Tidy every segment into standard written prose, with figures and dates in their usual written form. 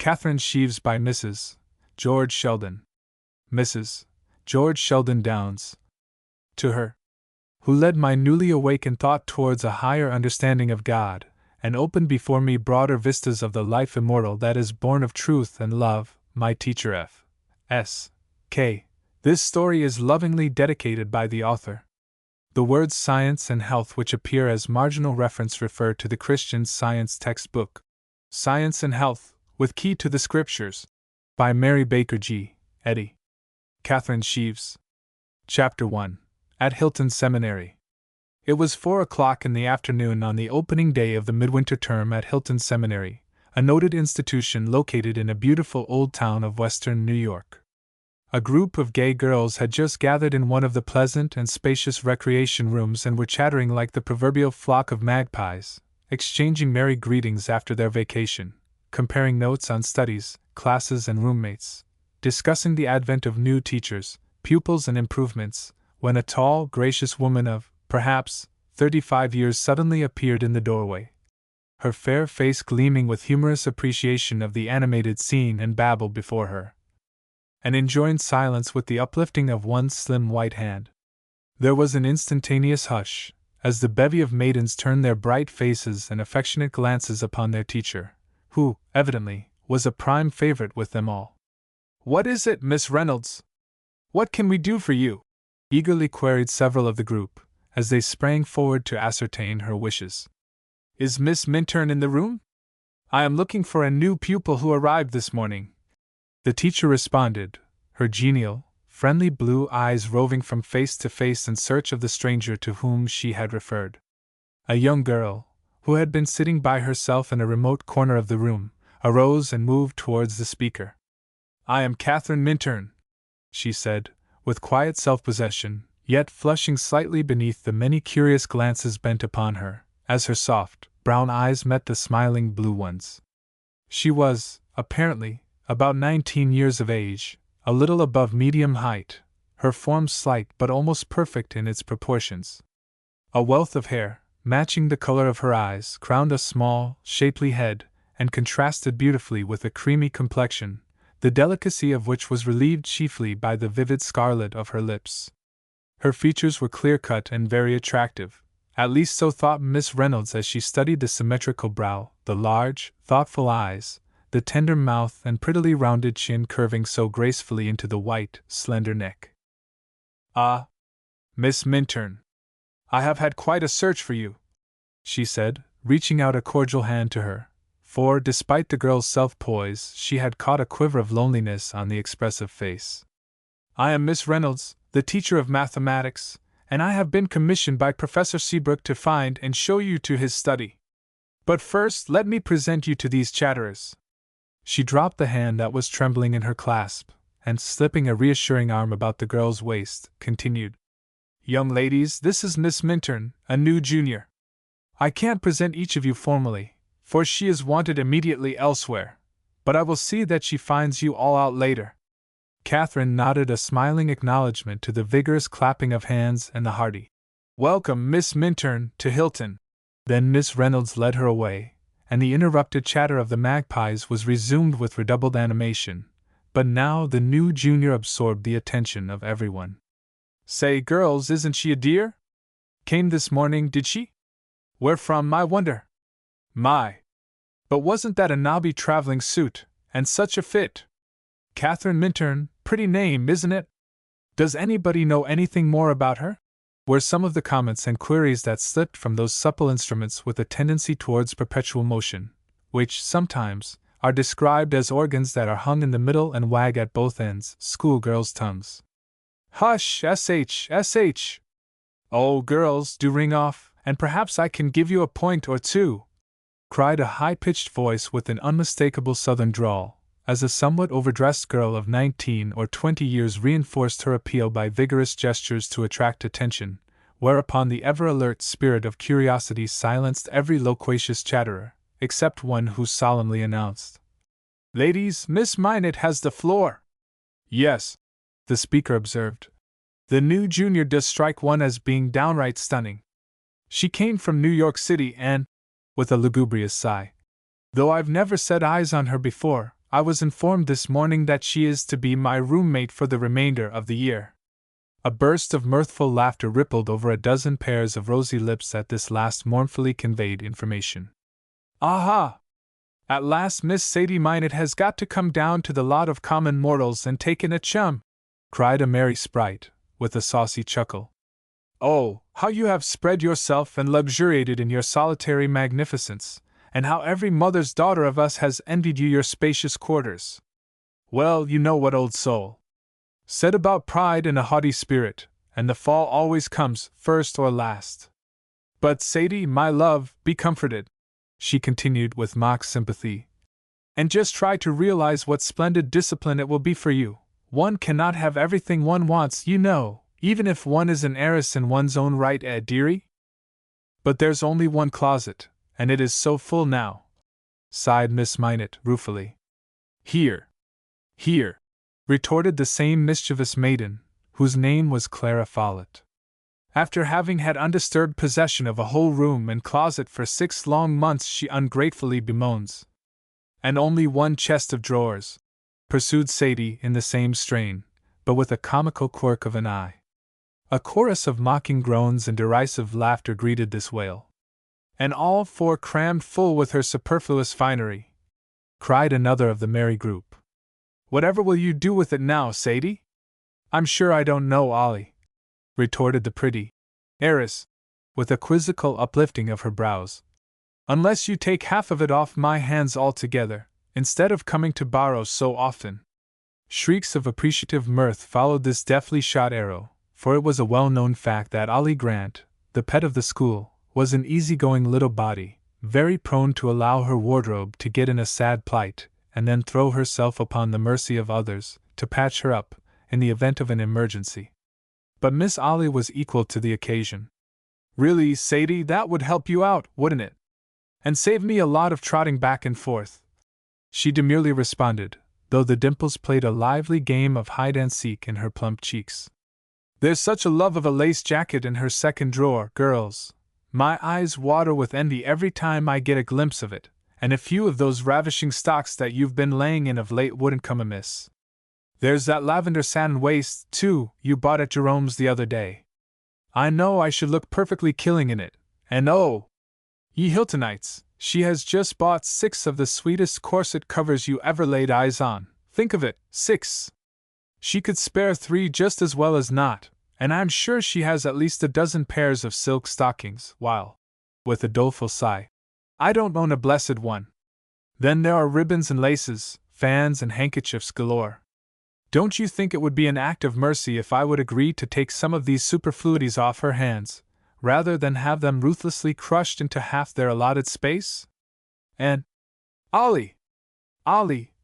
Katherine Sheaves by Mrs. George Sheldon. Mrs. George Sheldon Downs. To her, who led my newly awakened thought towards a higher understanding of God, and opened before me broader vistas of the life immortal that is born of truth and love, my teacher F. S. K. This story is lovingly dedicated by the author. The words science and health which appear as marginal reference refer to the Christian Science textbook, Science and Health, with Key to the Scriptures, by Mary Baker G. Eddy. Katherine Sheaves. Chapter 1. At Hilton Seminary. It was 4:00 in the afternoon on the opening day of the midwinter term at Hilton Seminary, a noted institution located in a beautiful old town of western New York. A group of gay girls had just gathered in one of the pleasant and spacious recreation rooms and were chattering like the proverbial flock of magpies, exchanging merry greetings after their vacation, comparing notes on studies, classes, and roommates, discussing the advent of new teachers, pupils, and improvements, when a tall, gracious woman of, perhaps, 35 years suddenly appeared in the doorway, her fair face gleaming with humorous appreciation of the animated scene, and babbled before her, and enjoined silence with the uplifting of one slim white hand. There was an instantaneous hush, as the bevy of maidens turned their bright faces and affectionate glances upon their teacher, who, evidently, was a prime favorite with them all. "What is it, Miss Reynolds? What can we do for you?" eagerly queried several of the group, as they sprang forward to ascertain her wishes. "Is Miss Minturn in the room? I am looking for a new pupil who arrived this morning," the teacher responded, her genial, friendly blue eyes roving from face to face in search of the stranger to whom she had referred. A young girl, who had been sitting by herself in a remote corner of the room, arose and moved towards the speaker. "I am Katherine Minturn," she said, with quiet self-possession, yet flushing slightly beneath the many curious glances bent upon her, as her soft, brown eyes met the smiling blue ones. She was, apparently, about 19 years of age, a little above medium height, her form slight but almost perfect in its proportions. A wealth of hair, matching the color of her eyes, crowned a small, shapely head, and contrasted beautifully with a creamy complexion, the delicacy of which was relieved chiefly by the vivid scarlet of her lips. Her features were clear-cut and very attractive, at least so thought Miss Reynolds as she studied the symmetrical brow, the large, thoughtful eyes, the tender mouth and prettily rounded chin curving so gracefully into the white, slender neck. "Ah, Miss Minturn, I have had quite a search for you," she said, reaching out a cordial hand to her, for, despite the girl's self-poise, she had caught a quiver of loneliness on the expressive face. "I am Miss Reynolds, the teacher of mathematics, and I have been commissioned by Professor Seabrook to find and show you to his study. But first let me present you to these chatterers." She dropped the hand that was trembling in her clasp, and slipping a reassuring arm about the girl's waist, continued, "Young ladies, this is Miss Minturn, a new junior. I can't present each of you formally, for she is wanted immediately elsewhere, but I will see that she finds you all out later." Katherine nodded a smiling acknowledgement to the vigorous clapping of hands and the hearty, "Welcome, Miss Minturn, to Hilton." Then Miss Reynolds led her away, and the interrupted chatter of the magpies was resumed with redoubled animation, but now the new junior absorbed the attention of everyone. "Say, girls, isn't she a dear? Came this morning, did she? Where from, I wonder? My! But wasn't that a nobby traveling suit, and such a fit? Katherine Minturn, pretty name, isn't it? Does anybody know anything more about her?" were some of the comments and queries that slipped from those supple instruments with a tendency towards perpetual motion, which, sometimes, are described as organs that are hung in the middle and wag at both ends, schoolgirls' tongues. "Hush, sh! Oh, girls, do ring off, and perhaps I can give you a point or two," cried a high-pitched voice with an unmistakable southern drawl, as a somewhat overdressed girl of 19 or 20 years reinforced her appeal by vigorous gestures to attract attention, whereupon the ever-alert spirit of curiosity silenced every loquacious chatterer, except one who solemnly announced, "Ladies, Miss Minot has the floor." "Yes," the speaker observed, "the new junior does strike one as being downright stunning. She came from New York City and," with a lugubrious sigh, "though I've never set eyes on her before, I was informed this morning that she is to be my roommate for the remainder of the year. A burst of mirthful laughter rippled over a dozen pairs of rosy lips at this last mournfully conveyed information. Aha! At last Miss Sadie Minot has got to come down to the lot of common mortals and take in a chum, cried a merry sprite, with a saucy chuckle. Oh, how you have spread yourself and luxuriated in your solitary magnificence, and how every mother's daughter of us has envied you your spacious quarters. Well, you know what old soul said about pride and a haughty spirit, and the fall always comes first or last. But Sadie, my love, be comforted, she continued with mock sympathy, and just try to realize what splendid discipline it will be for you. One cannot have everything one wants, you know, even if one is an heiress in one's own right, dearie? But there's only one closet, and it is so full now, sighed Miss Minot ruefully. Here, retorted the same mischievous maiden, whose name was Clara Follett. After having had undisturbed possession of a whole room and closet for 6 long months, she ungratefully bemoans. And only one chest of drawers, pursued Sadie in the same strain, but with a comical quirk of an eye. A chorus of mocking groans and derisive laughter greeted this wail. And all 4 crammed full with her superfluous finery, cried another of the merry group. Whatever will you do with it now, Sadie? I'm sure I don't know, Ollie, retorted the pretty heiress, with a quizzical uplifting of her brows. Unless you take half of it off my hands altogether, instead of coming to borrow so often. Shrieks of appreciative mirth followed this deftly shot arrow, for it was a well-known fact that Ollie Grant, the pet of the school, was an easy-going little body, very prone to allow her wardrobe to get in a sad plight, and then throw herself upon the mercy of others, to patch her up, in the event of an emergency. But Miss Ollie was equal to the occasion. Really, Sadie, that would help you out, wouldn't it? And save me a lot of trotting back and forth, she demurely responded, though the dimples played a lively game of hide-and-seek in her plump cheeks. There's such a love of a lace jacket in her second drawer, girls. My eyes water with envy every time I get a glimpse of it, and a few of those ravishing stocks that you've been laying in of late wouldn't come amiss. There's that lavender satin waist, too, you bought at Jerome's the other day. I know I should look perfectly killing in it, and oh! Ye Hiltonites, she has just bought 6 of the sweetest corset covers you ever laid eyes on. Think of it, 6! She could spare 3 just as well as not, and I'm sure she has at least a dozen pairs of silk stockings, while, with a doleful sigh, I don't own a blessed one. Then there are ribbons and laces, fans and handkerchiefs galore. Don't you think it would be an act of mercy if I would agree to take some of these superfluities off her hands, rather than have them ruthlessly crushed into half their allotted space? And, Ollie,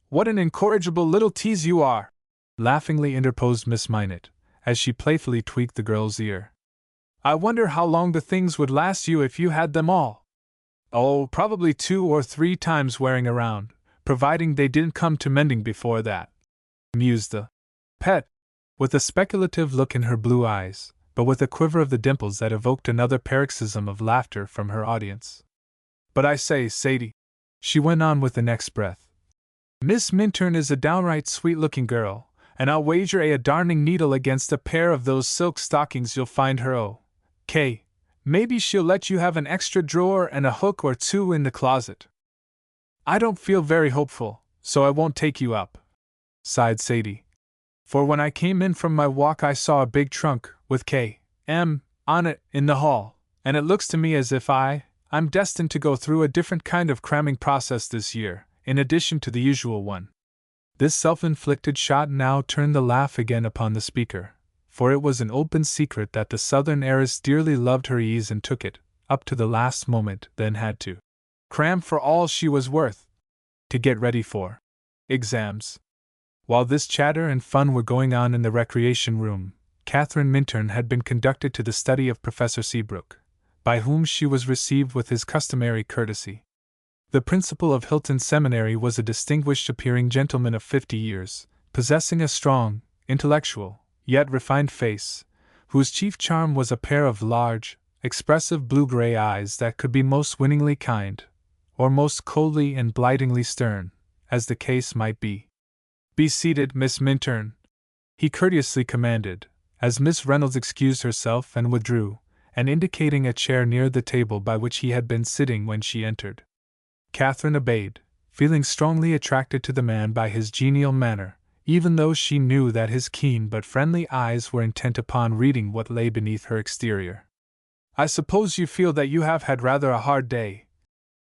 what an incorrigible little tease you are! Laughingly interposed Miss Minot, as she playfully tweaked the girl's ear. I wonder how long the things would last you if you had them all. Oh, probably 2 or 3 times wearing around, providing they didn't come to mending before that, mused the pet, with a speculative look in her blue eyes, but with a quiver of the dimples that evoked another paroxysm of laughter from her audience. But I say, Sadie, she went on with the next breath, Miss Minturn is a downright sweet-looking girl, and I'll wager a darning needle against a pair of those silk stockings you'll find her O.K. Maybe she'll let you have an extra drawer and a hook or 2 in the closet. I don't feel very hopeful, so I won't take you up, sighed Sadie. For when I came in from my walk I saw a big trunk, with K.M. on it, in the hall, and it looks to me as if I'm destined to go through a different kind of cramming process this year, in addition to the usual one. This self-inflicted shot now turned the laugh again upon the speaker, for it was an open secret that the Southern heiress dearly loved her ease and took it, up to the last moment, then had to cram for all she was worth, to get ready for exams. While this chatter and fun were going on in the recreation room, Katherine Minturn had been conducted to the study of Professor Seabrook, by whom she was received with his customary courtesy. The principal of Hilton Seminary was a distinguished-appearing gentleman of 50 years, possessing a strong, intellectual, yet refined face, whose chief charm was a pair of large, expressive blue-gray eyes that could be most winningly kind, or most coldly and blightingly stern, as the case might be. "Be seated, Miss Minturn," he courteously commanded, as Miss Reynolds excused herself and withdrew, and indicating a chair near the table by which he had been sitting when she entered. Katherine obeyed, feeling strongly attracted to the man by his genial manner, even though she knew that his keen but friendly eyes were intent upon reading what lay beneath her exterior. "I suppose you feel that you have had rather a hard day,"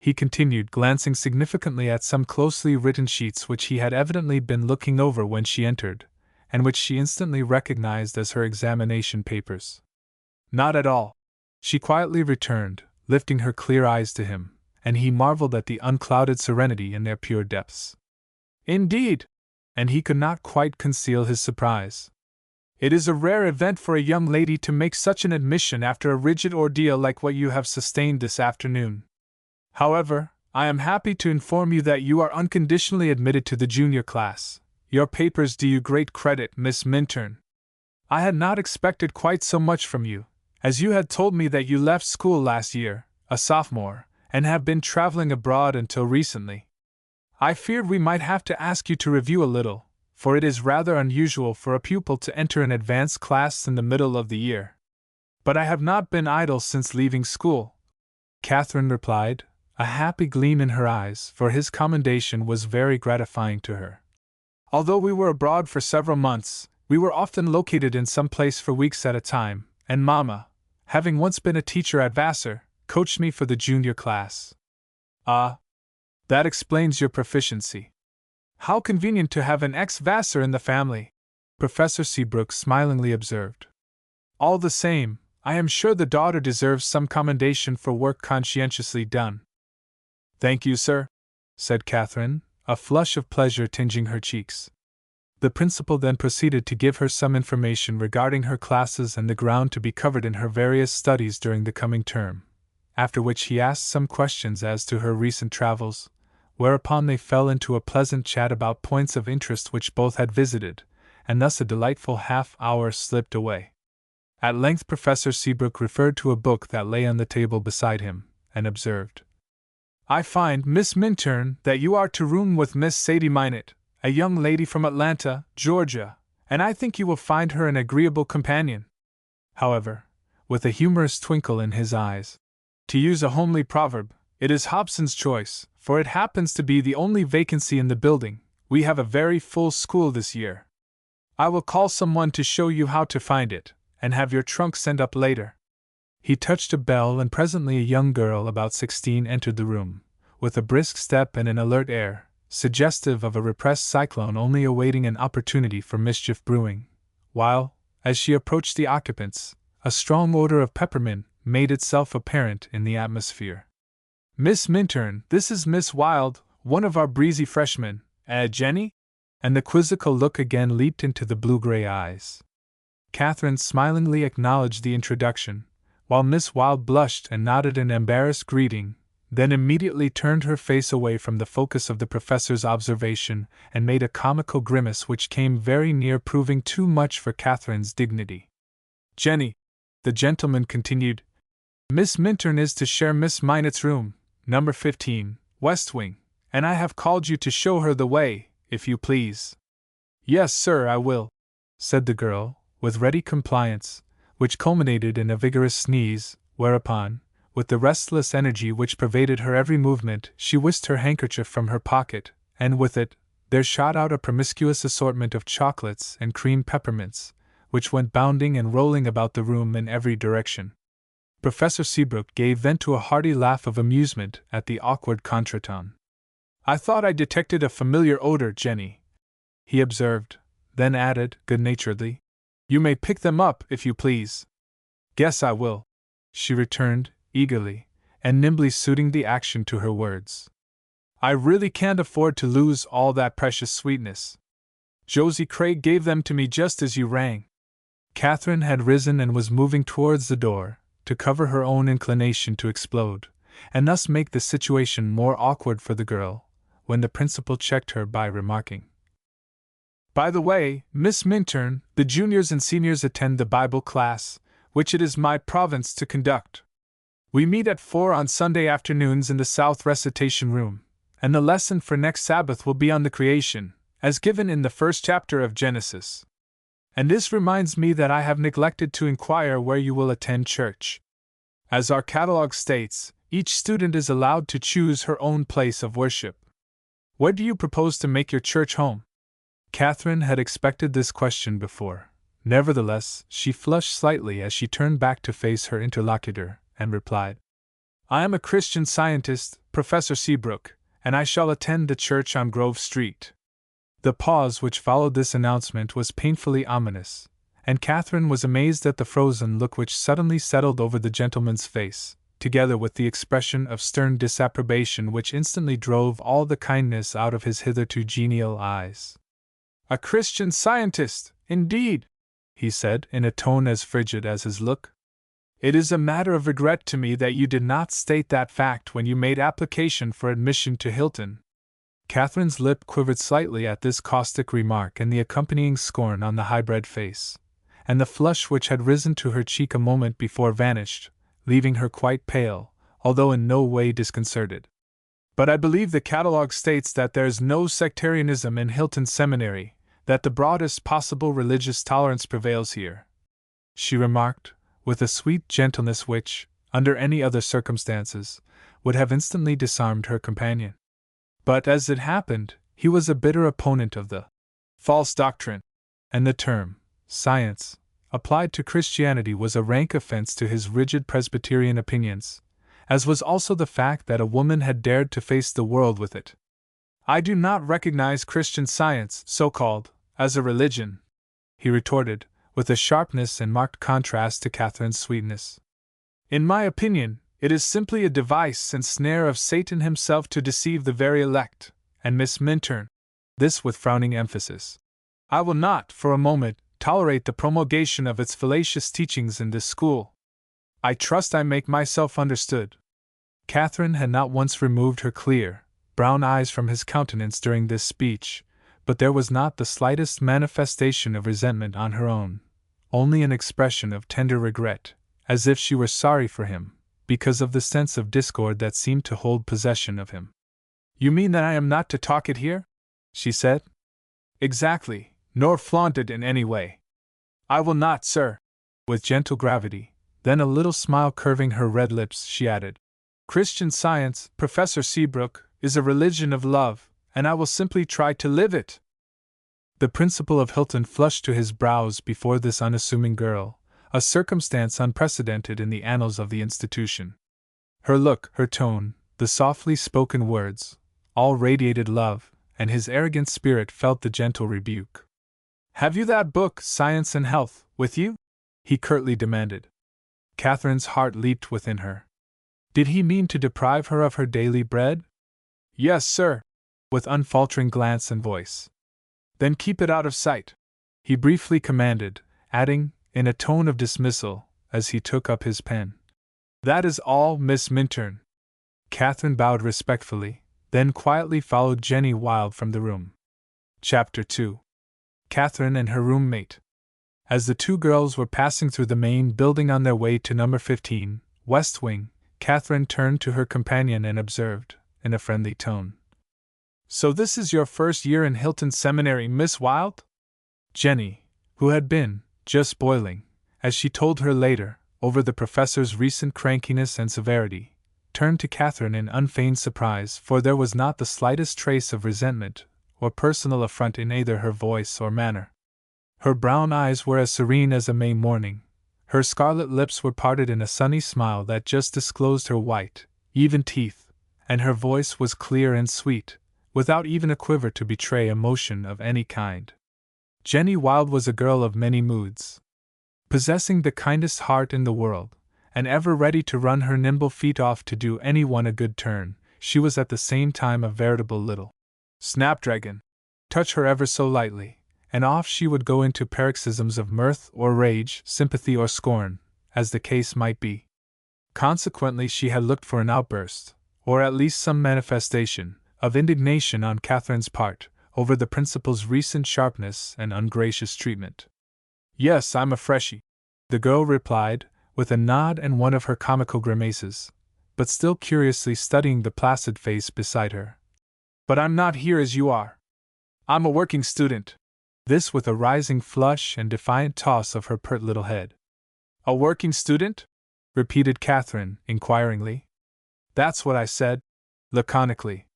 he continued, glancing significantly at some closely written sheets which he had evidently been looking over when she entered, and which she instantly recognized as her examination papers. "Not at all," she quietly returned, lifting her clear eyes to him, and he marveled at the unclouded serenity in their pure depths. "Indeed!" And he could not quite conceal his surprise. "It is a rare event for a young lady to make such an admission after a rigid ordeal like what you have sustained this afternoon. However, I am happy to inform you that you are unconditionally admitted to the junior class. Your papers do you great credit, Miss Minturn. I had not expected quite so much from you, as you had told me that you left school last year, a sophomore, and have been traveling abroad until recently. I feared we might have to ask you to review a little, for it is rather unusual for a pupil to enter an advanced class in the middle of the year. But I have not been idle since leaving school," Katherine replied, a happy gleam in her eyes, for his commendation was very gratifying to her. "Although we were abroad for several months, we were often located in some place for weeks at a time, and Mamma, having once been a teacher at Vassar, coached me for the junior class." "Ah, that explains your proficiency. How convenient to have an ex-Vassar in the family," Professor Seabrook smilingly observed. "All the same, I am sure the daughter deserves some commendation for work conscientiously done." "Thank you, sir," said Katherine, a flush of pleasure tingeing her cheeks. The principal then proceeded to give her some information regarding her classes and the ground to be covered in her various studies during the coming term, after which he asked some questions as to her recent travels, whereupon they fell into a pleasant chat about points of interest which both had visited, and thus a delightful half-hour slipped away. At length Professor Seabrook referred to a book that lay on the table beside him, and observed, "I find, Miss Minturn, that you are to room with Miss Sadie Minot, a young lady from Atlanta, Georgia, and I think you will find her an agreeable companion. However," with a humorous twinkle in his eyes, "to use a homely proverb, it is Hobson's choice, for it happens to be the only vacancy in the building. We have a very full school this year. I will call someone to show you how to find it, and have your trunk sent up later." He touched a bell, and presently a young girl about 16 entered the room, with a brisk step and an alert air, suggestive of a repressed cyclone only awaiting an opportunity for mischief brewing, while, as she approached the occupants, a strong odor of peppermint made itself apparent in the atmosphere. "Miss Minturn, this is Miss Wilde, one of our breezy freshmen, Jenny?" And the quizzical look again leaped into the blue-gray eyes. Katherine smilingly acknowledged the introduction, while Miss Wilde blushed and nodded an embarrassed greeting, then immediately turned her face away from the focus of the professor's observation and made a comical grimace which came very near proving too much for Katherine's dignity. "Jenny," the gentleman continued, "Miss Minturn is to share Miss Minot's room, number 15, West Wing, and I have called you to show her the way, if you please." "Yes, sir, I will," said the girl, with ready compliance, which culminated in a vigorous sneeze, whereupon, with the restless energy which pervaded her every movement, she whisked her handkerchief from her pocket, and with it, there shot out a promiscuous assortment of chocolates and cream peppermints, which went bounding and rolling about the room in every direction. Professor Seabrook gave vent to a hearty laugh of amusement at the awkward contretemps. "I thought I detected a familiar odor, Jenny," he observed, then added, good-naturedly, "You may pick them up, if you please." "Guess I will," she returned, eagerly, and nimbly suiting the action to her words. "I really can't afford to lose all that precious sweetness. Josie Craig gave them to me just as you rang." Katherine had risen and was moving towards the door, to cover her own inclination to explode, and thus make the situation more awkward for the girl, when the principal checked her by remarking, "By the way, Miss Minturn, the juniors and seniors attend the Bible class, which it is my province to conduct. We meet at 4 on Sunday afternoons in the South Recitation Room, and the lesson for next Sabbath will be on the creation, as given in the first chapter of Genesis. And this reminds me that I have neglected to inquire where you will attend church. As our catalog states, each student is allowed to choose her own place of worship. Where do you propose to make your church home? Katherine had expected this question before. Nevertheless, she flushed slightly as she turned back to face her interlocutor, and replied, I am a Christian Scientist, Professor Seabrook, and I shall attend the church on Grove Street. The pause which followed this announcement was painfully ominous, and Katherine was amazed at the frozen look which suddenly settled over the gentleman's face, together with the expression of stern disapprobation which instantly drove all the kindness out of his hitherto genial eyes. A Christian Scientist, indeed, he said in a tone as frigid as his look. It is a matter of regret to me that you did not state that fact when you made application for admission to Hilton. Katherine's lip quivered slightly at this caustic remark and the accompanying scorn on the high-bred face, and the flush which had risen to her cheek a moment before vanished, leaving her quite pale, although in no way disconcerted. But I believe the catalogue states that there is no sectarianism in Hilton Seminary, that the broadest possible religious tolerance prevails here, she remarked, with a sweet gentleness which, under any other circumstances, would have instantly disarmed her companion. But as it happened, he was a bitter opponent of the false doctrine, and the term science applied to Christianity was a rank offense to his rigid Presbyterian opinions, as was also the fact that a woman had dared to face the world with it. I do not recognize Christian Science, so-called, as a religion, he retorted, with a sharpness in marked contrast to Katherine's sweetness. In my opinion, it is simply a device and snare of Satan himself to deceive the very elect, and Miss Minturn, this with frowning emphasis. I will not, for a moment, tolerate the promulgation of its fallacious teachings in this school. I trust I make myself understood. Katherine had not once removed her clear, brown eyes from his countenance during this speech, but there was not the slightest manifestation of resentment on her own, only an expression of tender regret, as if she were sorry for him, because of the sense of discord that seemed to hold possession of him. You mean that I am not to talk it here? She said. Exactly, nor flaunt it in any way. I will not, sir. With gentle gravity, then a little smile curving her red lips, she added, Christian Science, Professor Seabrook, is a religion of love, and I will simply try to live it. The principal of Hilton flushed to his brows before this unassuming girl, a circumstance unprecedented in the annals of the institution. Her look, her tone, the softly spoken words, all radiated love, and his arrogant spirit felt the gentle rebuke. Have you that book, Science and Health, with you? He curtly demanded. Katherine's heart leaped within her. Did he mean to deprive her of her daily bread? Yes, sir, with unfaltering glance and voice. Then keep it out of sight, he briefly commanded, adding, in a tone of dismissal, as he took up his pen. That is all, Miss Minturn. Katherine bowed respectfully, then quietly followed Jenny Wilde from the room. Chapter 2. Katherine and her roommate. As the two girls were passing through the main building on their way to number 15, West Wing, Katherine turned to her companion and observed, in a friendly tone, So this is your first year in Hilton Seminary, Miss Wilde? Jenny, who had been just boiling, as she told her later, over the professor's recent crankiness and severity, turned to Katherine in unfeigned surprise, for there was not the slightest trace of resentment or personal affront in either her voice or manner. Her brown eyes were as serene as a May morning, her scarlet lips were parted in a sunny smile that just disclosed her white, even teeth, and her voice was clear and sweet, without even a quiver to betray emotion of any kind. Jenny Wilde was a girl of many moods. Possessing the kindest heart in the world, and ever ready to run her nimble feet off to do anyone a good turn, she was at the same time a veritable little snapdragon. Touch her ever so lightly, and off she would go into paroxysms of mirth or rage, sympathy or scorn, as the case might be. Consequently, she had looked for an outburst, or at least some manifestation, of indignation on Katherine's part, over the principal's recent sharpness and ungracious treatment. Yes, I'm a freshie, the girl replied, with a nod and one of her comical grimaces, but still curiously studying the placid face beside her. But I'm not here as you are. I'm a working student. This with a rising flush and defiant toss of her pert little head. A working student? Repeated Katherine, inquiringly. That's what I said, laconically.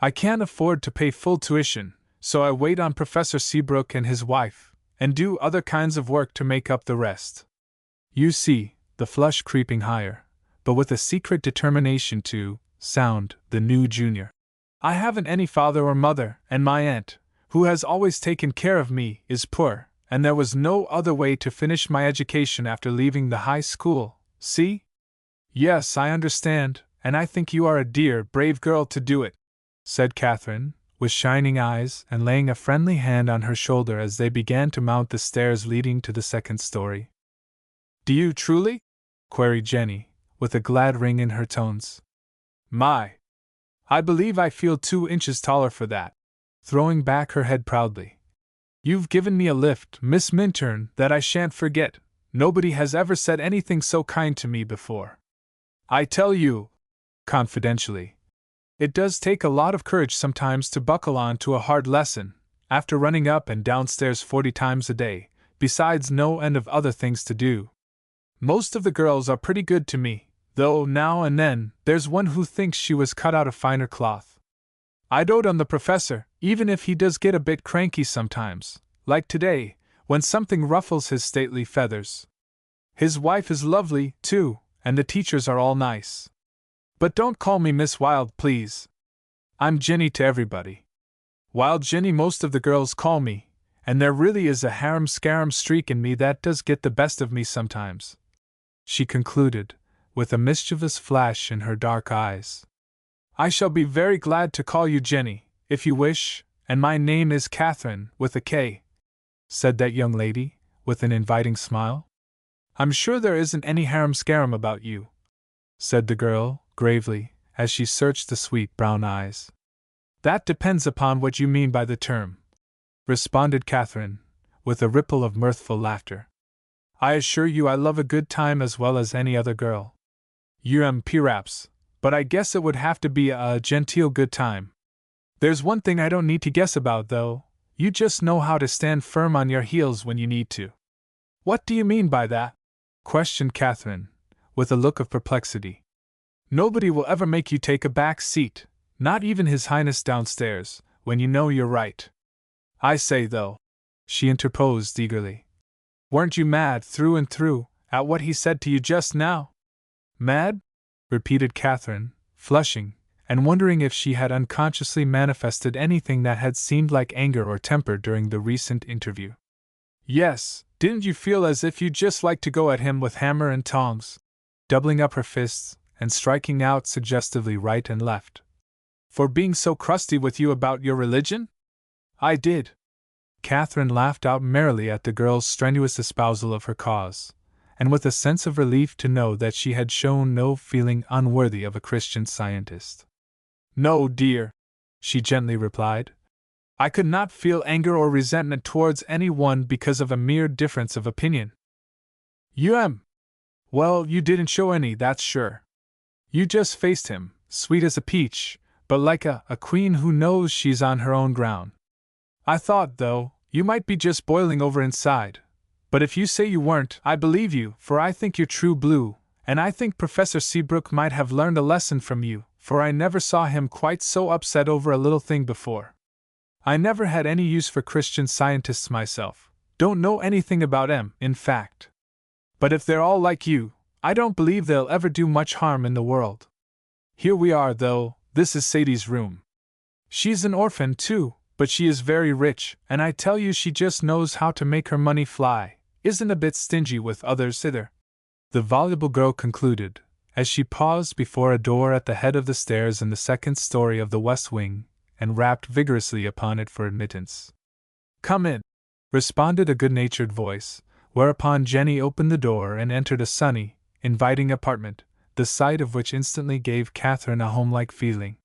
I can't afford to pay full tuition, so I wait on Professor Seabrook and his wife, and do other kinds of work to make up the rest. You see, the flush creeping higher, but with a secret determination to sound the new junior. I haven't any father or mother, and my aunt, who has always taken care of me, is poor, and there was no other way to finish my education after leaving the high school, see? Yes, I understand, and I think you are a dear, brave girl to do it, said Katherine, with shining eyes and laying a friendly hand on her shoulder as they began to mount the stairs leading to the second story. Do you truly? Queried Jenny, with a glad ring in her tones. My! I believe I feel 2 inches taller for that, throwing back her head proudly. You've given me a lift, Miss Minturn, that I shan't forget. Nobody has ever said anything so kind to me before. I tell you, confidentially, it does take a lot of courage sometimes to buckle on to a hard lesson, after running up and downstairs 40 times a day, besides no end of other things to do. Most of the girls are pretty good to me, though now and then there's one who thinks she was cut out of finer cloth. I dote on the professor, even if he does get a bit cranky sometimes, like today, when something ruffles his stately feathers. His wife is lovely, too, and the teachers are all nice. But don't call me Miss Wild, please. I'm Jenny to everybody. Wild Jenny most of the girls call me, and there really is a harum-scarum streak in me that does get the best of me sometimes, she concluded, with a mischievous flash in her dark eyes. I shall be very glad to call you Jenny, if you wish, and my name is Katherine, with a K, said that young lady, with an inviting smile. I'm sure there isn't any harum-scarum about you, said the girl, gravely, as she searched the sweet brown eyes. That depends upon what you mean by the term, responded Katherine, with a ripple of mirthful laughter. I assure you I love a good time as well as any other girl. Perhaps, but I guess it would have to be a genteel good time. There's one thing I don't need to guess about, though. You just know how to stand firm on your heels when you need to. What do you mean by that? Questioned Katherine, with a look of perplexity. Nobody will ever make you take a back seat, not even His Highness downstairs, when you know you're right. I say, though, she interposed eagerly, weren't you mad through and through at what he said to you just now? Mad? Repeated Katherine, flushing, and wondering if she had unconsciously manifested anything that had seemed like anger or temper during the recent interview. Yes, didn't you feel as if you'd just like to go at him with hammer and tongs, doubling up her fists and striking out suggestively right and left? For being so crusty with you about your religion? I did. Katherine laughed out merrily at the girl's strenuous espousal of her cause, and with a sense of relief to know that she had shown no feeling unworthy of a Christian Scientist. No, dear, she gently replied. I could not feel anger or resentment towards any one because of a mere difference of opinion. Well, you didn't show any, that's sure. You just faced him, sweet as a peach, but like a queen who knows she's on her own ground. I thought, though, you might be just boiling over inside. But if you say you weren't, I believe you, for I think you're true blue, and I think Professor Seabrook might have learned a lesson from you, for I never saw him quite so upset over a little thing before. I never had any use for Christian Scientists myself, don't know anything about 'em, in fact. But if they're all like you, I don't believe they'll ever do much harm in the world. Here we are, though, this is Sadie's room. She's an orphan, too, but she is very rich, and I tell you she just knows how to make her money fly, isn't a bit stingy with others either, the voluble girl concluded, as she paused before a door at the head of the stairs in the second story of the west wing, and rapped vigorously upon it for admittance. Come in, responded a good-natured voice, whereupon Jenny opened the door and entered a sunny, inviting apartment, the sight of which instantly gave Katherine a homelike feeling.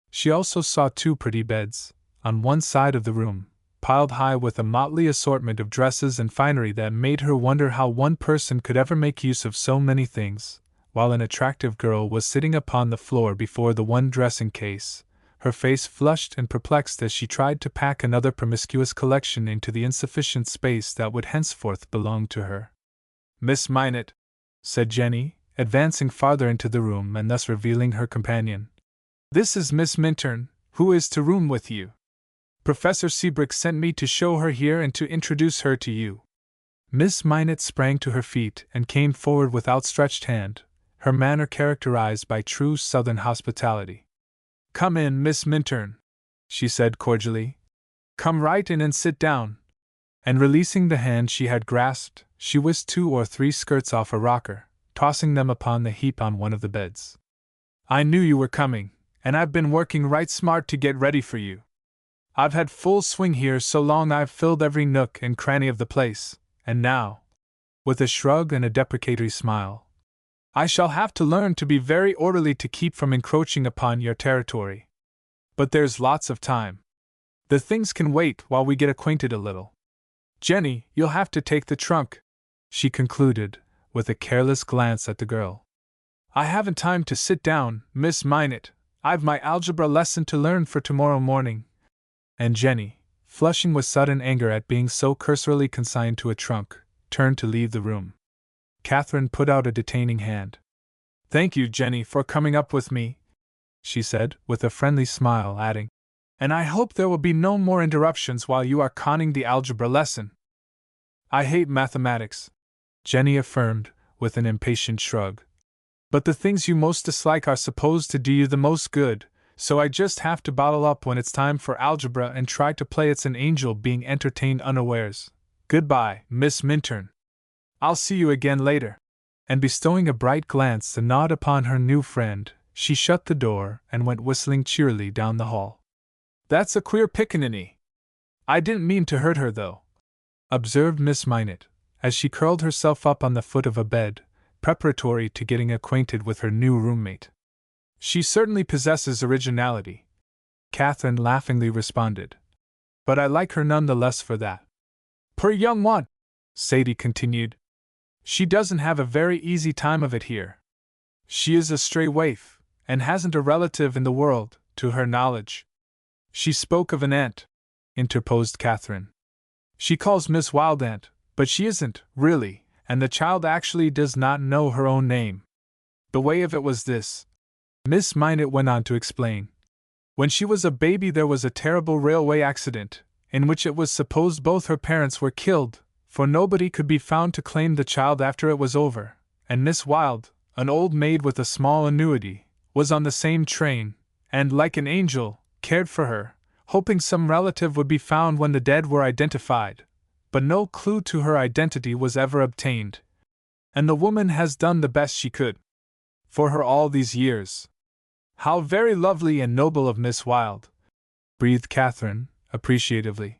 She also saw 2 pretty beds, on one side of the room, piled high with a motley assortment of dresses and finery that made her wonder how one person could ever make use of so many things, while an attractive girl was sitting upon the floor before the one dressing case, her face flushed and perplexed as she tried to pack another promiscuous collection into the insufficient space that would henceforth belong to her. "Miss Minot," said Jenny, advancing farther into the room and thus revealing her companion. "This is Miss Minturn, who is to room with you. Professor Seabrook sent me to show her here and to introduce her to you." Miss Minot sprang to her feet and came forward with outstretched hand, her manner characterized by true Southern hospitality. "Come in, Miss Minturn," she said cordially. "Come right in and sit down." And releasing the hand she had grasped, she whisked 2 or 3 skirts off a rocker, tossing them upon the heap on one of the beds. "I knew you were coming, and I've been working right smart to get ready for you. I've had full swing here so long I've filled every nook and cranny of the place, and now," with a shrug and a deprecatory smile, "I shall have to learn to be very orderly to keep from encroaching upon your territory. But there's lots of time. The things can wait while we get acquainted a little. Jenny, you'll have to take the trunk," she concluded, with a careless glance at the girl. "I haven't time to sit down, Miss Minot. I've my algebra lesson to learn for tomorrow morning." And Jenny, flushing with sudden anger at being so cursorily consigned to a trunk, turned to leave the room. Katherine put out a detaining hand. "Thank you, Jenny, for coming up with me," she said, with a friendly smile, adding, "and I hope there will be no more interruptions while you are conning the algebra lesson." "I hate mathematics," Jenny affirmed, with an impatient shrug. "But the things you most dislike are supposed to do you the most good, so I just have to bottle up when it's time for algebra and try to play it's an angel being entertained unawares. Goodbye, Miss Minturn. I'll see you again later." And bestowing a bright glance and nod upon her new friend, she shut the door and went whistling cheerily down the hall. "That's a queer pickaninny. I didn't mean to hurt her, though," observed Miss Minot, as she curled herself up on the foot of a bed, preparatory to getting acquainted with her new roommate. "She certainly possesses originality," Katherine laughingly responded. "But I like her none the less for that." "Poor young one," Sadie continued. "She doesn't have a very easy time of it here. She is a stray waif, and hasn't a relative in the world, to her knowledge." "She spoke of an aunt," interposed Katherine. "She calls Miss Wild Aunt, but she isn't, really, and the child actually does not know her own name. The way of it was this," Miss Minot went on to explain. "When she was a baby there was a terrible railway accident, in which it was supposed both her parents were killed, for nobody could be found to claim the child after it was over, and Miss Wild, an old maid with a small annuity, was on the same train, and, like an angel, cared for her, hoping some relative would be found when the dead were identified, but no clue to her identity was ever obtained. And the woman has done the best she could for her all these years." "How very lovely and noble of Miss Wild," breathed Katherine, appreciatively.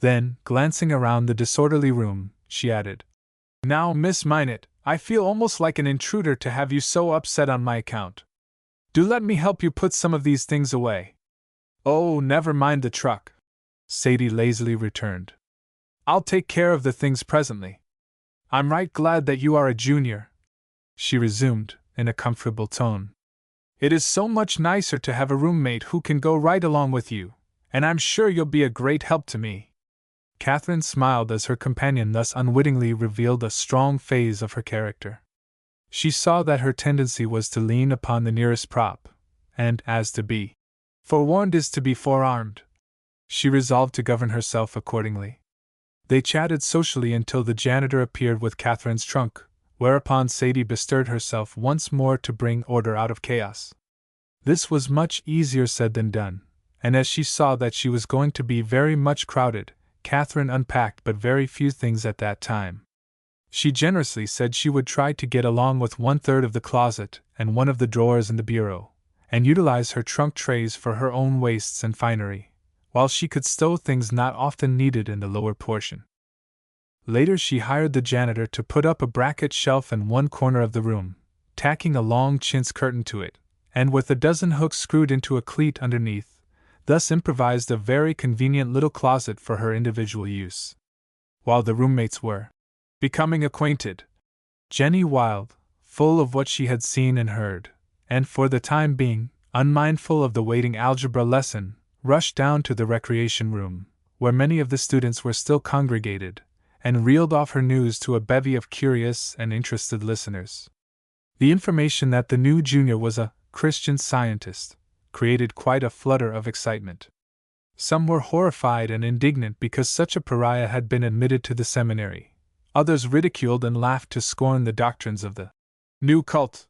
Then, glancing around the disorderly room, she added, "Now, Miss Minot, I feel almost like an intruder to have you so upset on my account. Do let me help you put some of these things away." "Oh, never mind the truck," Sadie lazily returned. "I'll take care of the things presently. I'm right glad that you are a junior," she resumed, in a comfortable tone. "It is so much nicer to have a roommate who can go right along with you, and I'm sure you'll be a great help to me." Katherine smiled as her companion thus unwittingly revealed a strong phase of her character. She saw that her tendency was to lean upon the nearest prop, and, as to be forewarned is to be forearmed, she resolved to govern herself accordingly. They chatted socially until the janitor appeared with Katherine's trunk, whereupon Sadie bestirred herself once more to bring order out of chaos. This was much easier said than done, and as she saw that she was going to be very much crowded, Katherine unpacked but very few things at that time. She generously said she would try to get along with 1/3 of the closet and one of the drawers in the bureau, and utilize her trunk trays for her own wastes and finery, while she could stow things not often needed in the lower portion. Later she hired the janitor to put up a bracket shelf in one corner of the room, tacking a long chintz curtain to it, and with a dozen hooks screwed into a cleat underneath, thus improvised a very convenient little closet for her individual use. While the roommates were becoming acquainted, Jenny Wild, full of what she had seen and heard, and for the time being, unmindful of the waiting algebra lesson, rushed down to the recreation room, where many of the students were still congregated, and reeled off her news to a bevy of curious and interested listeners. The information that the new junior was a Christian Scientist created quite a flutter of excitement. Some were horrified and indignant because such a pariah had been admitted to the seminary. Others ridiculed and laughed to scorn the doctrines of the new cult,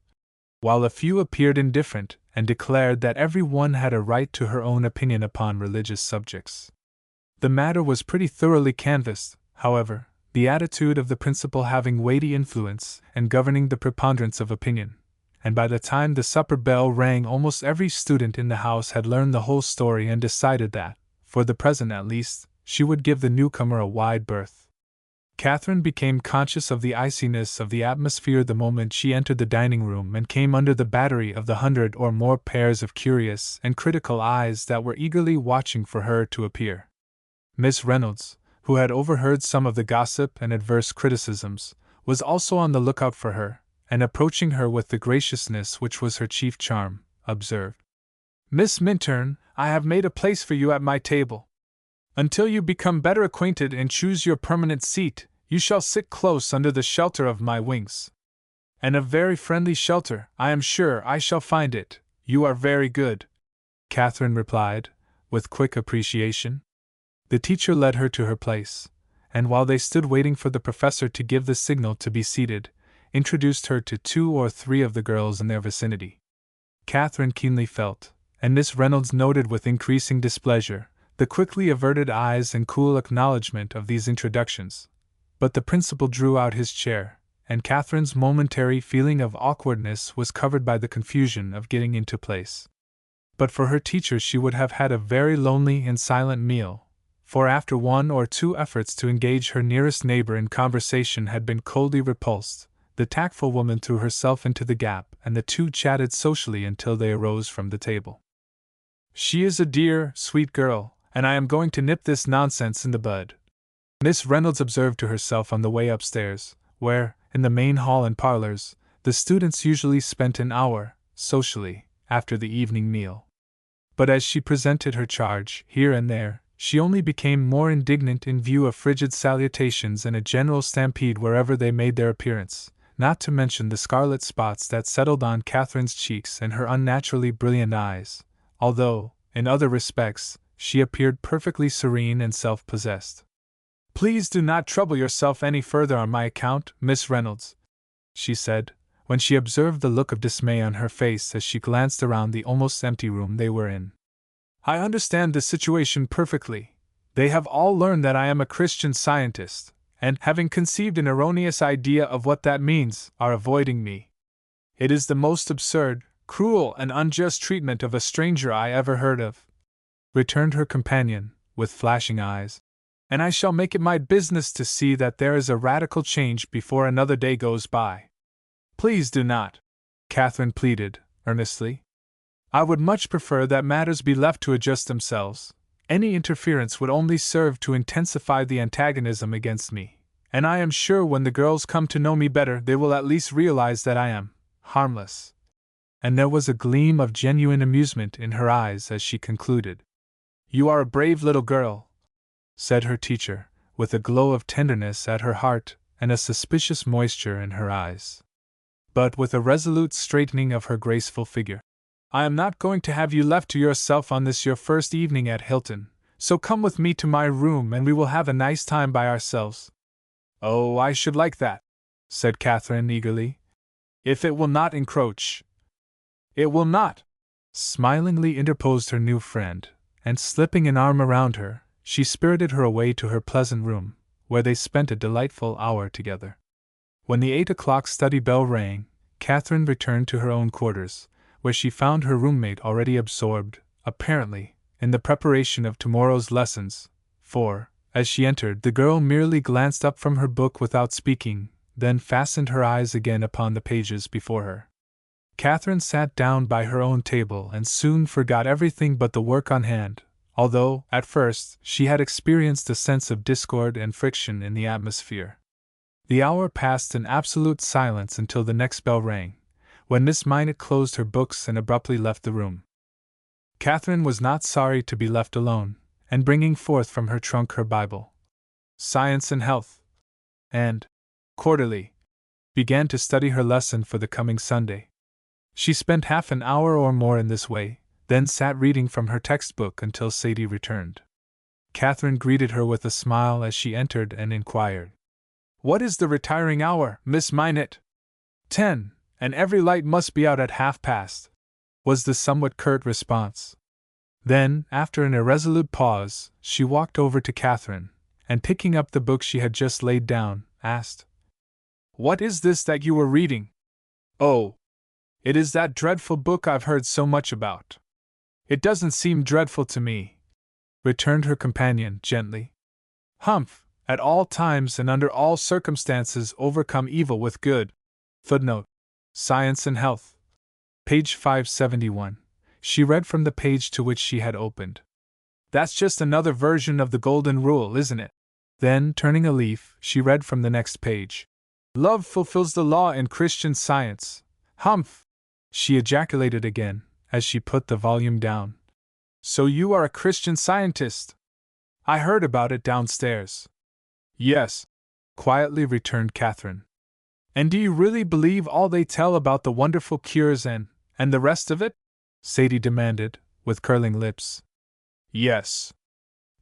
while a few appeared indifferent and declared that every one had a right to her own opinion upon religious subjects. The matter was pretty thoroughly canvassed, however, the attitude of the principal having weighty influence and governing the preponderance of opinion, and by the time the supper bell rang almost every student in the house had learned the whole story and decided that, for the present at least, she would give the newcomer a wide berth. Katherine became conscious of the iciness of the atmosphere the moment she entered the dining room and came under the battery of the 100 or more pairs of curious and critical eyes that were eagerly watching for her to appear. Miss Reynolds, who had overheard some of the gossip and adverse criticisms, was also on the lookout for her, and approaching her with the graciousness which was her chief charm, observed, "Miss Minturn, I have made a place for you at my table. Until you become better acquainted and choose your permanent seat, you shall sit close under the shelter of my wings. And a very friendly shelter, I am sure I shall find it. You are very good," Katherine replied, with quick appreciation. The teacher led her to her place, and while they stood waiting for the professor to give the signal to be seated, introduced her to 2 or 3 of the girls in their vicinity. Katherine keenly felt, and Miss Reynolds noted with increasing displeasure, the quickly averted eyes and cool acknowledgment of these introductions. But the principal drew out his chair, and Katherine's momentary feeling of awkwardness was covered by the confusion of getting into place. But for her teacher she would have had a very lonely and silent meal, for after 1 or 2 efforts to engage her nearest neighbor in conversation had been coldly repulsed, the tactful woman threw herself into the gap, and the 2 chatted socially until they arose from the table. "She is a dear, sweet girl, and I am going to nip this nonsense in the bud," Miss Reynolds observed to herself on the way upstairs, where, in the main hall and parlors, the students usually spent an hour, socially, after the evening meal. But as she presented her charge, here and there, she only became more indignant in view of frigid salutations and a general stampede wherever they made their appearance, not to mention the scarlet spots that settled on Katherine's cheeks and her unnaturally brilliant eyes, although, in other respects, she appeared perfectly serene and self-possessed. "Please do not trouble yourself any further on my account, Miss Reynolds," she said, when she observed the look of dismay on her face as she glanced around the almost empty room they were in. "I understand the situation perfectly. They have all learned that I am a Christian Scientist, and, having conceived an erroneous idea of what that means, are avoiding me. It is the most absurd, cruel, and unjust treatment of a stranger I ever heard of," returned her companion, with flashing eyes, "and I shall make it my business to see that there is a radical change before another day goes by." "Please do not," Katherine pleaded, earnestly. "I would much prefer that matters be left to adjust themselves. Any interference would only serve to intensify the antagonism against me, and I am sure when the girls come to know me better they will at least realize that I am harmless." And there was a gleam of genuine amusement in her eyes as she concluded. "You are a brave little girl," said her teacher, with a glow of tenderness at her heart and a suspicious moisture in her eyes. But with a resolute straightening of her graceful figure. "I am not going to have you left to yourself on this your first evening at Hilton, so come with me to my room and we will have a nice time by ourselves." "Oh, I should like that," said Katherine eagerly, "if it will not encroach." "It will not," smilingly interposed her new friend, and slipping an arm around her, she spirited her away to her pleasant room, where they spent a delightful hour together. When the 8 o'clock study bell rang, Katherine returned to her own quarters, where she found her roommate already absorbed, apparently, in the preparation of tomorrow's lessons, for, as she entered, the girl merely glanced up from her book without speaking, then fastened her eyes again upon the pages before her. Katherine sat down by her own table and soon forgot everything but the work on hand, although, at first, she had experienced a sense of discord and friction in the atmosphere. The hour passed in absolute silence until the next bell rang, when Miss Minot closed her books and abruptly left the room. Katherine was not sorry to be left alone, and bringing forth from her trunk her Bible, Science and Health, and Quarterly, began to study her lesson for the coming Sunday. She spent half an hour or more in this way, then sat reading from her textbook until Sadie returned. Katherine greeted her with a smile as she entered and inquired, "What is the retiring hour, Miss Minot?" 10, and every light must be out at 1:30, was the somewhat curt response. Then, after an irresolute pause, she walked over to Katherine, and picking up the book she had just laid down, asked, "What is this that you were reading?" "Oh, it is that dreadful book I've heard so much about." "It doesn't seem dreadful to me," returned her companion gently. "Humph, at all times and under all circumstances overcome evil with good." Footnote: Science and Health. Page 571. She read from the page to which she had opened. "That's just another version of the Golden Rule, isn't it?" Then, turning a leaf, she read from the next page. "Love fulfills the law in Christian Science." "Humph!" she ejaculated again, as she put the volume down. "So you are a Christian Scientist? I heard about it downstairs." "Yes," quietly returned Katherine. "And do you really believe all they tell about the wonderful cures and the rest of it?" Sadie demanded, with curling lips. "Yes."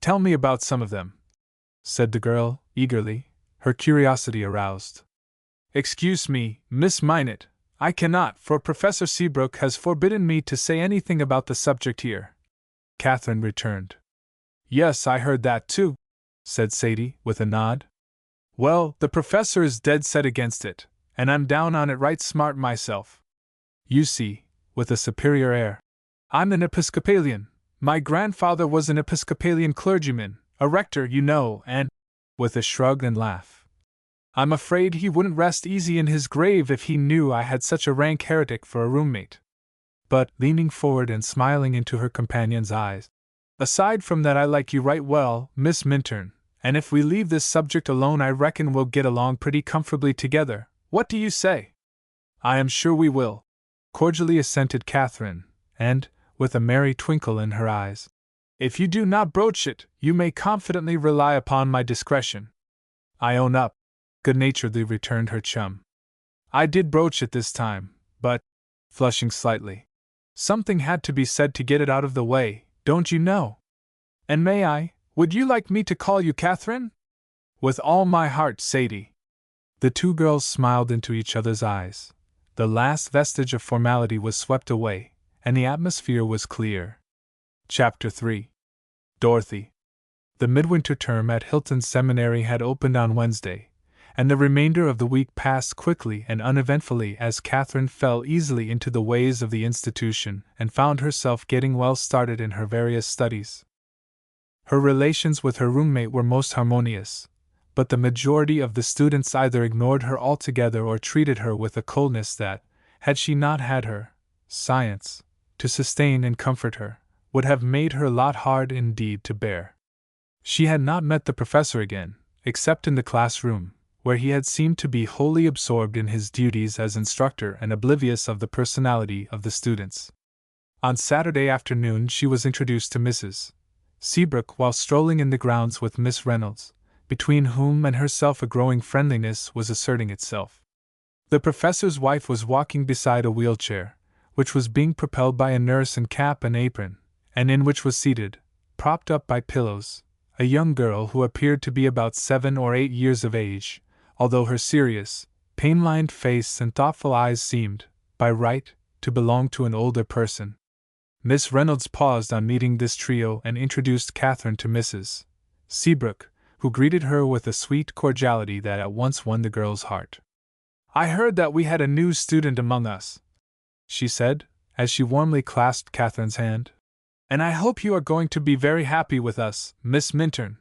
"Tell me about some of them," said the girl, eagerly, her curiosity aroused. "Excuse me, Miss Minot, I cannot, for Professor Seabrook has forbidden me to say anything about the subject here," Katherine returned. "Yes, I heard that too," said Sadie, with a nod. "Well, the professor is dead set against it, and I'm down on it right smart myself. You see," with a superior air, "I'm an Episcopalian. My grandfather was an Episcopalian clergyman, a rector, you know, and," with a shrug and laugh, "I'm afraid he wouldn't rest easy in his grave if he knew I had such a rank heretic for a roommate." But, leaning forward and smiling into her companion's eyes, "Aside from that, I like you right well, Miss Minturn, and if we leave this subject alone, I reckon we'll get along pretty comfortably together. What do you say?" "I am sure we will," cordially assented Katherine, and, with a merry twinkle in her eyes, "if you do not broach it, you may confidently rely upon my discretion." "I own up," good-naturedly returned her chum. "I did broach it this time, but," flushing slightly, "something had to be said to get it out of the way, don't you know? And would you like me to call you Katherine?" "With all my heart, Sadie." The two girls smiled into each other's eyes. The last vestige of formality was swept away, and the atmosphere was clear. Chapter 3. Dorothy. The midwinter term at Hilton Seminary had opened on Wednesday, and the remainder of the week passed quickly and uneventfully as Katherine fell easily into the ways of the institution and found herself getting well started in her various studies. Her relations with her roommate were most harmonious, but the majority of the students either ignored her altogether or treated her with a coldness that, had she not had her science to sustain and comfort her, would have made her lot hard indeed to bear. She had not met the professor again, except in the classroom, where he had seemed to be wholly absorbed in his duties as instructor and oblivious of the personality of the students. On Saturday afternoon she was introduced to Mrs. Seabrook while strolling in the grounds with Miss Reynolds, between whom and herself a growing friendliness was asserting itself. The professor's wife was walking beside a wheelchair, which was being propelled by a nurse in cap and apron, and in which was seated, propped up by pillows, a young girl who appeared to be about 7 or 8 years of age, although her serious, pain-lined face and thoughtful eyes seemed, by right, to belong to an older person. Miss Reynolds paused on meeting this trio and introduced Katherine to Mrs. Seabrook, who greeted her with a sweet cordiality that at once won the girl's heart. "I heard that we had a new student among us," she said, as she warmly clasped Katherine's hand. "And I hope you are going to be very happy with us, Miss Minturn."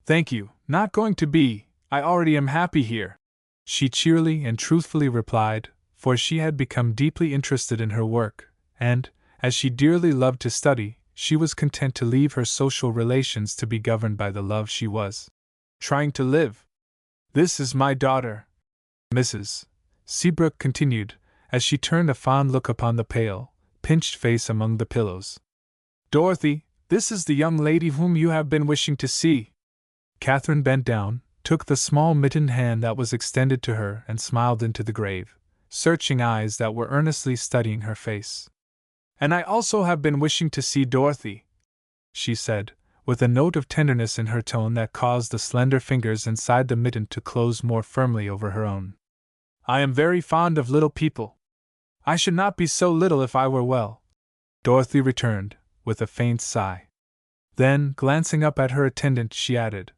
"Thank you, not going to be, I already am happy here," she cheerily and truthfully replied, for she had become deeply interested in her work, and, as she dearly loved to study, she was content to leave her social relations to be governed by the love she was trying to live. "This is my daughter," Mrs. Seabrook continued, as she turned a fond look upon the pale, pinched face among the pillows. Dorothy, this is the young lady whom you have been wishing to see. Katherine bent down, took the small mittened hand that was extended to her, and smiled into the grave, searching eyes that were earnestly studying her face. And I also have been wishing to see Dorothy, she said, with a note of tenderness in her tone that caused the slender fingers inside the mitten to close more firmly over her own. I am very fond of little people. I should not be so little if I were well, Dorothy returned, with a faint sigh. Then, glancing up at her attendant, she added,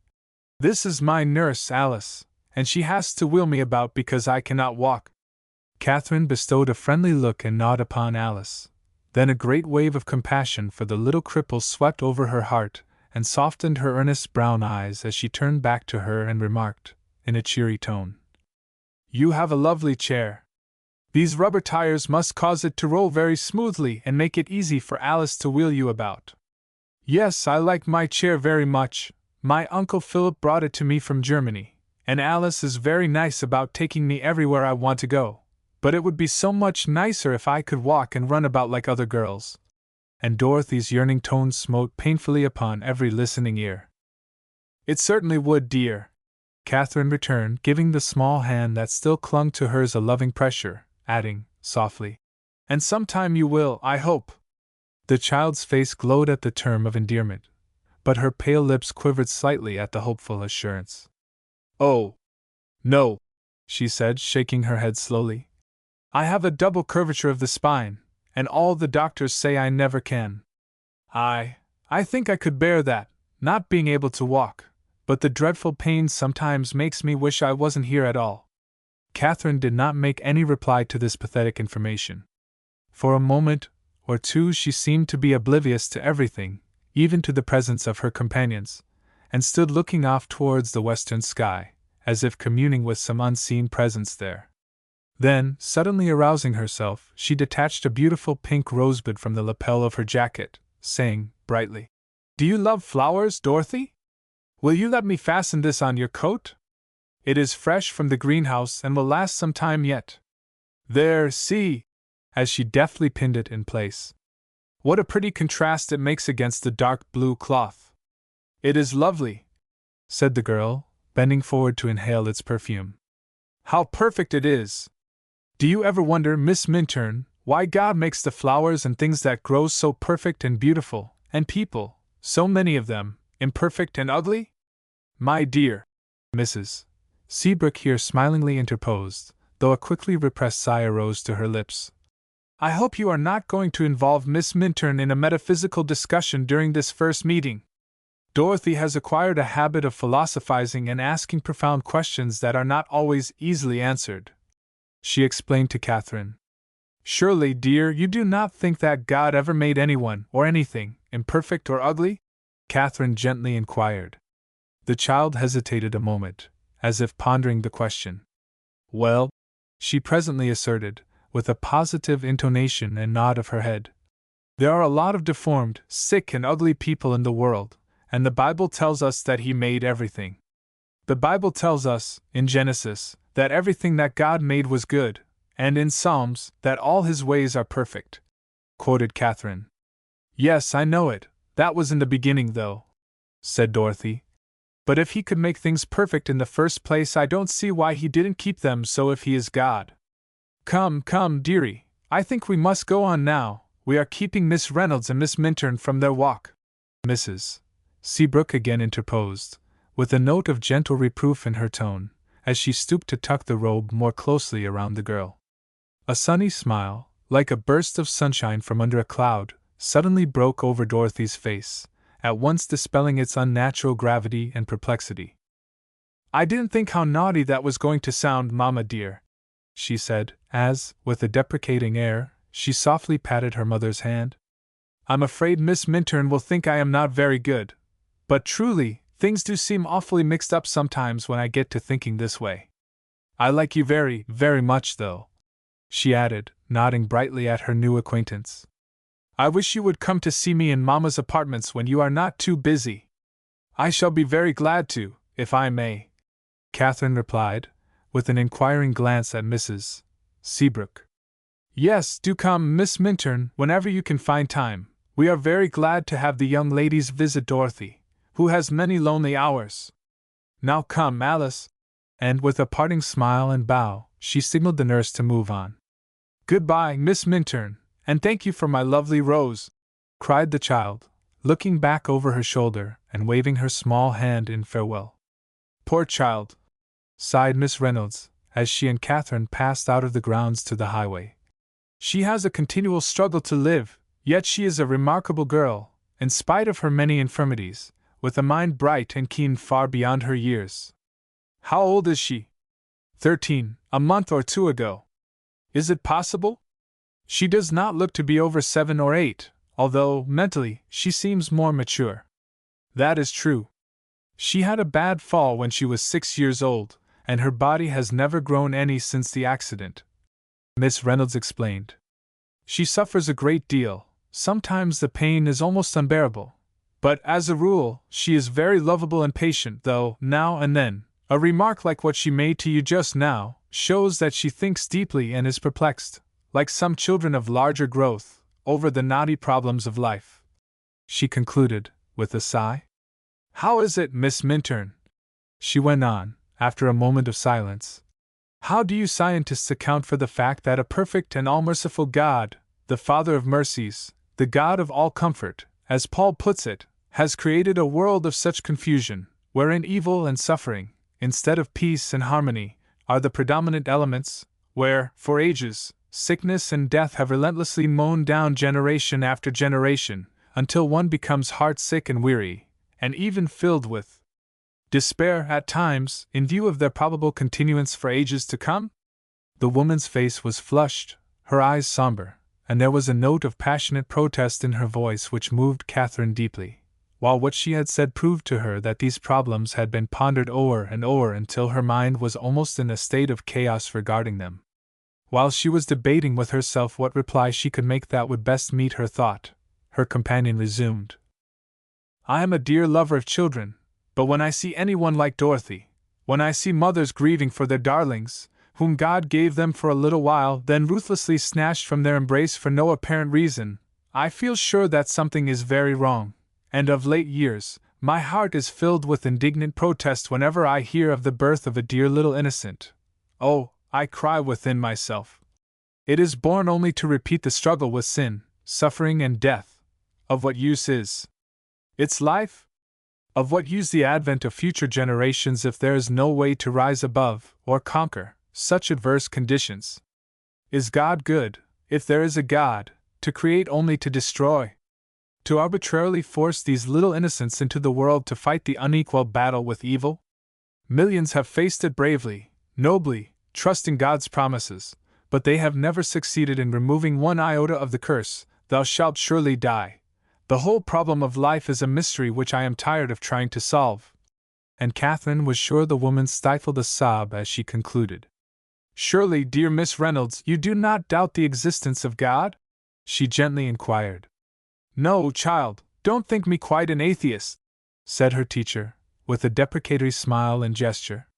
This is my nurse, Alice, and she has to wheel me about because I cannot walk. Katherine bestowed a friendly look and nod upon Alice. Then a great wave of compassion for the little cripple swept over her heart and softened her earnest brown eyes as she turned back to her and remarked, in a cheery tone, You have a lovely chair. These rubber tires must cause it to roll very smoothly and make it easy for Alice to wheel you about. Yes, I like my chair very much. My Uncle Philip brought it to me from Germany, and Alice is very nice about taking me everywhere I want to go. But it would be so much nicer if I could walk and run about like other girls. And Dorothy's yearning tones smote painfully upon every listening ear. It certainly would, dear, Katherine returned, giving the small hand that still clung to hers a loving pressure, adding, softly, And sometime you will, I hope. The child's face glowed at the term of endearment, but her pale lips quivered slightly at the hopeful assurance. Oh, no, she said, shaking her head slowly. I have a double curvature of the spine, and all the doctors say I never can. I think I could bear that, not being able to walk, but the dreadful pain sometimes makes me wish I wasn't here at all. Katherine did not make any reply to this pathetic information. For a moment or two she seemed to be oblivious to everything, even to the presence of her companions, and stood looking off towards the western sky, as if communing with some unseen presence there. Then, suddenly arousing herself, she detached a beautiful pink rosebud from the lapel of her jacket, saying, brightly, Do you love flowers, Dorothy? Will you let me fasten this on your coat? It is fresh from the greenhouse and will last some time yet. There, see! As she deftly pinned it in place. What a pretty contrast it makes against the dark blue cloth. It is lovely, said the girl, bending forward to inhale its perfume. How perfect it is! Do you ever wonder, Miss Minturn, why God makes the flowers and things that grow so perfect and beautiful, and people, so many of them, imperfect and ugly? My dear Mrs. Seabrook here smilingly interposed, though a quickly repressed sigh arose to her lips. I hope you are not going to involve Miss Minturn in a metaphysical discussion during this first meeting. Dorothy has acquired a habit of philosophizing and asking profound questions that are not always easily answered, she explained to Katherine. Surely, dear, you do not think that God ever made anyone, or anything, imperfect or ugly? Katherine gently inquired. The child hesitated a moment, as if pondering the question. Well, she presently asserted, with a positive intonation and nod of her head, there are a lot of deformed, sick and ugly people in the world, and the Bible tells us that He made everything. The Bible tells us, in Genesis, that everything that God made was good, and in Psalms, that all His ways are perfect, quoted Katherine. Yes, I know it, that was in the beginning though, said Dorothy. But if He could make things perfect in the first place, I don't see why He didn't keep them so if He is God. Come, dearie, I think we must go on now. We are keeping Miss Reynolds and Miss Minturn from their walk. Mrs. Seabrook again interposed, with a note of gentle reproof in her tone, as she stooped to tuck the robe more closely around the girl. A sunny smile, like a burst of sunshine from under a cloud, suddenly broke over Dorothy's face, at once dispelling its unnatural gravity and perplexity. I didn't think how naughty that was going to sound, Mamma dear, she said, as, with a deprecating air, she softly patted her mother's hand. I'm afraid Miss Minturn will think I am not very good, but truly, things do seem awfully mixed up sometimes when I get to thinking this way. I like you very, very much though, she added, nodding brightly at her new acquaintance. I wish you would come to see me in Mamma's apartments when you are not too busy. I shall be very glad to, if I may, Katherine replied, with an inquiring glance at Mrs. Seabrook. Yes, do come, Miss Minturn, whenever you can find time. We are very glad to have the young ladies visit Dorothy, who has many lonely hours. Now come, Alice. And with a parting smile and bow, she signaled the nurse to move on. Goodbye, Miss Minturn, and thank you for my lovely rose, cried the child, looking back over her shoulder and waving her small hand in farewell. Poor child, sighed Miss Reynolds, as she and Katherine passed out of the grounds to the highway. She has a continual struggle to live, yet she is a remarkable girl, in spite of her many infirmities, with a mind bright and keen far beyond her years. How old is she? 13, a month or two ago. Is it possible? She does not look to be over 7 or 8, although, mentally, she seems more mature. That is true. She had a bad fall when she was 6 years old, and her body has never grown any since the accident, Miss Reynolds explained. She suffers a great deal, sometimes the pain is almost unbearable, but as a rule, she is very lovable and patient, though, now and then, a remark like what she made to you just now shows that she thinks deeply and is perplexed, like some children of larger growth, over the knotty problems of life. She concluded, with a sigh. How is it, Miss Minturn? She went on, after a moment of silence. How do you scientists account for the fact that a perfect and all-merciful God, the Father of mercies, the God of all comfort, as Paul puts it, has created a world of such confusion, wherein evil and suffering, instead of peace and harmony, are the predominant elements, where, for ages, sickness and death have relentlessly mown down generation after generation, until one becomes heart-sick and weary, and even filled with despair at times, in view of their probable continuance for ages to come? The woman's face was flushed, her eyes somber, and there was a note of passionate protest in her voice which moved Katherine deeply, while what she had said proved to her that these problems had been pondered o'er and o'er until her mind was almost in a state of chaos regarding them. While she was debating with herself what reply she could make that would best meet her thought, her companion resumed. I am a dear lover of children, but when I see anyone like Dorothy, when I see mothers grieving for their darlings, whom God gave them for a little while, then ruthlessly snatched from their embrace for no apparent reason, I feel sure that something is very wrong, and of late years, my heart is filled with indignant protest whenever I hear of the birth of a dear little innocent. Oh, I cry within myself. It is born only to repeat the struggle with sin, suffering, and death. Of what use is its life? Of what use the advent of future generations if there is no way to rise above, or conquer, such adverse conditions? Is God good, if there is a God, to create only to destroy? To arbitrarily force these little innocents into the world to fight the unequal battle with evil? Millions have faced it bravely, nobly, trusting God's promises, but they have never succeeded in removing one iota of the curse, "Thou shalt surely die." The whole problem of life is a mystery which I am tired of trying to solve. And Katherine was sure the woman stifled a sob as she concluded. Surely, dear Miss Reynolds, you do not doubt the existence of God? She gently inquired. No, child, don't think me quite an atheist, said her teacher, with a deprecatory smile and gesture.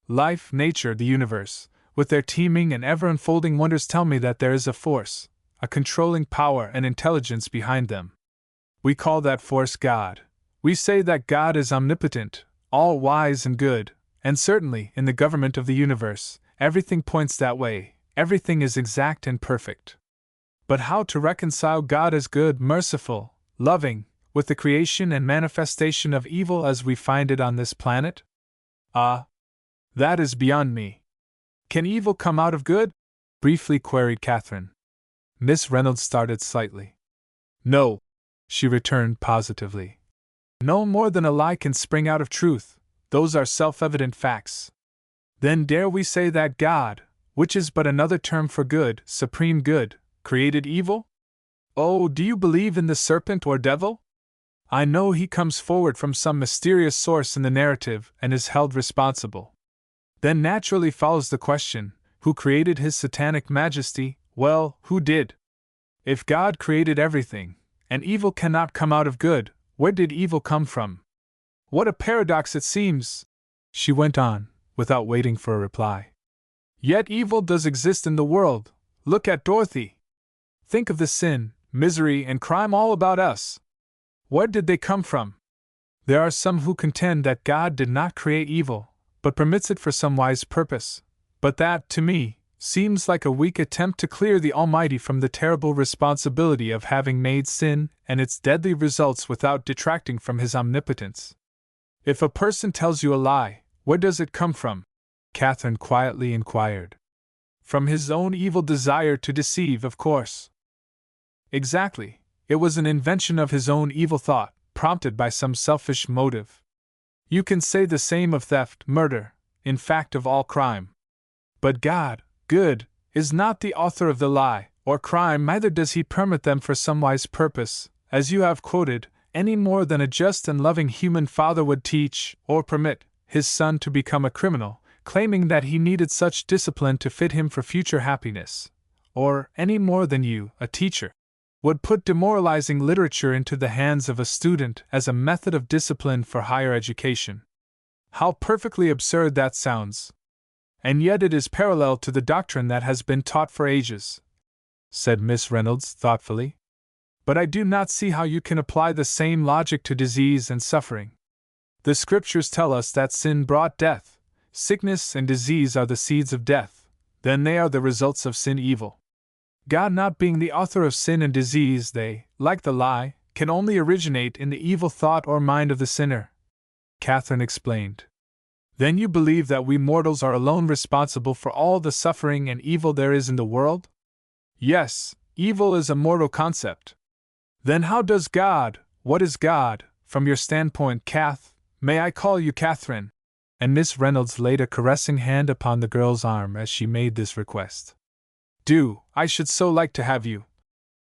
Life, nature, the universe, with their teeming and ever-unfolding wonders tell me that there is a force, a controlling power and intelligence behind them. We call that force God. We say that God is omnipotent, all-wise and good, and certainly, in the government of the universe, everything points that way, everything is exact and perfect. But how to reconcile God as good, merciful, loving, with the creation and manifestation of evil as we find it on this planet? Ah, that is beyond me. Can evil come out of good? Briefly queried Katherine. Miss Reynolds started slightly. No, she returned positively. No more than a lie can spring out of truth, those are self-evident facts. Then dare we say that God, which is but another term for good, supreme good, created evil? Oh, do you believe in the serpent or devil? I know he comes forward from some mysterious source in the narrative and is held responsible. Then naturally follows the question, who created his satanic majesty? Well, who did? If God created everything, and evil cannot come out of good, where did evil come from? What a paradox it seems, she went on, without waiting for a reply. Yet evil does exist in the world. Look at Dorothy. Think of the sin, misery, and crime all about us. Where did they come from? There are some who contend that God did not create evil, but permits it for some wise purpose. But that, to me, seems like a weak attempt to clear the Almighty from the terrible responsibility of having made sin and its deadly results without detracting from His omnipotence. If a person tells you a lie, where does it come from? Katherine quietly inquired. From his own evil desire to deceive, of course. Exactly. It was an invention of his own evil thought, prompted by some selfish motive. You can say the same of theft, murder, in fact of all crime. But God, good, is not the author of the lie, or crime, neither does He permit them for some wise purpose, as you have quoted, any more than a just and loving human father would teach, or permit, his son to become a criminal, claiming that he needed such discipline to fit him for future happiness, or any more than you, a teacher, would put demoralizing literature into the hands of a student as a method of discipline for higher education. How perfectly absurd that sounds! And yet it is parallel to the doctrine that has been taught for ages, said Miss Reynolds thoughtfully. But I do not see how you can apply the same logic to disease and suffering. The Scriptures tell us that sin brought death. Sickness and disease are the seeds of death, then they are the results of sin evil. God not being the author of sin and disease, they, like the lie, can only originate in the evil thought or mind of the sinner. Katherine explained. Then you believe that we mortals are alone responsible for all the suffering and evil there is in the world? Yes, evil is a mortal concept. Then how does God, what is God, from your standpoint, may I call you Katherine? And Miss Reynolds laid a caressing hand upon the girl's arm as she made this request. Do, I should so like to have you,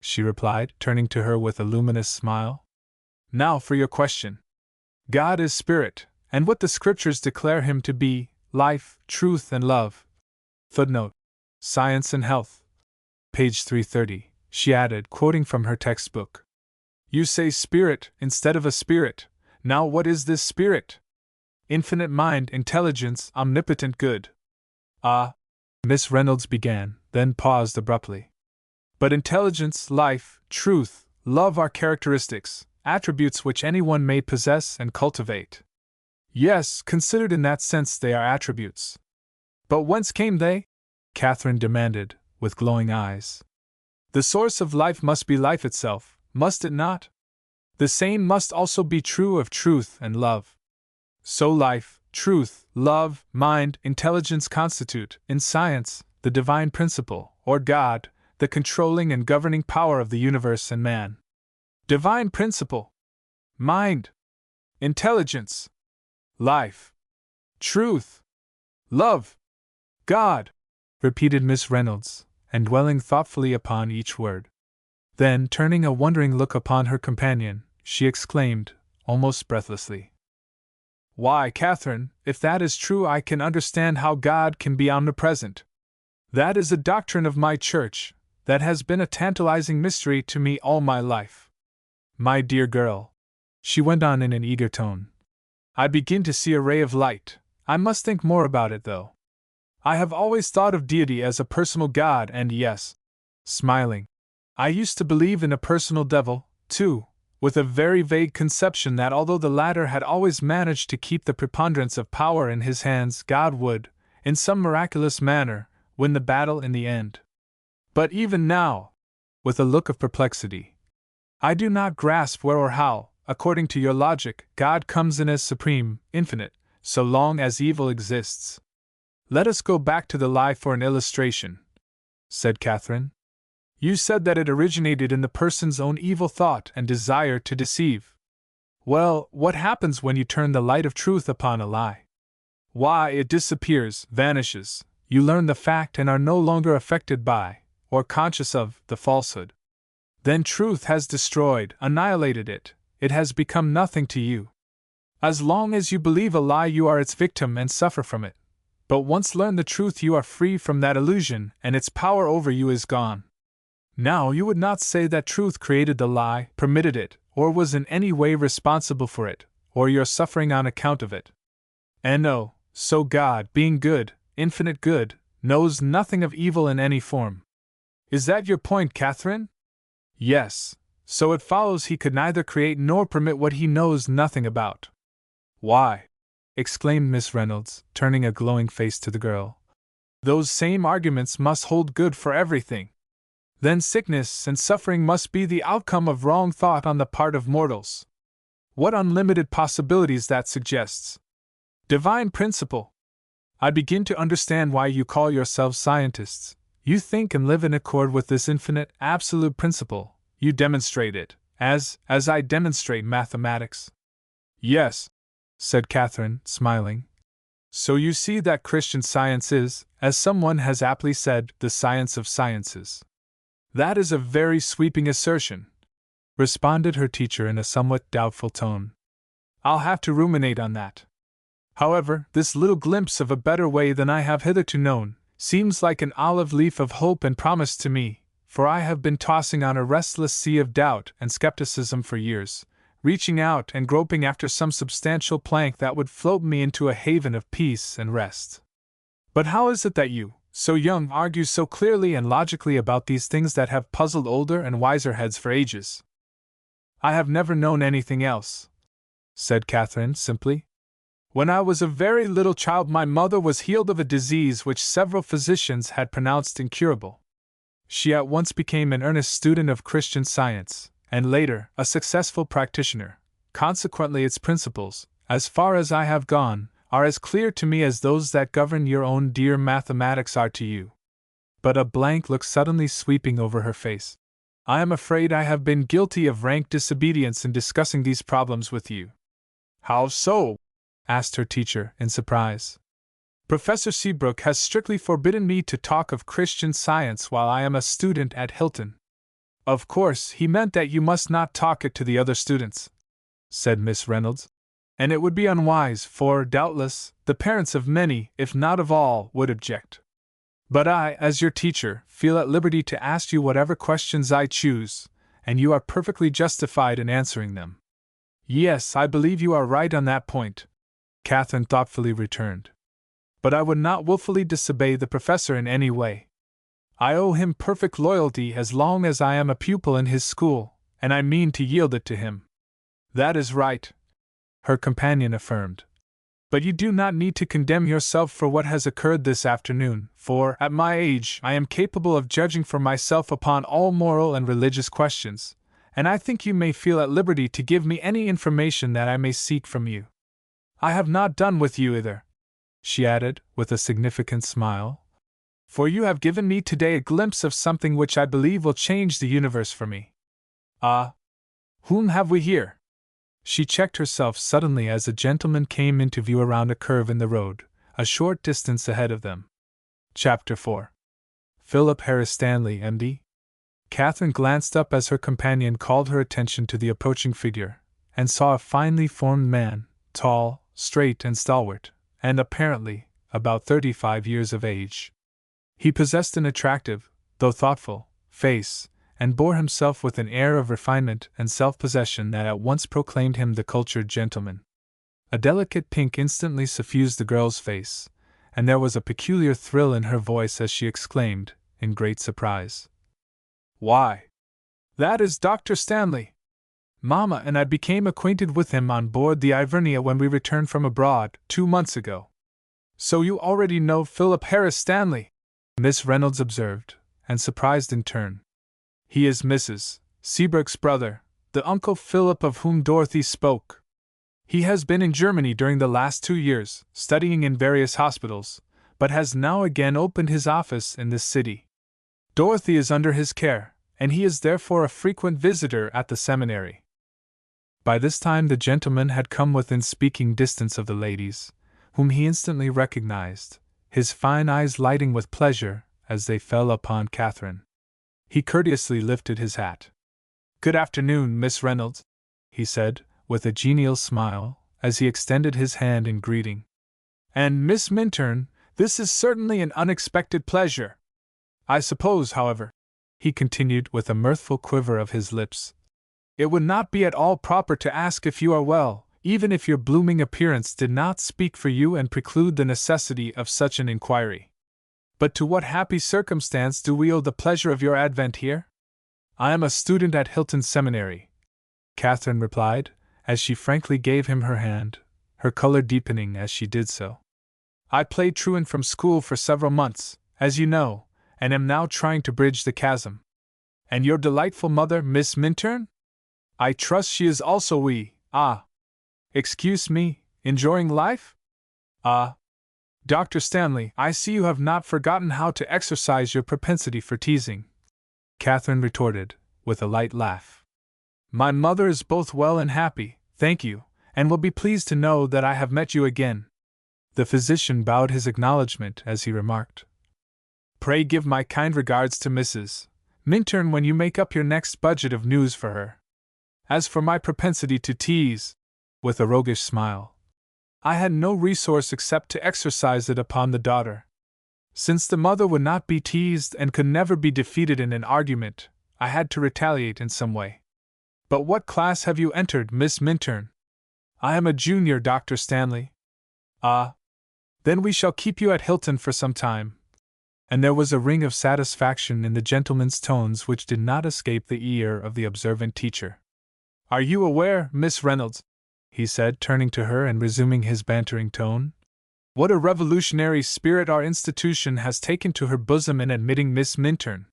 she replied, turning to her with a luminous smile. Now for your question. God is spirit, and what the Scriptures declare Him to be, life, truth, and love. Footnote. Science and Health. Page 330, she added, quoting from her textbook. You say spirit instead of a spirit. Now what is this spirit? Infinite mind, intelligence, omnipotent good. Ah, Miss Reynolds began, then paused abruptly. But intelligence, life, truth, love are characteristics, attributes which anyone may possess and cultivate. Yes, considered in that sense they are attributes. But whence came they? Katherine demanded, with glowing eyes. The source of life must be life itself, must it not? The same must also be true of truth and love. So life, truth, love, mind, intelligence constitute, in science, the divine principle, or God, the controlling and governing power of the universe and man. Divine principle, mind, intelligence, life, truth, love, God, repeated Miss Reynolds, and dwelling thoughtfully upon each word. Then, turning a wondering look upon her companion, she exclaimed, almost breathlessly, Why, Katherine, if that is true, I can understand how God can be omnipresent. That is a doctrine of my church, that has been a tantalizing mystery to me all my life. My dear girl, she went on in an eager tone, I begin to see a ray of light. I must think more about it, though. I have always thought of deity as a personal God, and yes, smiling, I used to believe in a personal devil, too, with a very vague conception that although the latter had always managed to keep the preponderance of power in his hands, God would, in some miraculous manner, win the battle in the end. But even now, with a look of perplexity, I do not grasp where or how, according to your logic, God comes in as supreme, infinite, so long as evil exists. Let us go back to the lie for an illustration, said Katherine. You said that it originated in the person's own evil thought and desire to deceive. Well, what happens when you turn the light of truth upon a lie? Why, it disappears, vanishes. You learn the fact and are no longer affected by, or conscious of, the falsehood. Then truth has destroyed, annihilated it. It has become nothing to you. As long as you believe a lie, you are its victim and suffer from it. But once learn the truth, you are free from that illusion, and its power over you is gone. Now, you would not say that truth created the lie, permitted it, or was in any way responsible for it, or your suffering on account of it. And no, so God, being good, infinite good, knows nothing of evil in any form. Is that your point, Katherine? Yes, so it follows he could neither create nor permit what he knows nothing about. Why? Exclaimed Miss Reynolds, turning a glowing face to the girl. Those same arguments must hold good for everything. Then sickness and suffering must be the outcome of wrong thought on the part of mortals. What unlimited possibilities that suggests! Divine principle! I begin to understand why you call yourselves scientists. You think and live in accord with this infinite, absolute principle. You demonstrate it, as I demonstrate mathematics. Yes, said Katherine, smiling. So you see that Christian Science is, as someone has aptly said, the science of sciences. That is a very sweeping assertion, responded her teacher in a somewhat doubtful tone. I'll have to ruminate on that. However, this little glimpse of a better way than I have hitherto known seems like an olive leaf of hope and promise to me, for I have been tossing on a restless sea of doubt and skepticism for years, reaching out and groping after some substantial plank that would float me into a haven of peace and rest. But how is it that you, so young, argue so clearly and logically about these things that have puzzled older and wiser heads for ages? I have never known anything else, said Katherine simply. When I was a very little child, my mother was healed of a disease which several physicians had pronounced incurable. She at once became an earnest student of Christian Science, and later, a successful practitioner. Consequently, its principles, as far as I have gone, are as clear to me as those that govern your own dear mathematics are to you. But a blank look suddenly sweeping over her face. I am afraid I have been guilty of rank disobedience in discussing these problems with you. How so? Asked her teacher, in surprise. Professor Seabrook has strictly forbidden me to talk of Christian Science while I am a student at Hilton. Of course, he meant that you must not talk it to the other students, said Miss Reynolds. And it would be unwise, for, doubtless, the parents of many, if not of all, would object. But I, as your teacher, feel at liberty to ask you whatever questions I choose, and you are perfectly justified in answering them. Yes, I believe you are right on that point, Katherine thoughtfully returned. But I would not wilfully disobey the professor in any way. I owe him perfect loyalty as long as I am a pupil in his school, and I mean to yield it to him. That is right, her companion affirmed. But you do not need to condemn yourself for what has occurred this afternoon, for, at my age, I am capable of judging for myself upon all moral and religious questions, and I think you may feel at liberty to give me any information that I may seek from you. I have not done with you either, she added, with a significant smile, for you have given me today a glimpse of something which I believe will change the universe for me. Ah! Whom have we here? She checked herself suddenly as a gentleman came into view around a curve in the road, a short distance ahead of them. Chapter 4. Philip Harris Stanley, M.D. Katherine glanced up as her companion called her attention to the approaching figure, and saw a finely formed man, tall, straight and stalwart, and apparently about 35 years of age. He possessed an attractive, though thoughtful, face, and bore himself with an air of refinement and self-possession that at once proclaimed him the cultured gentleman. A delicate pink instantly suffused the girl's face, and there was a peculiar thrill in her voice as she exclaimed, in great surprise, "Why, that is Dr. Stanley! Mamma and I became acquainted with him on board the Ivernia when we returned from abroad 2 months ago." "So you already know Philip Harris Stanley?" Miss Reynolds observed, and surprised in turn. "He is Mrs. Seabrook's brother, the Uncle Philip of whom Dorothy spoke. He has been in Germany during the last 2 years, studying in various hospitals, but has now again opened his office in this city. Dorothy is under his care, and he is therefore a frequent visitor at the seminary." By this time the gentleman had come within speaking distance of the ladies, whom he instantly recognized, his fine eyes lighting with pleasure as they fell upon Katherine. He courteously lifted his hat. "Good afternoon, Miss Reynolds," he said, with a genial smile, as he extended his hand in greeting. "And Miss Minturn, this is certainly an unexpected pleasure. I suppose, however," he continued with a mirthful quiver of his lips, "it would not be at all proper to ask if you are well, even if your blooming appearance did not speak for you and preclude the necessity of such an inquiry. But to what happy circumstance do we owe the pleasure of your advent here?" I am a student at Hilton Seminary, Katherine replied, as she frankly gave him her hand, her color deepening as she did so. I played truant from school for several months, as you know, and am now trying to bridge the chasm. And your delightful mother, Miss Minturn? I trust she is also excuse me, enjoying life? Dr. Stanley, I see you have not forgotten how to exercise your propensity for teasing, Katherine retorted, with a light laugh. My mother is both well and happy, thank you, and will be pleased to know that I have met you again. The physician bowed his acknowledgment as he remarked, Pray give my kind regards to Mrs. Minturn when you make up your next budget of news for her. As for my propensity to tease, with a roguish smile, I had no resource except to exercise it upon the daughter. Since the mother would not be teased and could never be defeated in an argument, I had to retaliate in some way. But what class have you entered, Miss Minturn? I am a junior, Dr. Stanley. Then we shall keep you at Hilton for some time. And there was a ring of satisfaction in the gentleman's tones which did not escape the ear of the observant teacher. Are you aware, Miss Reynolds, he said, turning to her and resuming his bantering tone, what a revolutionary spirit our institution has taken to her bosom in admitting Miss Minturn?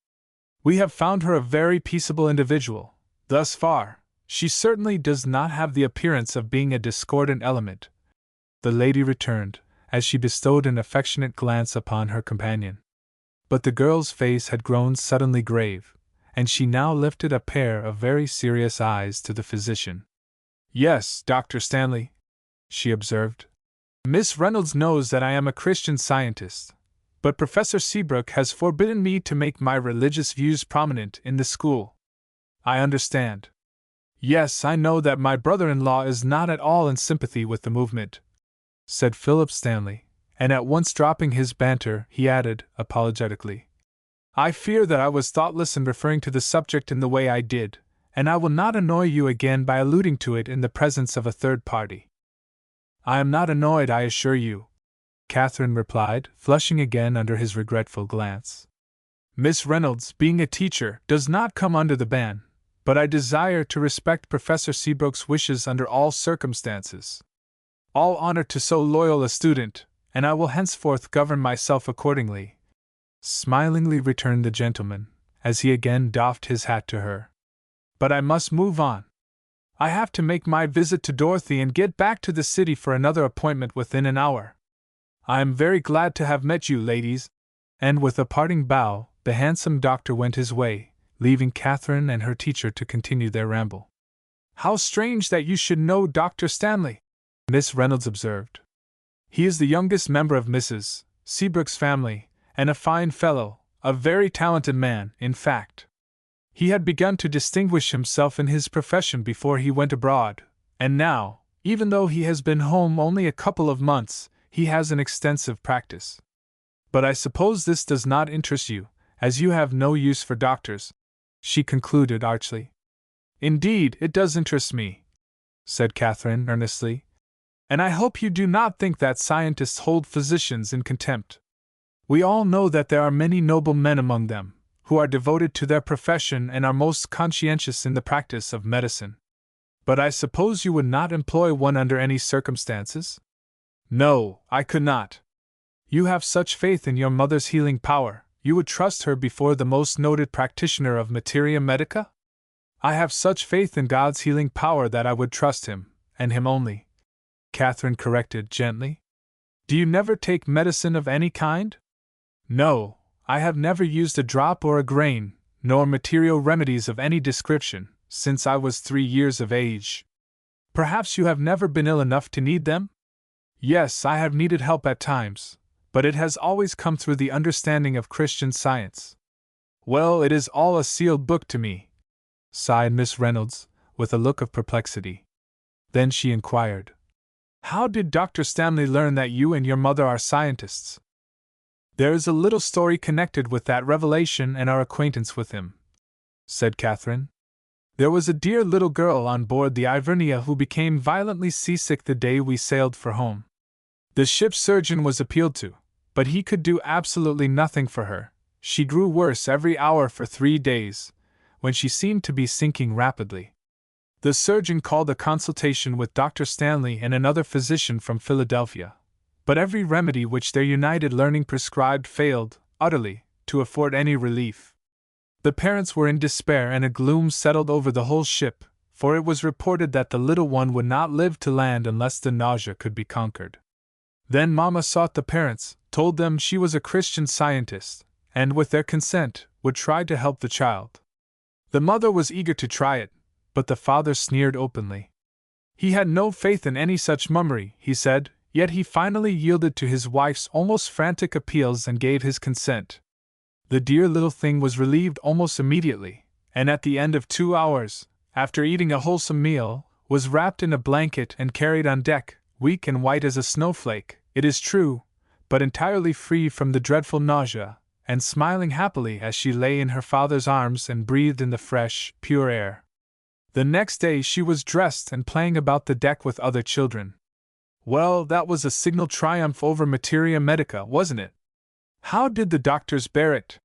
We have found her a very peaceable individual. Thus far, she certainly does not have the appearance of being a discordant element. The lady returned, as she bestowed an affectionate glance upon her companion. But the girl's face had grown suddenly grave, and she now lifted a pair of very serious eyes to the physician. Yes, Dr. Stanley, she observed. Miss Reynolds knows that I am a Christian Scientist, but Professor Seabrook has forbidden me to make my religious views prominent in the school. I understand. Yes, I know that my brother-in-law is not at all in sympathy with the movement, said Philip Stanley, and at once dropping his banter, he added, apologetically, I fear that I was thoughtless in referring to the subject in the way I did, and I will not annoy you again by alluding to it in the presence of a third party. I am not annoyed, I assure you, Katherine replied, flushing again under his regretful glance. Miss Reynolds, being a teacher, does not come under the ban, but I desire to respect Professor Seabrook's wishes under all circumstances. All honor to so loyal a student, and I will henceforth govern myself accordingly, smilingly returned the gentleman, as he again doffed his hat to her. But I must move on. I have to make my visit to Dorothy and get back to the city for another appointment within an hour. I am very glad to have met you, ladies. And with a parting bow, the handsome doctor went his way, leaving Katherine and her teacher to continue their ramble. How strange that you should know Dr. Stanley, Miss Reynolds observed. He is the youngest member of Mrs. Seabrook's family, and a fine fellow, a very talented man, in fact. He had begun to distinguish himself in his profession before he went abroad, and now, even though he has been home only a couple of months, he has an extensive practice. But I suppose this does not interest you, as you have no use for doctors, she concluded archly. Indeed, it does interest me, said Katherine earnestly, and I hope you do not think that scientists hold physicians in contempt. We all know that there are many noble men among them, who are devoted to their profession and are most conscientious in the practice of medicine. But I suppose you would not employ one under any circumstances? No, I could not. You have such faith in your mother's healing power, you would trust her before the most noted practitioner of materia medica? I have such faith in God's healing power that I would trust him, and him only, Katherine corrected gently. Do you never take medicine of any kind? No, I have never used a drop or a grain, nor material remedies of any description, since I was 3 years of age. Perhaps you have never been ill enough to need them? Yes, I have needed help at times, but it has always come through the understanding of Christian Science. Well, it is all a sealed book to me, sighed Miss Reynolds, with a look of perplexity. Then she inquired, How did Dr. Stanley learn that you and your mother are scientists? There is a little story connected with that revelation and our acquaintance with him, said Katherine. There was a dear little girl on board the Ivernia who became violently seasick the day we sailed for home. The ship's surgeon was appealed to, but he could do absolutely nothing for her. She grew worse every hour for 3 days, when she seemed to be sinking rapidly. The surgeon called a consultation with Dr. Stanley and another physician from Philadelphia, but every remedy which their united learning prescribed failed, utterly, to afford any relief. The parents were in despair, and a gloom settled over the whole ship, for it was reported that the little one would not live to land unless the nausea could be conquered. Then Mama sought the parents, told them she was a Christian Scientist, and with their consent, would try to help the child. The mother was eager to try it, but the father sneered openly. He had no faith in any such mummery, he said, yet he finally yielded to his wife's almost frantic appeals and gave his consent. The dear little thing was relieved almost immediately, and at the end of 2 hours, after eating a wholesome meal, was wrapped in a blanket and carried on deck, weak and white as a snowflake, it is true, but entirely free from the dreadful nausea, and smiling happily as she lay in her father's arms and breathed in the fresh, pure air. The next day she was dressed and playing about the deck with other children. Well, that was a signal triumph over materia medica, wasn't it? How did the doctors bear it?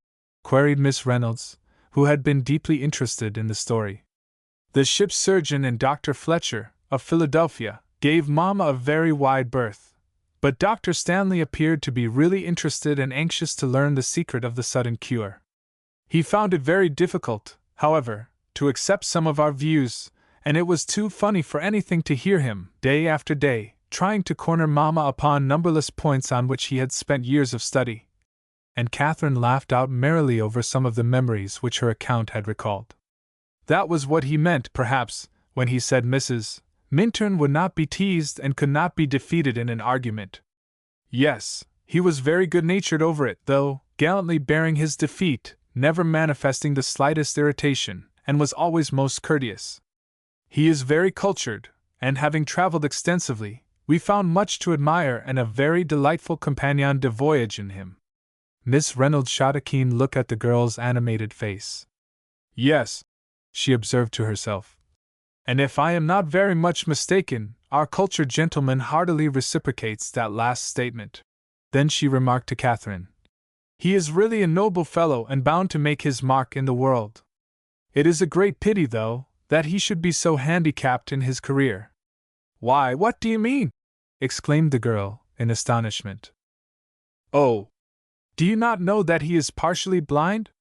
Queried Miss Reynolds, who had been deeply interested in the story. The ship's surgeon and Dr. Fletcher, of Philadelphia, gave Mama a very wide berth, but Dr. Stanley appeared to be really interested and anxious to learn the secret of the sudden cure. He found it very difficult, however, to accept some of our views, and it was too funny for anything to hear him, day after day, trying to corner Mama upon numberless points on which he had spent years of study. And Katherine laughed out merrily over some of the memories which her account had recalled. That was what he meant, perhaps, when he said Mrs. Minturn would not be teased and could not be defeated in an argument. Yes, he was very good-natured over it, though, gallantly bearing his defeat, never manifesting the slightest irritation, and was always most courteous. He is very cultured, and having traveled extensively, we found much to admire and a very delightful compagnon de voyage in him. Miss Reynolds shot a keen look at the girl's animated face. Yes, she observed to herself. And if I am not very much mistaken, our cultured gentleman heartily reciprocates that last statement. Then she remarked to Katherine, he is really a noble fellow and bound to make his mark in the world. It is a great pity, though, that he should be so handicapped in his career. Why, what do you mean? Exclaimed the girl, in astonishment. Oh, do you not know that he is partially blind?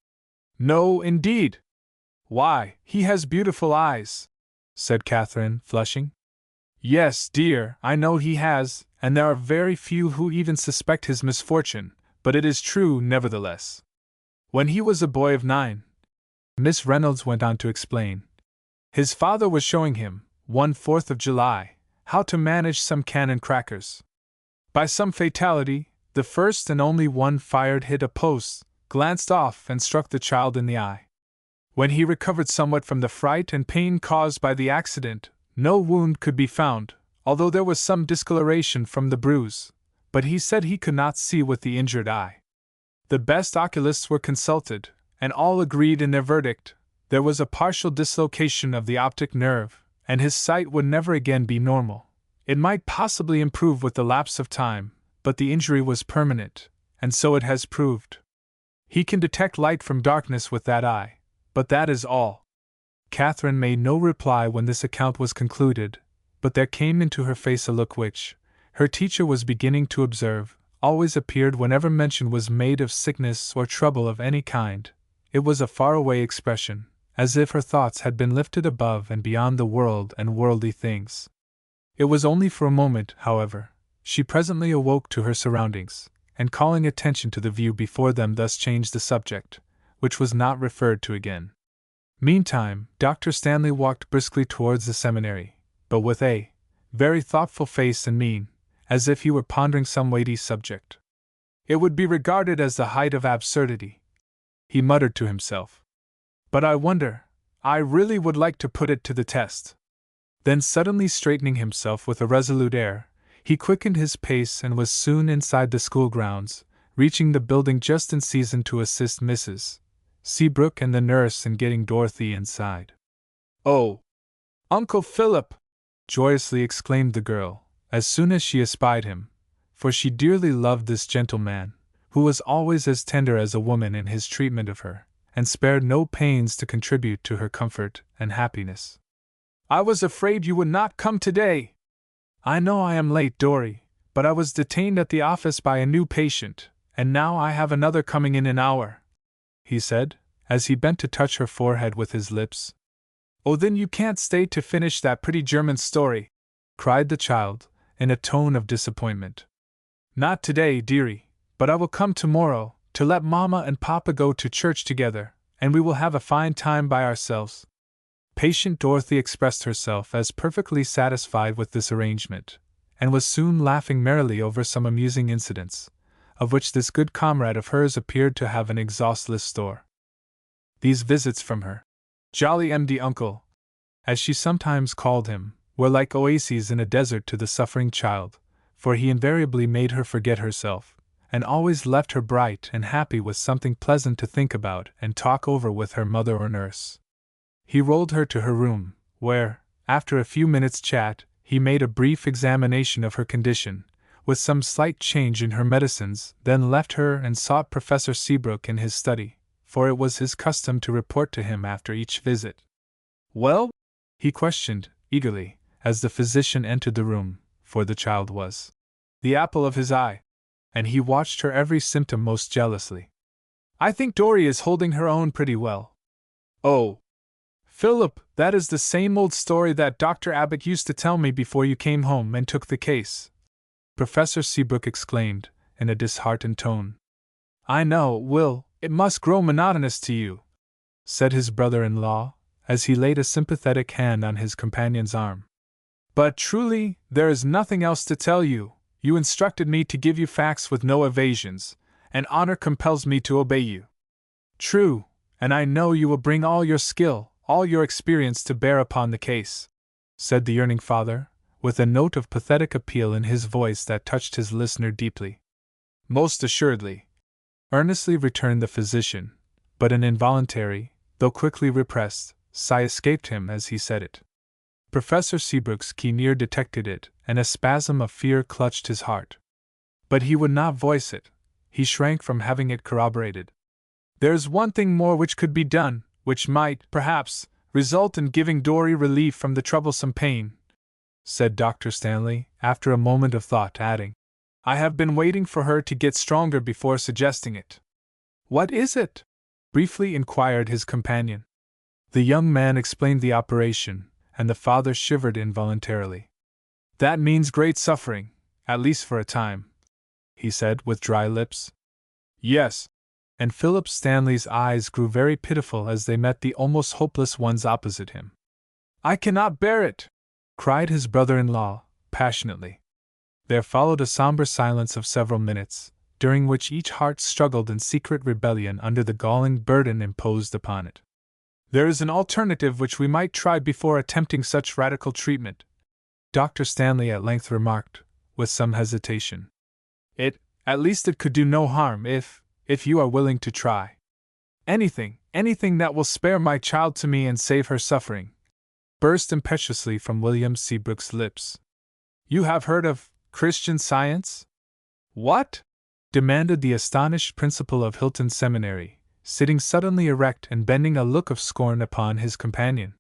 No, indeed. Why, he has beautiful eyes, said Katherine, flushing. Yes, dear, I know he has, and there are very few who even suspect his misfortune, but it is true nevertheless. When he was a boy of 9, Miss Reynolds went on to explain, his father was showing him, one 4th of July, how to manage some cannon crackers. By some fatality, the first and only one fired hit a post, glanced off and struck the child in the eye. When he recovered somewhat from the fright and pain caused by the accident, no wound could be found, although there was some discoloration from the bruise, but he said he could not see with the injured eye. The best oculists were consulted, and all agreed in their verdict. There was a partial dislocation of the optic nerve, and his sight would never again be normal. It might possibly improve with the lapse of time, but the injury was permanent, and so it has proved. He can detect light from darkness with that eye, but that is all. Katherine made no reply when this account was concluded, but there came into her face a look which, her teacher was beginning to observe, always appeared whenever mention was made of sickness or trouble of any kind. It was a faraway expression, as if her thoughts had been lifted above and beyond the world and worldly things. It was only for a moment, however. She presently awoke to her surroundings, and calling attention to the view before them thus changed the subject, which was not referred to again. Meantime, Dr. Stanley walked briskly towards the seminary, but with a very thoughtful face and mien, as if he were pondering some weighty subject. It would be regarded as the height of absurdity, he muttered to himself. But I wonder, I really would like to put it to the test. Then suddenly straightening himself with a resolute air, he quickened his pace and was soon inside the school grounds, reaching the building just in season to assist Mrs. Seabrook and the nurse in getting Dorothy inside. "Oh, Uncle Philip!" joyously exclaimed the girl, as soon as she espied him, for she dearly loved this gentleman, who was always as tender as a woman in his treatment of her, and spared no pains to contribute to her comfort and happiness. "I was afraid you would not come today. I know I am late, Dory, but I was detained at the office by a new patient, and now I have another coming in an hour," he said, as he bent to touch her forehead with his lips. "Oh, then you can't stay to finish that pretty German story," cried the child, in a tone of disappointment. "Not today, dearie, but I will come tomorrow, to let Mama and Papa go to church together, and we will have a fine time by ourselves." Patient Dorothy expressed herself as perfectly satisfied with this arrangement, and was soon laughing merrily over some amusing incidents, of which this good comrade of hers appeared to have an exhaustless store. These visits from her jolly MD uncle, as she sometimes called him, were like oases in a desert to the suffering child, for he invariably made her forget herself, and always left her bright and happy with something pleasant to think about and talk over with her mother or nurse. He rolled her to her room, where, after a few minutes' chat, he made a brief examination of her condition, with some slight change in her medicines, then left her and sought Professor Seabrook in his study, for it was his custom to report to him after each visit. "Well?" he questioned, eagerly, as the physician entered the room, for the child was the apple of his eye, and he watched her every symptom most jealously. "I think Dory is holding her own pretty well." "Oh, Philip, that is the same old story that Dr. Abbott used to tell me before you came home and took the case," Professor Seabrook exclaimed, in a disheartened tone. "I know, Will, it must grow monotonous to you," said his brother-in-law, as he laid a sympathetic hand on his companion's arm. "But truly, there is nothing else to tell you. You instructed me to give you facts with no evasions, and honor compels me to obey you." "True, and I know you will bring all your skill, all your experience to bear upon the case," said the yearning father, with a note of pathetic appeal in his voice that touched his listener deeply. "Most assuredly," earnestly returned the physician, but an involuntary, though quickly repressed, sigh escaped him as he said it. Professor Seabrook's keen ear detected it, and a spasm of fear clutched his heart. But he would not voice it, he shrank from having it corroborated. "There's one thing more which could be done, which might, perhaps, result in giving Dory relief from the troublesome pain," said Dr. Stanley, after a moment of thought, adding, "I have been waiting for her to get stronger before suggesting it." "What is it?" briefly inquired his companion. The young man explained the operation, and the father shivered involuntarily. "That means great suffering, at least for a time," he said with dry lips. "Yes," and Philip Stanley's eyes grew very pitiful as they met the almost hopeless ones opposite him. "I cannot bear it!" cried his brother-in-law, passionately. There followed a somber silence of several minutes, during which each heart struggled in secret rebellion under the galling burden imposed upon it. "There is an alternative which we might try before attempting such radical treatment," Dr. Stanley at length remarked, with some hesitation. At least it could do no harm if you are willing to try. Anything that will spare my child to me and save her suffering," burst impetuously from William Seabrook's lips. "You have heard of Christian Science?" "What?" demanded the astonished principal of Hilton Seminary, sitting suddenly erect and bending a look of scorn upon his companion.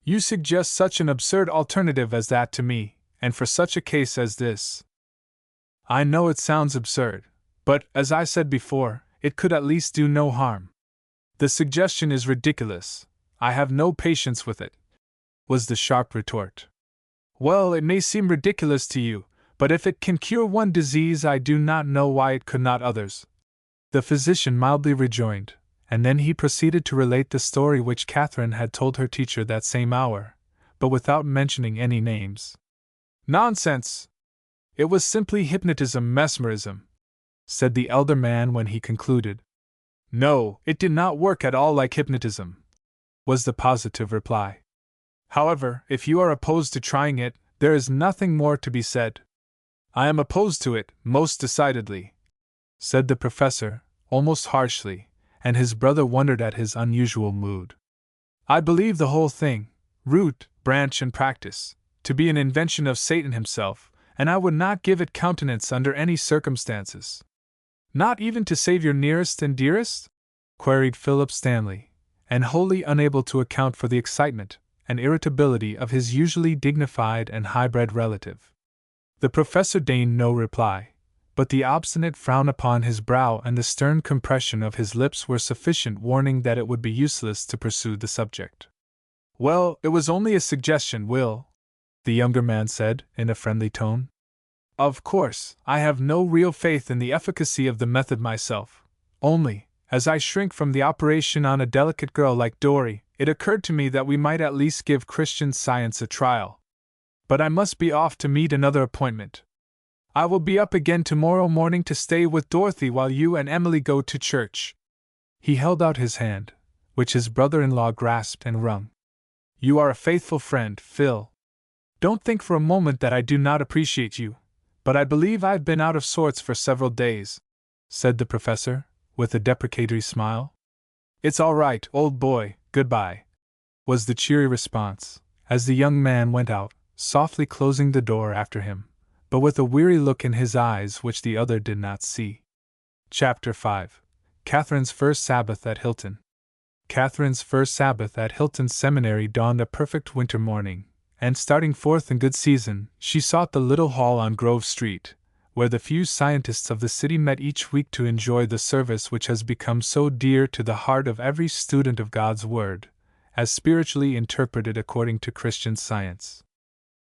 "You suggest such an absurd alternative as that to me, and for such a case as this." "I know it sounds absurd, but, as I said before, it could at least do no harm." "The suggestion is ridiculous. I have no patience with it," was the sharp retort. "Well, it may seem ridiculous to you, but if it can cure one disease, I do not know why it could not others," the physician mildly rejoined, and then he proceeded to relate the story which Katherine had told her teacher that same hour, but without mentioning any names. "Nonsense! It was simply hypnotism, mesmerism," said the elder man when he concluded. "No, it did not work at all like hypnotism," was the positive reply. "However, if you are opposed to trying it, there is nothing more to be said." "I am opposed to it, most decidedly," said the professor, almost harshly, and his brother wondered at his unusual mood. "I believe the whole thing, root, branch, and practice, to be an invention of Satan himself, and I would not give it countenance under any circumstances." "Not even to save your nearest and dearest?" queried Philip Stanley, and wholly unable to account for the excitement and irritability of his usually dignified and high-bred relative. The professor deigned no reply, but the obstinate frown upon his brow and the stern compression of his lips were sufficient warning that it would be useless to pursue the subject. "Well, it was only a suggestion, Will," the younger man said, in a friendly tone. "Of course, I have no real faith in the efficacy of the method myself. Only, as I shrink from the operation on a delicate girl like Dorry, it occurred to me that we might at least give Christian Science a trial. But I must be off to meet another appointment. I will be up again tomorrow morning to stay with Dorothy while you and Emily go to church." He held out his hand, which his brother-in-law grasped and wrung. "You are a faithful friend, Phil. Don't think for a moment that I do not appreciate you, but I believe I've been out of sorts for several days," said the professor, with a deprecatory smile. "It's all right, old boy, goodbye," was the cheery response, as the young man went out, softly closing the door after him, but with a weary look in his eyes which the other did not see. Chapter 5. Katherine's First Sabbath at Hilton. Katherine's first Sabbath at Hilton Seminary dawned a perfect winter morning, and starting forth in good season, she sought the little hall on Grove Street, where the few scientists of the city met each week to enjoy the service which has become so dear to the heart of every student of God's Word, as spiritually interpreted according to Christian Science.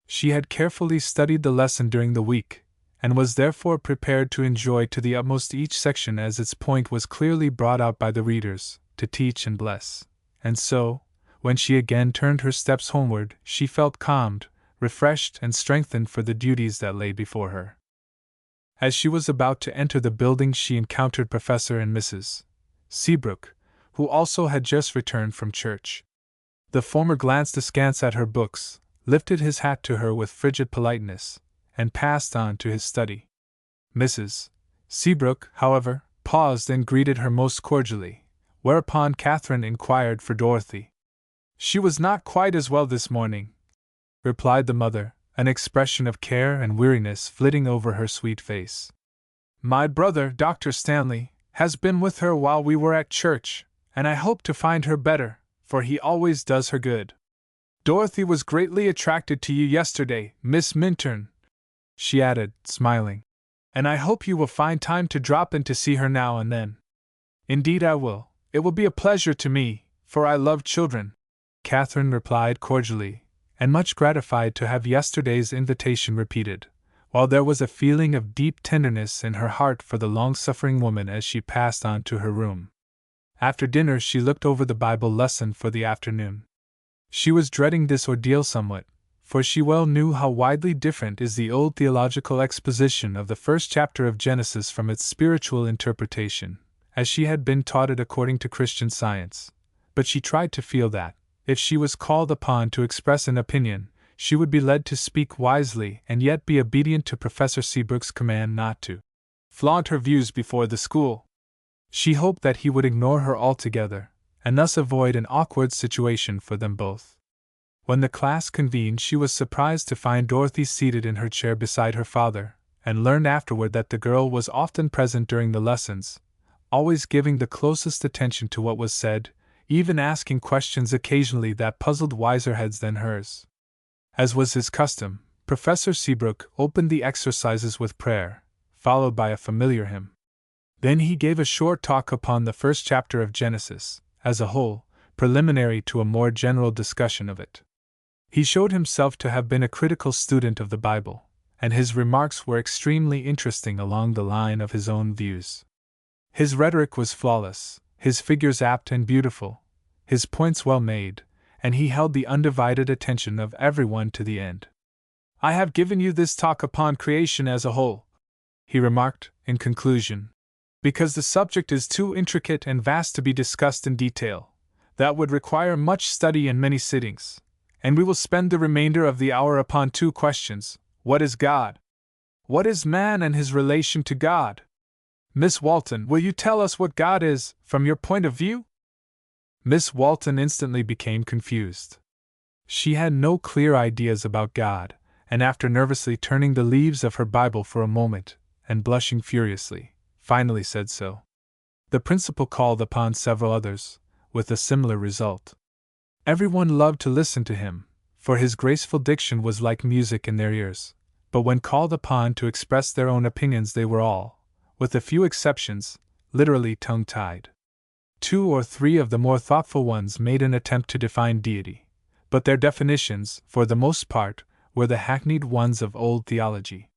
She had carefully studied the lesson during the week, and was therefore prepared to enjoy to the utmost each section as its point was clearly brought out by the readers, to teach and bless. And so, when she again turned her steps homeward, she felt calmed, refreshed, and strengthened for the duties that lay before her. As she was about to enter the building, she encountered Professor and Mrs. Seabrook, who also had just returned from church. The former glanced askance at her books, lifted his hat to her with frigid politeness, and passed on to his study. Mrs. Seabrook, however, paused and greeted her most cordially, whereupon Katherine inquired for Dorothy. "She was not quite as well this morning," replied the mother, an expression of care and weariness flitting over her sweet face. "My brother, Dr. Stanley, has been with her while we were at church, and I hope to find her better, for he always does her good. Dorothy was greatly attracted to you yesterday, Miss Minturn," she added, smiling, "and I hope you will find time to drop in to see her now and then." "Indeed I will. It will be a pleasure to me, for I love children," Katherine replied cordially, and much gratified to have yesterday's invitation repeated, while there was a feeling of deep tenderness in her heart for the long-suffering woman as she passed on to her room. After dinner she looked over the Bible lesson for the afternoon. She was dreading this ordeal somewhat, for she well knew how widely different is the old theological exposition of the first chapter of Genesis from its spiritual interpretation, as she had been taught it according to Christian Science. But she tried to feel that, if she was called upon to express an opinion, she would be led to speak wisely and yet be obedient to Professor Seabrook's command not to flaunt her views before the school. She hoped that he would ignore her altogether, and thus avoid an awkward situation for them both. When the class convened, she was surprised to find Dorothy seated in her chair beside her father, and learned afterward that the girl was often present during the lessons, always giving the closest attention to what was said, even asking questions occasionally that puzzled wiser heads than hers. As was his custom, Professor Seabrook opened the exercises with prayer, followed by a familiar hymn. Then he gave a short talk upon the first chapter of Genesis, as a whole, preliminary to a more general discussion of it. He showed himself to have been a critical student of the Bible, and his remarks were extremely interesting along the line of his own views. His rhetoric was flawless, his figures apt and beautiful, his points well made, and he held the undivided attention of everyone to the end. "I have given you this talk upon creation as a whole," he remarked, in conclusion, "because the subject is too intricate and vast to be discussed in detail. That would require much study and many sittings, and we will spend the remainder of the hour upon two questions: what is God? What is man and his relation to God? Miss Walton, will you tell us what God is, from your point of view?" Miss Walton instantly became confused. She had no clear ideas about God, and after nervously turning the leaves of her Bible for a moment, and blushing furiously, finally said so. The principal called upon several others, with a similar result. Everyone loved to listen to him, for his graceful diction was like music in their ears, but when called upon to express their own opinions they were all, with a few exceptions, literally tongue-tied. 2 or 3 of the more thoughtful ones made an attempt to define deity, but their definitions, for the most part, were the hackneyed ones of old theology.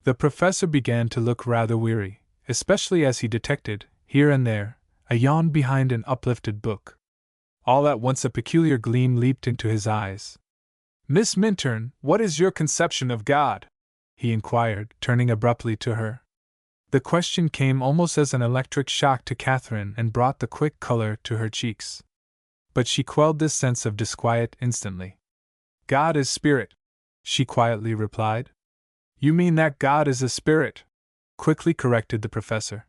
The professor began to look rather weary, especially as he detected, here and there, a yawn behind an uplifted book. All at once a peculiar gleam leaped into his eyes. "Miss Minturn, what is your conception of God?" he inquired, turning abruptly to her. The question came almost as an electric shock to Katherine and brought the quick color to her cheeks. But she quelled this sense of disquiet instantly. "God is spirit," she quietly replied. "You mean that God is a spirit?" quickly corrected the professor.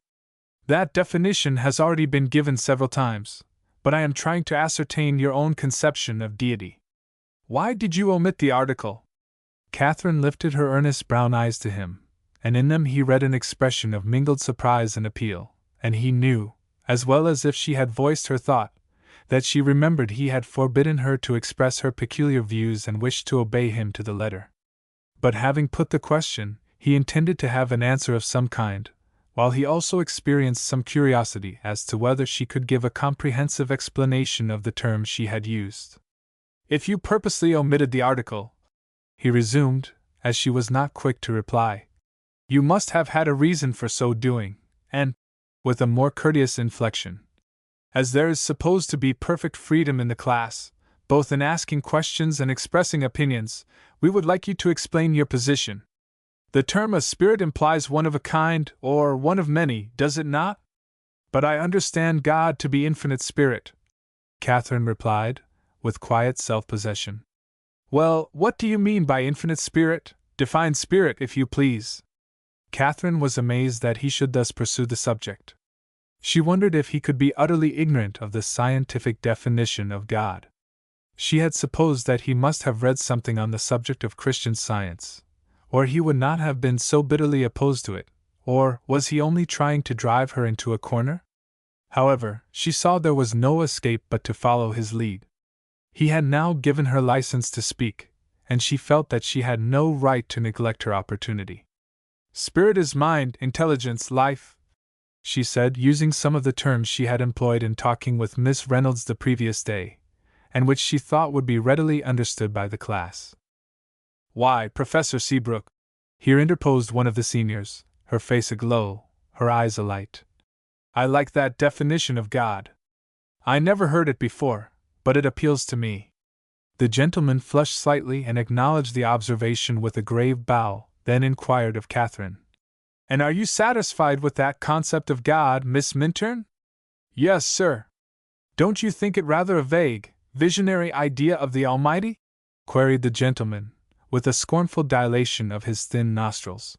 "That definition has already been given several times, but I am trying to ascertain your own conception of deity. Why did you omit the article?" Katherine lifted her earnest brown eyes to him, and in them he read an expression of mingled surprise and appeal, and he knew, as well as if she had voiced her thought, that she remembered he had forbidden her to express her peculiar views and wished to obey him to the letter. But having put the question, he intended to have an answer of some kind, while he also experienced some curiosity as to whether she could give a comprehensive explanation of the terms she had used. "If you purposely omitted the article," he resumed, as she was not quick to reply, "you must have had a reason for so doing, and," with a more courteous inflection, "as there is supposed to be perfect freedom in the class, both in asking questions and expressing opinions, we would like you to explain your position. The term a spirit implies one of a kind, or one of many, does it not? But I understand God to be infinite spirit," Katherine replied, with quiet self-possession. "Well, what do you mean by infinite spirit? Define spirit, if you please." Katherine was amazed that he should thus pursue the subject. She wondered if he could be utterly ignorant of the scientific definition of God. She had supposed that he must have read something on the subject of Christian Science, or he would not have been so bitterly opposed to it, or was he only trying to drive her into a corner? However, she saw there was no escape but to follow his lead. He had now given her license to speak, and she felt that she had no right to neglect her opportunity. "Spirit is mind, intelligence, life," she said, using some of the terms she had employed in talking with Miss Reynolds the previous day, and which she thought would be readily understood by the class. "Why, Professor Seabrook," here interposed one of the seniors, her face aglow, her eyes alight, "I like that definition of God. I never heard it before, but it appeals to me." The gentleman flushed slightly and acknowledged the observation with a grave bow, then inquired of Katherine, "And are you satisfied with that concept of God, Miss Minturn?" "Yes, sir." "Don't you think it rather a vague, visionary idea of the Almighty?" queried the gentleman, with a scornful dilation of his thin nostrils.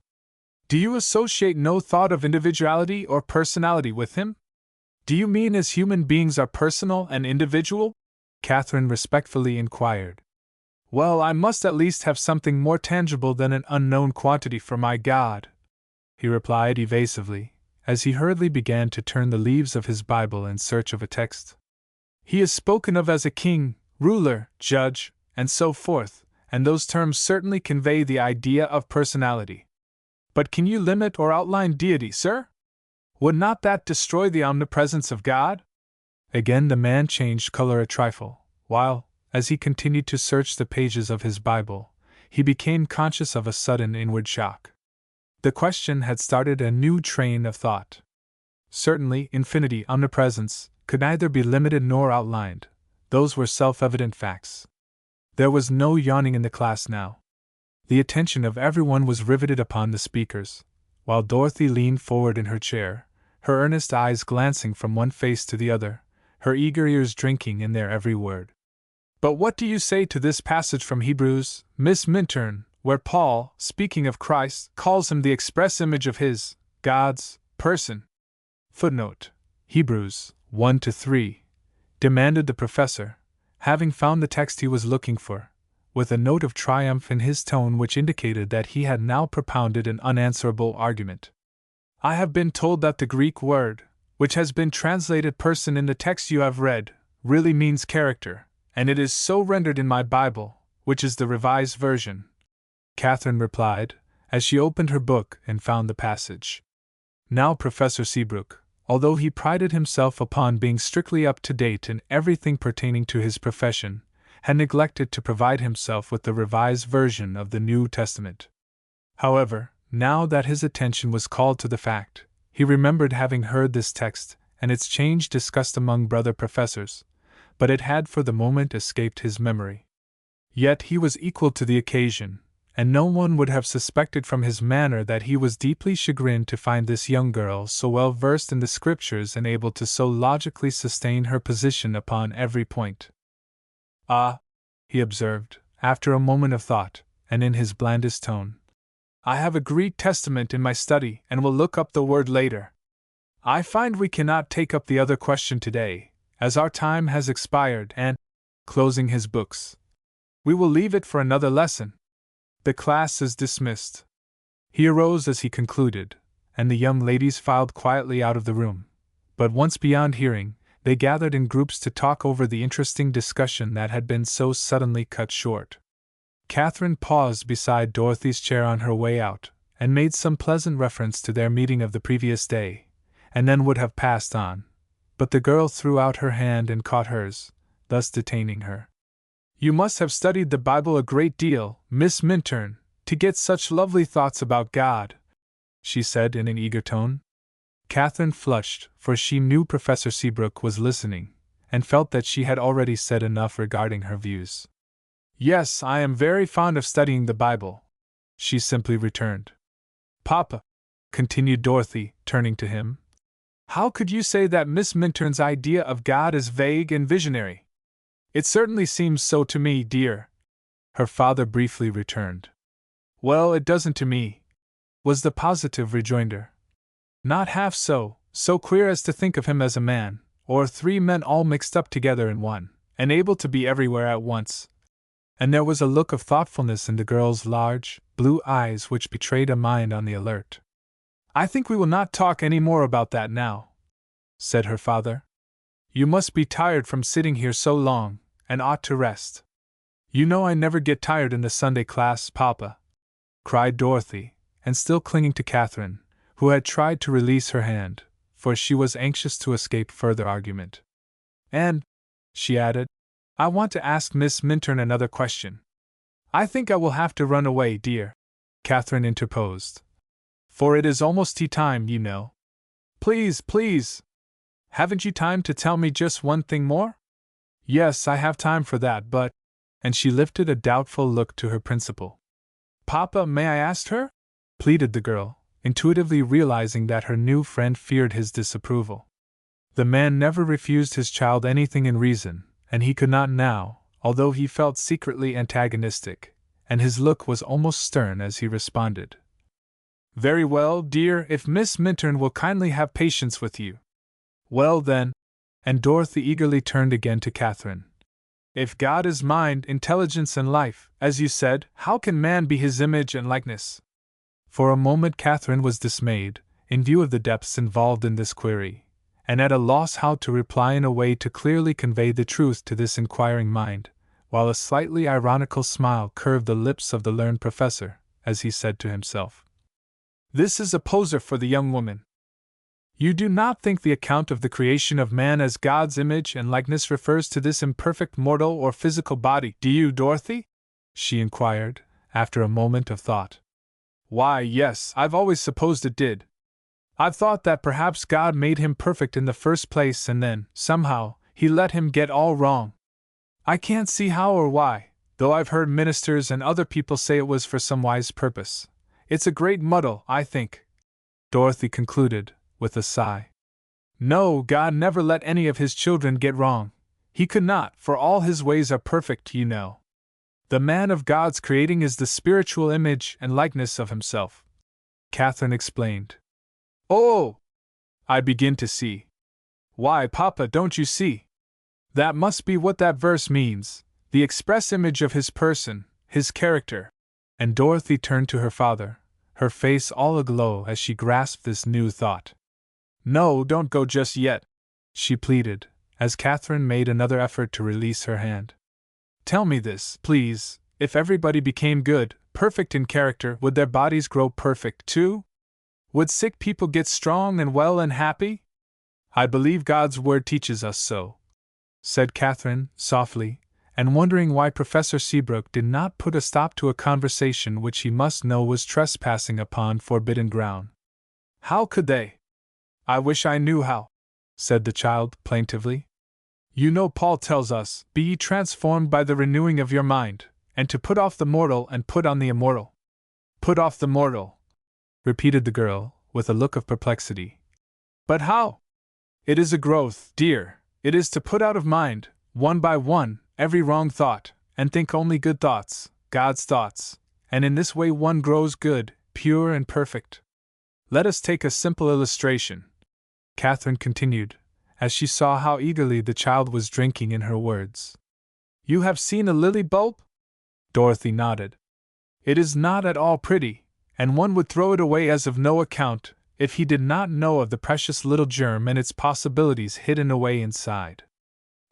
"Do you associate no thought of individuality or personality with him? Do you mean as human beings are personal and individual?" Katherine respectfully inquired. "Well, I must at least have something more tangible than an unknown quantity for my God," he replied evasively, as he hurriedly began to turn the leaves of his Bible in search of a text. "He is spoken of as a king, ruler, judge, and so forth, and those terms certainly convey the idea of personality. But can you limit or outline deity, sir? Would not that destroy the omnipresence of God?" Again the man changed color a trifle, while, as he continued to search the pages of his Bible, he became conscious of a sudden inward shock. The question had started a new train of thought. Certainly, infinity, omnipresence, could neither be limited nor outlined. Those were self-evident facts. There was no yawning in the class now. The attention of everyone was riveted upon the speakers, while Dorothy leaned forward in her chair, her earnest eyes glancing from one face to the other, her eager ears drinking in their every word. "But what do you say to this passage from Hebrews, Miss Minturn, where Paul, speaking of Christ, calls him the express image of his, God's, person?" Footnote: Hebrews 1-3, demanded the professor, having found the text he was looking for, with a note of triumph in his tone which indicated that he had now propounded an unanswerable argument. "I have been told that the Greek word, which has been translated person in the text you have read, really means character, and it is so rendered in my Bible, which is the Revised Version," Katherine replied, as she opened her book and found the passage. Now Professor Seabrook, although he prided himself upon being strictly up to date in everything pertaining to his profession, had neglected to provide himself with the Revised Version of the New Testament. However, now that his attention was called to the fact, he remembered having heard this text and its change discussed among brother professors, but it had for the moment escaped his memory. Yet he was equal to the occasion, and no one would have suspected from his manner that he was deeply chagrined to find this young girl so well versed in the Scriptures and able to so logically sustain her position upon every point. "Ah," he observed, after a moment of thought, and in his blandest tone, "I have a Greek Testament in my study and will look up the word later. I find we cannot take up the other question today, as our time has expired and," closing his books, "we will leave it for another lesson. The class is dismissed." He arose as he concluded, and the young ladies filed quietly out of the room, but once beyond hearing, they gathered in groups to talk over the interesting discussion that had been so suddenly cut short. Katherine paused beside Dorothy's chair on her way out, and made some pleasant reference to their meeting of the previous day, and then would have passed on, but the girl threw out her hand and caught hers, thus detaining her. "You must have studied the Bible a great deal, Miss Minturn, to get such lovely thoughts about God," she said in an eager tone. Katherine flushed, for she knew Professor Seabrook was listening, and felt that she had already said enough regarding her views. "Yes, I am very fond of studying the Bible," she simply returned. "Papa," continued Dorothy, turning to him, "how could you say that Miss Minturn's idea of God is vague and visionary?" "It certainly seems so to me, dear," her father briefly returned. "Well, it doesn't to me," was the positive rejoinder. "Not half so queer as to think of him as a man, or three men all mixed up together in one, and able to be everywhere at once." And there was a look of thoughtfulness in the girl's large, blue eyes which betrayed a mind on the alert. "I think we will not talk any more about that now," said her father. "You must be tired from sitting here so long, and ought to rest." "You know I never get tired in the Sunday class, Papa," cried Dorothy, and still clinging to Katherine, who had tried to release her hand, for she was anxious to escape further argument. "And," she added, "I want to ask Miss Minturn another question." "I think I will have to run away, dear," Katherine interposed, "for it is almost tea time, you know." "Please, please! Haven't you time to tell me just one thing more?" "Yes, I have time for that, but—" and she lifted a doubtful look to her principal. "Papa, may I ask her?" pleaded the girl, intuitively realizing that her new friend feared his disapproval. The man never refused his child anything in reason, and he could not now, although he felt secretly antagonistic, and his look was almost stern as he responded. "Very well, dear, if Miss Minturn will kindly have patience with you. Well then," and Dorothy eagerly turned again to Katherine, "if God is mind, intelligence, and life, as you said, how can man be his image and likeness?" For a moment Katherine was dismayed, in view of the depths involved in this query, and at a loss how to reply in a way to clearly convey the truth to this inquiring mind, while a slightly ironical smile curved the lips of the learned professor, as he said to himself, "This is a poser for the young woman. You do not think the account of the creation of man as God's image and likeness refers to this imperfect mortal or physical body, do you, Dorothy?" she inquired, after a moment of thought. "Why, yes, I've always supposed it did. I've thought that perhaps God made him perfect in the first place and then, somehow, he let him get all wrong. I can't see how or why, though I've heard ministers and other people say it was for some wise purpose. It's a great muddle, I think," Dorothy concluded, with a sigh. "No, God never let any of his children get wrong. He could not, for all his ways are perfect, you know. The man of God's creating is the spiritual image and likeness of himself," Katherine explained. "Oh! I begin to see. Why, Papa, don't you see? That must be what that verse means, the express image of his person, his character." And Dorothy turned to her father, her face all aglow as she grasped this new thought. No, don't go just yet, she pleaded, as Katherine made another effort to release her hand. Tell me this, please. If everybody became good, perfect in character, would their bodies grow perfect too? Would sick people get strong and well and happy? I believe God's word teaches us so, said Katherine, softly, and wondering why Professor Seabrook did not put a stop to a conversation which he must know was trespassing upon forbidden ground. How could they? I wish I knew how, said the child plaintively. You know Paul tells us, be ye transformed by the renewing of your mind, and to put off the mortal and put on the immortal. Put off the mortal, repeated the girl, with a look of perplexity. But how? It is a growth, dear. It is to put out of mind, one by one, every wrong thought, and think only good thoughts, God's thoughts, and in this way one grows good, pure and perfect. Let us take a simple illustration, Katherine continued, as she saw how eagerly the child was drinking in her words. You have seen a lily bulb? Dorothy nodded. It is not at all pretty, and one would throw it away as of no account if he did not know of the precious little germ and its possibilities hidden away inside.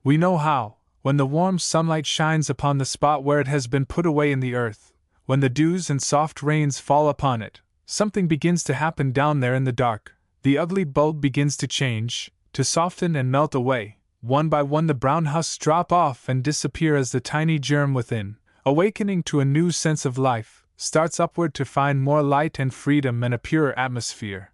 We know how, when the warm sunlight shines upon the spot where it has been put away in the earth, when the dews and soft rains fall upon it, something begins to happen down there in the dark. The ugly bulb begins to change, to soften and melt away. One by one the brown husks drop off and disappear as the tiny germ within, awakening to a new sense of life, starts upward to find more light and freedom and a purer atmosphere.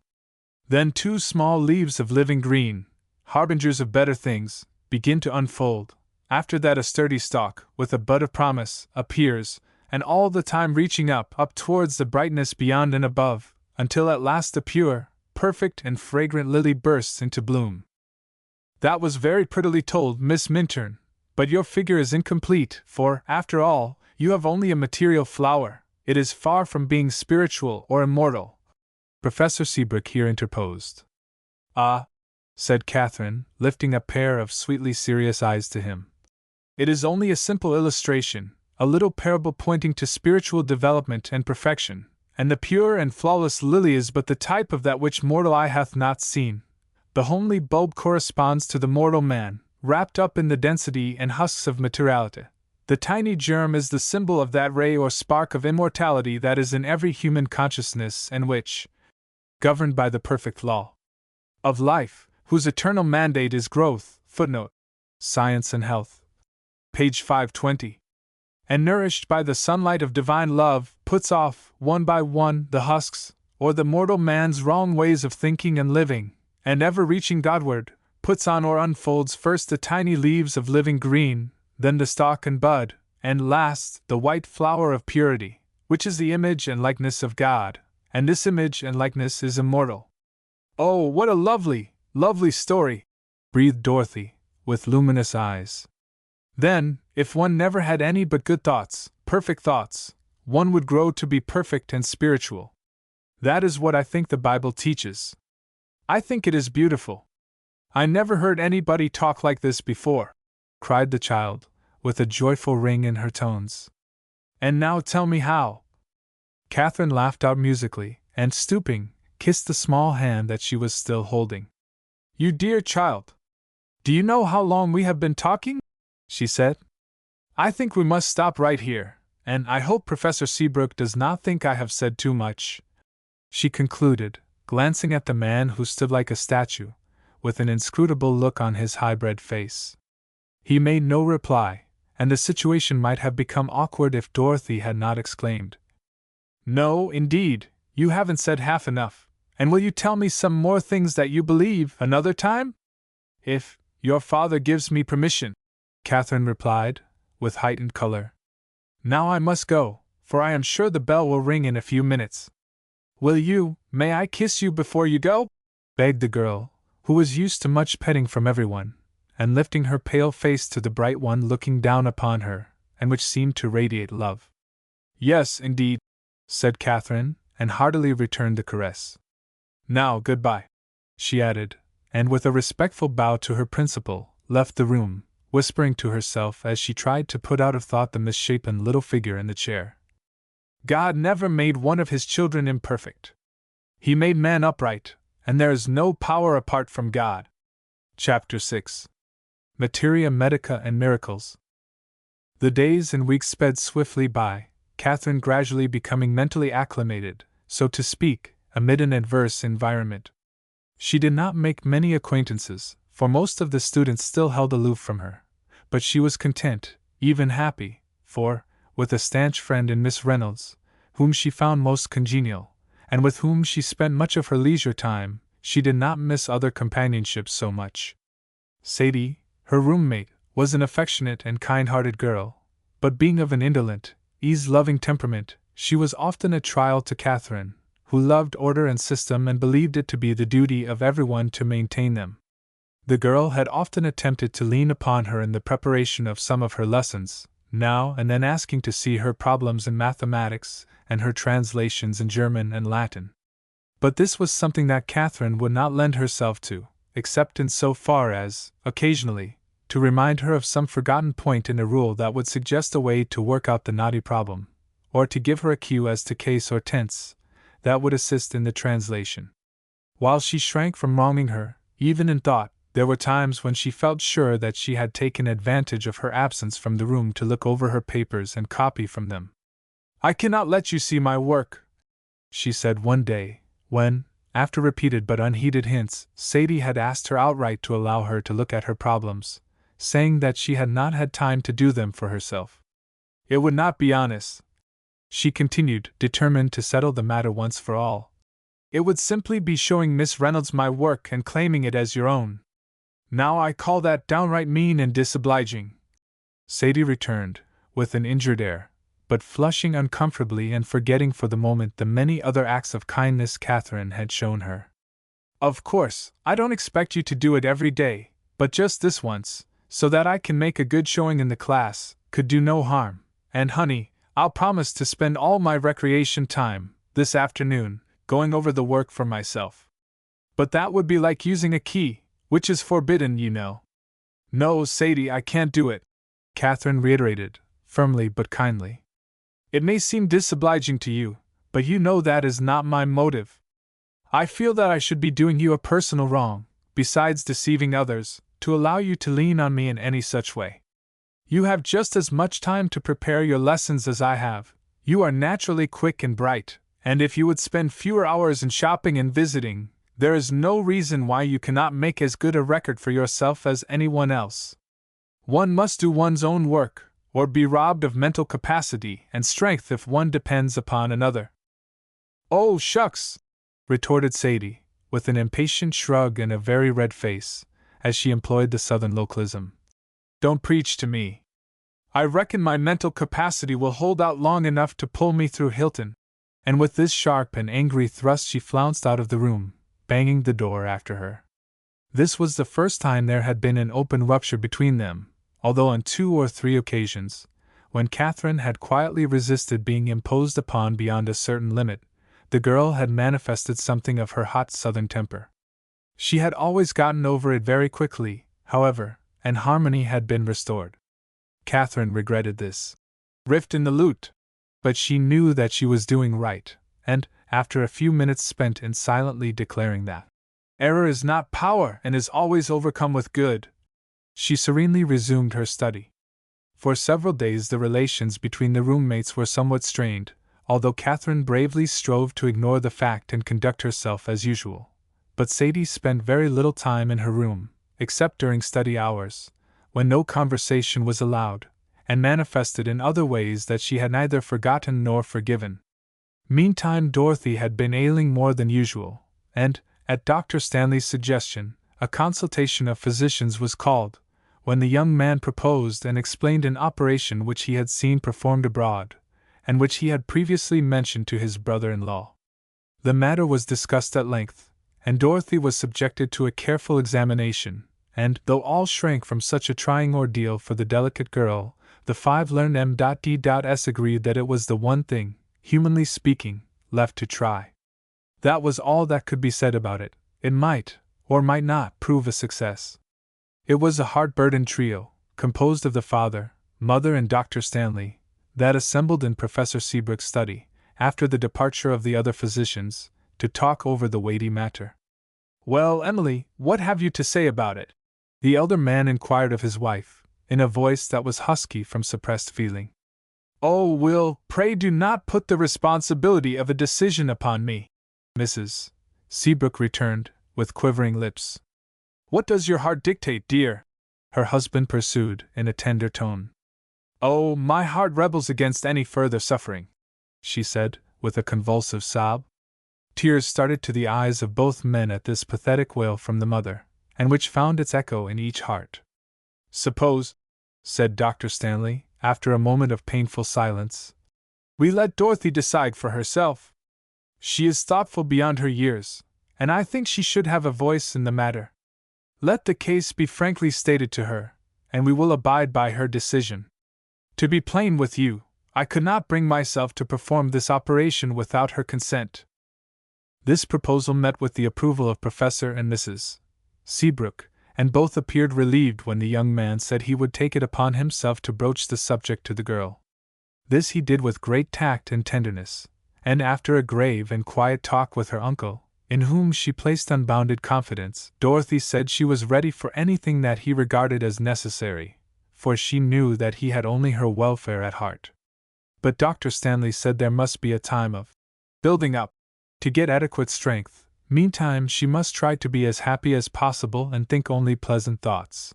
Then 2 small leaves of living green, harbingers of better things, begin to unfold. After that a sturdy stalk, with a bud of promise, appears, and all the time reaching up towards the brightness beyond and above, until at last the pure, perfect and fragrant lily bursts into bloom. That was very prettily told, Miss Minturn, but your figure is incomplete, for, after all, you have only a material flower. It is far from being spiritual or immortal. Professor Seabrook here interposed. Ah, said Katherine, lifting a pair of sweetly serious eyes to him. It is only a simple illustration, a little parable pointing to spiritual development and perfection, and the pure and flawless lily is but the type of that which mortal eye hath not seen. The homely bulb corresponds to the mortal man, wrapped up in the density and husks of materiality. The tiny germ is the symbol of that ray or spark of immortality that is in every human consciousness and which, governed by the perfect law of life, whose eternal mandate is growth, footnote, Science and Health, page 520, and nourished by the sunlight of divine love, puts off, one by one, the husks, or the mortal man's wrong ways of thinking and living, and ever reaching Godward, puts on or unfolds first the tiny leaves of living green, then the stalk and bud, and last, the white flower of purity, which is the image and likeness of God, and this image and likeness is immortal. Oh, what a lovely, lovely story, breathed Dorothy, with luminous eyes. Then, if one never had any but good thoughts, perfect thoughts, one would grow to be perfect and spiritual. That is what I think the Bible teaches. I think it is beautiful. I never heard anybody talk like this before, cried the child, with a joyful ring in her tones. And now tell me how. Katherine laughed out musically, and stooping, kissed the small hand that she was still holding. You dear child! Do you know how long we have been talking? She said. I think we must stop right here, and I hope Professor Seabrook does not think I have said too much, she concluded, glancing at the man who stood like a statue, with an inscrutable look on his high-bred face. He made no reply, and the situation might have become awkward if Dorothy had not exclaimed, No, indeed, you haven't said half enough, and will you tell me some more things that you believe another time? If your father gives me permission, Katherine replied, with heightened color. Now I must go, for I am sure the bell will ring in a few minutes. May I kiss you before you go? Begged the girl, who was used to much petting from everyone, and lifting her pale face to the bright one looking down upon her, and which seemed to radiate love. Yes, indeed, said Katherine, and heartily returned the caress. Now, goodbye, she added, and with a respectful bow to her principal, left the room, whispering to herself as she tried to put out of thought the misshapen little figure in the chair. God never made one of his children imperfect. He made man upright, and there is no power apart from God. Chapter 6. Materia Medica and Miracles. The days and weeks sped swiftly by, Katherine gradually becoming mentally acclimated, so to speak, amid an adverse environment. She did not make many acquaintances, for most of the students still held aloof from her, but she was content, even happy, for, with a stanch friend in Miss Reynolds, whom she found most congenial, and with whom she spent much of her leisure time, she did not miss other companionships so much. Sadie, her roommate, was an affectionate and kind-hearted girl, but being of an indolent, ease-loving temperament, she was often a trial to Katherine, who loved order and system and believed it to be the duty of everyone to maintain them. The girl had often attempted to lean upon her in the preparation of some of her lessons, now and then asking to see her problems in mathematics and her translations in German and Latin. But this was something that Katherine would not lend herself to, except in so far as, occasionally, to remind her of some forgotten point in a rule that would suggest a way to work out the knotty problem, or to give her a cue as to case or tense that would assist in the translation. While she shrank from wronging her, even in thought, there were times when she felt sure that she had taken advantage of her absence from the room to look over her papers and copy from them. "I cannot let you see my work," she said one day, when, after repeated but unheeded hints, Sadie had asked her outright to allow her to look at her problems, saying that she had not had time to do them for herself. "It would not be honest," she continued, determined to settle the matter once for all. "It would simply be showing Miss Reynolds my work and claiming it as your own. Now I call that downright mean and disobliging," Sadie returned, with an injured air, but flushing uncomfortably and forgetting for the moment the many other acts of kindness Katherine had shown her. "Of course, I don't expect you to do it every day, but just this once, so that I can make a good showing in the class, could do no harm, and honey, I'll promise to spend all my recreation time, this afternoon, going over the work for myself. But that would be like using a key, which is forbidden, you know." "No, Sadie, I can't do it," Katherine reiterated, firmly but kindly. "It may seem disobliging to you, but you know that is not my motive. I feel that I should be doing you a personal wrong, besides deceiving others, to allow you to lean on me in any such way. You have just as much time to prepare your lessons as I have. You are naturally quick and bright, and if you would spend fewer hours in shopping and visiting, there is no reason why you cannot make as good a record for yourself as anyone else. One must do one's own work, or be robbed of mental capacity and strength if one depends upon another." "Oh, shucks!" retorted Sadie, with an impatient shrug and a very red face, as she employed the southern localism. "Don't preach to me. I reckon my mental capacity will hold out long enough to pull me through Hilton." And with this sharp and angry thrust she flounced out of the room, banging the door after her. This was the first time there had been an open rupture between them, although on 2 or 3 occasions, when Katherine had quietly resisted being imposed upon beyond a certain limit, the girl had manifested something of her hot southern temper. She had always gotten over it very quickly, however, and harmony had been restored. Katherine regretted this rift in the lute, but she knew that she was doing right, and, after a few minutes spent in silently declaring that error is not power and is always overcome with good, she serenely resumed her study. For several days the relations between the roommates were somewhat strained, although Katherine bravely strove to ignore the fact and conduct herself as usual. But Sadie spent very little time in her room, except during study hours, when no conversation was allowed, and manifested in other ways that she had neither forgotten nor forgiven. Meantime Dorothy had been ailing more than usual, and, at Dr. Stanley's suggestion, a consultation of physicians was called, when the young man proposed and explained an operation which he had seen performed abroad, and which he had previously mentioned to his brother-in-law. The matter was discussed at length, and Dorothy was subjected to a careful examination, and, though all shrank from such a trying ordeal for the delicate girl, the 5 learned M.D.s agreed that it was the one thing, humanly speaking, left to try. That was all that could be said about it. It might, or might not, prove a success. It was a heart-burdened trio, composed of the father, mother, and Dr. Stanley, that assembled in Professor Seabrook's study, after the departure of the other physicians, to talk over the weighty matter. Well, Emily, what have you to say about it? The elder man inquired of his wife, in a voice that was husky from suppressed feeling. Oh, Will, pray do not put the responsibility of a decision upon me, Mrs. Seabrook returned, with quivering lips. What does your heart dictate, dear? Her husband pursued, in a tender tone. Oh, my heart rebels against any further suffering, she said, with a convulsive sob. Tears started to the eyes of both men at this pathetic wail from the mother, and which found its echo in each heart. Suppose, said Dr. Stanley, after a moment of painful silence, we let Dorothy decide for herself. She is thoughtful beyond her years, and I think she should have a voice in the matter. Let the case be frankly stated to her, and we will abide by her decision. To be plain with you, I could not bring myself to perform this operation without her consent. This proposal met with the approval of Professor and Mrs. Seabrook, and both appeared relieved when the young man said he would take it upon himself to broach the subject to the girl. This he did with great tact and tenderness, and after a grave and quiet talk with her uncle, in whom she placed unbounded confidence, Dorothy said she was ready for anything that he regarded as necessary, for she knew that he had only her welfare at heart. But Dr. Stanley said there must be a time of building up, to get adequate strength. Meantime, she must try to be as happy as possible and think only pleasant thoughts.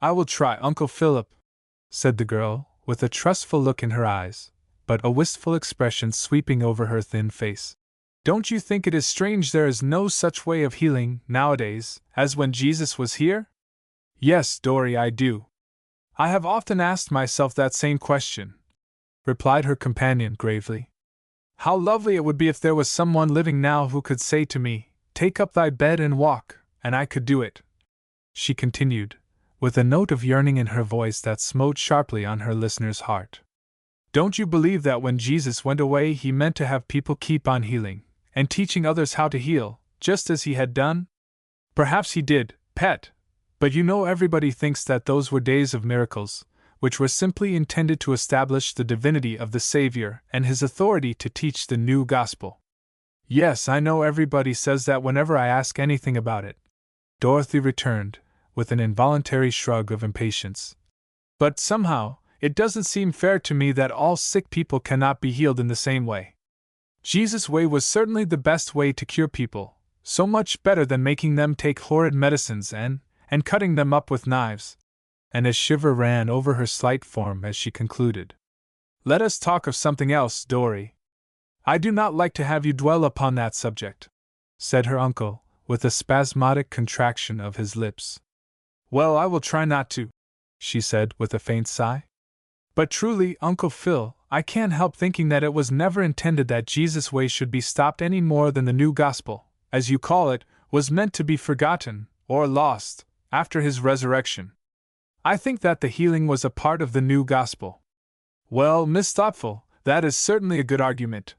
I will try, Uncle Philip, said the girl, with a trustful look in her eyes, but a wistful expression sweeping over her thin face. Don't you think it is strange there is no such way of healing, nowadays, as when Jesus was here? Yes, Dorry, I do. I have often asked myself that same question, replied her companion gravely. How lovely it would be if there was someone living now who could say to me, "Take up thy bed and walk," and I could do it, she continued, with a note of yearning in her voice that smote sharply on her listener's heart. Don't you believe that when Jesus went away he meant to have people keep on healing, and teaching others how to heal, just as he had done? Perhaps he did, pet, but you know everybody thinks that those were days of miracles, which were simply intended to establish the divinity of the Savior and his authority to teach the new gospel. Yes, I know everybody says that whenever I ask anything about it, Dorothy returned, with an involuntary shrug of impatience. But somehow, it doesn't seem fair to me that all sick people cannot be healed in the same way. Jesus' way was certainly the best way to cure people, so much better than making them take horrid medicines and cutting them up with knives. And a shiver ran over her slight form as she concluded. Let us talk of something else, Dorry. I do not like to have you dwell upon that subject, said her uncle, with a spasmodic contraction of his lips. Well, I will try not to, she said with a faint sigh. But truly, Uncle Phil, I can't help thinking that it was never intended that Jesus' way should be stopped any more than the new gospel, as you call it, was meant to be forgotten, or lost, after his resurrection. I think that the healing was a part of the new gospel. Well, Miss Thoughtful, that is certainly a good argument,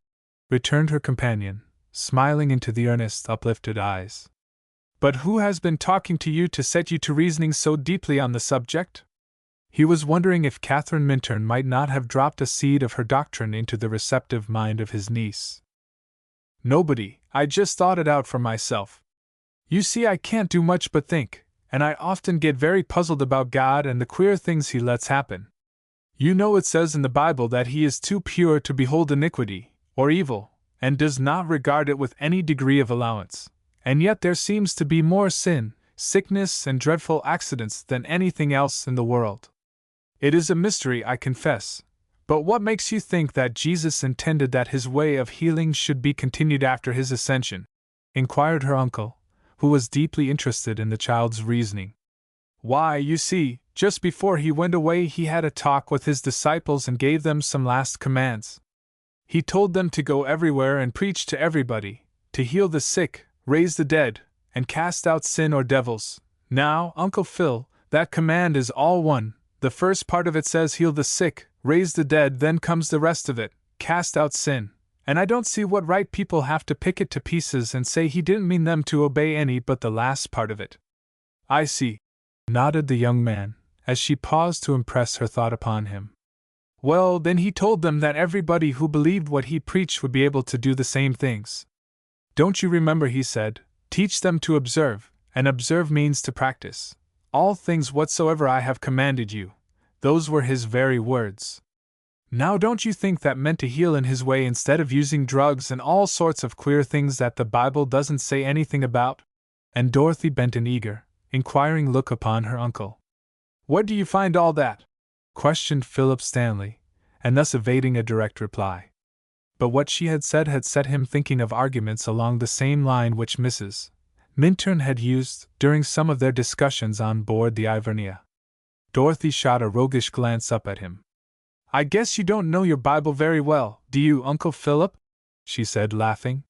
returned her companion, smiling into the earnest, uplifted eyes. But who has been talking to you to set you to reasoning so deeply on the subject? He was wondering if Katherine Minturn might not have dropped a seed of her doctrine into the receptive mind of his niece. Nobody, I just thought it out for myself. You see, I can't do much but think, and I often get very puzzled about God and the queer things he lets happen. You know it says in the Bible that he is too pure to behold iniquity, or evil, and does not regard it with any degree of allowance, and yet there seems to be more sin, sickness, and dreadful accidents than anything else in the world. It is a mystery, I confess, but what makes you think that Jesus intended that his way of healing should be continued after his ascension? Inquired her uncle, who was deeply interested in the child's reasoning. Why, you see, just before he went away he had a talk with his disciples and gave them some last commands. He told them to go everywhere and preach to everybody, to heal the sick, raise the dead, and cast out sin or devils. Now, Uncle Phil, that command is all one. The first part of it says heal the sick, raise the dead, then comes the rest of it, cast out sin. And I don't see what right people have to pick it to pieces and say he didn't mean them to obey any but the last part of it. I see, nodded the young man, as she paused to impress her thought upon him. Well, then he told them that everybody who believed what he preached would be able to do the same things. Don't you remember, he said, Teach them to observe, and observe means to practice. All things whatsoever I have commanded you. Those were his very words. Now don't you think that meant to heal in his way instead of using drugs and all sorts of queer things that the Bible doesn't say anything about? And Dorothy bent an eager, inquiring look upon her uncle. Where do you find all that? Questioned Philip Stanley, and thus evading a direct reply. But what she had said set him thinking of arguments along the same line which Mrs. Minturn had used during some of their discussions on board the Ivernia. Dorothy shot a roguish glance up at him. I guess you don't know your Bible very well, do you, Uncle Philip? She said, laughing.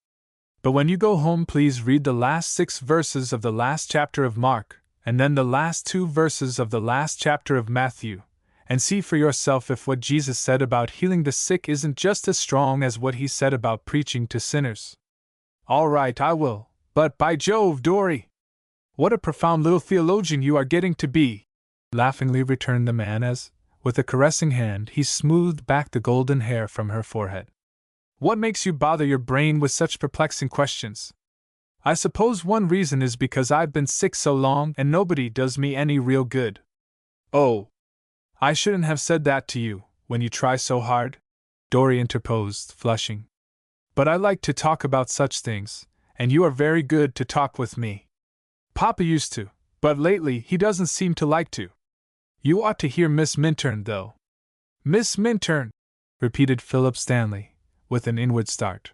But when you go home, please read the last 6 verses of the last chapter of Mark, and then the last 2 verses of the last chapter of Matthew, and see for yourself if what Jesus said about healing the sick isn't just as strong as what he said about preaching to sinners. All right, I will, but by Jove, Dory! What a profound little theologian you are getting to be! Laughingly returned the man as, with a caressing hand, he smoothed back the golden hair from her forehead. What makes you bother your brain with such perplexing questions? I suppose one reason is because I've been sick so long and nobody does me any real good. Oh, I shouldn't have said that to you, when you try so hard, Dory interposed, flushing. But I like to talk about such things, and you are very good to talk with me. Papa used to, but lately he doesn't seem to like to. You ought to hear Miss Minturn, though. Miss Minturn, repeated Philip Stanley, with an inward start.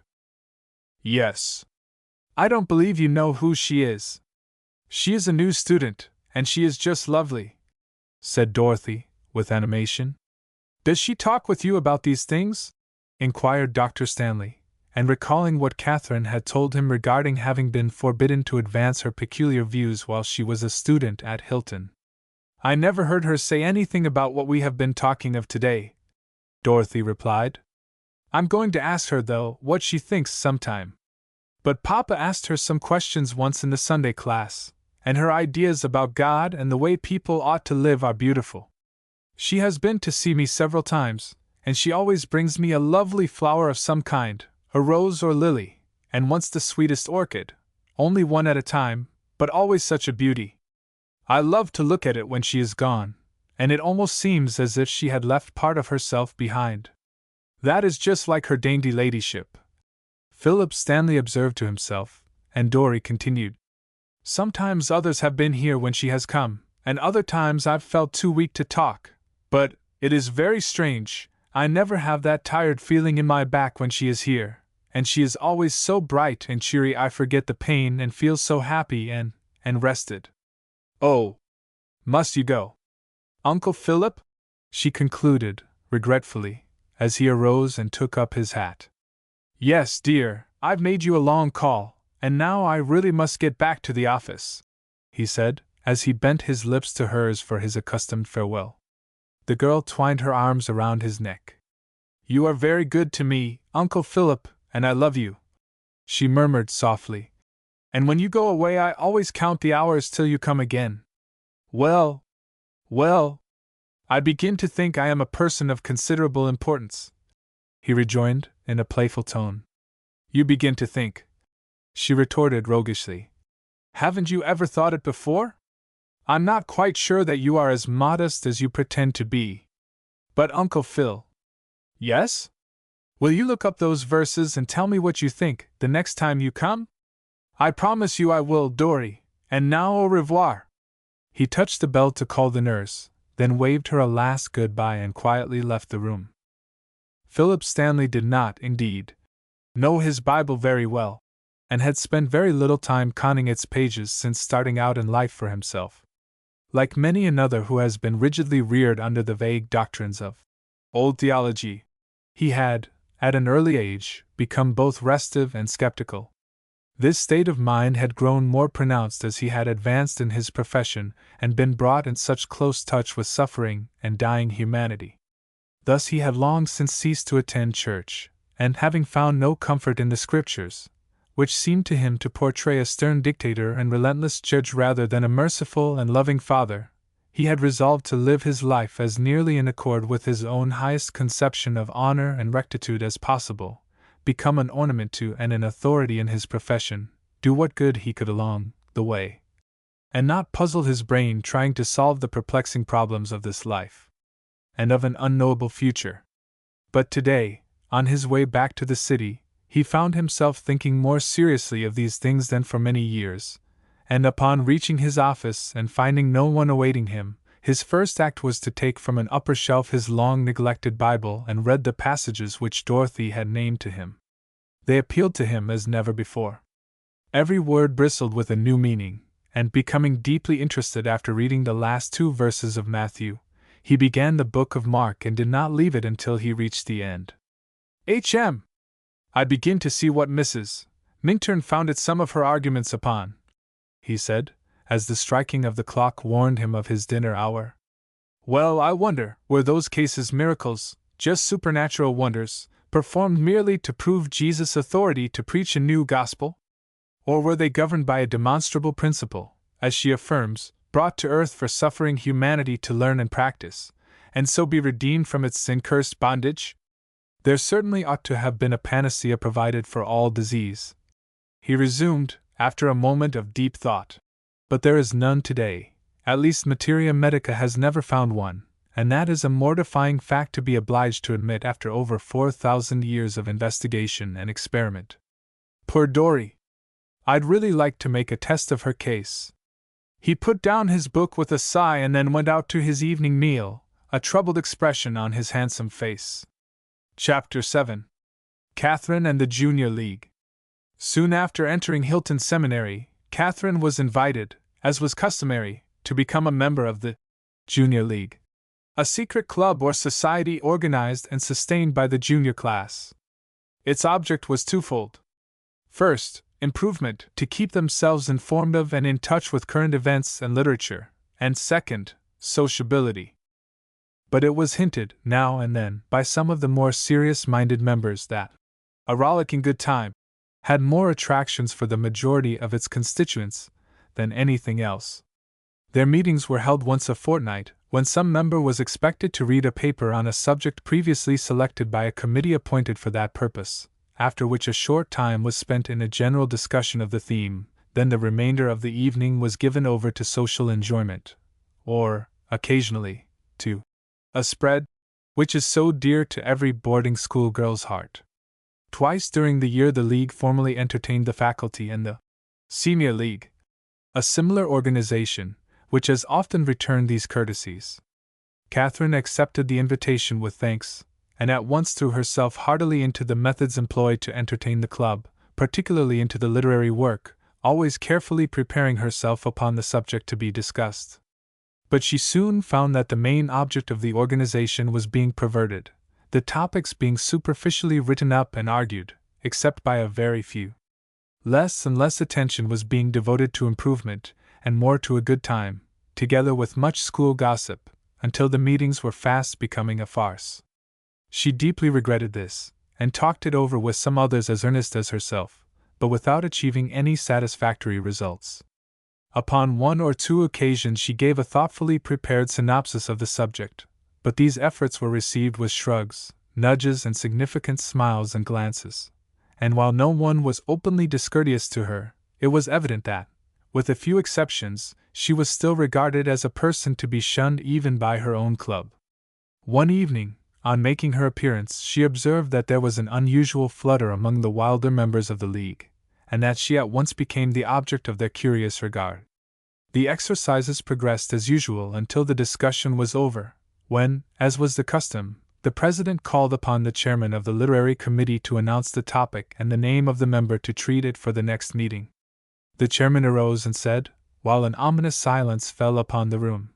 Yes. I don't believe you know who she is. She is a new student, and she is just lovely, said Dorothy, with animation. Does she talk with you about these things? Inquired Dr. Stanley, and recalling what Katherine had told him regarding having been forbidden to advance her peculiar views while she was a student at Hilton. I never heard her say anything about what we have been talking of today, Dorothy replied. I'm going to ask her, though, what she thinks sometime. But Papa asked her some questions once in the Sunday class, and her ideas about God and the way people ought to live are beautiful. She has been to see me several times, and she always brings me a lovely flower of some kind, a rose or lily, and once the sweetest orchid, only one at a time, but always such a beauty. I love to look at it when she is gone, and it almost seems as if she had left part of herself behind. That is just like her dainty ladyship, Philip Stanley observed to himself, and Dory continued. Sometimes others have been here when she has come, and other times I've felt too weak to talk, but, it is very strange, I never have that tired feeling in my back when she is here, and she is always so bright and cheery I forget the pain and feel so happy and rested. Oh, must you go, Uncle Philip? She concluded, regretfully, as he arose and took up his hat. Yes, dear, I've made you a long call, and now I really must get back to the office, he said, as he bent his lips to hers for his accustomed farewell. The girl twined her arms around his neck. You are very good to me, Uncle Philip, and I love you, she murmured softly. And when you go away I always count the hours till you come again. Well, I begin to think I am a person of considerable importance, he rejoined, in a playful tone. You begin to think, she retorted roguishly. Haven't you ever thought it before? I'm not quite sure that you are as modest as you pretend to be. But Uncle Phil. Yes? Will you look up those verses and tell me what you think the next time you come? I promise you I will, Dory, and now au revoir. He touched the bell to call the nurse, then waved her a last goodbye and quietly left the room. Philip Stanley did not, indeed, know his Bible very well, and had spent very little time conning its pages since starting out in life for himself. Like many another who has been rigidly reared under the vague doctrines of old theology, he had, at an early age, become both restive and skeptical. This state of mind had grown more pronounced as he had advanced in his profession and been brought in such close touch with suffering and dying humanity. Thus he had long since ceased to attend church, and having found no comfort in the Scriptures, which seemed to him to portray a stern dictator and relentless judge rather than a merciful and loving Father, he had resolved to live his life as nearly in accord with his own highest conception of honor and rectitude as possible, become an ornament to and an authority in his profession, do what good he could along the way, and not puzzle his brain trying to solve the perplexing problems of this life and of an unknowable future. But today, on his way back to the city, he found himself thinking more seriously of these things than for many years, and upon reaching his office and finding no one awaiting him, his first act was to take from an upper shelf his long-neglected Bible and read the passages which Dorothy had named to him. They appealed to him as never before. Every word bristled with a new meaning, and becoming deeply interested after reading the last 2 verses of Matthew, he began the book of Mark and did not leave it until he reached the end. I begin to see what Mrs. Minturn founded some of her arguments upon," he said, as the striking of the clock warned him of his dinner hour. "Well, I wonder, were those cases miracles, just supernatural wonders, performed merely to prove Jesus' authority to preach a new gospel? Or were they governed by a demonstrable principle, as she affirms, brought to earth for suffering humanity to learn and practice, and so be redeemed from its sin-cursed bondage? There certainly ought to have been a panacea provided for all disease," he resumed, after a moment of deep thought. "But there is none today, at least Materia Medica has never found one, and that is a mortifying fact to be obliged to admit after over 4,000 years of investigation and experiment. Poor Dorry! I'd really like to make a test of her case." He put down his book with a sigh and then went out to his evening meal, a troubled expression on his handsome face. Chapter 7. Katherine and the Junior League. Soon after entering Hilton Seminary, Katherine was invited, as was customary, to become a member of the Junior League, a secret club or society organized and sustained by the junior class. Its object was twofold. First, improvement, to keep themselves informed of and in touch with current events and literature, and second, sociability. But it was hinted, now and then, by some of the more serious-minded members that a rollicking good time had more attractions for the majority of its constituents than anything else. Their meetings were held once a fortnight, when some member was expected to read a paper on a subject previously selected by a committee appointed for that purpose, after which a short time was spent in a general discussion of the theme. Then the remainder of the evening was given over to social enjoyment, or, occasionally, to a spread, which is so dear to every boarding school girl's heart. Twice during the year the League formally entertained the faculty and the Senior League, a similar organization, which has often returned these courtesies. Katherine accepted the invitation with thanks, and at once threw herself heartily into the methods employed to entertain the club, particularly into the literary work, always carefully preparing herself upon the subject to be discussed. But she soon found that the main object of the organization was being perverted, the topics being superficially written up and argued, except by a very few. Less and less attention was being devoted to improvement, and more to a good time, together with much school gossip, until the meetings were fast becoming a farce. She deeply regretted this, and talked it over with some others as earnest as herself, but without achieving any satisfactory results. Upon 1 or 2 occasions she gave a thoughtfully prepared synopsis of the subject, but these efforts were received with shrugs, nudges, and significant smiles and glances, and while no one was openly discourteous to her, it was evident that, with a few exceptions, she was still regarded as a person to be shunned even by her own club. One evening, on making her appearance, she observed that there was an unusual flutter among the wilder members of the League, and that she at once became the object of their curious regard. The exercises progressed as usual until the discussion was over, when, as was the custom, the president called upon the chairman of the literary committee to announce the topic and the name of the member to treat it for the next meeting. The chairman arose and said, while an ominous silence fell upon the room,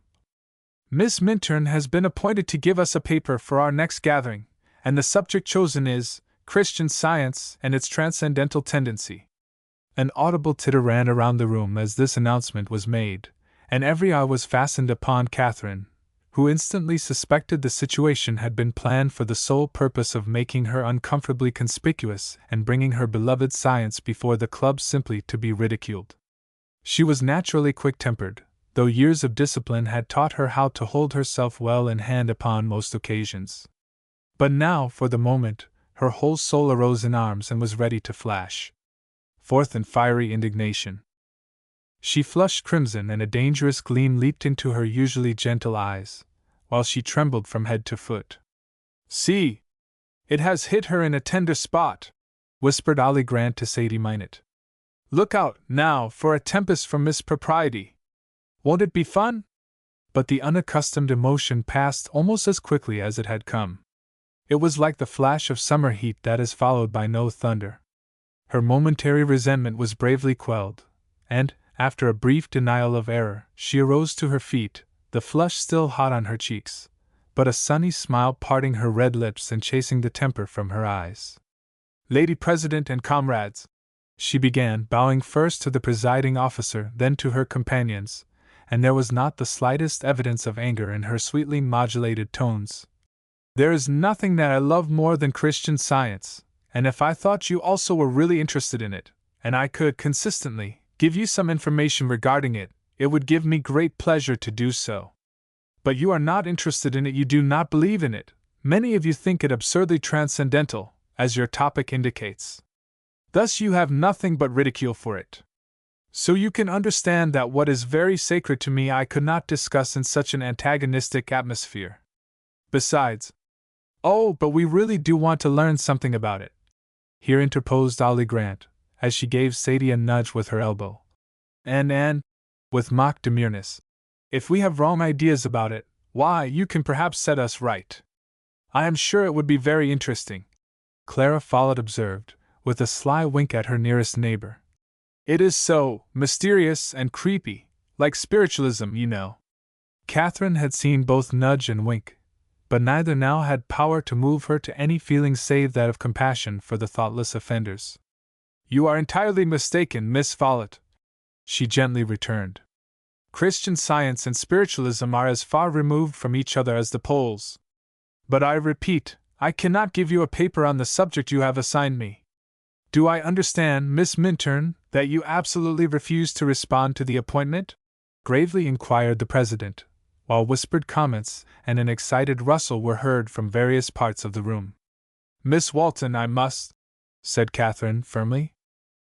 "Miss Minturn has been appointed to give us a paper for our next gathering, and the subject chosen is Christian Science and its Transcendental Tendency." An audible titter ran around the room as this announcement was made, and every eye was fastened upon Katherine, who instantly suspected the situation had been planned for the sole purpose of making her uncomfortably conspicuous and bringing her beloved science before the club simply to be ridiculed. She was naturally quick-tempered, though years of discipline had taught her how to hold herself well in hand upon most occasions. But now, for the moment, her whole soul arose in arms and was ready to flash. forth in fiery indignation. She flushed crimson and a dangerous gleam leaped into her usually gentle eyes, while she trembled from head to foot. "See! It has hit her in a tender spot," whispered Ollie Grant to Sadie Minot. "Look out, now, for a tempest from Miss Propriety. Won't it be fun?" But the unaccustomed emotion passed almost as quickly as it had come. It was like the flash of summer heat that is followed by no thunder. Her momentary resentment was bravely quelled, and, after a brief denial of error, she arose to her feet, the flush still hot on her cheeks, but a sunny smile parting her red lips and chasing the temper from her eyes. "Lady President and comrades," she began, bowing first to the presiding officer, then to her companions, and there was not the slightest evidence of anger in her sweetly modulated tones. "There is nothing that I love more than Christian Science, and if I thought you also were really interested in it, and I could consistently give you some information regarding it, it would give me great pleasure to do so. But you are not interested in it, you do not believe in it, many of you think it absurdly transcendental, as your topic indicates. Thus you have nothing but ridicule for it. So you can understand that what is very sacred to me I could not discuss in such an antagonistic atmosphere. Besides— Oh, but we really do want to learn something about it," here interposed Ollie Grant, as she gave Sadie a nudge with her elbow. And, with mock demureness, "if we have wrong ideas about it, why, you can perhaps set us right. I am sure it would be very interesting," Clara Follett observed, with a sly wink at her nearest neighbor. "It is so mysterious and creepy, like spiritualism, you know." Katherine had seen both nudge and wink, but neither now had power to move her to any feeling save that of compassion for the thoughtless offenders. "You are entirely mistaken, Miss Follett," she gently returned. "Christian Science and spiritualism are as far removed from each other as the poles. But I repeat, I cannot give you a paper on the subject you have assigned me. Do I understand, Miss Minturn, that you absolutely refuse to respond to the appointment?" gravely inquired the president, while whispered comments and an excited rustle were heard from various parts of the room. "Miss Walton, I must," said Katherine firmly.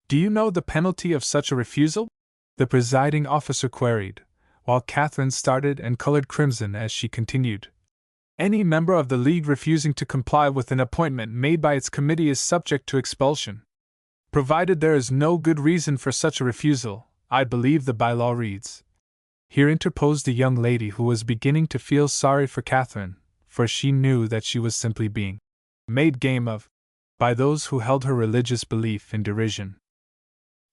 "Do you know the penalty of such a refusal?" the presiding officer queried, while Katherine started and colored crimson as she continued. "Any member of the League refusing to comply with an appointment made by its committee is subject to expulsion. Provided there is no good reason for such a refusal, I believe the bylaw reads." Here interposed a young lady who was beginning to feel sorry for Katherine, for she knew that she was simply being made game of by those who held her religious belief in derision.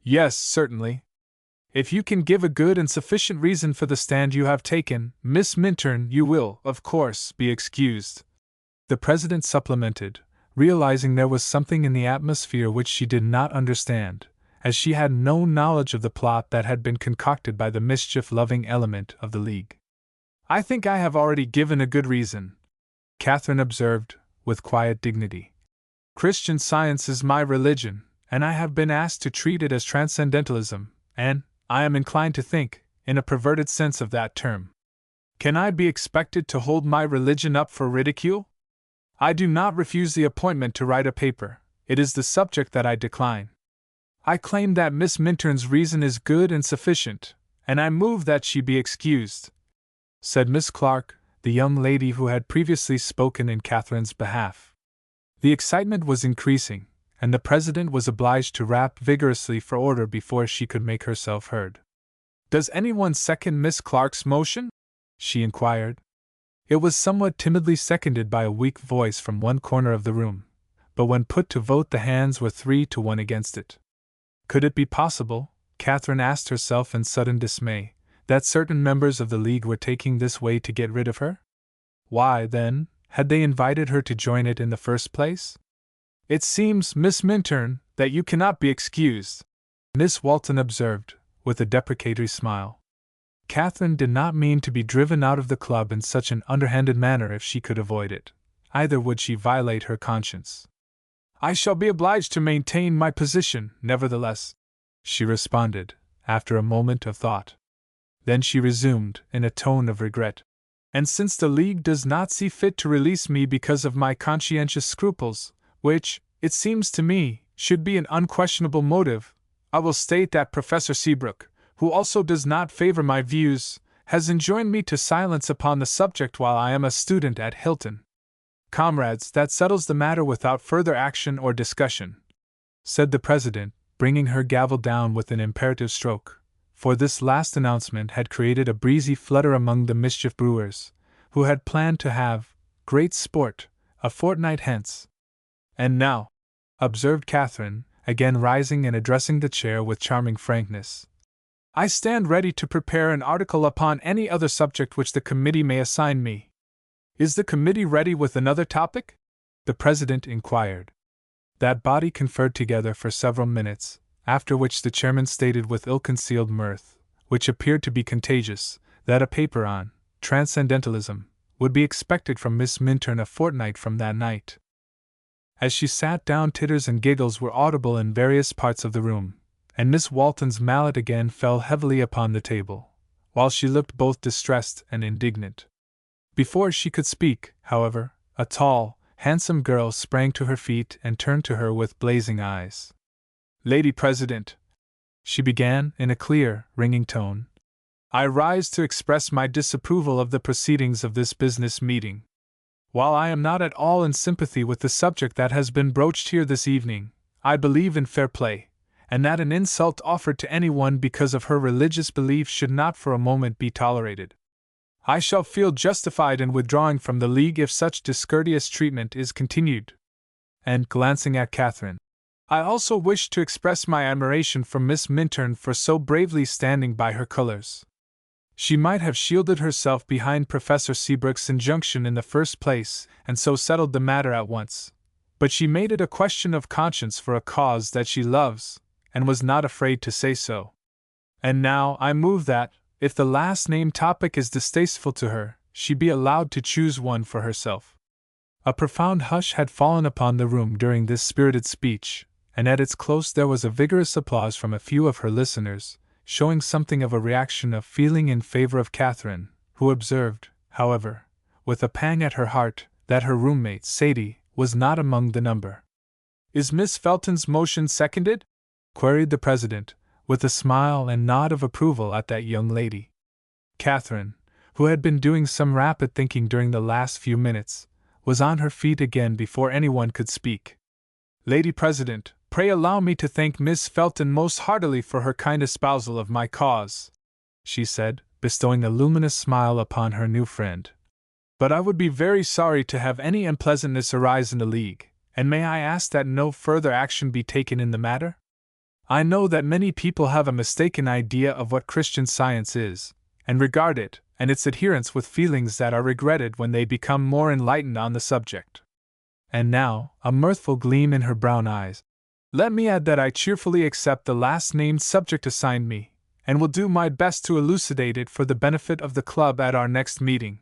"Yes, certainly. If you can give a good and sufficient reason for the stand you have taken, Miss Minturn, you will, of course, be excused," the president supplemented, realizing there was something in the atmosphere which she did not understand, as she had no knowledge of the plot that had been concocted by the mischief-loving element of the League. "I think I have already given a good reason," Katherine observed, with quiet dignity. "Christian Science is my religion, and I have been asked to treat it as transcendentalism, and, I am inclined to think, in a perverted sense of that term. Can I be expected to hold my religion up for ridicule? I do not refuse the appointment to write a paper, it is the subject that I decline. I claim that Miss Minturn's reason is good and sufficient, and I move that she be excused," said Miss Clark, the young lady who had previously spoken in Katherine's behalf. The excitement was increasing, and the president was obliged to rap vigorously for order before she could make herself heard. "Does anyone second Miss Clark's motion?" she inquired. It was somewhat timidly seconded by a weak voice from one corner of the room, but when put to vote the hands were 3-1 against it. Could it be possible, Katherine asked herself in sudden dismay, that certain members of the League were taking this way to get rid of her? Why, then, had they invited her to join it in the first place? "It seems, Miss Minturn, that you cannot be excused," Miss Walton observed, with a deprecatory smile. Katherine did not mean to be driven out of the club in such an underhanded manner if she could avoid it, either would she violate her conscience. "I shall be obliged to maintain my position, nevertheless," she responded, after a moment of thought. Then she resumed, in a tone of regret. "And since the League does not see fit to release me because of my conscientious scruples, which, it seems to me, should be an unquestionable motive, I will state that Professor Seabrook, who also does not favor my views, has enjoined me to silence upon the subject while I am a student at Hilton. Comrades, that settles the matter without further action or discussion," said the president, bringing her gavel down with an imperative stroke, for this last announcement had created a breezy flutter among the mischief brewers, who had planned to have great sport a fortnight hence. "And now," observed Katherine, again rising and addressing the chair with charming frankness, "I stand ready to prepare an article upon any other subject which the committee may assign me." "Is the committee ready with another topic?" the president inquired. That body conferred together for several minutes, after which the chairman stated with ill-concealed mirth, which appeared to be contagious, that a paper on transcendentalism would be expected from Miss Minturn a fortnight from that night. As she sat down, titters and giggles were audible in various parts of the room, and Miss Walton's mallet again fell heavily upon the table, while she looked both distressed and indignant. Before she could speak, however, a tall, handsome girl sprang to her feet and turned to her with blazing eyes. "Lady President," she began in a clear, ringing tone, "I rise to express my disapproval of the proceedings of this business meeting. While I am not at all in sympathy with the subject that has been broached here this evening, I believe in fair play, and that an insult offered to anyone because of her religious belief should not for a moment be tolerated. I shall feel justified in withdrawing from the League if such discourteous treatment is continued." And, glancing at Katherine, "I also wish to express my admiration for Miss Minturn for so bravely standing by her colors. She might have shielded herself behind Professor Seabrook's injunction in the first place, and so settled the matter at once. But she made it a question of conscience for a cause that she loves, and was not afraid to say so. And now I move that, if the last named topic is distasteful to her, she be allowed to choose one for herself." A profound hush had fallen upon the room during this spirited speech, and at its close there was a vigorous applause from a few of her listeners, showing something of a reaction of feeling in favor of Katherine, who observed, however, with a pang at her heart, that her roommate, Sadie, was not among the number. "Is Miss Felton's motion seconded?" queried the president, with a smile and nod of approval at that young lady. Katherine, who had been doing some rapid thinking during the last few minutes, was on her feet again before anyone could speak. "Lady President, pray allow me to thank Miss Felton most heartily for her kind espousal of my cause," she said, bestowing a luminous smile upon her new friend. "But I would be very sorry to have any unpleasantness arise in the League, and may I ask that no further action be taken in the matter? I know that many people have a mistaken idea of what Christian Science is, and regard it and its adherents with feelings that are regretted when they become more enlightened on the subject." And now, a mirthful gleam in her brown eyes, "Let me add that I cheerfully accept the last named subject assigned me, and will do my best to elucidate it for the benefit of the club at our next meeting."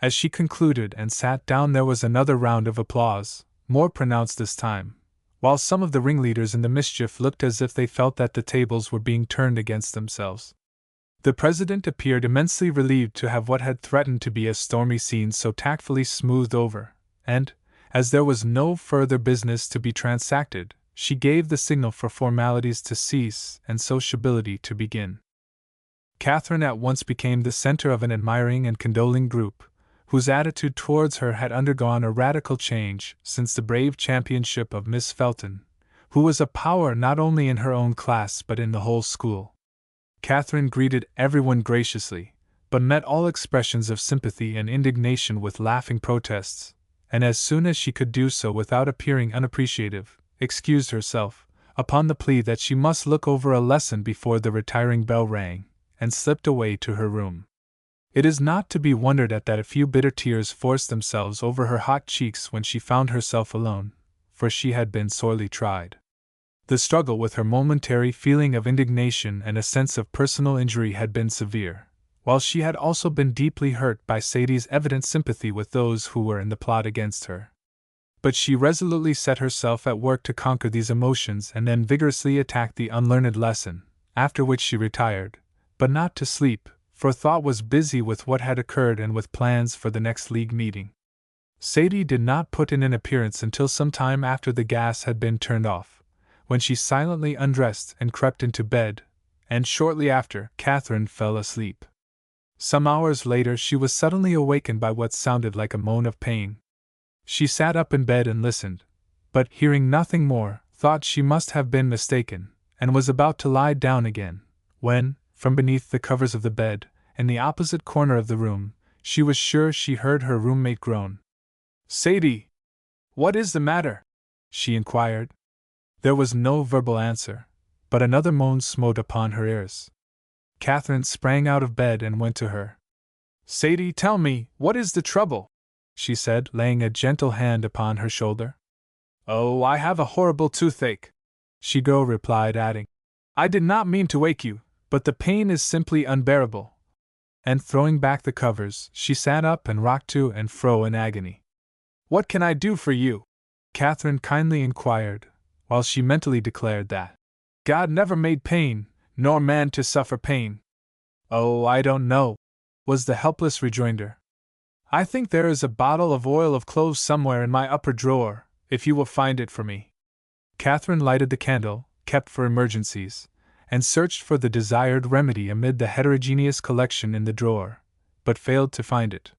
As she concluded and sat down, there was another round of applause, more pronounced this time, while some of the ringleaders in the mischief looked as if they felt that the tables were being turned against themselves. The president appeared immensely relieved to have what had threatened to be a stormy scene so tactfully smoothed over, and, as there was no further business to be transacted, she gave the signal for formalities to cease and sociability to begin. Katherine at once became the center of an admiring and condoling group, whose attitude towards her had undergone a radical change since the brave championship of Miss Felton, who was a power not only in her own class but in the whole school. Katherine greeted everyone graciously, but met all expressions of sympathy and indignation with laughing protests, and as soon as she could do so without appearing unappreciative, excused herself, upon the plea that she must look over a lesson before the retiring bell rang, and slipped away to her room. It is not to be wondered at that a few bitter tears forced themselves over her hot cheeks when she found herself alone, for she had been sorely tried. The struggle with her momentary feeling of indignation and a sense of personal injury had been severe, while she had also been deeply hurt by Sadie's evident sympathy with those who were in the plot against her. But she resolutely set herself at work to conquer these emotions and then vigorously attacked the unlearned lesson, after which she retired, but not to sleep, for thought was busy with what had occurred and with plans for the next League meeting. Sadie did not put in an appearance until some time after the gas had been turned off, when she silently undressed and crept into bed, and shortly after, Katherine fell asleep. Some hours later she was suddenly awakened by what sounded like a moan of pain. She sat up in bed and listened, but, hearing nothing more, thought she must have been mistaken, and was about to lie down again, when, from beneath the covers of the bed, in the opposite corner of the room, she was sure she heard her roommate groan. "Sadie! What is the matter?" she inquired. There was no verbal answer, but another moan smote upon her ears. Katherine sprang out of bed and went to her. "Sadie, tell me, what is the trouble?" she said, laying a gentle hand upon her shoulder. "Oh, I have a horrible toothache," she girl replied, adding, "I did not mean to wake you, but the pain is simply unbearable." And throwing back the covers, she sat up and rocked to and fro in agony. "What can I do for you?" Katherine kindly inquired, while she mentally declared that God never made pain, nor man to suffer pain. "Oh, I don't know," was the helpless rejoinder. "I think there is a bottle of oil of cloves somewhere in my upper drawer, if you will find it for me." Katherine lighted the candle, kept for emergencies, and searched for the desired remedy amid the heterogeneous collection in the drawer, but failed to find it.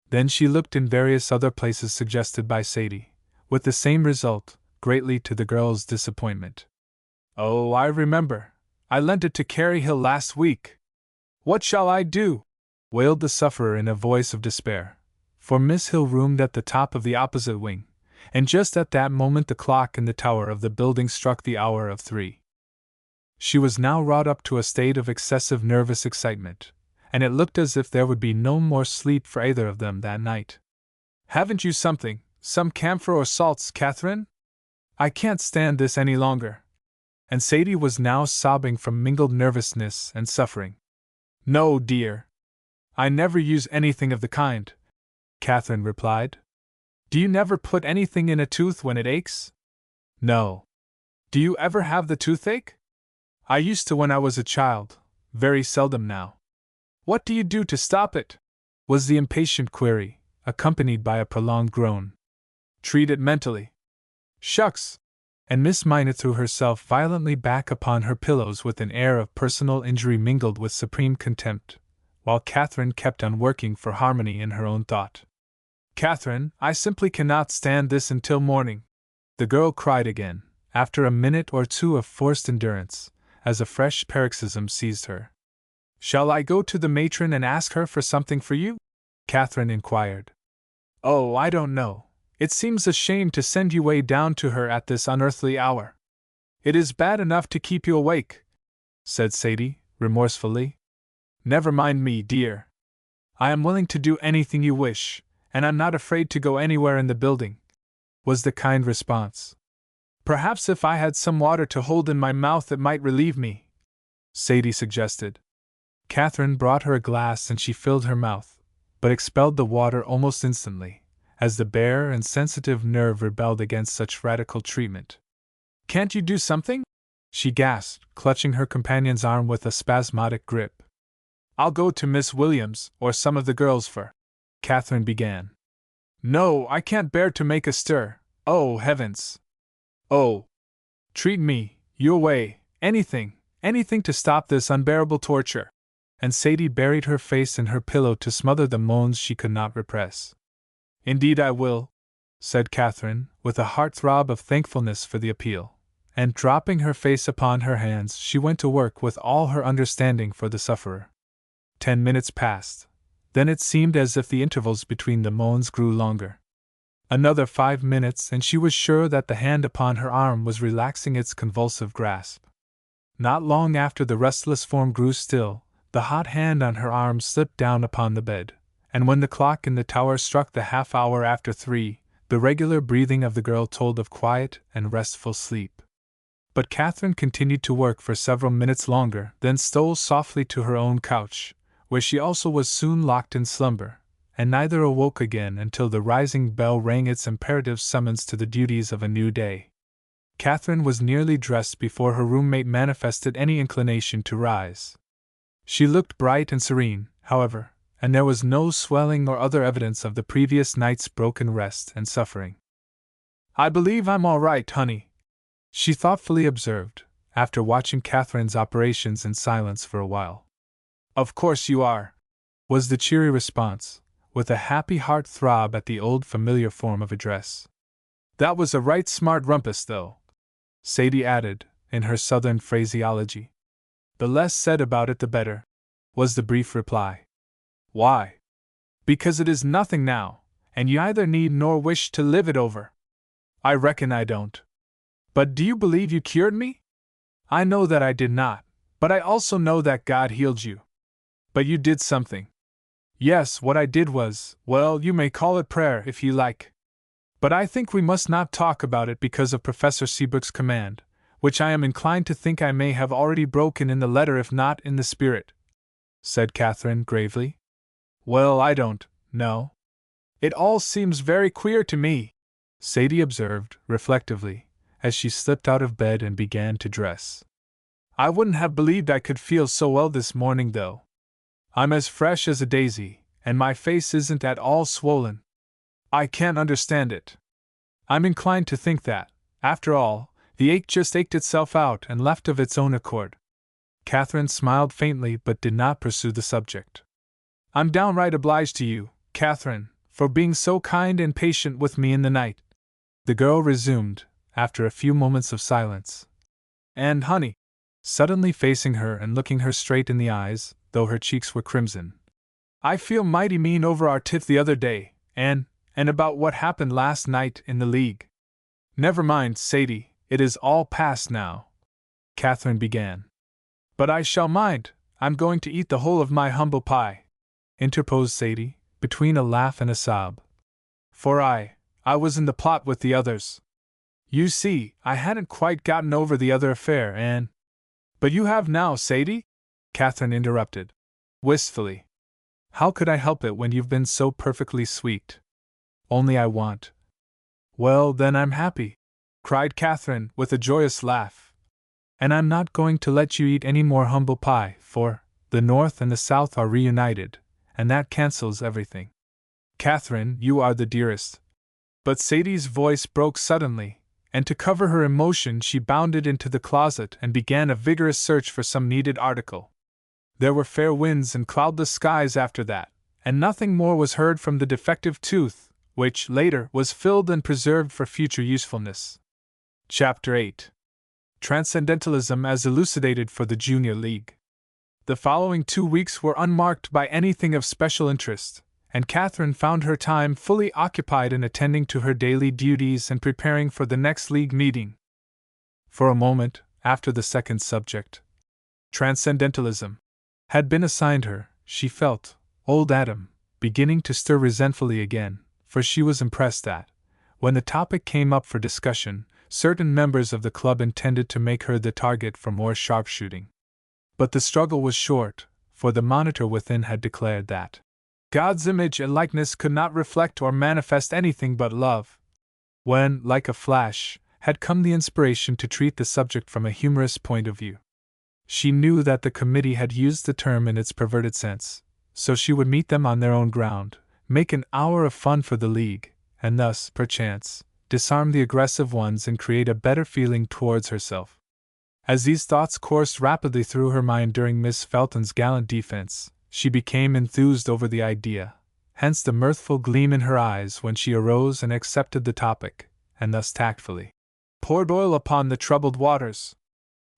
Then she looked in various other places suggested by Sadie, with the same result, greatly to the girl's disappointment. "Oh, I remember. I lent it to Carrie Hill last week. What shall I do?" wailed the sufferer in a voice of despair, for Miss Hill roomed at the top of the opposite wing, and just at that moment the clock in the tower of the building struck the hour of 3. She was now wrought up to a state of excessive nervous excitement, and it looked as if there would be no more sleep for either of them that night. "Haven't you some camphor or salts, Katherine? I can't stand this any longer." And Sadie was now sobbing from mingled nervousness and suffering. "No, dear. I never use anything of the kind," Katherine replied. "Do you never put anything in a tooth when it aches?" "No." "Do you ever have the toothache?" "I used to when I was a child, very seldom now." "What do you do to stop it?" was the impatient query, accompanied by a prolonged groan. "Treat it mentally." "Shucks!" And Miss Minor threw herself violently back upon her pillows with an air of personal injury mingled with supreme contempt, while Katherine kept on working for harmony in her own thought. "Katherine, I simply cannot stand this until morning," the girl cried again, after a minute or two of forced endurance, as a fresh paroxysm seized her. "Shall I go to the matron and ask her for something for you?" Katherine inquired. "Oh, I don't know. It seems a shame to send you way down to her at this unearthly hour." "It is bad enough to keep you awake," said Sadie, remorsefully. "Never mind me, dear. I am willing to do anything you wish, and I'm not afraid to go anywhere in the building," was the kind response. "Perhaps if I had some water to hold in my mouth it might relieve me," Sadie suggested. Katherine brought her a glass and she filled her mouth, but expelled the water almost instantly, as the bare and sensitive nerve rebelled against such radical treatment. "Can't you do something?" she gasped, clutching her companion's arm with a spasmodic grip. "I'll go to Miss Williams or some of the girls for," Katherine began. "No, I can't bear to make a stir. Oh, heavens! Oh! Treat me, your way, anything to stop this unbearable torture." And Sadie buried her face in her pillow to smother the moans she could not repress. "Indeed I will," said Katherine, with a heart-throb of thankfulness for the appeal, and dropping her face upon her hands she went to work with all her understanding for the sufferer. 10 minutes passed. Then it seemed as if the intervals between the moans grew longer. Another 5 minutes and she was sure that the hand upon her arm was relaxing its convulsive grasp. Not long after the restless form grew still, the hot hand on her arm slipped down upon the bed, and when the clock in the tower struck the half-hour after 3, the regular breathing of the girl told of quiet and restful sleep. But Katherine continued to work for several minutes longer, then stole softly to her own couch, where she also was soon locked in slumber, and neither awoke again until the rising bell rang its imperative summons to the duties of a new day. Katherine was nearly dressed before her roommate manifested any inclination to rise. She looked bright and serene, however, and there was no swelling or other evidence of the previous night's broken rest and suffering. "I believe I'm all right, honey," she thoughtfully observed, after watching Katherine's operations in silence for a while. Of course you are, was the cheery response, with a happy heart throb at the old familiar form of address. That was a right smart rumpus, though, Sadie added, in her southern phraseology. The less said about it the better, was the brief reply. Why? Because it is nothing now, and you either need nor wish to live it over. I reckon I don't. But do you believe you cured me? I know that I did not, but I also know that God healed you. But you did something. Yes, what I did was, well, you may call it prayer if you like. But I think we must not talk about it because of Professor Seabrook's command, which I am inclined to think I may have already broken in the letter if not in the spirit, said Katherine gravely. Well, I don't know. It all seems very queer to me, Sadie observed, reflectively, as she slipped out of bed and began to dress. I wouldn't have believed I could feel so well this morning, though. I'm as fresh as a daisy, and my face isn't at all swollen. I can't understand it. I'm inclined to think that, after all, the ache just ached itself out and left of its own accord. Katherine smiled faintly but did not pursue the subject. I'm downright obliged to you, Katherine, for being so kind and patient with me in the night, the girl resumed, after a few moments of silence. And, honey, suddenly facing her and looking her straight in the eyes, though her cheeks were crimson, I feel mighty mean over our tiff the other day, and about what happened last night in the league. Never mind, Sadie, it is all past now, Katherine began. But I shall mind, I'm going to eat the whole of my humble pie, interposed Sadie, between a laugh and a sob. For I was in the plot with the others. You see, I hadn't quite gotten over the other affair and… But you have now, Sadie? Katherine interrupted, wistfully. How could I help it when you've been so perfectly sweet? Only I want… Well, then I'm happy, cried Katherine with a joyous laugh. And I'm not going to let you eat any more humble pie, for the North and the South are reunited, and that cancels everything. Katherine, you are the dearest. But Sadie's voice broke suddenly, and to cover her emotion she bounded into the closet and began a vigorous search for some needed article. There were fair winds and cloudless skies after that, and nothing more was heard from the defective tooth, which, later, was filled and preserved for future usefulness. Chapter 8. Transcendentalism as elucidated for the Junior League. The following 2 weeks were unmarked by anything of special interest, and Katherine found her time fully occupied in attending to her daily duties and preparing for the next league meeting. For a moment, after the second subject, Transcendentalism, had been assigned her, she felt, old Adam, beginning to stir resentfully again, for she was impressed that, when the topic came up for discussion, certain members of the club intended to make her the target for more sharpshooting. But the struggle was short, for the monitor within had declared that God's image and likeness could not reflect or manifest anything but love. When, like a flash, had come the inspiration to treat the subject from a humorous point of view. She knew that the committee had used the term in its perverted sense, so she would meet them on their own ground, make an hour of fun for the league, and thus, perchance, disarm the aggressive ones and create a better feeling towards herself. As these thoughts coursed rapidly through her mind during Miss Felton's gallant defense, she became enthused over the idea, hence the mirthful gleam in her eyes when she arose and accepted the topic, and thus tactfully poured oil upon the troubled waters.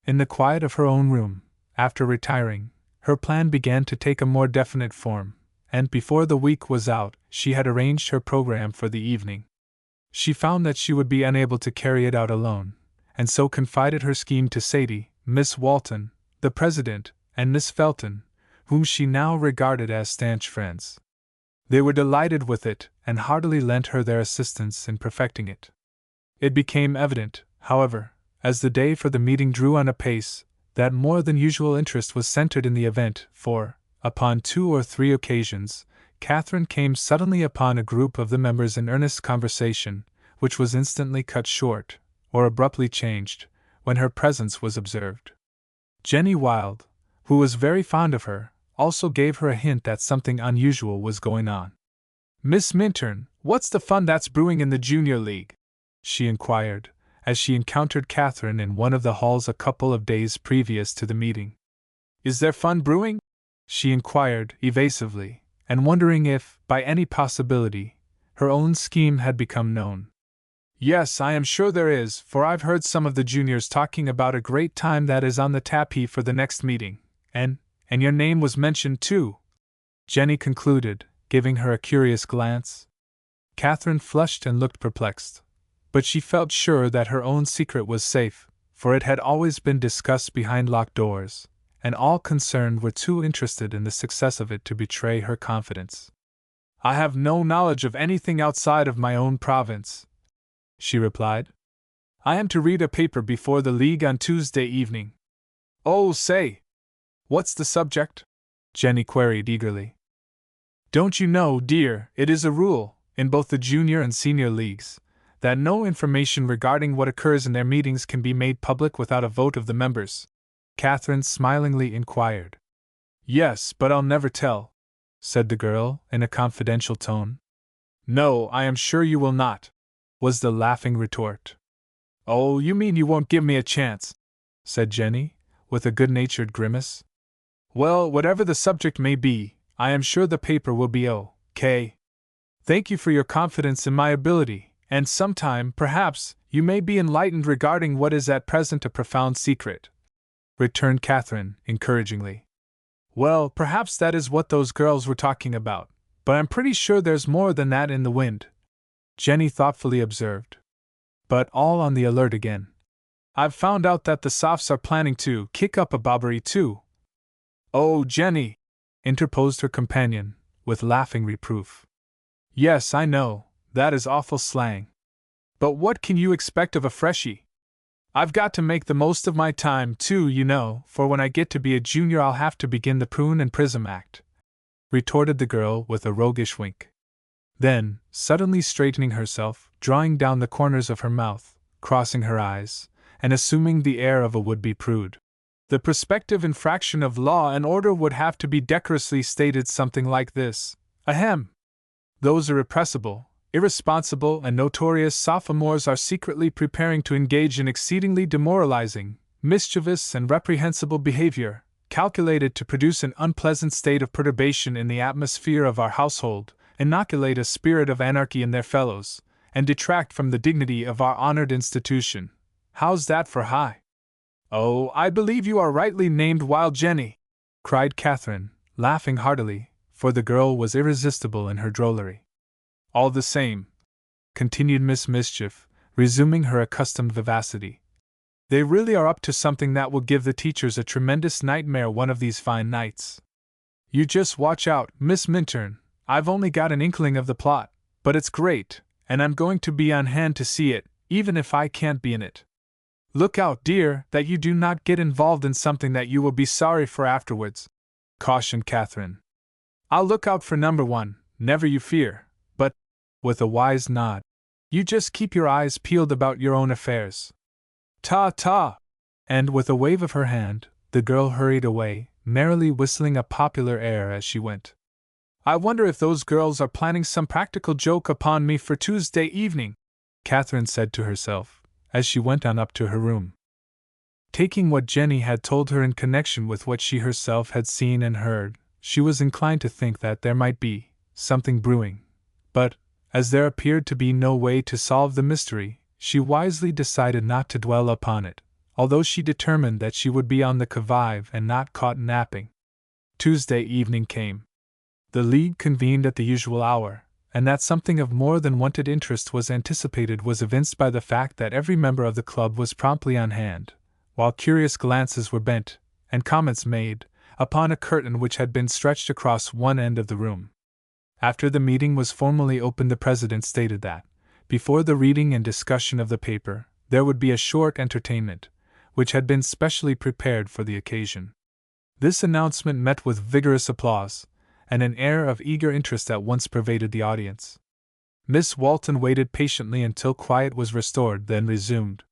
In the quiet of her own room, after retiring, her plan began to take a more definite form, and before the week was out, she had arranged her program for the evening. She found that she would be unable to carry it out alone, and so confided her scheme to Sadie, Miss Walton, the president, and Miss Felton, whom she now regarded as stanch friends. They were delighted with it, and heartily lent her their assistance in perfecting it. It became evident, however, as the day for the meeting drew on apace, that more than usual interest was centered in the event, for, upon 2 or 3 occasions, Katherine came suddenly upon a group of the members in earnest conversation, which was instantly cut short, or abruptly changed, when her presence was observed. Jenny Wilde, who was very fond of her, also gave her a hint that something unusual was going on. "Miss Minturn, what's the fun that's brewing in the Junior League?" she inquired, as she encountered Katherine in one of the halls a couple of days previous to the meeting. "Is there fun brewing?" she inquired evasively, and wondering if, by any possibility, her own scheme had become known. "Yes, I am sure there is, for I've heard some of the juniors talking about a great time that is on the tapis for the next meeting, and your name was mentioned too," Jenny concluded, giving her a curious glance. Katherine flushed and looked perplexed, but she felt sure that her own secret was safe, for it had always been discussed behind locked doors, and all concerned were too interested in the success of it to betray her confidence. "I have no knowledge of anything outside of my own province," she replied. "I am to read a paper before the League on Tuesday evening." "Oh, say! What's the subject?" Jenny queried eagerly. "Don't you know, dear, it is a rule, in both the junior and senior leagues, that no information regarding what occurs in their meetings can be made public without a vote of the members?" Katherine smilingly inquired. "Yes, but I'll never tell," said the girl, in a confidential tone. "No, I am sure you will not," was the laughing retort. "Oh, you mean you won't give me a chance," said Jenny, with a good-natured grimace. "Well, whatever the subject may be, I am sure the paper will be okay. Thank you for your confidence in my ability, and sometime, perhaps, you may be enlightened regarding what is at present a profound secret," returned Katherine, encouragingly. "Well, perhaps that is what those girls were talking about, but I'm pretty sure there's more than that in the wind," Jenny thoughtfully observed. But all on the alert again. "I've found out that the Sophs are planning to kick up a bobbery too." "Oh, Jenny!" interposed her companion, with laughing reproof. "Yes, I know, that is awful slang. But what can you expect of a freshie? I've got to make the most of my time, too, you know, for when I get to be a junior I'll have to begin the prune and prism act," retorted the girl with a roguish wink. Then, suddenly straightening herself, drawing down the corners of her mouth, crossing her eyes, and assuming the air of a would-be prude, "The prospective infraction of law and order would have to be decorously stated something like this: ahem! Those irrepressible, irresponsible, and notorious sophomores are secretly preparing to engage in exceedingly demoralizing, mischievous, and reprehensible behavior, calculated to produce an unpleasant state of perturbation in the atmosphere of our household, inoculate a spirit of anarchy in their fellows, and detract from the dignity of our honored institution. How's that for high?" "Oh, I believe you are rightly named Wild Jenny!" cried Katherine, laughing heartily, for the girl was irresistible in her drollery. "All the same," continued Miss Mischief, resuming her accustomed vivacity, "they really are up to something that will give the teachers a tremendous nightmare one of these fine nights. You just watch out, Miss Minturn. I've only got an inkling of the plot, but it's great, and I'm going to be on hand to see it, even if I can't be in it. Look out, dear, that you do not get involved in something that you will be sorry for afterwards," cautioned Katherine. "I'll look out for number one, never you fear, but," with a wise nod, "you just keep your eyes peeled about your own affairs. Ta-ta!" And with a wave of her hand, the girl hurried away, merrily whistling a popular air as she went. "I wonder if those girls are planning some practical joke upon me for Tuesday evening," Katherine said to herself, as she went on up to her room. Taking what Jenny had told her in connection with what she herself had seen and heard, she was inclined to think that there might be something brewing, but, as there appeared to be no way to solve the mystery, she wisely decided not to dwell upon it, although she determined that she would be on the qui-vive and not caught napping. Tuesday evening came. The League convened at the usual hour, and that something of more than wonted interest was anticipated was evinced by the fact that every member of the club was promptly on hand, while curious glances were bent, and comments made, upon a curtain which had been stretched across one end of the room. After the meeting was formally opened, the president stated that, before the reading and discussion of the paper, there would be a short entertainment, which had been specially prepared for the occasion. This announcement met with vigorous applause, and an air of eager interest at once pervaded the audience. Miss Walton waited patiently until quiet was restored, then resumed.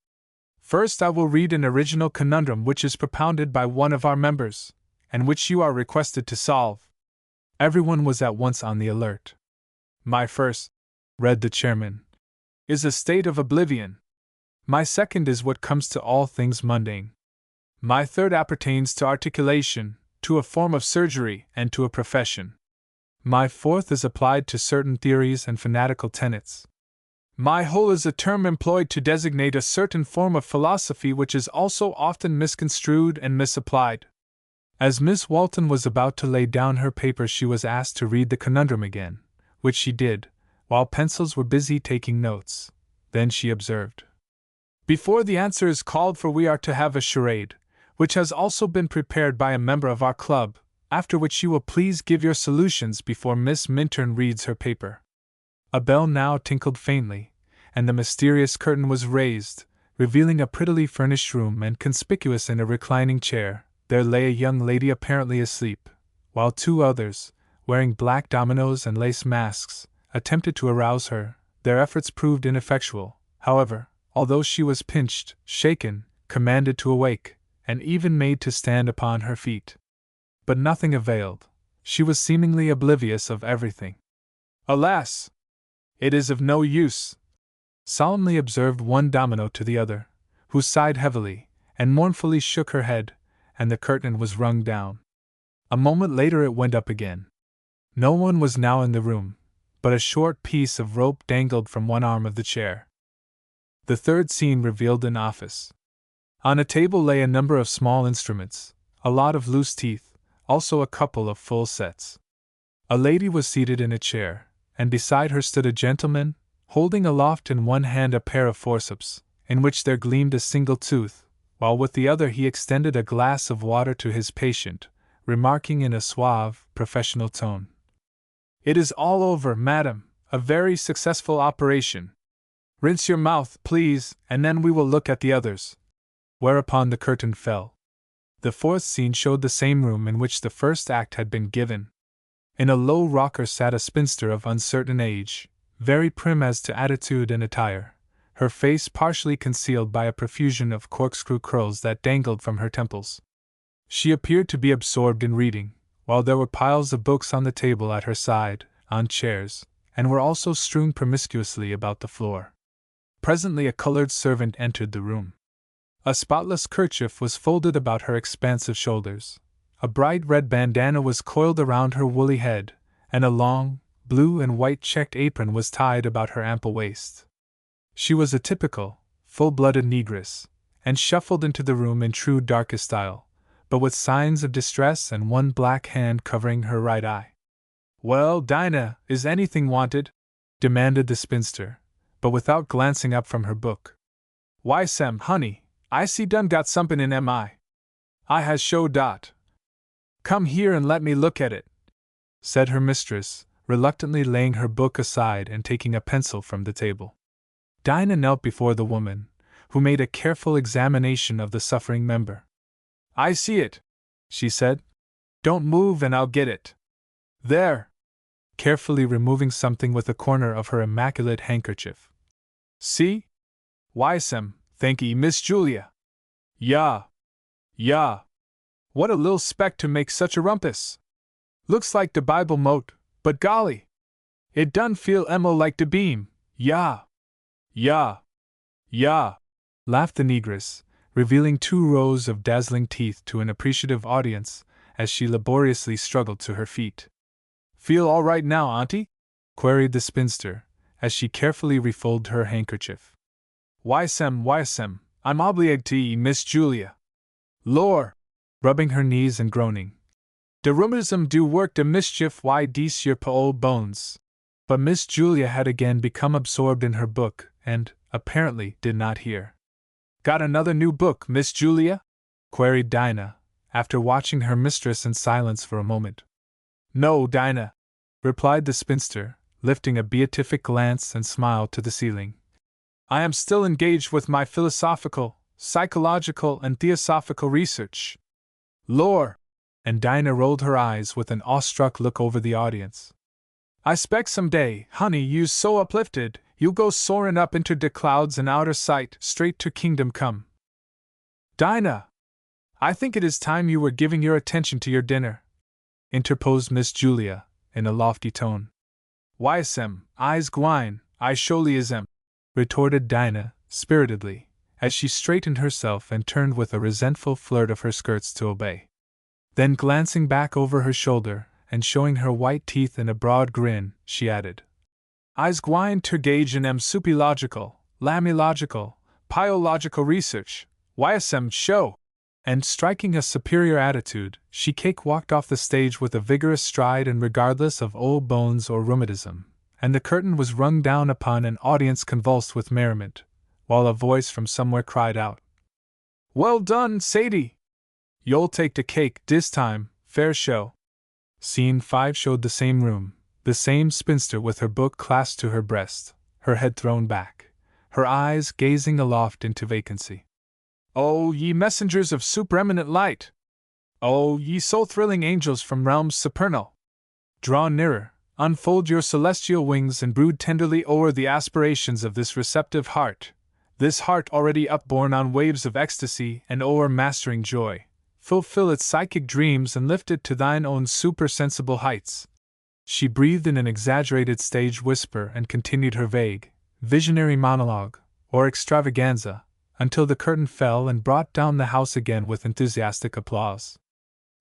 "First, I will read an original conundrum which is propounded by one of our members, and which you are requested to solve." Everyone was at once on the alert. "My first," read the chairman, "is a state of oblivion." My second is what comes to all things mundane. My third appertains to articulation, to a form of surgery, and to a profession. My fourth is applied to certain theories and fanatical tenets. My whole is a term employed to designate a certain form of philosophy which is also often misconstrued and misapplied. As Miss Walton was about to lay down her paper, she was asked to read the conundrum again, which she did, while pencils were busy taking notes. Then she observed, "Before the answer is called for, we are to have a charade, which has also been prepared by a member of our club, after which you will please give your solutions before Miss Minturn reads her paper." A bell now tinkled faintly, and the mysterious curtain was raised, revealing a prettily furnished room, and conspicuous in a reclining chair, there lay a young lady apparently asleep, while two others, wearing black dominoes and lace masks, attempted to arouse her. Their efforts proved ineffectual, however, although she was pinched, shaken, commanded to awake, and even made to stand upon her feet. But nothing availed. She was seemingly oblivious of everything. "Alas! It is of no use," solemnly observed one domino to the other, who sighed heavily, and mournfully shook her head, and the curtain was rung down. A moment later it went up again. No one was now in the room, but a short piece of rope dangled from one arm of the chair. The third scene revealed an office. On a table lay a number of small instruments, a lot of loose teeth, also a couple of full sets. A lady was seated in a chair, and beside her stood a gentleman, holding aloft in one hand a pair of forceps, in which there gleamed a single tooth, while with the other he extended a glass of water to his patient, remarking in a suave, professional tone, "It is all over, madam, a very successful operation. Rinse your mouth, please, and then we will look at the others." Whereupon the curtain fell. The fourth scene showed the same room in which the first act had been given. In a low rocker sat a spinster of uncertain age, very prim as to attitude and attire, her face partially concealed by a profusion of corkscrew curls that dangled from her temples. She appeared to be absorbed in reading, while there were piles of books on the table at her side, on chairs, and were also strewn promiscuously about the floor. Presently a colored servant entered the room. A spotless kerchief was folded about her expansive shoulders. A bright red bandana was coiled around her woolly head, and a long, blue and white checked apron was tied about her ample waist. She was a typical, full-blooded negress, and shuffled into the room in true darkest style, but with signs of distress and one black hand covering her right eye. "Well, Dinah, is anything wanted?" demanded the spinster, but without glancing up from her book. "Why, Sam, honey, I see done got sompin in M.I. I has show dot. Come here and let me look at it," said her mistress, reluctantly laying her book aside and taking a pencil from the table. Dinah knelt before the woman, who made a careful examination of the suffering member. "I see it," she said. "Don't move and I'll get it. There!" carefully removing something with a corner of her immaculate handkerchief. "See? Why, Sam, thank'ee, Miss Julia. Yah! Yah! What a lil' speck to make such a rumpus! Looks like de Bible mote, but golly! It done feel emo like de beam, yah! Yah! Yah!" laughed the negress, revealing 2 rows of dazzling teeth to an appreciative audience, as she laboriously struggled to her feet. "Feel all right now, auntie?" queried the spinster, as she carefully refolded her handkerchief. Why, Sam, I'm obliged to ye, Miss Julia. Lor!" rubbing her knees and groaning. "De rheumatism do work de mischief why dese yer po' old bones." But Miss Julia had again become absorbed in her book, and, apparently, did not hear. "Got another new book, Miss Julia?" queried Dinah, after watching her mistress in silence for a moment. "No, Dinah," replied the spinster, lifting a beatific glance and smile to the ceiling. "I am still engaged with my philosophical, psychological, and theosophical research. Lor!" and Dinah rolled her eyes with an awestruck look over the audience. "I spec some day, honey, you's so uplifted, you'll go soarin' up inter de clouds and outer sight, straight to kingdom come." "Dinah! I think it is time you were giving your attention to your dinner," interposed Miss Julia, in a lofty tone. "Why, Sem, I's gwine, I sho'ly is em," retorted Dinah, spiritedly, as she straightened herself and turned with a resentful flirt of her skirts to obey. Then glancing back over her shoulder, and showing her white teeth in a broad grin, she added, I's gwine ter gauge in supological, lamological, pyological research, YSM show. And striking a superior attitude, she cakewalked off the stage with a vigorous stride and regardless of old bones or rheumatism, and the curtain was rung down upon an audience convulsed with merriment, while a voice from somewhere cried out, Well done, Sadie! You'll take the cake dis time, fair show. Scene 5 showed the same room, the same spinster with her book clasped to her breast, her head thrown back, her eyes gazing aloft into vacancy. Oh, ye messengers of supereminent light! Oh, ye soul-thrilling angels from realms supernal! Draw nearer, unfold your celestial wings and brood tenderly o'er the aspirations of this receptive heart, this heart already upborne on waves of ecstasy and o'er-mastering joy. Fulfill its psychic dreams and lift it to thine own supersensible heights. She breathed in an exaggerated stage whisper and continued her vague, visionary monologue, or extravaganza, until the curtain fell and brought down the house again with enthusiastic applause.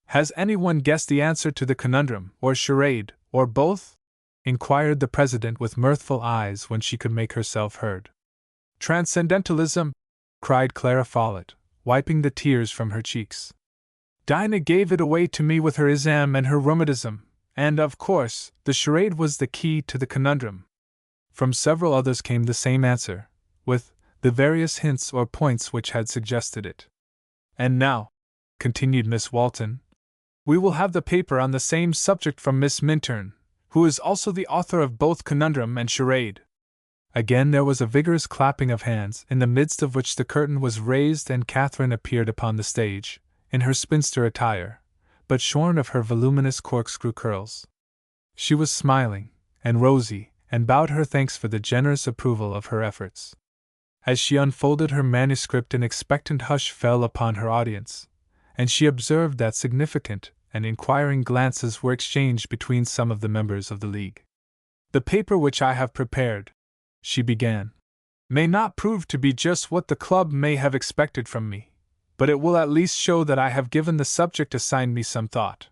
Has anyone guessed the answer to the conundrum, or charade, or both? Inquired the president with mirthful eyes when she could make herself heard. Transcendentalism! Cried Clara Follett, wiping the tears from her cheeks. Dinah gave it away to me with her ism and her rheumatism, and, of course, the charade was the key to the conundrum. From several others came the same answer, with the various hints or points which had suggested it. And now, continued Miss Walton, we will have the paper on the same subject from Miss Minturn, who is also the author of both conundrum and charade. Again there was a vigorous clapping of hands, in the midst of which the curtain was raised and Katherine appeared upon the stage, in her spinster attire, but shorn of her voluminous corkscrew curls. She was smiling, and rosy, and bowed her thanks for the generous approval of her efforts. As she unfolded her manuscript an expectant hush fell upon her audience, and she observed that significant and inquiring glances were exchanged between some of the members of the League. The paper which I have prepared, she began, may not prove to be just what the club may have expected from me, but it will at least show that I have given the subject assigned me some thought.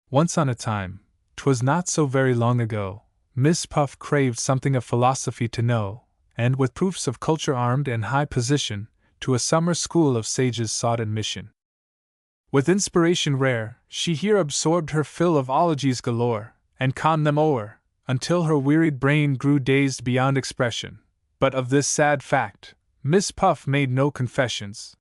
Once on a time, 'twas not so very long ago, Miss Puff craved something of philosophy to know, and with proofs of culture armed and high position, to a summer school of sages sought admission. With inspiration rare, she here absorbed her fill of ologies galore, and conned them o'er, until her wearied brain grew dazed beyond expression. But of this sad fact, Miss Puff made no confessions.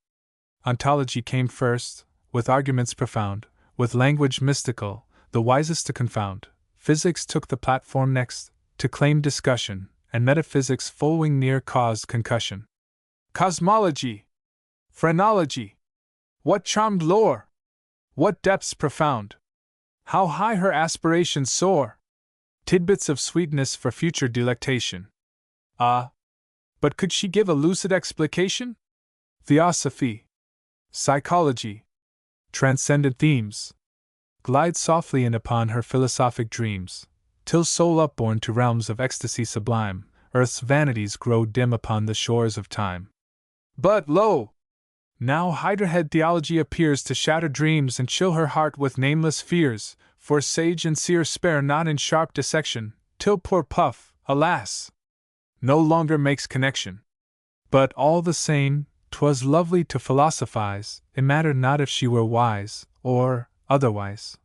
Ontology came first, with arguments profound, with language mystical, the wisest to confound. Physics took the platform next, to claim discussion, and metaphysics following near caused concussion. Cosmology! Phrenology! What charmed lore! What depths profound! How high her aspirations soar! Tidbits of sweetness for future delectation. Ah! But could she give a lucid explication? Theosophy, psychology, transcendent themes, glide softly in upon her philosophic dreams, till soul upborne to realms of ecstasy sublime, earth's vanities grow dim upon the shores of time. But lo! Now hydra-head theology appears to shatter dreams and chill her heart with nameless fears, for sage and seer spare not in sharp dissection, till poor Puff, alas! no longer makes connection. But all the same, 'twas lovely to philosophize, it mattered not if she were wise, or otherwise,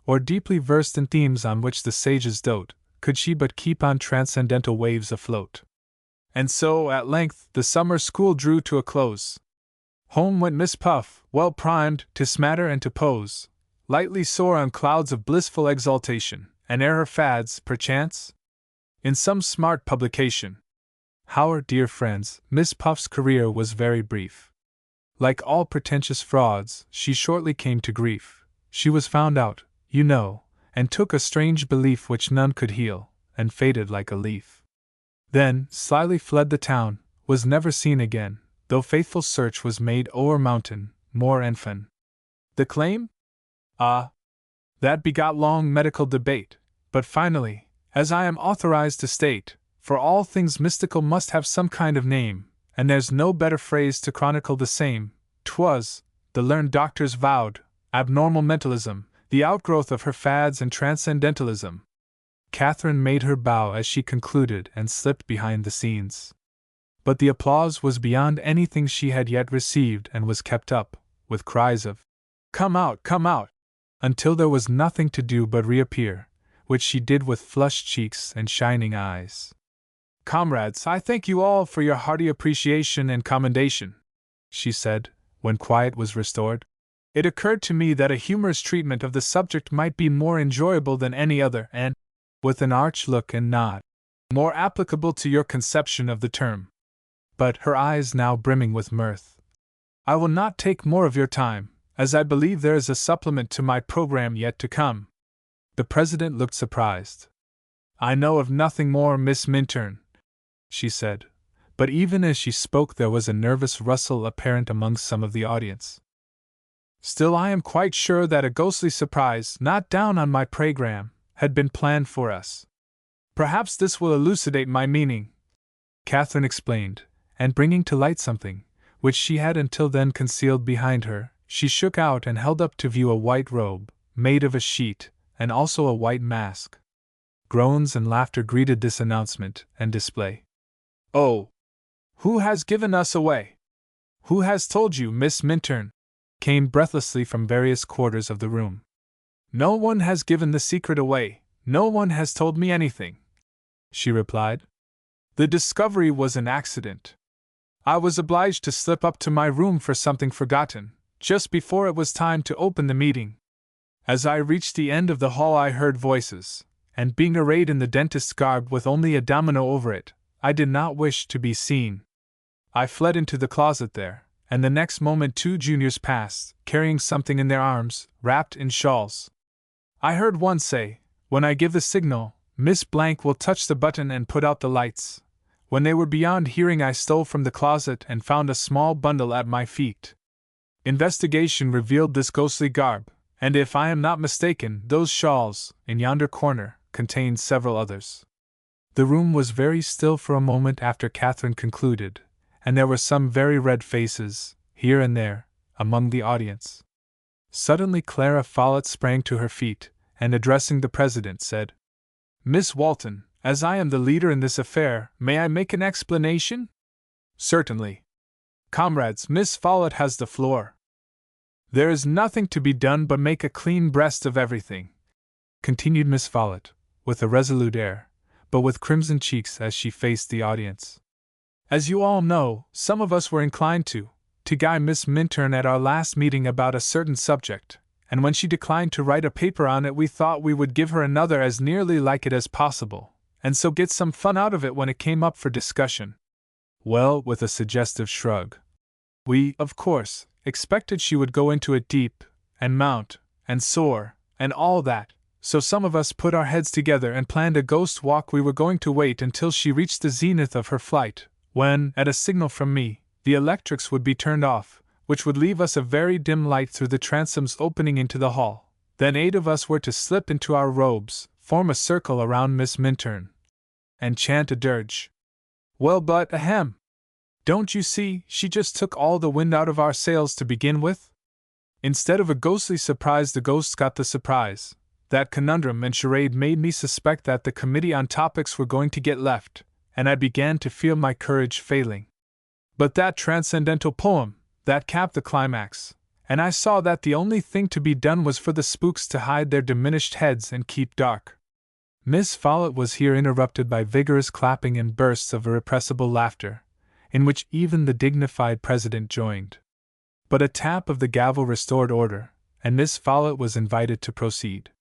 or deeply versed in themes on which the sages dote, could she but keep on transcendental waves afloat. And so, at length, the summer school drew to a close. Home went Miss Puff, well primed to smatter and to pose, lightly soar on clouds of blissful exaltation, and air her fads, perchance, in some smart publication. However, dear friends, Miss Puff's career was very brief. Like all pretentious frauds, she shortly came to grief. She was found out, you know, and took a strange belief which none could heal, and faded like a leaf. Then, slyly fled the town, was never seen again, though faithful search was made o'er mountain, moor and fen. The claim? Ah! That begot long medical debate, but finally, as I am authorized to state, for all things mystical must have some kind of name, and there's no better phrase to chronicle the same. 'Twas, the learned doctors vowed, abnormal mentalism, the outgrowth of her fads and transcendentalism. Katherine made her bow as she concluded and slipped behind the scenes. But the applause was beyond anything she had yet received and was kept up, with cries of, come out, until there was nothing to do but reappear, which she did with flushed cheeks and shining eyes. Comrades, I thank you all for your hearty appreciation and commendation, she said, when quiet was restored. It occurred to me that a humorous treatment of the subject might be more enjoyable than any other and, with an arch look and nod, more applicable to your conception of the term. But, her eyes now brimming with mirth, I will not take more of your time, as I believe there is a supplement to my program yet to come. The president looked surprised. I know of nothing more, Miss Minturn, she said, but even as she spoke there was a nervous rustle apparent among some of the audience. Still, I am quite sure that a ghostly surprise, not down on my program, had been planned for us. Perhaps this will elucidate my meaning, Katherine explained, and bringing to light something, which she had until then concealed behind her, she shook out and held up to view a white robe, made of a sheet, and also a white mask. Groans and laughter greeted this announcement and display. Oh! Who has given us away? Who has told you, Miss Minturn? Came breathlessly from various quarters of the room. No one has given the secret away, no one has told me anything, she replied. The discovery was an accident. I was obliged to slip up to my room for something forgotten, just before it was time to open the meeting. As I reached the end of the hall I heard voices, and being arrayed in the dentist's garb with only a domino over it, I did not wish to be seen. I fled into the closet there, and the next moment 2 juniors passed, carrying something in their arms, wrapped in shawls. I heard one say, when I give the signal, Miss Blank will touch the button and put out the lights. When they were beyond hearing I stole from the closet and found a small bundle at my feet. Investigation revealed this ghostly garb, and if I am not mistaken, those shawls, in yonder corner, contained several others. The room was very still for a moment after Katherine concluded, and there were some very red faces, here and there, among the audience. Suddenly Clara Follett sprang to her feet, and addressing the president said, Miss Walton, as I am the leader in this affair, may I make an explanation? Certainly. Comrades, Miss Follett has the floor. There is nothing to be done but make a clean breast of everything, continued Miss Follett, with a resolute air, but with crimson cheeks as she faced the audience. As you all know, some of us were inclined to guy Miss Minturn at our last meeting about a certain subject, and when she declined to write a paper on it we thought we would give her another as nearly like it as possible, and so get some fun out of it when it came up for discussion. Well, with a suggestive shrug, we, of course, expected she would go into it deep, and mount, and soar, and all that, so some of us put our heads together and planned a ghost walk. We were going to wait until she reached the zenith of her flight, when, at a signal from me, the electrics would be turned off, which would leave us a very dim light through the transoms opening into the hall. Then 8 of us were to slip into our robes, form a circle around Miss Minturn, and chant a dirge. Well, but ahem! Don't you see, she just took all the wind out of our sails to begin with? Instead of a ghostly surprise, the ghosts got the surprise. That conundrum and charade made me suspect that the committee on topics were going to get left, and I began to feel my courage failing. But that transcendental poem, that capped the climax, and I saw that the only thing to be done was for the spooks to hide their diminished heads and keep dark. Miss Follett was here interrupted by vigorous clapping and bursts of irrepressible laughter, in which even the dignified president joined. But a tap of the gavel restored order, and Miss Follett was invited to proceed.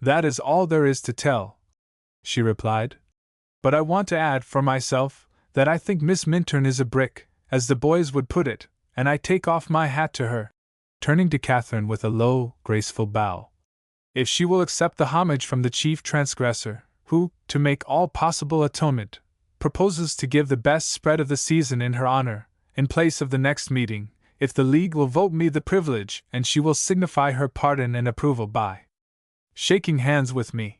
That is all there is to tell, she replied. But I want to add, for myself, that I think Miss Minturn is a brick, as the boys would put it, and I take off my hat to her, turning to Katherine with a low, graceful bow. If she will accept the homage from the chief transgressor, who, to make all possible atonement, proposes to give the best spread of the season in her honor, in place of the next meeting, if the League will vote me the privilege, and she will signify her pardon and approval by shaking hands with me.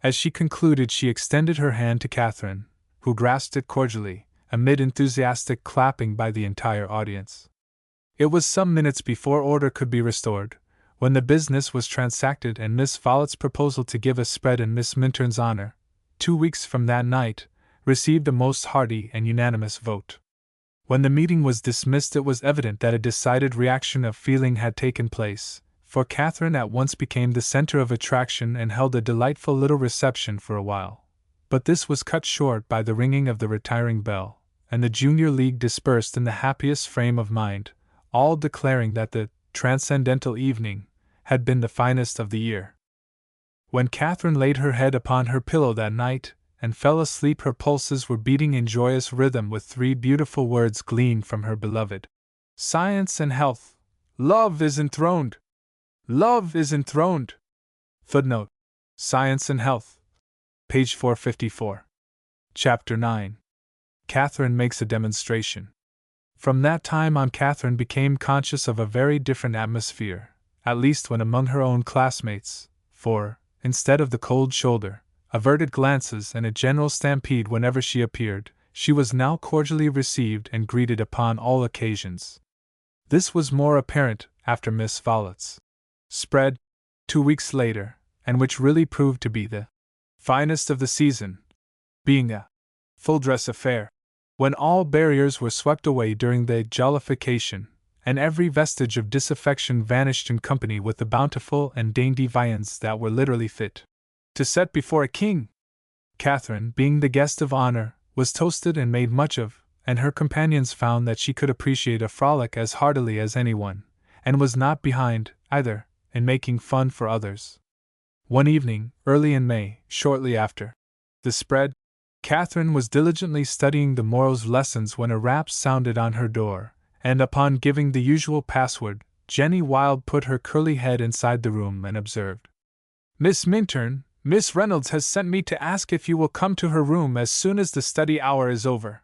As she concluded, she extended her hand to Katherine, who grasped it cordially, amid enthusiastic clapping by the entire audience. It was some minutes before order could be restored, when the business was transacted and Miss Follett's proposal to give a spread in Miss Minturn's honor, 2 weeks from that night, received a most hearty and unanimous vote. When the meeting was dismissed, it was evident that a decided reaction of feeling had taken place, for Katherine at once became the center of attraction and held a delightful little reception for a while. But this was cut short by the ringing of the retiring bell, and the Junior League dispersed in the happiest frame of mind, all declaring that the transcendental evening had been the finest of the year. When Katherine laid her head upon her pillow that night and fell asleep, her pulses were beating in joyous rhythm with 3 beautiful words gleaned from her beloved: Science and Health. Love is enthroned. Love is enthroned. Footnote: Science and Health. Page 454. Chapter 9. Katherine makes a demonstration. From that time on, Katherine became conscious of a very different atmosphere, at least when among her own classmates, for, instead of the cold shoulder, averted glances, and a general stampede whenever she appeared, she was now cordially received and greeted upon all occasions. This was more apparent after Miss Follett's spread, 2 weeks later, and which really proved to be the finest of the season, being a full-dress affair, when all barriers were swept away during the jollification, and every vestige of disaffection vanished in company with the bountiful and dainty viands that were literally fit to set before a king. Katherine, being the guest of honor, was toasted and made much of, and her companions found that she could appreciate a frolic as heartily as anyone, and was not behind, either, in making fun for others. One evening, early in May, shortly after the spread, Katherine was diligently studying the morrow's lessons when a rap sounded on her door, and upon giving the usual password, Jenny Wilde put her curly head inside the room and observed: Miss Minturn, Miss Reynolds has sent me to ask if you will come to her room as soon as the study hour is over.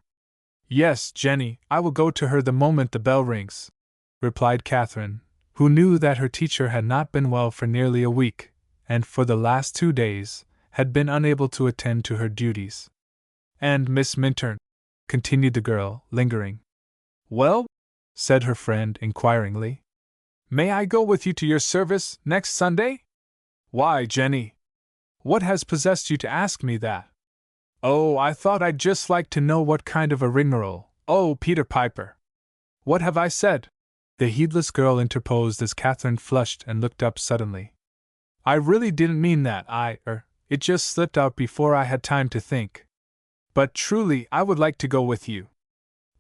Yes, Jenny, I will go to her the moment the bell rings, replied Katherine, who knew that her teacher had not been well for nearly a week, and for the last 2 days had been unable to attend to her duties. And Miss Minturn, continued the girl, lingering. Well? Said her friend inquiringly. May I go with you to your service next Sunday? Why, Jenny? What has possessed you to ask me that? Oh, I thought I'd just like to know what kind of a rigmarole. Oh, Peter Piper! What have I said? The heedless girl interposed as Katherine flushed and looked up suddenly. I really didn't mean that. It just slipped out before I had time to think. But truly, I would like to go with you.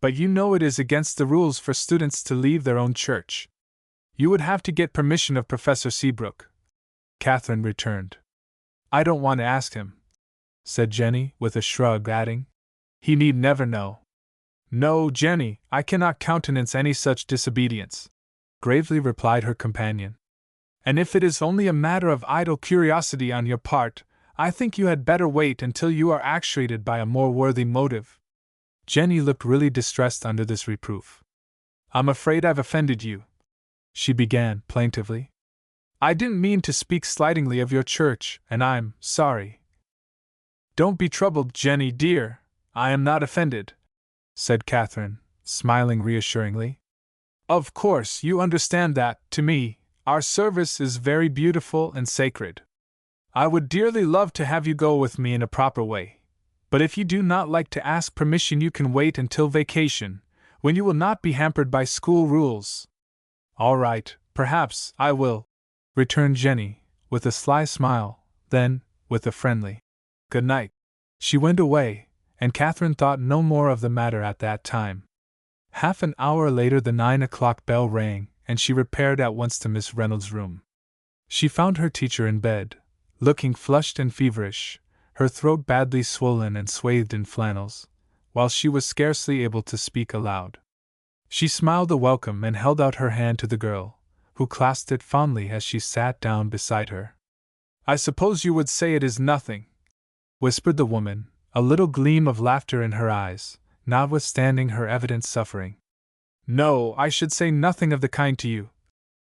But you know it is against the rules for students to leave their own church. You would have to get permission of Professor Seabrook. Katherine returned. I don't want to ask him, said Jenny, with a shrug, adding, he need never know. No, Jenny, I cannot countenance any such disobedience, gravely replied her companion. And if it is only a matter of idle curiosity on your part, I think you had better wait until you are actuated by a more worthy motive. Jenny looked really distressed under this reproof. I'm afraid I've offended you, she began plaintively. I didn't mean to speak slightingly of your church, and I'm sorry. Don't be troubled, Jenny dear, I am not offended, said Katherine, smiling reassuringly. Of course, you understand that, to me, our service is very beautiful and sacred. I would dearly love to have you go with me in a proper way, but if you do not like to ask permission, you can wait until vacation, when you will not be hampered by school rules. All right, perhaps I will, returned Jenny, with a sly smile, then, with a friendly good night, she went away, and Katherine thought no more of the matter at that time. Half an hour later the 9 o'clock bell rang, and she repaired at once to Miss Reynolds' room. She found her teacher in bed, looking flushed and feverish, her throat badly swollen and swathed in flannels, while she was scarcely able to speak aloud. She smiled a welcome and held out her hand to the girl, who clasped it fondly as she sat down beside her. I suppose you would say it is nothing, whispered the woman, a little gleam of laughter in her eyes, notwithstanding her evident suffering. No, I should say nothing of the kind to you,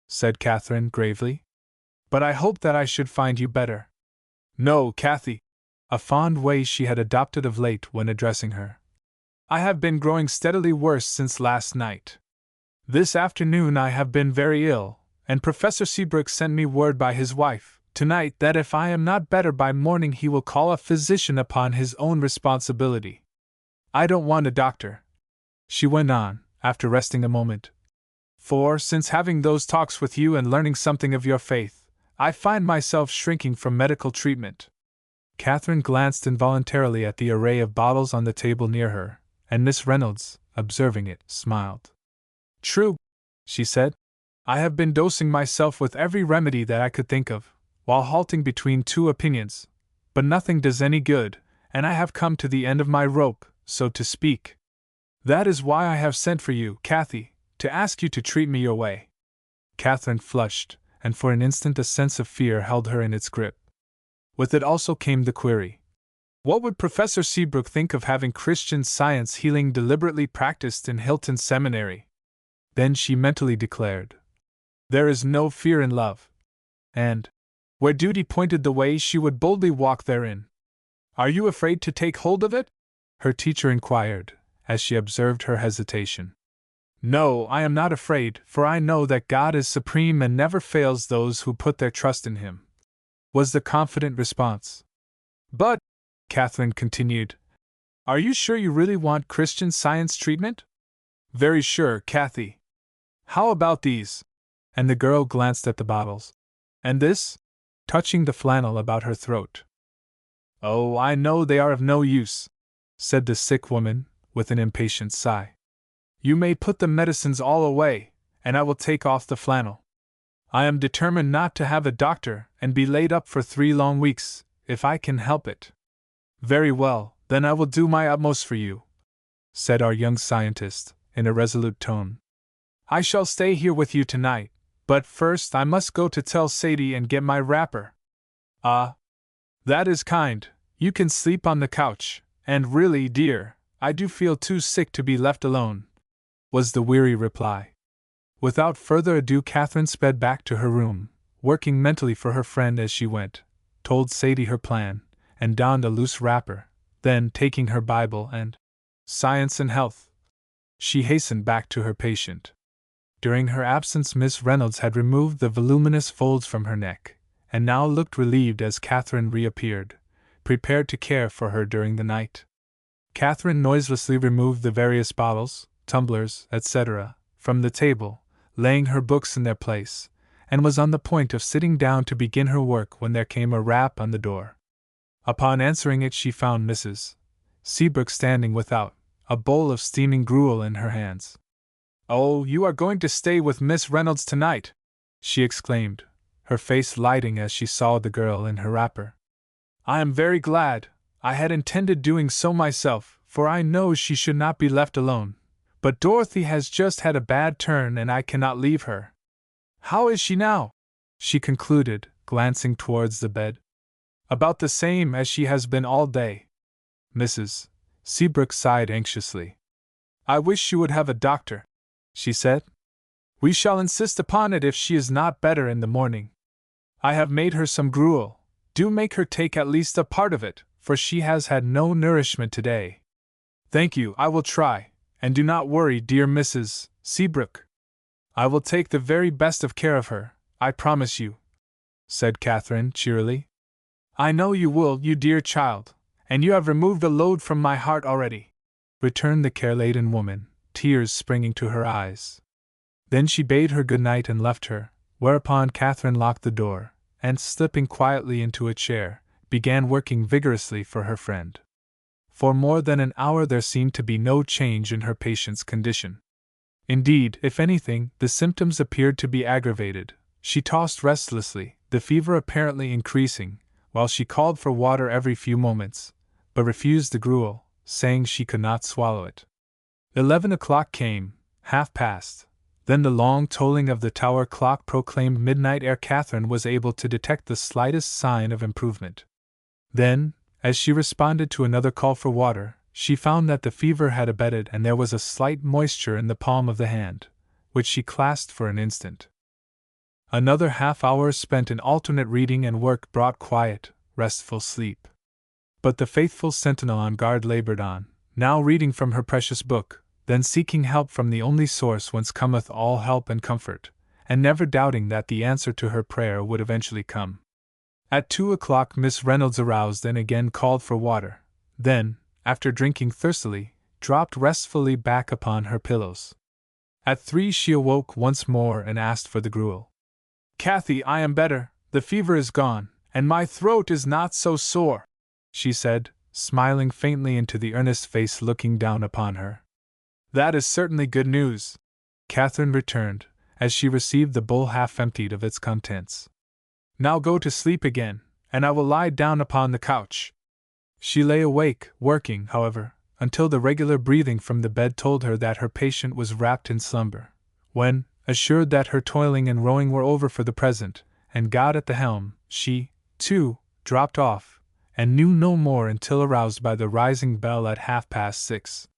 said Katherine gravely. But I hoped that I should find you better. No, Kathy, a fond way she had adopted of late when addressing her. I have been growing steadily worse since last night. This afternoon I have been very ill, and Professor Seabrook sent me word by his wife, tonight, that if I am not better by morning he will call a physician upon his own responsibility. I don't want a doctor," she went on, after resting a moment. "For, since having those talks with you and learning something of your faith, I find myself shrinking from medical treatment." Katherine glanced involuntarily at the array of bottles on the table near her, and Miss Reynolds, observing it, smiled. "True," she said. "I have been dosing myself with every remedy that I could think of, while halting between two opinions, but nothing does any good, and I have come to the end of my rope, so to speak. That is why I have sent for you, Kathy, to ask you to treat me your way." Katherine flushed, and for an instant a sense of fear held her in its grip. With it also came the query: what would Professor Seabrook think of having Christian Science healing deliberately practiced in Hilton Seminary? Then she mentally declared, "There is no fear in love," and, where duty pointed the way, she would boldly walk therein. "Are you afraid to take hold of it?" her teacher inquired, as she observed her hesitation. "No, I am not afraid, for I know that God is supreme and never fails those who put their trust in Him," was the confident response. "But," Katherine continued, "are you sure you really want Christian Science treatment?" "Very sure, Kathy." "How about these?" And the girl glanced at the bottles. "And this?" touching the flannel about her throat. "Oh, I know they are of no use," said the sick woman, with an impatient sigh. "You may put the medicines all away, and I will take off the flannel. I am determined not to have a doctor and be laid up for 3 long weeks, if I can help it." "Very well, then I will do my utmost for you," said our young scientist, in a resolute tone. "I shall stay here with you tonight, but first I must go to tell Sadie and get my wrapper." "Ah, that is kind, you can sleep on the couch, and really, dear, I do feel too sick to be left alone," was the weary reply. Without further ado, Katherine sped back to her room, working mentally for her friend as she went, told Sadie her plan, and donned a loose wrapper. Then, taking her Bible and Science and Health, she hastened back to her patient. During her absence, Miss Reynolds had removed the voluminous folds from her neck, and now looked relieved as Katherine reappeared, prepared to care for her during the night. Katherine noiselessly removed the various bottles, tumblers, etc., from the table, laying her books in their place, and was on the point of sitting down to begin her work when there came a rap on the door. Upon answering it, she found Mrs. Seabrook standing without, a bowl of steaming gruel in her hands. "Oh, you are going to stay with Miss Reynolds tonight!" she exclaimed, her face lighting as she saw the girl in her wrapper. "I am very glad. I had intended doing so myself, for I know she should not be left alone. But Dorothy has just had a bad turn and I cannot leave her. How is she now?" she concluded, glancing towards the bed. "About the same as she has been all day." Mrs. Seabrook sighed anxiously. "I wish you would have a doctor," she said. "We shall insist upon it if she is not better in the morning. I have made her some gruel. Do make her take at least a part of it, for she has had no nourishment today." "Thank you, I will try, and do not worry, dear Mrs. Seabrook. I will take the very best of care of her, I promise you," said Katherine cheerily. "I know you will, you dear child, and you have removed a load from my heart already," returned the care-laden woman, tears springing to her eyes. Then she bade her good night and left her, whereupon Katherine locked the door, and, slipping quietly into a chair, began working vigorously for her friend. For more than an hour there seemed to be no change in her patient's condition. Indeed, if anything, the symptoms appeared to be aggravated. She tossed restlessly, the fever apparently increasing, while she called for water every few moments, but refused the gruel, saying she could not swallow it. 11 o'clock came, 1:30. Then the long tolling of the tower clock proclaimed midnight ere Katherine was able to detect the slightest sign of improvement. Then, as she responded to another call for water, she found that the fever had abated and there was a slight moisture in the palm of the hand, which she clasped for an instant. Another half-hour spent in alternate reading and work brought quiet, restful sleep. But the faithful sentinel on guard labored on, now reading from her precious book, then seeking help from the only source whence cometh all help and comfort, and never doubting that the answer to her prayer would eventually come. At 2 o'clock Miss Reynolds aroused and again called for water, then, after drinking thirstily, dropped restfully back upon her pillows. At 3 she awoke once more and asked for the gruel. "Kathy, I am better, the fever is gone, and my throat is not so sore," she said, smiling faintly into the earnest face looking down upon her. "That is certainly good news," Katherine returned, as she received the bowl half emptied of its contents. "Now go to sleep again, and I will lie down upon the couch." She lay awake, working, however, until the regular breathing from the bed told her that her patient was wrapped in slumber, when, assured that her toiling and rowing were over for the present, and God at the helm, she, too, dropped off, and knew no more until aroused by the rising bell at 6:30.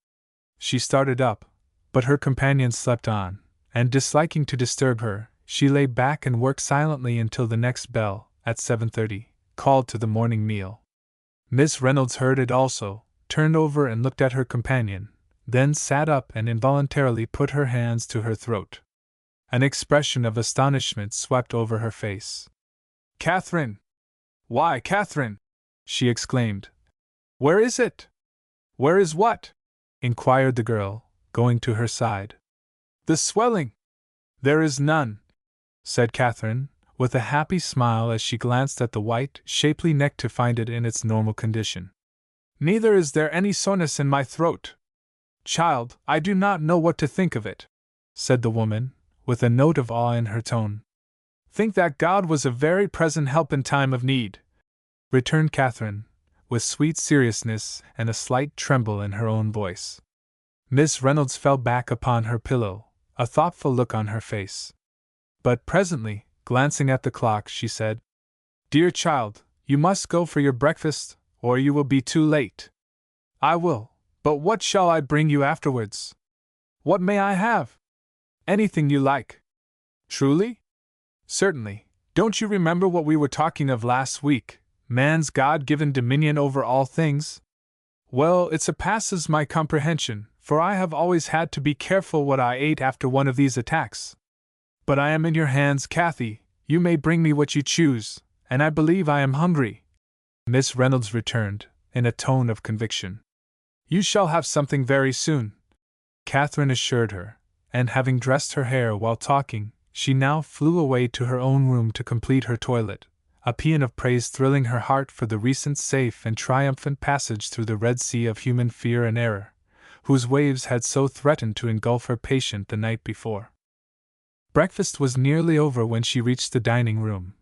She started up, but her companion slept on, and disliking to disturb her, she lay back and worked silently until the next bell, at 7:30, called to the morning meal. Miss Reynolds heard it also, turned over and looked at her companion, then sat up and involuntarily put her hands to her throat. An expression of astonishment swept over her face. "Katherine! Why, Katherine!" she exclaimed. "Where is it?" "Where is what?" inquired the girl, going to her side. "The swelling." "There is none," said Katherine, with a happy smile as she glanced at the white, shapely neck to find it in its normal condition. "Neither is there any soreness in my throat." "Child, I do not know what to think of it," said the woman, with a note of awe in her tone. "Think that God was a very present help in time of need," returned Katherine, with sweet seriousness and a slight tremble in her own voice. Miss Reynolds fell back upon her pillow, a thoughtful look on her face. But presently, glancing at the clock, she said, "Dear child, you must go for your breakfast, or you will be too late." "I will, but what shall I bring you afterwards?" "What may I have?" "Anything you like." "Truly?" "Certainly. Don't you remember what we were talking of last week, man's God-given dominion over all things? Well, it surpasses my comprehension, for I have always had to be careful what I ate after one of these attacks. But I am in your hands, Kathy. You may bring me what you choose, and I believe I am hungry," Miss Reynolds returned, in a tone of conviction. "You shall have something very soon," Katherine assured her, and having dressed her hair while talking, she now flew away to her own room to complete her toilet, a paean of praise thrilling her heart for the recent safe and triumphant passage through the Red Sea of human fear and error, whose waves had so threatened to engulf her patient the night before. Breakfast was nearly over when she reached the dining room,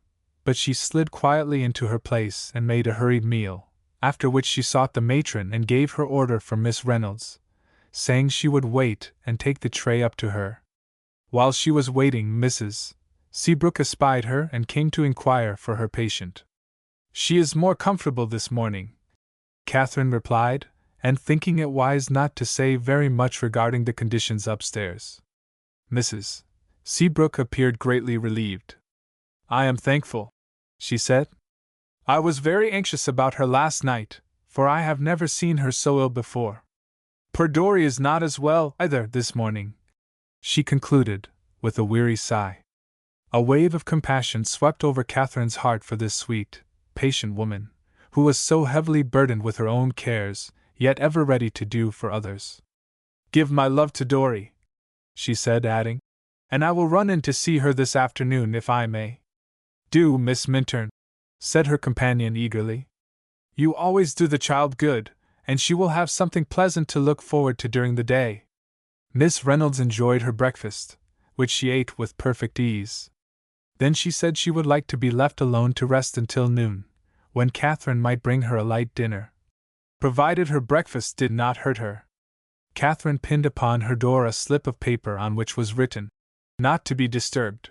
but she slid quietly into her place and made a hurried meal, after which she sought the matron and gave her order for Miss Reynolds, saying she would wait and take the tray up to her. While she was waiting, Mrs. Seabrook espied her and came to inquire for her patient. "She is more comfortable this morning," Katherine replied, and thinking it wise not to say very much regarding the conditions upstairs. Mrs. Seabrook appeared greatly relieved. "I am thankful," she said. "I was very anxious about her last night, for I have never seen her so ill before. Poor Dorry is not as well, either, this morning," she concluded, with a weary sigh. A wave of compassion swept over Katherine's heart for this sweet, patient woman, who was so heavily burdened with her own cares, yet ever ready to do for others. "Give my love to Dorry," she said, adding, "and I will run in to see her this afternoon if I may." "Do, Miss Minturn," said her companion eagerly. "You always do the child good, and she will have something pleasant to look forward to during the day." Miss Reynolds enjoyed her breakfast, which she ate with perfect ease. Then she said she would like to be left alone to rest until noon, when Katherine might bring her a light dinner, provided her breakfast did not hurt her. Katherine pinned upon her door a slip of paper on which was written, "Not to be disturbed,"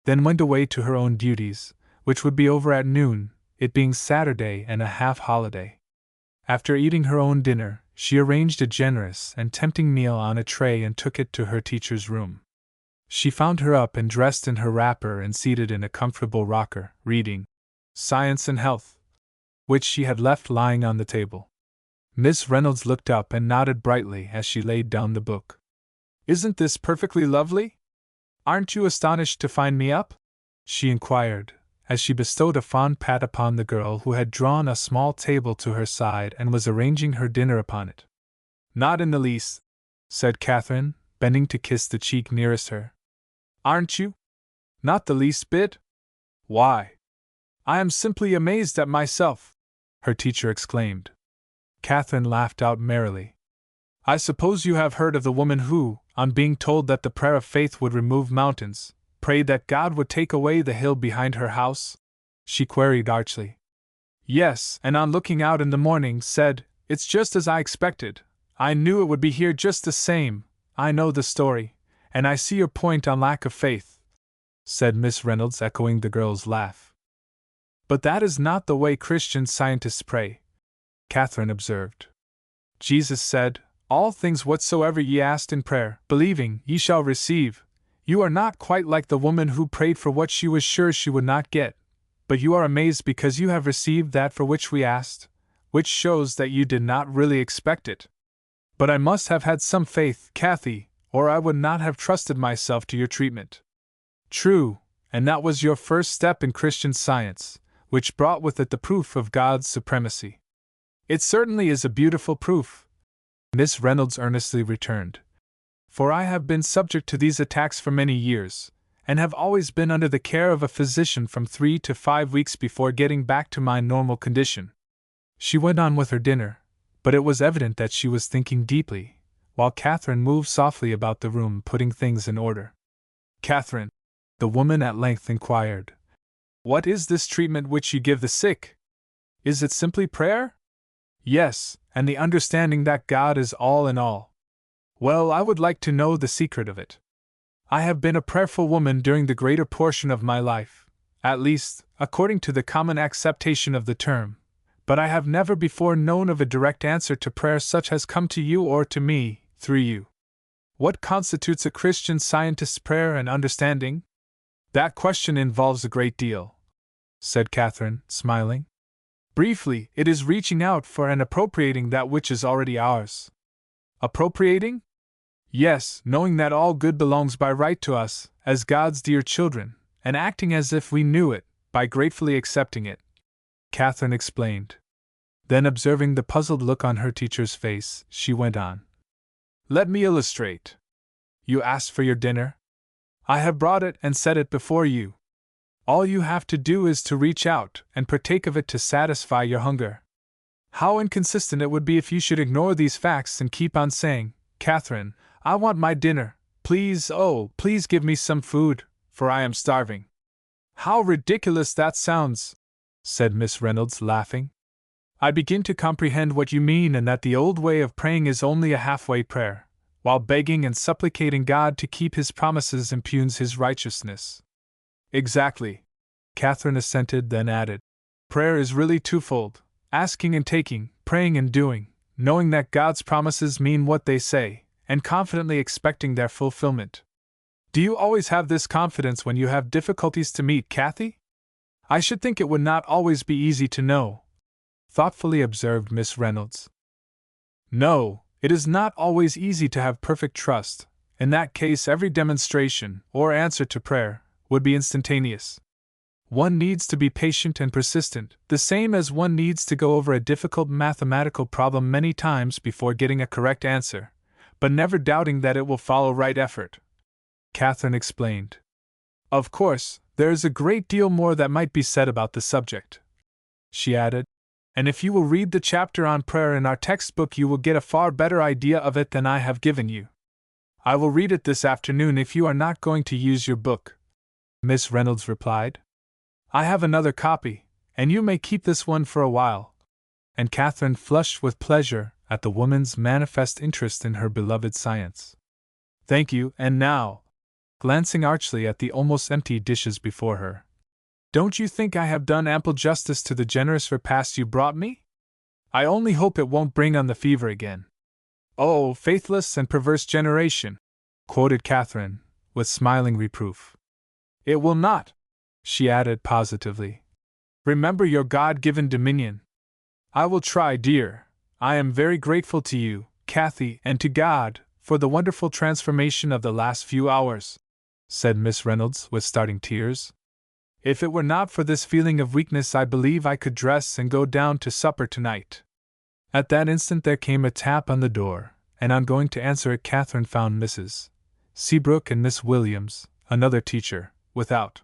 then went away to her own duties, which would be over at noon, it being Saturday and a half-holiday. After eating her own dinner, she arranged a generous and tempting meal on a tray and took it to her teacher's room. She found her up and dressed in her wrapper and seated in a comfortable rocker, reading Science and Health, which she had left lying on the table. Miss Reynolds looked up and nodded brightly as she laid down the book. "Isn't this perfectly lovely? Aren't you astonished to find me up?" she inquired, as she bestowed a fond pat upon the girl who had drawn a small table to her side and was arranging her dinner upon it. "Not in the least," said Katherine, bending to kiss the cheek nearest her. "Aren't you? Not the least bit? Why, I am simply amazed at myself," her teacher exclaimed. Katherine laughed out merrily. "I suppose you have heard of the woman who, on being told that the prayer of faith would remove mountains, prayed that God would take away the hill behind her house?" she queried archly. "Yes, and on looking out in the morning said, 'It's just as I expected. I knew it would be here just the same.' I know the story, and I see your point on lack of faith," said Miss Reynolds, echoing the girl's laugh. "But that is not the way Christian Scientists pray," Katherine observed. "Jesus said, 'All things whatsoever ye ask in prayer, believing, ye shall receive.' You are not quite like the woman who prayed for what she was sure she would not get, but you are amazed because you have received that for which we asked, which shows that you did not really expect it. But I must have had some faith, Kathy, or I would not have trusted myself to your treatment." "True, and that was your first step in Christian Science, which brought with it the proof of God's supremacy." "It certainly is a beautiful proof," Miss Reynolds earnestly returned. "For I have been subject to these attacks for many years, and have always been under the care of a physician from 3 to 5 weeks before getting back to my normal condition." She went on with her dinner, but it was evident that she was thinking deeply, while Katherine moved softly about the room putting things in order. "Katherine," the woman at length inquired, "what is this treatment which you give the sick? Is it simply prayer?" "Yes, and the understanding that God is all in all." "Well, I would like to know the secret of it. I have been a prayerful woman during the greater portion of my life, at least, according to the common acceptation of the term, but I have never before known of a direct answer to prayer such as come to you or to me, through you. What constitutes a Christian Scientist's prayer and understanding?" "That question involves a great deal," said Katherine, smiling. "Briefly, it is reaching out for and appropriating that which is already ours." "Appropriating?" "Yes, knowing that all good belongs by right to us, as God's dear children, and acting as if we knew it, by gratefully accepting it," Katherine explained. Then, observing the puzzled look on her teacher's face, she went on. "Let me illustrate. You asked for your dinner? I have brought it and set it before you. All you have to do is to reach out and partake of it to satisfy your hunger. How inconsistent it would be if you should ignore these facts and keep on saying, 'Katherine, I want my dinner, please, oh, please give me some food, for I am starving.'" "How ridiculous that sounds," said Miss Reynolds, laughing. "I begin to comprehend what you mean, and that the old way of praying is only a halfway prayer, while begging and supplicating God to keep His promises impugns His righteousness." "Exactly," Katherine assented, then added, "Prayer is really twofold, asking and taking, praying and doing, knowing that God's promises mean what they say, and confidently expecting their fulfillment." "Do you always have this confidence when you have difficulties to meet, Kathy? I should think it would not always be easy to know," thoughtfully observed Miss Reynolds. "No, it is not always easy to have perfect trust. In that case, every demonstration, or answer to prayer, would be instantaneous. One needs to be patient and persistent, the same as one needs to go over a difficult mathematical problem many times before getting a correct answer, but never doubting that it will follow right effort," Katherine explained. "Of course, there is a great deal more that might be said about the subject," she added, "and if you will read the chapter on prayer in our textbook you will get a far better idea of it than I have given you." "I will read it this afternoon if you are not going to use your book," Miss Reynolds replied. "I have another copy, and you may keep this one for a while." And Katherine flushed with pleasure at the woman's manifest interest in her beloved science. "Thank you, and now," glancing archly at the almost empty dishes before her, "don't you think I have done ample justice to the generous repast you brought me? I only hope it won't bring on the fever again." "Oh, faithless and perverse generation," quoted Katherine, with smiling reproof. "It will not," she added positively. "Remember your God-given dominion." "I will try, dear. I am very grateful to you, Kathy, and to God, for the wonderful transformation of the last few hours," said Miss Reynolds with starting tears. "If it were not for this feeling of weakness, I believe I could dress and go down to supper tonight." At that instant there came a tap on the door, and on going to answer it, Katherine found Mrs. Seabrook and Miss Williams, another teacher, without.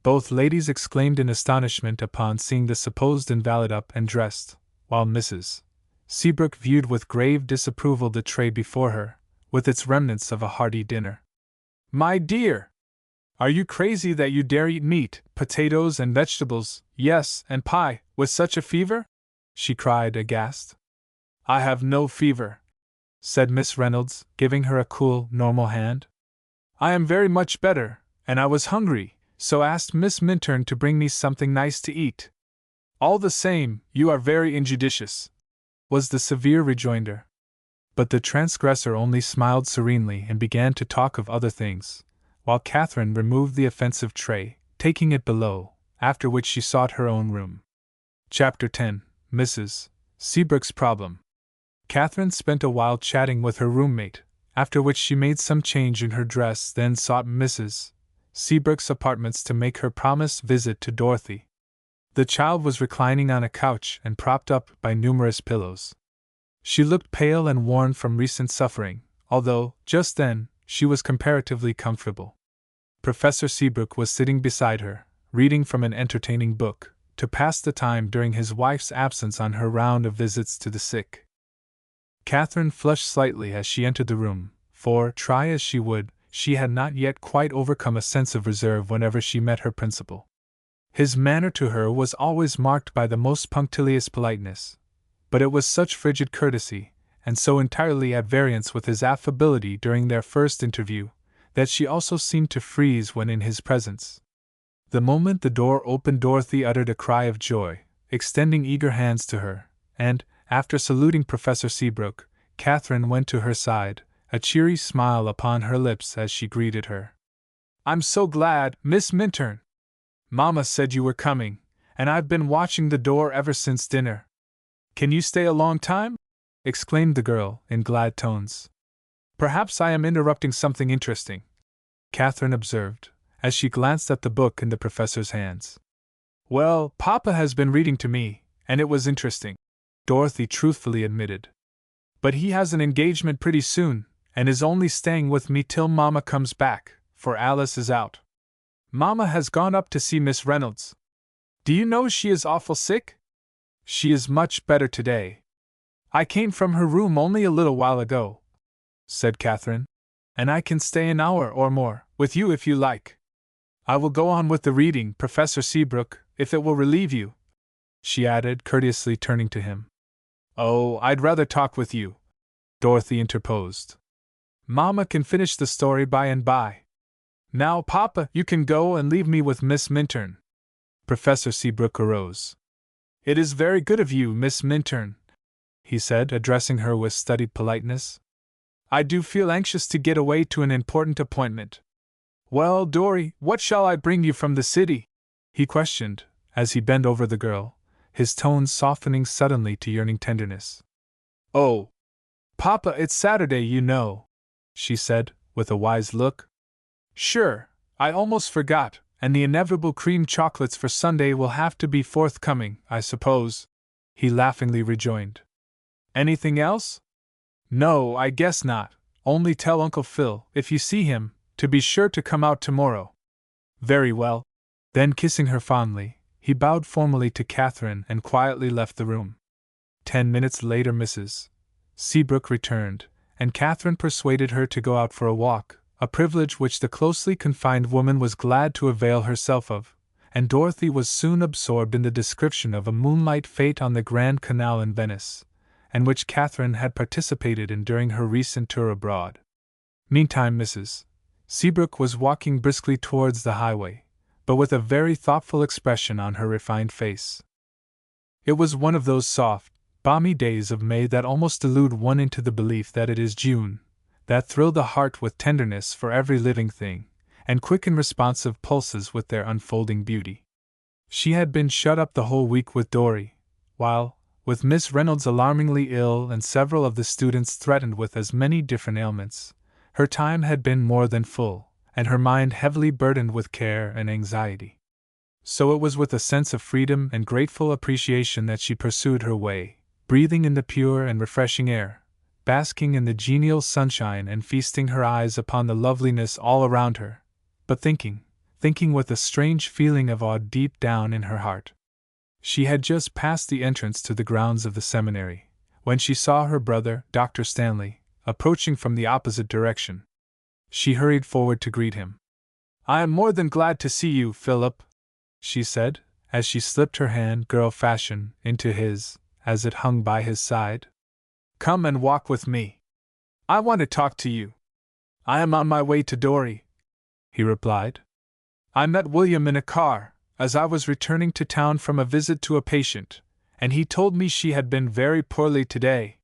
Both ladies exclaimed in astonishment upon seeing the supposed invalid up and dressed, while Mrs. Seabrook viewed with grave disapproval the tray before her, with its remnants of a hearty dinner. "My dear! Are you crazy that you dare eat meat, potatoes, and vegetables, yes, and pie, with such a fever?" she cried, aghast. "I have no fever," said Miss Reynolds, giving her a cool, normal hand. "I am very much better, and I was hungry, so asked Miss Minturn to bring me something nice to eat." "All the same, you are very injudicious," was the severe rejoinder. But the transgressor only smiled serenely and began to talk of other things, while Katherine removed the offensive tray, taking it below, after which she sought her own room. Chapter 10. Mrs. Seabrook's Problem. Katherine spent a while chatting with her roommate, after which she made some change in her dress, then sought Mrs. Seabrook's apartments to make her promised visit to Dorothy. The child was reclining on a couch and propped up by numerous pillows. She looked pale and worn from recent suffering, although, just then, she was comparatively comfortable. Professor Seabrook was sitting beside her, reading from an entertaining book, to pass the time during his wife's absence on her round of visits to the sick. Katherine flushed slightly as she entered the room, for, try as she would, she had not yet quite overcome a sense of reserve whenever she met her principal. His manner to her was always marked by the most punctilious politeness, but it was such frigid courtesy, and so entirely at variance with his affability during their first interview, that she also seemed to freeze when in his presence. The moment the door opened, Dorothy uttered a cry of joy, extending eager hands to her, and, after saluting Professor Seabrook, Katherine went to her side, a cheery smile upon her lips as she greeted her. "I'm so glad, Miss Minturn! Mamma said you were coming, and I've been watching the door ever since dinner." "Can you stay a long time?" exclaimed the girl, in glad tones. "Perhaps I am interrupting something interesting," Katherine observed, as she glanced at the book in the professor's hands. "Well, Papa has been reading to me, and it was interesting," Dorothy truthfully admitted. "But he has an engagement pretty soon, and is only staying with me till Mamma comes back, for Alice is out. Mamma has gone up to see Miss Reynolds. Do you know she is awful sick? She is much better today. I came from her room only a little while ago," said Katherine, "and I can stay an hour or more with you if you like. I will go on with the reading, Professor Seabrook, if it will relieve you," she added, courteously turning to him. "Oh, I'd rather talk with you," Dorothy interposed. "Mamma can finish the story by and by. Now, Papa, you can go and leave me with Miss Minturn." Professor Seabrook arose. "It is very good of you, Miss Minturn," he said, addressing her with studied politeness. "I do feel anxious to get away to an important appointment. Well, Dory, what shall I bring you from the city?" he questioned, as he bent over the girl, his tones softening suddenly to yearning tenderness. "Oh, Papa, it's Saturday, you know," she said, with a wise look. "Sure, I almost forgot, and the inevitable cream chocolates for Sunday will have to be forthcoming, I suppose," he laughingly rejoined. "Anything else?" "No, I guess not, only tell Uncle Phil, if you see him, to be sure to come out tomorrow." "Very well." Then, kissing her fondly, he bowed formally to Katherine and quietly left the room. 10 minutes later Mrs. Seabrook returned, and Katherine persuaded her to go out for a walk, a privilege which the closely confined woman was glad to avail herself of, and Dorothy was soon absorbed in the description of a moonlight fete on the Grand Canal in Venice, and which Katherine had participated in during her recent tour abroad. Meantime Mrs. Seabrook was walking briskly towards the highway, but with a very thoughtful expression on her refined face. It was one of those soft, balmy days of May that almost delude one into the belief that it is June, that thrill the heart with tenderness for every living thing, and quicken responsive pulses with their unfolding beauty. She had been shut up the whole week with Dory, while, With Miss Reynolds alarmingly ill and several of the students threatened with as many different ailments, her time had been more than full, and her mind heavily burdened with care and anxiety. So it was with a sense of freedom and grateful appreciation that she pursued her way, breathing in the pure and refreshing air, basking in the genial sunshine and feasting her eyes upon the loveliness all around her, but thinking with a strange feeling of awe deep down in her heart. She had just passed the entrance to the grounds of the seminary, when she saw her brother, Dr. Stanley, approaching from the opposite direction. She hurried forward to greet him. "I am more than glad to see you, Philip," she said, as she slipped her hand, girl fashion, into his, as it hung by his side. "Come and walk with me. I want to talk to you." "I am on my way to Dorry," he replied. "I met William in a car, as I was returning to town from a visit to a patient, and he told me she had been very poorly today.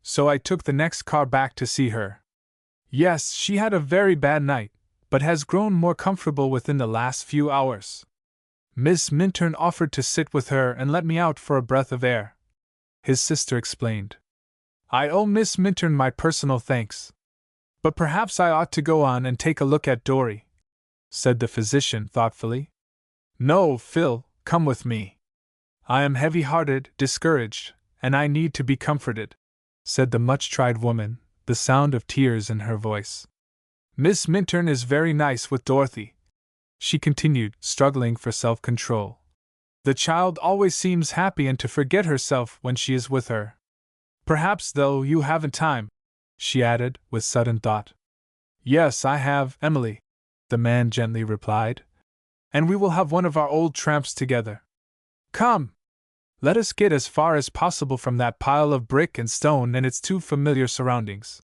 So I took the next car back to see her. Yes, she had a very bad night, but has grown more comfortable within the last few hours. Miss Minturn offered to sit with her and let me out for a breath of air," his sister explained. "I owe Miss Minturn my personal thanks. But perhaps I ought to go on and take a look at Dorry," said the physician thoughtfully. "No, Phil, come with me. I am heavy-hearted, discouraged, and I need to be comforted," said the much-tried woman, the sound of tears in her voice. "Miss Minturn is very nice with Dorothy," she continued, struggling for self-control. "The child always seems happy and to forget herself when she is with her. Perhaps, though, you haven't time," she added, with sudden thought. "Yes, I have, Emily," the man gently replied. "And we will have one of our old tramps together. Come! Let us get as far as possible from that pile of brick and stone and its too familiar surroundings."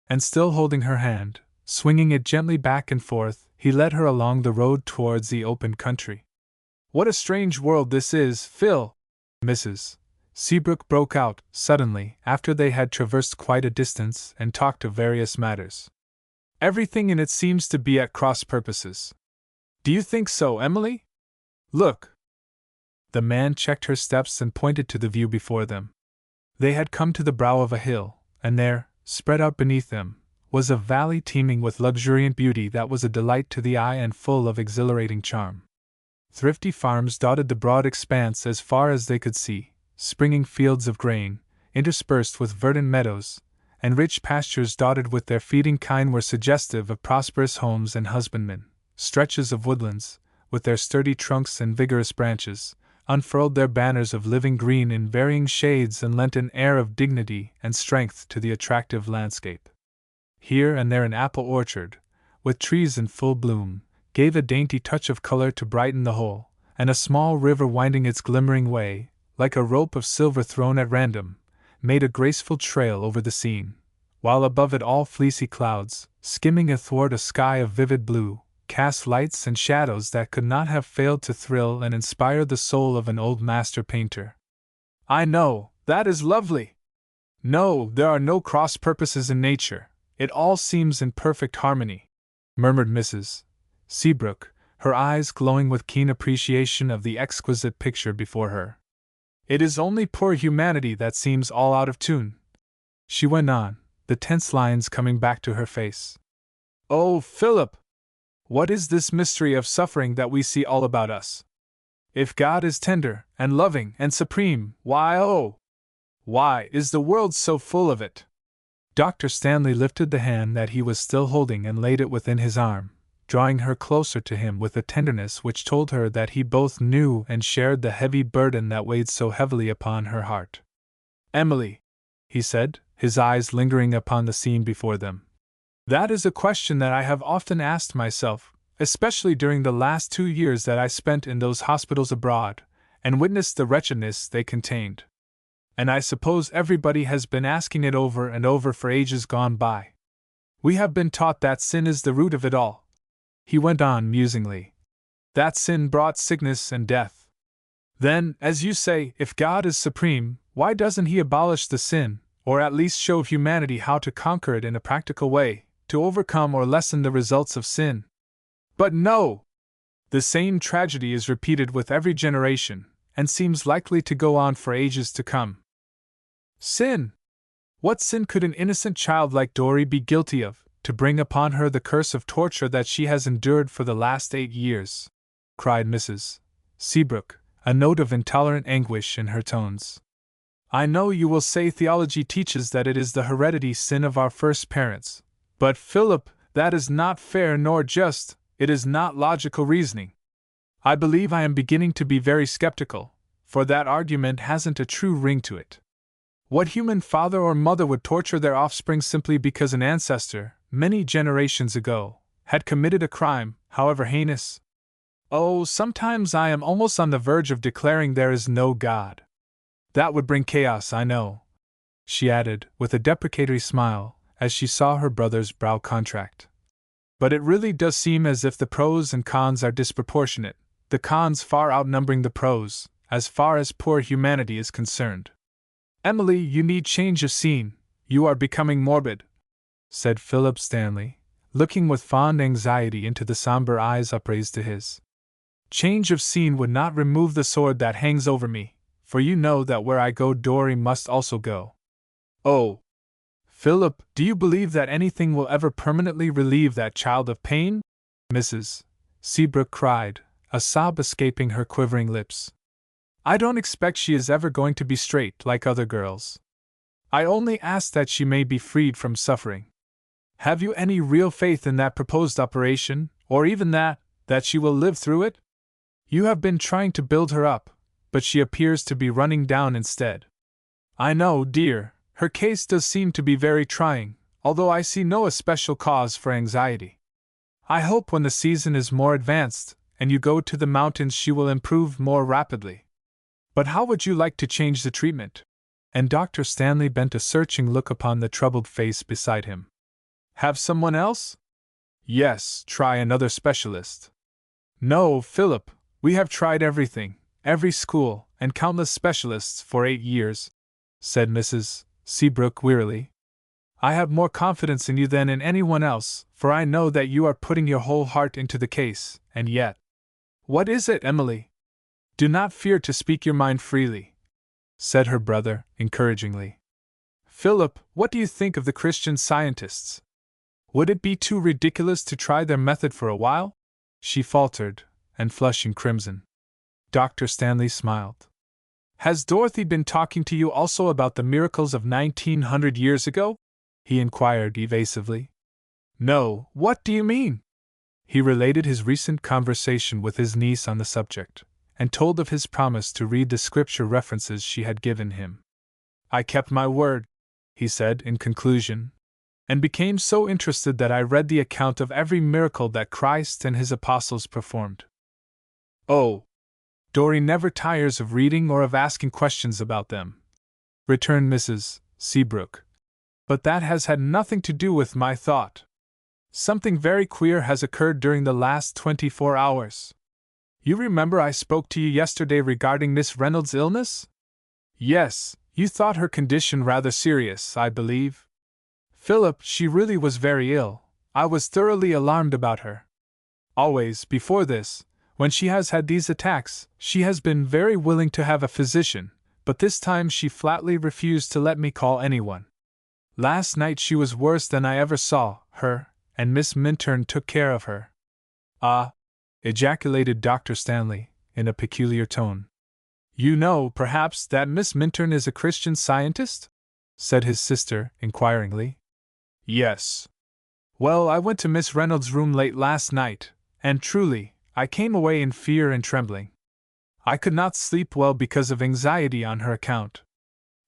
And still holding her hand, swinging it gently back and forth, he led her along the road towards the open country. "What a strange world this is, Phil!" Mrs. Seabrook broke out, suddenly, after they had traversed quite a distance and talked of various matters. "Everything in it seems to be at cross purposes. Do you think so, Emily? Look!" The man checked her steps and pointed to the view before them. They had come to the brow of a hill, and there, spread out beneath them, was a valley teeming with luxuriant beauty that was a delight to the eye and full of exhilarating charm. Thrifty farms dotted the broad expanse as far as they could see, springing fields of grain, interspersed with verdant meadows, and rich pastures dotted with their feeding kine were suggestive of prosperous homes and husbandmen. Stretches of woodlands, with their sturdy trunks and vigorous branches, unfurled their banners of living green in varying shades and lent an air of dignity and strength to the attractive landscape. Here and there an apple orchard, with trees in full bloom, gave a dainty touch of color to brighten the whole, and a small river winding its glimmering way, like a rope of silver thrown at random, made a graceful trail over the scene, while above it all fleecy clouds, skimming athwart a sky of vivid blue, cast lights and shadows that could not have failed to thrill and inspire the soul of an old master painter. "I know, that is lovely! No, there are no cross purposes in nature, it all seems in perfect harmony," murmured Mrs. Seabrook, her eyes glowing with keen appreciation of the exquisite picture before her. "It is only poor humanity that seems all out of tune," she went on, the tense lines coming back to her face. "Oh, Philip! What is this mystery of suffering that we see all about us? If God is tender, and loving, and supreme, why is the world so full of it?" Dr. Stanley lifted the hand that he was still holding and laid it within his arm, drawing her closer to him with a tenderness which told her that he both knew and shared the heavy burden that weighed so heavily upon her heart. "Emily," he said, his eyes lingering upon the scene before them, "that is a question that I have often asked myself, especially during the last 2 years that I spent in those hospitals abroad, and witnessed the wretchedness they contained. And I suppose everybody has been asking it over and over for ages gone by. We have been taught that sin is the root of it all," he went on musingly. "That sin brought sickness and death. Then, as you say, if God is supreme, why doesn't He abolish the sin, or at least show humanity how to conquer it in a practical way, to overcome or lessen the results of sin? But no! The same tragedy is repeated with every generation, and seems likely to go on for ages to come. Sin! What sin could an innocent child like Dory be guilty of, to bring upon her the curse of torture that she has endured for the last 8 years? Cried Mrs. Seabrook, a note of intolerant anguish in her tones. I know you will say theology teaches that it is the hereditary sin of our first parents, but Philip, that is not fair nor just, it is not logical reasoning. I believe I am beginning to be very skeptical, for that argument hasn't a true ring to it. What human father or mother would torture their offspring simply because an ancestor, many generations ago, had committed a crime, however heinous? Oh, sometimes I am almost on the verge of declaring there is no God. That would bring chaos, I know, she added, with a deprecatory smile, as she saw her brother's brow contract. But it really does seem as if the pros and cons are disproportionate, the cons far outnumbering the pros, as far as poor humanity is concerned. Emily, you need change of scene, you are becoming morbid, said Philip Stanley, looking with fond anxiety into the somber eyes upraised to his. Change of scene would not remove the sword that hangs over me, for you know that where I go Dory must also go. Oh! Philip, do you believe that anything will ever permanently relieve that child of pain? Mrs. Seabrook cried, a sob escaping her quivering lips. I don't expect she is ever going to be straight like other girls. I only ask that she may be freed from suffering. Have you any real faith in that proposed operation, or even that she will live through it? You have been trying to build her up, but she appears to be running down instead. I know, dear, her case does seem to be very trying, although I see no especial cause for anxiety. I hope when the season is more advanced, and you go to the mountains she will improve more rapidly. But how would you like to change the treatment? And Dr. Stanley bent a searching look upon the troubled face beside him. Have someone else? Yes, try another specialist. No, Philip, we have tried everything, every school, and countless specialists for 8 years, said Mrs. Seabrook wearily. I have more confidence in you than in anyone else, for I know that you are putting your whole heart into the case, and yet… What is it, Emily? Do not fear to speak your mind freely, said her brother, encouragingly. Philip, what do you think of the Christian Scientists? Would it be too ridiculous to try their method for a while? She faltered, and flushing crimson. Dr. Stanley smiled. Has Dorothy been talking to you also about the miracles of 1900 years ago? He inquired evasively. No, what do you mean? He related his recent conversation with his niece on the subject, and told of his promise to read the scripture references she had given him. I kept my word, he said in conclusion, and became so interested that I read the account of every miracle that Christ and his apostles performed. Oh! Dory never tires of reading or of asking questions about them, returned Mrs. Seabrook. But that has had nothing to do with my thought. Something very queer has occurred during the last 24 hours. You remember I spoke to you yesterday regarding Miss Reynolds' illness? Yes, you thought her condition rather serious, I believe. Philip, she really was very ill. I was thoroughly alarmed about her. Always, before this, when she has had these attacks, she has been very willing to have a physician, but this time she flatly refused to let me call anyone. Last night she was worse than I ever saw her, and Miss Minturn took care of her. Ah! Ejaculated Dr. Stanley, in a peculiar tone. You know, perhaps, that Miss Minturn is a Christian Scientist? Said his sister, inquiringly. Yes. Well, I went to Miss Reynolds' room late last night, and truly, I came away in fear and trembling. I could not sleep well because of anxiety on her account.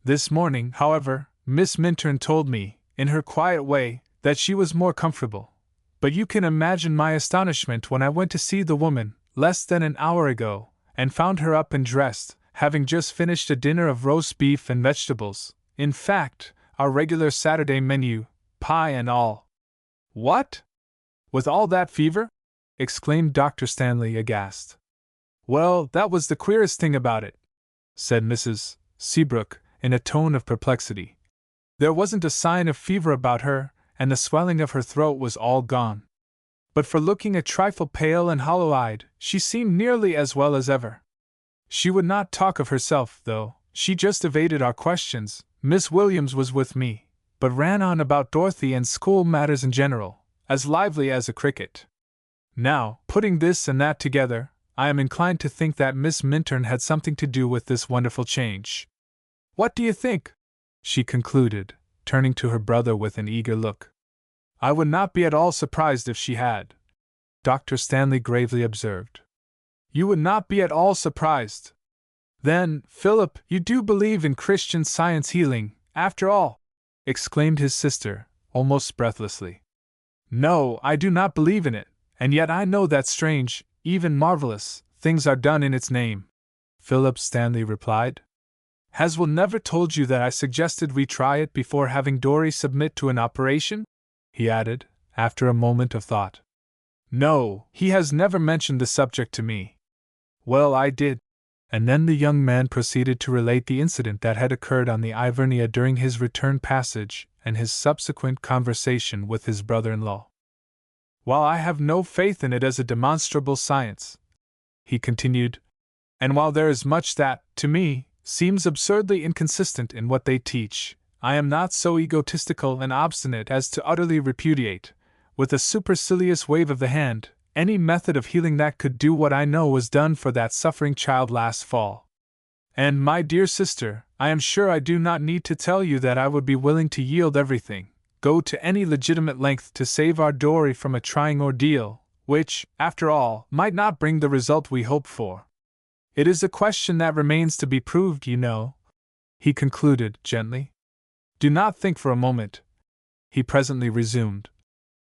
This morning, however, Miss Minturn told me, in her quiet way, that she was more comfortable. But you can imagine my astonishment when I went to see the woman, less than an hour ago, and found her up and dressed, having just finished a dinner of roast beef and vegetables, in fact, our regular Saturday menu, pie and all. What? With all that fever? Exclaimed Dr. Stanley, aghast. Well, that was the queerest thing about it, said Mrs. Seabrook, in a tone of perplexity. There wasn't a sign of fever about her, and the swelling of her throat was all gone. But for looking a trifle pale and hollow-eyed, she seemed nearly as well as ever. She would not talk of herself, though, she just evaded our questions, Miss Williams was with me, but ran on about Dorothy and school matters in general, as lively as a cricket. Now, putting this and that together, I am inclined to think that Miss Minturn had something to do with this wonderful change. What do you think? She concluded, turning to her brother with an eager look. I would not be at all surprised if she had, Dr. Stanley gravely observed. You would not be at all surprised. Then, Philip, you do believe in Christian Science healing, after all? Exclaimed his sister, almost breathlessly. No, I do not believe in it, and yet I know that strange, even marvelous, things are done in its name, Philip Stanley replied. Has Will never told you that I suggested we try it before having Dory submit to an operation? He added, after a moment of thought. No, he has never mentioned the subject to me. Well, I did. And then the young man proceeded to relate the incident that had occurred on the Ivernia during his return passage and his subsequent conversation with his brother-in-law. While I have no faith in it as a demonstrable science, he continued, and while there is much that, to me, seems absurdly inconsistent in what they teach, I am not so egotistical and obstinate as to utterly repudiate, with a supercilious wave of the hand, any method of healing that could do what I know was done for that suffering child last fall. And, my dear sister, I am sure I do not need to tell you that I would be willing to yield everything, go to any legitimate length to save our Dory from a trying ordeal, which, after all, might not bring the result we hope for. It is a question that remains to be proved, you know, he concluded gently. Do not think for a moment, he presently resumed,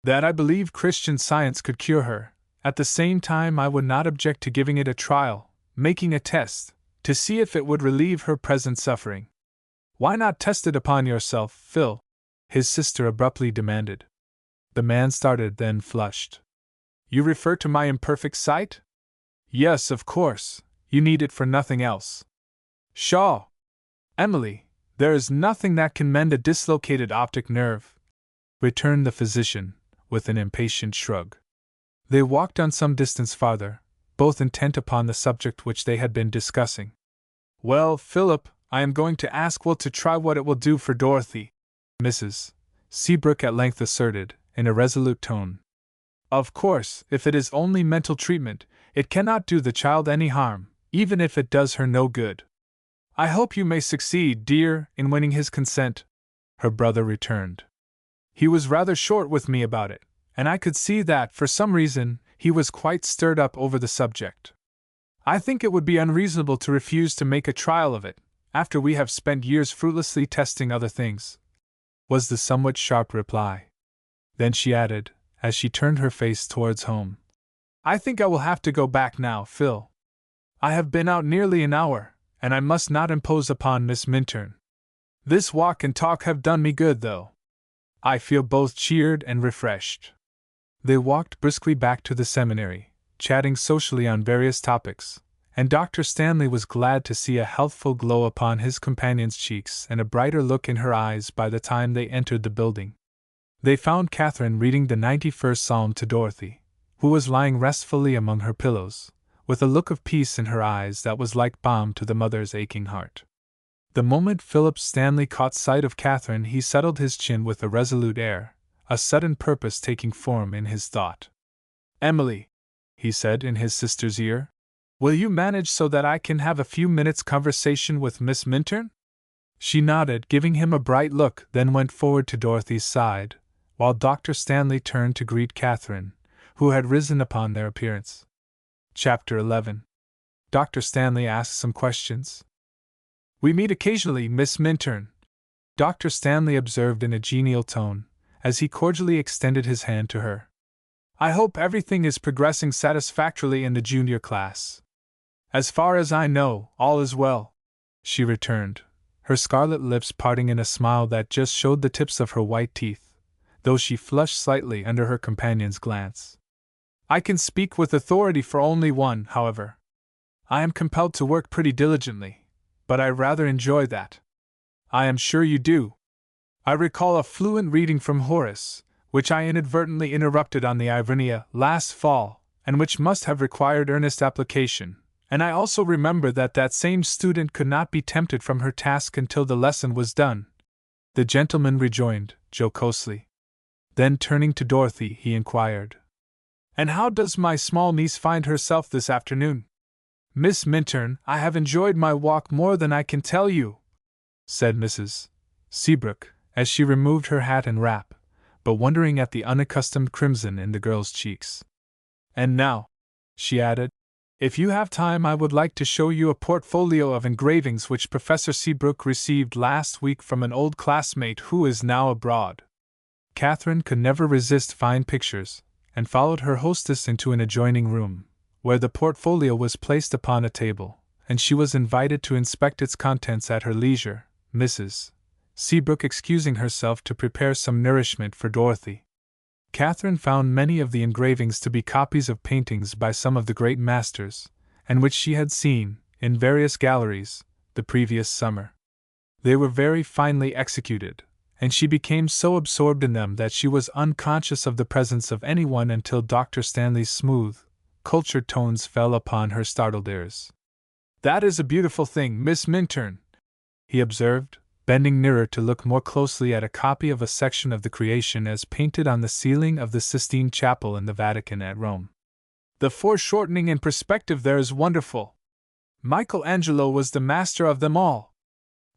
that I believe Christian Science could cure her. At the same time, I would not object to giving it a trial, making a test, to see if it would relieve her present suffering. Why not test it upon yourself, Phil? His sister abruptly demanded. The man started, then flushed. You refer to my imperfect sight? Yes, of course. You need it for nothing else. Pshaw! Emily, there is nothing that can mend a dislocated optic nerve, returned the physician, with an impatient shrug. They walked on some distance farther, both intent upon the subject which they had been discussing. Well, Philip, I am going to ask Will to try what it will do for Dorothy, Mrs. Seabrook at length asserted, in a resolute tone. Of course, if it is only mental treatment, it cannot do the child any harm, even if it does her no good. I hope you may succeed, dear, in winning his consent, her brother returned. He was rather short with me about it, and I could see that, for some reason, he was quite stirred up over the subject. I think it would be unreasonable to refuse to make a trial of it, after we have spent years fruitlessly testing other things, was the somewhat sharp reply. Then she added, as she turned her face towards home, I think I will have to go back now, Phil. I have been out nearly an hour, and I must not impose upon Miss Minturn. This walk and talk have done me good, though. I feel both cheered and refreshed. They walked briskly back to the seminary, chatting socially on various topics, and Dr. Stanley was glad to see a healthful glow upon his companion's cheeks and a brighter look in her eyes by the time they entered the building. They found Katherine reading the 91st Psalm to Dorothy, who was lying restfully among her pillows, with a look of peace in her eyes that was like balm to the mother's aching heart. The moment Philip Stanley caught sight of Katherine, he settled his chin with a resolute air, a sudden purpose taking form in his thought. Emily, he said in his sister's ear, will you manage so that I can have a few minutes' conversation with Miss Minturn? She nodded, giving him a bright look, then went forward to Dorothy's side, while Dr. Stanley turned to greet Katherine, who had risen upon their appearance. Chapter 11. Dr. Stanley asks some questions. We meet occasionally, Miss Minturn, Dr. Stanley observed in a genial tone, as he cordially extended his hand to her. I hope everything is progressing satisfactorily in the junior class. As far as I know, all is well, she returned, her scarlet lips parting in a smile that just showed the tips of her white teeth, though she flushed slightly under her companion's glance. I can speak with authority for only one, however. I am compelled to work pretty diligently, but I rather enjoy that. I am sure you do. I recall a fluent reading from Horace, which I inadvertently interrupted on the Ivernia last fall, and which must have required earnest application, And I also remember that same student could not be tempted from her task until the lesson was done," the gentleman rejoined, jocosely. Then turning to Dorothy, he inquired, "And how does my small niece find herself this afternoon?" "Miss Minturn, I have enjoyed my walk more than I can tell you," said Mrs. Seabrook, as she removed her hat and wrap, but wondering at the unaccustomed crimson in the girl's cheeks. "And now," she added, "if you have time, I would like to show you a portfolio of engravings which Professor Seabrook received last week from an old classmate who is now abroad." Katherine could never resist fine pictures, and followed her hostess into an adjoining room, where the portfolio was placed upon a table, and she was invited to inspect its contents at her leisure, Mrs. Seabrook excusing herself to prepare some nourishment for Dorothy. Katherine found many of the engravings to be copies of paintings by some of the great masters, and which she had seen, in various galleries, the previous summer. They were very finely executed, and she became so absorbed in them that she was unconscious of the presence of anyone until Dr. Stanley's smooth, cultured tones fell upon her startled ears. "That is a beautiful thing, Miss Minturn," he observed, bending nearer to look more closely at a copy of a section of the Creation as painted on the ceiling of the Sistine Chapel in the Vatican at Rome. "The foreshortening in perspective there is wonderful. Michelangelo was the master of them all.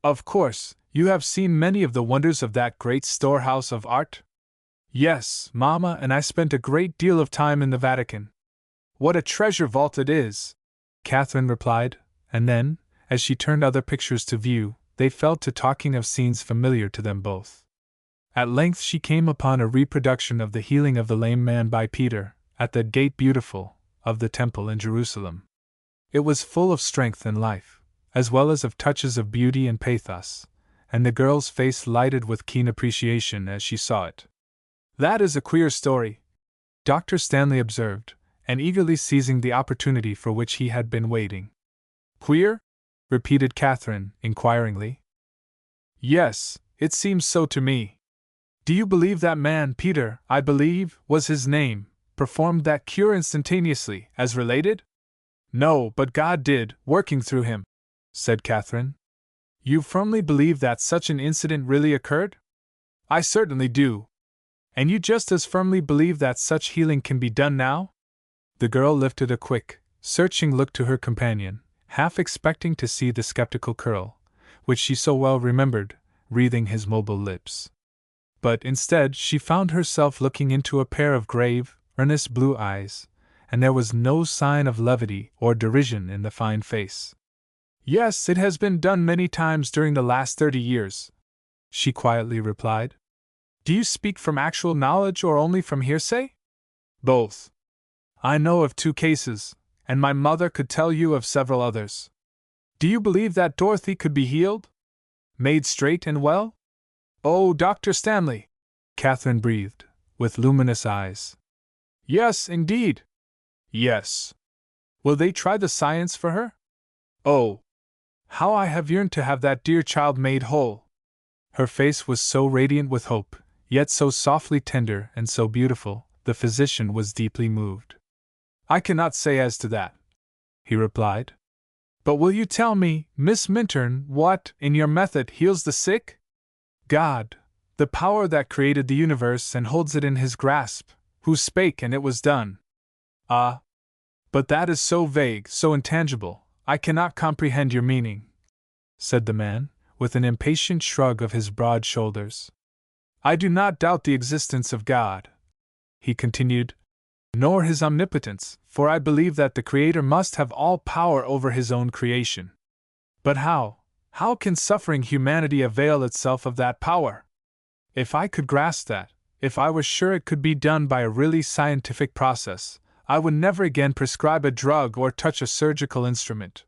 Of course, you have seen many of the wonders of that great storehouse of art?" "Yes, Mamma, and I spent a great deal of time in the Vatican." "What a treasure vault it is!" Katherine replied, and then, as she turned other pictures to view, they fell to talking of scenes familiar to them both. At length she came upon a reproduction of the healing of the lame man by Peter, at the Gate Beautiful, of the Temple in Jerusalem. It was full of strength and life, as well as of touches of beauty and pathos, and the girl's face lighted with keen appreciation as she saw it. "That is a queer story," Dr. Stanley observed, and eagerly seizing the opportunity for which he had been waiting. "Queer?" repeated Katherine, inquiringly. "Yes, it seems so to me. Do you believe that man, Peter, I believe, was his name, performed that cure instantaneously, as related?" "No, but God did, working through him," said Katherine. "You firmly believe that such an incident really occurred?" "I certainly do." "And you just as firmly believe that such healing can be done now?" The girl lifted a quick, searching look to her companion, half expecting to see the skeptical curl, which she so well remembered, wreathing his mobile lips. But instead she found herself looking into a pair of grave, earnest blue eyes, and there was no sign of levity or derision in the fine face. "Yes, it has been done many times during the last 30 years, she quietly replied. "Do you speak from actual knowledge or only from hearsay?" "Both. I know of 2 cases, and my mother could tell you of several others." "Do you believe that Dorothy could be healed? Made straight and well?" "Oh, Dr. Stanley!" Katherine breathed, with luminous eyes. "Yes, indeed." "Yes. Will they try the science for her?" "Oh, how I have yearned to have that dear child made whole!" Her face was so radiant with hope, yet so softly tender and so beautiful, the physician was deeply moved. "I cannot say as to that," he replied. "But will you tell me, Miss Minturn, what, in your method, heals the sick?" "God, the power that created the universe and holds it in his grasp, who spake and it was done." "Ah, but that is so vague, so intangible, I cannot comprehend your meaning," said the man, with an impatient shrug of his broad shoulders. "I do not doubt the existence of God," he continued, "nor his omnipotence, for I believe that the Creator must have all power over his own creation. But how can suffering humanity avail itself of that power? If I could grasp that, if I was sure it could be done by a really scientific process, I would never again prescribe a drug or touch a surgical instrument."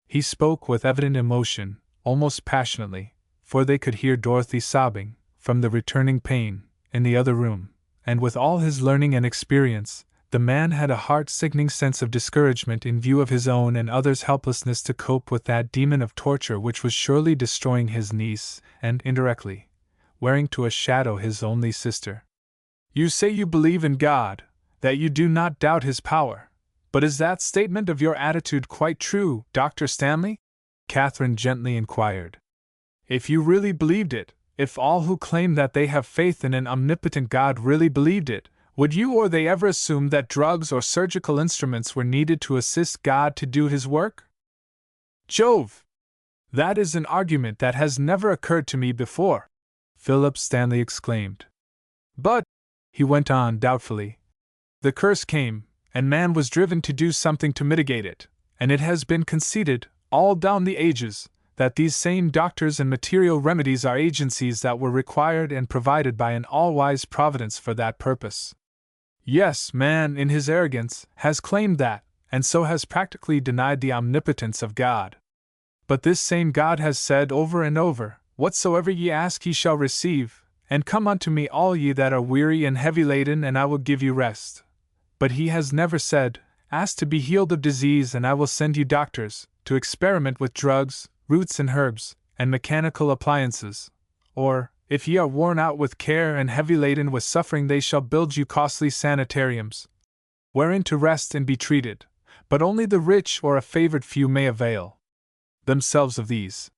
He spoke with evident emotion, almost passionately, for they could hear Dorothy sobbing, from the returning pain, in the other room, and with all his learning and experience, the man had a heart-sickening sense of discouragement in view of his own and others' helplessness to cope with that demon of torture which was surely destroying his niece, and, indirectly, wearing to a shadow his only sister. "You say you believe in God, that you do not doubt his power, But is that statement of your attitude quite true, Dr. Stanley? Katherine gently inquired. If you really believed it, if all who claim that they have faith in an omnipotent God really believed it, would you or they ever assume that drugs or surgical instruments were needed to assist God to do His work? Jove! That is an argument that has never occurred to me before, Philip Stanley exclaimed. But, he went on doubtfully, the curse came, and man was driven to do something to mitigate it, and it has been conceded, all down the ages, that these same doctors and material remedies are agencies that were required and provided by an all-wise providence for that purpose. Yes, man, in his arrogance, has claimed that, and so has practically denied the omnipotence of God. But this same God has said over and over, Whatsoever ye ask ye shall receive, and come unto me all ye that are weary and heavy laden, and I will give you rest. But he has never said, Ask to be healed of disease, and I will send you doctors, to experiment with drugs, roots and herbs, and mechanical appliances. Or, if ye are worn out with care and heavy laden with suffering, they shall build you costly sanitariums, wherein to rest and be treated, but only the rich or a favored few may avail themselves of these.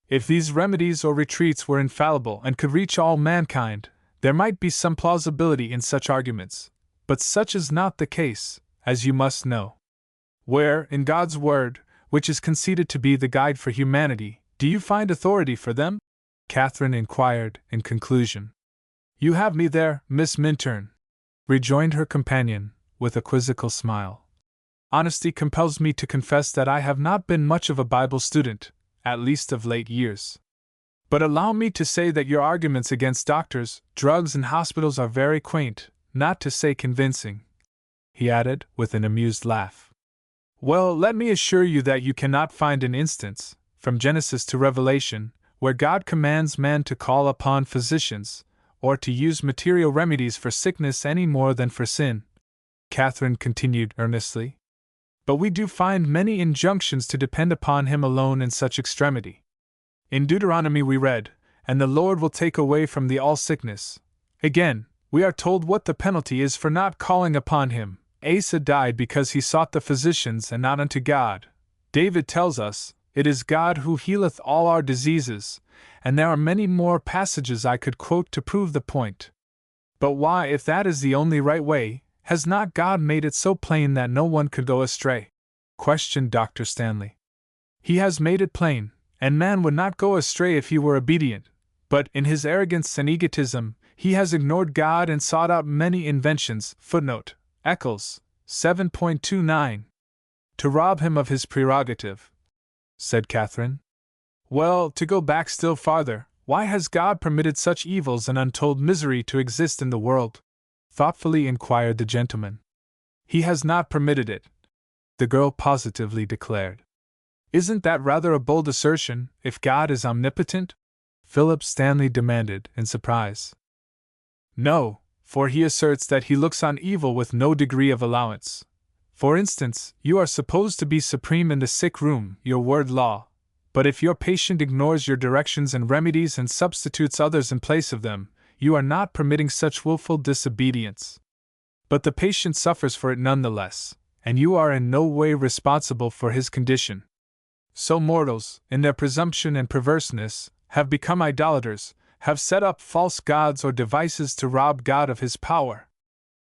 If these remedies or retreats were infallible and could reach all mankind, there might be some plausibility in such arguments, but such is not the case, as you must know. Where, in God's Word, which is conceded to be the guide for humanity, do you find authority for them? Katherine inquired, in conclusion. You have me there, Miss Minturn, rejoined her companion, with a quizzical smile. Honesty compels me to confess that I have not been much of a Bible student, at least of late years. But allow me to say that your arguments against doctors, drugs, and hospitals are very quaint, not to say convincing, he added, with an amused laugh. Well, let me assure you that you cannot find an instance, from Genesis to Revelation, where God commands man to call upon physicians, or to use material remedies for sickness any more than for sin, Katherine continued earnestly. But we do find many injunctions to depend upon Him alone in such extremity. In Deuteronomy we read, And the Lord will take away from thee all sickness. Again, we are told what the penalty is for not calling upon Him. Asa died because he sought the physicians and not unto God. David tells us, It is God who healeth all our diseases, and there are many more passages I could quote to prove the point. But why, if that is the only right way, has not God made it so plain that no one could go astray? Questioned Dr. Stanley. He has made it plain, and man would not go astray if he were obedient, but in his arrogance and egotism, he has ignored God and sought out many inventions, footnote, Eccles, 7.29, to rob him of his prerogative, said Katherine. Well, to go back still farther, why has God permitted such evils and untold misery to exist in the world? Thoughtfully inquired the gentleman. He has not permitted it, the girl positively declared. Isn't that rather a bold assertion, if God is omnipotent? Philip Stanley demanded, in surprise. No, for he asserts that he looks on evil with no degree of allowance. For instance, you are supposed to be supreme in the sick room, your word law, but if your patient ignores your directions and remedies and substitutes others in place of them, you are not permitting such willful disobedience. But the patient suffers for it nonetheless, and you are in no way responsible for his condition. So mortals, in their presumption and perverseness, have become idolaters, have set up false gods or devices to rob God of His power.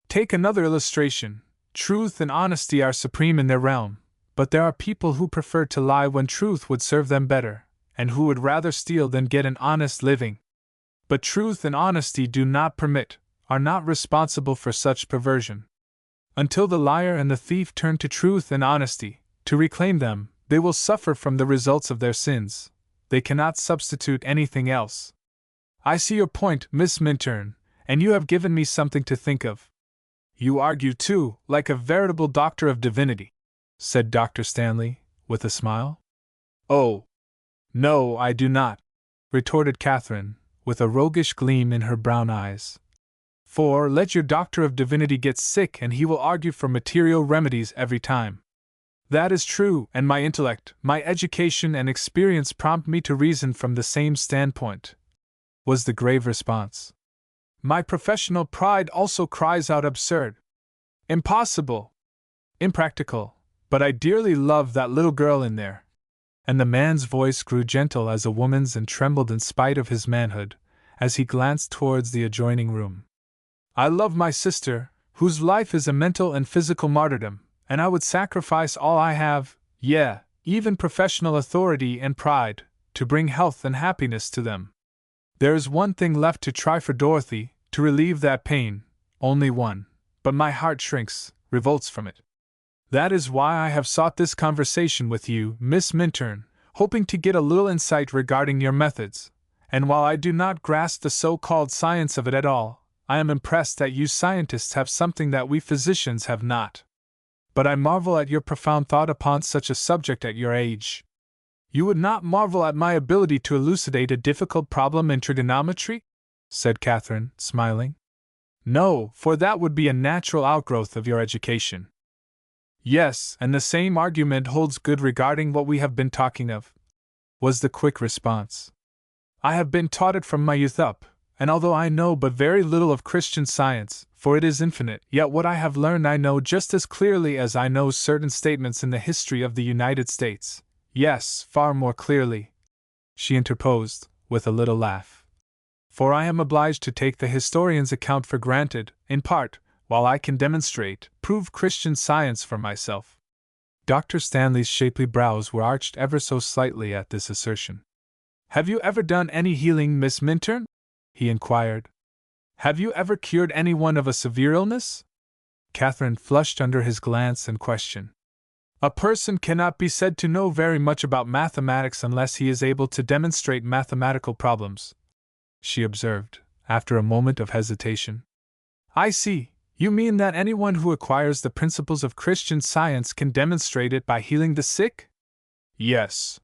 Take another illustration. Truth and honesty are supreme in their realm, but there are people who prefer to lie when truth would serve them better, and who would rather steal than get an honest living. But truth and honesty do not permit, are not responsible for such perversion. Until the liar and the thief turn to truth and honesty, to reclaim them, they will suffer from the results of their sins. They cannot substitute anything else. I see your point, Miss Minturn, and you have given me something to think of. You argue, too, like a veritable doctor of divinity, said Dr. Stanley, with a smile. Oh, no, I do not, retorted Katherine, with a roguish gleam in her brown eyes. For let your doctor of divinity get sick and he will argue for material remedies every time. That is true, and my intellect, my education and experience prompt me to reason from the same standpoint, was the grave response. My professional pride also cries out absurd. Impossible! Impractical, but I dearly love that little girl in there. And the man's voice grew gentle as a woman's and trembled in spite of his manhood, as he glanced towards the adjoining room. I love my sister, whose life is a mental and physical martyrdom, and I would sacrifice all I have, even professional authority and pride, to bring health and happiness to them. There is one thing left to try for Dorothy, to relieve that pain, only one, but my heart shrinks, revolts from it. That is why I have sought this conversation with you, Miss Minturn, hoping to get a little insight regarding your methods, and while I do not grasp the so-called science of it at all, I am impressed that you scientists have something that we physicians have not. But I marvel at your profound thought upon such a subject at your age. You would not marvel at my ability to elucidate a difficult problem in trigonometry? Said Katherine, smiling. No, for that would be a natural outgrowth of your education. Yes, and the same argument holds good regarding what we have been talking of, was the quick response. I have been taught it from my youth up, and although I know but very little of Christian science, for it is infinite, yet what I have learned I know just as clearly as I know certain statements in the history of the United States. Yes, far more clearly, she interposed, with a little laugh. For I am obliged to take the historian's account for granted, in part, while I can demonstrate, prove Christian science for myself. Dr. Stanley's shapely brows were arched ever so slightly at this assertion. Have you ever done any healing, Miss Minturn? He inquired. Have you ever cured anyone of a severe illness? Katherine flushed under his glance and question. A person cannot be said to know very much about mathematics unless he is able to demonstrate mathematical problems, she observed, after a moment of hesitation. I see. You mean that anyone who acquires the principles of Christian science can demonstrate it by healing the sick? Yes.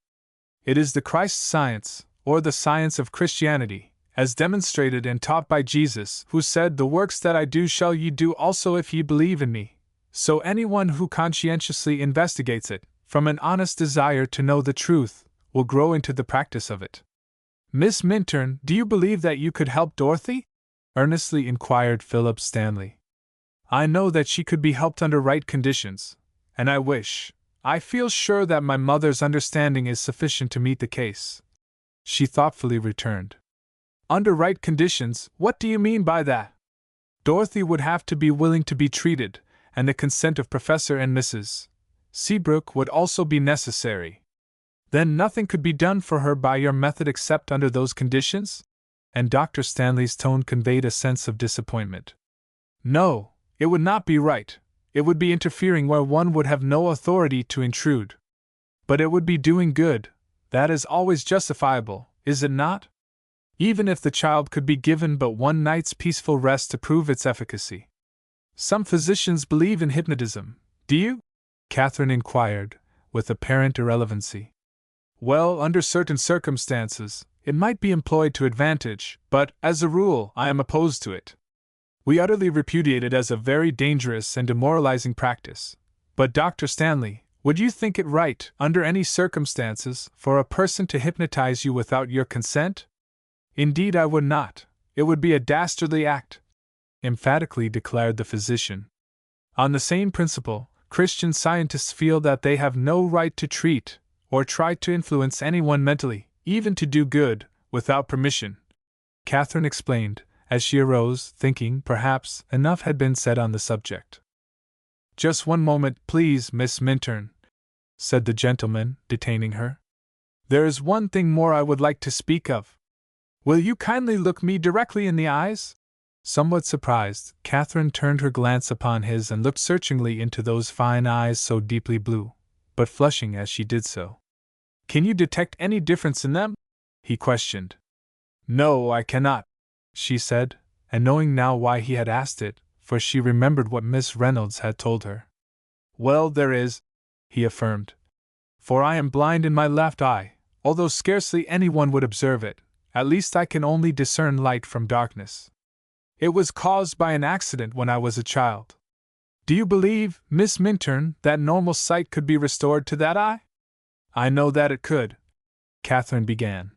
It is the Christ science, or the science of Christianity, as demonstrated and taught by Jesus, who said, "The works that I do shall ye do also if ye believe in me." So anyone who conscientiously investigates it, from an honest desire to know the truth, will grow into the practice of it. Miss Minturn, do you believe that you could help Dorothy? Earnestly inquired Philip Stanley. I know that she could be helped under right conditions, and I feel sure that my mother's understanding is sufficient to meet the case. She thoughtfully returned. Under right conditions, what do you mean by that? Dorothy would have to be willing to be treated, and the consent of Professor and Mrs. Seabrook would also be necessary. Then nothing could be done for her by your method except under those conditions? And Dr. Stanley's tone conveyed a sense of disappointment. No, it would not be right. It would be interfering where one would have no authority to intrude. But it would be doing good. That is always justifiable, is it not? Even if the child could be given but one night's peaceful rest to prove its efficacy. Some physicians believe in hypnotism. Do you? Katherine inquired, with apparent irrelevancy. Well, under certain circumstances, it might be employed to advantage, but, as a rule, I am opposed to it. We utterly repudiate it as a very dangerous and demoralizing practice. But, Dr. Stanley, would you think it right, under any circumstances, for a person to hypnotize you without your consent? Indeed, I would not. It would be a dastardly act, emphatically declared the physician. On the same principle, Christian scientists feel that they have no right to treat, or try to influence anyone mentally, even to do good, without permission. Katherine explained, as she arose, thinking, perhaps, enough had been said on the subject. Just one moment, please, Miss Minturn, said the gentleman, detaining her. There is one thing more I would like to speak of. Will you kindly look me directly in the eyes? Somewhat surprised, Katherine turned her glance upon his and looked searchingly into those fine eyes so deeply blue, but flushing as she did so. Can you detect any difference in them? He questioned. No, I cannot, she said, and knowing now why he had asked it, for she remembered what Miss Reynolds had told her. Well, there is, he affirmed. For I am blind in my left eye, although scarcely anyone would observe it. At least I can only discern light from darkness. It was caused by an accident when I was a child. Do you believe, Miss Minturn, that normal sight could be restored to that eye? I know that it could, Katherine began.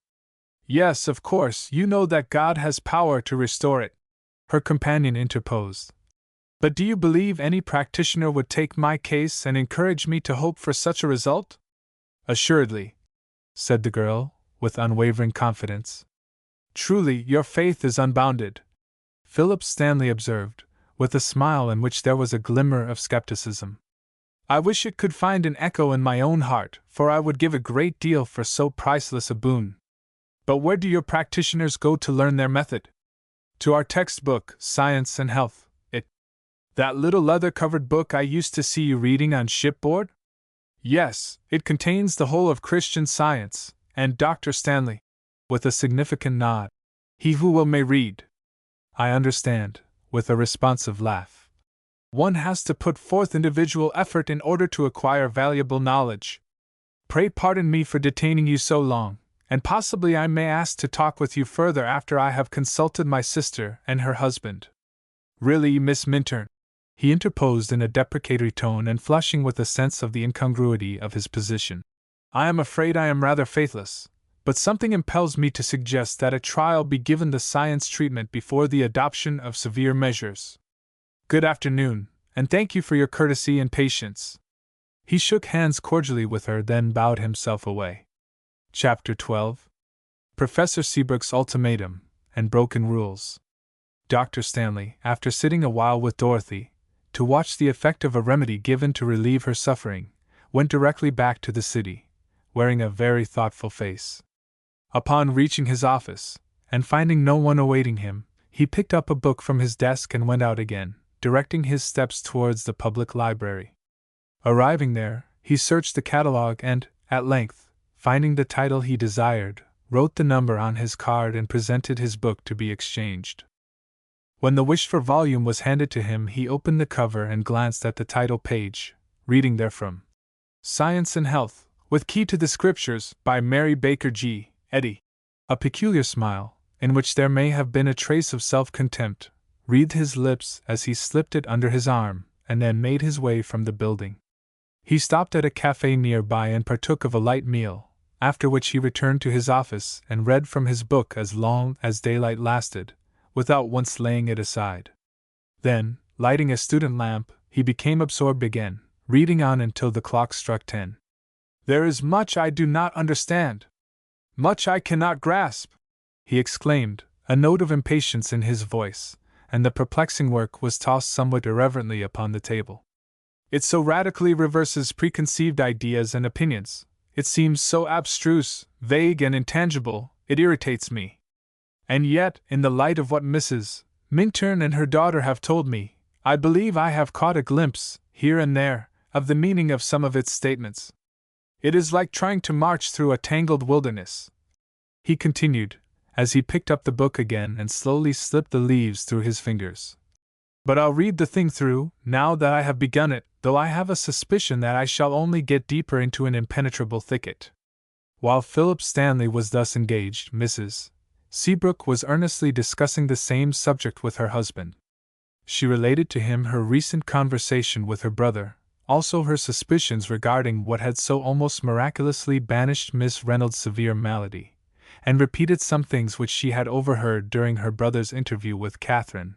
Yes, of course, you know that God has power to restore it, her companion interposed. But do you believe any practitioner would take my case and encourage me to hope for such a result? Assuredly, said the girl, with unwavering confidence. Truly, your faith is unbounded, Philip Stanley observed, with a smile in which there was a glimmer of skepticism. I wish it could find an echo in my own heart, for I would give a great deal for so priceless a boon. But where do your practitioners go to learn their method? To our textbook, Science and Health, that little leather-covered book I used to see you reading on shipboard? Yes, it contains the whole of Christian Science, and Dr. Stanley, with a significant nod, he who will may read. I understand, with a responsive laugh. One has to put forth individual effort in order to acquire valuable knowledge. Pray pardon me for detaining you so long, and possibly I may ask to talk with you further after I have consulted my sister and her husband. Really, Miss Minturn, he interposed in a deprecatory tone and flushing with a sense of the incongruity of his position. I am afraid I am rather faithless, but something impels me to suggest that a trial be given the science treatment before the adoption of severe measures. Good afternoon, and thank you for your courtesy and patience. He shook hands cordially with her, then bowed himself away. Chapter 12. Professor Seabrook's Ultimatum and Broken Rules. Dr. Stanley, after sitting a while with Dorothy, to watch the effect of a remedy given to relieve her suffering, went directly back to the city, wearing a very thoughtful face. Upon reaching his office, and finding no one awaiting him, he picked up a book from his desk and went out again, directing his steps towards the public library. Arriving there, he searched the catalogue and, at length, finding the title he desired, wrote the number on his card and presented his book to be exchanged. When the wished-for volume was handed to him, he opened the cover and glanced at the title page, reading therefrom, Science and Health, with Key to the Scriptures, by Mary Baker G. Eddy. A peculiar smile, in which there may have been a trace of self-contempt, wreathed his lips as he slipped it under his arm, and then made his way from the building. He stopped at a cafe nearby and partook of a light meal, after which he returned to his office and read from his book as long as daylight lasted, without once laying it aside. Then, lighting a student lamp, he became absorbed again, reading on until the clock struck 10. There is much I do not understand. Much I cannot grasp, he exclaimed, a note of impatience in his voice, and the perplexing work was tossed somewhat irreverently upon the table. It so radically reverses preconceived ideas and opinions, it seems so abstruse, vague, and intangible, it irritates me. And yet, in the light of what Mrs. Minturn and her daughter have told me, I believe I have caught a glimpse, here and there, of the meaning of some of its statements. It is like trying to march through a tangled wilderness, he continued, as he picked up the book again and slowly slipped the leaves through his fingers. But I'll read the thing through, now that I have begun it, though I have a suspicion that I shall only get deeper into an impenetrable thicket. While Philip Stanley was thus engaged, Mrs. Seabrook was earnestly discussing the same subject with her husband. She related to him her recent conversation with her brother, also her suspicions regarding what had so almost miraculously banished Miss Reynolds' severe malady, and repeated some things which she had overheard during her brother's interview with Katherine.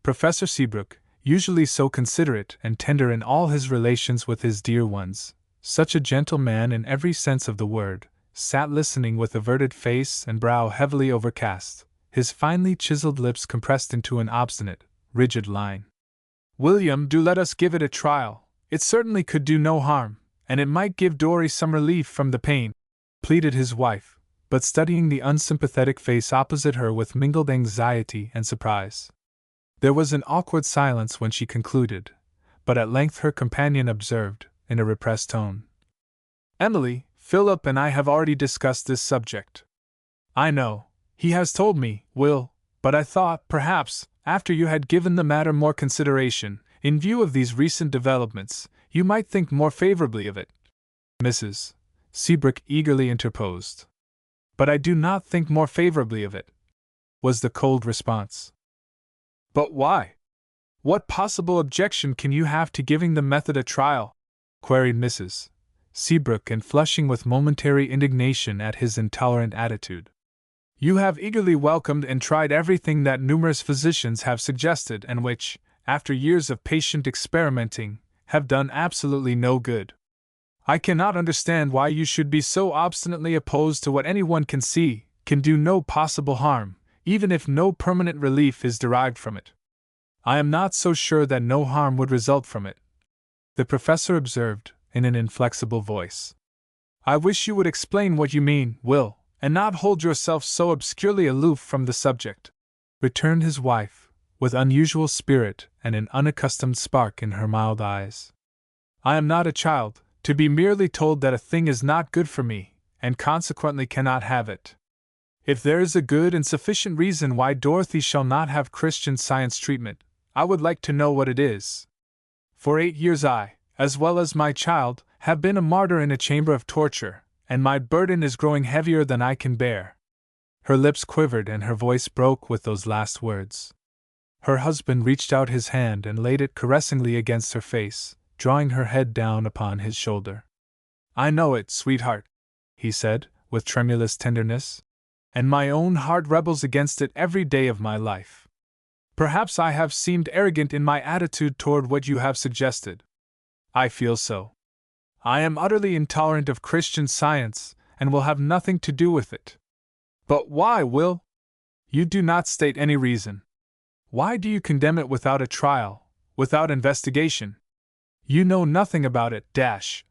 Professor Seabrook, usually so considerate and tender in all his relations with his dear ones, such a gentle man in every sense of the word, sat listening with averted face and brow heavily overcast, his finely chiseled lips compressed into an obstinate, rigid line. William, do let us give it a trial. It certainly could do no harm, and it might give Dorry some relief from the pain, pleaded his wife, but studying the unsympathetic face opposite her with mingled anxiety and surprise. There was an awkward silence when she concluded, but at length her companion observed, in a repressed tone, Emily, Philip and I have already discussed this subject. I know, he has told me, Will, but I thought, perhaps, after you had given the matter more consideration, in view of these recent developments, you might think more favorably of it. Mrs. Seabrook eagerly interposed. But I do not think more favorably of it, was the cold response. But why? What possible objection can you have to giving the method a trial? Queried Mrs. Seabrook, and flushing with momentary indignation at his intolerant attitude. You have eagerly welcomed and tried everything that numerous physicians have suggested and which, after years of patient experimenting, have done absolutely no good. I cannot understand why you should be so obstinately opposed to what anyone can see can do no possible harm, even if no permanent relief is derived from it. I am not so sure that no harm would result from it, the professor observed, in an inflexible voice. I wish you would explain what you mean, Will, and not hold yourself so obscurely aloof from the subject, returned his wife, with unusual spirit and an unaccustomed spark in her mild eyes. I am not a child, to be merely told that a thing is not good for me, and consequently cannot have it. If there is a good and sufficient reason why Dorothy shall not have Christian Science treatment, I would like to know what it is. For 8 years I, as well as my child, have been a martyr in a chamber of torture, and my burden is growing heavier than I can bear. Her lips quivered and her voice broke with those last words. Her husband reached out his hand and laid it caressingly against her face, drawing her head down upon his shoulder. I know it, sweetheart, he said, with tremulous tenderness, and my own heart rebels against it every day of my life. Perhaps I have seemed arrogant in my attitude toward what you have suggested. I feel so. I am utterly intolerant of Christian Science, and will have nothing to do with it. But why, Will? You do not state any reason. Why do you condemn it without a trial, without investigation? You know nothing about it, dash.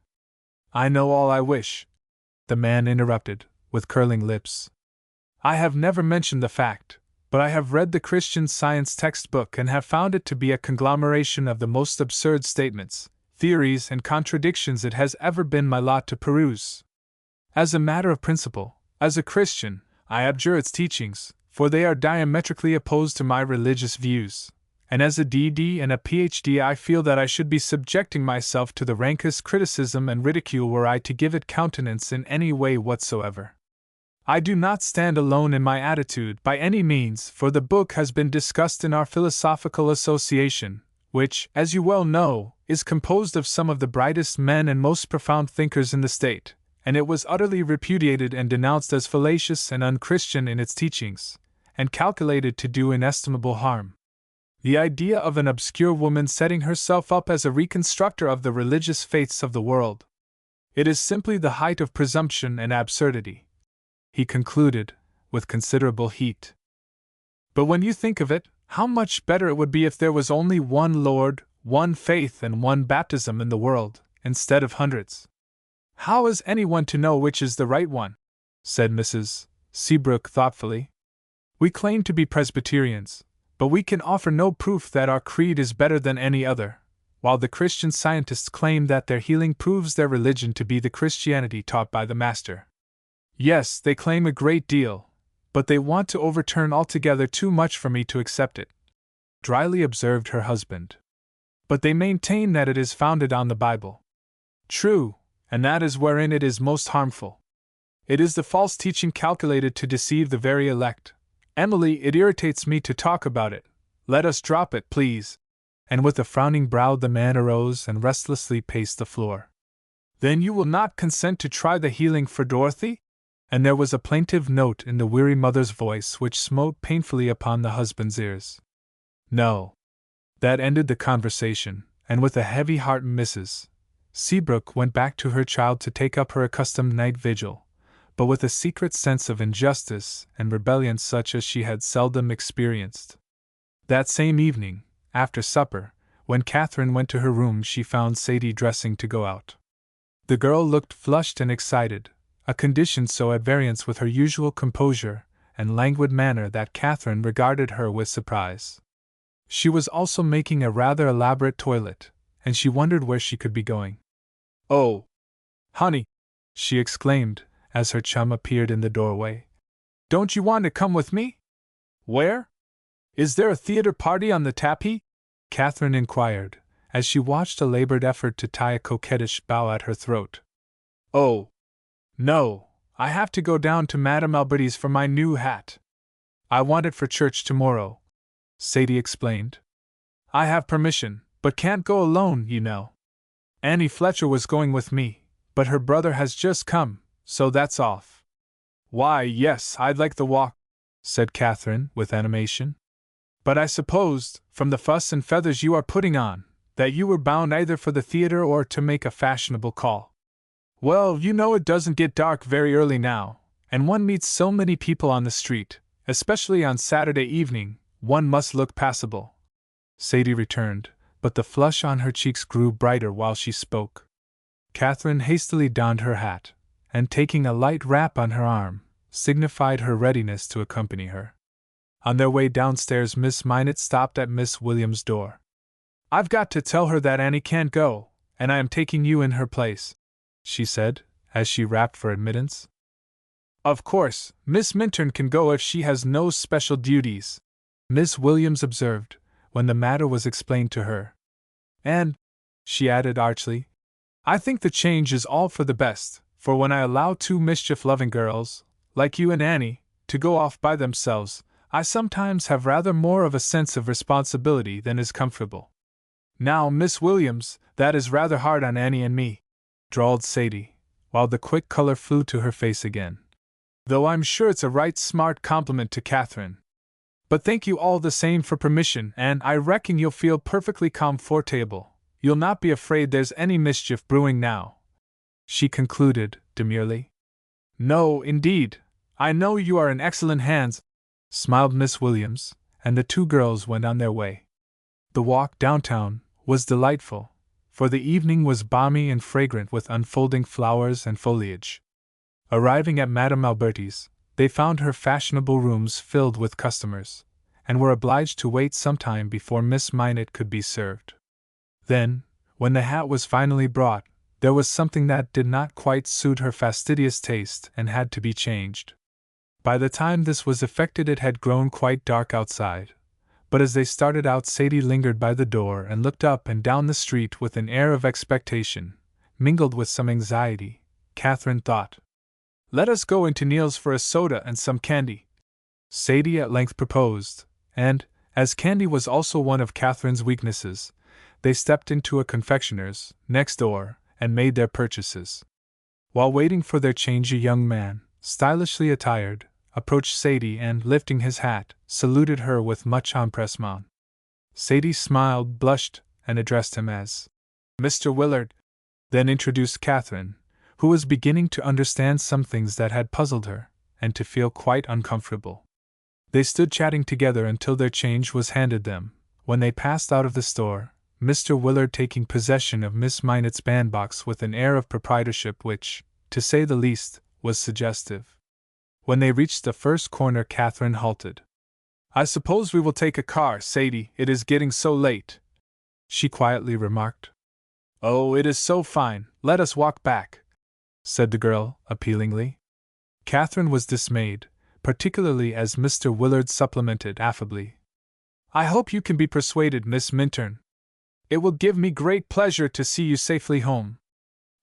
I know all I wish, the man interrupted, with curling lips. I have never mentioned the fact, but I have read the Christian Science textbook and have found it to be a conglomeration of the most absurd statements, theories, and contradictions it has ever been my lot to peruse. As a matter of principle, as a Christian, I abjure its teachings, for they are diametrically opposed to my religious views, and as a D.D. and a Ph.D. I feel that I should be subjecting myself to the rankest criticism and ridicule were I to give it countenance in any way whatsoever. I do not stand alone in my attitude by any means, for the book has been discussed in our Philosophical Association, which, as you well know, is composed of some of the brightest men and most profound thinkers in the state, and it was utterly repudiated and denounced as fallacious and unchristian in its teachings, and calculated to do inestimable harm. The idea of an obscure woman setting herself up as a reconstructor of the religious faiths of the world. It is simply the height of presumption and absurdity, he concluded, with considerable heat. But when you think of it, how much better it would be if there was only one Lord, one faith, and one baptism in the world, instead of hundreds. How is anyone to know which is the right one? Said Mrs. Seabrook thoughtfully. We claim to be Presbyterians, but we can offer no proof that our creed is better than any other, while the Christian Scientists claim that their healing proves their religion to be the Christianity taught by the Master. Yes, they claim a great deal, but they want to overturn altogether too much for me to accept it, dryly observed her husband. But they maintain that it is founded on the Bible. True, and that is wherein it is most harmful. It is the false teaching calculated to deceive the very elect. Emily, it irritates me to talk about it. Let us drop it, please. And with a frowning brow the man arose and restlessly paced the floor. Then you will not consent to try the healing for Dorothy? And there was a plaintive note in the weary mother's voice which smote painfully upon the husband's ears. No. That ended the conversation, and with a heavy heart Mrs. Seabrook went back to her child to take up her accustomed night vigil, but with a secret sense of injustice and rebellion such as she had seldom experienced. That same evening, after supper, when Katherine went to her room, she found Sadie dressing to go out. The girl looked flushed and excited, a condition so at variance with her usual composure and languid manner that Katherine regarded her with surprise. She was also making a rather elaborate toilet, and she wondered where she could be going. Oh, honey, she exclaimed, as her chum appeared in the doorway. Don't you want to come with me? Where? Is there a theater party on the tapis? Katherine inquired, as she watched a labored effort to tie a coquettish bow at her throat. Oh, no, I have to go down to Madame Alberti's for my new hat. I want it for church tomorrow, Sadie explained. I have permission, but can't go alone, you know. Annie Fletcher was going with me, but her brother has just come, so that's off. Why, yes, I'd like the walk, said Katherine, with animation. But I supposed, from the fuss and feathers you are putting on, that you were bound either for the theater or to make a fashionable call. Well, you know it doesn't get dark very early now, and one meets so many people on the street, especially on Saturday evening, one must look passable. Sadie returned, but the flush on her cheeks grew brighter while she spoke. Katherine hastily donned her hat, and taking a light wrap on her arm, signified her readiness to accompany her. On their way downstairs, Miss Minot stopped at Miss Williams' door. "I've got to tell her that Annie can't go, and I am taking you in her place," she said, as she rapped for admittance. "Of course, Miss Minturn can go if she has no special duties," Miss Williams observed, when the matter was explained to her. "And," she added archly, "I think the change is all for the best, for when I allow two mischief-loving girls, like you and Annie, to go off by themselves, I sometimes have rather more of a sense of responsibility than is comfortable." "Now, Miss Williams, that is rather hard on Annie and me," drawled Sadie, while the quick color flew to her face again. "Though I'm sure it's a right smart compliment to Katherine. But thank you all the same for permission, and I reckon you'll feel perfectly comfortable. You'll not be afraid there's any mischief brewing now," she concluded, demurely. "No, indeed. I know you are in excellent hands," smiled Miss Williams, and the two girls went on their way. The walk downtown was delightful, for the evening was balmy and fragrant with unfolding flowers and foliage. Arriving at Madame Alberti's, they found her fashionable rooms filled with customers, and were obliged to wait some time before Miss Minot could be served. Then, when the hat was finally brought, there was something that did not quite suit her fastidious taste and had to be changed. By the time this was effected, it had grown quite dark outside, but as they started out, Sadie lingered by the door and looked up and down the street with an air of expectation, mingled with some anxiety. Katherine thought, "Let us go into Neal's for a soda and some candy," Sadie at length proposed, and, as candy was also one of Katherine's weaknesses, they stepped into a confectioner's next door and made their purchases. While waiting for their change, a young man, stylishly attired, approached Sadie and, lifting his hat, saluted her with much empressement. Sadie smiled, blushed, and addressed him as Mr. Willard, then introduced Katherine, who was beginning to understand some things that had puzzled her, and to feel quite uncomfortable. They stood chatting together until their change was handed them, when they passed out of the store, Mr. Willard taking possession of Miss Minot's bandbox with an air of proprietorship which, to say the least, was suggestive. When they reached the first corner, Katherine halted. "I suppose we will take a car, Sadie, it is getting so late," she quietly remarked. "Oh, it is so fine, let us walk back," said the girl, appealingly. Katherine was dismayed, particularly as Mr. Willard supplemented affably. "I hope you can be persuaded, Miss Minturn. It will give me great pleasure to see you safely home."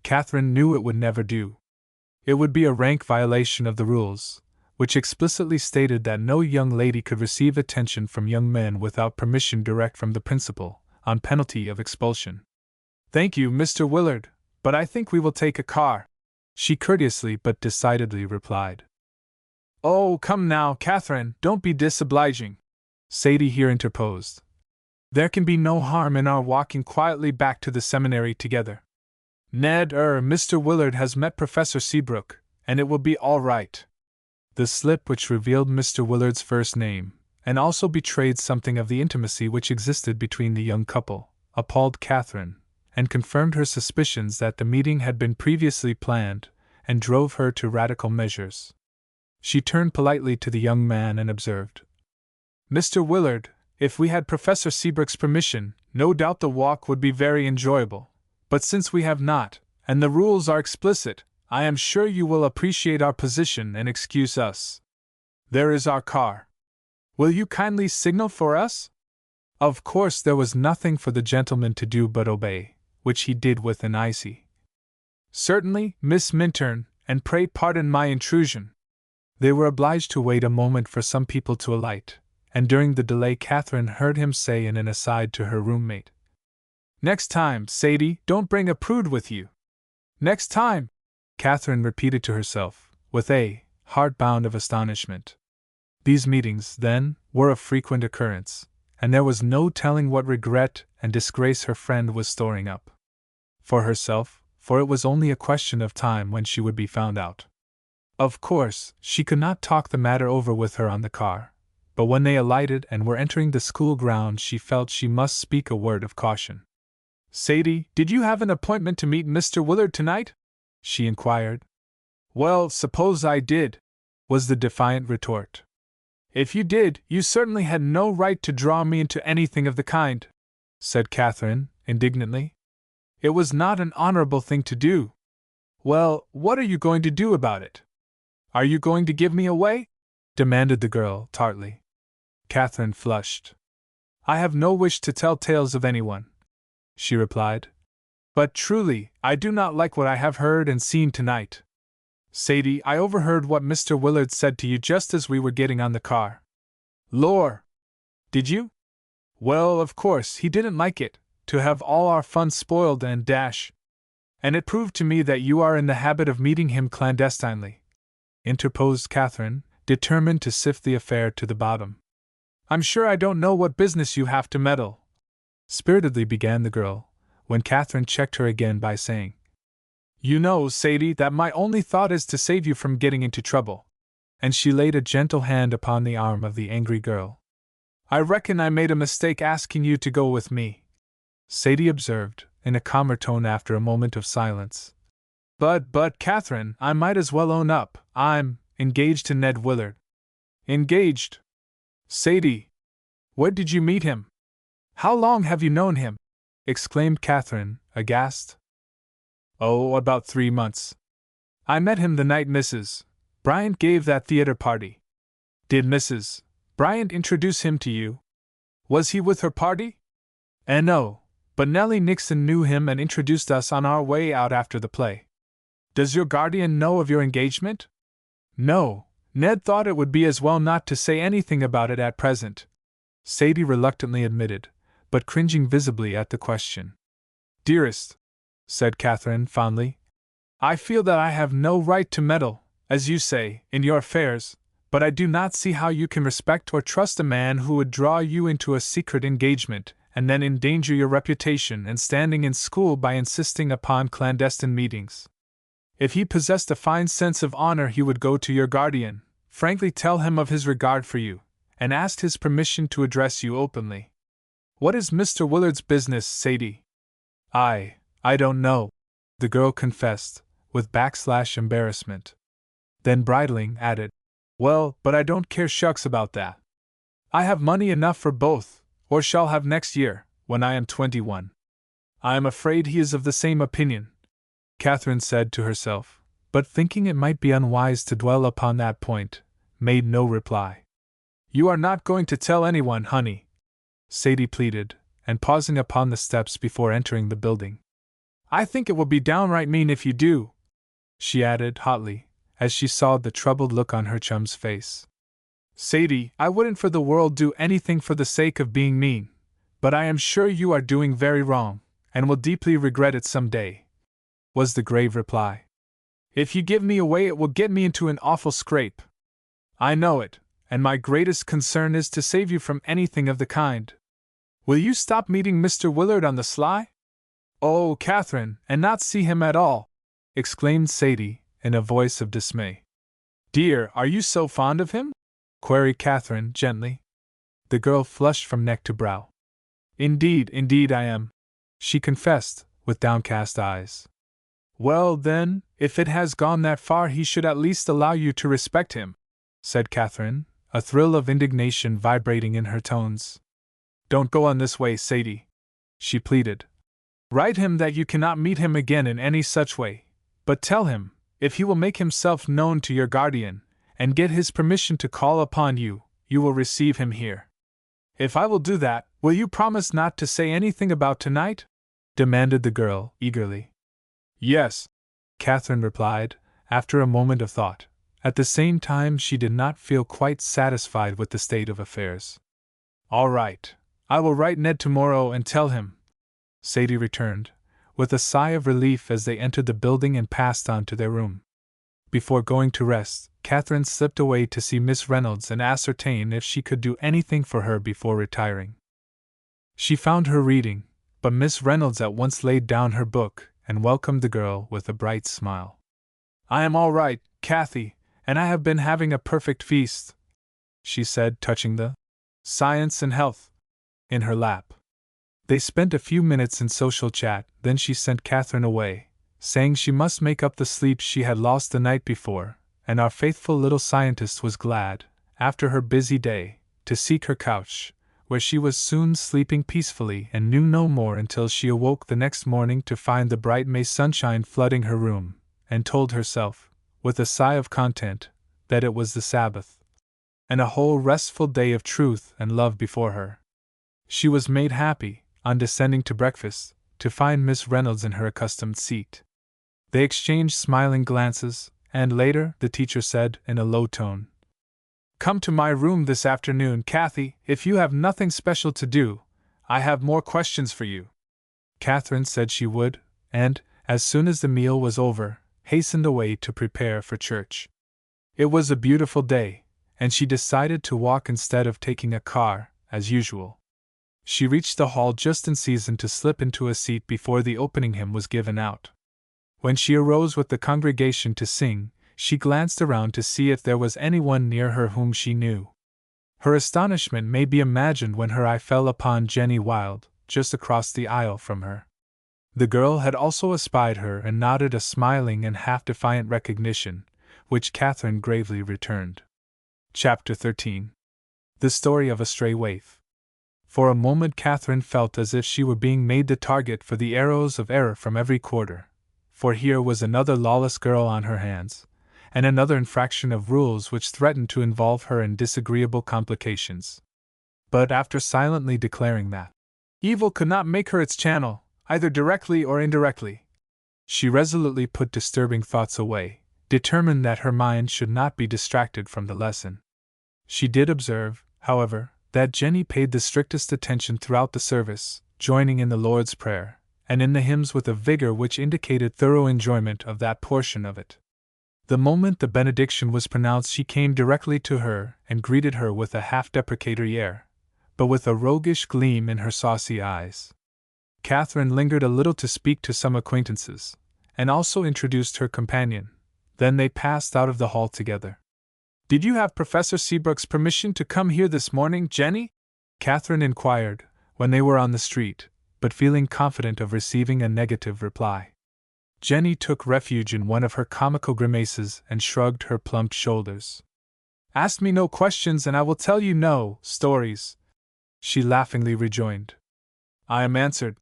Katherine knew it would never do. It would be a rank violation of the rules, which explicitly stated that no young lady could receive attention from young men without permission direct from the principal, on penalty of expulsion. "Thank you, Mr. Willard, but I think we will take a car," she courteously but decidedly replied. "Oh, come now, Katherine, don't be disobliging," Sadie here interposed. "There can be no harm in our walking quietly back to the seminary together. Mr. Willard has met Professor Seabrook, and it will be all right." The slip which revealed Mr. Willard's first name, and also betrayed something of the intimacy which existed between the young couple, appalled Katherine, and confirmed her suspicions that the meeting had been previously planned, and drove her to radical measures. She turned politely to the young man and observed, "Mr. Willard, if we had Professor Seabrook's permission, no doubt the walk would be very enjoyable. But since we have not, and the rules are explicit, I am sure you will appreciate our position and excuse us. There is our car. Will you kindly signal for us?" Of course there was nothing for the gentleman to do but obey, which he did with an icy "Certainly, Miss Minturn, and pray pardon my intrusion." They were obliged to wait a moment for some people to alight, and during the delay Katherine heard him say in an aside to her roommate, "Next time, Sadie, don't bring a prude with you." "Next time," Katherine repeated to herself, with a heart bound of astonishment. These meetings, then, were of frequent occurrence, and there was no telling what regret and disgrace her friend was storing up for herself, for it was only a question of time when she would be found out. Of course, she could not talk the matter over with her on the car, but when they alighted and were entering the school grounds she felt she must speak a word of caution. "Sadie, did you have an appointment to meet Mr. Willard tonight?" she inquired. "Well, suppose I did," was the defiant retort. "If you did, you certainly had no right to draw me into anything of the kind," said Katherine, indignantly. "It was not an honorable thing to do." "Well, what are you going to do about it? Are you going to give me away?" demanded the girl, tartly. Katherine flushed. "I have no wish to tell tales of anyone," she replied. "But truly, I do not like what I have heard and seen tonight. Sadie, I overheard what Mr. Willard said to you just as we were getting on the car." "Lor! Did you? Well, of course, he didn't like it, to have all our fun spoiled and dash. And it proved to me that you are in the habit of meeting him clandestinely," interposed Katherine, determined to sift the affair to the bottom. "I'm sure I don't know what business you have to meddle," spiritedly began the girl, when Katherine checked her again by saying, "You know, Sadie, that my only thought is to save you from getting into trouble." And she laid a gentle hand upon the arm of the angry girl. "I reckon I made a mistake asking you to go with me," Sadie observed, in a calmer tone after a moment of silence. But, Katherine, I might as well own up, I'm engaged to Ned Willard." "Engaged? Sadie! Where did you meet him? How long have you known him?" exclaimed Katherine, aghast. "Oh, about 3 months. I met him the night Mrs. Bryant gave that theater party." "Did Mrs. Bryant introduce him to you? Was he with her party?" "No, but Nellie Nixon knew him and introduced us on our way out after the play." "Does your guardian know of your engagement?" "No, Ned thought it would be as well not to say anything about it at present," Sadie reluctantly admitted, but cringing visibly at the question. "Dearest," said Katherine fondly, "I feel that I have no right to meddle, as you say, in your affairs, but I do not see how you can respect or trust a man who would draw you into a secret engagement and then endanger your reputation and standing in school by insisting upon clandestine meetings. If he possessed a fine sense of honor, he would go to your guardian, frankly tell him of his regard for you, and ask his permission to address you openly. What is Mr. Willard's business, Sadie?" I don't know," the girl confessed, with embarrassment. Then bridling, added, "Well, but I don't care shucks about that. I have money enough for both, or shall have next year, when I am 21. I am afraid he is of the same opinion," Katherine said to herself, but thinking it might be unwise to dwell upon that point, made no reply. "You are not going to tell anyone, honey?" Sadie pleaded, and pausing upon the steps before entering the building. "I think it will be downright mean if you do," she added hotly, as she saw the troubled look on her chum's face. "Sadie, I wouldn't for the world do anything for the sake of being mean, but I am sure you are doing very wrong, and will deeply regret it some day," was the grave reply. "If you give me away, it will get me into an awful scrape. I know it, and my greatest concern is to save you from anything of the kind. Will you stop meeting Mr. Willard on the sly?" "Oh, Katherine, and not see him at all!" exclaimed Sadie, in a voice of dismay. "Dear, are you so fond of him?" queried Katherine, gently. The girl flushed from neck to brow. Indeed I am," she confessed, with downcast eyes. "Well, then, if it has gone that far, he should at least allow you to respect him," said Katherine, a thrill of indignation vibrating in her tones. "Don't go on this way, Sadie," she pleaded. "Write him that you cannot meet him again in any such way, but tell him, if he will make himself known to your guardian, and get his permission to call upon you, you will receive him here." "If I will do that, will you promise not to say anything about tonight?" demanded the girl, eagerly. "Yes," Katherine replied, after a moment of thought. At the same time, she did not feel quite satisfied with the state of affairs. "All right, I will write Ned tomorrow and tell him," Sadie returned, with a sigh of relief as they entered the building and passed on to their room. Before going to rest, Katherine slipped away to see Miss Reynolds and ascertain if she could do anything for her before retiring. She found her reading, but Miss Reynolds at once laid down her book and welcomed the girl with a bright smile. "I am all right, Kathy, and I have been having a perfect feast," she said, touching the Science and Health in her lap. They spent a few minutes in social chat, then she sent Katherine away, saying she must make up the sleep she had lost the night before, and our faithful little scientist was glad, after her busy day, to seek her couch, where she was soon sleeping peacefully and knew no more until she awoke the next morning to find the bright May sunshine flooding her room, and told herself, with a sigh of content, that it was the Sabbath, and a whole restful day of truth and love before her. She was made happy, on descending to breakfast, to find Miss Reynolds in her accustomed seat. They exchanged smiling glances, and later the teacher said in a low tone, "Come to my room this afternoon, Kathy, if you have nothing special to do. I have more questions for you." Katherine said she would, and, as soon as the meal was over, hastened away to prepare for church. It was a beautiful day, and she decided to walk instead of taking a car, as usual. She reached the hall just in season to slip into a seat before the opening hymn was given out. When she arose with the congregation to sing, she glanced around to see if there was anyone near her whom she knew. Her astonishment may be imagined when her eye fell upon Jenny Wilde, just across the aisle from her. The girl had also espied her and nodded a smiling and half-defiant recognition, which Katherine gravely returned. Chapter 13. The Story of a Stray Waif. For a moment Katherine felt as if she were being made the target for the arrows of error from every quarter, for here was another lawless girl on her hands, and another infraction of rules which threatened to involve her in disagreeable complications. But after silently declaring that evil could not make her its channel, either directly or indirectly, she resolutely put disturbing thoughts away, determined that her mind should not be distracted from the lesson. She did observe, however, that Jenny paid the strictest attention throughout the service, joining in the Lord's Prayer, and in the hymns with a vigor which indicated thorough enjoyment of that portion of it. The moment the benediction was pronounced she came directly to her and greeted her with a half-deprecatory air, but with a roguish gleam in her saucy eyes. Katherine lingered a little to speak to some acquaintances, and also introduced her companion. Then they passed out of the hall together. "Did you have Professor Seabrook's permission to come here this morning, Jenny?" Katherine inquired, when they were on the street, but feeling confident of receiving a negative reply. Jenny took refuge in one of her comical grimaces and shrugged her plump shoulders. "Ask me no questions and I will tell you no stories," she laughingly rejoined. "I am answered,"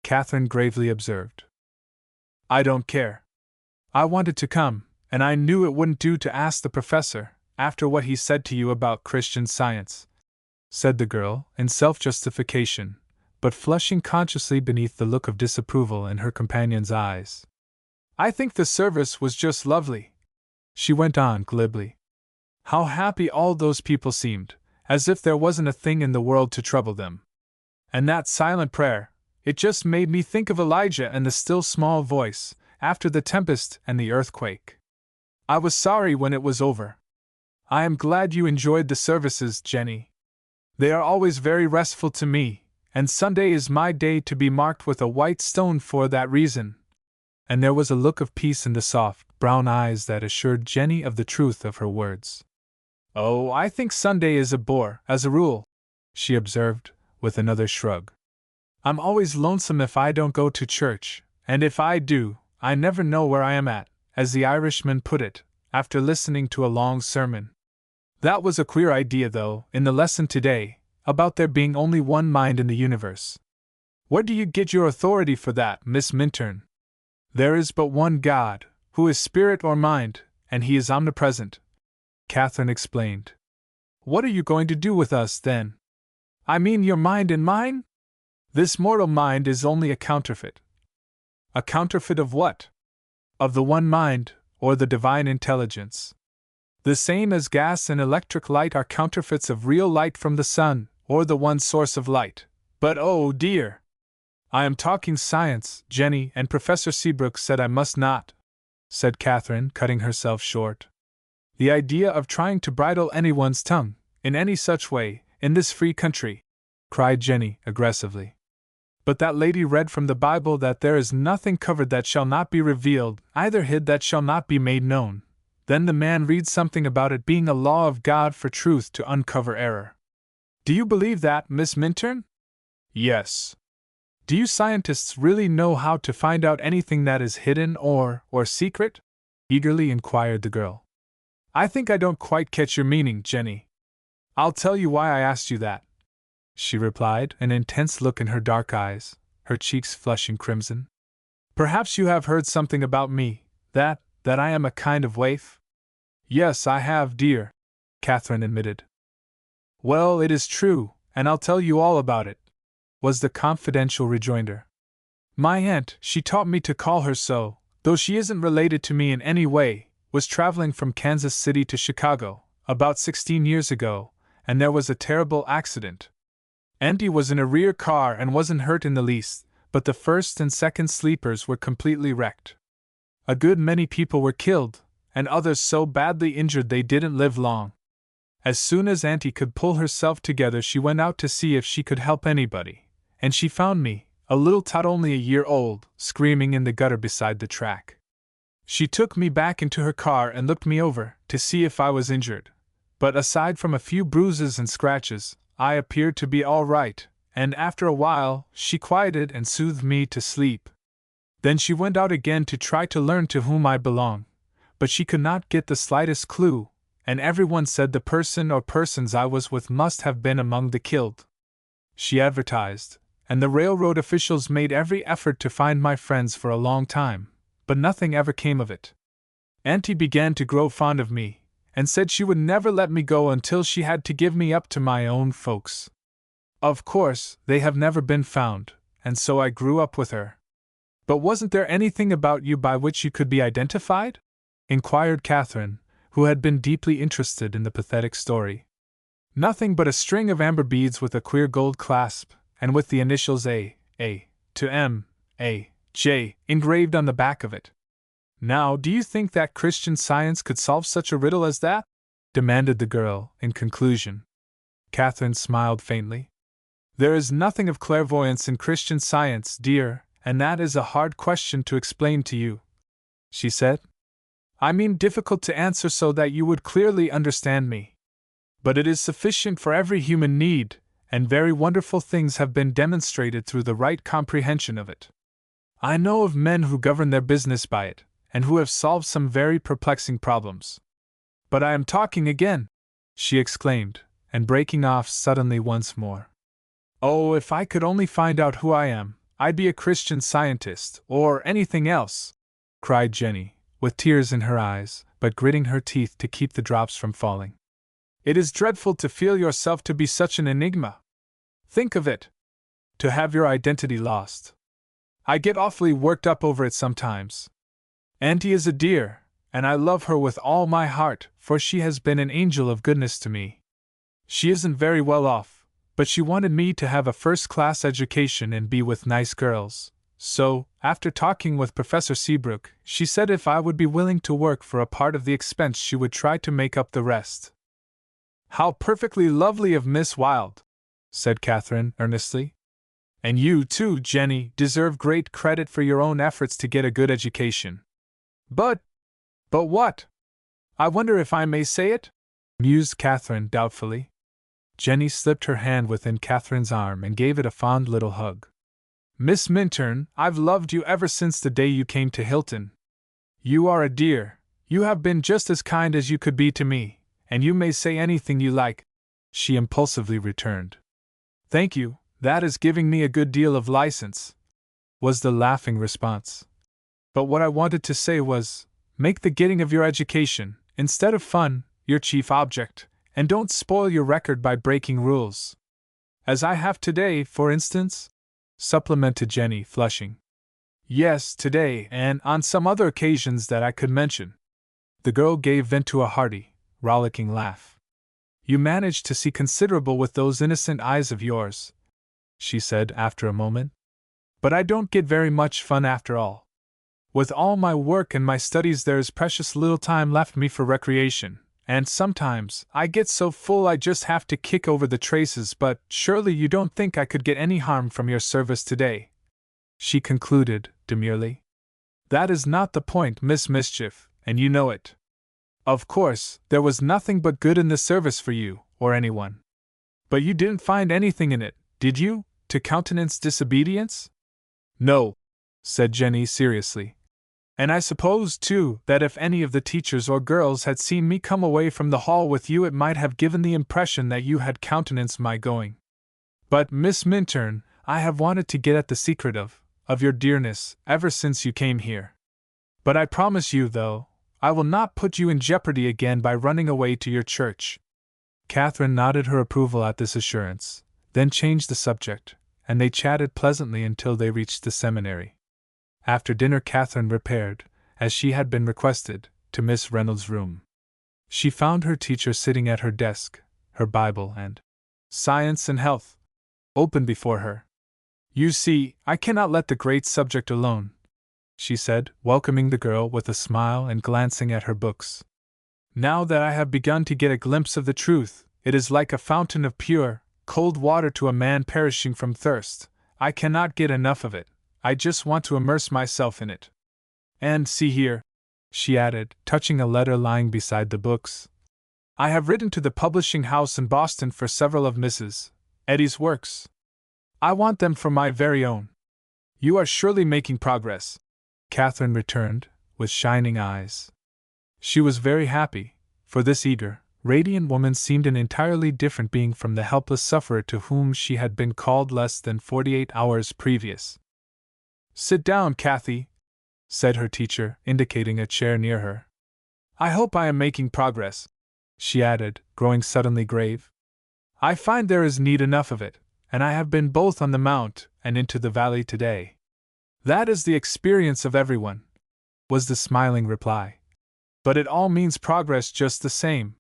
Katherine gravely observed. "I don't care. I wanted to come, and I knew it wouldn't do to ask the professor, after what he said to you about Christian Science," said the girl, in self-justification, but flushing consciously beneath the look of disapproval in her companion's eyes. "I think the service was just lovely," she went on glibly. "How happy all those people seemed, as if there wasn't a thing in the world to trouble them. And that silent prayer, it just made me think of Elijah and the still small voice, after the tempest and the earthquake. I was sorry when it was over. I am glad you enjoyed the services, Jenny. They are always very restful to me, and Sunday is my day to be marked with a white stone for that reason." And there was a look of peace in the soft, brown eyes that assured Jenny of the truth of her words. "Oh, I think Sunday is a bore, as a rule," she observed, with another shrug. "I'm always lonesome if I don't go to church, and if I do, I never know where I am at, as the Irishman put it, after listening to a long sermon. That was a queer idea, though, in the lesson today, about there being only one mind in the universe. Where do you get your authority for that, Miss Minturn? There is but one God, who is spirit or mind, and he is omnipresent," Katherine explained. "What are you going to do with us, then? I mean your mind and mine? This mortal mind is only a counterfeit." "A counterfeit of what?" "Of the one mind, or the divine intelligence. The same as gas and electric light are counterfeits of real light from the sun, or the one source of light. But oh dear! I am talking science, Jenny, and Professor Seabrook said I must not," said Katherine, cutting herself short. The idea of trying to bridle anyone's tongue, in any such way, in this free country, cried Jenny, aggressively. But that lady read from the Bible that there is nothing covered that shall not be revealed, either hid that shall not be made known. Then the man reads something about it being a law of God for truth to uncover error. Do you believe that, Miss Minturn? Yes. Do you scientists really know how to find out anything that is hidden or secret? Eagerly inquired the girl. I think I don't quite catch your meaning, Jenny. I'll tell you why I asked you that, she replied, an intense look in her dark eyes, her cheeks flushing crimson. Perhaps you have heard something about me, that I am a kind of waif? Yes, I have, dear, Katherine admitted. Well, it is true, and I'll tell you all about it, was the confidential rejoinder. My aunt, she taught me to call her so, though she isn't related to me in any way, was traveling from Kansas City to Chicago, about 16 years ago, and there was a terrible accident. Auntie was in a rear car and wasn't hurt in the least, but the first and second sleepers were completely wrecked. A good many people were killed, and others so badly injured they didn't live long. As soon as Auntie could pull herself together, she went out to see if she could help anybody, and she found me, a little tot only a year old, screaming in the gutter beside the track. She took me back into her car and looked me over to see if I was injured, but aside from a few bruises and scratches, I appeared to be all right, and after a while, she quieted and soothed me to sleep. Then she went out again to try to learn to whom I belong, but she could not get the slightest clue, and everyone said the person or persons I was with must have been among the killed. She advertised, and the railroad officials made every effort to find my friends for a long time, but nothing ever came of it. Auntie began to grow fond of me, and said she would never let me go until she had to give me up to my own folks. Of course, they have never been found, and so I grew up with her. But wasn't there anything about you by which you could be identified? Inquired Katherine, who had been deeply interested in the pathetic story. Nothing but a string of amber beads with a queer gold clasp, and with the initials A to M, A, J, engraved on the back of it. Now, do you think that Christian Science could solve such a riddle as that? Demanded the girl, in conclusion. Katherine smiled faintly. There is nothing of clairvoyance in Christian Science, dear, and that is a hard question to explain to you, she said. I mean difficult to answer so that you would clearly understand me. But it is sufficient for every human need, and very wonderful things have been demonstrated through the right comprehension of it. I know of men who govern their business by it, and who have solved some very perplexing problems. But I am talking again, she exclaimed, and breaking off suddenly once more. Oh, if I could only find out who I am, I'd be a Christian Scientist, or anything else, cried Jenny, with tears in her eyes, but gritting her teeth to keep the drops from falling. It is dreadful to feel yourself to be such an enigma. Think of it. To have your identity lost. I get awfully worked up over it sometimes. Auntie is a dear, and I love her with all my heart, for she has been an angel of goodness to me. She isn't very well off, but she wanted me to have a first-class education and be with nice girls. So, after talking with Professor Seabrook, she said if I would be willing to work for a part of the expense she would try to make up the rest. How perfectly lovely of Miss Wilde, said Katherine earnestly. And you, too, Jenny, deserve great credit for your own efforts to get a good education. But what? I wonder if I may say it? Mused Katherine doubtfully. Jenny slipped her hand within Katherine's arm and gave it a fond little hug. Miss Minturn, I've loved you ever since the day you came to Hilton. You are a dear, you have been just as kind as you could be to me, and you may say anything you like, she impulsively returned. Thank you, that is giving me a good deal of license, was the laughing response. But what I wanted to say was, make the getting of your education, instead of fun, your chief object, and don't spoil your record by breaking rules. As I have today, for instance, supplemented Jenny, flushing. Yes, today, and on some other occasions that I could mention. The girl gave vent to a hearty, rollicking laugh. You managed to see considerable with those innocent eyes of yours, she said after a moment. But I don't get very much fun after all. With all my work and my studies, there is precious little time left me for recreation, and sometimes I get so full I just have to kick over the traces. But surely you don't think I could get any harm from your service today?" she concluded, demurely. "That is not the point, Miss Mischief, and you know it. Of course, there was nothing but good in the service for you, or anyone. But you didn't find anything in it, did you, to countenance disobedience?" "No," said Jenny seriously. "And I suppose, too, that if any of the teachers or girls had seen me come away from the hall with you, it might have given the impression that you had countenanced my going. But, Miss Minturn, I have wanted to get at the secret of your dearness ever since you came here. But I promise you, though, I will not put you in jeopardy again by running away to your church." Katherine nodded her approval at this assurance, then changed the subject, and they chatted pleasantly until they reached the seminary. After dinner, Katherine repaired, as she had been requested, to Miss Reynolds' room. She found her teacher sitting at her desk, her Bible and Science and Health open before her. "You see, I cannot let the great subject alone," she said, welcoming the girl with a smile and glancing at her books. "Now that I have begun to get a glimpse of the truth, it is like a fountain of pure, cold water to a man perishing from thirst. I cannot get enough of it. I just want to immerse myself in it. And see here," she added, touching a letter lying beside the books. "I have written to the publishing house in Boston for several of Mrs. Eddy's works. I want them for my very own." "You are surely making progress," Katherine returned, with shining eyes. She was very happy, for this eager, radiant woman seemed an entirely different being from the helpless sufferer to whom she had been called less than 48 hours previous. "Sit down, Kathy," said her teacher, indicating a chair near her. "I hope I am making progress," she added, growing suddenly grave. "I find there is need enough of it, and I have been both on the mount and into the valley today." "That is the experience of everyone," was the smiling reply. "But it all means progress just the same.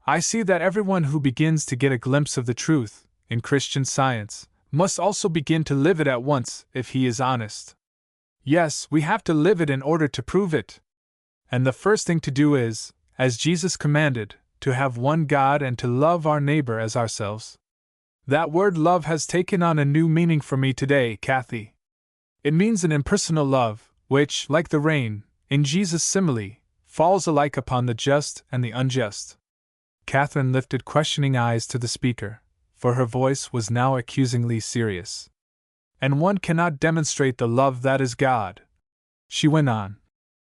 I see that everyone who begins to get a glimpse of the truth, in Christian Science, must also begin to live it at once, if he is honest. Yes, we have to live it in order to prove it. And the first thing to do is, as Jesus commanded, to have one God and to love our neighbor as ourselves. That word love has taken on a new meaning for me today, Kathy. It means an impersonal love, which, like the rain, in Jesus' simile, falls alike upon the just and the unjust." Katherine lifted questioning eyes to the speaker, for her voice was now accusingly serious. "And one cannot demonstrate the love that is God," she went on,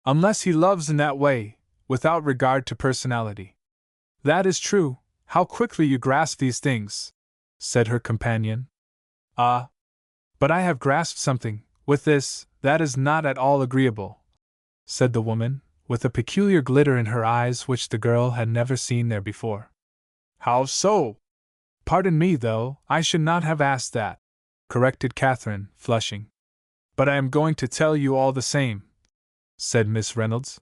"unless he loves in that way, without regard to personality." "That is true. How quickly you grasp these things," said her companion. "Ah, but I have grasped something, with this, that is not at all agreeable," said the woman, with a peculiar glitter in her eyes which the girl had never seen there before. "How so?" "Pardon me, though, I should not have asked that," corrected Katherine, flushing. "But I am going to tell you all the same," said Miss Reynolds.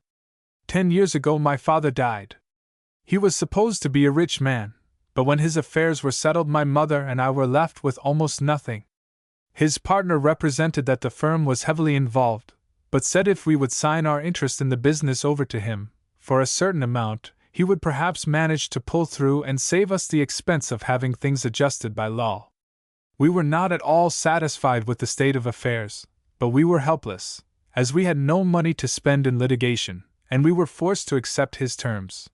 10 years ago my father died. He was supposed to be a rich man, but when his affairs were settled my mother and I were left with almost nothing. His partner represented that the firm was heavily involved, but said if we would sign our interest in the business over to him, for a certain amount, he would perhaps manage to pull through and save us the expense of having things adjusted by law. We were not at all satisfied with the state of affairs, but we were helpless, as we had no money to spend in litigation, and we were forced to accept his terms.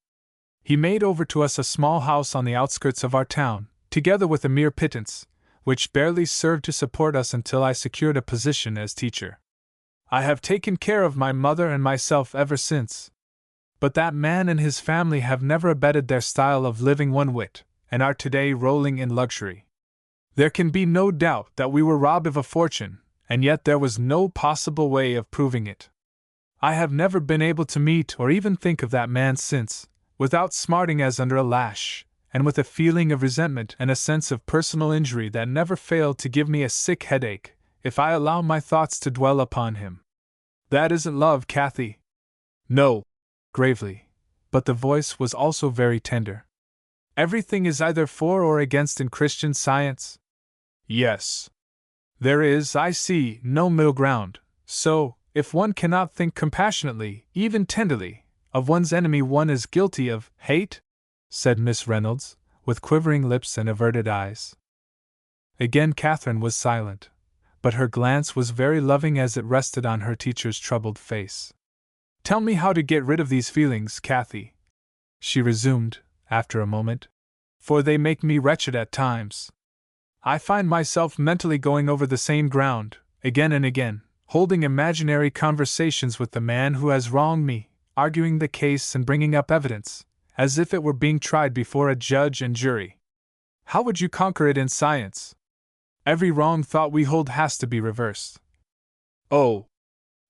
He made over to us a small house on the outskirts of our town, together with a mere pittance, which barely served to support us until I secured a position as teacher. I have taken care of my mother and myself ever since. But that man and his family have never abated their style of living one whit, and are today rolling in luxury. There can be no doubt that we were robbed of a fortune, and yet there was no possible way of proving it. I have never been able to meet or even think of that man since, without smarting as under a lash, and with a feeling of resentment and a sense of personal injury that never failed to give me a sick headache, if I allow my thoughts to dwell upon him. That isn't love, Kathy." "No," gravely, but the voice was also very tender. "Everything is either for or against in Christian Science?" "Yes. There is, I see, no middle ground, so, if one cannot think compassionately, even tenderly, of one's enemy, one is guilty of hate?" said Miss Reynolds, with quivering lips and averted eyes. Again Katherine was silent, but her glance was very loving as it rested on her teacher's troubled face. "Tell me how to get rid of these feelings, Kathy," she resumed, after a moment, "for they make me wretched at times. I find myself mentally going over the same ground, again and again, holding imaginary conversations with the man who has wronged me, arguing the case and bringing up evidence, as if it were being tried before a judge and jury. How would you conquer it in science? Every wrong thought we hold has to be reversed." "Oh!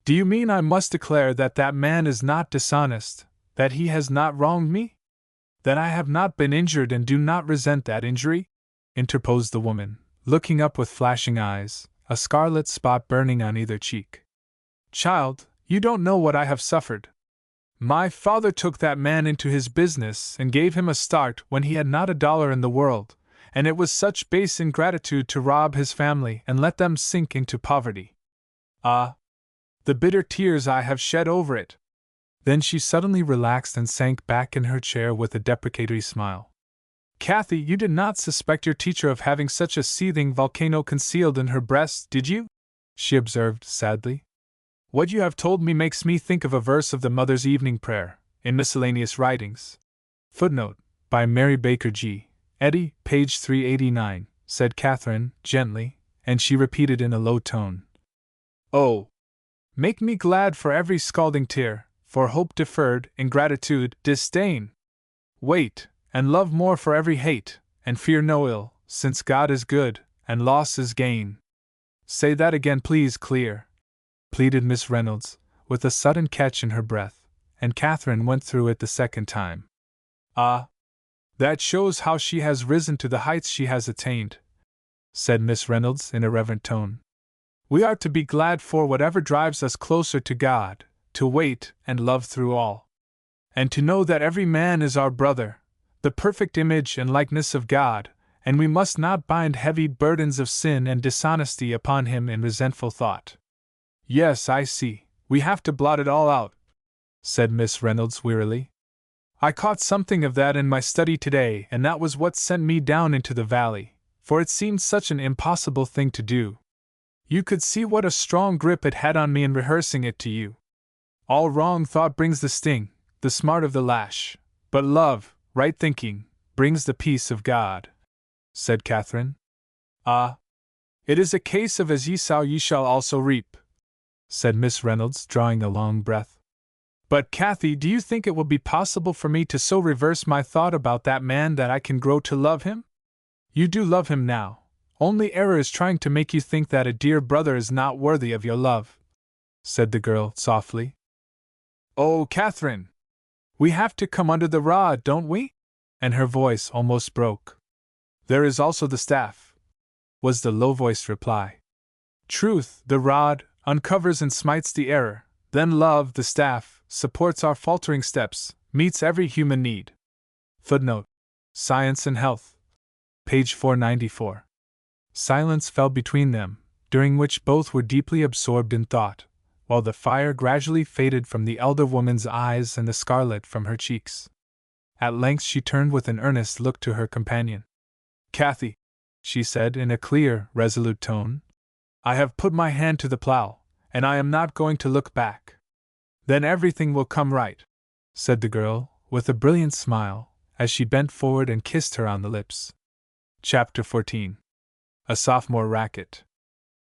Do you mean I must declare that that man is not dishonest, that he has not wronged me? That I have not been injured and do not resent that injury?" interposed the woman, looking up with flashing eyes, a scarlet spot burning on either cheek. "Child, you don't know what I have suffered. My father took that man into his business and gave him a start when he had not a dollar in the world, and it was such base ingratitude to rob his family and let them sink into poverty. Ah! The bitter tears I have shed over it!" Then she suddenly relaxed and sank back in her chair with a deprecatory smile. "Kathy, you did not suspect your teacher of having such a seething volcano concealed in her breast, did you?" she observed sadly. "What you have told me makes me think of a verse of the Mother's Evening Prayer, in Miscellaneous Writings. Footnote, by Mary Baker G. Eddy, page 389, said Katherine, gently, and she repeated in a low tone. "Oh! Make me glad for every scalding tear, for hope deferred, ingratitude, disdain. Wait, and love more for every hate, and fear no ill, since God is good, and loss is gain." "Say that again, please, clear," pleaded Miss Reynolds, with a sudden catch in her breath, and Katherine went through it the second time. "Ah! That shows how she has risen to the heights she has attained," said Miss Reynolds in a reverent tone. "We are to be glad for whatever drives us closer to God, to wait and love through all. And to know that every man is our brother, the perfect image and likeness of God, and we must not bind heavy burdens of sin and dishonesty upon him in resentful thought." "Yes, I see, we have to blot it all out," said Miss Reynolds wearily. "I caught something of that in my study today, and that was what sent me down into the valley, for it seemed such an impossible thing to do. You could see what a strong grip it had on me in rehearsing it to you. All wrong thought brings the sting, the smart of the lash, but love, right thinking, brings the peace of God," said Katherine. "Ah! It is a case of as ye sow ye shall also reap," said Miss Reynolds, drawing a long breath. "But, Kathy, do you think it will be possible for me to so reverse my thought about that man that I can grow to love him? You do love him now, only error is trying to make you think that a dear brother is not worthy of your love," said the girl, softly. "Oh, Katherine! We have to come under the rod, don't we?" And her voice almost broke. "There is also the staff," was the low-voiced reply. "Truth, the rod, uncovers and smites the error, then love, the staff, supports our faltering steps, meets every human need." Footnote: Science and Health. Page 494. Silence fell between them, during which both were deeply absorbed in thought, while the fire gradually faded from the elder woman's eyes and the scarlet from her cheeks. At length she turned with an earnest look to her companion. "Kathy," she said in a clear, resolute tone, "I have put my hand to the plow, and I am not going to look back." "Then everything will come right," said the girl, with a brilliant smile, as she bent forward and kissed her on the lips. Chapter 14. A Sophomore Racket.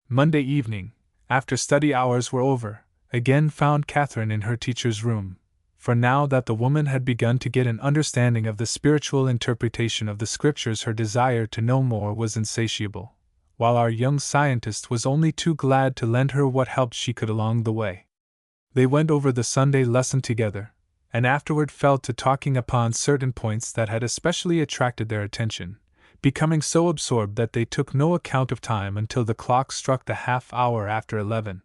Monday evening, after study hours were over, again found Katherine in her teacher's room, for now that the woman had begun to get an understanding of the spiritual interpretation of the Scriptures, her desire to know more was insatiable, while our young scientist was only too glad to lend her what help she could along the way. They went over the Sunday lesson together, and afterward fell to talking upon certain points that had especially attracted their attention, becoming so absorbed that they took no account of time until the clock struck the half-hour after 11.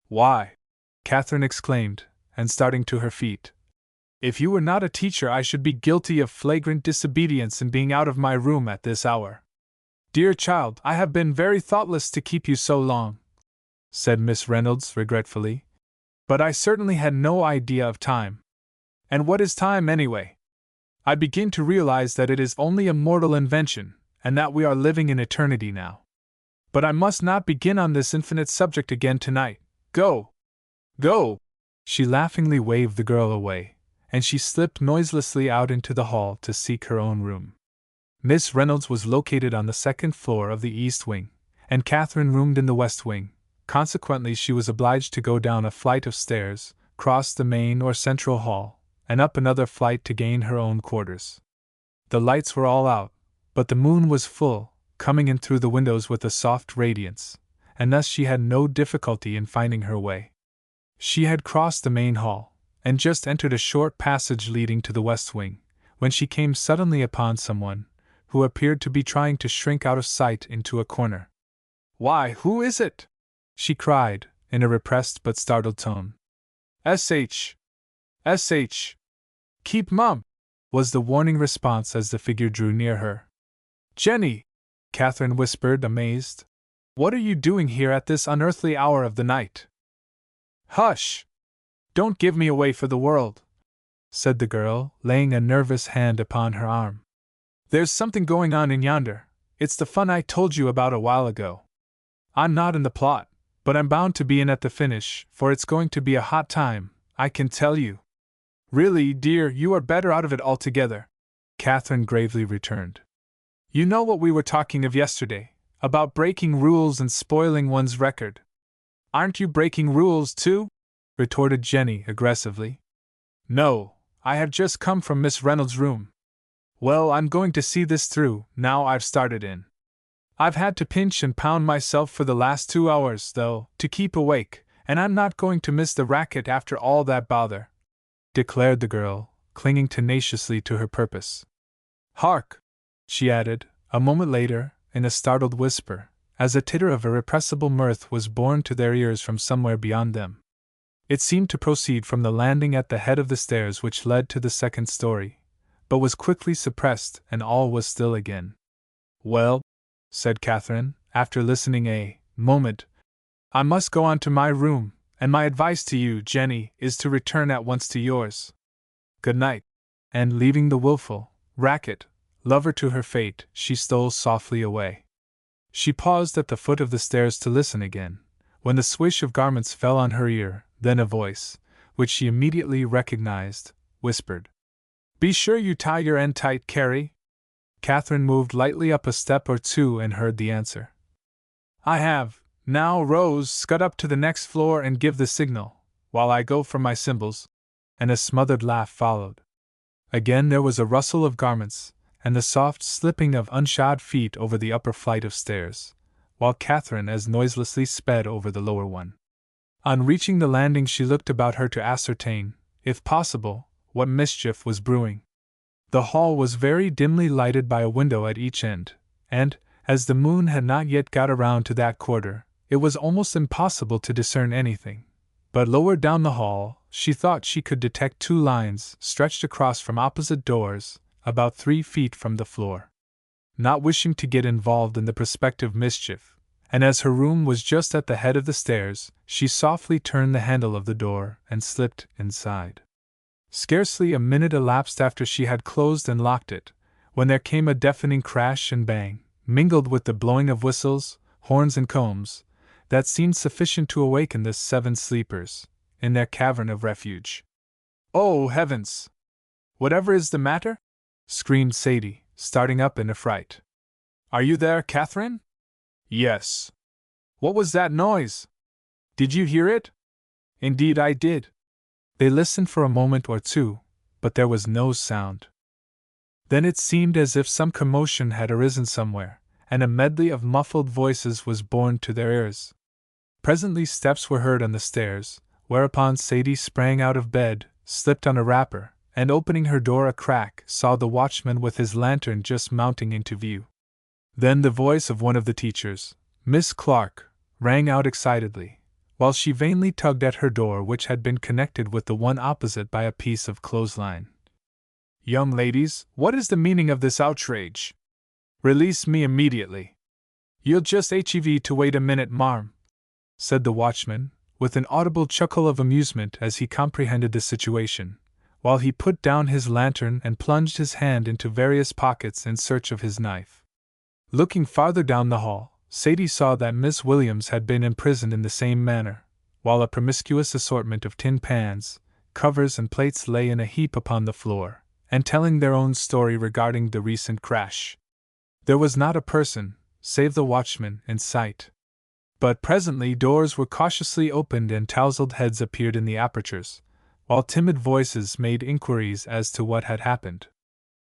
"Why," Katherine exclaimed, and starting to her feet, "if you were not a teacher I should be guilty of flagrant disobedience in being out of my room at this hour. Dear child, I have been very thoughtless to keep you so long," said Miss Reynolds regretfully, But I certainly had no idea of time. And what is time, anyway? I begin to realize that it is only a mortal invention, and that we are living in eternity now. But I must not begin on this infinite subject again tonight. Go! Go! She laughingly waved the girl away, and she slipped noiselessly out into the hall to seek her own room. Miss Reynolds was located on the second floor of the east wing, and Katherine roomed in the west wing. Consequently, she was obliged to go down a flight of stairs, cross the main or central hall, and up another flight to gain her own quarters. The lights were all out, but the moon was full, coming in through the windows with a soft radiance, and thus she had no difficulty in finding her way. She had crossed the main hall, and just entered a short passage leading to the west wing, when she came suddenly upon someone, who appeared to be trying to shrink out of sight into a corner. "Why, who is it?" she cried, in a repressed but startled tone. "S.H. S.H. Keep mum," was the warning response as the figure drew near her. "Jenny!" Katherine whispered, amazed. "What are you doing here at this unearthly hour of the night?" "Hush! Don't give me away for the world," said the girl, laying a nervous hand upon her arm. "There's something going on in yonder. It's the fun I told you about a while ago. I'm not in the plot, but I'm bound to be in at the finish, for it's going to be a hot time, I can tell you." "Really, dear, you are better out of it altogether," Katherine gravely returned. "You know what we were talking of yesterday, about breaking rules and spoiling one's record." "Aren't you breaking rules, too?" retorted Jenny aggressively. "No, I have just come from Miss Reynolds' room." "Well, I'm going to see this through, now I've started in. I've had to pinch and pound myself for the last 2 hours, though, to keep awake, and I'm not going to miss the racket after all that bother," declared the girl, clinging tenaciously to her purpose. "Hark!" she added, a moment later, in a startled whisper, as a titter of irrepressible mirth was borne to their ears from somewhere beyond them. It seemed to proceed from the landing at the head of the stairs which led to the second story, but was quickly suppressed, and all was still again. "Well," said Katherine, after listening a moment, "I must go on to my room, and my advice to you, Jenny, is to return at once to yours. Good night." And leaving the willful, racket lover to her fate, she stole softly away. She paused at the foot of the stairs to listen again, when the swish of garments fell on her ear. Then a voice, which she immediately recognized, whispered, "Be sure you tie your end tight, Carrie." Katherine moved lightly up a step or two and heard the answer. "I have. Now, Rose, scud up to the next floor and give the signal, while I go for my cymbals." And a smothered laugh followed. Again there was a rustle of garments, and the soft slipping of unshod feet over the upper flight of stairs, while Katherine as noiselessly sped over the lower one. On reaching the landing, she looked about her to ascertain, if possible, what mischief was brewing. The hall was very dimly lighted by a window at each end, and, as the moon had not yet got around to that quarter, it was almost impossible to discern anything. But lower down the hall, she thought she could detect 2 lines stretched across from opposite doors, about 3 feet from the floor. Not wishing to get involved in the prospective mischief, and as her room was just at the head of the stairs, she softly turned the handle of the door and slipped inside. Scarcely a minute elapsed after she had closed and locked it, when there came a deafening crash and bang, mingled with the blowing of whistles, horns and combs, that seemed sufficient to awaken the 7 sleepers, in their cavern of refuge. "Oh, heavens! Whatever is the matter?" screamed Sadie, starting up in affright. "Are you there, Katherine?" "Yes." "What was that noise? Did you hear it?" "Indeed I did." They listened for a moment or two, but there was no sound. Then it seemed as if some commotion had arisen somewhere, and a medley of muffled voices was borne to their ears. Presently steps were heard on the stairs, whereupon Sadie sprang out of bed, slipped on a wrapper, and opening her door a crack, saw the watchman with his lantern just mounting into view. Then the voice of one of the teachers, Miss Clark, rang out excitedly, while she vainly tugged at her door, which had been connected with the one opposite by a piece of clothesline. "Young ladies, what is the meaning of this outrage? Release me immediately." "You'll just hev to wait a minute, marm," said the watchman, with an audible chuckle of amusement as he comprehended the situation, while he put down his lantern and plunged his hand into various pockets in search of his knife. Looking farther down the hall, Sadie saw that Miss Williams had been imprisoned in the same manner, while a promiscuous assortment of tin pans, covers and plates lay in a heap upon the floor, and telling their own story regarding the recent crash. There was not a person, save the watchman, in sight. But presently doors were cautiously opened and tousled heads appeared in the apertures, while timid voices made inquiries as to what had happened.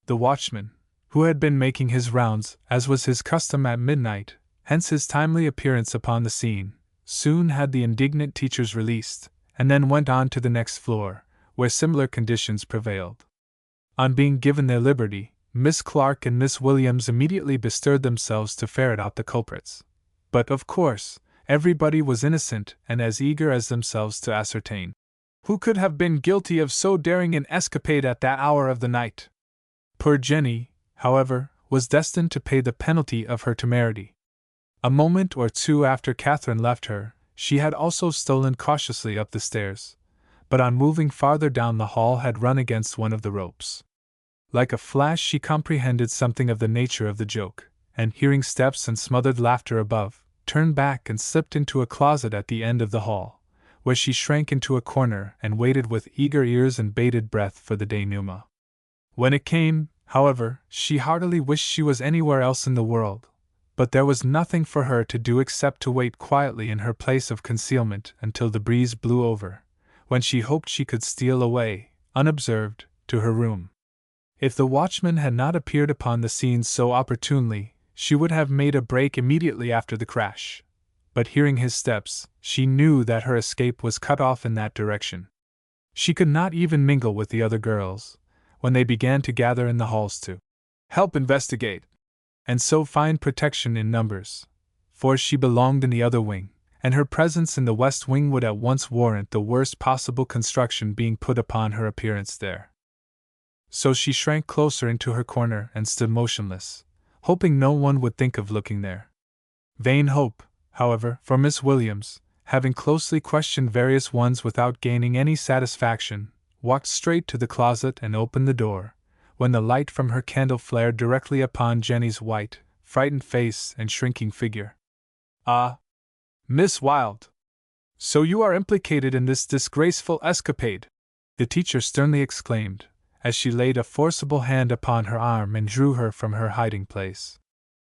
The watchman, who had been making his rounds, as was his custom at midnight, hence his timely appearance upon the scene, soon had the indignant teachers released, and then went on to the next floor, where similar conditions prevailed. On being given their liberty, Miss Clark and Miss Williams immediately bestirred themselves to ferret out the culprits. But, of course, everybody was innocent and as eager as themselves to ascertain who could have been guilty of so daring an escapade at that hour of the night. Poor Jenny, however, was destined to pay the penalty of her temerity. A moment or two after Katherine left her, she had also stolen cautiously up the stairs, but on moving farther down the hall had run against one of the ropes. Like a flash she comprehended something of the nature of the joke, and hearing steps and smothered laughter above, turned back and slipped into a closet at the end of the hall, where she shrank into a corner and waited with eager ears and bated breath for the denouement. When it came, however, she heartily wished she was anywhere else in the world, but there was nothing for her to do except to wait quietly in her place of concealment until the breeze blew over, when she hoped she could steal away, unobserved, to her room. If the watchman had not appeared upon the scene so opportunely, she would have made a break immediately after the crash. But hearing his steps, she knew that her escape was cut off in that direction. She could not even mingle with the other girls, when they began to gather in the halls to help investigate, and so find protection in numbers, for she belonged in the other wing, and her presence in the west wing would at once warrant the worst possible construction being put upon her appearance there. So she shrank closer into her corner and stood motionless, hoping no one would think of looking there. Vain hope, however, for Miss Williams, having closely questioned various ones without gaining any satisfaction, walked straight to the closet and opened the door, when the light from her candle flared directly upon Jenny's white, frightened face and shrinking figure. "Ah, Miss Wilde! So you are implicated in this disgraceful escapade!" the teacher sternly exclaimed, as she laid a forcible hand upon her arm and drew her from her hiding place.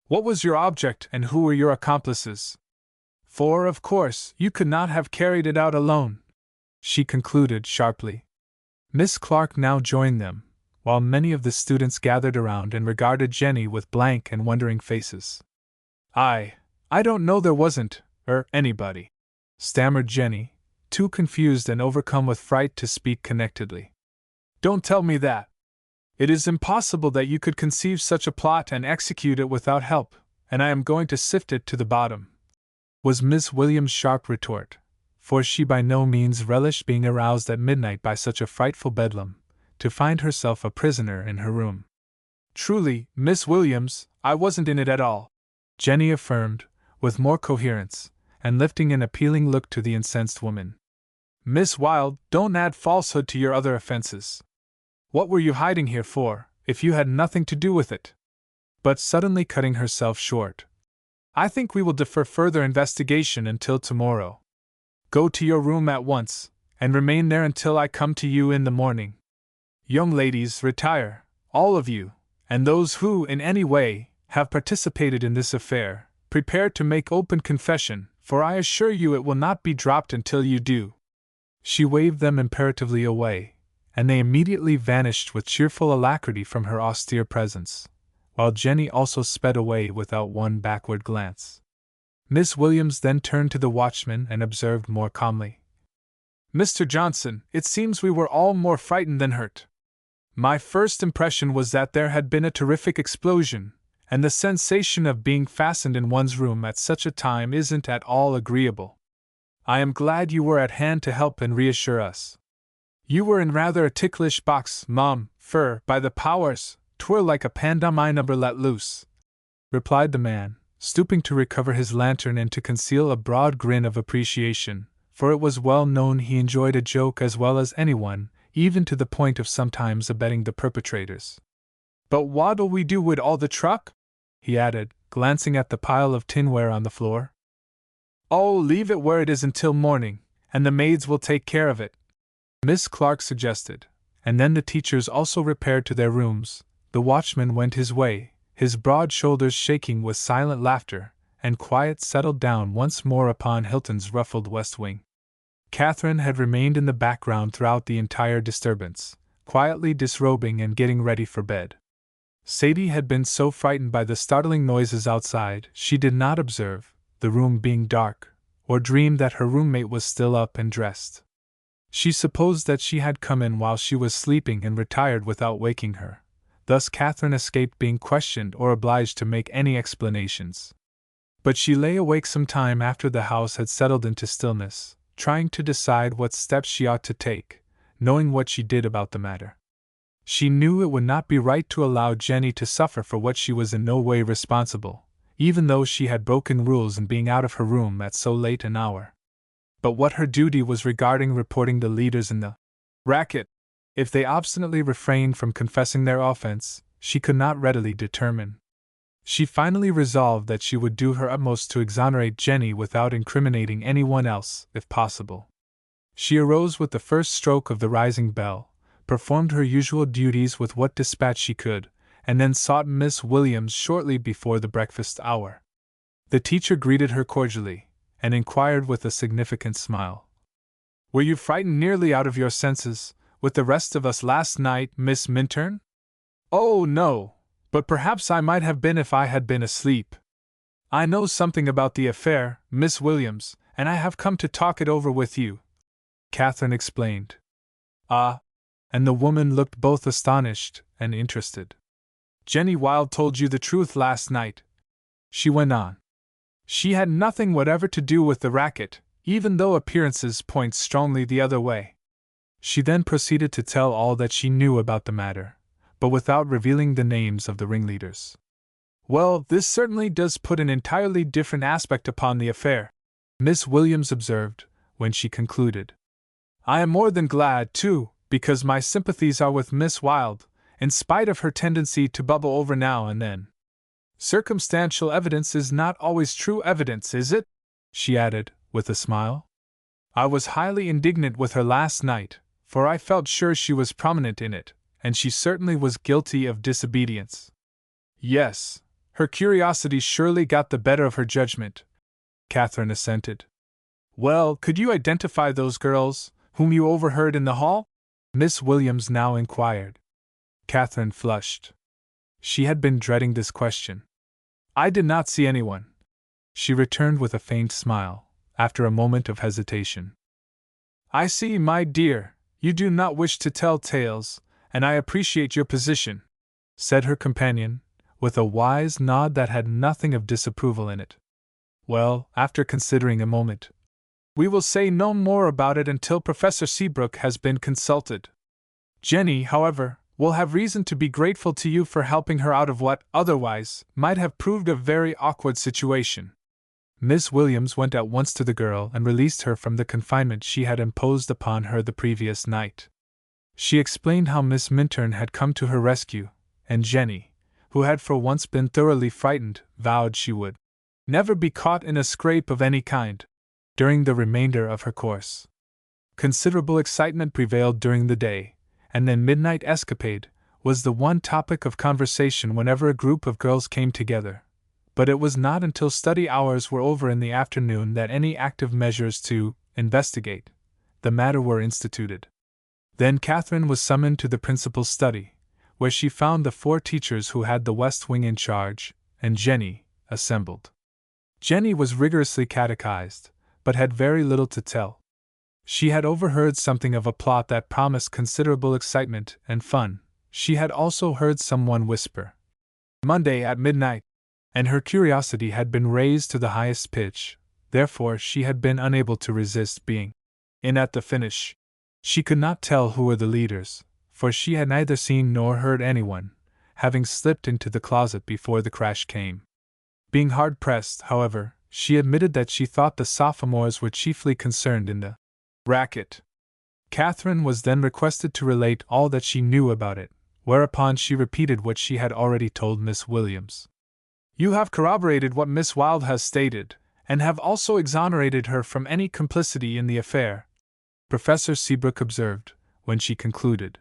"What was your object and who were your accomplices? For, of course, you could not have carried it out alone," she concluded sharply. Miss Clark now joined them, while many of the students gathered around and regarded Jenny with blank and wondering faces. I don't know, there wasn't, anybody," stammered Jenny, too confused and overcome with fright to speak connectedly. "Don't tell me that. It is impossible that you could conceive such a plot and execute it without help, and I am going to sift it to the bottom," was Miss Williams' sharp retort, for she by no means relished being aroused at midnight by such a frightful bedlam, to find herself a prisoner in her room. "Truly, Miss Williams, I wasn't in it at all," Jenny affirmed, with more coherence, and lifting an appealing look to the incensed woman. "Miss Wilde, don't add falsehood to your other offenses. What were you hiding here for, if you had nothing to do with it?" But suddenly cutting herself short, "I think we will defer further investigation until tomorrow. Go to your room at once, and remain there until I come to you in the morning. Young ladies, retire, all of you, and those who, in any way, have participated in this affair, prepare to make open confession, for I assure you it will not be dropped until you do." She waved them imperatively away, and they immediately vanished with cheerful alacrity from her austere presence, while Jenny also sped away without one backward glance. Miss Williams then turned to the watchman and observed more calmly, "Mr. Johnson, it seems we were all more frightened than hurt. My first impression was that there had been a terrific explosion, and the sensation of being fastened in one's room at such a time isn't at all agreeable. I am glad you were at hand to help and reassure us. You were in rather a ticklish box, Mum, by the powers, 'twere like a pantomime number let loose," replied the man, stooping to recover his lantern and to conceal a broad grin of appreciation, for it was well known he enjoyed a joke as well as anyone, even to the point of sometimes abetting the perpetrators. "But what'll we do wid all the truck?" he added, glancing at the pile of tinware on the floor. "Oh, leave it where it is until morning, and the maids will take care of it," Miss Clark suggested, and then the teachers also repaired to their rooms. The watchman went his way, his broad shoulders shaking with silent laughter, and quiet settled down once more upon Hilton's ruffled west wing. Katherine had remained in the background throughout the entire disturbance, quietly disrobing and getting ready for bed. Sadie had been so frightened by the startling noises outside she did not observe, the room being dark, or dream that her roommate was still up and dressed. She supposed that she had come in while she was sleeping and retired without waking her. Thus Katherine escaped being questioned or obliged to make any explanations. But she lay awake some time after the house had settled into stillness, trying to decide what steps she ought to take, knowing what she did about the matter. She knew it would not be right to allow Jenny to suffer for what she was in no way responsible, even though she had broken rules in being out of her room at so late an hour. But what her duty was regarding reporting the leaders in the racket, if they obstinately refrained from confessing their offense, she could not readily determine. She finally resolved that she would do her utmost to exonerate Jenny without incriminating anyone else, if possible. She arose with the first stroke of the rising bell, performed her usual duties with what dispatch she could, and then sought Miss Williams shortly before the breakfast hour. The teacher greeted her cordially, and inquired with a significant smile, "Were you frightened nearly out of your senses, with the rest of us last night, Miss Minturn?" "Oh, no, but perhaps I might have been if I had been asleep. I know something about the affair, Miss Williams, and I have come to talk it over with you," Katherine explained. "Ah," and the woman looked both astonished and interested. "Jenny Wilde told you the truth last night," she went on. "She had nothing whatever to do with the racket, even though appearances point strongly the other way." She then proceeded to tell all that she knew about the matter, but without revealing the names of the ringleaders. "Well, this certainly does put an entirely different aspect upon the affair," Miss Williams observed, when she concluded. "I am more than glad, too, because my sympathies are with Miss Wilde, in spite of her tendency to bubble over now and then. Circumstantial evidence is not always true evidence, is it?" she added, with a smile. "I was highly indignant with her last night, for I felt sure she was prominent in it, and she certainly was guilty of disobedience." "Yes, her curiosity surely got the better of her judgment," Katherine assented. "Well, could you identify those girls, whom you overheard in the hall?" Miss Williams now inquired. Katherine flushed. She had been dreading this question. "I did not see anyone," she returned with a faint smile, after a moment of hesitation. "I see, my dear, you do not wish to tell tales, and I appreciate your position," said her companion, with a wise nod that had nothing of disapproval in it. "Well," after considering a moment, "we will say no more about it until Professor Seabrook has been consulted. Jenny, however, will have reason to be grateful to you for helping her out of what, otherwise, might have proved a very awkward situation." Miss Williams went at once to the girl and released her from the confinement she had imposed upon her the previous night. She explained how Miss Minturn had come to her rescue, and Jenny, who had for once been thoroughly frightened, vowed she would never be caught in a scrape of any kind during the remainder of her course. Considerable excitement prevailed during the day, and the midnight escapade was the one topic of conversation whenever a group of girls came together. But it was not until study hours were over in the afternoon that any active measures to investigate the matter were instituted. Then Katherine was summoned to the principal's study, where she found the 4 teachers who had the West Wing in charge, and Jenny, assembled. Jenny was rigorously catechized, but had very little to tell. She had overheard something of a plot that promised considerable excitement and fun. She had also heard someone whisper, "Monday at midnight," and her curiosity had been raised to the highest pitch, therefore she had been unable to resist being in at the finish. She could not tell who were the leaders, for she had neither seen nor heard anyone, having slipped into the closet before the crash came. Being hard pressed, however, she admitted that she thought the sophomores were chiefly concerned in the racket. Katherine was then requested to relate all that she knew about it, whereupon she repeated what she had already told Miss Williams. "You have corroborated what Miss Wilde has stated, and have also exonerated her from any complicity in the affair," Professor Seabrook observed, when she concluded.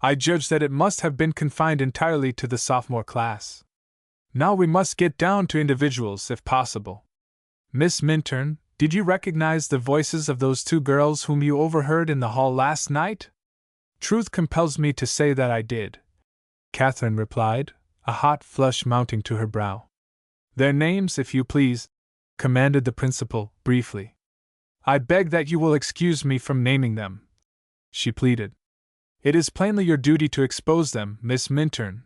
"I judge that it must have been confined entirely to the sophomore class. Now we must get down to individuals, if possible. Miss Minturn, did you recognize the voices of those two girls whom you overheard in the hall last night?" "Truth compels me to say that I did," Katherine replied, a hot flush mounting to her brow. "Their names, if you please," commanded the principal, briefly. "I beg that you will excuse me from naming them," she pleaded. "It is plainly your duty to expose them, Miss Minturn.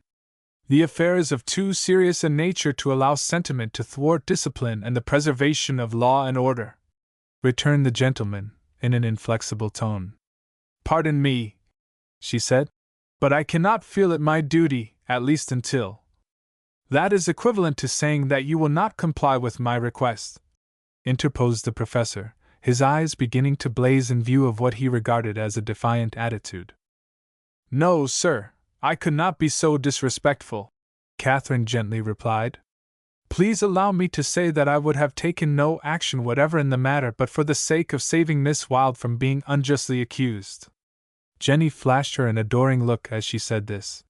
The affair is of too serious a nature to allow sentiment to thwart discipline and the preservation of law and order," returned the gentleman, in an inflexible tone. "Pardon me," she said, "but I cannot feel it my duty, at least until—" "That is equivalent to saying that you will not comply with my request," interposed the professor, his eyes beginning to blaze in view of what he regarded as a defiant attitude. "No, sir, I could not be so disrespectful," Katherine gently replied. "Please allow me to say that I would have taken no action whatever in the matter but for the sake of saving Miss Wilde from being unjustly accused." Jenny flashed her an adoring look as she said this.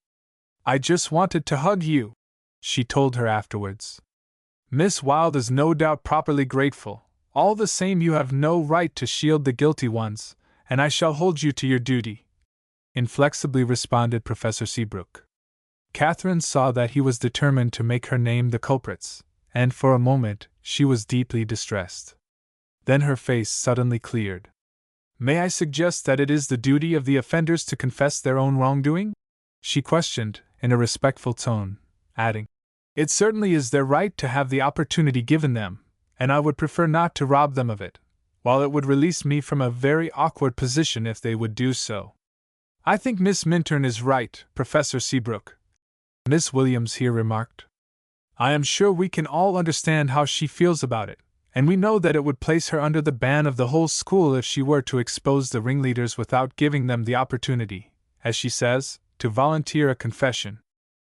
"I just wanted to hug you," she told her afterwards. "Miss Wilde is no doubt properly grateful. All the same, you have no right to shield the guilty ones, and I shall hold you to your duty," inflexibly responded Professor Seabrook. Katherine saw that he was determined to make her name the culprits, and for a moment she was deeply distressed. Then her face suddenly cleared. "May I suggest that it is the duty of the offenders to confess their own wrongdoing?" she questioned, in a respectful tone, adding, "It certainly is their right to have the opportunity given them, and I would prefer not to rob them of it, while it would release me from a very awkward position if they would do so. I think Miss Minturn is right, Professor Seabrook," Miss Williams here remarked. "I am sure we can all understand how she feels about it, and we know that it would place her under the ban of the whole school if she were to expose the ringleaders without giving them the opportunity, as she says, to volunteer a confession."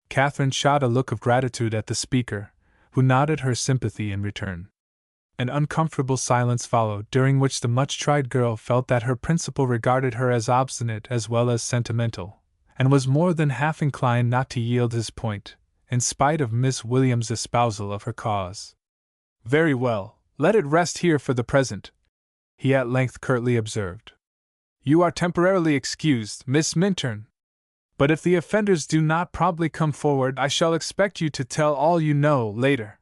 Katherine shot a look of gratitude at the speaker, who nodded her sympathy in return. An uncomfortable silence followed, during which the much-tried girl felt that her principal regarded her as obstinate as well as sentimental, and was more than half inclined not to yield his point, in spite of Miss Williams' espousal of her cause. "Very well, let it rest here for the present," he at length curtly observed. "You are temporarily excused, Miss Minturn. But if the offenders do not promptly come forward, I shall expect you to tell all you know later."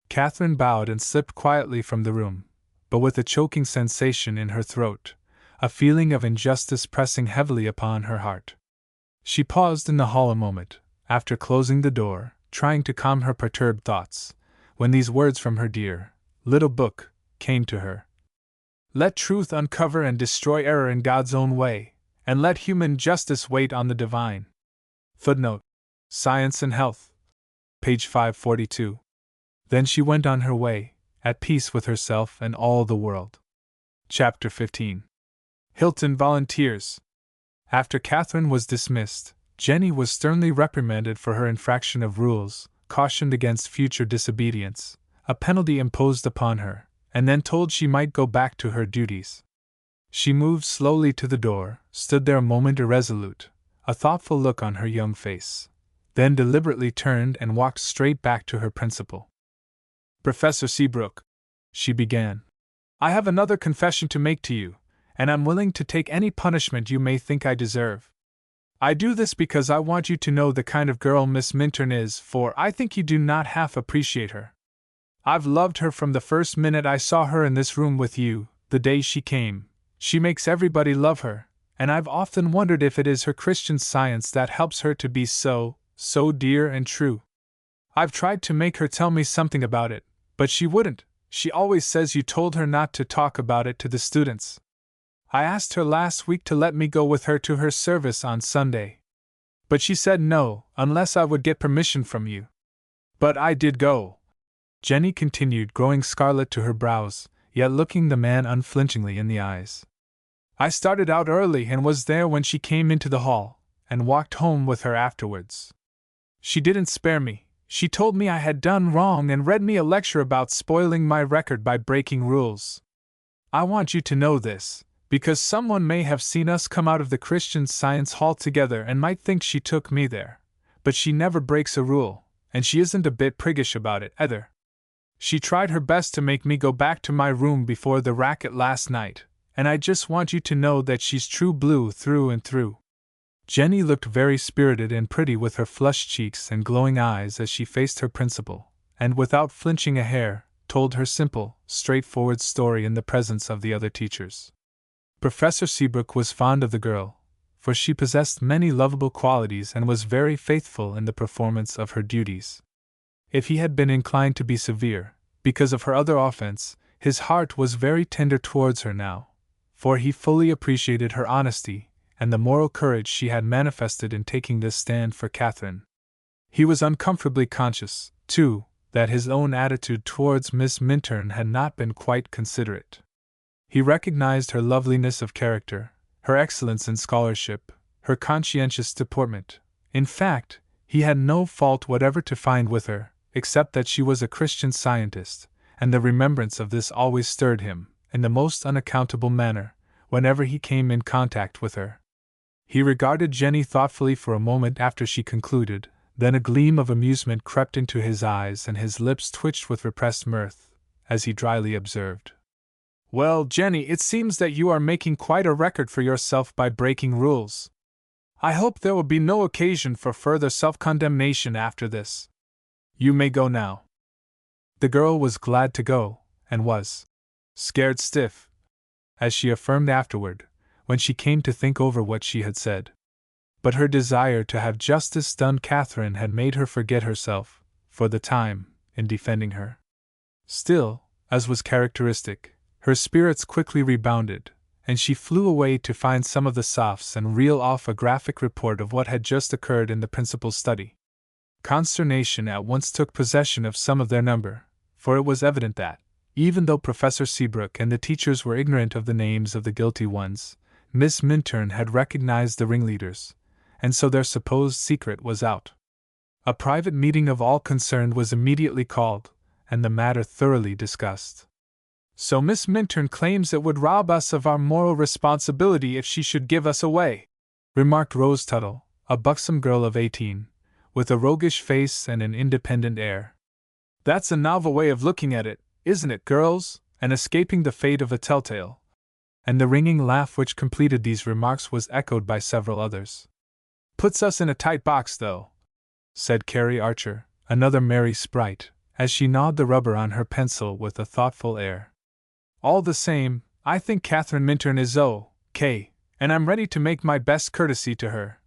Katherine bowed and slipped quietly from the room, but with a choking sensation in her throat, a feeling of injustice pressing heavily upon her heart. She paused in the hall a moment, after closing the door, trying to calm her perturbed thoughts, when these words from her dear little book came to her. "Let truth uncover and destroy error in God's own way, and let human justice wait on the divine." Footnote: Science and Health. Page 542. Then she went on her way, at peace with herself and all the world. Chapter 15. Hilton volunteers. After Katherine was dismissed, Jenny was sternly reprimanded for her infraction of rules, cautioned against future disobedience, a penalty imposed upon her, and then told she might go back to her duties. She moved slowly to the door, stood there a moment irresolute, a thoughtful look on her young face, then deliberately turned and walked straight back to her principal. "Professor Seabrook," she began, "I have another confession to make to you, and I'm willing to take any punishment you may think I deserve. I do this because I want you to know the kind of girl Miss Minturn is, for I think you do not half appreciate her. I've loved her from the first minute I saw her in this room with you, the day she came. She makes everybody love her, and I've often wondered if it is her Christian Science that helps her to be so dear and true. I've tried to make her tell me something about it, but she wouldn't. She always says you told her not to talk about it to the students. I asked her last week to let me go with her to her service on Sunday, but she said no, unless I would get permission from you. But I did go. Jenny continued, growing scarlet to her brows, yet looking the man unflinchingly in the eyes. I started out early and was there when she came into the hall, and walked home with her afterwards. She didn't spare me. She told me I had done wrong and read me a lecture about spoiling my record by breaking rules. I want you to know this, because someone may have seen us come out of the Christian Science Hall together and might think she took me there. But she never breaks a rule, and she isn't a bit priggish about it, either. She tried her best to make me go back to my room before the racket last night, and I just want you to know that she's true blue through and through. Jenny looked very spirited and pretty with her flushed cheeks and glowing eyes as she faced her principal, and without flinching a hair, told her simple, straightforward story in the presence of the other teachers. Professor Seabrook was fond of the girl, for she possessed many lovable qualities and was very faithful in the performance of her duties. If he had been inclined to be severe, because of her other offense, his heart was very tender towards her now, for he fully appreciated her honesty and the moral courage she had manifested in taking this stand for Katherine. He was uncomfortably conscious, too, that his own attitude towards Miss Minturn had not been quite considerate. He recognized her loveliness of character, her excellence in scholarship, her conscientious deportment. In fact, he had no fault whatever to find with her, except that she was a Christian Scientist, and the remembrance of this always stirred him, in the most unaccountable manner, whenever he came in contact with her. He regarded Jenny thoughtfully for a moment after she concluded, then a gleam of amusement crept into his eyes and his lips twitched with repressed mirth, as he dryly observed, Well, Jenny, it seems that you are making quite a record for yourself by breaking rules. I hope there will be no occasion for further self-condemnation after this. You may go now. The girl was glad to go, and was scared stiff, as she affirmed afterward, when she came to think over what she had said. But her desire to have justice done Katherine had made her forget herself, for the time, in defending her. Still, as was characteristic, her spirits quickly rebounded, and she flew away to find some of the softs and reel off a graphic report of what had just occurred in the principal's study. Consternation at once took possession of some of their number, for it was evident that, even though Professor Seabrook and the teachers were ignorant of the names of the guilty ones, Miss Minturn had recognized the ringleaders, and so their supposed secret was out. A private meeting of all concerned was immediately called, and the matter thoroughly discussed. So Miss Minturn claims it would rob us of our moral responsibility if she should give us away, remarked Rose Tuttle, a buxom girl of 18, with a roguish face and an independent air. That's a novel way of looking at it, isn't it, girls? And escaping the fate of a telltale. And the ringing laugh which completed these remarks was echoed by several others. Puts us in a tight box, though, said Carrie Archer, another merry sprite, as she gnawed the rubber on her pencil with a thoughtful air. All the same, I think Katherine Minturn is O.K., and I'm ready to make my best courtesy to her,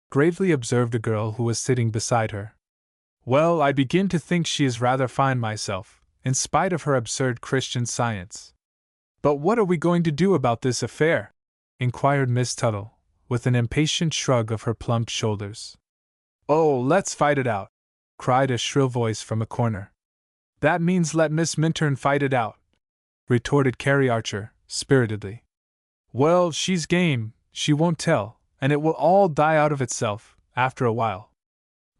gravely observed a girl who was sitting beside her. Well, I begin to think she is rather fine myself, in spite of her absurd Christian Science. But what are we going to do about this affair? Inquired Miss Tuttle, with an impatient shrug of her plump shoulders. Oh, let's fight it out, cried a shrill voice from a corner. That means let Miss Minturn fight it out, retorted Carrie Archer, spiritedly. Well, she's game, she won't tell, and it will all die out of itself, after a while.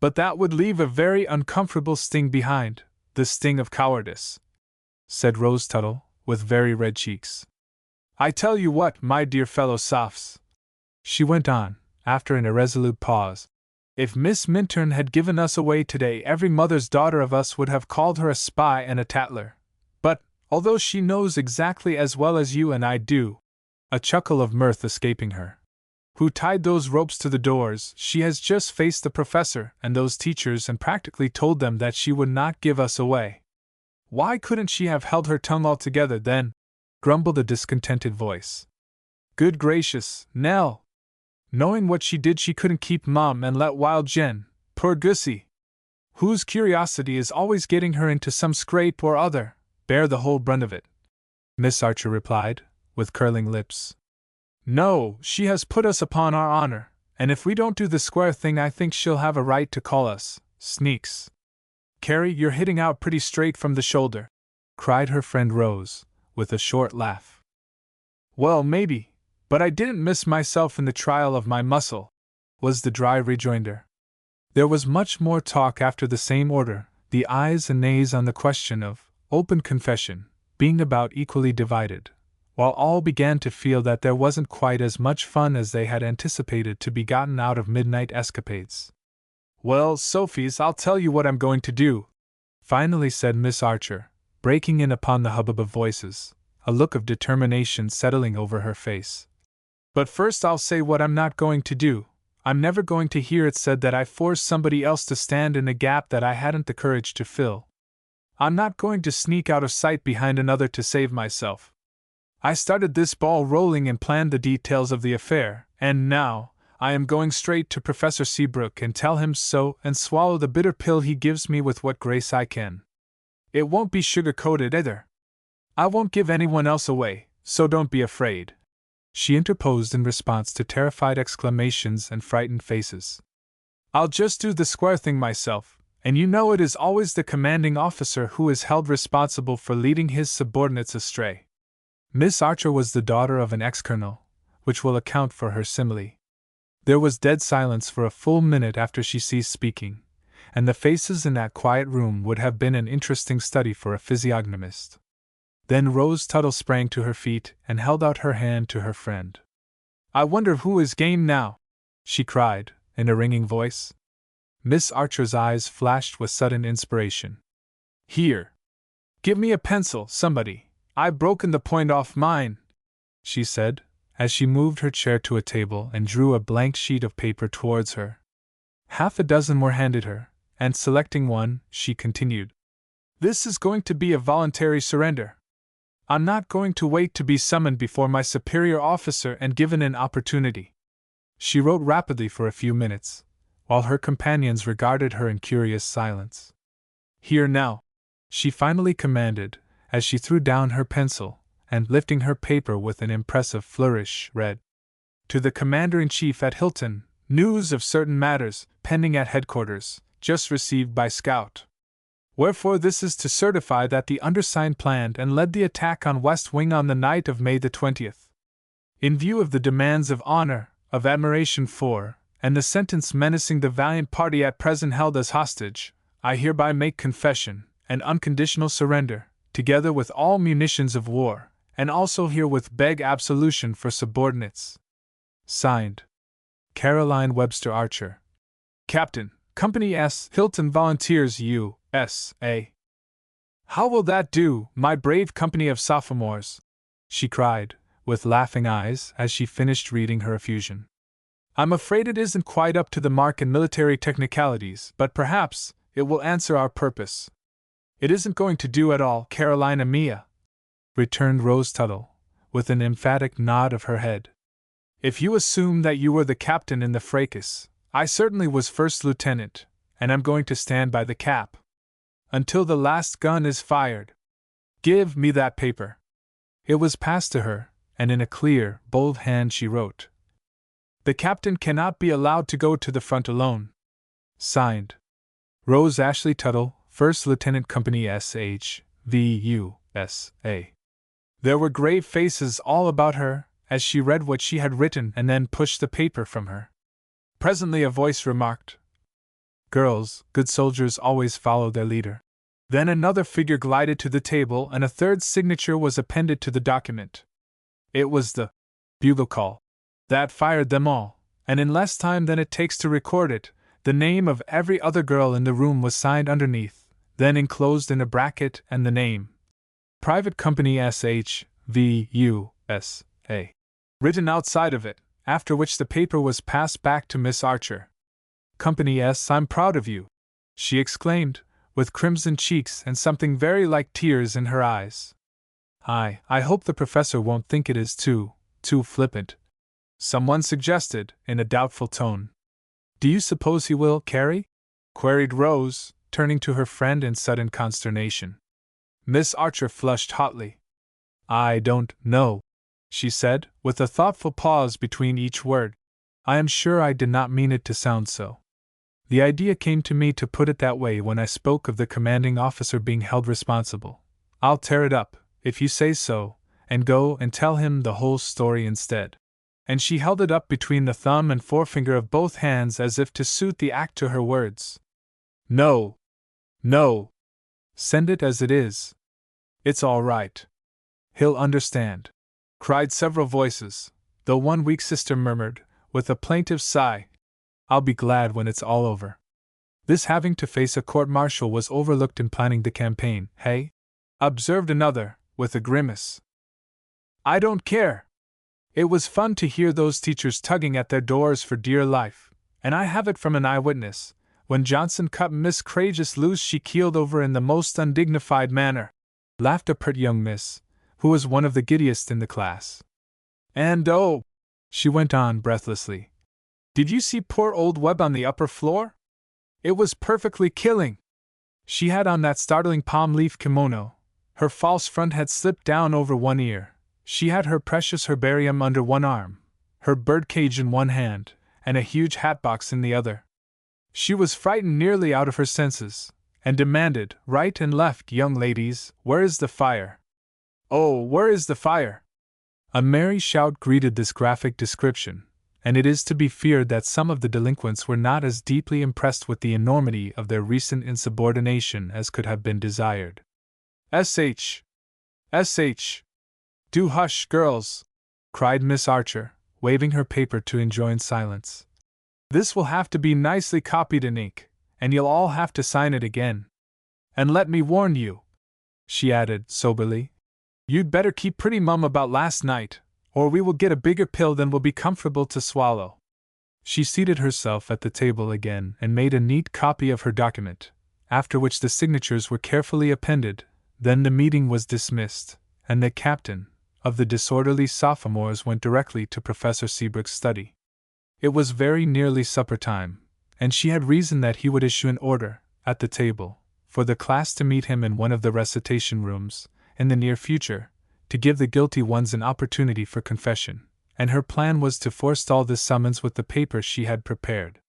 But that would leave a very uncomfortable sting behind, the sting of cowardice, said Rose Tuttle, with very red cheeks. I tell you what, my dear fellow sophs, she went on, after an irresolute pause, if Miss Minturn had given us away today, every mother's daughter of us would have called her a spy and a tattler. But, although she knows exactly as well as you and I do, a chuckle of mirth escaping her, who tied those ropes to the doors, she has just faced the professor and those teachers and practically told them that she would not give us away. Why couldn't she have held her tongue altogether then? Grumbled a discontented voice. Good gracious, Nell! Knowing what she did, she couldn't keep mum and let wild Jen, poor Gussie, whose curiosity is always getting her into some scrape or other, bear the whole brunt of it. Miss Archer replied, with curling lips. No, she has put us upon our honor, and if we don't do the square thing, I think she'll have a right to call us sneaks. Carrie, you're hitting out pretty straight from the shoulder," cried her friend Rose, with a short laugh. "Well, maybe, but I didn't miss myself in the trial of my muscle," was the dry rejoinder. There was much more talk after the same order, the ayes and nays on the question of open confession being about equally divided, while all began to feel that there wasn't quite as much fun as they had anticipated to be gotten out of midnight escapades. "Well, Sophies, I'll tell you what I'm going to do," finally said Miss Archer, breaking in upon the hubbub of voices, a look of determination settling over her face. "But first I'll say what I'm not going to do. I'm never going to hear it said that I forced somebody else to stand in a gap that I hadn't the courage to fill. I'm not going to sneak out of sight behind another to save myself. I started this ball rolling and planned the details of the affair, and now I am going straight to Professor Seabrook and tell him so and swallow the bitter pill he gives me with what grace I can. It won't be sugar-coated either. I won't give anyone else away, so don't be afraid," she interposed in response to terrified exclamations and frightened faces. "I'll just do the square thing myself, and you know it is always the commanding officer who is held responsible for leading his subordinates astray." Miss Archer was the daughter of an ex-colonel, which will account for her simile. There was dead silence for a full minute after she ceased speaking, and the faces in that quiet room would have been an interesting study for a physiognomist. Then Rose Tuttle sprang to her feet and held out her hand to her friend. "I wonder who is game now?" she cried, in a ringing voice. Miss Archer's eyes flashed with sudden inspiration. "Here! Give me a pencil, somebody. I've broken the point off mine," she said, as she moved her chair to a table and drew a blank sheet of paper towards her. Half a dozen were handed her, and selecting one, she continued. "This is going to be a voluntary surrender. I'm not going to wait to be summoned before my superior officer and given an opportunity." She wrote rapidly for a few minutes, while her companions regarded her in curious silence. "Here now," she finally commanded, as she threw down her pencil, and lifting her paper with an impressive flourish, read, "To the Commander-in-Chief at Hilton, news of certain matters, pending at headquarters, just received by Scout. Wherefore this is to certify that the undersigned planned and led the attack on West Wing on the night of May the 20th. In view of the demands of honor, of admiration for, and the sentence menacing the valiant party at present held as hostage, I hereby make confession and unconditional surrender, together with all munitions of war, and also herewith beg absolution for subordinates. Signed, Caroline Webster Archer, Captain, Company S, Hilton Volunteers U.S.A. How will that do, my brave company of sophomores?" she cried, with laughing eyes, as she finished reading her effusion. "I'm afraid it isn't quite up to the mark in military technicalities, but perhaps it will answer our purpose." "It isn't going to do at all, Carolina Mia," returned Rose Tuttle, with an emphatic nod of her head. "If you assume that you were the captain in the fracas, I certainly was first lieutenant, and I'm going to stand by the cap until the last gun is fired. Give me that paper." It was passed to her, and in a clear, bold hand she wrote, "The captain cannot be allowed to go to the front alone. Signed, Rose Ashley Tuttle, First Lieutenant Company S.H. V.U.S.A." There were grave faces all about her, as she read what she had written and then pushed the paper from her. Presently a voice remarked, "Girls, good soldiers always follow their leader." Then another figure glided to the table and a third signature was appended to the document. It was the bugle call that fired them all, and in less time than it takes to record it, the name of every other girl in the room was signed underneath, then enclosed in a bracket and the name, Private Company S.H. V.U.S.A., written outside of it, after which the paper was passed back to Miss Archer. "Company S, I'm proud of you," she exclaimed, with crimson cheeks and something very like tears in her eyes. I hope the professor won't think it is too flippant," someone suggested, in a doubtful tone. "Do you suppose he will, Carrie?" queried Rose, turning to her friend in sudden consternation. Miss Archer flushed hotly. "I don't know," she said, with a thoughtful pause between each word. "I am sure I did not mean it to sound so." The idea came to me to put it that way when I spoke of the commanding officer being held responsible. I'll tear it up, if you say so, and go and tell him the whole story instead. And she held it up between the thumb and forefinger of both hands as if to suit the act to her words. No. No. Send it as it is. It's all right. He'll understand, cried several voices, though one weak sister murmured, with a plaintive sigh, I'll be glad when it's all over. This having to face a court-martial was overlooked in planning the campaign, hey? Observed another, with a grimace. I don't care. It was fun to hear those teachers tugging at their doors for dear life, and I have it from an eyewitness. When Johnson cut Miss Cragus loose, she keeled over in the most undignified manner, laughed a pert young miss, who was one of the giddiest in the class. And oh, she went on breathlessly, did you see poor old Webb on the upper floor? It was perfectly killing. She had on that startling palm-leaf kimono, her false front had slipped down over one ear, she had her precious herbarium under one arm, her birdcage in one hand, and a huge hatbox in the other. She was frightened nearly out of her senses, and demanded, right and left, young ladies, where is the fire? Oh, where is the fire? A merry shout greeted this graphic description, and it is to be feared that some of the delinquents were not as deeply impressed with the enormity of their recent insubordination as could have been desired. S.H. S.H. Do hush, girls, cried Miss Archer, waving her paper to enjoin silence. This will have to be nicely copied in ink, and you'll all have to sign it again. And let me warn you, she added soberly, you'd better keep pretty mum about last night, or we will get a bigger pill than will be comfortable to swallow. She seated herself at the table again and made a neat copy of her document, after which the signatures were carefully appended. Then the meeting was dismissed, and the captain of the disorderly sophomores went directly to Professor Seabrook's study. It was very nearly supper time, and she had reasoned that he would issue an order, at the table, for the class to meet him in one of the recitation rooms, in the near future, to give the guilty ones an opportunity for confession, and her plan was to forestall this summons with the paper she had prepared.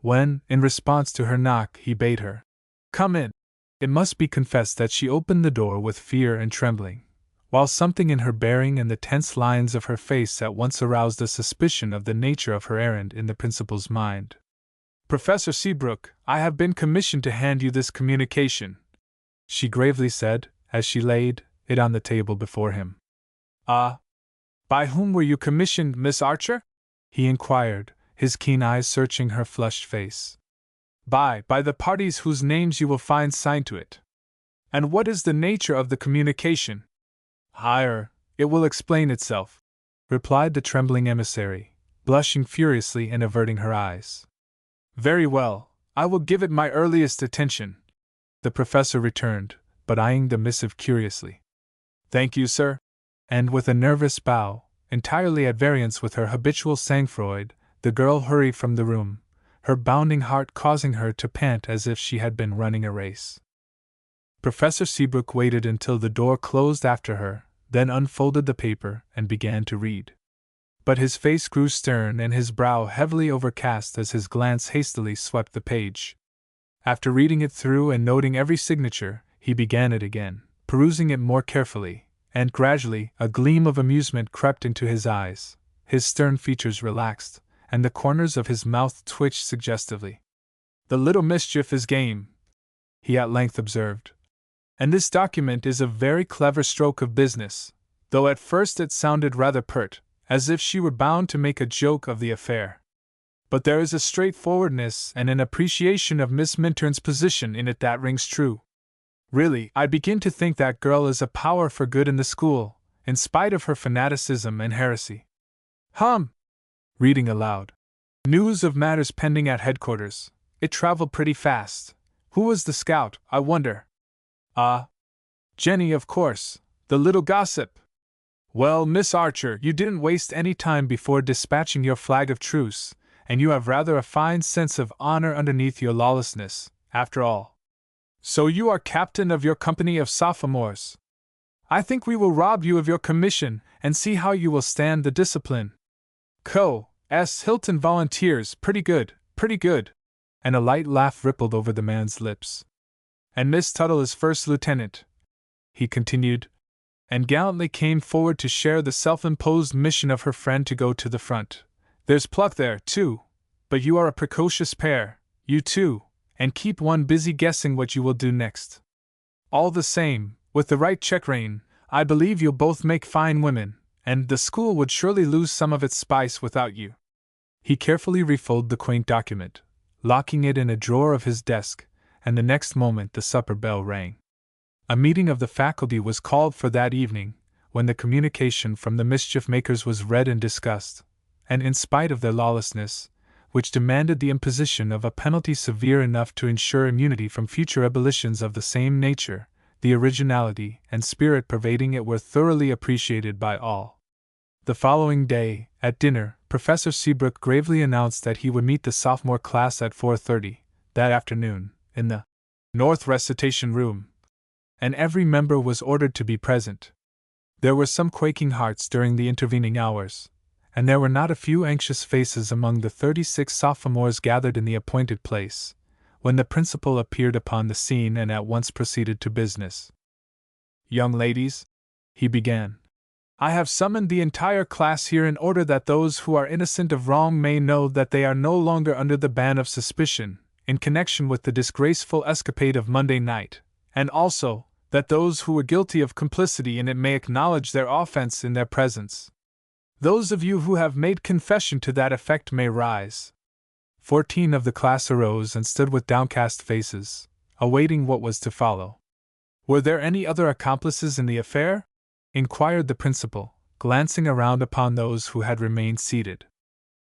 When, in response to her knock, he bade her come in, it must be confessed that she opened the door with fear and trembling, while something in her bearing and the tense lines of her face at once aroused a suspicion of the nature of her errand in the principal's mind. Professor Seabrook, I have been commissioned to hand you this communication, she gravely said, as she laid it on the table before him. Ah, by whom were you commissioned, Miss Archer? He inquired, his keen eyes searching her flushed face. By the parties whose names you will find signed to it. And what is the nature of the communication? Higher, it will explain itself, replied the trembling emissary, blushing furiously and averting her eyes. Very well, I will give it my earliest attention, the professor returned, but eyeing the missive curiously. Thank you, sir. And with a nervous bow, entirely at variance with her habitual sang-froid, the girl hurried from the room, her bounding heart causing her to pant as if she had been running a race. Professor Seabrook waited until the door closed after her, then unfolded the paper and began to read. But his face grew stern and his brow heavily overcast as his glance hastily swept the page. After reading it through and noting every signature, he began it again, perusing it more carefully, and gradually a gleam of amusement crept into his eyes, his stern features relaxed, and the corners of his mouth twitched suggestively. The little mischief is game, he at length observed. And this document is a very clever stroke of business, though at first it sounded rather pert, as if she were bound to make a joke of the affair. But there is a straightforwardness and an appreciation of Miss Minturn's position in it that rings true. Really, I begin to think that girl is a power for good in the school, in spite of her fanaticism and heresy. Reading aloud. News of matters pending at headquarters. It traveled pretty fast. Who was the scout, I wonder? Ah, Jenny, of course, the little gossip. Well, Miss Archer, you didn't waste any time before dispatching your flag of truce, and you have rather a fine sense of honor underneath your lawlessness, after all. So you are captain of your company of sophomores. I think we will rob you of your commission and see how you will stand the discipline. Co. S. Hilton volunteers, pretty good, pretty good. and a light laugh rippled over the man's lips. "And Miss Tuttle is first lieutenant," he continued, and gallantly came forward to share the self-imposed mission of her friend to go to the front. "There's pluck there, too, but you are a precocious pair, you two, and keep one busy guessing what you will do next. All the same, with the right check-rein, I believe you'll both make fine women, and the school would surely lose some of its spice without you." He carefully refolded the quaint document, locking it in a drawer of his desk, and the next moment the supper bell rang. A meeting of the faculty was called for that evening, when the communication from the mischief-makers was read and discussed, and in spite of their lawlessness, which demanded the imposition of a penalty severe enough to ensure immunity from future ebullitions of the same nature, the originality and spirit pervading it were thoroughly appreciated by all. The following day, at dinner, Professor Seabrook gravely announced that he would meet the sophomore class at 4:30 that afternoon, in the North Recitation Room, and every member was ordered to be present. There were some quaking hearts during the intervening hours, and there were not a few anxious faces among the 36 sophomores gathered in the appointed place, when the principal appeared upon the scene and at once proceeded to business. "Young ladies," he began, "I have summoned the entire class here in order that those who are innocent of wrong may know that they are no longer under the ban of suspicion, in connection with the disgraceful escapade of Monday night, and also that those who were guilty of complicity in it may acknowledge their offense in their presence. Those of you who have made confession to that effect may rise." 14 of the class arose and stood with downcast faces, awaiting what was to follow. "Were there any other accomplices in the affair?" inquired the principal, glancing around upon those who had remained seated.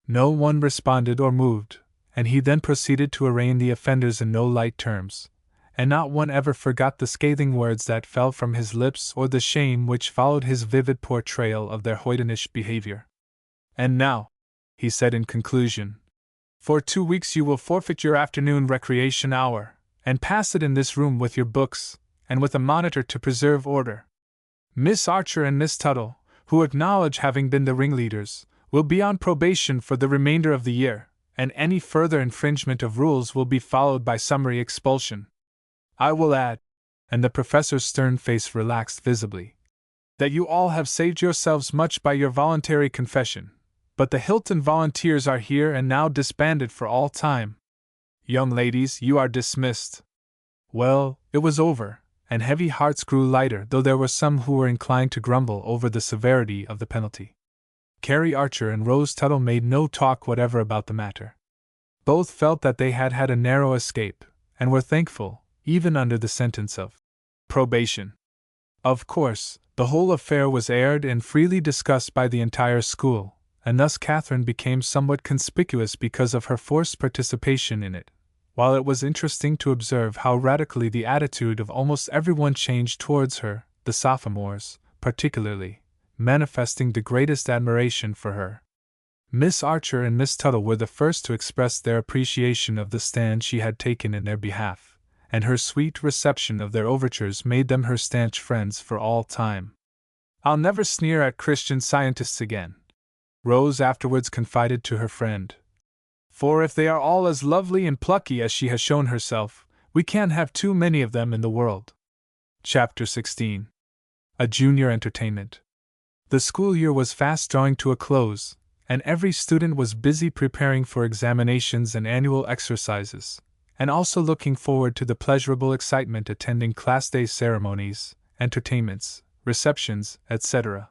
No one responded or moved, and he then proceeded to arraign the offenders in no light terms, and not one ever forgot the scathing words that fell from his lips or the shame which followed his vivid portrayal of their hoydenish behavior. "And now," he said in conclusion, "for 2 weeks you will forfeit your afternoon recreation hour, and pass it in this room with your books, and with a monitor to preserve order. Miss Archer and Miss Tuttle, who acknowledge having been the ringleaders, will be on probation for the remainder of the year, and any further infringement of rules will be followed by summary expulsion. I will add," and the professor's stern face relaxed visibly, "that you all have saved yourselves much by your voluntary confession, but the Hilton Volunteers are here and now disbanded for all time. Young ladies, you are dismissed." Well, it was over, and heavy hearts grew lighter, though there were some who were inclined to grumble over the severity of the penalty. Carrie Archer and Rose Tuttle made no talk whatever about the matter. Both felt that they had had a narrow escape, and were thankful, even under the sentence of probation. Of course, the whole affair was aired and freely discussed by the entire school, and thus Katherine became somewhat conspicuous because of her forced participation in it, while it was interesting to observe how radically the attitude of almost everyone changed towards her, the sophomores, particularly, manifesting the greatest admiration for her. Miss Archer and Miss Tuttle were the first to express their appreciation of the stand she had taken in their behalf, and her sweet reception of their overtures made them her stanch friends for all time. "I'll never sneer at Christian Scientists again," Rose afterwards confided to her friend. "For if they are all as lovely and plucky as she has shown herself, we can't have too many of them in the world." Chapter 16. A Junior Entertainment. The school year was fast drawing to a close, and every student was busy preparing for examinations and annual exercises, and also looking forward to the pleasurable excitement attending class day ceremonies, entertainments, receptions, etc.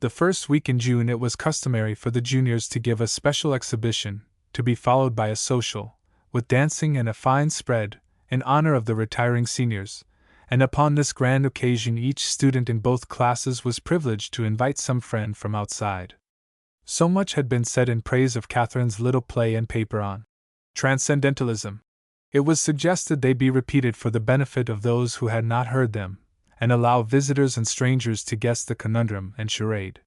The first week in June it was customary for the juniors to give a special exhibition, to be followed by a social, with dancing and a fine spread, in honor of the retiring seniors, and upon this grand occasion each student in both classes was privileged to invite some friend from outside. So much had been said in praise of Katherine's little play and paper on transcendentalism. It was suggested they be repeated for the benefit of those who had not heard them, and allow visitors and strangers to guess the conundrum and charade.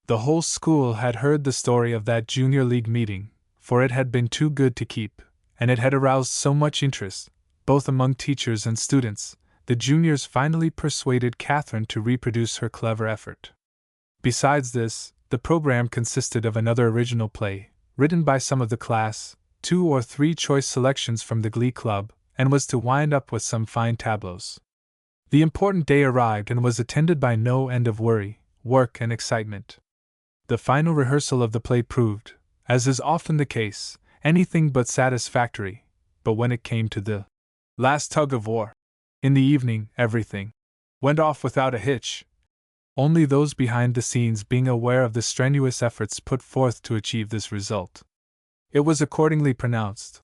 The whole school had heard the story of that Junior League meeting, for it had been too good to keep, and it had aroused so much interest, both among teachers and students. The juniors finally persuaded Katherine to reproduce her clever effort. Besides this, the program consisted of another original play, written by some of the class, 2 or 3 choice selections from the Glee Club, and was to wind up with some fine tableaux. The important day arrived and was attended by no end of worry, work, and excitement. The final rehearsal of the play proved, as is often the case, anything but satisfactory, but when it came to the last tug of war, in the evening, everything went off without a hitch, only those behind the scenes being aware of the strenuous efforts put forth to achieve this result. It was accordingly pronounced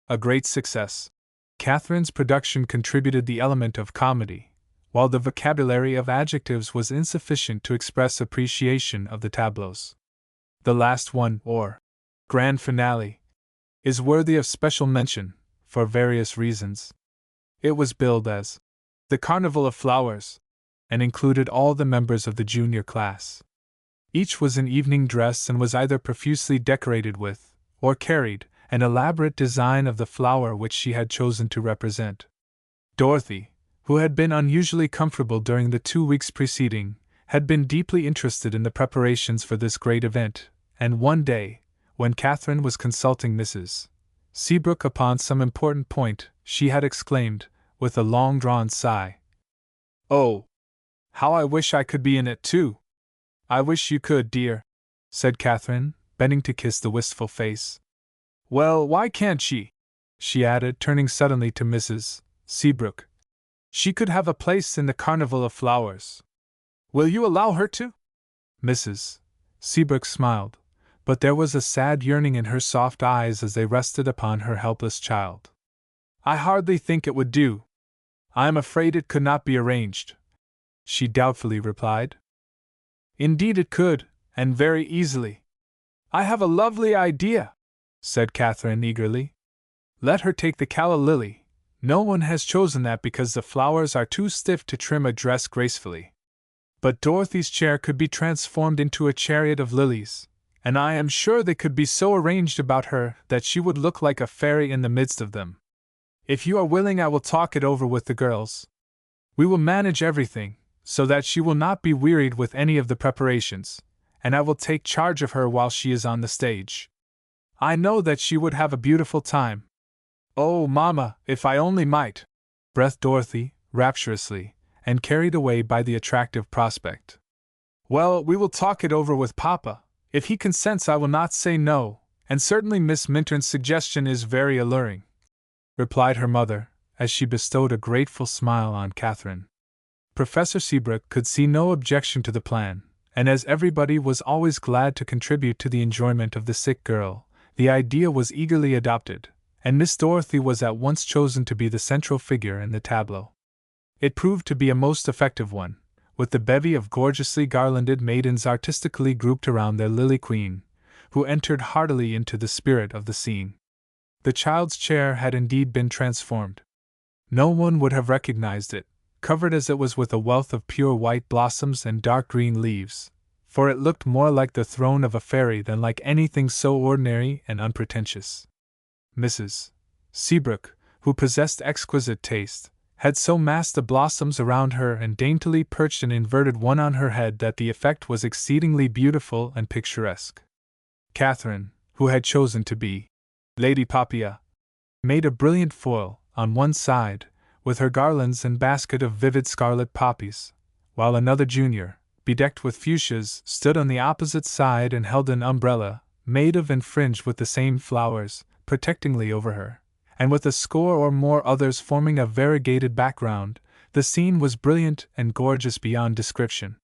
a great success. Katherine's production contributed the element of comedy, while the vocabulary of adjectives was insufficient to express appreciation of the tableaux. The last one, or grand finale, is worthy of special mention, for various reasons. It was billed as the Carnival of Flowers, and included all the members of the junior class. Each was in evening dress and was either profusely decorated with, or carried, an elaborate design of the flower which she had chosen to represent. Dorothy, who had been unusually comfortable during the 2 weeks preceding, had been deeply interested in the preparations for this great event, and one day, when Katherine was consulting Mrs. Seabrook upon some important point, she had exclaimed, with a long-drawn sigh, "Oh, how I wish I could be in it too!" "I wish you could, dear," said Katherine, bending to kiss the wistful face. "Well, why can't she?" she added, turning suddenly to Mrs. Seabrook. "She could have a place in the Carnival of Flowers. Will you allow her to?" Mrs. Seabrook smiled, but there was a sad yearning in her soft eyes as they rested upon her helpless child. "I hardly think it would do. I am afraid it could not be arranged," she doubtfully replied. "Indeed it could, and very easily. I have a lovely idea," said Katherine eagerly. "Let her take the calla lily. No one has chosen that because the flowers are too stiff to trim a dress gracefully. But Dorothy's chair could be transformed into a chariot of lilies, and I am sure they could be so arranged about her that she would look like a fairy in the midst of them. If you are willing, I will talk it over with the girls. We will manage everything, so that she will not be wearied with any of the preparations, and I will take charge of her while she is on the stage. I know that she would have a beautiful time." "Oh, Mamma, if I only might!" breathed Dorothy, rapturously, and carried away by the attractive prospect. "Well, we will talk it over with Papa. If he consents, I will not say no, and certainly Miss Minturn's suggestion is very alluring," replied her mother, as she bestowed a grateful smile on Katherine. Professor Seabrook could see no objection to the plan, and as everybody was always glad to contribute to the enjoyment of the sick girl, the idea was eagerly adopted, and Miss Dorothy was at once chosen to be the central figure in the tableau. It proved to be a most effective one, with the bevy of gorgeously garlanded maidens artistically grouped around their lily queen, who entered heartily into the spirit of the scene. The child's chair had indeed been transformed. No one would have recognized it, covered as it was with a wealth of pure white blossoms and dark green leaves, for it looked more like the throne of a fairy than like anything so ordinary and unpretentious. Mrs. Seabrook, who possessed exquisite taste, had so massed the blossoms around her and daintily perched an inverted one on her head that the effect was exceedingly beautiful and picturesque. Katherine, who had chosen to be Lady Papia, made a brilliant foil, on one side, with her garlands and basket of vivid scarlet poppies, while another junior, bedecked with fuchsias, stood on the opposite side and held an umbrella, made of and fringed with the same flowers, protectingly over her, and with a score or more others forming a variegated background. The scene was brilliant and gorgeous beyond description.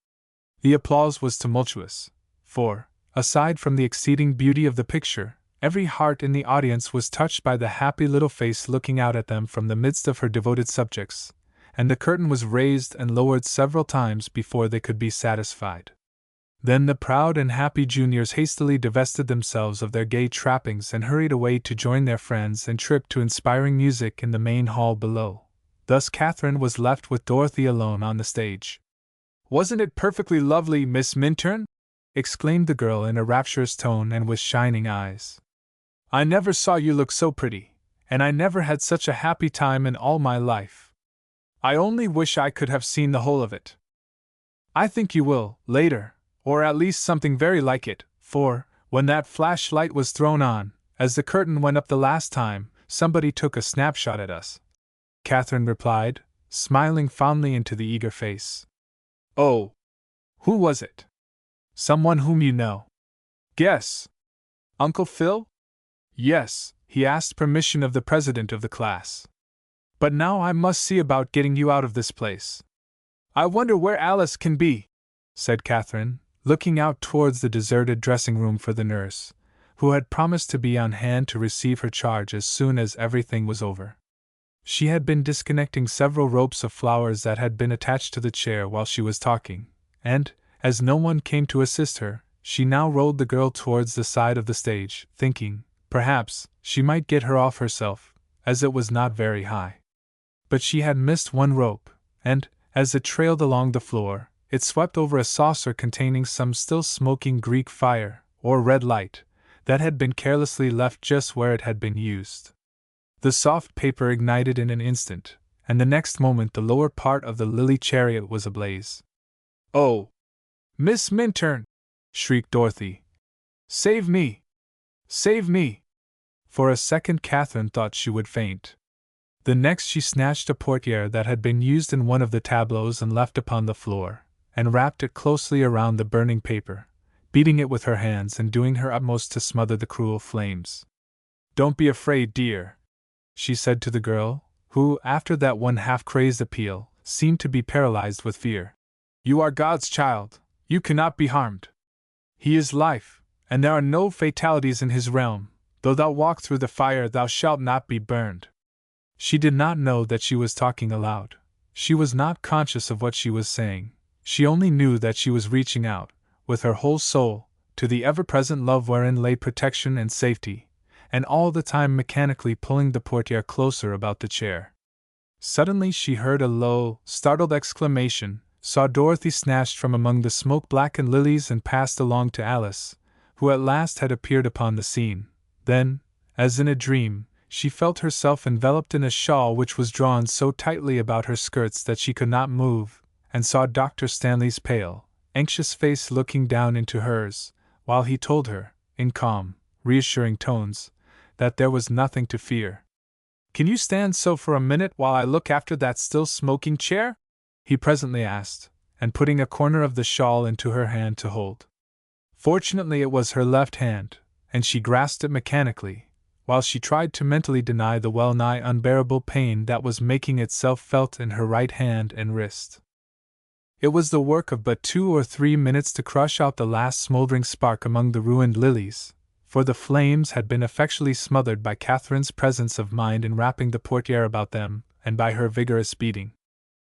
The applause was tumultuous, for, aside from the exceeding beauty of the picture, every heart in the audience was touched by the happy little face looking out at them from the midst of her devoted subjects, and the curtain was raised and lowered several times before they could be satisfied. Then the proud and happy juniors hastily divested themselves of their gay trappings and hurried away to join their friends and trip to inspiring music in the main hall below. Thus Katherine was left with Dorothy alone on the stage. "Wasn't it perfectly lovely, Miss Minturn?" exclaimed the girl in a rapturous tone and with shining eyes. "I never saw you look so pretty, and I never had such a happy time in all my life. I only wish I could have seen the whole of it. I think you will, later, or at least something very like it, for, when that flashlight was thrown on, As the curtain went up the last time, somebody took a snapshot at us," Katherine replied, smiling fondly into the eager face. "Oh! Who was it?" "Someone whom you know." "Guess." "Uncle Phil?" "Yes, he asked permission of the president of the class. But now I must see about getting you out of this place." "I wonder where Alice can be," said Katherine, looking out towards the deserted dressing room for the nurse, who had promised to be on hand to receive her charge as soon as everything was over. She had been disconnecting several ropes of flowers that had been attached to the chair while she was talking, and, as no one came to assist her, she now rolled the girl towards the side of the stage, thinking, perhaps, she might get her off herself, as it was not very high. But she had missed one rope, and, as it trailed along the floor, it swept over a saucer containing some still smoking Greek fire, or red light, that had been carelessly left just where it had been used. The soft paper ignited in an instant, and the next moment the lower part of the lily chariot was ablaze. "Oh! Miss Minturn!" shrieked Dorothy. "Save me! Save me!" For a second Katherine thought she would faint. The next she snatched a portiere that had been used in one of the tableaux and left upon the floor, and wrapped it closely around the burning paper, beating it with her hands and doing her utmost to smother the cruel flames. "Don't be afraid, dear," she said to the girl, who, after that one half-crazed appeal, seemed to be paralyzed with fear. "You are God's child, you cannot be harmed. He is life, and there are no fatalities in his realm. Though thou walk through the fire, thou shalt not be burned." She did not know that she was talking aloud. She was not conscious of what she was saying. She only knew that she was reaching out, with her whole soul, to the ever-present love wherein lay protection and safety, and all the time mechanically pulling the portiere closer about the chair. Suddenly she heard a low, startled exclamation, saw Dorothy snatched from among the smoke-blackened lilies and passed along to Alice, who at last had appeared upon the scene. Then, as in a dream, she felt herself enveloped in a shawl which was drawn so tightly about her skirts that she could not move, and saw Dr. Stanley's pale, anxious face looking down into hers, while he told her, in calm, reassuring tones, that there was nothing to fear. "Can you stand so for a minute while I look after that still smoking chair?" he presently asked, and putting a corner of the shawl into her hand to hold. Fortunately it was her left hand, and she grasped it mechanically, while she tried to mentally deny the well-nigh unbearable pain that was making itself felt in her right hand and wrist. It was the work of but 2 or 3 minutes to crush out the last smoldering spark among the ruined lilies, for the flames had been effectually smothered by Katherine's presence of mind in wrapping the portiere about them, and by her vigorous beating.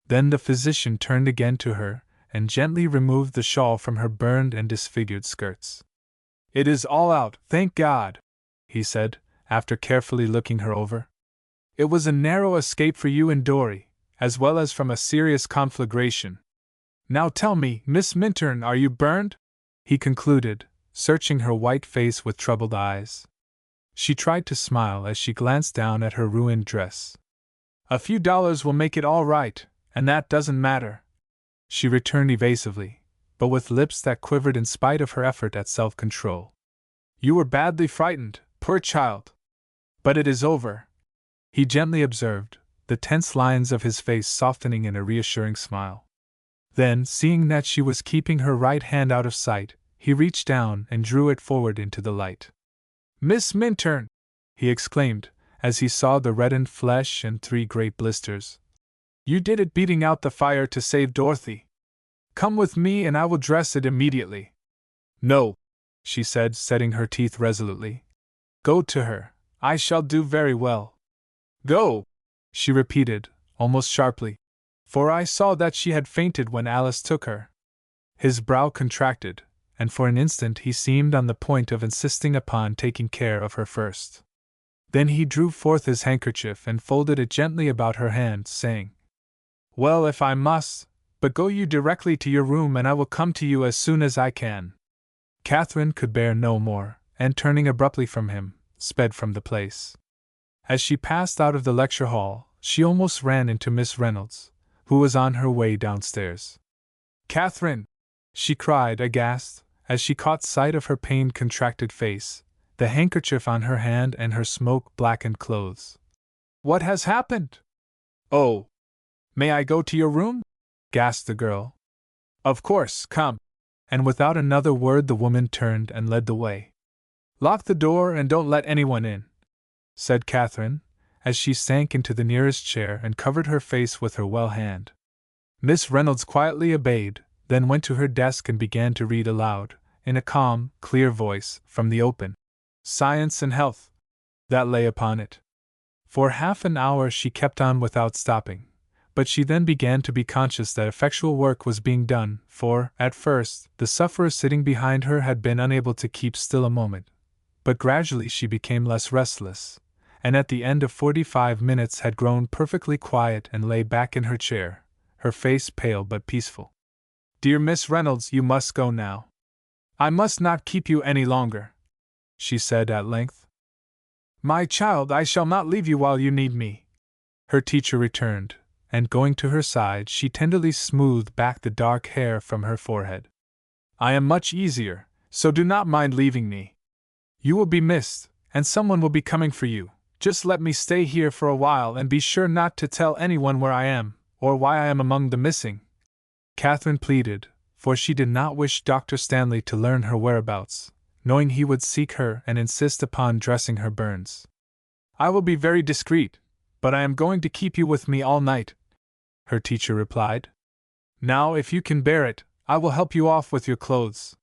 Then the physician turned again to her, and gently removed the shawl from her burned and disfigured skirts. "It is all out, thank God," he said, after carefully looking her over. "It was a narrow escape for you and Dory, as well as from a serious conflagration. Now tell me, Miss Minturn, are you burned?" he concluded, searching her white face with troubled eyes. She tried to smile as she glanced down at her ruined dress. "A few dollars will make it all right, and that doesn't matter," she returned evasively, but with lips that quivered in spite of her effort at self-control. "You were badly frightened, poor child. But it is over," he gently observed, the tense lines of his face softening in a reassuring smile. Then, seeing that she was keeping her right hand out of sight, he reached down and drew it forward into the light. "Miss Minturn!" he exclaimed, as he saw the reddened flesh and 3 great blisters. "You did it beating out the fire to save Dorothy. Come with me and I will dress it immediately." "No," she said, setting her teeth resolutely. "Go to her. I shall do very well." "Go!" she repeated, almost sharply, for I saw that she had fainted when Alice took her. His brow contracted, and for an instant he seemed on the point of insisting upon taking care of her first. Then he drew forth his handkerchief and folded it gently about her hand, saying, "Well, if I must, but go you directly to your room and I will come to you as soon as I can." Katherine could bear no more, and turning abruptly from him, sped from the place. As she passed out of the lecture hall, she almost ran into Miss Reynolds, who was on her way downstairs. "Katherine!" she cried, aghast, as she caught sight of her pain-contracted face, the handkerchief on her hand and her smoke-blackened clothes. "What has happened?" "Oh, may I go to your room?" gasped the girl. "Of course, come." And without another word the woman turned and led the way. "Lock the door and don't let anyone in," said Katherine, as she sank into the nearest chair and covered her face with her well hand. Miss Reynolds quietly obeyed, then went to her desk and began to read aloud, in a calm, clear voice, from the open Science and Health that lay upon it. For half an hour she kept on without stopping, but she then began to be conscious that effectual work was being done, for, at first, the sufferer sitting behind her had been unable to keep still a moment, but gradually she became less restless, and at the end of 45 minutes had grown perfectly quiet and lay back in her chair, her face pale but peaceful. "Dear Miss Reynolds, you must go now. I must not keep you any longer," she said at length. "My child, I shall not leave you while you need me." Her teacher returned, and going to her side she tenderly smoothed back the dark hair from her forehead. "I am much easier, so do not mind leaving me. You will be missed, and someone will be coming for you. Just let me stay here for a while and be sure not to tell anyone where I am, or why I am among the missing," Katherine pleaded, for she did not wish Dr. Stanley to learn her whereabouts, knowing he would seek her and insist upon dressing her burns. "I will be very discreet, but I am going to keep you with me all night," her teacher replied. "Now, if you can bear it, I will help you off with your clothes.